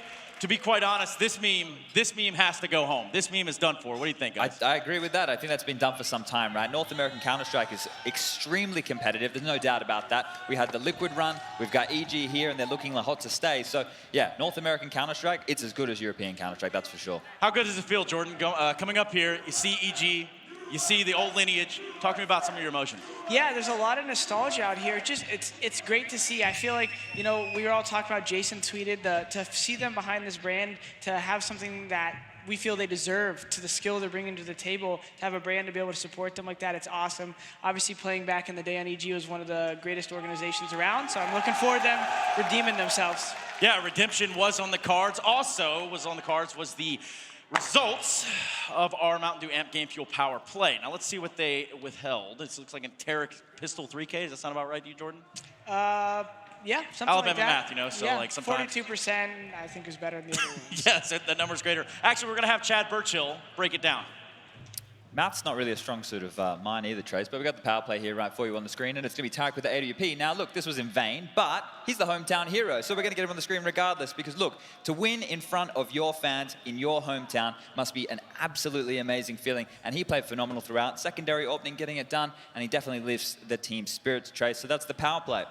to be quite honest, this meme has to go home. This meme is done for. What do you think, guys? I agree with that. I think that's been done for some time, right? North American Counter-Strike is extremely competitive. There's no doubt about that. We had the Liquid run. We've got EG here, and they're looking hot to stay. So, yeah, North American Counter-Strike, it's as good as European Counter-Strike, that's for sure. How good does it feel, Jordan, coming up here, you see EG, you see the old lineage. Talk to me about some of your emotions. Yeah, there's a lot of nostalgia out here. It's great to see. I feel like, we were all talking about, Jason tweeted, to see them behind this brand, to have something that we feel they deserve, to the skill they're bringing to the table, to have a brand to be able to support them like that. It's awesome. Obviously, playing back in the day on EG was one of the greatest organizations around, so I'm looking forward to them redeeming themselves. Yeah, redemption was on the cards. Also was on the cards was the results of our Mountain Dew Amp Game Fuel Power Play. Now let's see what they withheld. This looks like a Tarek Pistol 3K. Does that sound about right to you, Jordan? Yeah, something Alabama like that. math, so yeah, like sometimes 42% I think is better than the other ones. Yes, that number's greater. Actually, we're gonna have Chad Burchill break it down. Math's not really a strong suit of mine either, Trace, but we've got the power play here right for you on the screen, and it's going to be Tarek with the AWP. Now, look, this was in vain, but he's the hometown hero, so we're going to get him on the screen regardless, because, look, to win in front of your fans in your hometown must be an absolutely amazing feeling, and he played phenomenal throughout. Secondary opening, getting it done, and he definitely lifts the team's spirits, Trace, so that's the power play.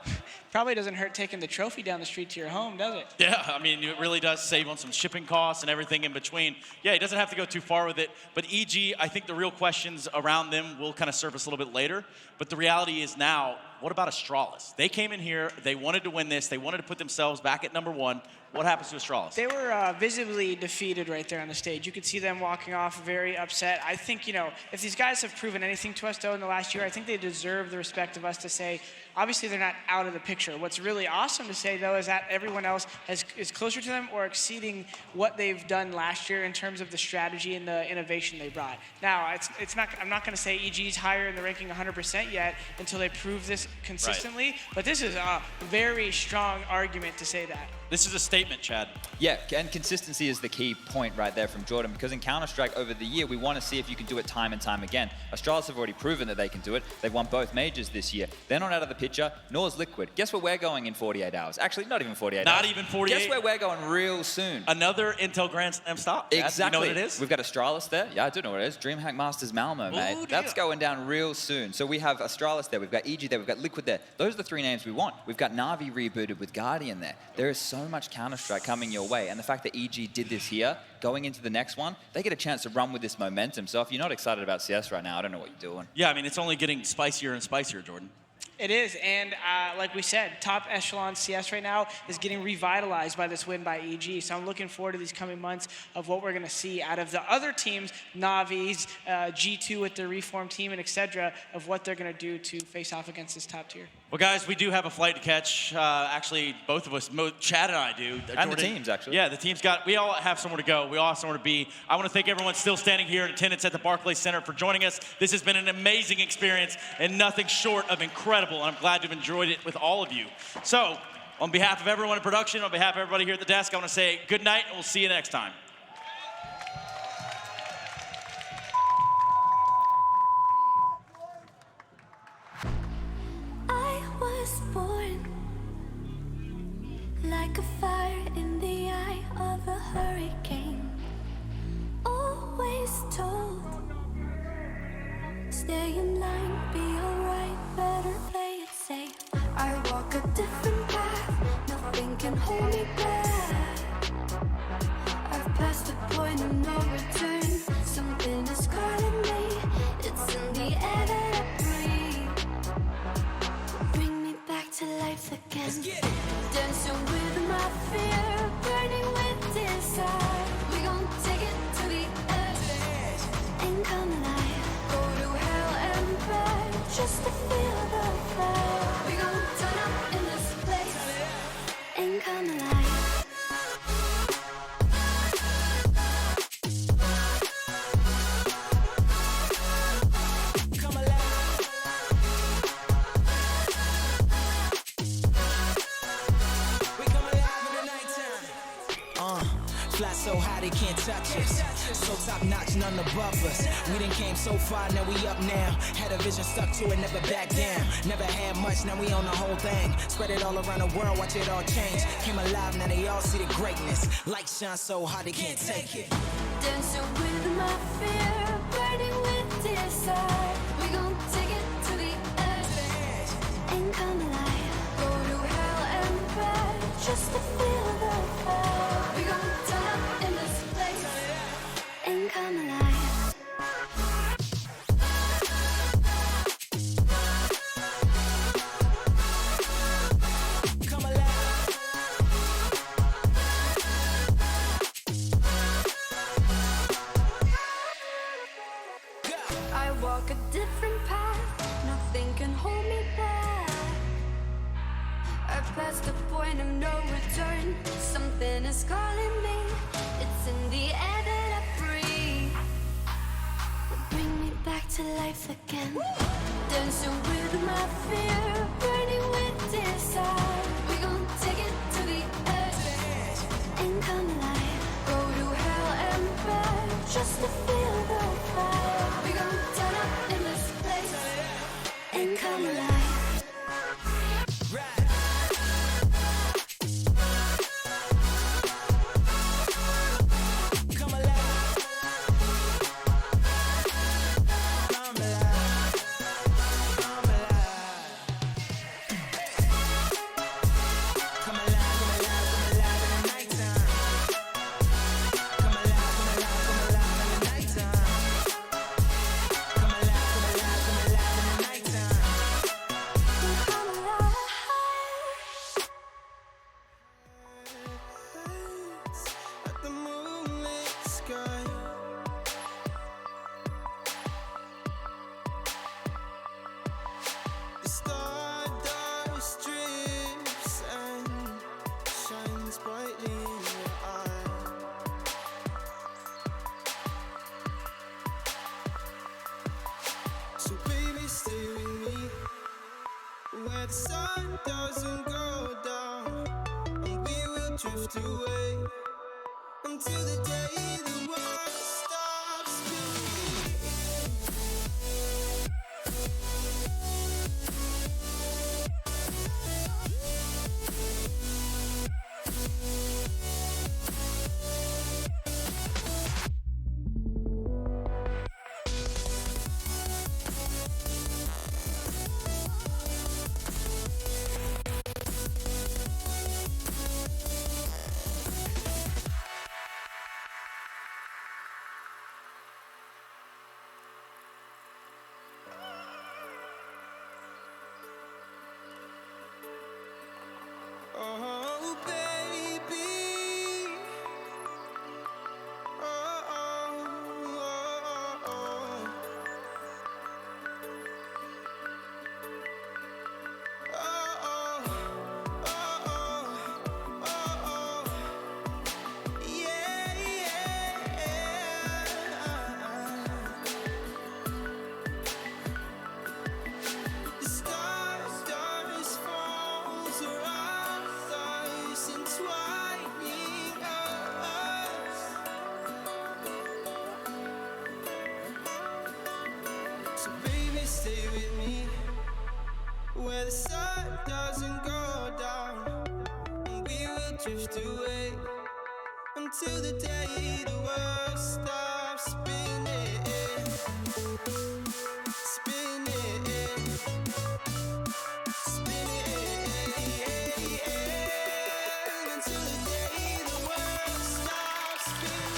Probably doesn't hurt taking the trophy down the street to your home, does it? Yeah, I mean, it really does save on some shipping costs and everything in between. Yeah, he doesn't have to go too far with it, but EG, I think the real questions around them will kind of surface a little bit later, but the reality is now, what about Astralis? They came in here, they wanted to win this, they wanted to put themselves back at #1. What happens to Astralis? They were visibly defeated right there on the stage. You could see them walking off very upset. I think, you know, if these guys have proven anything to us, though, in the last year, I think they deserve the respect of us to say, obviously, they're not out of the picture. What's really awesome to say, though, is that everyone else is closer to them or exceeding what they've done last year in terms of the strategy and the innovation they brought. Now, I'm not going to say EG's higher in the ranking 100% yet until they prove this consistently, right. But this is a very strong argument to say that. This is a statement, Chad. Yeah, and consistency is the key point right there from Jordan, because in Counter-Strike over the year, we want to see if you can do it time and time again. Astralis have already proven that they can do it. They've won both majors this year. They're not out of the picture, nor is Liquid. Guess where we're going in 48 hours? Actually, not even 48 hours. Not even 48. Guess where we're going real soon? Another Intel Grand Slam stop. Exactly. You know what it is? We've got Astralis there. Yeah, I do know what it is. DreamHack Masters Malmo, mate. Ooh, that's going down real soon. So we have Astralis there. We've got EG there. We've got Liquid there. Those are the three names we want. We've got Na'Vi rebooted with Guardian there. There is so much Counter-Strike coming your way. And the fact that EG did this here, going into the next one, they get a chance to run with this momentum. So if you're not excited about CS right now, I don't know what you're doing. Yeah, I mean, it's only getting spicier and spicier, Jordan. It is, and like we said, top echelon CS right now is getting revitalized by this win by EG. So I'm looking forward to these coming months of what we're going to see out of the other teams, Navi's, G2 with their reformed team, and etc., of what they're going to do to face off against this top tier. Well, guys, we do have a flight to catch. Actually, both of us, Chad and I do. And Jordan, the teams, actually. Yeah, the team's got, we all have somewhere to go. We all have somewhere to be. I want to thank everyone still standing here in attendance at the Barclays Center for joining us. This has been an amazing experience and nothing short of incredible. And I'm glad to have enjoyed it with all of you. So, on behalf of everyone in production, on behalf of everybody here at the desk, I want to say good night and we'll see you next time. Born like a fire in the eye of a hurricane. Always told, stay in line, be alright, better play it safe. I walk a different path, nothing can hold me back. I've passed the point of no return, something is calling me, it's in the air that I breathe. Bring me back to life again. Dancing with my fear, burning with desire. We gon' take it to the edge and come alive. Go to hell and back just to feel the fire. We gon' turn up in this place and come alive. Fly so high they can't touch us. So top notch, none above us. We done came so far, now we up now. Had a vision, stuck to it, never back down. Never had much, now we own the whole thing. Spread it all around the world, watch it all change. Came alive, now they all see the greatness. Light shine so hard they can't take it. Dancing with my fear, burning with desire. We gon' take it to the edge and come alive. Go to hell and back just to feel the fire. We gon' turn up in this place and come alive. I walk a different path, nothing can hold me back. I've passed the point of no return, something is calling me, it's in the air that I breathe. Bring me back to life again. Dancing with my fear, burning with desire. We gon' take it to the edge and come alive. Go to hell and back just to feel the fire. We gon' come alive. Where the sun doesn't go down, and we will drift away until the day the world stops spinning. Oh, baby. Oh, oh, oh, oh. Oh, oh, oh, oh, oh. Yeah, yeah. The stars falls around us, entwining us. So baby, stay with me where the sun doesn't go down, and we will drift away until the day the world stops spinning, spinning, spinning, until the day the world stops spinning.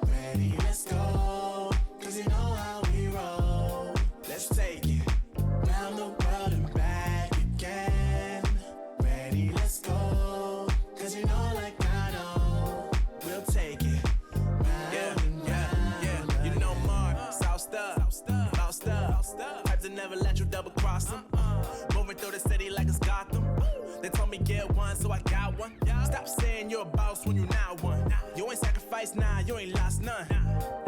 Ready, let's go, 'cause you know how we roll. Let's take it round the world and back again. Ready, let's go, 'cause you know like I know, we'll take it round and round. You know Mark, South Stuff, types that never let you double cross them. Moving through the city like it's Gotham. They told me get one, so I got one. Stop saying you're a boss when you not one. You ain't sacrificed, nah, you ain't lost none.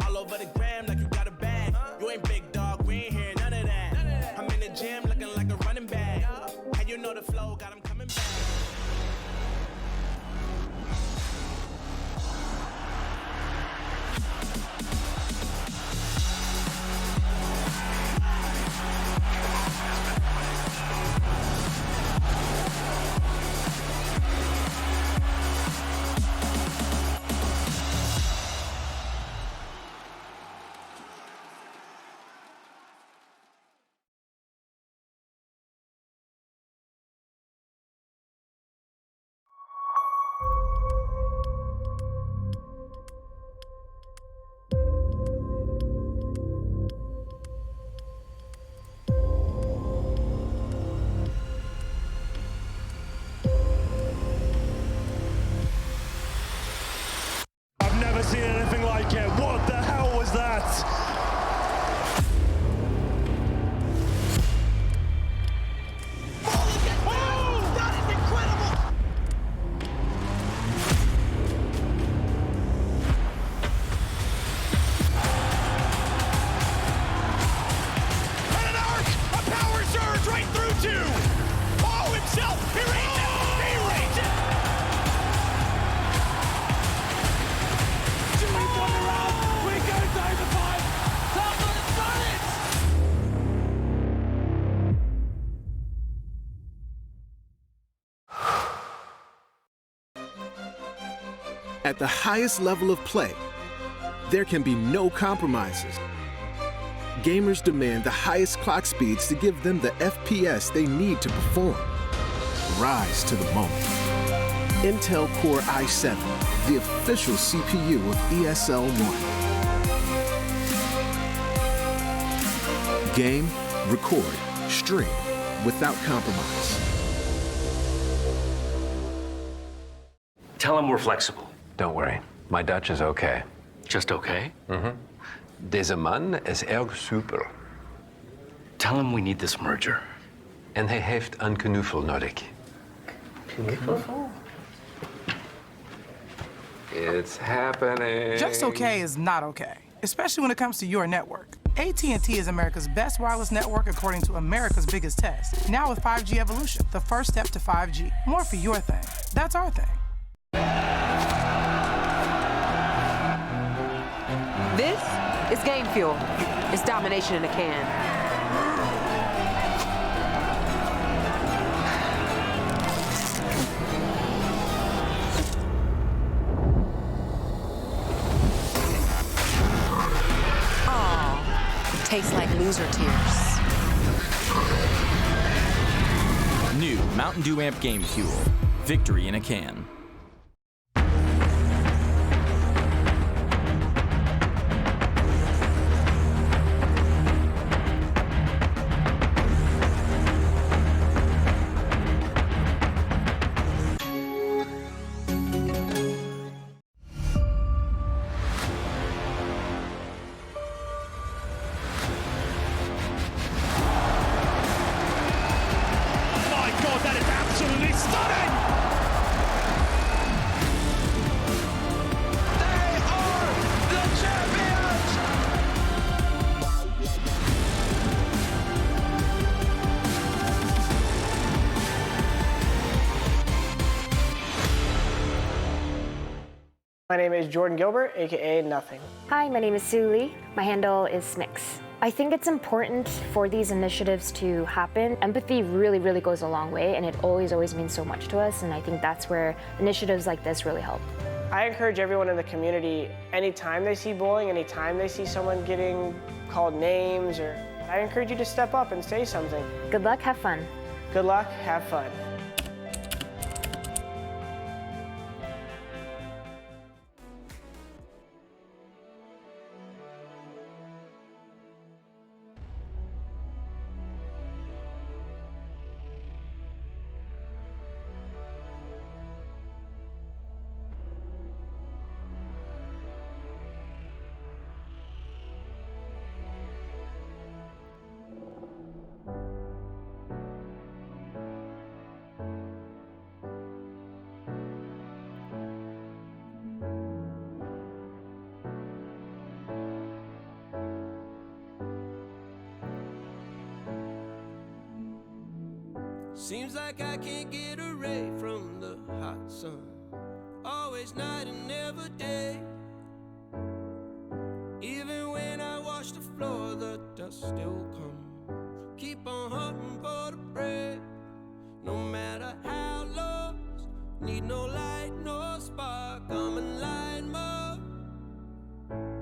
All over the gram like you got a bag. You ain't big dog, we ain't hear none of that. I'm in the gym looking like a running back. And you know the flow got him coming back. again. What the hell was that? At the highest level of play, there can be no compromises. Gamers demand the highest clock speeds to give them the FPS they need to perform. Rise to the moment. Intel Core i7, the official CPU of ESL One. Game, record, stream without compromise. Tell him we're flexible. Don't worry. My Dutch is okay. Just okay? Mm-hmm. Deze man is erg super. Tell him we need this merger. En hij heeft een knuffel nodig. Knuffel? It's happening. Just okay is not okay, especially when it comes to your network. AT&T is America's best wireless network according to America's biggest test. Now with 5G Evolution, the first step to 5G. More for your thing. That's our thing. This is Game Fuel. It's domination in a can. Aw, tastes like loser tears. New Mountain Dew Amp Game Fuel. Victory in a can. My name is Jordan Gilbert, aka Nothing. Hi, my name is Sue Lee. My handle is Smix. I think it's important for these initiatives to happen. Empathy really, really goes a long way, and it always means so much to us, and I think that's where initiatives like this really help. I encourage everyone in the community, anytime they see bullying, anytime they see someone getting called names, I encourage you to step up and say something. Good luck, have fun. Good luck, have fun. Seems like I can't get away from the hot sun. Always night and never day. Even when I wash the floor, the dust still comes. Keep on hoping for the break. No matter how lost, need no light.